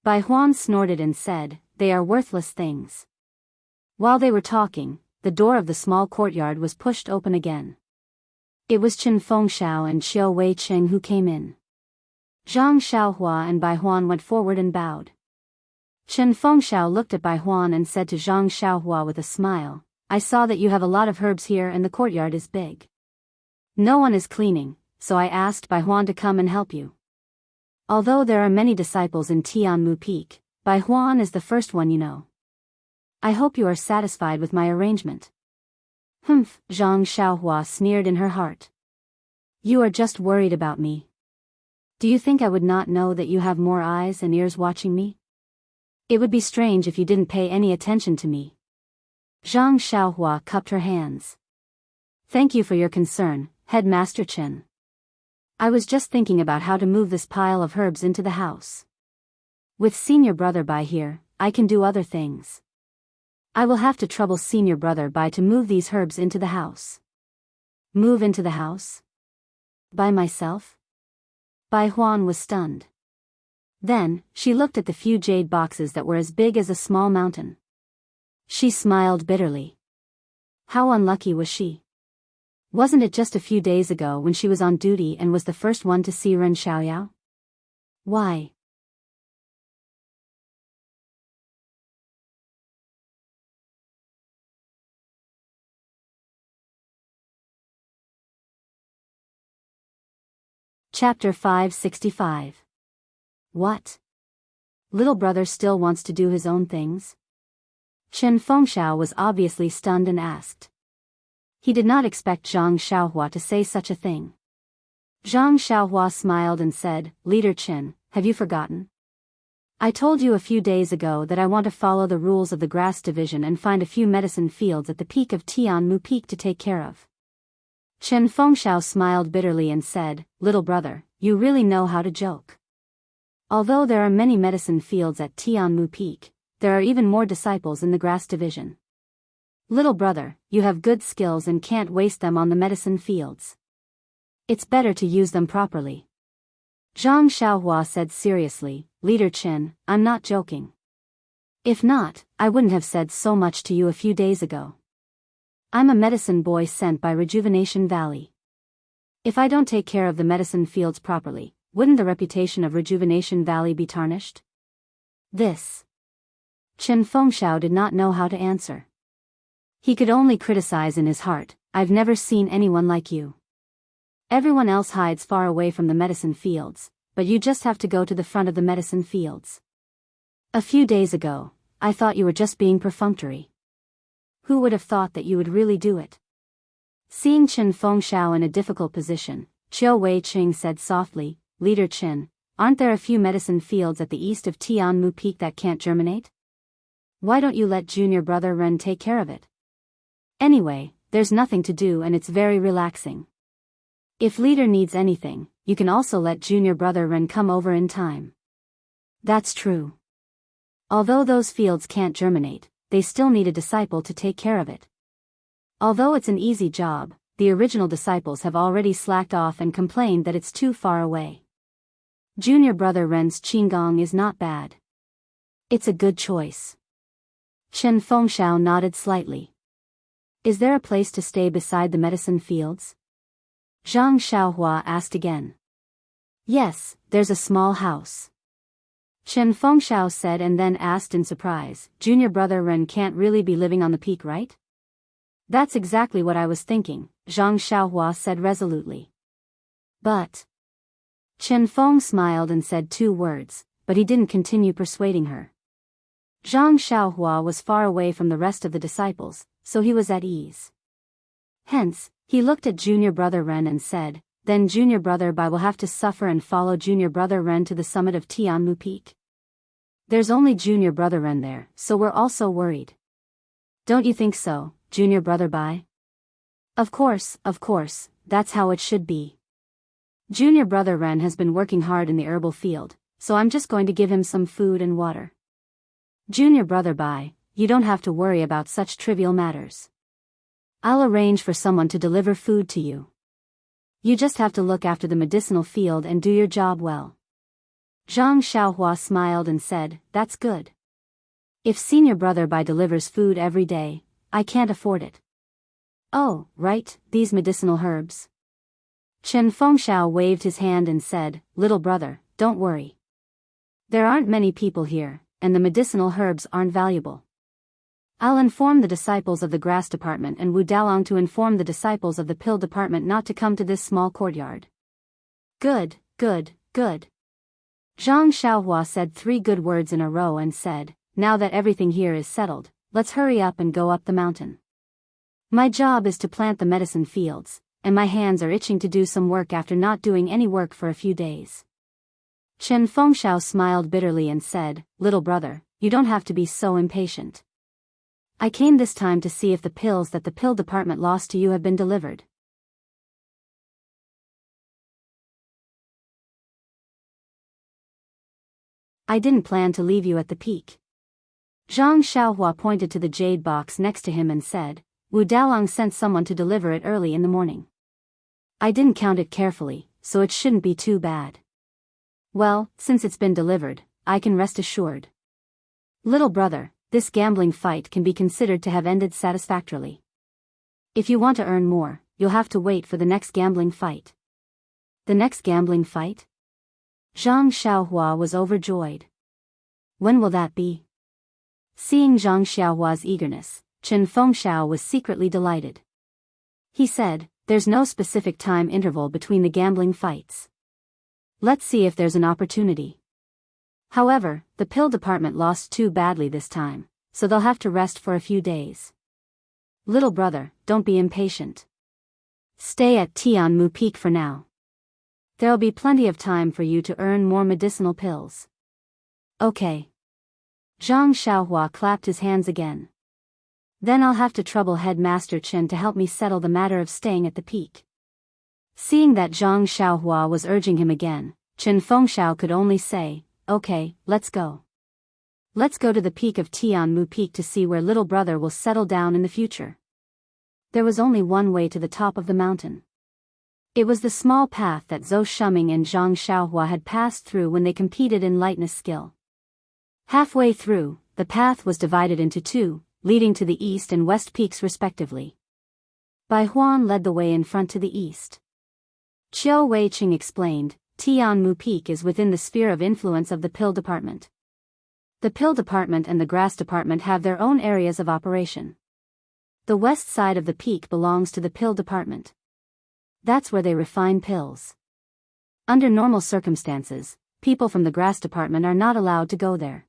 Bai Huan snorted and said, "They are worthless things." While they were talking, the door of the small courtyard was pushed open again. It was Chen Fengxiao and Xiao Wei Cheng who came in. Zhang Xiaohua and Bai Huan went forward and bowed. Chen Fengxiao looked at Bai Huan and said to Zhang Xiaohua with a smile, "I saw that you have a lot of herbs here and the courtyard is big. No one is cleaning, so I asked Bai Huan to come and help you. Although there are many disciples in Tianmu Peak, Bai Huan is the first one you know. I hope you are satisfied with my arrangement." "Humph," Zhang Xiaohua sneered in her heart. "You are just worried about me. Do you think I would not know that you have more eyes and ears watching me? It would be strange if you didn't pay any attention to me." Zhang Xiaohua cupped her hands. "Thank you for your concern, Headmaster Chen. I was just thinking about how to move this pile of herbs into the house. With senior brother Bai here, I can do other things. I will have to trouble senior brother Bai to move these herbs into the house." "Move into the house? By myself?" Bai Huan was stunned. Then, she looked at the few jade boxes that were as big as a small mountain. She smiled bitterly. How unlucky was she? Wasn't it just a few days ago when she was on duty and was the first one to see Ren Xiaoyao? Why? Chapter 565. What? Little brother still wants to do his own things? Chen Fengxiao was obviously stunned and asked. He did not expect Zhang Xiaohua to say such a thing. Zhang Xiaohua smiled and said, "Leader Chen, have you forgotten? I told you a few days ago that I want to follow the rules of the grass division and find a few medicine fields at the peak of Tianmu Peak to take care of." Chen Fengxiao smiled bitterly and said, "Little brother, you really know how to joke. Although there are many medicine fields at Tianmu Peak, there are even more disciples in the grass division. Little brother, you have good skills and can't waste them on the medicine fields. It's better to use them properly." Zhang Xiaohua said seriously, "Leader Chen, I'm not joking. If not, I wouldn't have said so much to you a few days ago. I'm a medicine boy sent by Rejuvenation Valley. If I don't take care of the medicine fields properly, wouldn't the reputation of Rejuvenation Valley be tarnished?" This. Chen Fengxiao did not know how to answer. He could only criticize in his heart, "I've never seen anyone like you. Everyone else hides far away from the medicine fields, but you just have to go to the front of the medicine fields. A few days ago, I thought you were just being perfunctory. Who would have thought that you would really do it?" Seeing Qin Fengxiao in a difficult position, Qiu Weiqing said softly, "Leader Qin, aren't there a few medicine fields at the east of Tianmu Peak that can't germinate? Why don't you let junior brother Ren take care of it? Anyway, there's nothing to do and it's very relaxing. If leader needs anything, you can also let junior brother Ren come over in time." That's true. Although those fields can't germinate, they still need a disciple to take care of it. Although it's an easy job, the original disciples have already slacked off and complained that it's too far away. Junior brother Ren's Qinggong is not bad. It's a good choice. Qin Fengxiao nodded slightly. Is there a place to stay beside the medicine fields? Zhang Xiaohua asked again. Yes, there's a small house. Qin Fengxiao said and then asked in surprise, Junior brother Ren can't really be living on the peak, right? That's exactly what I was thinking, Zhang Xiaohua said resolutely. But... Qin Feng smiled and said 2 words, but he didn't continue persuading her. Zhang Xiaohua was far away from the rest of the disciples, so he was at ease. Hence, he looked at junior brother Ren and said, then junior brother Bai will have to suffer and follow junior brother Ren to the summit of Tianmu Peak. There's only junior brother Ren there, so we're also worried. Don't you think so, junior brother Bai? Of course, that's how it should be. Junior brother Ren has been working hard in the herbal field, so I'm just going to give him some food and water. Junior brother Bai, you don't have to worry about such trivial matters. I'll arrange for someone to deliver food to you. You just have to look after the medicinal field and do your job well. Zhang Xiaohua smiled and said, that's good. If senior brother Bai delivers food every day, I can't afford it. Oh, right, these medicinal herbs. Qin Fengxiao waved his hand and said, little brother, don't worry. There aren't many people here, and the medicinal herbs aren't valuable. I'll inform the disciples of the grass department and Wu Dalong to inform the disciples of the pill department not to come to this small courtyard. Good. Zhang Xiaohua said 3 good words in a row and said, now that everything here is settled, let's hurry up and go up the mountain. My job is to plant the medicine fields, and my hands are itching to do some work after not doing any work for a few days. Qin Fengxiao smiled bitterly and said, little brother, you don't have to be so impatient. I came this time to see if the pills that the pill department lost to you have been delivered. I didn't plan to leave you at the peak. Zhang Xiaohua pointed to the jade box next to him and said, Wu Dalong sent someone to deliver it early in the morning. I didn't count it carefully, so it shouldn't be too bad. Well, since it's been delivered, I can rest assured. Little brother, this gambling fight can be considered to have ended satisfactorily. If you want to earn more, you'll have to wait for the next gambling fight. The next gambling fight? Zhang Xiaohua was overjoyed. When will that be? Seeing Zhang Xiaohua's eagerness, Qin Fengxiao was secretly delighted. He said, there's no specific time interval between the gambling fights. Let's see if there's an opportunity. However, the pill department lost too badly this time, so they'll have to rest for a few days. Little brother, don't be impatient. Stay at Tianmu Peak for now. There'll be plenty of time for you to earn more medicinal pills. Okay. Zhang Xiaohua clapped his hands again. Then I'll have to trouble Headmaster Qin to help me settle the matter of staying at the peak. Seeing that Zhang Xiaohua was urging him again, Qin Fengxiao could only say, okay, let's go. Let's go to the peak of Tianmu Peak to see where little brother will settle down in the future. There was only one way to the top of the mountain. It was the small path that Zhou Shuming and Zhang Xiaohua had passed through when they competed in lightness skill. Halfway through, the path was divided into 2, leading to the east and west peaks respectively. Bai Huan led the way in front to the east. Qiu Weiqing explained, Tianmu Peak is within the sphere of influence of the pill department. The pill department and the grass department have their own areas of operation. The west side of the peak belongs to the pill department. That's where they refine pills. Under normal circumstances, people from the grass department are not allowed to go there.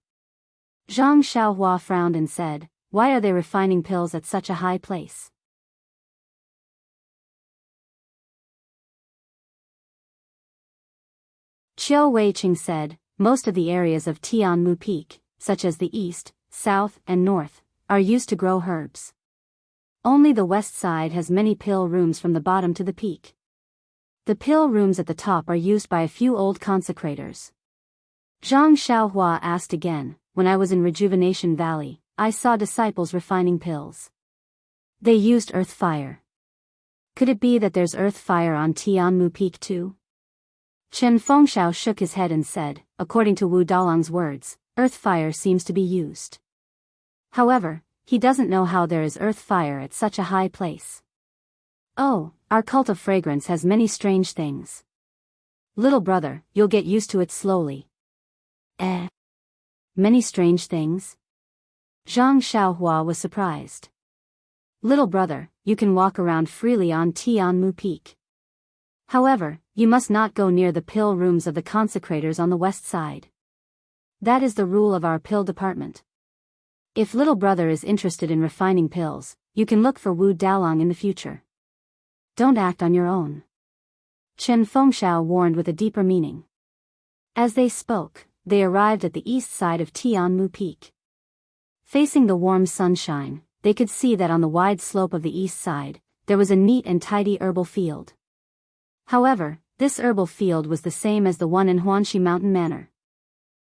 Zhang Xiaohua frowned and said, "Why are they refining pills at such a high place?" Qiu Weiqing said, "Most of the areas of Tianmu Peak, such as the east, south, and north, are used to grow herbs. Only the west side has many pill rooms from the bottom to the peak. The pill rooms at the top are used by a few old consecrators." Zhang Xiaohua asked again, "When I was in Rejuvenation Valley, I saw disciples refining pills. They used earth fire. Could it be that there's earth fire on Tianmu Peak too?" Chen Fengxiao shook his head and said, "According to Wu Dalong's words, earth fire seems to be used. However, he doesn't know how there is earth fire at such a high place. Oh, our cult of fragrance has many strange things. Little brother, you'll get used to it slowly." Many strange things? Zhang Xiaohua was surprised. "Little brother, you can walk around freely on Tianmu Peak. However, you must not go near the pill rooms of the consecrators on the west side. That is the rule of our pill department. If little brother is interested in refining pills, you can look for Wu Dalong in the future. Don't act on your own." Chen Fengxiao warned with a deeper meaning. As they spoke, they arrived at the east side of Tianmu Peak. Facing the warm sunshine, they could see that on the wide slope of the east side, there was a neat and tidy herbal field. However, this herbal field was the same as the one in Huanxi Mountain Manor.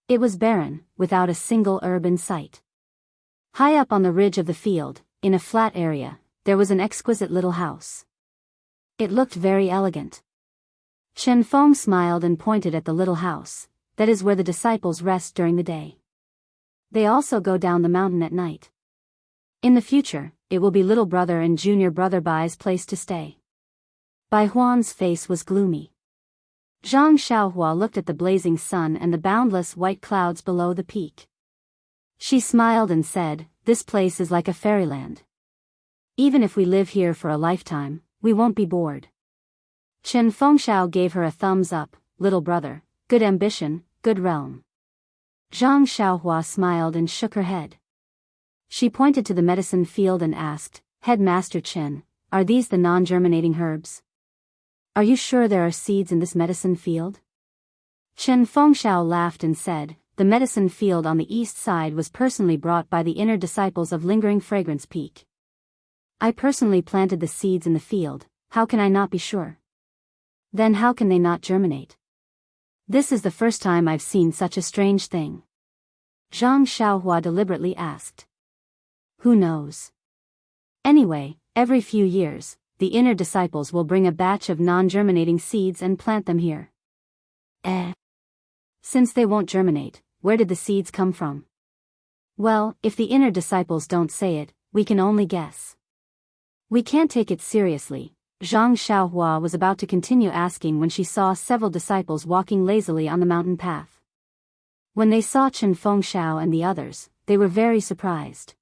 It was barren, without a single herb in sight. High up on the ridge of the field, in a flat area, there was an exquisite little house. It looked very elegant. Chen Feng smiled and pointed at the little house. "That is where the disciples rest during the day. They also go down the mountain at night. In the future, it will be little brother and junior brother Bai's place to stay." Bai Huan's face was gloomy. Zhang Xiaohua looked at the blazing sun and the boundless white clouds below the peak. She smiled and said, "This place is like a fairyland. Even if we live here for a lifetime, we won't be bored." Chen Fengxiao gave her a thumbs up. "Little brother, good ambition, good realm." Zhang Xiaohua smiled and shook her head. She pointed to the medicine field and asked, "Headmaster Chen, are these the non-germinating herbs? Are you sure there are seeds in this medicine field?" Chen Fengxiao laughed and said, "The medicine field on the east side was personally brought by the inner disciples of Lingering Fragrance Peak. I personally planted the seeds in the field. How can I not be sure? Then how can they not germinate? This is the first time I've seen such a strange thing." Zhang Xiaohua deliberately asked. "Who knows? Anyway, every few years, the inner disciples will bring a batch of non-germinating seeds and plant them here." Since they won't germinate, where did the seeds come from? Well, if the inner disciples don't say it, we can only guess. We can't take it seriously. Zhang Xiaohua was about to continue asking when she saw several disciples walking lazily on the mountain path. When they saw Chen Fengxiao and the others, they were very surprised.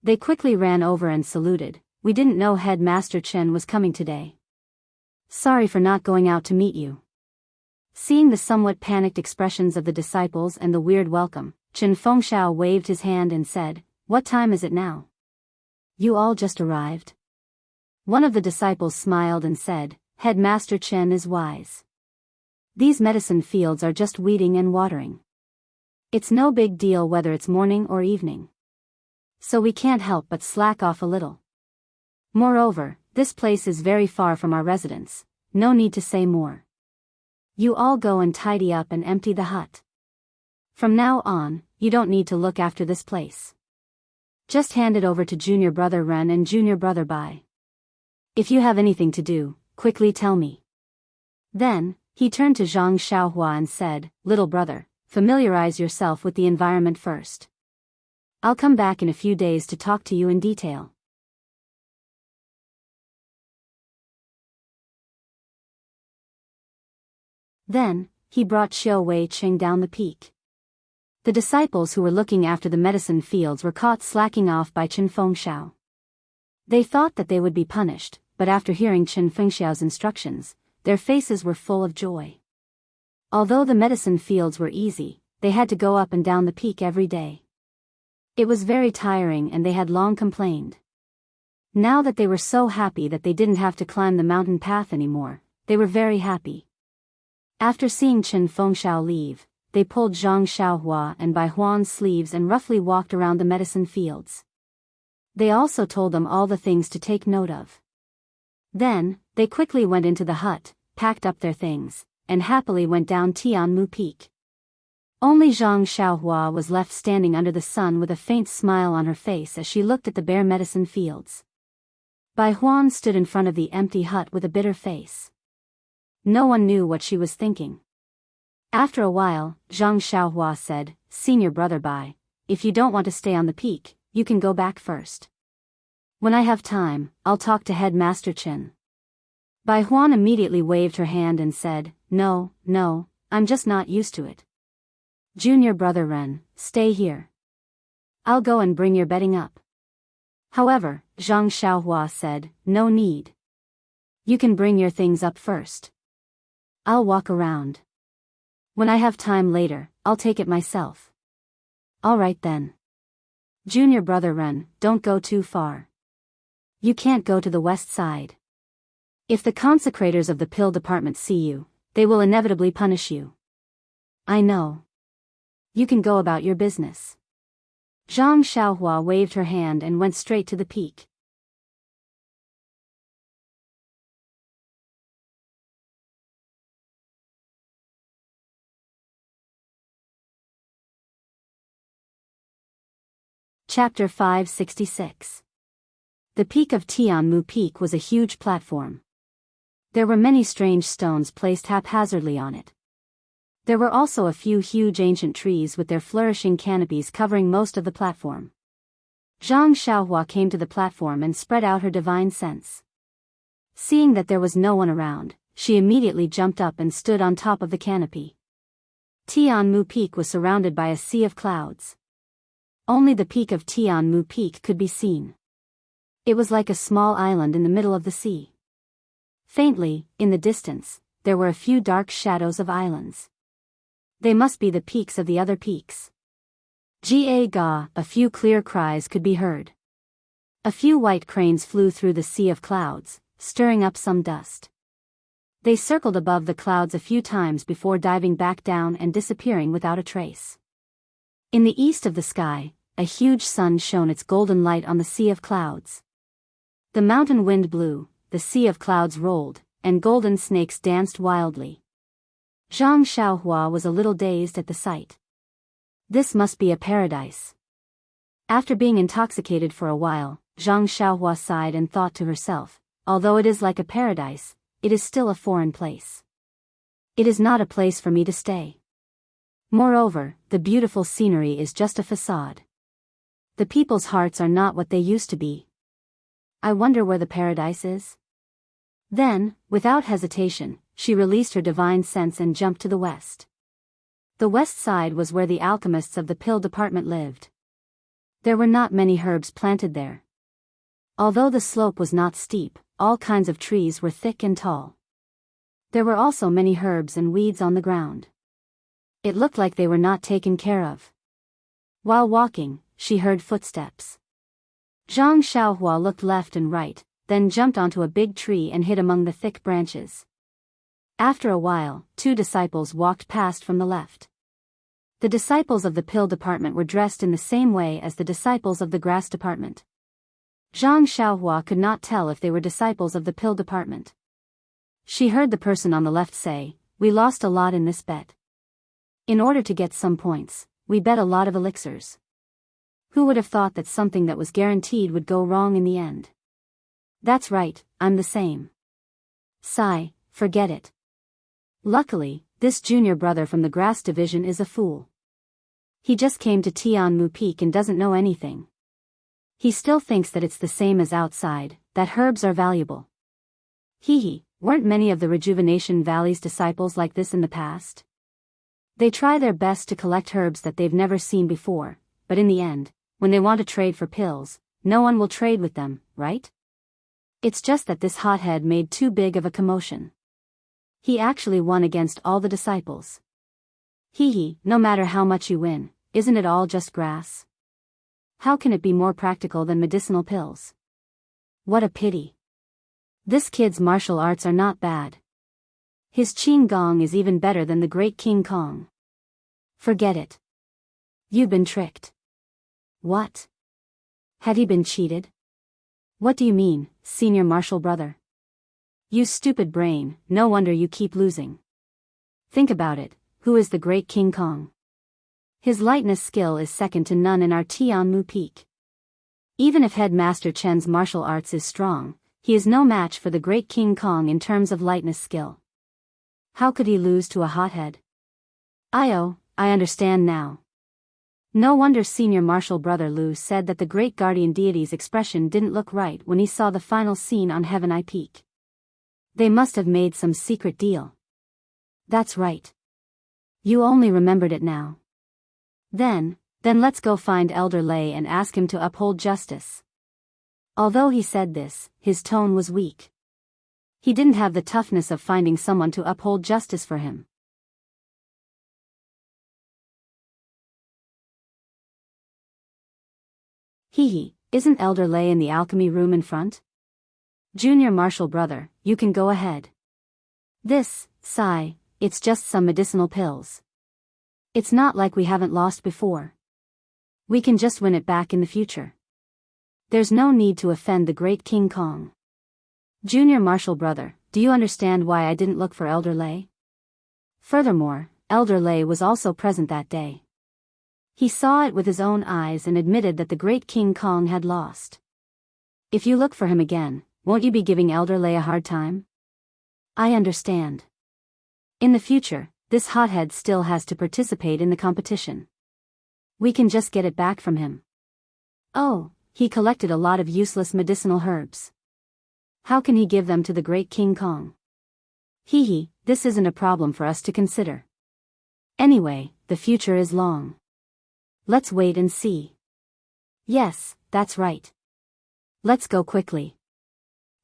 They quickly ran over and saluted. "We didn't know Headmaster Chen was coming today. Sorry for not going out to meet you." Seeing the somewhat panicked expressions of the disciples and the weird welcome, Chen Fengxiao waved his hand and said, "What time is it now? You all just arrived?" One of the disciples smiled and said, "Headmaster Chen is wise. These medicine fields are just weeding and watering. It's no big deal whether it's morning or evening. So we can't help but slack off a little. Moreover, this place is very far from our residence. No need to say more. You all go and tidy up and empty the hut. From now on, you don't need to look after this place. Just hand it over to junior brother Ren and junior brother Bai. If you have anything to do, quickly tell me." Then, he turned to Zhang Xiaohua and said, "Little brother, familiarize yourself with the environment first. I'll come back in a few days to talk to you in detail." Then, he brought Qiu Weiqing down the peak. The disciples who were looking after the medicine fields were caught slacking off by Chen Fengxiao. They thought that they would be punished, but after hearing Chen Fengxiao's instructions, their faces were full of joy. Although the medicine fields were easy, they had to go up and down the peak every day. It was very tiring and they had long complained. Now that they were so happy that they didn't have to climb the mountain path anymore, they were very happy. After seeing Chen Fengxiao leave, they pulled Zhang Xiaohua and Bai Huan's sleeves and roughly walked around the medicine fields. They also told them all the things to take note of. Then, they quickly went into the hut, packed up their things, and happily went down Tianmu Peak. Only Zhang Xiaohua was left standing under the sun with a faint smile on her face as she looked at the bare medicine fields. Bai Huan stood in front of the empty hut with a bitter face. No one knew what she was thinking. After a while, Zhang Xiaohua said, "Senior brother Bai, if you don't want to stay on the peak, you can go back first. When I have time, I'll talk to Headmaster Chen." Bai Huan immediately waved her hand and said, No, I'm just not used to it. Junior brother Ren, stay here. I'll go and bring your bedding up. However, Zhang Xiaohua said, "No need. You can bring your things up first. I'll walk around. When I have time later, I'll take it myself." "All right then. Junior brother Ren, don't go too far. You can't go to the west side. If the consecrators of the pill department see you, they will inevitably punish you." "I know. You can go about your business." Zhang Xiaohua waved her hand and went straight to the peak. Chapter 566. The peak of Tianmu Peak was a huge platform. There were many strange stones placed haphazardly on it. There were also a few huge ancient trees with their flourishing canopies covering most of the platform. Zhang Xiaohua came to the platform and spread out her divine sense. Seeing that there was no one around, she immediately jumped up and stood on top of the canopy. Tianmu Peak was surrounded by a sea of clouds. Only the peak of Tianmu Peak could be seen. It was like a small island in the middle of the sea. Faintly, in the distance, there were a few dark shadows of islands. They must be the peaks of the other peaks. Ga, a few clear cries could be heard. A few white cranes flew through the sea of clouds, stirring up some dust. They circled above the clouds a few times before diving back down and disappearing without a trace. In the east of the sky, a huge sun shone its golden light on the sea of clouds. The mountain wind blew, the sea of clouds rolled, and golden snakes danced wildly. Zhang Xiaohua was a little dazed at the sight. This must be a paradise. After being intoxicated for a while, Zhang Xiaohua sighed and thought to herself, although it is like a paradise, it is still a foreign place. It is not a place for me to stay. Moreover, the beautiful scenery is just a facade. The people's hearts are not what they used to be. I wonder where the paradise is? Then, without hesitation, she released her divine sense and jumped to the west. The west side was where the alchemists of the pill department lived. There were not many herbs planted there. Although the slope was not steep, all kinds of trees were thick and tall. There were also many herbs and weeds on the ground. It looked like they were not taken care of. While walking, she heard footsteps. Zhang Xiaohua looked left and right, then jumped onto a big tree and hid among the thick branches. After a while, two disciples walked past from the left. The disciples of the pill department were dressed in the same way as the disciples of the grass department. Zhang Xiaohua could not tell if they were disciples of the pill department. She heard the person on the left say, "We lost a lot in this bet. In order to get some points, we bet a lot of elixirs. Who would have thought that something that was guaranteed would go wrong in the end?" "That's right, I'm the same." "Sigh, forget it. Luckily, this junior brother from the grass division is a fool. He just came to Tianmu Peak and doesn't know anything. He still thinks that it's the same as outside, that herbs are valuable. Hee, weren't many of the Rejuvenation Valley's disciples like this in the past? They try their best to collect herbs that they've never seen before, but in the end, when they want to trade for pills, no one will trade with them, right?" It's just that this hothead made too big of a commotion. He actually won against all the disciples. Hee, no matter how much you win, isn't it all just grass? How can it be more practical than medicinal pills? What a pity. This kid's martial arts are not bad. His Qin Gong is even better than the great King Kong. Forget it. You've been tricked. What? Had he been cheated? What do you mean, senior martial brother? You stupid brain, no wonder you keep losing. Think about it, who is the great King Kong? His lightness skill is second to none in our Tianmu Peak. Even if Headmaster Chen's martial arts is strong, he is no match for the great King Kong in terms of lightness skill. How could he lose to a hothead? I understand now. No wonder senior martial brother Lu said that the great guardian deity's expression didn't look right when he saw the final scene on Heaven Eye Peak. They must have made some secret deal. That's right. You only remembered it now. Then let's go find Elder Lei and ask him to uphold justice. Although he said this, his tone was weak. He didn't have the toughness of finding someone to uphold justice for him. Isn't Elder Lei in the alchemy room in front? Junior martial brother, you can go ahead. This, Sai, it's just some medicinal pills. It's not like we haven't lost before. We can just win it back in the future. There's no need to offend the great King Kong. Junior martial brother, do you understand why I didn't look for Elder Lei? Furthermore, Elder Lei was also present that day. He saw it with his own eyes and admitted that the great King Kong had lost. If you look for him again, won't you be giving Elder Lei a hard time? I understand. In the future, this hothead still has to participate in the competition. We can just get it back from him. Oh, he collected a lot of useless medicinal herbs. How can he give them to the great King Kong? This isn't a problem for us to consider. Anyway, the future is long. Let's wait and see. Yes, that's right. Let's go quickly.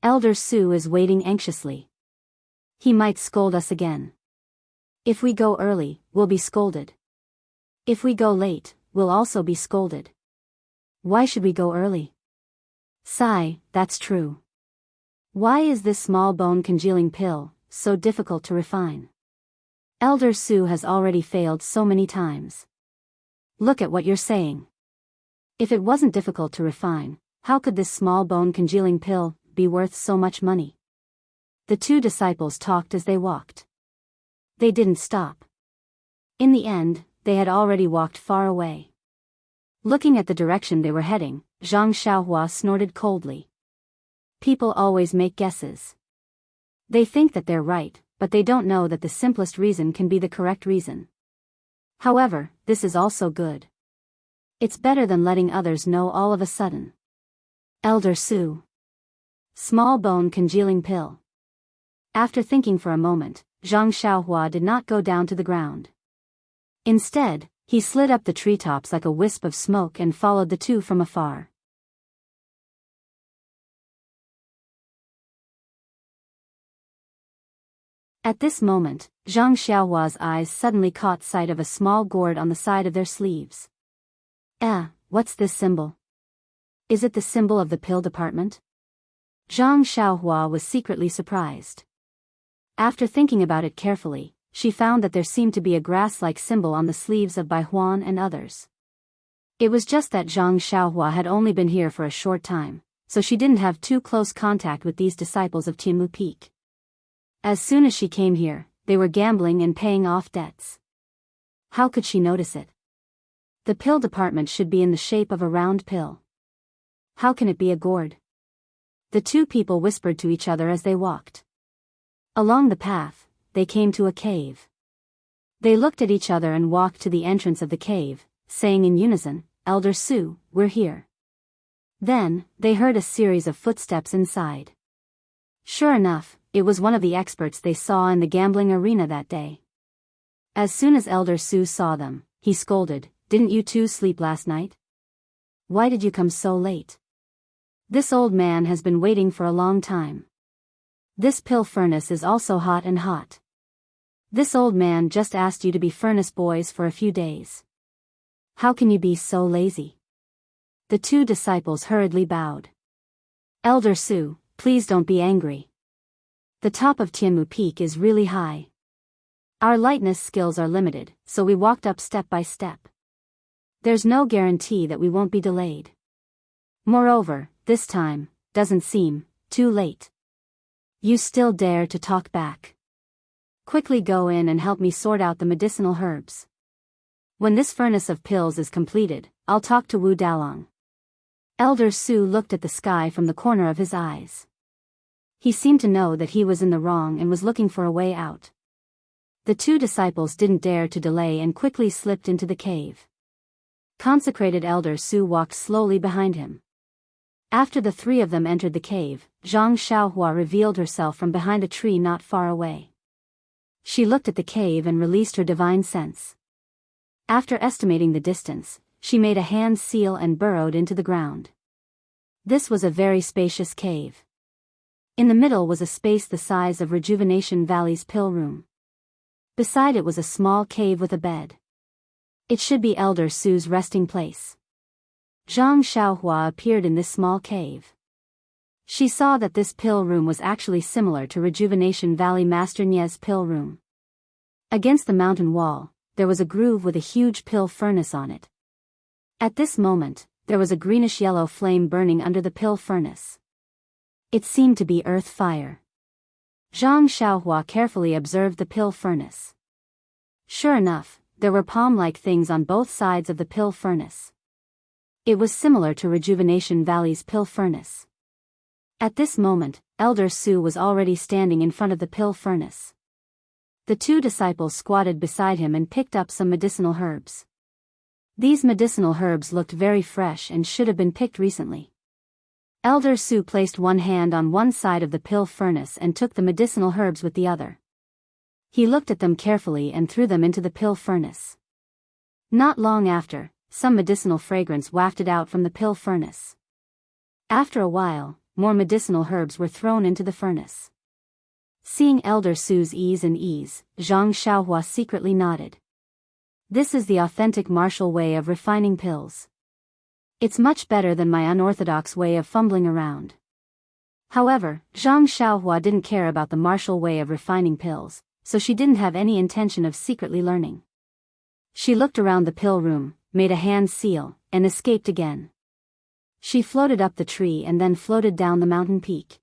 Elder Su is waiting anxiously. He might scold us again. If we go early, we'll be scolded. If we go late, we'll also be scolded. Why should we go early? Sigh, that's true. Why is this small bone congealing pill so difficult to refine? Elder Su has already failed so many times. Look at what you're saying. If it wasn't difficult to refine, how could this small bone congealing pill be worth so much money? The two disciples talked as they walked. They didn't stop. In the end, they had already walked far away. Looking at the direction they were heading, Zhang Xiaohua snorted coldly. People always make guesses. They think that they're right, but they don't know that the simplest reason can be the correct reason. However, this is also good. It's better than letting others know all of a sudden. Elder Su. Small bone congealing pill. After thinking for a moment, Zhang Xiaohua did not go down to the ground. Instead, he slid up the treetops like a wisp of smoke and followed the two from afar. At this moment, Zhang Xiaohua's eyes suddenly caught sight of a small gourd on the side of their sleeves. What's this symbol? Is it the symbol of the pill department? Zhang Xiaohua was secretly surprised. After thinking about it carefully, she found that there seemed to be a grass-like symbol on the sleeves of Bai Huan and others. It was just that Zhang Xiaohua had only been here for a short time, so she didn't have too close contact with these disciples of Tianmu Peak. As soon as she came here, they were gambling and paying off debts. How could she notice it? The pill department should be in the shape of a round pill. How can it be a gourd? The two people whispered to each other as they walked. Along the path, they came to a cave. They looked at each other and walked to the entrance of the cave, saying in unison, "Elder Su, we're here." Then, they heard a series of footsteps inside. Sure enough, it was one of the experts they saw in the gambling arena that day. As soon as Elder Su saw them, he scolded, "Didn't you two sleep last night? Why did you come so late?" This old man has been waiting for a long time. This pill furnace is also hot and hot. This old man just asked you to be furnace boys for a few days. How can you be so lazy? The two disciples hurriedly bowed. Elder Su, please don't be angry. The top of Tianmu Peak is really high. Our lightness skills are limited, so we walked up step by step. There's no guarantee that we won't be delayed. Moreover, this time, doesn't seem too late. You still dare to talk back. Quickly go in and help me sort out the medicinal herbs. When this furnace of pills is completed, I'll talk to Wu Dalong. Elder Su looked at the sky from the corner of his eyes. He seemed to know that he was in the wrong and was looking for a way out. The two disciples didn't dare to delay and quickly slipped into the cave. Consecrated Elder Su walked slowly behind him. After the three of them entered the cave, Zhang Xiaohua revealed herself from behind a tree not far away. She looked at the cave and released her divine sense. After estimating the distance, she made a hand seal and burrowed into the ground. This was a very spacious cave. In the middle was a space the size of Rejuvenation Valley's pill room. Beside it was a small cave with a bed. It should be Elder Su's resting place. Zhang Xiaohua appeared in this small cave. She saw that this pill room was actually similar to Rejuvenation Valley Master Nie's pill room. Against the mountain wall, there was a groove with a huge pill furnace on it. At this moment, there was a greenish-yellow flame burning under the pill furnace. It seemed to be earth fire. Zhang Xiaohua carefully observed the pill furnace. Sure enough, there were palm-like things on both sides of the pill furnace. It was similar to Rejuvenation Valley's pill furnace. At this moment, Elder Su was already standing in front of the pill furnace. The two disciples squatted beside him and picked up some medicinal herbs. These medicinal herbs looked very fresh and should have been picked recently. Elder Su placed one hand on one side of the pill furnace and took the medicinal herbs with the other. He looked at them carefully and threw them into the pill furnace. Not long after, some medicinal fragrance wafted out from the pill furnace. After a while, more medicinal herbs were thrown into the furnace. Seeing Elder Su's ease, Zhang Xiaohua secretly nodded. This is the authentic martial way of refining pills. It's much better than my unorthodox way of fumbling around. However, Zhang Xiaohua didn't care about the martial way of refining pills, so she didn't have any intention of secretly learning. She looked around the pill room, made a hand seal, and escaped again. She floated up the tree and then floated down the mountain peak.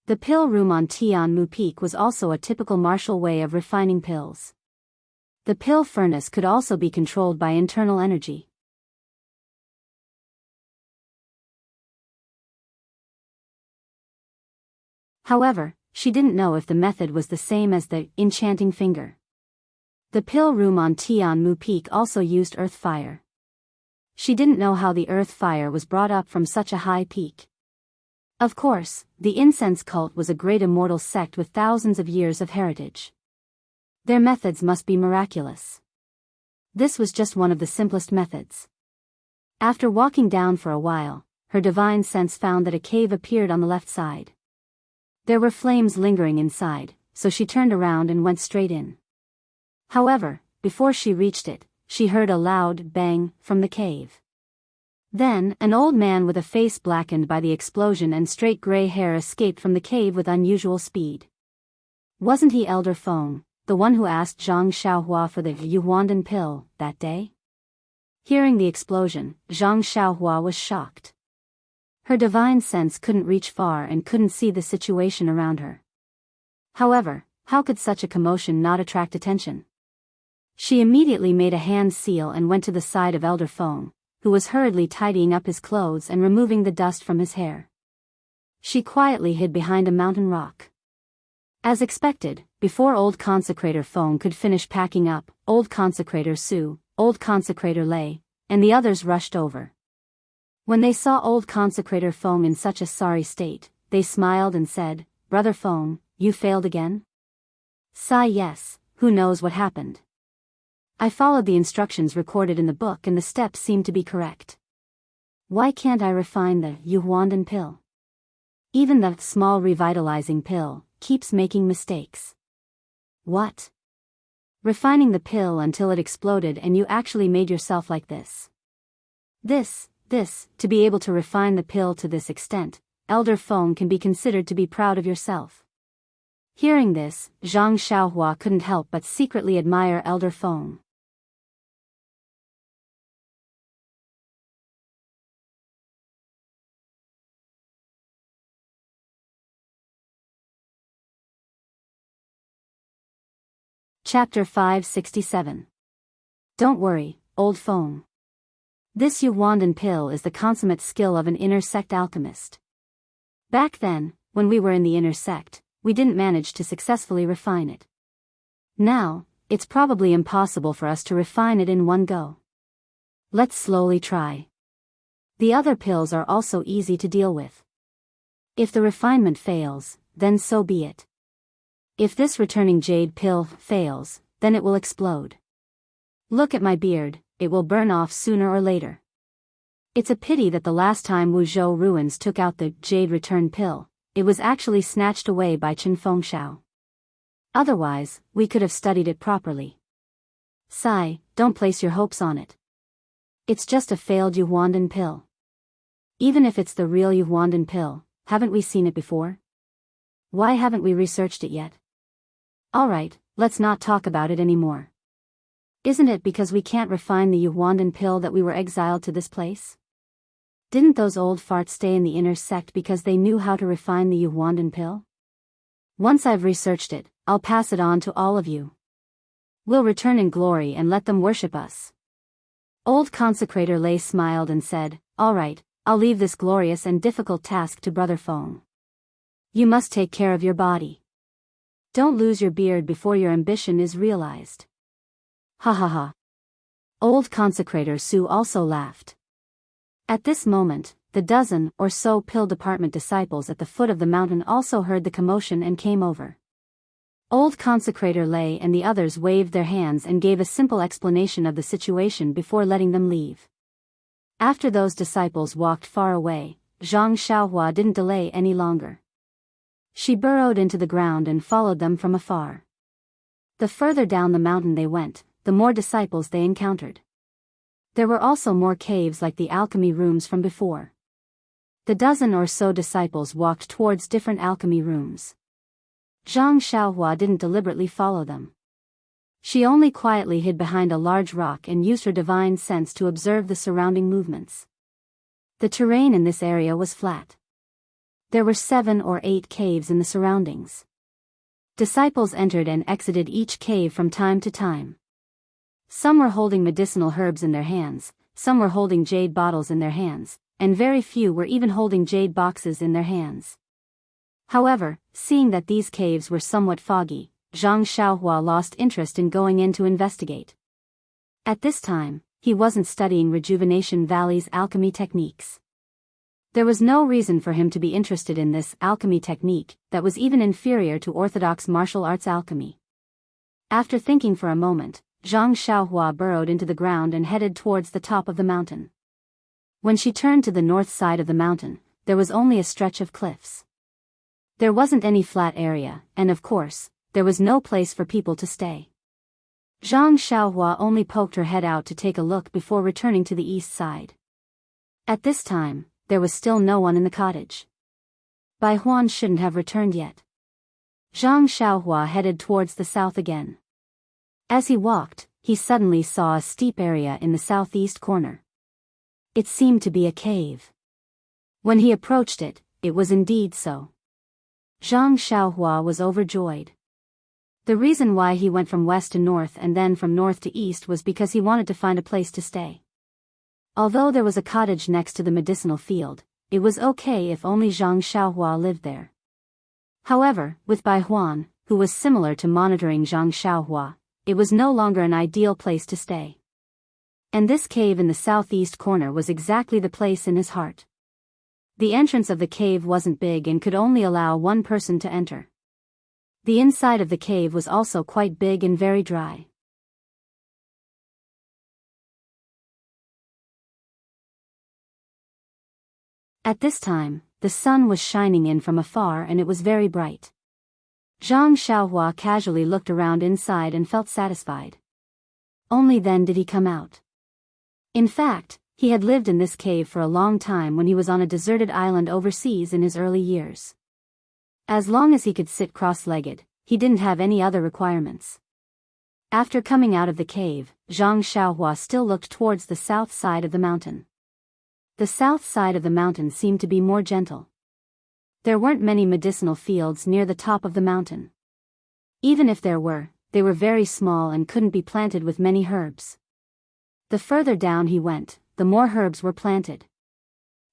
The pill room on Tianmu Peak was also a typical martial way of refining pills. The pill furnace could also be controlled by internal energy. However, she didn't know if the method was the same as the enchanting finger. The pill room on Tianmu Peak also used earth fire. She didn't know how the earth fire was brought up from such a high peak. Of course, the incense cult was a great immortal sect with thousands of years of heritage. Their methods must be miraculous. This was just one of the simplest methods. After walking down for a while, her divine sense found that a cave appeared on the left side. There were flames lingering inside, so she turned around and went straight in. However, before she reached it, she heard a loud bang from the cave. Then, an old man with a face blackened by the explosion and straight gray hair escaped from the cave with unusual speed. Wasn't he Elder Feng, the one who asked Zhang Xiaohua for the Yuhuandan pill that day? Hearing the explosion, Zhang Xiaohua was shocked. Her divine sense couldn't reach far and couldn't see the situation around her. However, how could such a commotion not attract attention? She immediately made a hand seal and went to the side of Elder Feng, who was hurriedly tidying up his clothes and removing the dust from his hair. She quietly hid behind a mountain rock. As expected, before old consecrator Feng could finish packing up, old consecrator Su, old consecrator Lei, and the others rushed over. When they saw old consecrator Feng in such a sorry state, they smiled and said, "Brother Feng, you failed again?" "Sigh yes, who knows what happened? I followed the instructions recorded in the book and the steps seemed to be correct." Why can't I refine the Yuhuandan pill? Even the small revitalizing pill keeps making mistakes. What? Refining the pill until it exploded and you actually made yourself like this. To be able to refine the pill to this extent, Elder Feng can be considered to be proud of yourself. Hearing this, Zhang Xiaohua couldn't help but secretly admire Elder Feng. Chapter 567. Don't worry, old Feng. This Yuhuandan pill is the consummate skill of an inner sect alchemist. Back then, when we were in the inner sect, we didn't manage to successfully refine it. Now, it's probably impossible for us to refine it in one go. Let's slowly try. The other pills are also easy to deal with. If the refinement fails, then so be it. If this returning jade pill fails, then it will explode. Look at my beard, it will burn off sooner or later. It's a pity that the last time Wuzhou ruins took out the jade return pill, it was actually snatched away by Chen Fengshao. Otherwise, we could have studied it properly. Sai, don't place your hopes on it. It's just a failed Yuhuandan pill. Even if it's the real Yuhuandan pill, haven't we seen it before? Why haven't we researched it yet? Alright, let's not talk about it anymore. Isn't it because we can't refine the Yuhuandan pill that we were exiled to this place? Didn't those old farts stay in the inner sect because they knew how to refine the Yuhuandan pill? Once I've researched it, I'll pass it on to all of you. We'll return in glory and let them worship us. Old Consecrator Lei smiled and said, Alright, I'll leave this glorious and difficult task to Brother Feng. You must take care of your body. Don't lose your beard before your ambition is realized. Ha ha ha. Old Consecrator Su also laughed. At this moment, the dozen or so pill department disciples at the foot of the mountain also heard the commotion and came over. Old Consecrator Lei and the others waved their hands and gave a simple explanation of the situation before letting them leave. After those disciples walked far away, Zhang Xiaohua didn't delay any longer. She burrowed into the ground and followed them from afar. The further down the mountain they went, the more disciples they encountered. There were also more caves like the alchemy rooms from before. The dozen or so disciples walked towards different alchemy rooms. Zhang Xiaohua didn't deliberately follow them. She only quietly hid behind a large rock and used her divine sense to observe the surrounding movements. The terrain in this area was flat. There were 7 or 8 caves in the surroundings. Disciples entered and exited each cave from time to time. Some were holding medicinal herbs in their hands, some were holding jade bottles in their hands, and very few were even holding jade boxes in their hands. However, seeing that these caves were somewhat foggy, Zhang Xiaohua lost interest in going in to investigate. At this time, he wasn't studying Rejuvenation Valley's alchemy techniques. There was no reason for him to be interested in this alchemy technique that was even inferior to orthodox martial arts alchemy. After thinking for a moment, Zhang Xiaohua burrowed into the ground and headed towards the top of the mountain. When she turned to the north side of the mountain, there was only a stretch of cliffs. There wasn't any flat area, and of course, there was no place for people to stay. Zhang Xiaohua only poked her head out to take a look before returning to the east side. At this time, there was still no one in the cottage. Bai Huan shouldn't have returned yet. Zhang Xiaohua headed towards the south again. As he walked, he suddenly saw a steep area in the southeast corner. It seemed to be a cave. When he approached it, it was indeed so. Zhang Xiaohua was overjoyed. The reason why he went from west to north and then from north to east was because he wanted to find a place to stay. Although there was a cottage next to the medicinal field, it was okay if only Zhang Xiaohua lived there. However, with Bai Huan, who was similar to monitoring Zhang Xiaohua, it was no longer an ideal place to stay. And this cave in the southeast corner was exactly the place in his heart. The entrance of the cave wasn't big and could only allow one person to enter. The inside of the cave was also quite big and very dry. At this time, the sun was shining in from afar and it was very bright. Zhang Xiaohua casually looked around inside and felt satisfied. Only then did he come out. In fact, he had lived in this cave for a long time when he was on a deserted island overseas in his early years. As long as he could sit cross-legged, he didn't have any other requirements. After coming out of the cave, Zhang Xiaohua still looked towards the south side of the mountain. The south side of the mountain seemed to be more gentle. There weren't many medicinal fields near the top of the mountain. Even if there were, they were very small and couldn't be planted with many herbs. The further down he went, the more herbs were planted.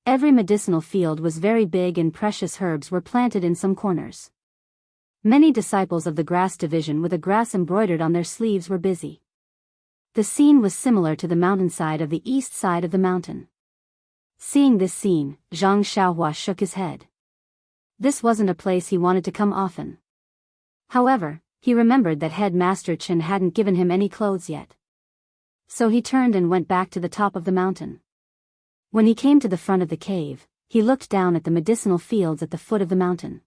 Every medicinal field was very big and precious herbs were planted in some corners. Many disciples of the grass division with a grass embroidered on their sleeves were busy. The scene was similar to the mountainside of the east side of the mountain. Seeing this scene, Zhang Xiaohua shook his head. This wasn't a place he wanted to come often. However, he remembered that Headmaster Chen hadn't given him any clothes yet. So he turned and went back to the top of the mountain. When he came to the front of the cave, he looked down at the medicinal fields at the foot of the mountain.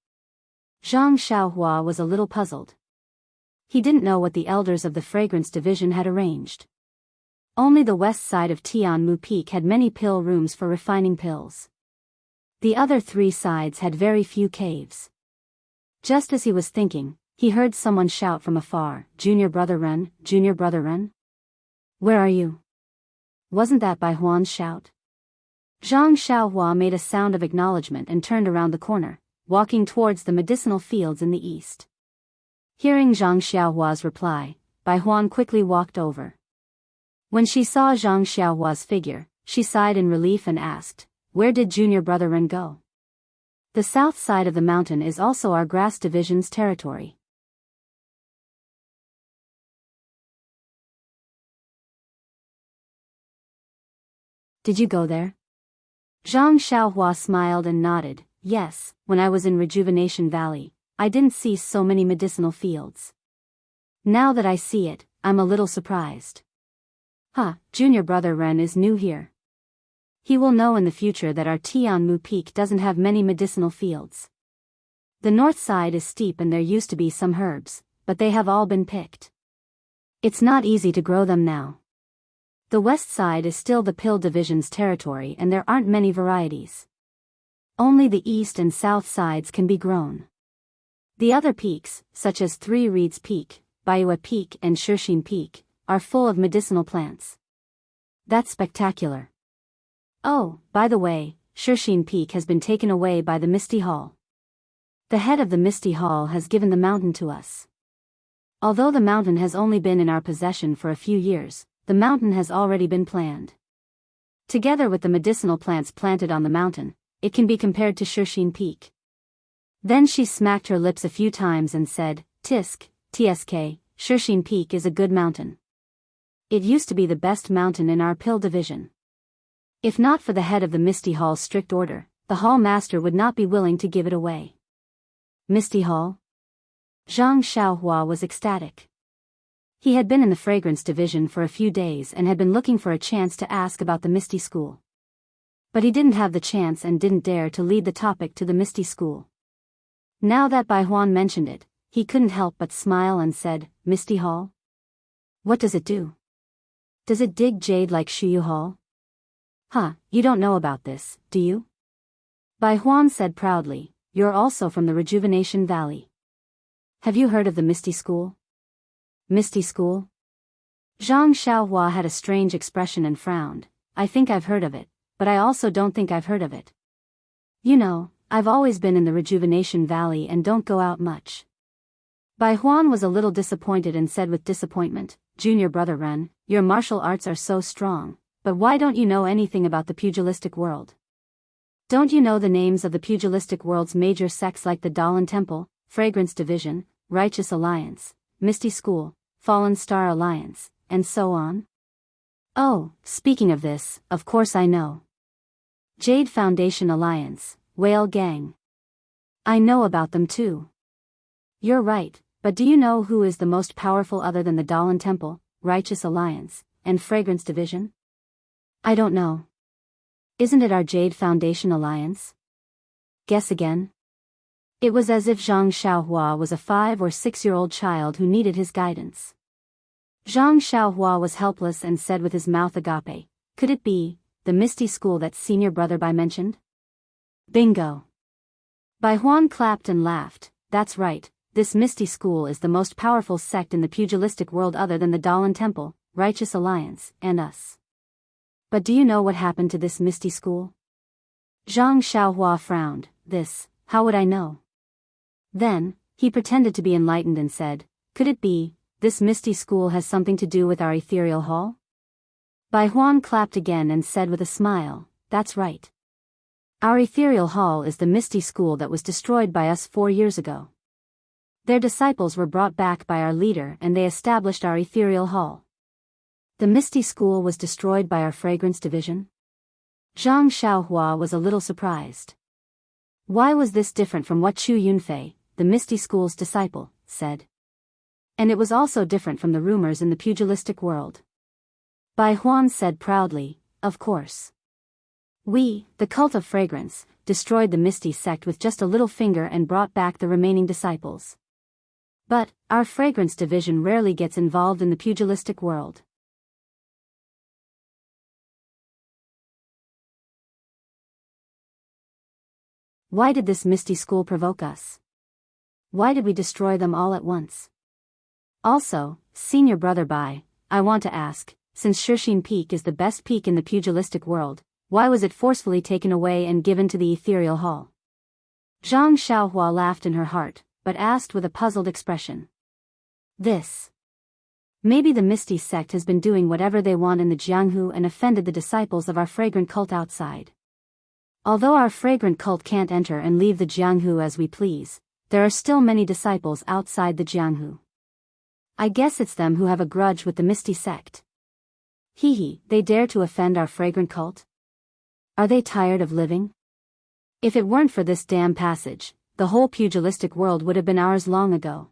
Zhang Xiaohua was a little puzzled. He didn't know what the elders of the fragrance division had arranged. Only the west side of Tianmu Peak had many pill rooms for refining pills. The other three sides had very few caves. Just as he was thinking, he heard someone shout from afar, "Junior Brother Ren, Junior Brother Ren? Where are you?" Wasn't that Bai Huan's shout? Zhang Xiaohua made a sound of acknowledgement and turned around the corner, walking towards the medicinal fields in the east. Hearing Zhang Xiaohua's reply, Bai Huan quickly walked over. When she saw Zhang Xiaohua's figure, she sighed in relief and asked, "Where did Junior Brother Ren go?" The south side of the mountain is also our grass division's territory. Did you go there? Zhang Xiaohua smiled and nodded. Yes, when I was in Rejuvenation Valley, I didn't see so many medicinal fields. Now that I see it, I'm a little surprised. Junior Brother Ren is new here. He will know in the future that our Tianmu Peak doesn't have many medicinal fields. The north side is steep and there used to be some herbs, but they have all been picked. It's not easy to grow them now. The west side is still the pill division's territory and there aren't many varieties. Only the east and south sides can be grown. The other peaks, such as Three Reeds Peak, Baiyue Peak and Shixin Peak, are full of medicinal plants. That's spectacular. Oh, by the way, Shixin Peak has been taken away by the Misty Hall. The head of the Misty Hall has given the mountain to us. Although the mountain has only been in our possession for a few years, the mountain has already been planned. Together with the medicinal plants planted on the mountain, it can be compared to Shixin Peak. Then she smacked her lips a few times and said, "Tisk, TSK, Shixin Peak is a good mountain. It used to be the best mountain in our pill division. If not for the head of the Misty Hall's strict order, the hall master would not be willing to give it away." Misty Hall? Zhang Xiaohua was ecstatic. He had been in the fragrance division for a few days and had been looking for a chance to ask about the Misty School. But he didn't have the chance and didn't dare to lead the topic to the Misty School. Now that Bai Huan mentioned it, he couldn't help but smile and said, "Misty Hall? What does it do? Does it dig jade like Shuyu Hall?" You don't know about this, do you? Bai Huan said proudly, "You're also from the Rejuvenation Valley. Have you heard of the Misty School?" Misty School? Zhang Xiaohua had a strange expression and frowned. "I think I've heard of it, but I also don't think I've heard of it. You know, I've always been in the Rejuvenation Valley and don't go out much." Bai Huan was a little disappointed and said with disappointment, "Junior Brother Ren, your martial arts are so strong, but why don't you know anything about the pugilistic world? Don't you know the names of the pugilistic world's major sects like the Daoist Temple, Fragrance Division, Righteous Alliance, Misty School, Fallen Star Alliance, and so on?" "Oh, speaking of this, of course I know. Jade Foundation Alliance, Whale Gang. I know about them too." "You're right, but do you know who is the most powerful other than the Daoist Temple, Righteous Alliance, and Fragrance Division?" "I don't know." Isn't it our Jade Foundation Alliance? Guess again. It was as if Zhang Xiaohua was a 5 or 6-year-old child who needed his guidance. Zhang Xiaohua was helpless and said with his mouth agape, could it be the Misty School that senior brother Bai mentioned? Bingo! Bai Huan clapped and laughed. That's right, this Misty School is the most powerful sect in the pugilistic world other than the Daoist Temple, Righteous Alliance, and us. But do you know what happened to this Misty School? Zhang Xiaohua frowned. How would I know? Then, he pretended to be enlightened and said, could it be, this Misty School has something to do with our ethereal hall? Bai Huan clapped again and said with a smile, that's right. Our ethereal hall is the Misty School that was destroyed by us 4 years ago. Their disciples were brought back by our leader and they established our ethereal hall. The Misty School was destroyed by our fragrance division? Zhang Xiaohua was a little surprised. Why was this different from what Chu Yunfei, the Misty School's disciple, said? And it was also different from the rumors in the pugilistic world. Bai Huan said proudly, of course. We, the cult of fragrance, destroyed the Misty sect with just a little finger and brought back the remaining disciples. But, our fragrance division rarely gets involved in the pugilistic world. Why did this Misty School provoke us? Why did we destroy them all at once? Also, senior brother Bai, I want to ask, since Shixin Peak is the best peak in the pugilistic world, why was it forcefully taken away and given to the ethereal hall? Zhang Xiaohua laughed in her heart, but asked with a puzzled expression. Maybe the Misty sect has been doing whatever they want in the Jianghu and offended the disciples of our fragrant cult outside. Although our fragrant cult can't enter and leave the Jianghu as we please, there are still many disciples outside the Jianghu. I guess it's them who have a grudge with the Misty sect. They dare to offend our fragrant cult? Are they tired of living? If it weren't for this damn passage, the whole pugilistic world would have been ours long ago.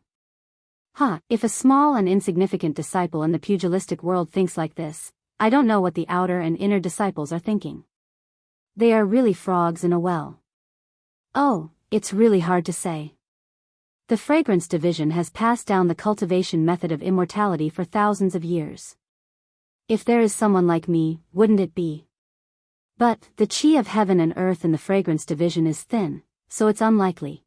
If a small and insignificant disciple in the pugilistic world thinks like this, I don't know what the outer and inner disciples are thinking. They are really frogs in a well. Oh, it's really hard to say. The fragrance division has passed down the cultivation method of immortality for thousands of years. If there is someone like me, wouldn't it be? But, the chi of heaven and earth in the fragrance division is thin, so it's unlikely.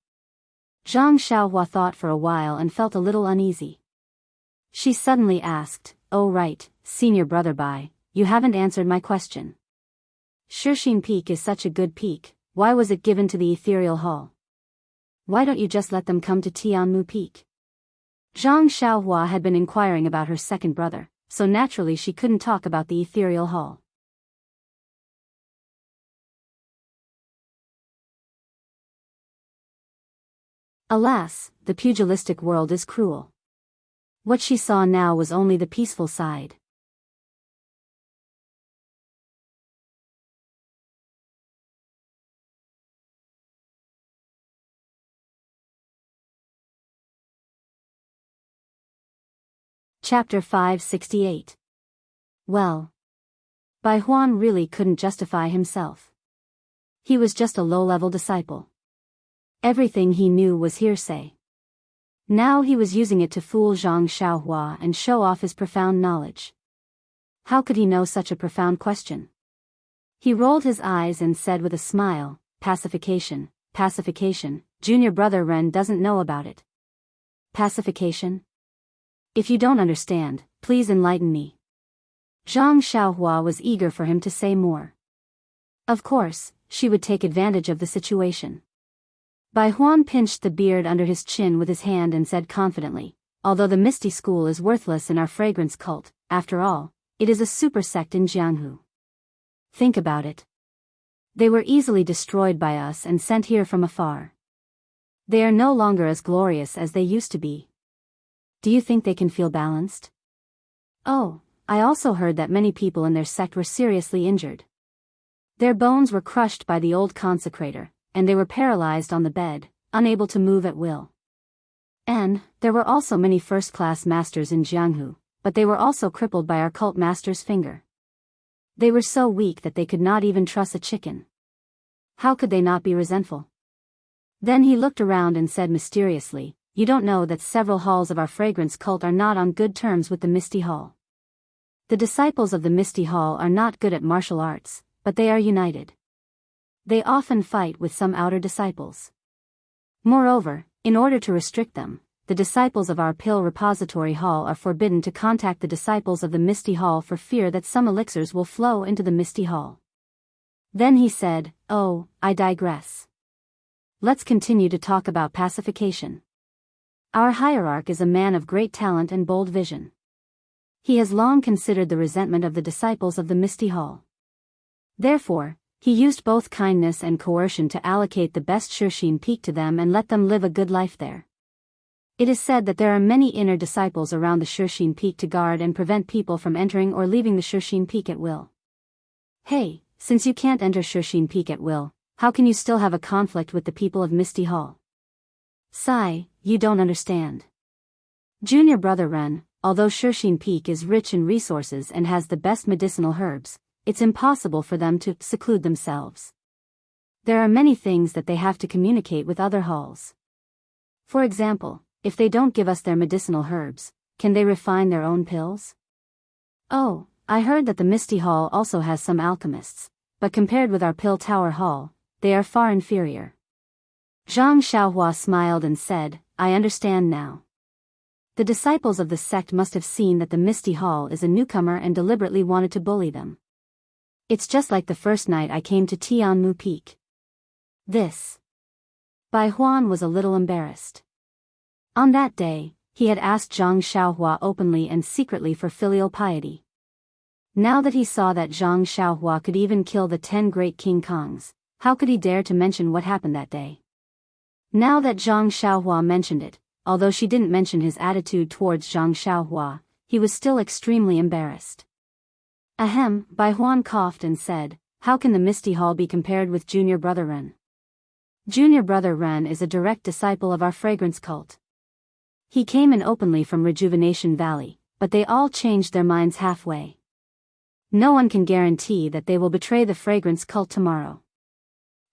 Zhang Xiaohua thought for a while and felt a little uneasy. She suddenly asked, oh right, senior brother Bai, you haven't answered my question. Shixin Peak is such a good peak, why was it given to the ethereal hall? Why don't you just let them come to Tianmu Peak? Zhang Xiaohua had been inquiring about her second brother, so naturally she couldn't talk about the ethereal hall. Alas, the pugilistic world is cruel. What she saw now was only the peaceful side. Chapter 568. Well. Bai Huan really couldn't justify himself. He was just a low-level disciple. Everything he knew was hearsay. Now he was using it to fool Zhang Xiaohua and show off his profound knowledge. How could he know such a profound question? He rolled his eyes and said with a smile, pacification, junior brother Ren doesn't know about it. Pacification? If you don't understand, please enlighten me. Zhang Xiaohua was eager for him to say more. Of course, she would take advantage of the situation. Bai Huan pinched the beard under his chin with his hand and said confidently, although the Misty School is worthless in our fragrance cult, after all, it is a super sect in Jianghu. Think about it. They were easily destroyed by us and sent here from afar. They are no longer as glorious as they used to be. Do you think they can feel balanced? Oh, I also heard that many people in their sect were seriously injured. Their bones were crushed by the old consecrator, and they were paralyzed on the bed, unable to move at will. And, there were also many first-class masters in Jianghu, but they were also crippled by our cult master's finger. They were so weak that they could not even truss a chicken. How could they not be resentful? Then he looked around and said mysteriously, "You don't know that several halls of our fragrance cult are not on good terms with the Misty Hall. The disciples of the Misty Hall are not good at martial arts, but they are united. They often fight with some outer disciples. Moreover, in order to restrict them, the disciples of our pill repository hall are forbidden to contact the disciples of the Misty Hall for fear that some elixirs will flow into the Misty Hall." Then he said, "Oh, I digress. Let's continue to talk about pacification. Our hierarch is a man of great talent and bold vision. He has long considered the resentment of the disciples of the Misty Hall. Therefore, he used both kindness and coercion to allocate the best Shirshine Peak to them and let them live a good life there. It is said that there are many inner disciples around the Shirshine Peak to guard and prevent people from entering or leaving the Shirshine Peak at will. Hey, since you can't enter Shirshine Peak at will, how can you still have a conflict with the people of Misty Hall? Sigh, you don't understand. Junior brother Ren, although Shirshine Peak is rich in resources and has the best medicinal herbs, it's impossible for them to seclude themselves. There are many things that they have to communicate with other halls. For example, if they don't give us their medicinal herbs, can they refine their own pills? Oh, I heard that the Misty Hall also has some alchemists, but compared with our Pill Tower Hall, they are far inferior. Zhang Xiaohua smiled and said, "I understand now. The disciples of the sect must have seen that the Misty Hall is a newcomer and deliberately wanted to bully them. It's just like the first night I came to Tianmu Peak." This. Bai Huan was a little embarrassed. On that day, he had asked Zhang Xiaohua openly and secretly for filial piety. Now that he saw that Zhang Xiaohua could even kill the 10 great King Kongs, how could he dare to mention what happened that day? Now that Zhang Xiaohua mentioned it, although she didn't mention his attitude towards Zhang Xiaohua, he was still extremely embarrassed. Ahem, Bai Huan coughed and said, "How can the Misty Hall be compared with Junior Brother Ren? Junior Brother Ren is a direct disciple of our fragrance cult. He came in openly from Rejuvenation Valley, but they all changed their minds halfway. No one can guarantee that they will betray the fragrance cult tomorrow.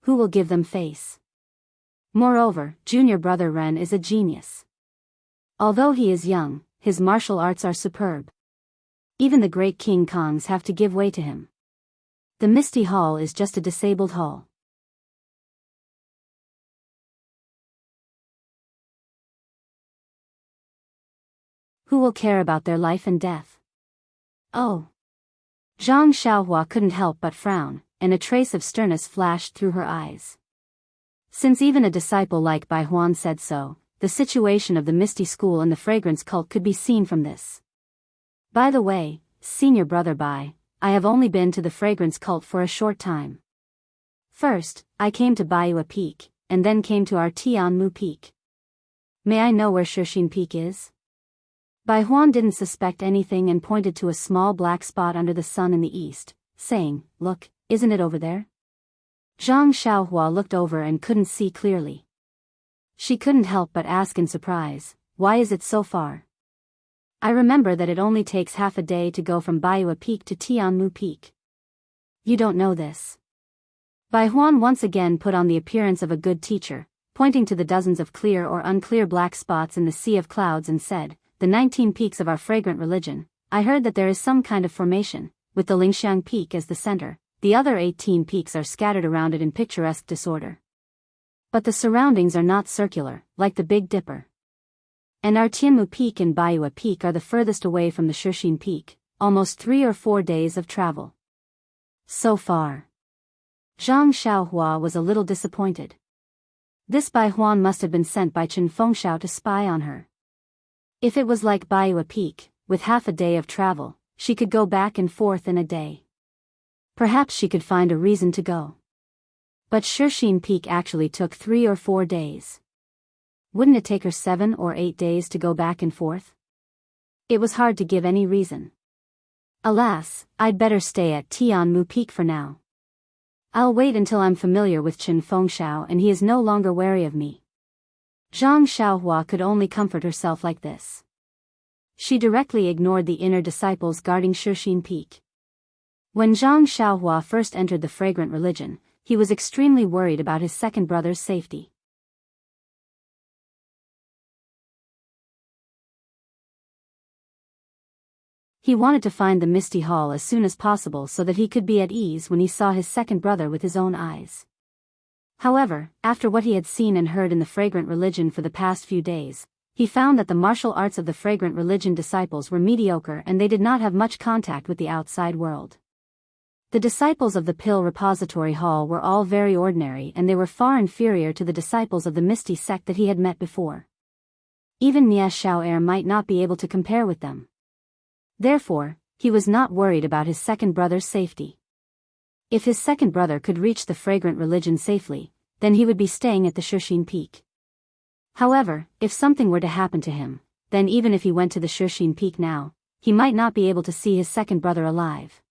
Who will give them face? Moreover, Junior Brother Ren is a genius. Although he is young, his martial arts are superb. Even the great King Kongs have to give way to him. The Misty Hall is just a disabled hall. Who will care about their life and death? Oh." Zhang Xiaohua couldn't help but frown, and a trace of sternness flashed through her eyes. Since even a disciple like Bai Huan said so, the situation of the Misty School and the fragrance cult could be seen from this. "By the way, Senior Brother Bai, I have only been to the fragrance cult for a short time. First, I came to Baiyu Peak, and then came to our Tianmu Peak. May I know where Shirshine Peak is?" Bai Huan didn't suspect anything and pointed to a small black spot under the sun in the east, saying, "Look, isn't it over there?" Zhang Xiaohua looked over and couldn't see clearly. She couldn't help but ask in surprise, "Why is it so far? I remember that it only takes half a day to go from Baiyu Peak to Tianmu Peak." "You don't know this." Bai Huan once again put on the appearance of a good teacher, pointing to the dozens of clear or unclear black spots in the sea of clouds and said, "The 19 peaks of our fragrant religion, I heard that there is some kind of formation, with the Lingxiang Peak as the center. The other 18 peaks are scattered around it in picturesque disorder. But the surroundings are not circular, like the Big Dipper. And our Tianmu Peak and Baiyu Peak are the furthest away from the Shirshine Peak, almost 3 or 4 days of travel. So far." Zhang Xiaohua was a little disappointed. This Bai Huan must have been sent by Chen Fengxiao to spy on her. If it was like Baiyu Peak, with half a day of travel, she could go back and forth in a day. Perhaps she could find a reason to go. But Shirshine Peak actually took 3 or 4 days. Wouldn't it take her 7 or 8 days to go back and forth? It was hard to give any reason. Alas, I'd better stay at Tianmu Peak for now. I'll wait until I'm familiar with Chen Fengxiao and he is no longer wary of me. Zhang Xiaohua could only comfort herself like this. She directly ignored the inner disciples guarding Shirshine Peak. When Zhang Xiaohua first entered the fragrant religion, he was extremely worried about his second brother's safety. He wanted to find the Misty Hall as soon as possible so that he could be at ease when he saw his second brother with his own eyes. However, after what he had seen and heard in the fragrant religion for the past few days, he found that the martial arts of the fragrant religion disciples were mediocre and they did not have much contact with the outside world. The disciples of the Pill Repository Hall were all very ordinary and they were far inferior to the disciples of the Misty sect that he had met before. Even Nia Xiao'er might not be able to compare with them. Therefore, he was not worried about his second brother's safety. If his second brother could reach the fragrant religion safely, then he would be staying at the Shixin Peak. However, if something were to happen to him, then even if he went to the Shixin Peak now, he might not be able to see his second brother alive.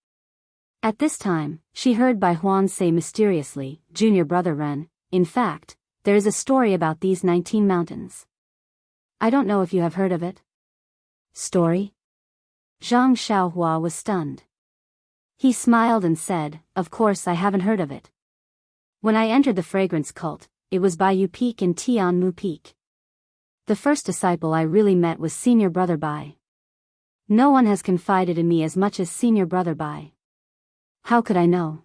At this time, she heard Bai Huan say mysteriously, "Junior brother Ren, in fact, there is a story about these 19 mountains. I don't know if you have heard of it." Story? Zhang Xiaohua was stunned. He smiled and said, "Of course I haven't heard of it. When I entered the fragrance cult, it was Bai Yu Peak and Tianmu Peak. The first disciple I really met was senior brother Bai. No one has confided in me as much as senior brother Bai. How could I know?"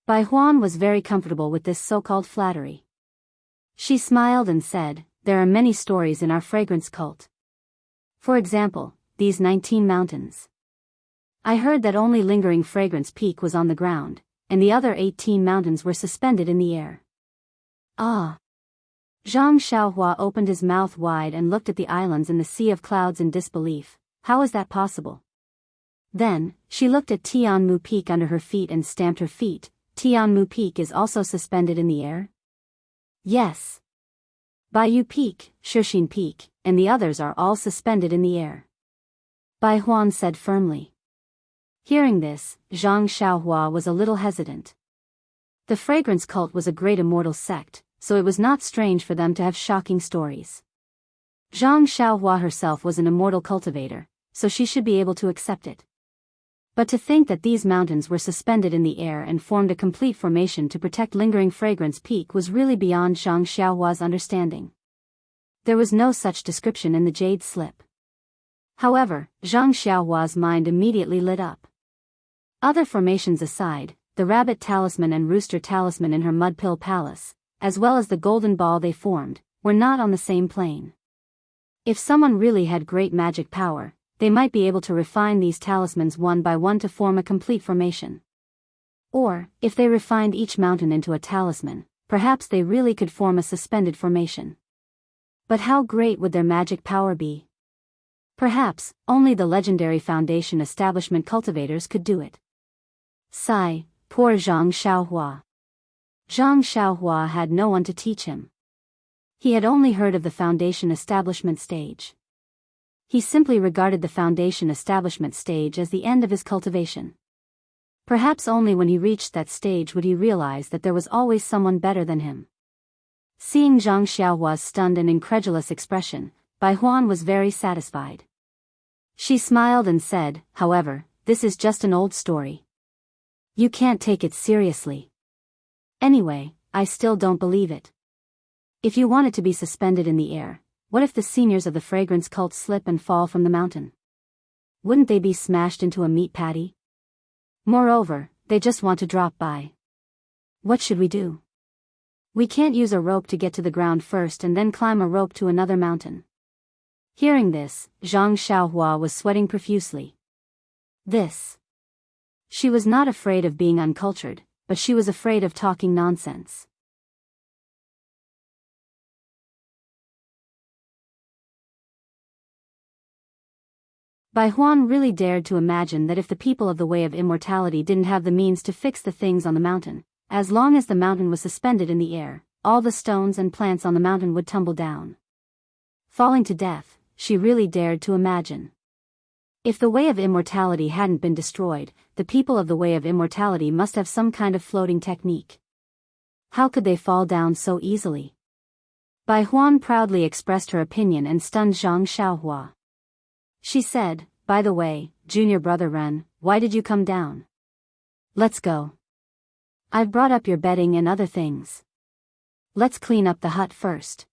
Bai Huan was very comfortable with this so-called flattery. She smiled and said, "There are many stories in our fragrance cult. For example, these 19 mountains. I heard that only lingering fragrance peak was on the ground, and the other 18 mountains were suspended in the air." Ah! Zhang Xiaohua opened his mouth wide and looked at the islands in the sea of clouds in disbelief. How is that possible? Then, she looked at Tianmu Peak under her feet and stamped her feet. Tianmu Peak is also suspended in the air? Yes. Baiyu Peak, Shixin Peak, and the others are all suspended in the air. Bai Huan said firmly. Hearing this, Zhang Xiaohua was a little hesitant. The fragrance cult was a great immortal sect, so it was not strange for them to have shocking stories. Zhang Xiaohua herself was an immortal cultivator, so she should be able to accept it. But to think that these mountains were suspended in the air and formed a complete formation to protect lingering fragrance peak was really beyond Zhang Xiaohua's understanding. There was no such description in the jade slip. However, Zhang Xiaohua's mind immediately lit up. Other formations aside, the rabbit talisman and rooster talisman in her mud pill palace, as well as the golden ball they formed, were not on the same plane. If someone really had great magic power, they might be able to refine these talismans one by one to form a complete formation. Or, if they refined each mountain into a talisman, perhaps they really could form a suspended formation. But how great would their magic power be? Perhaps, only the legendary Foundation establishment cultivators could do it. Sigh, poor Zhang Xiaohua. Zhang Xiaohua had no one to teach him. He had only heard of the Foundation establishment stage. He simply regarded the Foundation establishment stage as the end of his cultivation. Perhaps only when he reached that stage would he realize that there was always someone better than him. Seeing Zhang Xiaohua's stunned and incredulous expression, Bai Huan was very satisfied. She smiled and said, "However, this is just an old story. You can't take it seriously. Anyway, I still don't believe it. If you want it to be suspended in the air, what if the seniors of the fragrance cult slip and fall from the mountain? Wouldn't they be smashed into a meat patty? Moreover, they just want to drop by. What should we do? We can't use a rope to get to the ground first and then climb a rope to another mountain." Hearing this, Zhang Xiaohua was sweating profusely. She was not afraid of being uncultured, but she was afraid of talking nonsense. Bai Huan really dared to imagine that if the people of the Way of Immortality didn't have the means to fix the things on the mountain, as long as the mountain was suspended in the air, all the stones and plants on the mountain would tumble down, falling to death. She really dared to imagine. If the Way of Immortality hadn't been destroyed, the people of the Way of Immortality must have some kind of floating technique. How could they fall down so easily? Bai Huan proudly expressed her opinion and stunned Zhang Xiaohua. She said, "By the way, junior brother Ren, why did you come down? Let's go. I've brought up your bedding and other things. Let's clean up the hut first.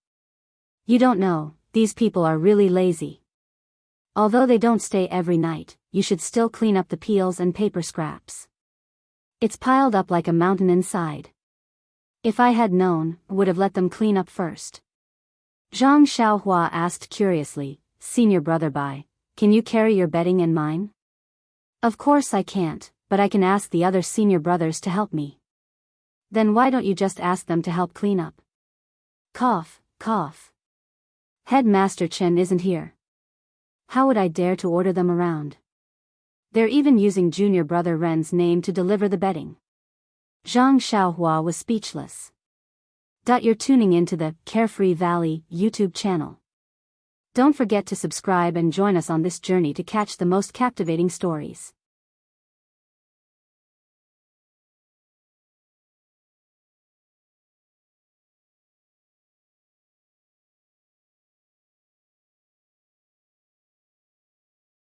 You don't know, these people are really lazy. Although they don't stay every night, you should still clean up the peels and paper scraps. It's piled up like a mountain inside. If I had known, would have let them clean up first. Zhang Xiaohua asked curiously, Senior Brother Bai, can you carry your bedding and mine? Of course I can't, but I can ask the other senior brothers to help me. Then why don't you just ask them to help clean up? Cough, cough. Headmaster Chen isn't here. How would I dare to order them around? They're even using Junior Brother Ren's name to deliver the bedding. Zhang Xiaohua was speechless. You're tuning into the Carefree Valley YouTube channel. Don't forget to subscribe and join us on this journey to catch the most captivating stories.